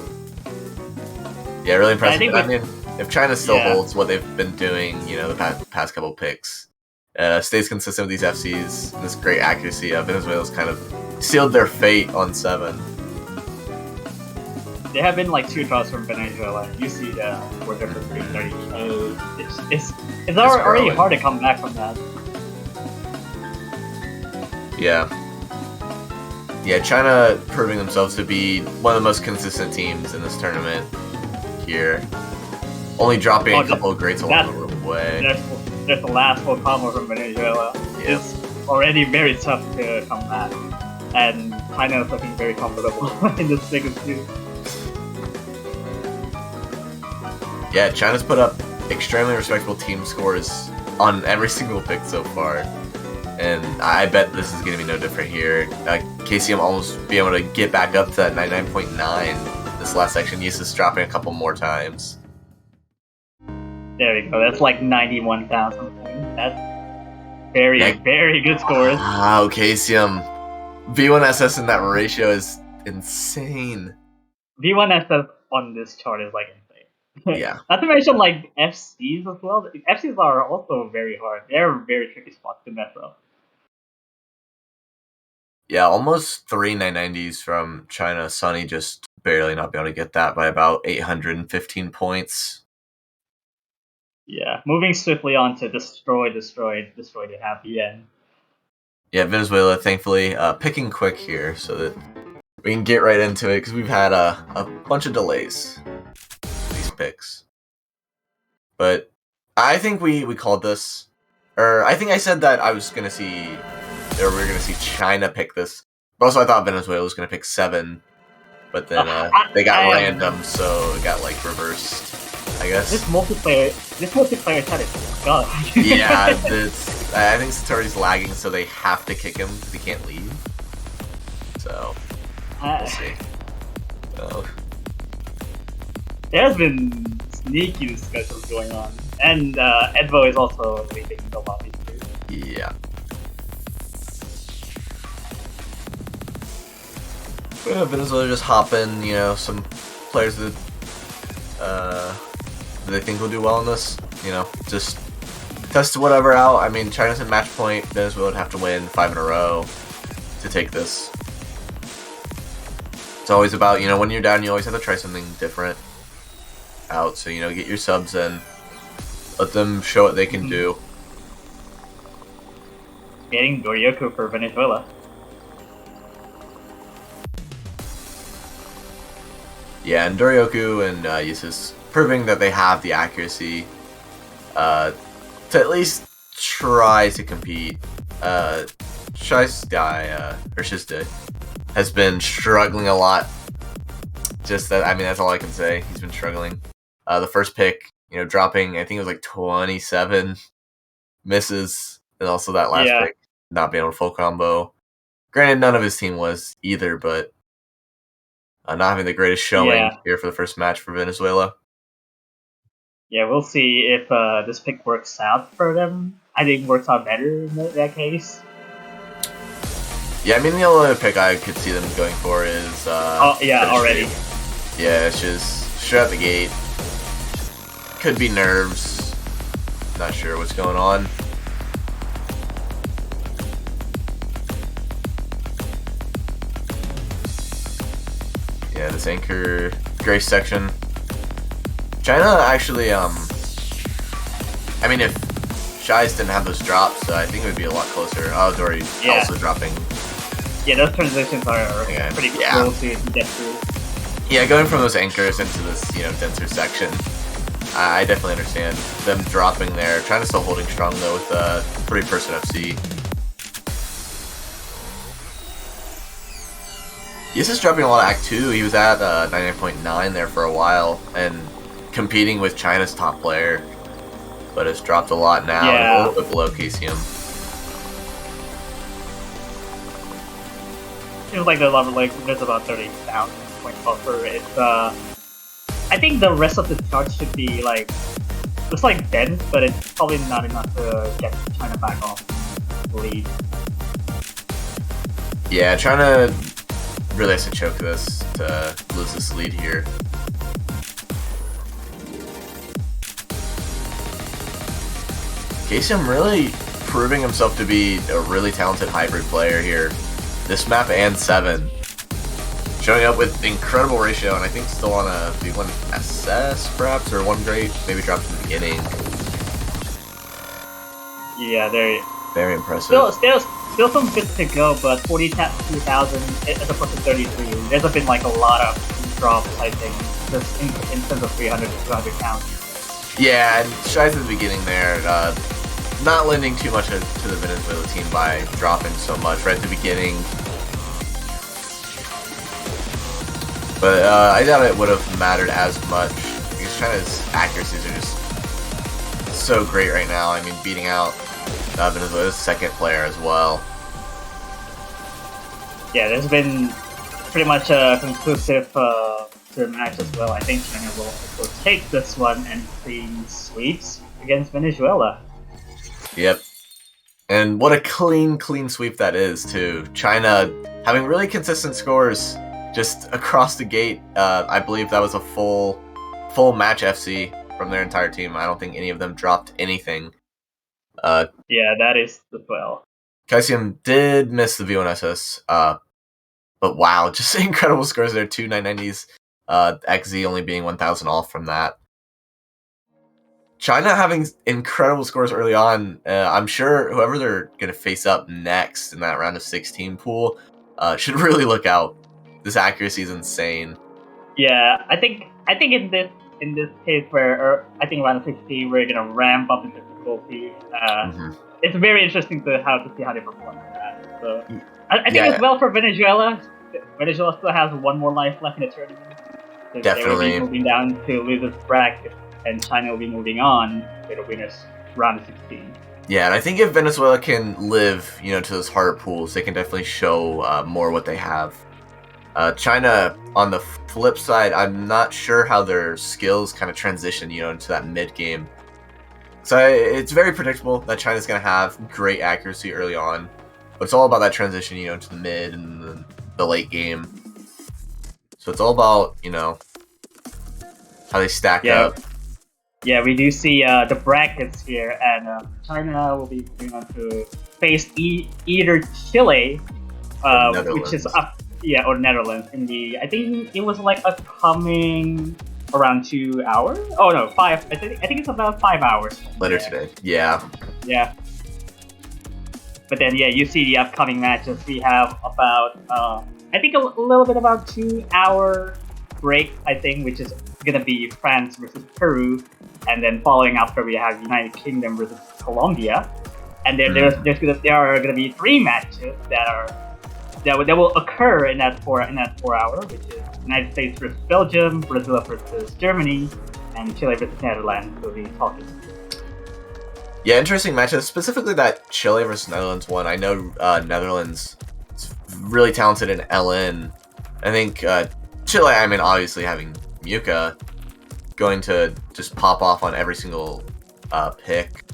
Yeah, really impressive. I think I mean, if China still Yeah. holds what they've been doing, the past couple picks, stays consistent with these FCs, and this great accuracy, Venezuela's kind of sealed their fate on 7. There have been like 2 draws from Venezuela. You see the score difference being 30. It's already hard to come back from that. Yeah. Yeah, China proving themselves to be one of the most consistent teams in this tournament here. Only dropping a couple of greats along the way. There's the last full combo from Venezuela. Yep. It's already very tough to come back. And China is looking very comfortable in the second two. Yeah, China's put up extremely respectable team scores on every single pick so far. And I bet this is going to be no different here. KCM almost be able to get back up to that 99.9 this last section. Yisa's dropping a couple more times. There we go. That's like 91,000. That's very good scores. Wow, KCM. V1SS in that ratio is insane. V1SS on this chart is like insane. Yeah. Not to mention like FCs as well. FCs are also very hard. They're a very tricky spot to mess up. Yeah, almost 3 990s from China. Sunny just barely not be able to get that by about 815 points. Yeah, moving swiftly on to destroy the happy end. Yeah, Venezuela, thankfully, picking quick here so that we can get right into it because we've had a bunch of delays with these picks. But I think we called this, or I think I said that I was gonna see, or we were gonna see China pick this. But also, I thought Venezuela was gonna pick 7, but then they got random, so it got like reversed. I guess this multiplayer chat is god. Yeah, I think Satori's lagging, so they have to kick him because he can't leave. So we'll see. There's been sneaky discussions going on, and Edvo is also leaving the lobby too. Yeah. Venezuela just hop in, some players that they think will do well in this. Just test whatever out. I mean, China's in match point. Venezuela would have to win 5 in a row to take this. It's always about, when you're down, you always have to try something different out. So, get your subs in. Let them show what they can do. Getting Doryoku for Venezuela. Yeah, and Doryoku and Yisa's proving that they have the accuracy to at least try to compete. Shizde has been struggling a lot. Just that, that's all I can say. He's been struggling. The first pick, dropping, I think it was like 27 misses, and also that last pick not being able to full combo. Granted, none of his team was either, but not having the greatest showing here for the first match for Venezuela. Yeah, we'll see if this pick works out for them. I think it works out better in that case. Yeah, the only other pick I could see them going for is... already. Yeah, it's just straight out the gate. Could be nerves. Not sure what's going on. Yeah, this anchor Grace section. China actually, if Shies didn't have those drops, I think it would be a lot closer. Oh, Dory also dropping. Yeah, those transitions are pretty cool to get through. Yeah, going from those anchors into this, denser section, I definitely understand them dropping there. China still holding strong though with 3-person FC. He's just dropping a lot of Act 2. He was at 99.9 there for a while and competing with China's top player, but has dropped a lot now, a little bit below KCM. Seems like there's about 30,000 points buffer. It's I think the rest of the chart should be looks like dense, but it's probably not enough to get China back off the lead. Yeah, China really has to choke this to lose this lead here. KCM really proving himself to be a really talented hybrid player here. This map and 7. Showing up with incredible ratio, and I think still on a V1 SS perhaps, or 1 great, maybe dropped in the beginning. Yeah, they're very impressive. Still some bits to go, but 42,000 as opposed to 33. There's been like a lot of drops, I think, just in terms of 300 to 200 counts. Yeah, and Shy's at the beginning there, not lending too much to the Venezuela team by dropping so much right at the beginning. But I doubt it would have mattered as much because China's accuracies are just so great right now. I mean, beating out Venezuela's second player as well. Yeah, there's been pretty much a conclusive to the match as well. I think China will take this one and clean sweeps against Venezuela. Yep. And what a clean sweep that is, too. China having really consistent scores just across the gate. I believe that was a full match FC from their entire team. I don't think any of them dropped anything. Yeah, that is the well. KCM did miss the V1SS, but wow, just incredible scores there. 2 990s, XZ only being 1,000 off from that. China having incredible scores early on. I'm sure whoever they're going to face up next in that round of 16 pool should really look out. This accuracy is insane. Yeah, I think in this case where I think round 16 we're gonna ramp up the difficulty. It's very interesting to see how they perform on that. So I think as well for Venezuela. Venezuela still has one more life left in the tournament. So Definitely. they will be moving down to losers bracket, and China will be moving on to the winners round 16. Yeah, and I think if Venezuela can live, to those harder pools, they can definitely show more what they have. China, on the flip side, I'm not sure how their skills kind of transition, into that mid game. So it's very predictable that China's going to have great accuracy early on, but it's all about that transition, to the mid and the late game. So it's all about, how they stack up. Yeah, we do see the brackets here, and China will be going on to face either Chile, which is up. Yeah, or Netherlands in the. I think it was like a coming around 2 hours. Oh no, 5. I think it's about 5 hours later today. Yeah. Yeah. But then you see the upcoming matches. We have about I think a little bit about 2 hour break. I think, which is gonna be France versus Peru, and then following after we have United Kingdom versus Colombia, and then there are gonna be 3 matches that will occur in that 4 hour, which is United States versus Belgium, Brazil versus Germany, and Chile versus Netherlands will be talking. Yeah, interesting matches. Specifically that Chile versus Netherlands one. I know Netherlands is really talented in LN. I think Chile, I mean, obviously having Muka going to just pop off on every single pick.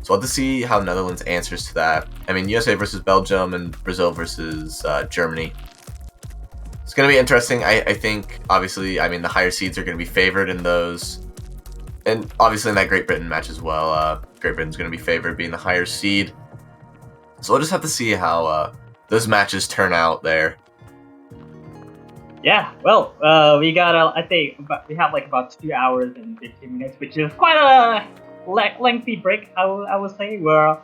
So we'll have to see how Netherlands answers to that. I mean, USA versus Belgium and Brazil versus Germany. It's going to be interesting. I think, obviously, the higher seeds are going to be favored in those. And obviously in that Great Britain match as well. Great Britain's going to be favored being the higher seed. So we'll just have to see how those matches turn out there. Yeah, well, we got, I think, we have like about 2 hours and 15 minutes, which is quite a lengthy break, I would say. We're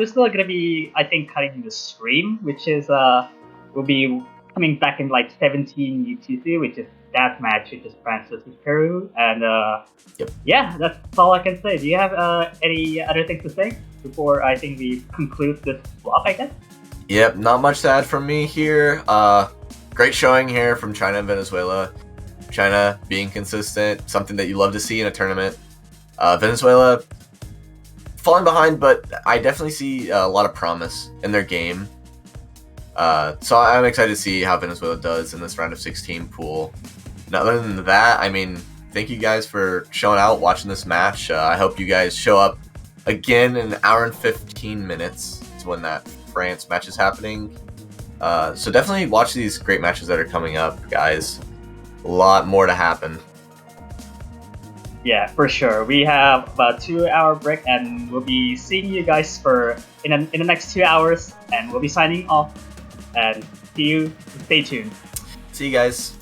still gonna be, I think, cutting the stream, which is will be coming back in like 17 UTC, which is that match, which is France versus Peru, and yeah, that's all I can say. Do you have any other things to say before I think we conclude this vlog, I guess? Yep, not much to add from me here. Great showing here from China and Venezuela. China being consistent, something that you love to see in a tournament. Venezuela falling behind, but I definitely see a lot of promise in their game. So I'm excited to see how Venezuela does in this round of 16 pool. And other than that, thank you guys for showing out, watching this match. I hope you guys show up again in an hour and 15 minutes. It's when that France match is happening. So definitely watch these great matches that are coming up, guys. A lot more to happen. Yeah, for sure. We have about 2 hour break, and we'll be seeing you guys in the next 2 hours, and we'll be signing off. And see you. Stay tuned. See you guys.